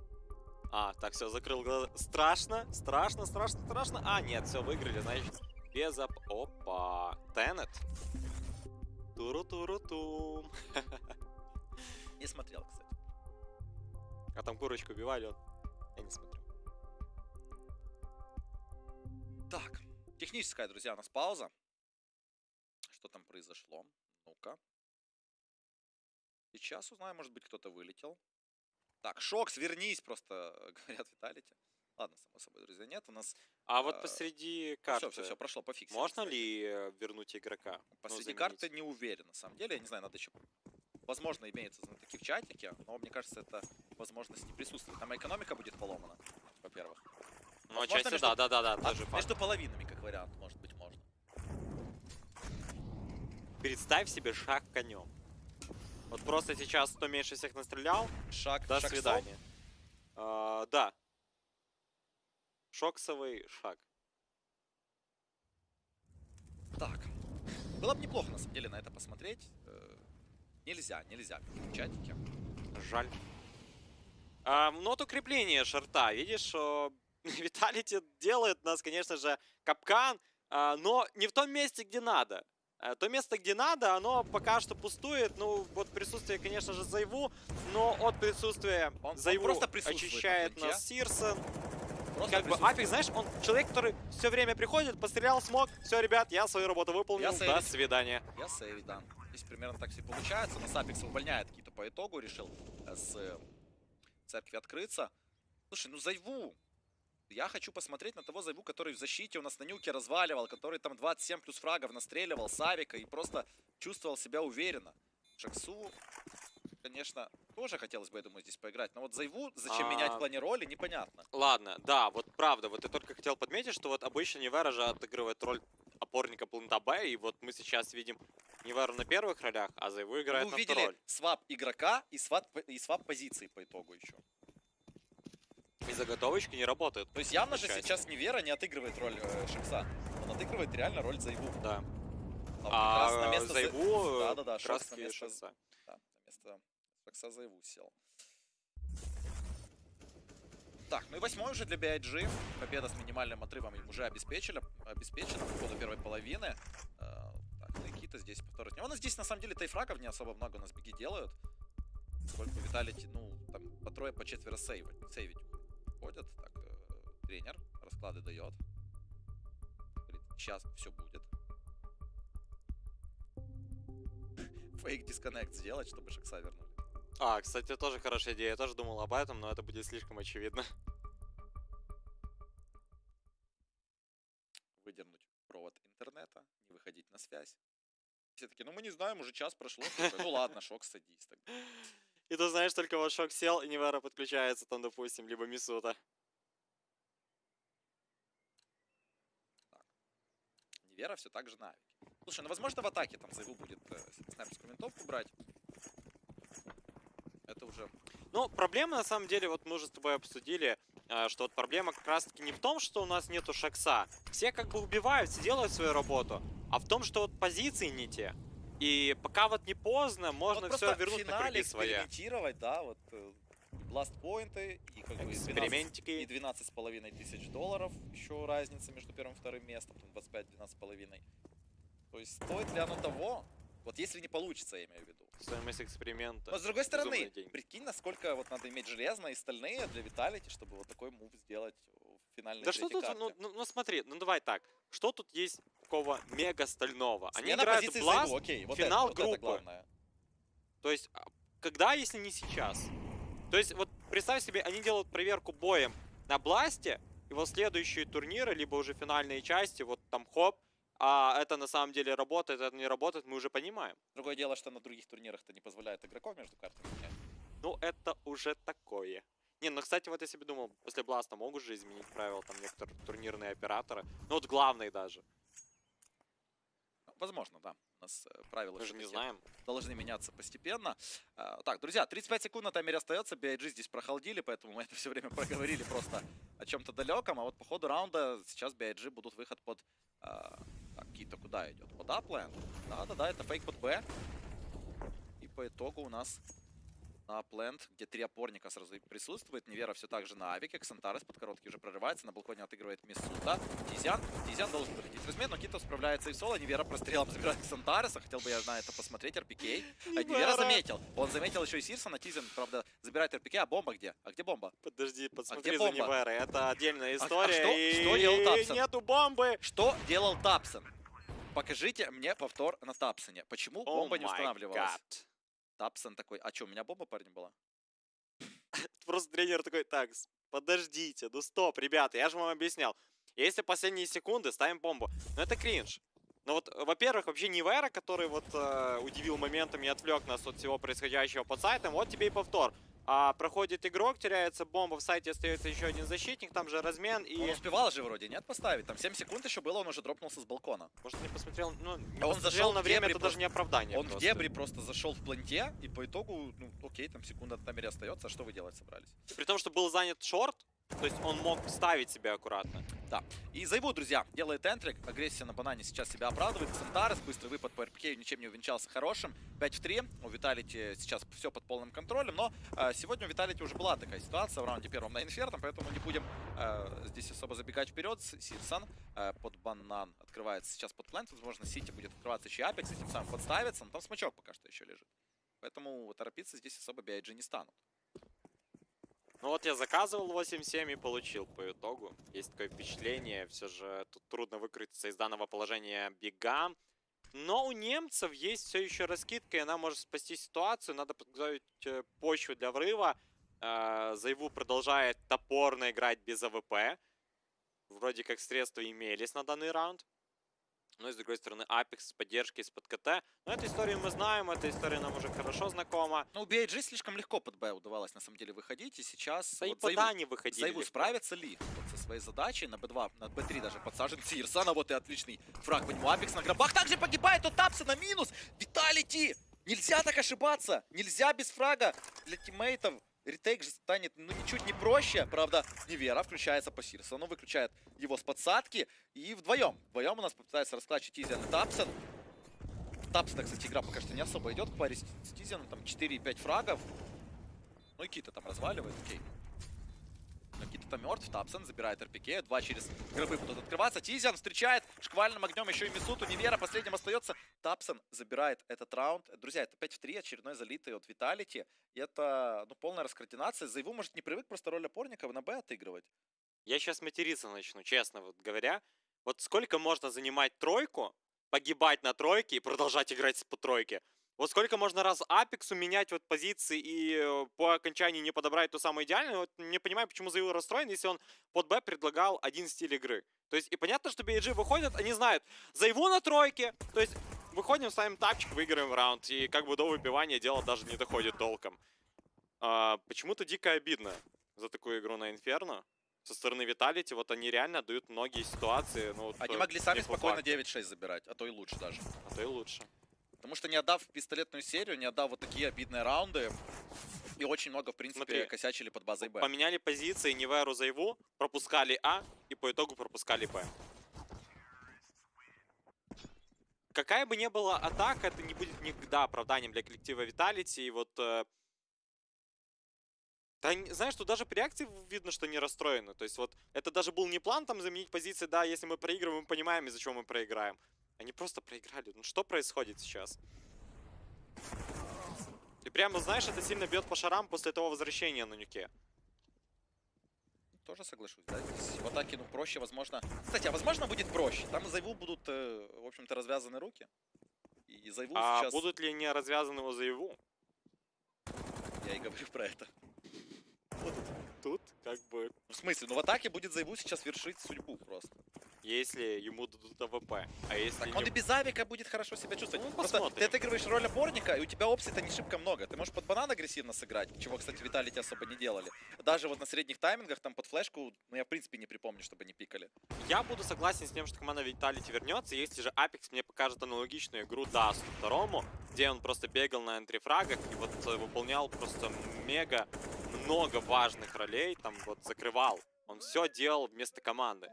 А, так, все, закрыл глаза. Страшно. А, нет, все, выиграли, значит, без Опа! Тенет. Туру-туру-тум. Не смотрел, кстати. А там курочку убивали, я не смотрел. Так, техническая, друзья, у нас пауза. Что там произошло? Ну-ка. Сейчас узнаем, может быть, кто-то вылетел. Так, Шокс, вернись, просто говорят Vitality. Ладно, само собой, друзья, нет, у нас... А вот посреди карты... Все, прошло, пофиксили. Можно ли вернуть игрока? Посреди карты не уверен, на самом деле. Я не знаю, надо еще... Возможно, имеется знатоки в чатике, но мне кажется, эта возможность не присутствует. Там экономика будет поломана, во-первых. Ну, отчасти, да, тоже факт. Между половинами, как вариант, может быть, можно. Представь себе шаг конем. Вот просто сейчас кто меньше всех настрелял, до свидания. Да. Шоксовый шаг. Так. Было бы неплохо, на самом деле, на это посмотреть. Нельзя в чатике. Жаль. Нот укрепления шарта. Видишь, что Vitality делает нас, конечно же, капкан, но не в том месте, где надо. То место, где надо, оно пока что пустует. Ну, вот присутствие, конечно же, Зайву, но от присутствия Зайву очищает нас Сирсон. Как бы Апик, знаешь, он человек, который все время приходит, пострелял, смог. Все, ребят, я свою работу выполнил. До свидания. Я сейвить, да. Здесь примерно так все и получается. Но Апекс увольняет какие-то по итогу, решил с церкви открыться. Слушай, ну Зайву. Я хочу посмотреть на того Зайву, который в защите у нас на нюке разваливал, который там 27 плюс фрагов настреливал с авика и просто чувствовал себя уверенно. Шаксу, конечно, тоже хотелось бы, я думаю, здесь поиграть. Но вот Зайву, зачем менять в плане роли, непонятно. Ладно, да, вот правда. Вот я только хотел подметить, что вот обычно Невера же отыгрывает роль опорника плента Б. И вот мы сейчас видим Неверу на первых ролях, а Зайву играет на второй. Мы увидели свап игрока и свап позиции по итогу еще. И заготовочки не работают. То есть явно же сейчас Невера не отыгрывает роль Шокса. Он отыгрывает реально роль Зайву. Да. На место Зайву да, Шокс на место Шокса. Да, на место Шокса Зайву сел. Так, ну и 8-й уже для BIG. Победа с минимальным отрывом им уже обеспечена по ходу первой половины. Так, Никита здесь повторит. У нас здесь на самом деле тайфрагов не особо много, у нас беги делают. Сколько Vitality, ну, там по трое, по четверо сейвить ходят. Так, тренер расклады дает. Сейчас все будет. Фейк дисконнект сделать, чтобы Шокса вернули. Кстати, тоже хорошая идея. Я тоже думал об этом, но это будет слишком очевидно. связь. Все такие, ну мы не знаем, уже час прошло. Ну ладно, Шок, садись. И ты знаешь, только вот Шок сел, и Невера подключается там, допустим, либо Мисута. Невера все так же на авике. Слушай, ну возможно в атаке там Зайву будет снайперскую винтовку брать. Это уже... Ну, проблема на самом деле, вот мы уже с тобой обсудили, что вот проблема как раз-таки не в том, что у нас нету Шакса. Все как бы убивают, все делают свою работу, а в том, что вот позиции не те. И пока вот не поздно, можно вот все вернуть на круги свои. Экспериментировать, да, вот бластпоинты и как бы 12,5 тысяч долларов, еще разница между первым и вторым местом, 25-12,5. То есть стоит ли оно того? Вот если не получится, я имею в виду. Стоимость эксперимента. Но с другой стороны, прикинь, насколько вот надо иметь железные и стальные для Vitality, чтобы вот такой мув сделать в финальной Да что тут, ну смотри, ну давай так. Что тут есть такого мега стального? Они играют в Blast, вот финал это, группы. Вот то есть, когда, если не сейчас? То есть, вот представь себе, они делают проверку боем на Бласте, и вот следующие турниры, либо уже финальные части, вот там хоп, а это на самом деле работает, это не работает, мы уже понимаем. Другое дело, что на других турнирах-то не позволяет игроков между картами менять. Ну, это уже такое. Не, ну, кстати, вот я себе думал, после Бласта могут же изменить правила, там, некоторые турнирные операторы. Ну, вот главный даже. Возможно, да. У нас правила мы же не знаем. Должны меняться постепенно. Так, друзья, 35 секунд на таймере остается. BIG здесь прохалдили, поэтому мы это все время проговорили просто о чем-то далеком. А вот по ходу раунда сейчас BIG будут выход под... Так, Кита куда идет? Под аплен? Да-да-да, это фейк под Б. И по итогу у нас на плент, где 3 опорника сразу присутствует. Невера все так же на авике. Ксантарес под короткий уже прорывается. На балконе отыгрывает Мисута. Тизян должен выходить в размен, но Кито справляется и в соло. Невера прострелом забирает Ксантареса. Хотел бы я на это посмотреть. РПК. Невера заметил. Он заметил еще и Сирсона. Тизян, правда, забирает РПК. А бомба где? А где бомба? Подожди, подсмотри за Неверой. Это отдельная история. Что делал Тапсон? Нету бомбы. Что делал Тапсон? Покажите мне повтор на Тапсоне. Почему бомба не устанавливалась? Тапсон такой, а что, у меня бомба, парень, была? Просто тренер такой, так, подождите, ну стоп, ребята, я же вам объяснял. Если последние секунды, ставим бомбу. Но это кринж. Ну вот, во-первых, вообще Невера, который вот удивил моментом и отвлек нас от всего происходящего под сайтом, вот тебе и повтор. Проходит игрок, теряется бомба, в сайте остается еще один защитник, там же размен и... Он успевал же вроде, нет, поставить? Там 7 секунд еще было, он уже дропнулся с балкона. Может, не посмотрел, ну, не он зашел на время, это даже не оправдание. Он в дебри просто зашел в планте, и по итогу, ну, окей, там секунда на таймере остается, а что вы делать собрались? При том, что был занят шорт, то есть он мог ставить себя аккуратно. Да. И Зайву, друзья, делает энтрик. Агрессия на банане сейчас себя оправдывает. Ксантарес, быстрый выпад по РПК, ничем не увенчался хорошим. 5 в 3. У Vitality сейчас все под полным контролем. Но сегодня у Vitality уже была такая ситуация в раунде первом на Инферно, поэтому не будем здесь особо забегать вперед. Сирсон под банан открывается сейчас под плент. Возможно, Сити будет открываться еще Апекс, и тем самым подставится. Но там смачок пока что еще лежит. Поэтому торопиться здесь особо BIG не станут. Ну вот я заказывал 8-7 и получил по итогу. Есть такое впечатление, все же тут трудно выкрутиться из данного положения бега. Но у немцев есть все еще раскидка, и она может спасти ситуацию. Надо подготовить почву для врыва. Зайву продолжает топорно играть без АВП. Вроде как средства имелись на данный раунд. Но и с другой стороны, Апекс с поддержкой из-под КТ. Но эту историю мы знаем, эта история нам уже хорошо знакома. Ну, у BIG слишком легко под Б удавалось на самом деле выходить, и сейчас... Да вот и под А не выходили. Зайву справится ли вот со своей задачей? На Б2, на Б3 даже подсажен Сирсона, вот и отличный фраг по нему. Апекс на гробах также погибает от Тапсона, минус! Vitality! Нельзя так ошибаться! Нельзя без фрага для тиммейтов. Ретейк же станет, ну, ничуть не проще. Правда, Невера включается по Сирсону, выключает его с подсадки. И вдвоем у нас попытается расклачить Тизиан и Тапсон. Тапсона, кстати, игра пока что не особо идет к паре с Тизианом. Там 4-5 фрагов. Ну и Кита там разваливает, окей. Но Кита там мертв, Тапсон забирает РПК. 2 через гробы будут открываться. Тизиан встречает шквальным огнем еще и Мисуту. Невера последним остается. Тапсон забирает этот раунд. Друзья, это 5 в 3, очередной залитый от Vitality. И это, ну, полная раскоординация. Зайву, может, не привык просто роль опорника на Б отыгрывать. Я сейчас материться начну, честно вот говоря. Вот сколько можно занимать тройку, погибать на тройке и продолжать играть по тройке? Вот сколько можно раз Апексу менять вот позиции и по окончании не подобрать ту самую идеальную, вот не понимаю, почему Заил расстроен, если он под Б предлагал один стиль игры. То есть, и понятно, что BG выходят, они знают, Заиву на тройке, то есть, выходим, ставим тапчик, выиграем раунд, и как бы до выбивания дело даже не доходит толком. Почему-то дико обидно за такую игру на Инферно. Со стороны Vitality, вот они реально отдают многие ситуации. Ну, вот, они могли сами спокойно 9-6 забирать, а то и лучше даже. А то и лучше. Потому что не отдав пистолетную серию, не отдав вот такие обидные раунды, и очень много, в принципе, смотри, косячили под базой Б. Поменяли позиции Неверу Заиву, пропускали А и по итогу пропускали Б. Какая бы ни была атака, это не будет никогда оправданием для коллектива Vitality. И вот... Да, знаешь, тут даже по реакции видно, что не расстроены. То есть вот это даже был не план там заменить позиции, да, если мы проигрываем, мы понимаем, из-за чего мы проиграем. Они просто проиграли. Ну что происходит сейчас? И прямо, знаешь, это сильно бьет по шарам после того возвращения на нюке. Тоже соглашусь, да? Здесь в атаке, ну, проще, возможно... Кстати, а возможно будет проще. Там Заиву будут, в общем-то, развязаны руки. И Заиву сейчас... будут ли не развязаны его Заиву? Я и говорю про это. Вот тут как бы... В смысле? Ну в атаке будет Заиву сейчас вершить судьбу просто. Если ему дадут АВП. А если так не... он и без авика будет хорошо себя чувствовать. Ну, просто ты отыгрываешь роль опорника, и у тебя опций-то не шибко много. Ты можешь под банан агрессивно сыграть, чего, кстати, Vitality особо не делали. Даже вот на средних таймингах, там под флешку, ну я в принципе не припомню, чтобы не пикали. Я буду согласен с тем, что команда Vitality вернется, если же Apex мне покажет аналогичную игру Дасту второму, где он просто бегал на энтрифрагах и вот выполнял просто мега много важных ролей, там вот закрывал. Он все делал вместо команды.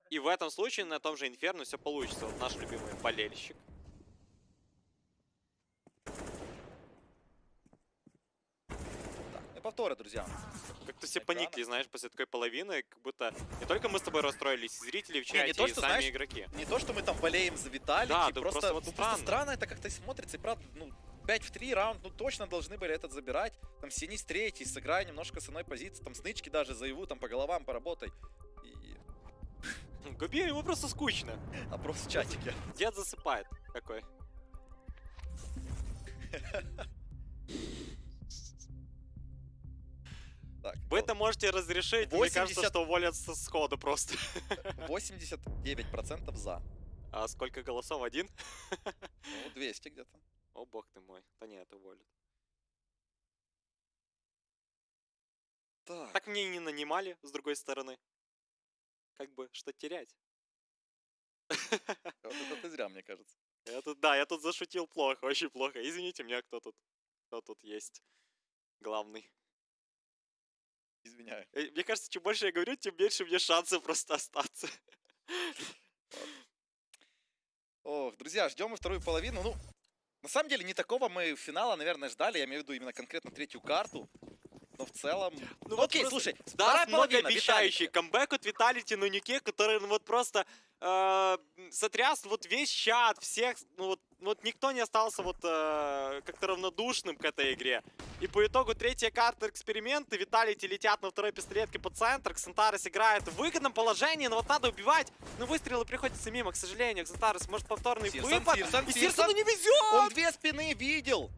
И в этом случае на том же Инферно все получится. Вот наш любимый болельщик. Так, и повторы, друзья. Как-то все паникли, знаешь, после такой половины, как будто не только мы с тобой расстроились, и зрители в чате, не то, что, и сами знаешь, игроки. Не то, что мы там болеем за Vitality, да, просто вот странно это как-то смотрится, и правда, ну, 5 в 3 раунд, ну точно должны были этот забирать. Там Синис третий, сыграй немножко с иной позиции, там снычки даже Заиву, там по головам поработай. И... Губи, ему просто скучно. Опрос в чатике. Дед засыпает. Какой? Так, вы это можете разрешить, 80... мне кажется, что уволятся сходу просто. 89% за. А сколько голосов? 1? Ну, 200 где-то. О, бог ты мой. Да нет, уволят. Так мне и не нанимали, с другой стороны. Как бы, что терять? Вот это ты зря, мне кажется. Я тут зашутил плохо, очень плохо. Извините меня, кто тут есть главный. Извиняю. Мне кажется, чем больше я говорю, тем меньше мне шансов просто остаться. Ох, друзья, ждем и вторую половину. Ну, на самом деле, не такого мы финала, наверное, ждали. Я имею в виду именно конкретно третью карту. Но в целом... Ну вот окей, просто, слушай, да, многообещающий камбэк от Vitality на нюке, который ну, вот просто сотряс вот весь чат, всех, ну вот никто не остался вот как-то равнодушным к этой игре. И по итогу третья карта эксперимента, Vitality летят на второй пистолетке по центру, Ксантарес играет в выгодном положении, но вот надо убивать, но выстрелы приходятся мимо, к сожалению. Ксантарес может повторный выпад, и Сирсону не везет! Он две спины видел!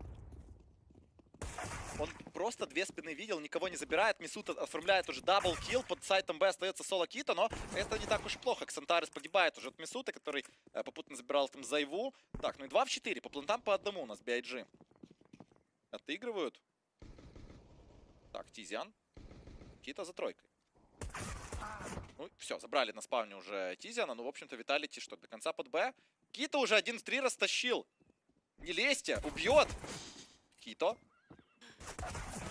Он просто две спины видел, никого не забирает. Мисута оформляет уже даблкилл, под сайтом Б остается соло Кита, но это не так уж плохо. Ксантарес погибает уже от Мисута, который попутно забирал там Заиву. Так, ну и 2 в 4, по плантам по одному у нас BIG. Отыгрывают. Так, Тизиан. Кита за тройкой. Ну, все, забрали на спавне уже Тизиана, ну, в общем-то, Vitality что, до конца под Б. Кита уже 1 в 3 растащил. Не лезьте, убьет. Кито.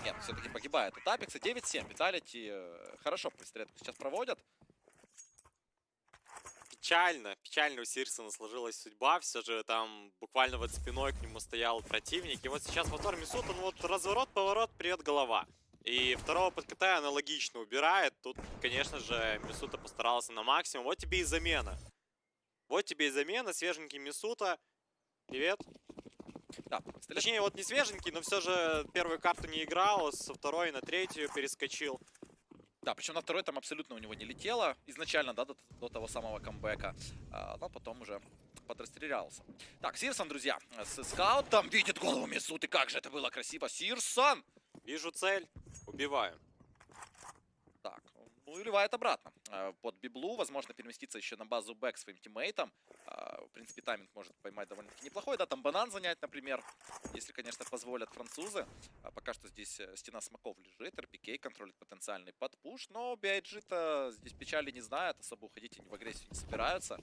Нет, все-таки погибает от Апекса. 9-7. Vitality хорошо пристрелку сейчас проводят. Печально у Сирсона сложилась судьба. Все же там буквально вот спиной к нему стоял противник. И вот сейчас повтор Мисут, он вот разворот, поворот, привет, голова. И второго под КТ аналогично убирает. Тут, конечно же, Мисута постарался на максимум. Вот тебе и замена. Вот тебе и замена. Свеженький Мисута. Привет. Да, точнее, вот не свеженький, но все же первую карту не играл, со второй на третью перескочил. Да, причем на второй там абсолютно у него не летело изначально, да, до того самого камбэка. Но потом уже подрастерялся. Так, Сирсон, друзья, с скаутом видит голову Месут, и как же это было красиво. Сирсон! Вижу цель, убиваю. Так, ну и уливает обратно. Под библу, возможно, переместиться еще на базу Б к своим тиммейтам. В принципе, тайминг может поймать довольно-таки неплохой. Да, там банан занять, например, если, конечно, позволят французы. Пока что здесь стена смоков лежит, РПК контролит потенциальный подпуш, но BIG-то здесь печали не знает, особо уходить и в агрессию не собираются.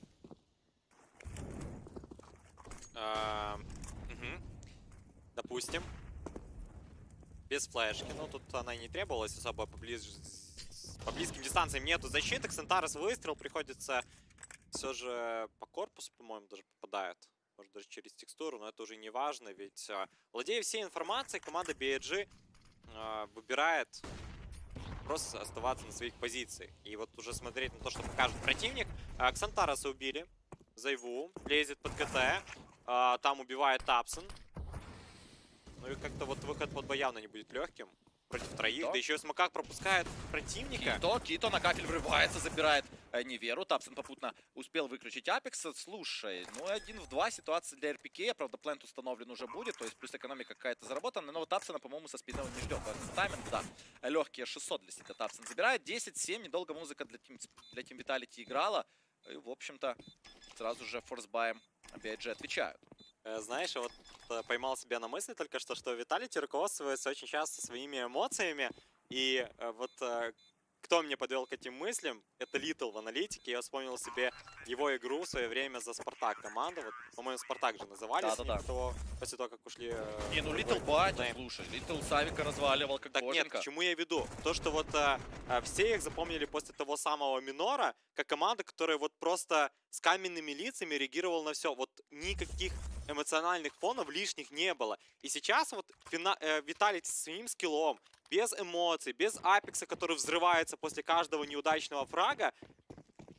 Допустим. Без флешки, но тут она и не требовалась особо по близким дистанциям нету защиты. Ксентарес выстрел, приходится все же по корпусу, по-моему, даже попадает. Может, даже через текстуру, но это уже не важно, ведь владея всей информацией, команда BIG выбирает просто оставаться на своих позициях. И вот уже смотреть на то, что покажет противник. Ксентареса убили. Зайву лезет под КТ. Там убивает Тапсон. Ну и как-то вот выход под Б явно не будет легким. Против троих, да еще и Смокак пропускает противника. Кито на кафель врывается, забирает Неверу. Тапсон попутно успел выключить Апекса. Слушай, ну 1 в 2 ситуация для РПК. Правда, плент установлен уже будет, то есть плюс экономика какая-то заработана. Но вот Тапсона, по-моему, со спины он не ждет. Тайминг, да. Легкие 600 для себя Тапсон забирает. 10-7, недолго музыка для Team Vitality играла. И, в общем-то, сразу же форсбаем BIG отвечают. Знаешь, вот поймал себя на мысли только что, что Vitality руководствуется очень часто своими эмоциями. И вот кто мне подвел к этим мыслям, это Литл в аналитике. Я вспомнил себе его игру в свое время за Спартак команду. Вот, по-моему, Спартак же назывались. Да. После того, как ушли... Не, ну Литл батя, слушай, Литл Савика разваливал как Так боженька. нет, к чему я веду? То, что вот все их запомнили после того самого минора, как команда, которая вот просто с каменными лицами реагировала на все. Вот никаких эмоциональных фонов лишних не было. И сейчас вот Vitality с своим скиллом, без эмоций, без Апекса, который взрывается после каждого неудачного фрага,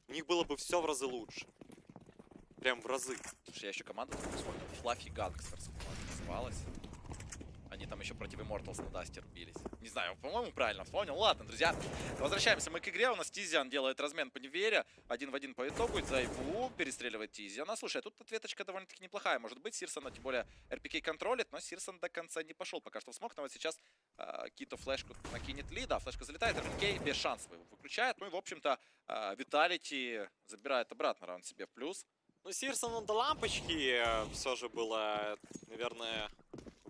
у них было бы все в разы лучше. Прям в разы. Слушай, я еще команду вспомнил. Fluffy Gangsters называлась. Они там еще против Immortals на Дасте рубились. Не знаю, по-моему, правильно вспомнил. Ладно, друзья, возвращаемся мы к игре. У нас Тизиан делает размен по Невере. 1 в 1 по итогу. Зайву перестреливает Тизиана. Слушай, тут ответочка довольно-таки неплохая. Может быть, Сирсона, тем более, РПК контролит, но Сирсон до конца не пошел пока что в смог. Но вот сейчас Кито флешку накинет Ли. Да, флешка залетает. РПК без шансов его выключает. Ну и, в общем-то, Vitality забирает обратно раунд себе в плюс. Ну, Сирсону до лампочки все же было, наверное...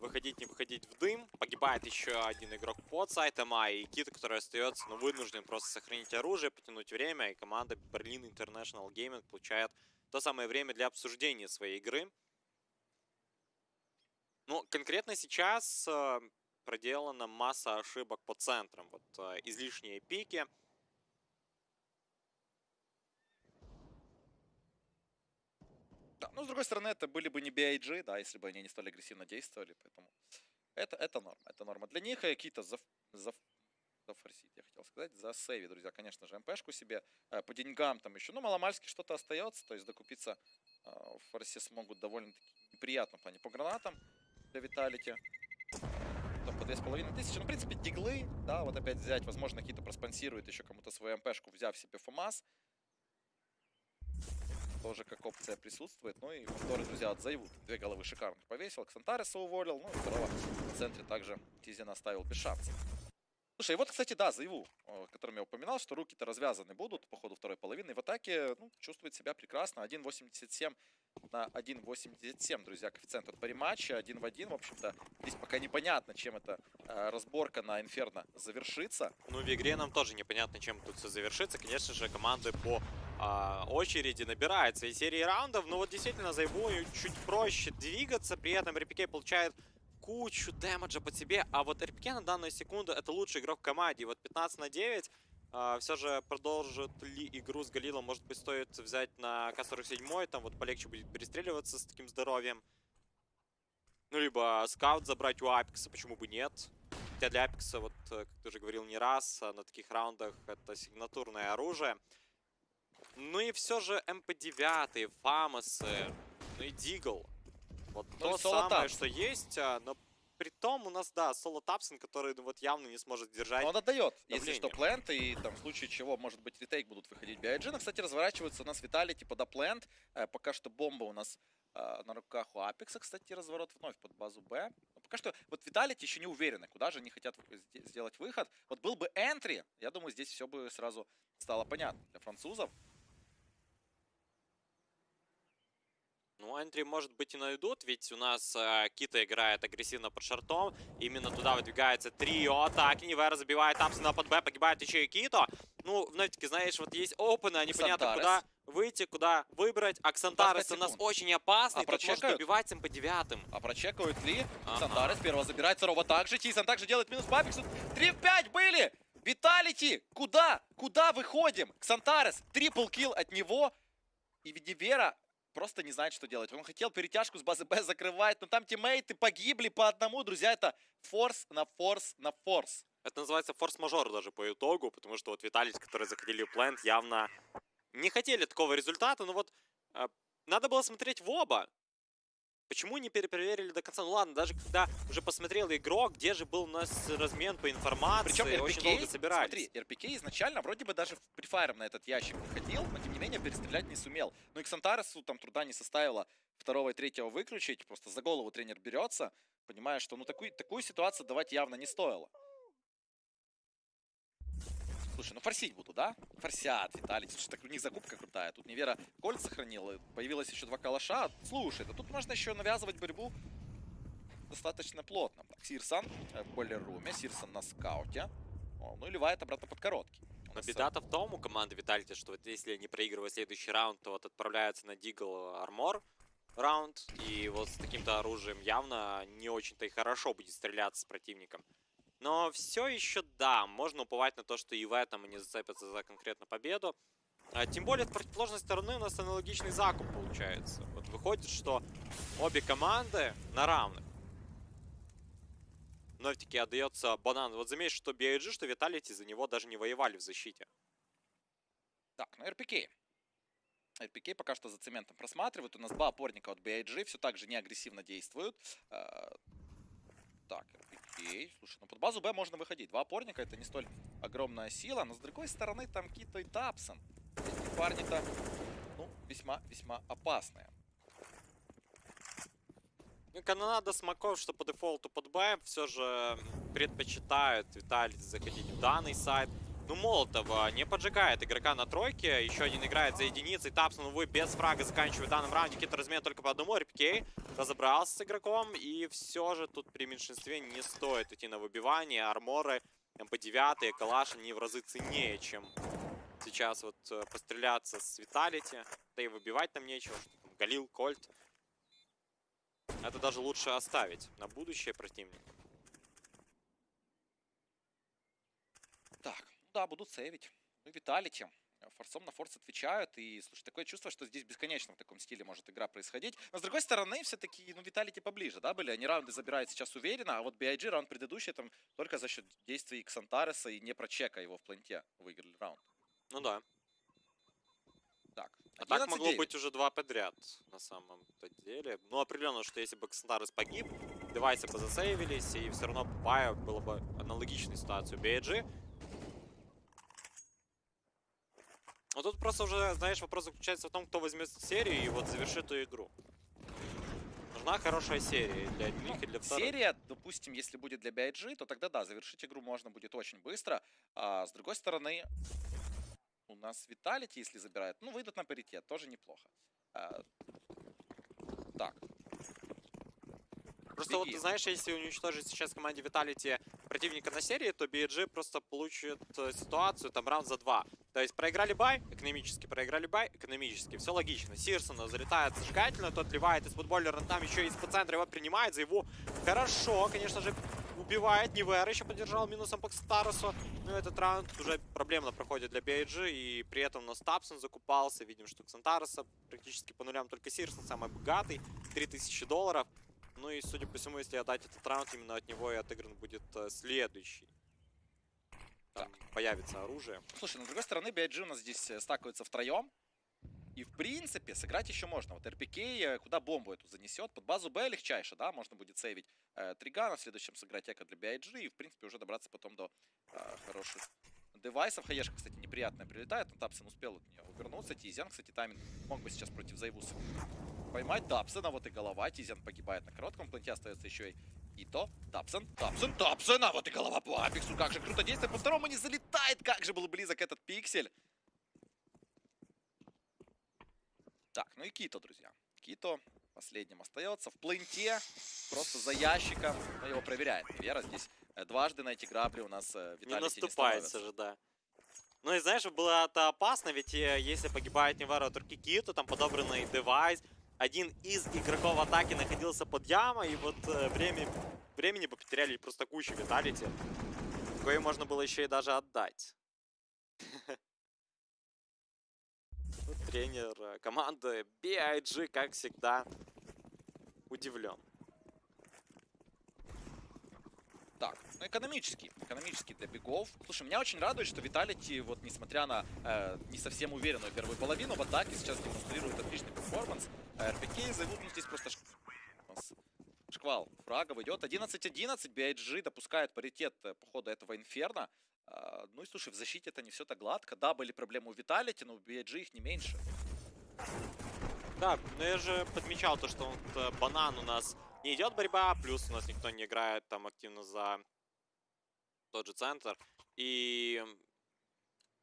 Выходить, не выходить в дым. Погибает еще один игрок под сайтом, и Кита, который остается, ну, вынужден просто сохранить оружие, потянуть время, и команда Berlin International Gaming получает то самое время для обсуждения своей игры. Ну, конкретно сейчас проделана масса ошибок по центрам. Вот излишние пики. Да, ну, с другой стороны, это были бы не BIG, да, если бы они не столь агрессивно действовали, поэтому это норма, это норма. Для них какие-то зафорсить, я хотел сказать, за сейви, друзья, конечно же, МПшку себе, по деньгам там еще, ну, маломальски что-то остается, то есть докупиться в форсе смогут довольно-таки неприятно в плане по гранатам для Vitality. Там по 2500, ну, в принципе, диглы, да, вот опять взять, возможно, какие-то проспонсирует еще кому-то свою МПшку, взяв себе ФАМАС. Тоже как опция присутствует. Ну и повторы, друзья, отзовут. 2 головы шикарных повесил. Ксантареса уволил. Ну и второго в центре также Тизина оставил без шансов. Слушай, и вот, кстати, да, Зайву, о котором я упоминал, что руки-то развязаны будут по ходу второй половины. И в атаке, ну, чувствует себя прекрасно. 1.87 на 1.87, друзья, коэффициент от пари-матча. 1 в 1, в общем-то. Здесь пока непонятно, чем эта разборка на Инферно завершится. Ну, в игре нам тоже непонятно, чем тут все завершится. Конечно же, команды по очереди набирают свои серии раундов. Но вот действительно Зайву чуть проще двигаться. При этом РПК получает кучу дэмэджа под себе. А вот РПК на данную секунду это лучший игрок в команде. И вот 15 на 9. Все же продолжит ли игру с Галилом? Может быть, стоит взять на К-47. Там вот полегче будет перестреливаться с таким здоровьем. Ну, либо скаут забрать у Апекса. Почему бы нет? Хотя для Апекса, вот, как ты уже говорил не раз, на таких раундах это сигнатурное оружие. Ну и все же МП9, Фамосы, ну и Дигл. Вот то самое, что есть, но при том у нас, да, соло Тапсин, который ну, вот явно не сможет держать. Он отдает, давление. если что, плент, и там в случае чего, может быть, ретейк будут выходить BIG. Но, кстати, разворачивается у нас Vitality под аплент. Пока что бомба у нас на руках у Апекса, кстати, разворот вновь под базу Б. Но пока что вот Vitality еще не уверены, куда же они хотят сделать выход. Вот был бы энтри, я думаю, здесь все бы сразу стало понятно для французов. Ну, энтри, может быть, и найдут, ведь у нас Кита играет агрессивно под шартом. Именно туда выдвигается трио атаки. Нивера забивает Тапсона под Б, погибает еще и Кито. Ну, вновь-таки, знаешь, вот есть опены, непонятно куда выйти, куда выбрать. Аксантарес у нас очень опасный, тут может убивать им по 9. А прочекают ли? Аксантарес первого забирает, второго также. Тисон также делает минус по Апексу. 3 в 5 были! Виталити! Куда? Куда выходим? Ксантарес, трипл килл от него. И Нивера просто не знает, что делать. Он хотел перетяжку с базы Б закрывать, но там тиммейты погибли по одному. Друзья, это форс на форс на форс. Это называется форс-мажор даже по итогу, потому что вот Виталити, которые заходили в плент, явно не хотели такого результата. Но вот надо было смотреть в оба. Почему не перепроверили до конца? Ну ладно, даже когда уже посмотрел игрок, где же был у нас размен по информации, причем RPK, очень долго собирались. Смотри, RPK изначально вроде бы даже префайром на этот ящик выходил, но тем не менее перестрелять не сумел. Ну и Ксантаресу там труда не составило второго и третьего выключить, просто за голову тренер берется, понимая, что ну такую ситуацию давать явно не стоило. Слушай, ну форсить буду, да? Форсят, Виталити. Слушай, так у них закупка крутая. Тут Нивера кольт сохранила, появилось еще 2 калаша. Слушай, да тут можно еще навязывать борьбу достаточно плотно. Так, Сирсон в бойлер-руме, Сирсон на скауте. О, ну и ливает обратно под короткий. Но беда-то в том у команды Vitality, что вот если они проигрывают следующий раунд, то вот отправляются на Дигл армор раунд. И вот с таким-то оружием явно не очень-то и хорошо будет стреляться с противником. Но все еще, да, можно уповать на то, что и в этом они зацепятся за конкретно победу. Тем более, с противоположной стороны у нас аналогичный закуп получается. Вот выходит, что обе команды на равных. Вновь-таки отдается банан. Вот заметь, что BIG, что Vitality за него даже не воевали в защите. Так, ну RPK. RPK пока что за цементом просматривают. У нас 2 опорника от BIG, все так же не агрессивно действуют. Так, RPK. Слушай, ну под базу Б можно выходить. 2 опорника, это не столь огромная сила, но с другой стороны там Кито и Тапсон. Эти парни-то, ну, весьма опасные. Ну, канонада смоков, что по дефолту под Б, все же предпочитают Vitality заходить в данный сайт. Ну, Молотова не поджигает игрока на тройке. Еще один играет за единицей. Тапсон, увы, без фрага заканчивает в данном раунде. Какие-то размены только по одному. RPK разобрался с игроком. И все же тут при меньшинстве не стоит идти на выбивание. Арморы, МП9, калаш, они в разы ценнее, чем сейчас вот постреляться с Vitality. Да и выбивать там нечего. Что там, Галил, Кольт. Это даже лучше оставить на будущее противнику. Так. Да, будут сейвить. Ну, Vitality. Форсом на форс отвечают. И, слушай, такое чувство, что здесь бесконечно в таком стиле может игра происходить. Но, с другой стороны, все-таки, ну, Vitality поближе, да, были? Они раунды забирают сейчас уверенно, а вот BIG раунд предыдущий там только за счет действий Ксантареса и не прочека его в планте выиграли раунд. Ну да. Так, а так могло быть уже 2 подряд, на самом-то деле. Ну, определенно, что если бы Ксантарес погиб, девайсы бы засейвились, и все равно Пая было бы аналогичной ситуации. BIG. Ну тут просто уже, знаешь, вопрос заключается в том, кто возьмет серию и вот завершит эту игру. Нужна хорошая серия для одних и для вторых. Серия, допустим, если будет для BIG, то тогда да, завершить игру можно будет очень быстро. А с другой стороны, у нас Vitality, если забирает, ну, выйдут на паритет, тоже неплохо. Так. Просто вот, знаешь, если уничтожить сейчас команде Vitality противника на серии, то BIG просто получит ситуацию там раунд за 2. То есть проиграли бай, экономически, проиграли бай, экономически. Все логично. Сирсона залетает зажигательно, тот ливает из футболера, там еще из-под центра его принимает, за его хорошо, конечно же, убивает. Нивер еще поддержал минусом по Ксантаресу. Но этот раунд уже проблемно проходит для BIG, и при этом у нас Тапсон закупался. Видим, что Ксантареса практически по нулям только Сирсон самый богатый, $3000. Ну и, судя по всему, если отдать этот раунд, именно от него и отыгран будет следующий. Там появится оружие. Слушай, ну, с другой стороны, BIG у нас здесь стакаются втроем. И, в принципе, сыграть еще можно. Вот РПК куда бомбу эту занесет. Под базу Б легчайше, да, можно будет сейвить Тригана, в следующем сыграть эко для BIG, и, в принципе, уже добраться потом до хороших девайсов. Хаешка, кстати, неприятная прилетает, но Тапсон успел от нее увернуться. Тизян, кстати, тайминг мог бы сейчас против Зайвуса поймать. Тапсона, вот и голова. Тизян погибает на коротком планте, остается еще и Ито. Тапсон, а вот и голова по Апексу. Как же круто действует, по второму не залетает, как же был близок этот пиксель. Так, ну и Кито, друзья. Кито последним остается в пленте, просто за ящиком, но его проверяет Невера. Здесь дважды на эти грабли у нас Виталити не наступается же, да. Ну и знаешь, было это опасно, ведь если погибает Невера только Кито, там подобранный девайс, один из игроков атаки находился под ямой, и вот времени бы потеряли просто кучу Виталити, кое можно было еще и даже отдать. Тренер команды BIG, как всегда, удивлен. Так, ну экономический для бигов. Слушай, меня очень радует, что Vitality, вот несмотря на не совсем уверенную первую половину, в атаке сейчас демонстрирует отличный перформанс. РПК зовут, ну здесь просто шквал фрагов идет. 11-11, BIG допускает паритет по ходу этого инферно. Ну и слушай, в защите это не все так гладко. Да, были проблемы у Vitality, но у BIG их не меньше. Да, но я же подмечал то, что вот, банан у нас не идет борьба, плюс у нас никто не играет там активно за тот же центр. И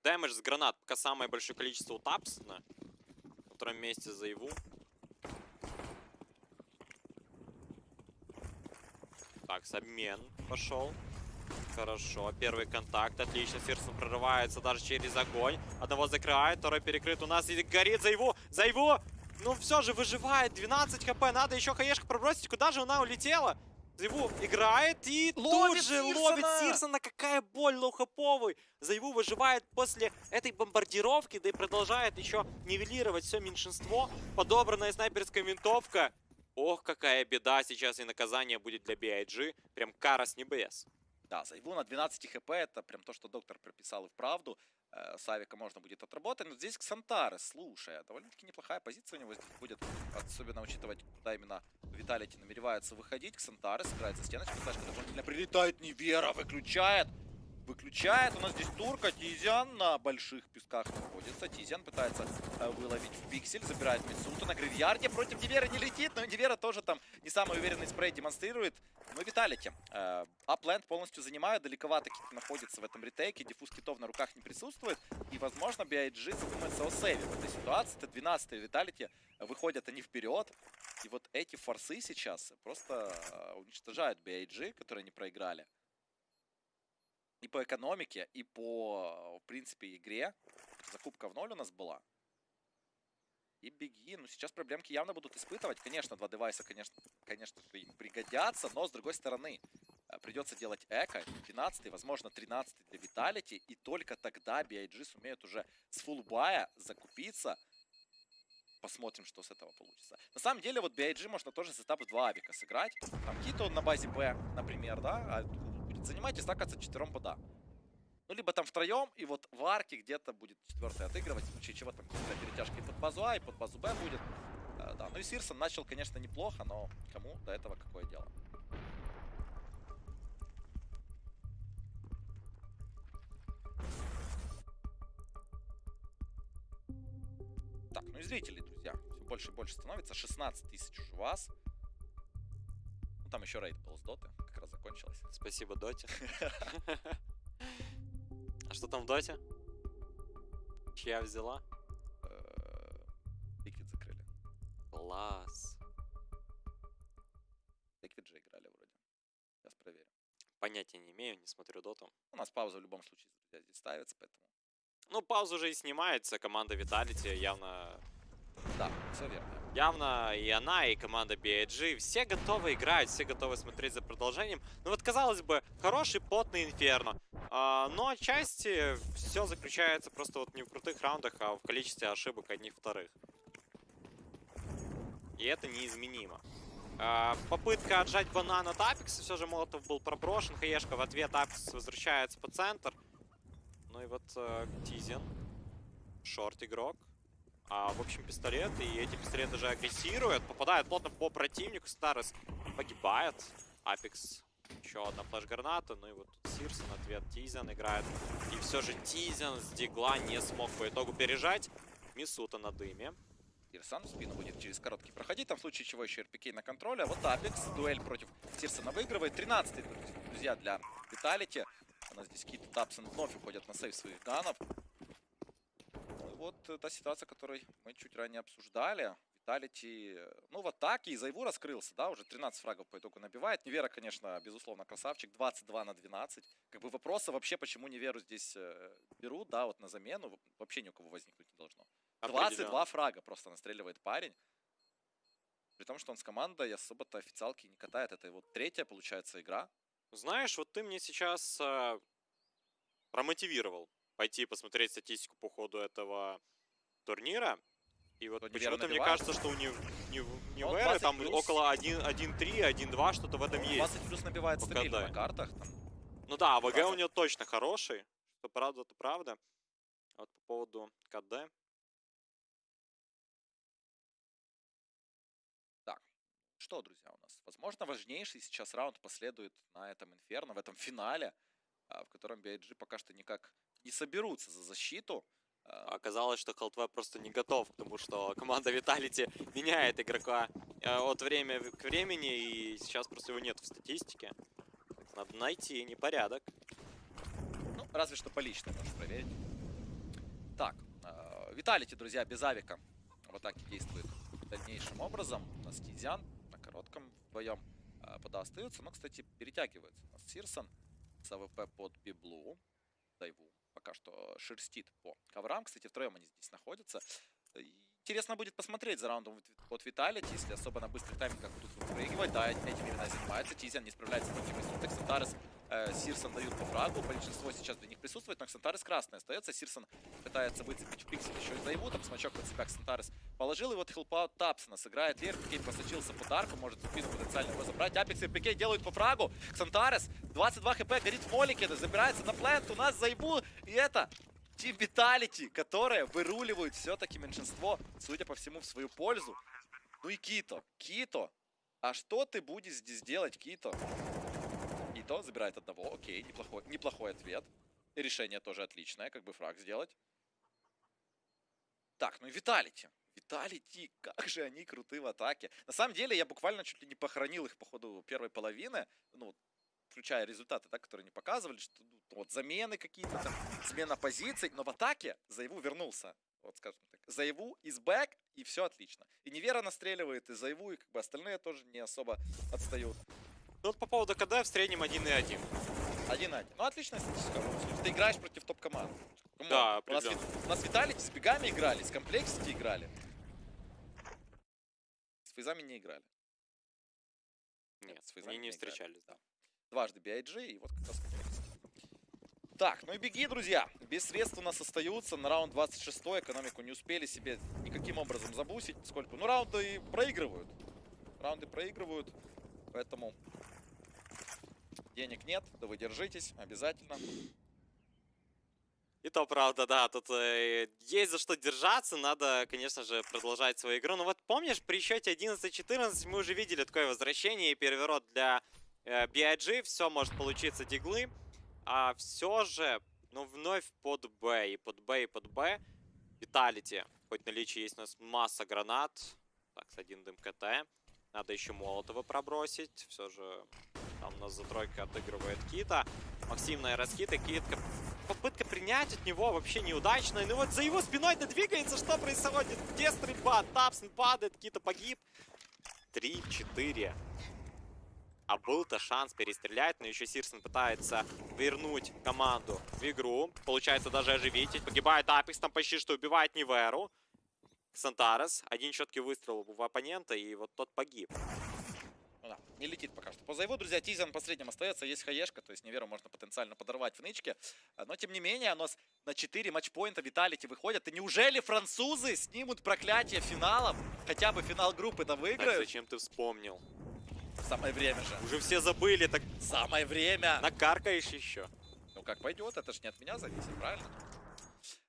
дэмэдж с гранат пока самое большое количество у Тапсона, на втором месте за Иву. Так, обмен пошел. Хорошо, первый контакт, отлично, Сирсон прорывается даже через огонь. Одного закрывает, второй перекрыт у нас и горит за его! Ну все же выживает, 12 хп, надо еще хаешка пробросить, куда же она улетела? Зайву играет и тут же ловит Сирсона, какая боль лоухаповый. Зайву выживает после этой бомбардировки, да и продолжает еще нивелировать все меньшинство. Подобранная снайперская винтовка. Ох, какая беда сейчас и наказание будет для BIG, прям кара с небес. Да, Зайву на 12 хп, это прям то, что доктор прописал и вправду. С Авика можно будет отработать, но здесь Ксантары, слушай, довольно-таки неплохая позиция у него здесь будет, особенно учитывать, куда именно Vitality намеревается выходить. Ксантары сыграет за стеночку, флешка дополнительно прилетает, Невера выключает, у нас здесь турка, Тизян на больших песках находится, Тизян пытается выловить в пиксель, забирает Митсуту на гривьярде, против Неверы не летит, но Невера тоже там не самый уверенный спрей демонстрирует. Ну, Vitality. Апленд полностью занимают, далековато Кит находится в этом ретейке, диффуз китов на руках не присутствует, и, возможно, BIG задумается о сейве в этой ситуации. Это 12-й Vitality, выходят они вперед, и вот эти форсы сейчас просто уничтожают BIG, которые не проиграли. И по экономике, и по, в принципе, игре. Закупка в ноль у нас была. И беги. Ну, сейчас проблемки явно будут испытывать. Конечно, два девайса, конечно, им пригодятся. Но, с другой стороны, придется делать эко. 12-й, возможно, 13-й для Vitality. И только тогда BIG сумеют уже с фуллбая закупиться. Посмотрим, что с этого получится. На самом деле, вот BIG можно тоже сетап в 2 авика сыграть. Там Кито на базе Б, например, да? Будет занимать и стакаться 4 под А. Ну, либо там втроем, и вот в арке где-то будет 4-й отыгрывать, в случае чего там перетяжка и под базу А, и под базу Б будет. Да, ну и Сирсон начал, конечно, неплохо, но кому до этого какое дело? Так, ну и зрителей, друзья, все больше и больше становится. 16 тысяч уже у вас. Ну, там еще рейд был с доты, как раз закончилось. Спасибо, Доте. А что там в Доте? Чья взяла? Ликвид закрыли. Класс. Ликвид же играли вроде. Сейчас проверим. Понятия не имею, не смотрю Доту. У нас пауза в любом случае здесь ставится, поэтому... Ну, пауза уже и снимается. Команда Vitality явно... Да, все верно. Явно и она, и команда BIG, все готовы играть, все готовы смотреть за продолжением. Ну вот, казалось бы, хороший потный инферно. Но отчасти все заключается просто вот не в крутых раундах, а в количестве ошибок одних вторых. И это неизменимо. Попытка отжать банан от Апекса, все же Молотов был проброшен. Хаешка в ответ, Апекс возвращается по центр. Ну и вот Тизен, шорт игрок. в общем, пистолет, и эти пистолеты же агрессируют, попадают плотно по противнику, Старос погибает, Апекс, еще одна флеш-граната, ну и вот тут Сирсон, ответ Тизиан играет, и все же Тизиан с дигла не смог по итогу пережать, Мисута на дыме. Тирсан в спину будет через короткий проходить, там в случае чего еще РПК на контроле, а вот Апекс, дуэль против Тирсона выигрывает, 13-й, друзья, для Vitality, у нас здесь Кит и Тапсон вновь уходят на сейв своих ганов. Вот та ситуация, которую мы чуть ранее обсуждали. Vitality, ну, в атаке, и Зайву раскрылся, да, уже 13 фрагов по итогу набивает. Невера, конечно, безусловно, красавчик, 22 на 12. Как бы вопроса вообще, почему Неверу здесь берут, да, вот на замену, вообще ни у кого возникнуть не должно. 22 фрага просто настреливает парень. При том, что он с командой особо-то официалки не катает. Это вот третья, получается, игра. Знаешь, вот ты мне сейчас промотивировал пойти посмотреть статистику по ходу этого турнира. И вот почему-то мне кажется, что у Неверы там около 1.3, 1.2, что-то в этом есть. 20 плюс набивает стабильно на картах. Там. Ну да, ВГ у него точно хороший. Что правда, то правда. А вот по поводу КД. Так, что, друзья, у нас? Возможно, важнейший сейчас раунд последует на этом Инферно, в этом финале, в котором BIG пока что никак не соберутся за защиту. Оказалось, что HellRaisers просто не готов, потому что команда Vitality меняет игрока от времени к времени, и сейчас просто его нет в статистике. Надо найти непорядок. Ну, разве что по личной можешь проверить. Так, Vitality, друзья, без авика в атаке действует дальнейшим образом. У нас Тизиан на коротком вдвоем пода остаются, но, кстати, перетягивается. У нас Сирсон с АВП под Библу. Дайву пока что шерстит по коврам. Кстати, втроем они здесь находятся. Интересно будет посмотреть за раундом от Vitality, если особо на быстрых таймингах будут выпрыгивать. Да, этим именно занимается. Тизиан не справляется против Winstrike. Ксантарес, Сирсон дают по фрагу. Большинство сейчас для них присутствует, но Ксантарес красный остается. Сирсон пытается выцепить в пиксель еще и Зайву. Там смачок под себя Ксантарес положил. И вот хелпаут Тапсона сыграет Лер. РПК просочился под арку, может в спину потенциально его забрать. Апекс и РПК делают по фрагу. Ксантарес 22 хп, горит в молике, забирается на плент. У нас Зайву, и это Тим Vitality, которые выруливают все-таки меньшинство, судя по всему, в свою пользу. Ну и Кито. Кито, а что ты будешь здесь делать, Кито? Кито забирает одного, окей, неплохой ответ. И решение тоже отличное, как бы фраг сделать. Так, ну и Vitality. Vitality, как же они круты в атаке. На самом деле, я буквально чуть ли не похоронил их по ходу первой половины. Ну, включая результаты, да, которые не показывали, что вот замены какие-то, там, смена позиций, но в атаке Зайву вернулся. Вот, скажем так, Зайву из бэк, и все отлично. И Невера настреливает, и Зайву, и как бы остальные тоже не особо отстают. Ну вот по поводу КД в среднем 1.1. 1-1. Ну, отличная статистика. Ты играешь против топ-команд. Да, у нас Vitality с бегами играли, с комплексити играли. С фейзами не играли. Нет, с фейзами не встречались, да. Дважды BIG, и вот как раз комплексити. Так, ну и беги, друзья. Без средств у нас остаются. На раунд 26 экономику не успели себе никаким образом забусить, поскольку, ну, раунды проигрывают. Раунды проигрывают, поэтому денег нет, да вы держитесь, обязательно. И то правда, да, тут есть за что держаться, надо, конечно же, продолжать свою игру. Но вот помнишь, при счете 11-14 мы уже видели такое возвращение и переворот для BIG, все может получиться диглы, а все же, ну, вновь под Б, и под Б, и под Б. Vitality, хоть наличие есть у нас масса гранат, так, с один дым КТ, надо еще Молотова пробросить, все же там у нас за тройкой отыгрывает Кита, массивная раскита, Китка, попытка принять от него вообще неудачная, ну вот за его спиной-то двигается, что происходит, где стрельба, Тапсон падает, Кита погиб, 3-4. А был-то шанс перестрелять, но еще Сирсон пытается вернуть команду в игру. Получается даже оживить. Погибает Апекс, там почти что убивает Неверу. Ксантарес. Один четкий выстрел в оппонента, и вот тот погиб. Ну да, не летит пока что. Поза его, друзья, Тизиан последним остается. Есть хаешка, то есть Неверу можно потенциально подорвать в нычке. Но, тем не менее, у нас на 4 матчпоинта Vitality выходят. И неужели французы снимут проклятие финалов? Хотя бы финал группы да выиграют? Так зачем ты вспомнил? Самое время же. Уже все забыли, так... Самое время. Накаркаешь еще. Ну как пойдет, это же не от меня зависит, правильно?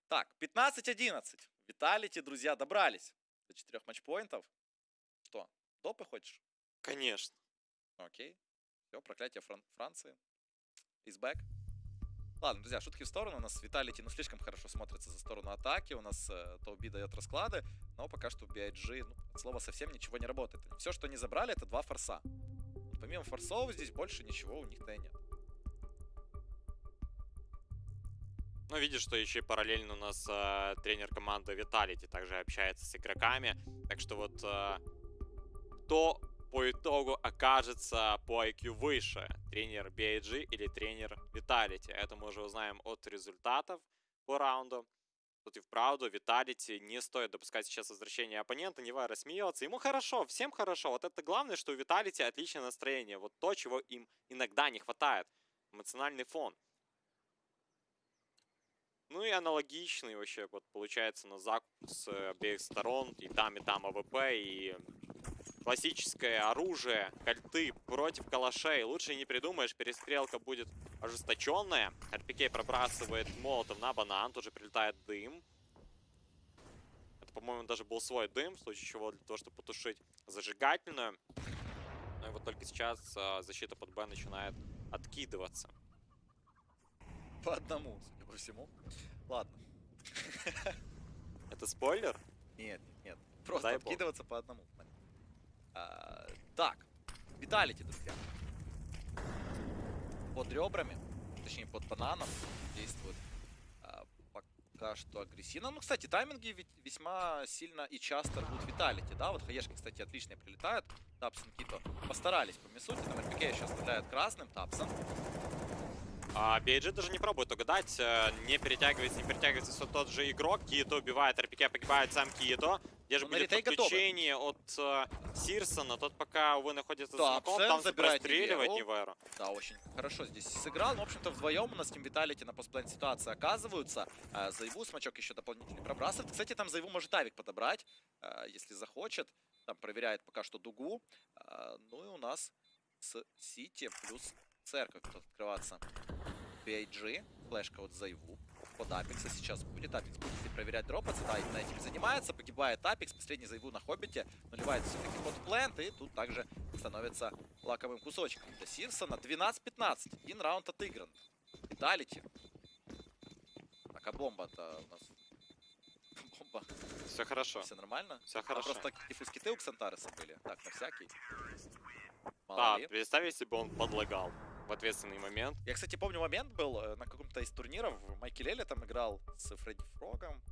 Так, 15-11. Vitality, друзья, добрались до 4 матчпоинтов. Что, допы хочешь? Конечно. Окей. Все, проклятие Франции. Is back. Ладно, друзья, шутки в сторону. У нас Vitality, ну, слишком хорошо смотрится за сторону атаки. У нас Тоуби дает расклады. Но пока что у BIG, ну, от слова совсем ничего не работает. Все, что они забрали, это 2 форса. Вот помимо форсов здесь больше ничего у них-то и нет. Ну, видишь, что еще и параллельно у нас тренер команды Vitality также общается с игроками. Так что вот кто по итогу окажется по IQ выше? Тренер BIG или тренер Vitality? Это мы уже узнаем от результатов по раунду. Тут и вправду Vitality не стоит допускать сейчас возвращения оппонента. Невайра смеется. Ему хорошо, всем хорошо. Вот это главное, что у Vitality отличное настроение. Вот то, чего им иногда не хватает. Эмоциональный фон. Ну и аналогичный вообще вот получается на закуп с обеих сторон. И там АВП, и классическое оружие, кольты против калашей. Лучше не придумаешь, перестрелка будет ожесточенная. РПК пробрасывает молотов на банан, тут же прилетает дым. Это, по-моему, даже был свой дым, в случае чего, для того, чтобы потушить зажигательную. Ну и вот только сейчас защита под Б начинает откидываться. По одному, судя по всему. Ладно. Это спойлер? Нет, нет. Просто Дай откидываться по одному. Так, Vitality, друзья. Под ребрами, точнее под бананом действует пока что агрессивно. Ну, кстати, тайминги ведь весьма сильно и часто рвут Vitality, да? Вот хаешки, кстати, отличные прилетают. Тапсон Кито постарались по Мисуте. Там РПК еще оставляет красным. Тапсон. А BIG даже не пробует угадать, не перетягивается все тот же игрок. Кито убивает, РПК погибает сам Кито. Где же будет подключение от Сирсона? Тот пока, увы, находится за смоком, там простреливает Невайру. Да, очень хорошо здесь сыграл. Но, в общем-то, вдвоем у нас Team Vitality на постплейн ситуации оказываются. Заеву смачок еще дополнительный пробрасывает. Кстати, там Заеву может авик подобрать, если захочет. Там проверяет пока что дугу. Ну и у нас с Сити плюс церковь будет открываться. BIG, флешка от Заеву. Под Апекса сейчас будет. Апекс будет проверять дропаться. Да, именно этим занимается. Погибает Апекс. Последний Заеву на Хоббите. Наливает все-таки под плент. И тут также становится лаковым кусочком для Сирсона. 12-15. Один раунд отыгран. Vitality. Так, а бомба-то у нас... Бомба. Все хорошо. Все нормально? Все хорошо. Просто диффуз-киты у Ксантареса были. Так, на всякий. Да, представь, если бы он подлагал в ответственный момент. Я, кстати, помню, момент был на каком-то из турниров. Майки Лели там играл с Фредди Фрогом.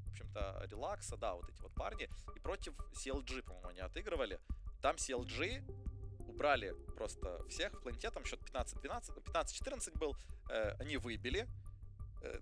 В общем-то, Релакса, да, вот эти вот парни. И против CLG, по-моему, они отыгрывали. Там CLG убрали просто всех. В пленте там счет 15-12, 15-14 был. Они выбили.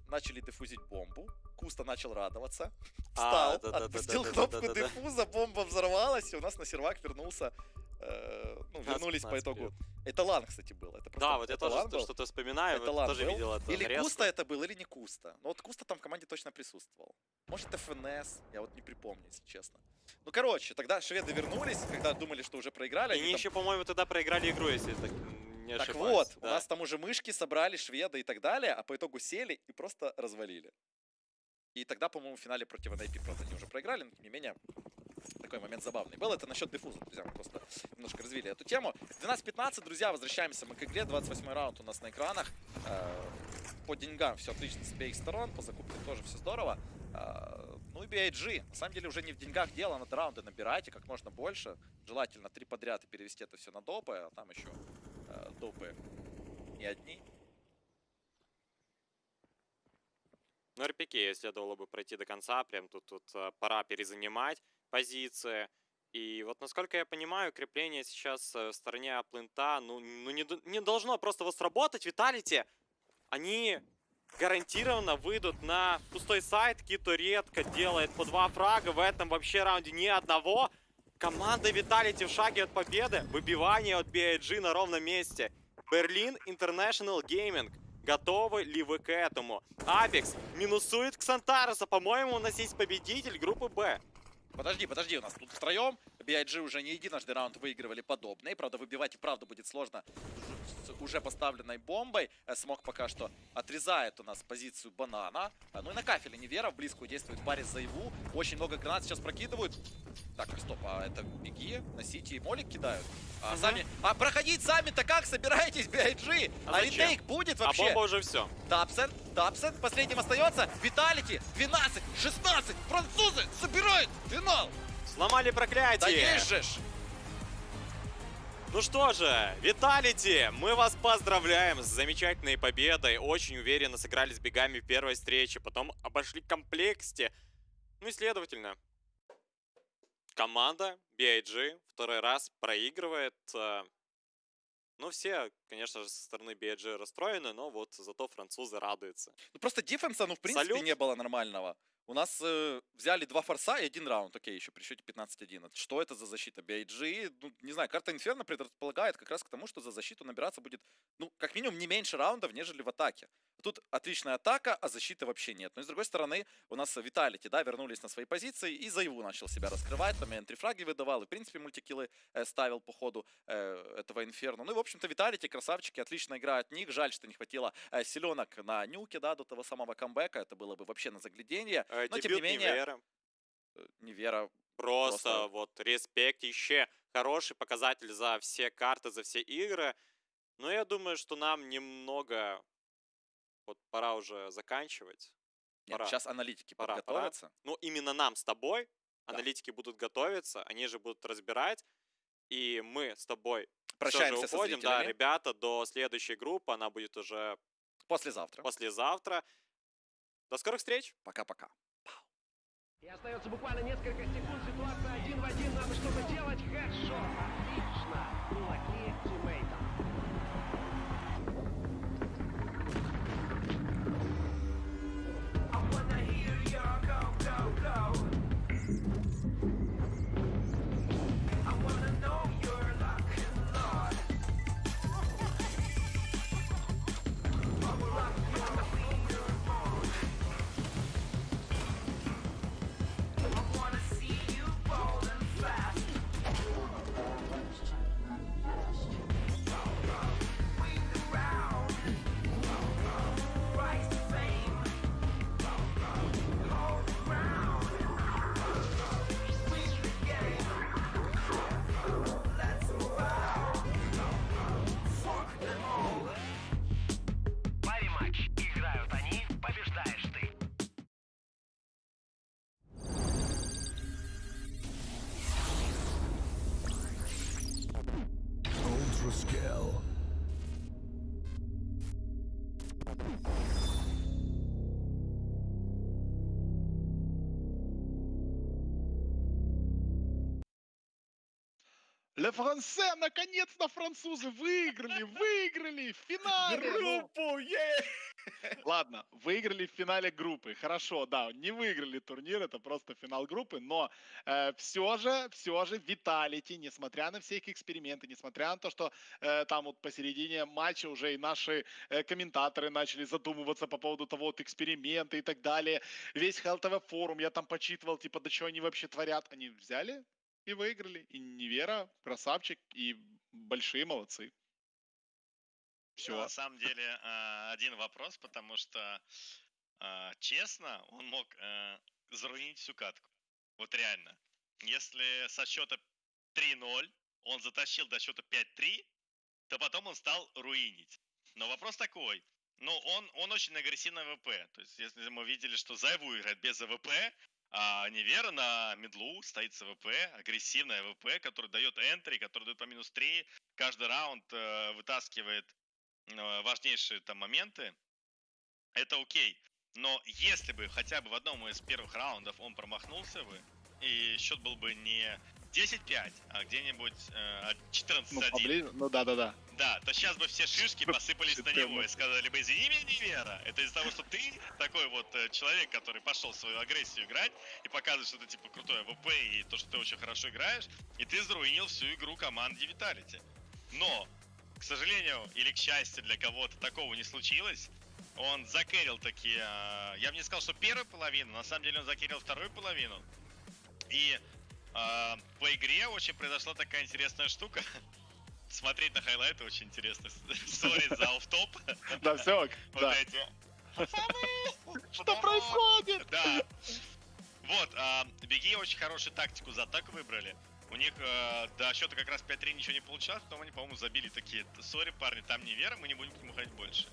Начали дефузить бомбу. Куста начал радоваться. Встал, отпустил кнопку дефуза, бомба взорвалась. И у нас на сервак вернулся. Ну, вернулись по итогу. Это лан, кстати, был. Это просто, да, вот я тоже что-то вспоминаю, тоже видел это. Или Куста это был, или не Куста. Но вот Куста там в команде точно присутствовал. Может, ФНС, я вот не припомню, если честно. Ну, короче, тогда шведы вернулись, когда думали, что уже проиграли. И они еще, по-моему, тогда проиграли игру, если так не ошибаюсь. Так вот, да. У нас там уже мышки собрали, шведы и так далее, а по итогу сели и просто развалили. И тогда, по-моему, в финале против NIP, правда, они уже проиграли, но тем не менее... Такой момент забавный был. Это насчет дефуза, друзья. Мы просто немножко развили эту тему. 12-15, друзья, возвращаемся мы к игре. 28-й раунд у нас на экранах. По деньгам все отлично с обеих сторон. По закупке тоже все здорово. Ну и BIG. На самом деле уже не в деньгах дело. Надо раунды набирать и как можно больше. Желательно 3 подряд и перевести это все на допы. А там еще допы не одни. Ну, РПК следовало бы пройти до конца. Прям тут пора перезанимать позиции. И вот, насколько я понимаю, крепление сейчас в стороне плента, ну не должно просто вот сработать. Vitality, они гарантированно выйдут на пустой сайт. Кито редко делает по 2 фрага. В этом вообще раунде ни одного. Команда Vitality в шаге от победы. Выбивание от BIG на ровном месте. Berlin International Gaming. Готовы ли вы к этому? Апекс минусует Ксантареса. По-моему, у нас есть победитель группы Б. Подожди, у нас тут втроем. BIG уже не единожды раунд выигрывали подобные. Правда, выбивать и правда будет сложно с уже поставленной бомбой. Смог пока что отрезает у нас позицию банана. Ну и на кафеле Невера в близкую действует в паре с Зайву. Очень много гранат сейчас прокидывают. Так, стоп, а это беги на Сити и Молик кидают. А сами... А проходить сами-то как собираетесь, BIG? А ретейк будет вообще? А бомба уже все. Тапсен, последним остается. Виталити, 12, 16, французы собирают финал. Сломали проклятие. Да есть же. Ну что же, Vitality, мы вас поздравляем с замечательной победой. Очень уверенно сыграли с бегами в первой встрече, потом обошли в комплекте. Ну и следовательно, команда BIG второй раз проигрывает. Ну, все, конечно же, со стороны BIG расстроены, но вот зато французы радуются. Ну, просто дефенса, ну, в принципе, не было нормального. У нас взяли 2 форса и 1 раунд, окей, еще при счете 15-1. Что это за защита? BIG, ну, не знаю, карта Инферно предрасполагает как раз к тому, что за защиту набираться будет, ну, как минимум, не меньше раундов, нежели в атаке. Тут отличная атака, а защиты вообще нет. Но и с другой стороны, у нас Vitality, да, вернулись на свои позиции, и Зайву начал себя раскрывать, там и энтрифраги выдавал, и, в принципе, мультикиллы ставил по ходу этого Инферно. Ну и, в общем-то, Vitality, красавчики, отлично играют них. Жаль, что не хватило силенок на нюке, да, до того самого камбэка. Это было бы вообще на заглядение. Но, тем не менее... Невера. Просто вот респектище. Хороший показатель за все карты, за все игры. Но я думаю, что нам немного... Вот пора уже заканчивать. Нет, сейчас аналитики подготовятся. Ну, именно нам с тобой. Аналитики будут готовиться, они же будут разбирать. И мы с тобой прощаемся, уходим. Да, ребята, до следующей группы. Она будет уже послезавтра. До скорых встреч. Пока-пока. И остается буквально несколько секунд. Ситуация 1 в 1. Надо что-то делать. Хорошо. Отлично. Кулаки тиммейтам. Ле Франсе, наконец-то французы выиграли в финале. Группу, Ладно, выиграли в финале группы. Хорошо, да, не выиграли турнир, это просто финал группы, но все же Vitality, несмотря на все их эксперименты, несмотря на то, что там вот посередине матча уже и наши комментаторы начали задумываться по поводу того вот эксперимента и так далее. Весь HellTV форум я там почитывал, типа, да что они вообще творят. Они взяли и выиграли. И Невера, красавчик, и большие молодцы. Все. На самом деле, один вопрос, потому что, честно, он мог заруинить всю катку. Вот реально. Если со счета 3-0 он затащил до счета 5-3, то потом он стал руинить. Но вопрос такой. Ну, он очень агрессивный ВП. То есть, если мы видели, что Зайву играет без АВП, а Невера на мидлу стоит с АВП, агрессивная АВП, который дает энтри, который дает по -3, каждый раунд вытаскивает важнейшие там моменты, это окей. Но если бы хотя бы в одном из первых раундов он промахнулся бы, и счет был бы не 10-5, а где-нибудь 14-1. Ну да. Да, то сейчас бы все шишки посыпались на него и сказали бы: извини меня, Невера, это из-за того, что ты такой вот человек, который пошел свою агрессию играть и показывает, что ты типа крутой АВП и то, что ты очень хорошо играешь, и ты заруинил всю игру команде Vitality. Но, к сожалению, или к счастью для кого-то, такого не случилось. Он закэрил такие, я бы не сказал, что первую половину, на самом деле он закэрил вторую половину. И по игре очень произошла такая интересная штука. Смотреть на хайлайты очень интересно. Сори за офф-топ. Да, все, Вот эти. Что происходит? Да. Вот, Беги очень хорошую тактику за атаку выбрали. У них до счета как раз 5-3 ничего не получалось, потом они, по-моему, забили такие: сори, парни, там не вера, мы не будем к нему ходить больше.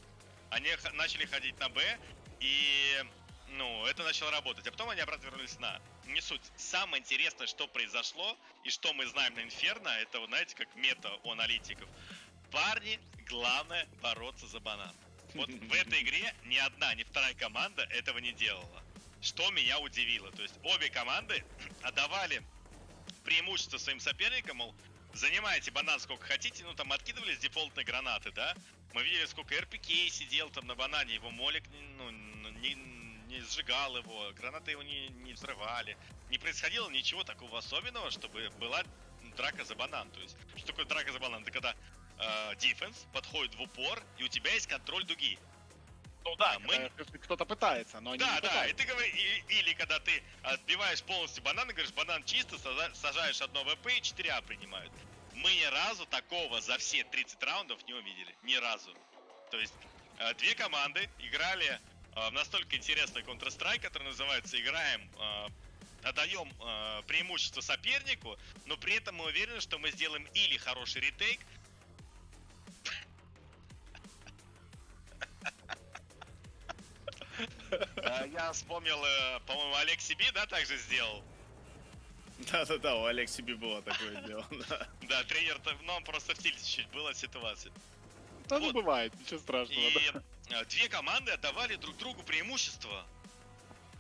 Они начали ходить на Б, и, ну, это начало работать. А потом они обратно вернулись на. Не суть. Самое интересное, что произошло, и что мы знаем на Инферно, это, вот, знаете, как мета у аналитиков. Парни, главное бороться за банан. Вот в этой игре ни одна, ни вторая команда этого не делала. Что меня удивило. То есть обе команды отдавали преимущество своим соперникам, мол, занимайте банан сколько хотите, ну там откидывались дефолтные гранаты, да? Мы видели, сколько РПК сидел там на банане, его молик не сжигал его, гранаты его не взрывали. Не происходило ничего такого особенного, чтобы была драка за банан. То есть, что такое драка за банан? Это когда дефенс подходит в упор, и у тебя есть контроль дуги. Ну да, кто-то пытается, но они не Да, пытаются. и ты говоришь, или когда ты отбиваешь полностью банан и говоришь, банан чисто, сажаешь одно ВП и 4А принимают. Мы ни разу такого за все 30 раундов не увидели. Ни разу. То есть две команды играли в настолько интересный Counter-Strike, который называется «Играем, отдаем преимущество сопернику, но при этом мы уверены, что мы сделаем или хороший ретейк». Я вспомнил, по-моему, Олег Сиби, да, также сделал? Да-да-да, у Олег Сиби было такое дело, да. Да, тренер, но он просто в тильте чуть-чуть был от ситуации. Да, ну бывает, ничего страшного. И две команды отдавали друг другу преимущество.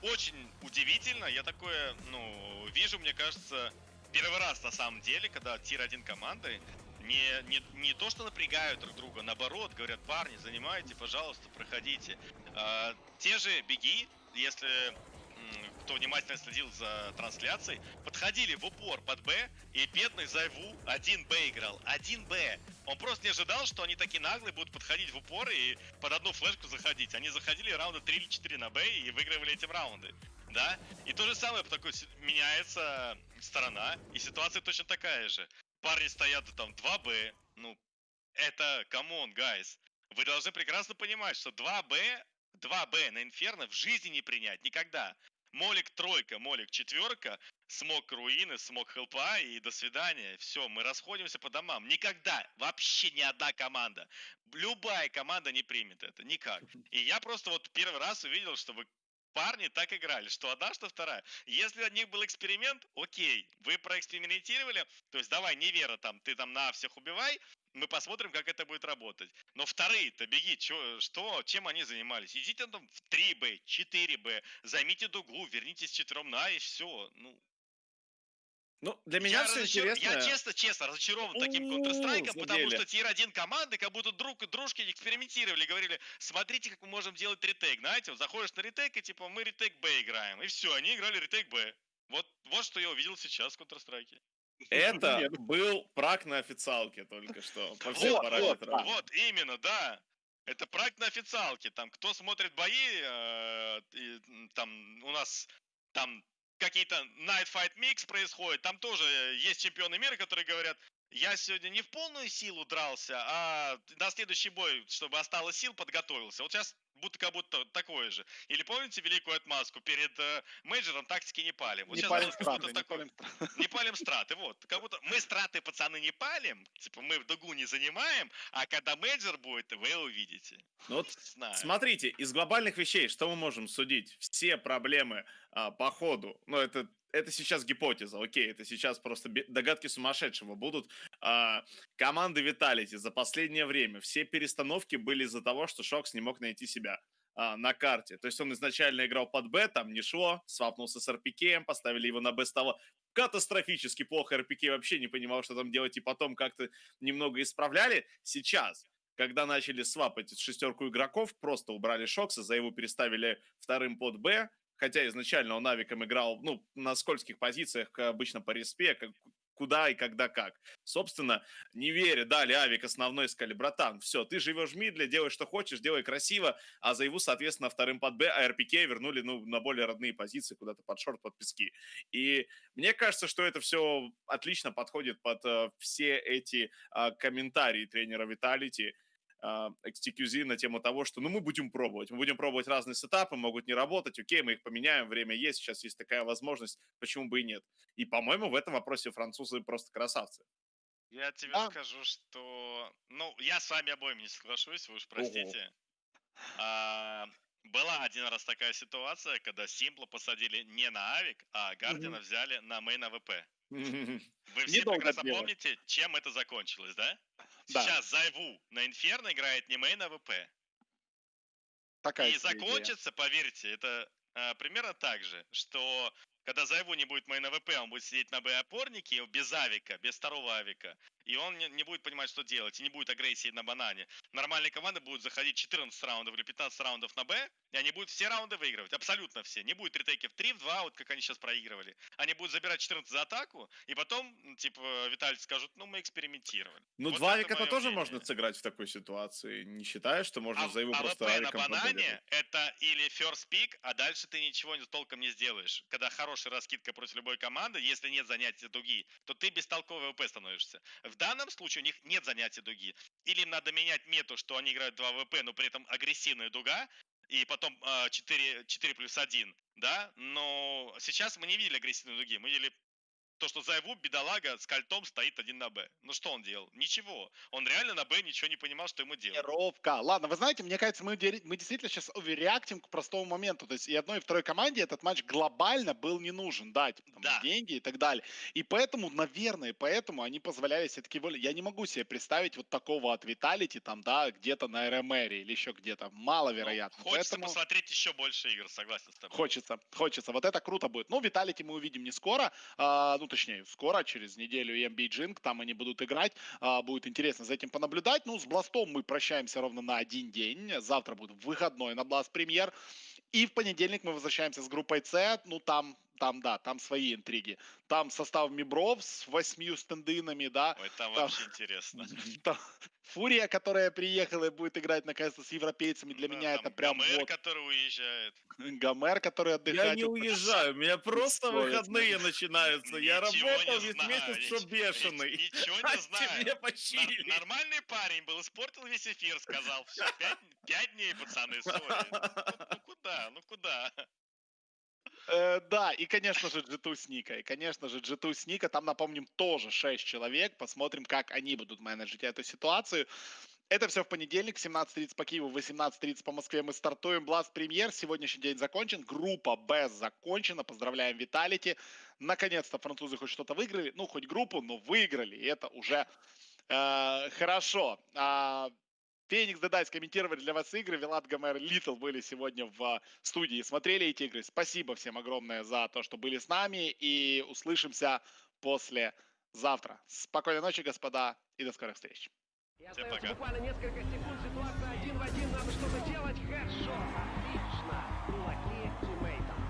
Очень удивительно, я такое, ну, вижу, мне кажется, первый раз на самом деле, когда тир-1 команды не то что напрягают друг друга, наоборот, говорят: парни, занимайте, пожалуйста, проходите. Те же Беги, если кто внимательно следил за трансляцией, подходили в упор под Б, и бедный Зайву 1Б играл. 1Б. Он просто не ожидал, что они такие наглые будут подходить в упор и под одну флешку заходить. Они заходили раунда 3 или 4 на Б и выигрывали эти раунды. Да? И то же самое, такой меняется сторона, и ситуация точно такая же. Парни стоят там 2Б, ну, это, камон, guys. Вы должны прекрасно понимать, что 2Б на Инферно в жизни не принять, никогда. Молик тройка, молик четверка, смог руины, смог хелпа и до свидания. Все, мы расходимся по домам. Никогда, вообще ни одна команда, любая команда не примет это, никак. И я просто вот первый раз увидел, что парни так играли, что одна, что вторая. Если от них был эксперимент, окей, вы проэкспериментировали, то есть давай, не вера там, ты там на всех убивай, мы посмотрим, как это будет работать. Но вторые-то Беги, чем они занимались? Идите там в 3Б, 4Б, займите дугу, вернитесь четвером на и все. Ну, для меня все интересно. Я честно разочарован таким Counter-Strike, потому что тир-1 команды как будто друг дружки экспериментировали, говорили: смотрите, как мы можем делать ретейк. Знаете, вот заходишь на ретейк, и типа мы ретейк Б играем. И все, они играли ретейк Б. Вот что я увидел сейчас в Counter-Strike. Это был прак на официалке только что, по всем параметрам. Вот, именно, да. Это прак на официалке. Там, кто смотрит бои, там у нас там какие-то Night Fight Mix происходит, там тоже есть чемпионы мира, которые говорят: я сегодня не в полную силу дрался, а на следующий бой, чтобы осталось сил, подготовился. Вот сейчас как будто такое же. Или помните великую отмазку? Перед мейджором тактики не палим. Вот не сейчас палим как страты, будто такое. Не палим страты, вот. Как будто мы страты, пацаны, не палим, типа мы в дугу не занимаем, а когда мейджор будет, вы увидите. Ну вот, смотрите, из глобальных вещей, что мы можем судить? Все проблемы по ходу, ну это сейчас гипотеза, окей, это сейчас просто догадки сумасшедшего будут. Команды Vitality за последнее время все перестановки были из-за того, что Шокс не мог найти себя на карте. То есть он изначально играл под Б, там не шло, свапнулся с РПК, поставили его на Б, стало катастрофически плохо, РПК вообще не понимал, что там делать, и потом как-то немного исправляли. Сейчас, когда начали свапать шестерку игроков, просто убрали Шокса, за его переставили вторым под Б, хотя изначально он авиком играл, ну, на скользких позициях, обычно по респе, куда и когда как. Собственно, не веря, дали авик основной, сказали, братан, все, ты живешь в мидле, делай что хочешь, делай красиво, а Заеву, соответственно, вторым под Б, а РПК вернули, ну, на более родные позиции, куда-то под шорт, под пески. И мне кажется, что это все отлично подходит под все эти комментарии тренера Vitality, XTQZ на тему того, что, ну, мы будем пробовать разные сетапы, могут не работать, окей, мы их поменяем, время есть, сейчас есть такая возможность, почему бы и нет. И, по-моему, в этом вопросе французы просто красавцы. Я тебе скажу, что... Ну, я с вами обоими не соглашусь, вы уж простите. Была один раз такая ситуация, когда Симпла посадили не на авик, а Гардина взяли на мейн АВП. Вы все прекрасно помните, чем это закончилось, да? Сейчас Зайву на Инферно играет не мейн АВП. И закончится, поверьте, это примерно так же, что когда Зайву не будет мейн АВП, он будет сидеть на Б-опорнике без авика, без второго авика, и он не будет понимать, что делать, и не будет агрессии на банане. Нормальные команды будут заходить 14 раундов или 15 раундов на Б, и они будут все раунды выигрывать, абсолютно все. Не будет ретейки в 3, в 2, вот как они сейчас проигрывали. Они будут забирать 14 за атаку, и потом, типа, Vitality скажут, ну, мы экспериментировали. Ну, вот 2 авика-то тоже можно сыграть в такой ситуации, не считаешь, что можно Заеву просто АВП на авиком банане поддерживать? это или first pick, а дальше ты ничего толком не сделаешь. Когда хорошая раскидка против любой команды, если нет занятия дуги, то ты бестолковый АВП становишься. В данном случае у них нет занятия дуги. Или им надо менять мету, что они играют 2 АВП, но при этом агрессивная дуга, и потом 4+1, да? Но сейчас мы не видели агрессивной дуги, мы видели то, что Зайву, бедолага, с кольтом стоит один на Б. Ну что он делал? Ничего. Он реально на Б ничего не понимал, что ему делать. Тренировка. Ладно, вы знаете, мне кажется, мы действительно сейчас оверреактим к простому моменту. То есть и одной, и второй команде этот матч глобально был не нужен. Да, типа, там, деньги и так далее. И поэтому, наверное, поэтому они позволяли себе такие воли. Я не могу себе представить вот такого от Vitality, там, да, где-то на РМР или еще где-то. Маловероятно. Ну, хочется посмотреть еще больше игр, согласен с тобой. Хочется. Вот это круто будет. Ну, Vitality мы увидим не скоро. Ну, точнее, скоро, через неделю EMB Jink, там они будут играть, будет интересно за этим понаблюдать. Ну, с Бластом мы прощаемся ровно на один день, завтра будет выходной на Blast Премьер, и в понедельник мы возвращаемся с группой С, ну, там свои интриги. Там состав Мибров с 8 стендинами, да. Ой, там вообще интересно. Там Фурия, которая приехала и будет играть наконец-то с европейцами, для меня это прям Гомер, вот... который уезжает. Гомер, который отдыхает. Я не уезжаю, у меня просто выходные начинаются. Я работал весь месяц, что бешеный. Ничего не знаю. Тебе почили. Нормальный парень был, испортил весь эфир, сказал. Все, 5 дней, пацаны, сори. Ну куда? Да, и, конечно же, G2 с Ника. Там, напомним, тоже 6 человек. Посмотрим, как они будут менеджить эту ситуацию. Это все в понедельник, 17:30 по Киеву, 18:30 по Москве. Мы стартуем Blast Премьер. Сегодняшний день закончен. Группа Б закончена. Поздравляем Vitality. Наконец-то французы хоть что-то выиграли. Ну, хоть группу, но выиграли. И это уже хорошо. Феникс, Дедайс комментировали для вас игры. Вилат, Гомер, Литл были сегодня в студии. Смотрели эти игры. Спасибо всем огромное за то, что были с нами. И услышимся послезавтра. Спокойной ночи, господа, и до скорых встреч. И остается буквально несколько секунд. Ситуация 1 в 1. Надо что-то делать. Хорошо. Отлично. Кулаки тиммейтам.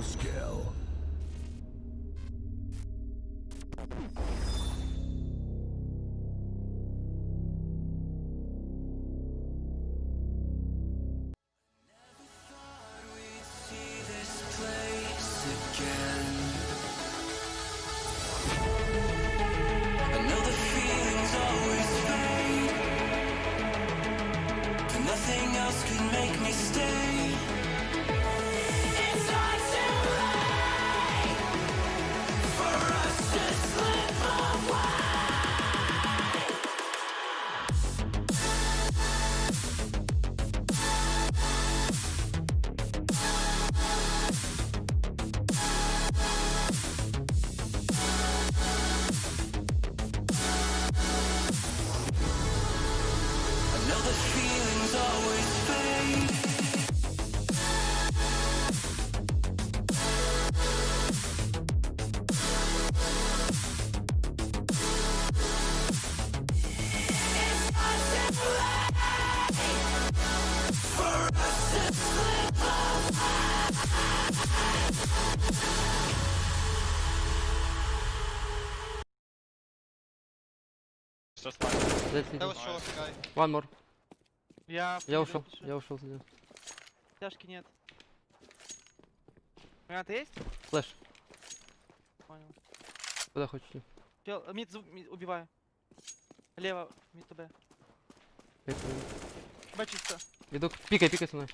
Scale. I know just fine. That's it. That was short, guy. One more. Я ушел сюда. Тяжки нет. Гранаты есть? Флэш. Понял. Куда хочешь? Чел, мид убиваю. Лево, мид ТБ. Б чисто. Иду, пикай со мной.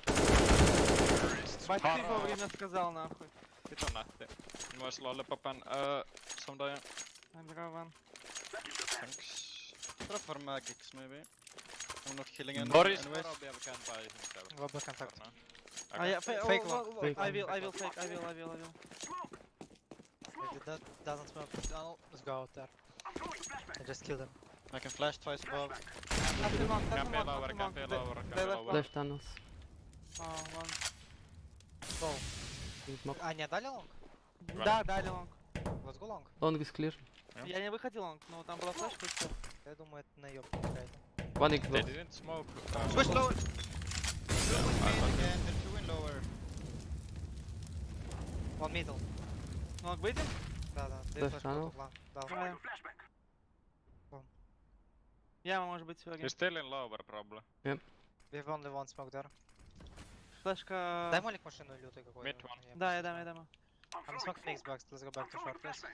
Бать, ты вовремя сказал, нахуй. Sit on that. Noise lollipopen. Some day. I'm one. Thanks. Try for magics maybe. I'm not killing anyone. Boris anyways. can buy himself. Global contact. Fake long. I will fake. I will. If that doesn't smoke the tunnel, let's go out there. I just killed him. I can flash twice above. Can be lower. Flash tunnels. One. Go. А, не дали лонг? Да, дали лонг. Let's go long. Long is clear. Я не выходил лонг, но там была флешка и все. Я думаю, это наебка какая-то. One is They low. didn't smoke. Push lower! Again, they're two in lower. One middle. Лонг выйдем? Да. Flash tunnel. Давай. Яма может быть сегодня. You're still in lower, probably. Yep. We have only one smoke there. Флешка... Дай молик машину лютый какой-то. Mid one. Да, я дам. I'm smoke mix box, let's go back to short, please.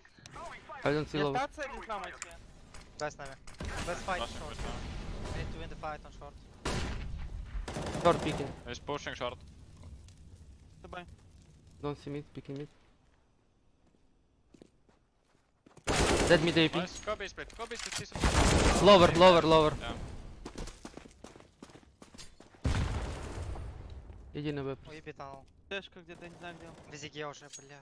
I don't see low. Остаться или с мамой тебе? Дай с нами. Let's fight short. We need to win the fight on short. Short picking. He's pushing short. Давай. Don't see mid, picking mid. Dead mid AP. Nice. Go B split. Lower. Yeah. Иди на веб. Уеби tunnel. Флешка где-то, не знаю где он. Везде уже, бля.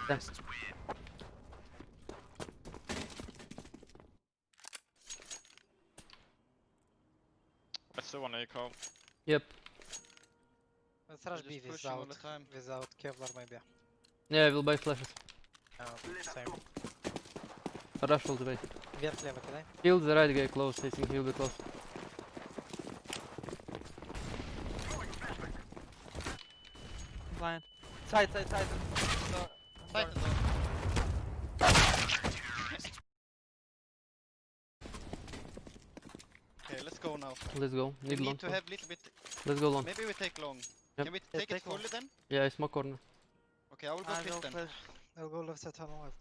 Да. Let's do one eco. Yep. Let's rush B without Kevlar maybe. Yeah, I will buy flashes. Same. Rush all the way. Вверх лево кидай. Kill the right guy close, I think he'll be close. Blind. Side. Okay, let's go now. Let's go. We Need long. need to have little bit. Let's go long. Maybe we take long. Yep. Can we take it fully then? Yeah, I smoke corner. Okay, I will go pit then. I'll go left side tunnel.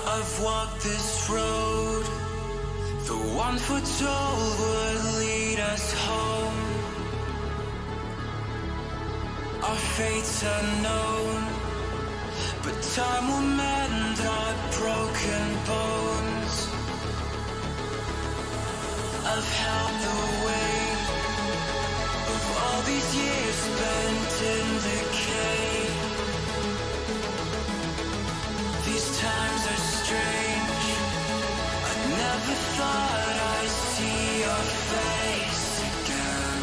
I've walked this road, the one foretold would lead us home. Our fates unknown, but time will mend our broken bones. I've held the weight of all these years spent in decay. These times are strange. I never thought I'd see your face again.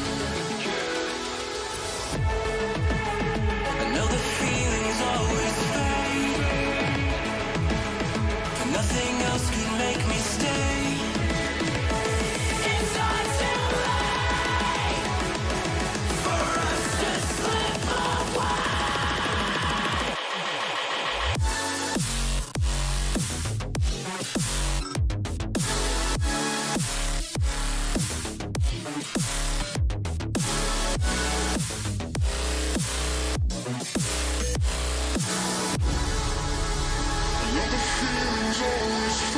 I know the feelings always fade, but nothing else could make me stay. It's not too late for us to slip away. I know the feelings always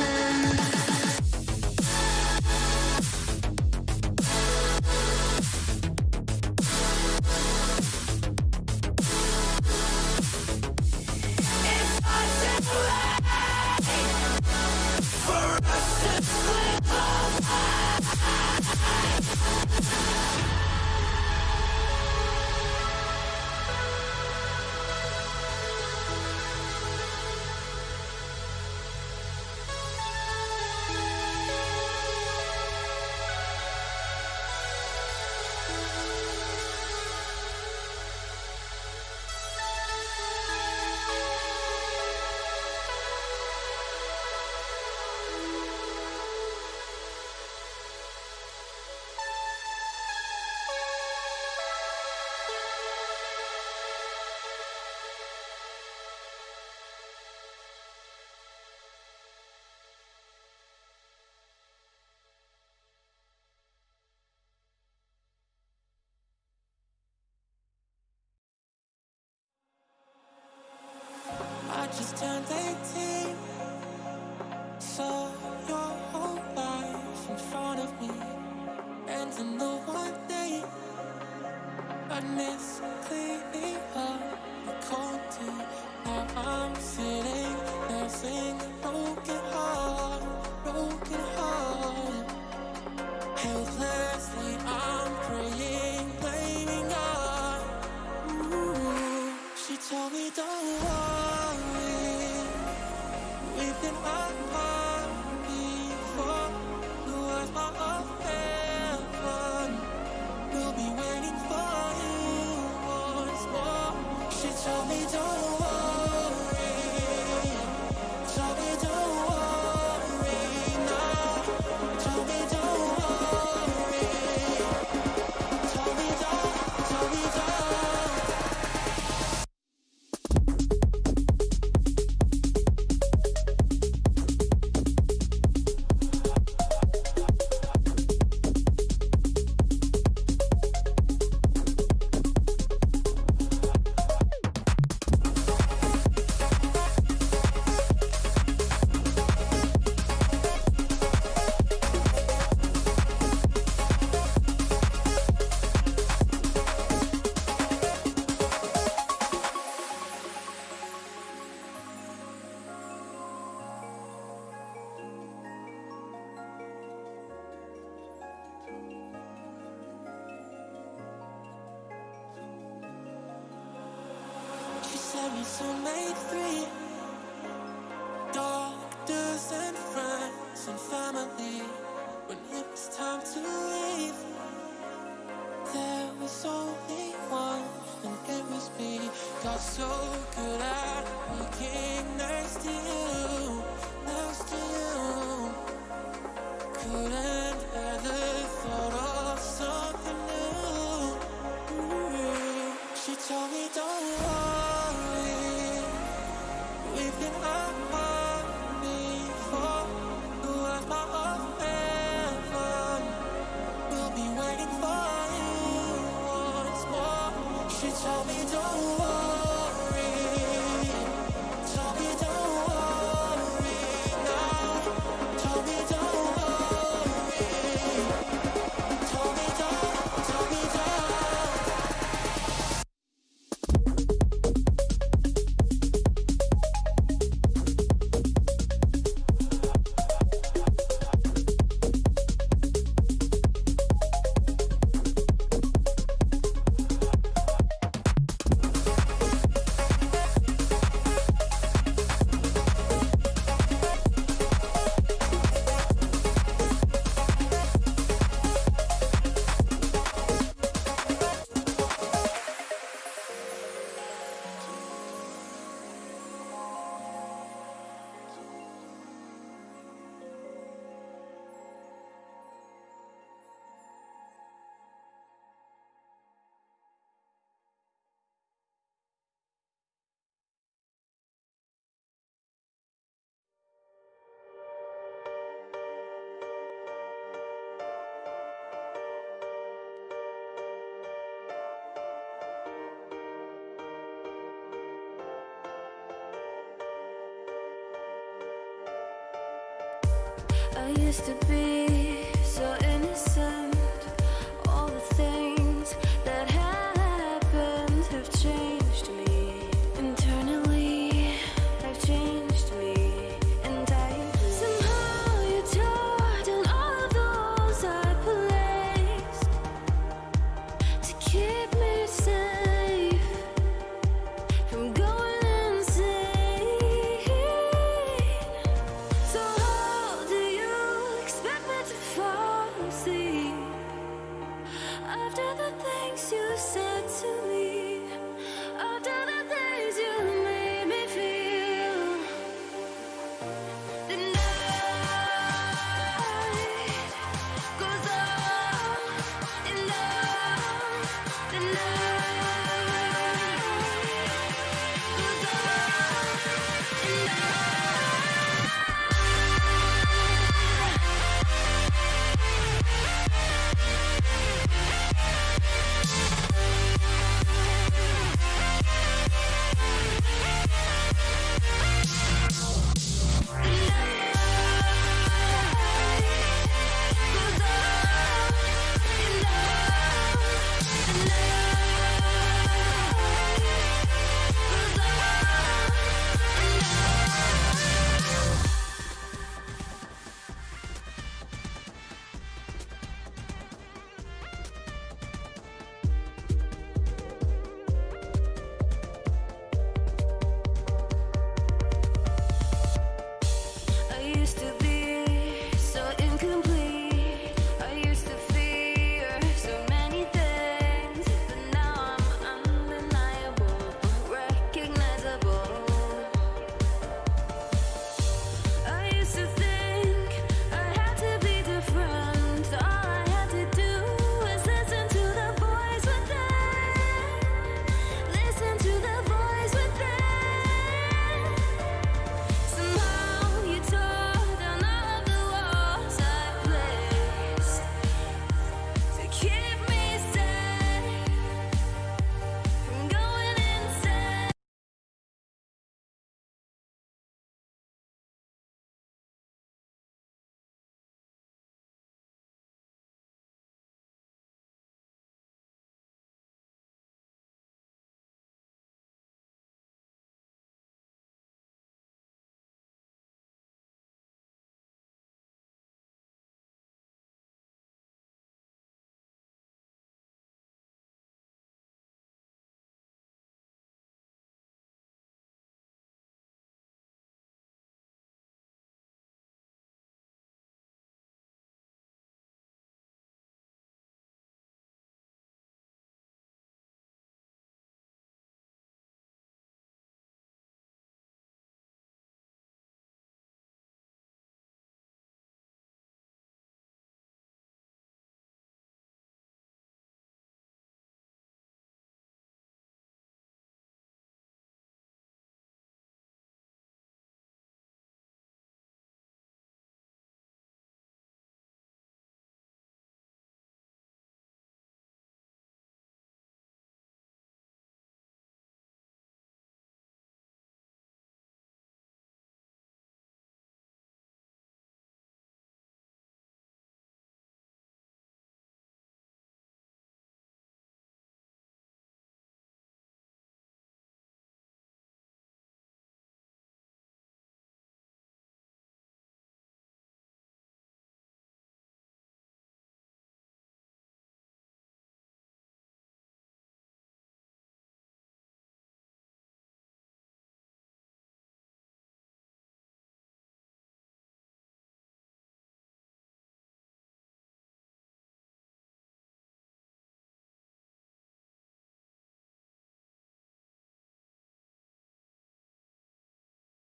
been apart before. The world's part of heaven. We'll be waiting for you once more. She told me don't worry. Told me don't worry now. Told me don't worry. Told me don't. Told me don't. She sent me to make 3 doctors and friends and family. When it was time to leave, there was only one, and it was me. Got so good at looking next to you, next to you. Couldn't bear the thought of something new. She told me don't worry. We've been apart before. The world's part of heaven. We'll be waiting for you once more. She told me don't worry. Told me don't worry now. Told me don't worry. Told me don't. Told me don't. I used to be so innocent. All the things that happened have changed me internally. Have changed me entirely. Somehow you tore down all of those I placed to keep me safe from going insane. So how do you expect me to fall asleep after the things you said to me, after the things you made me feel?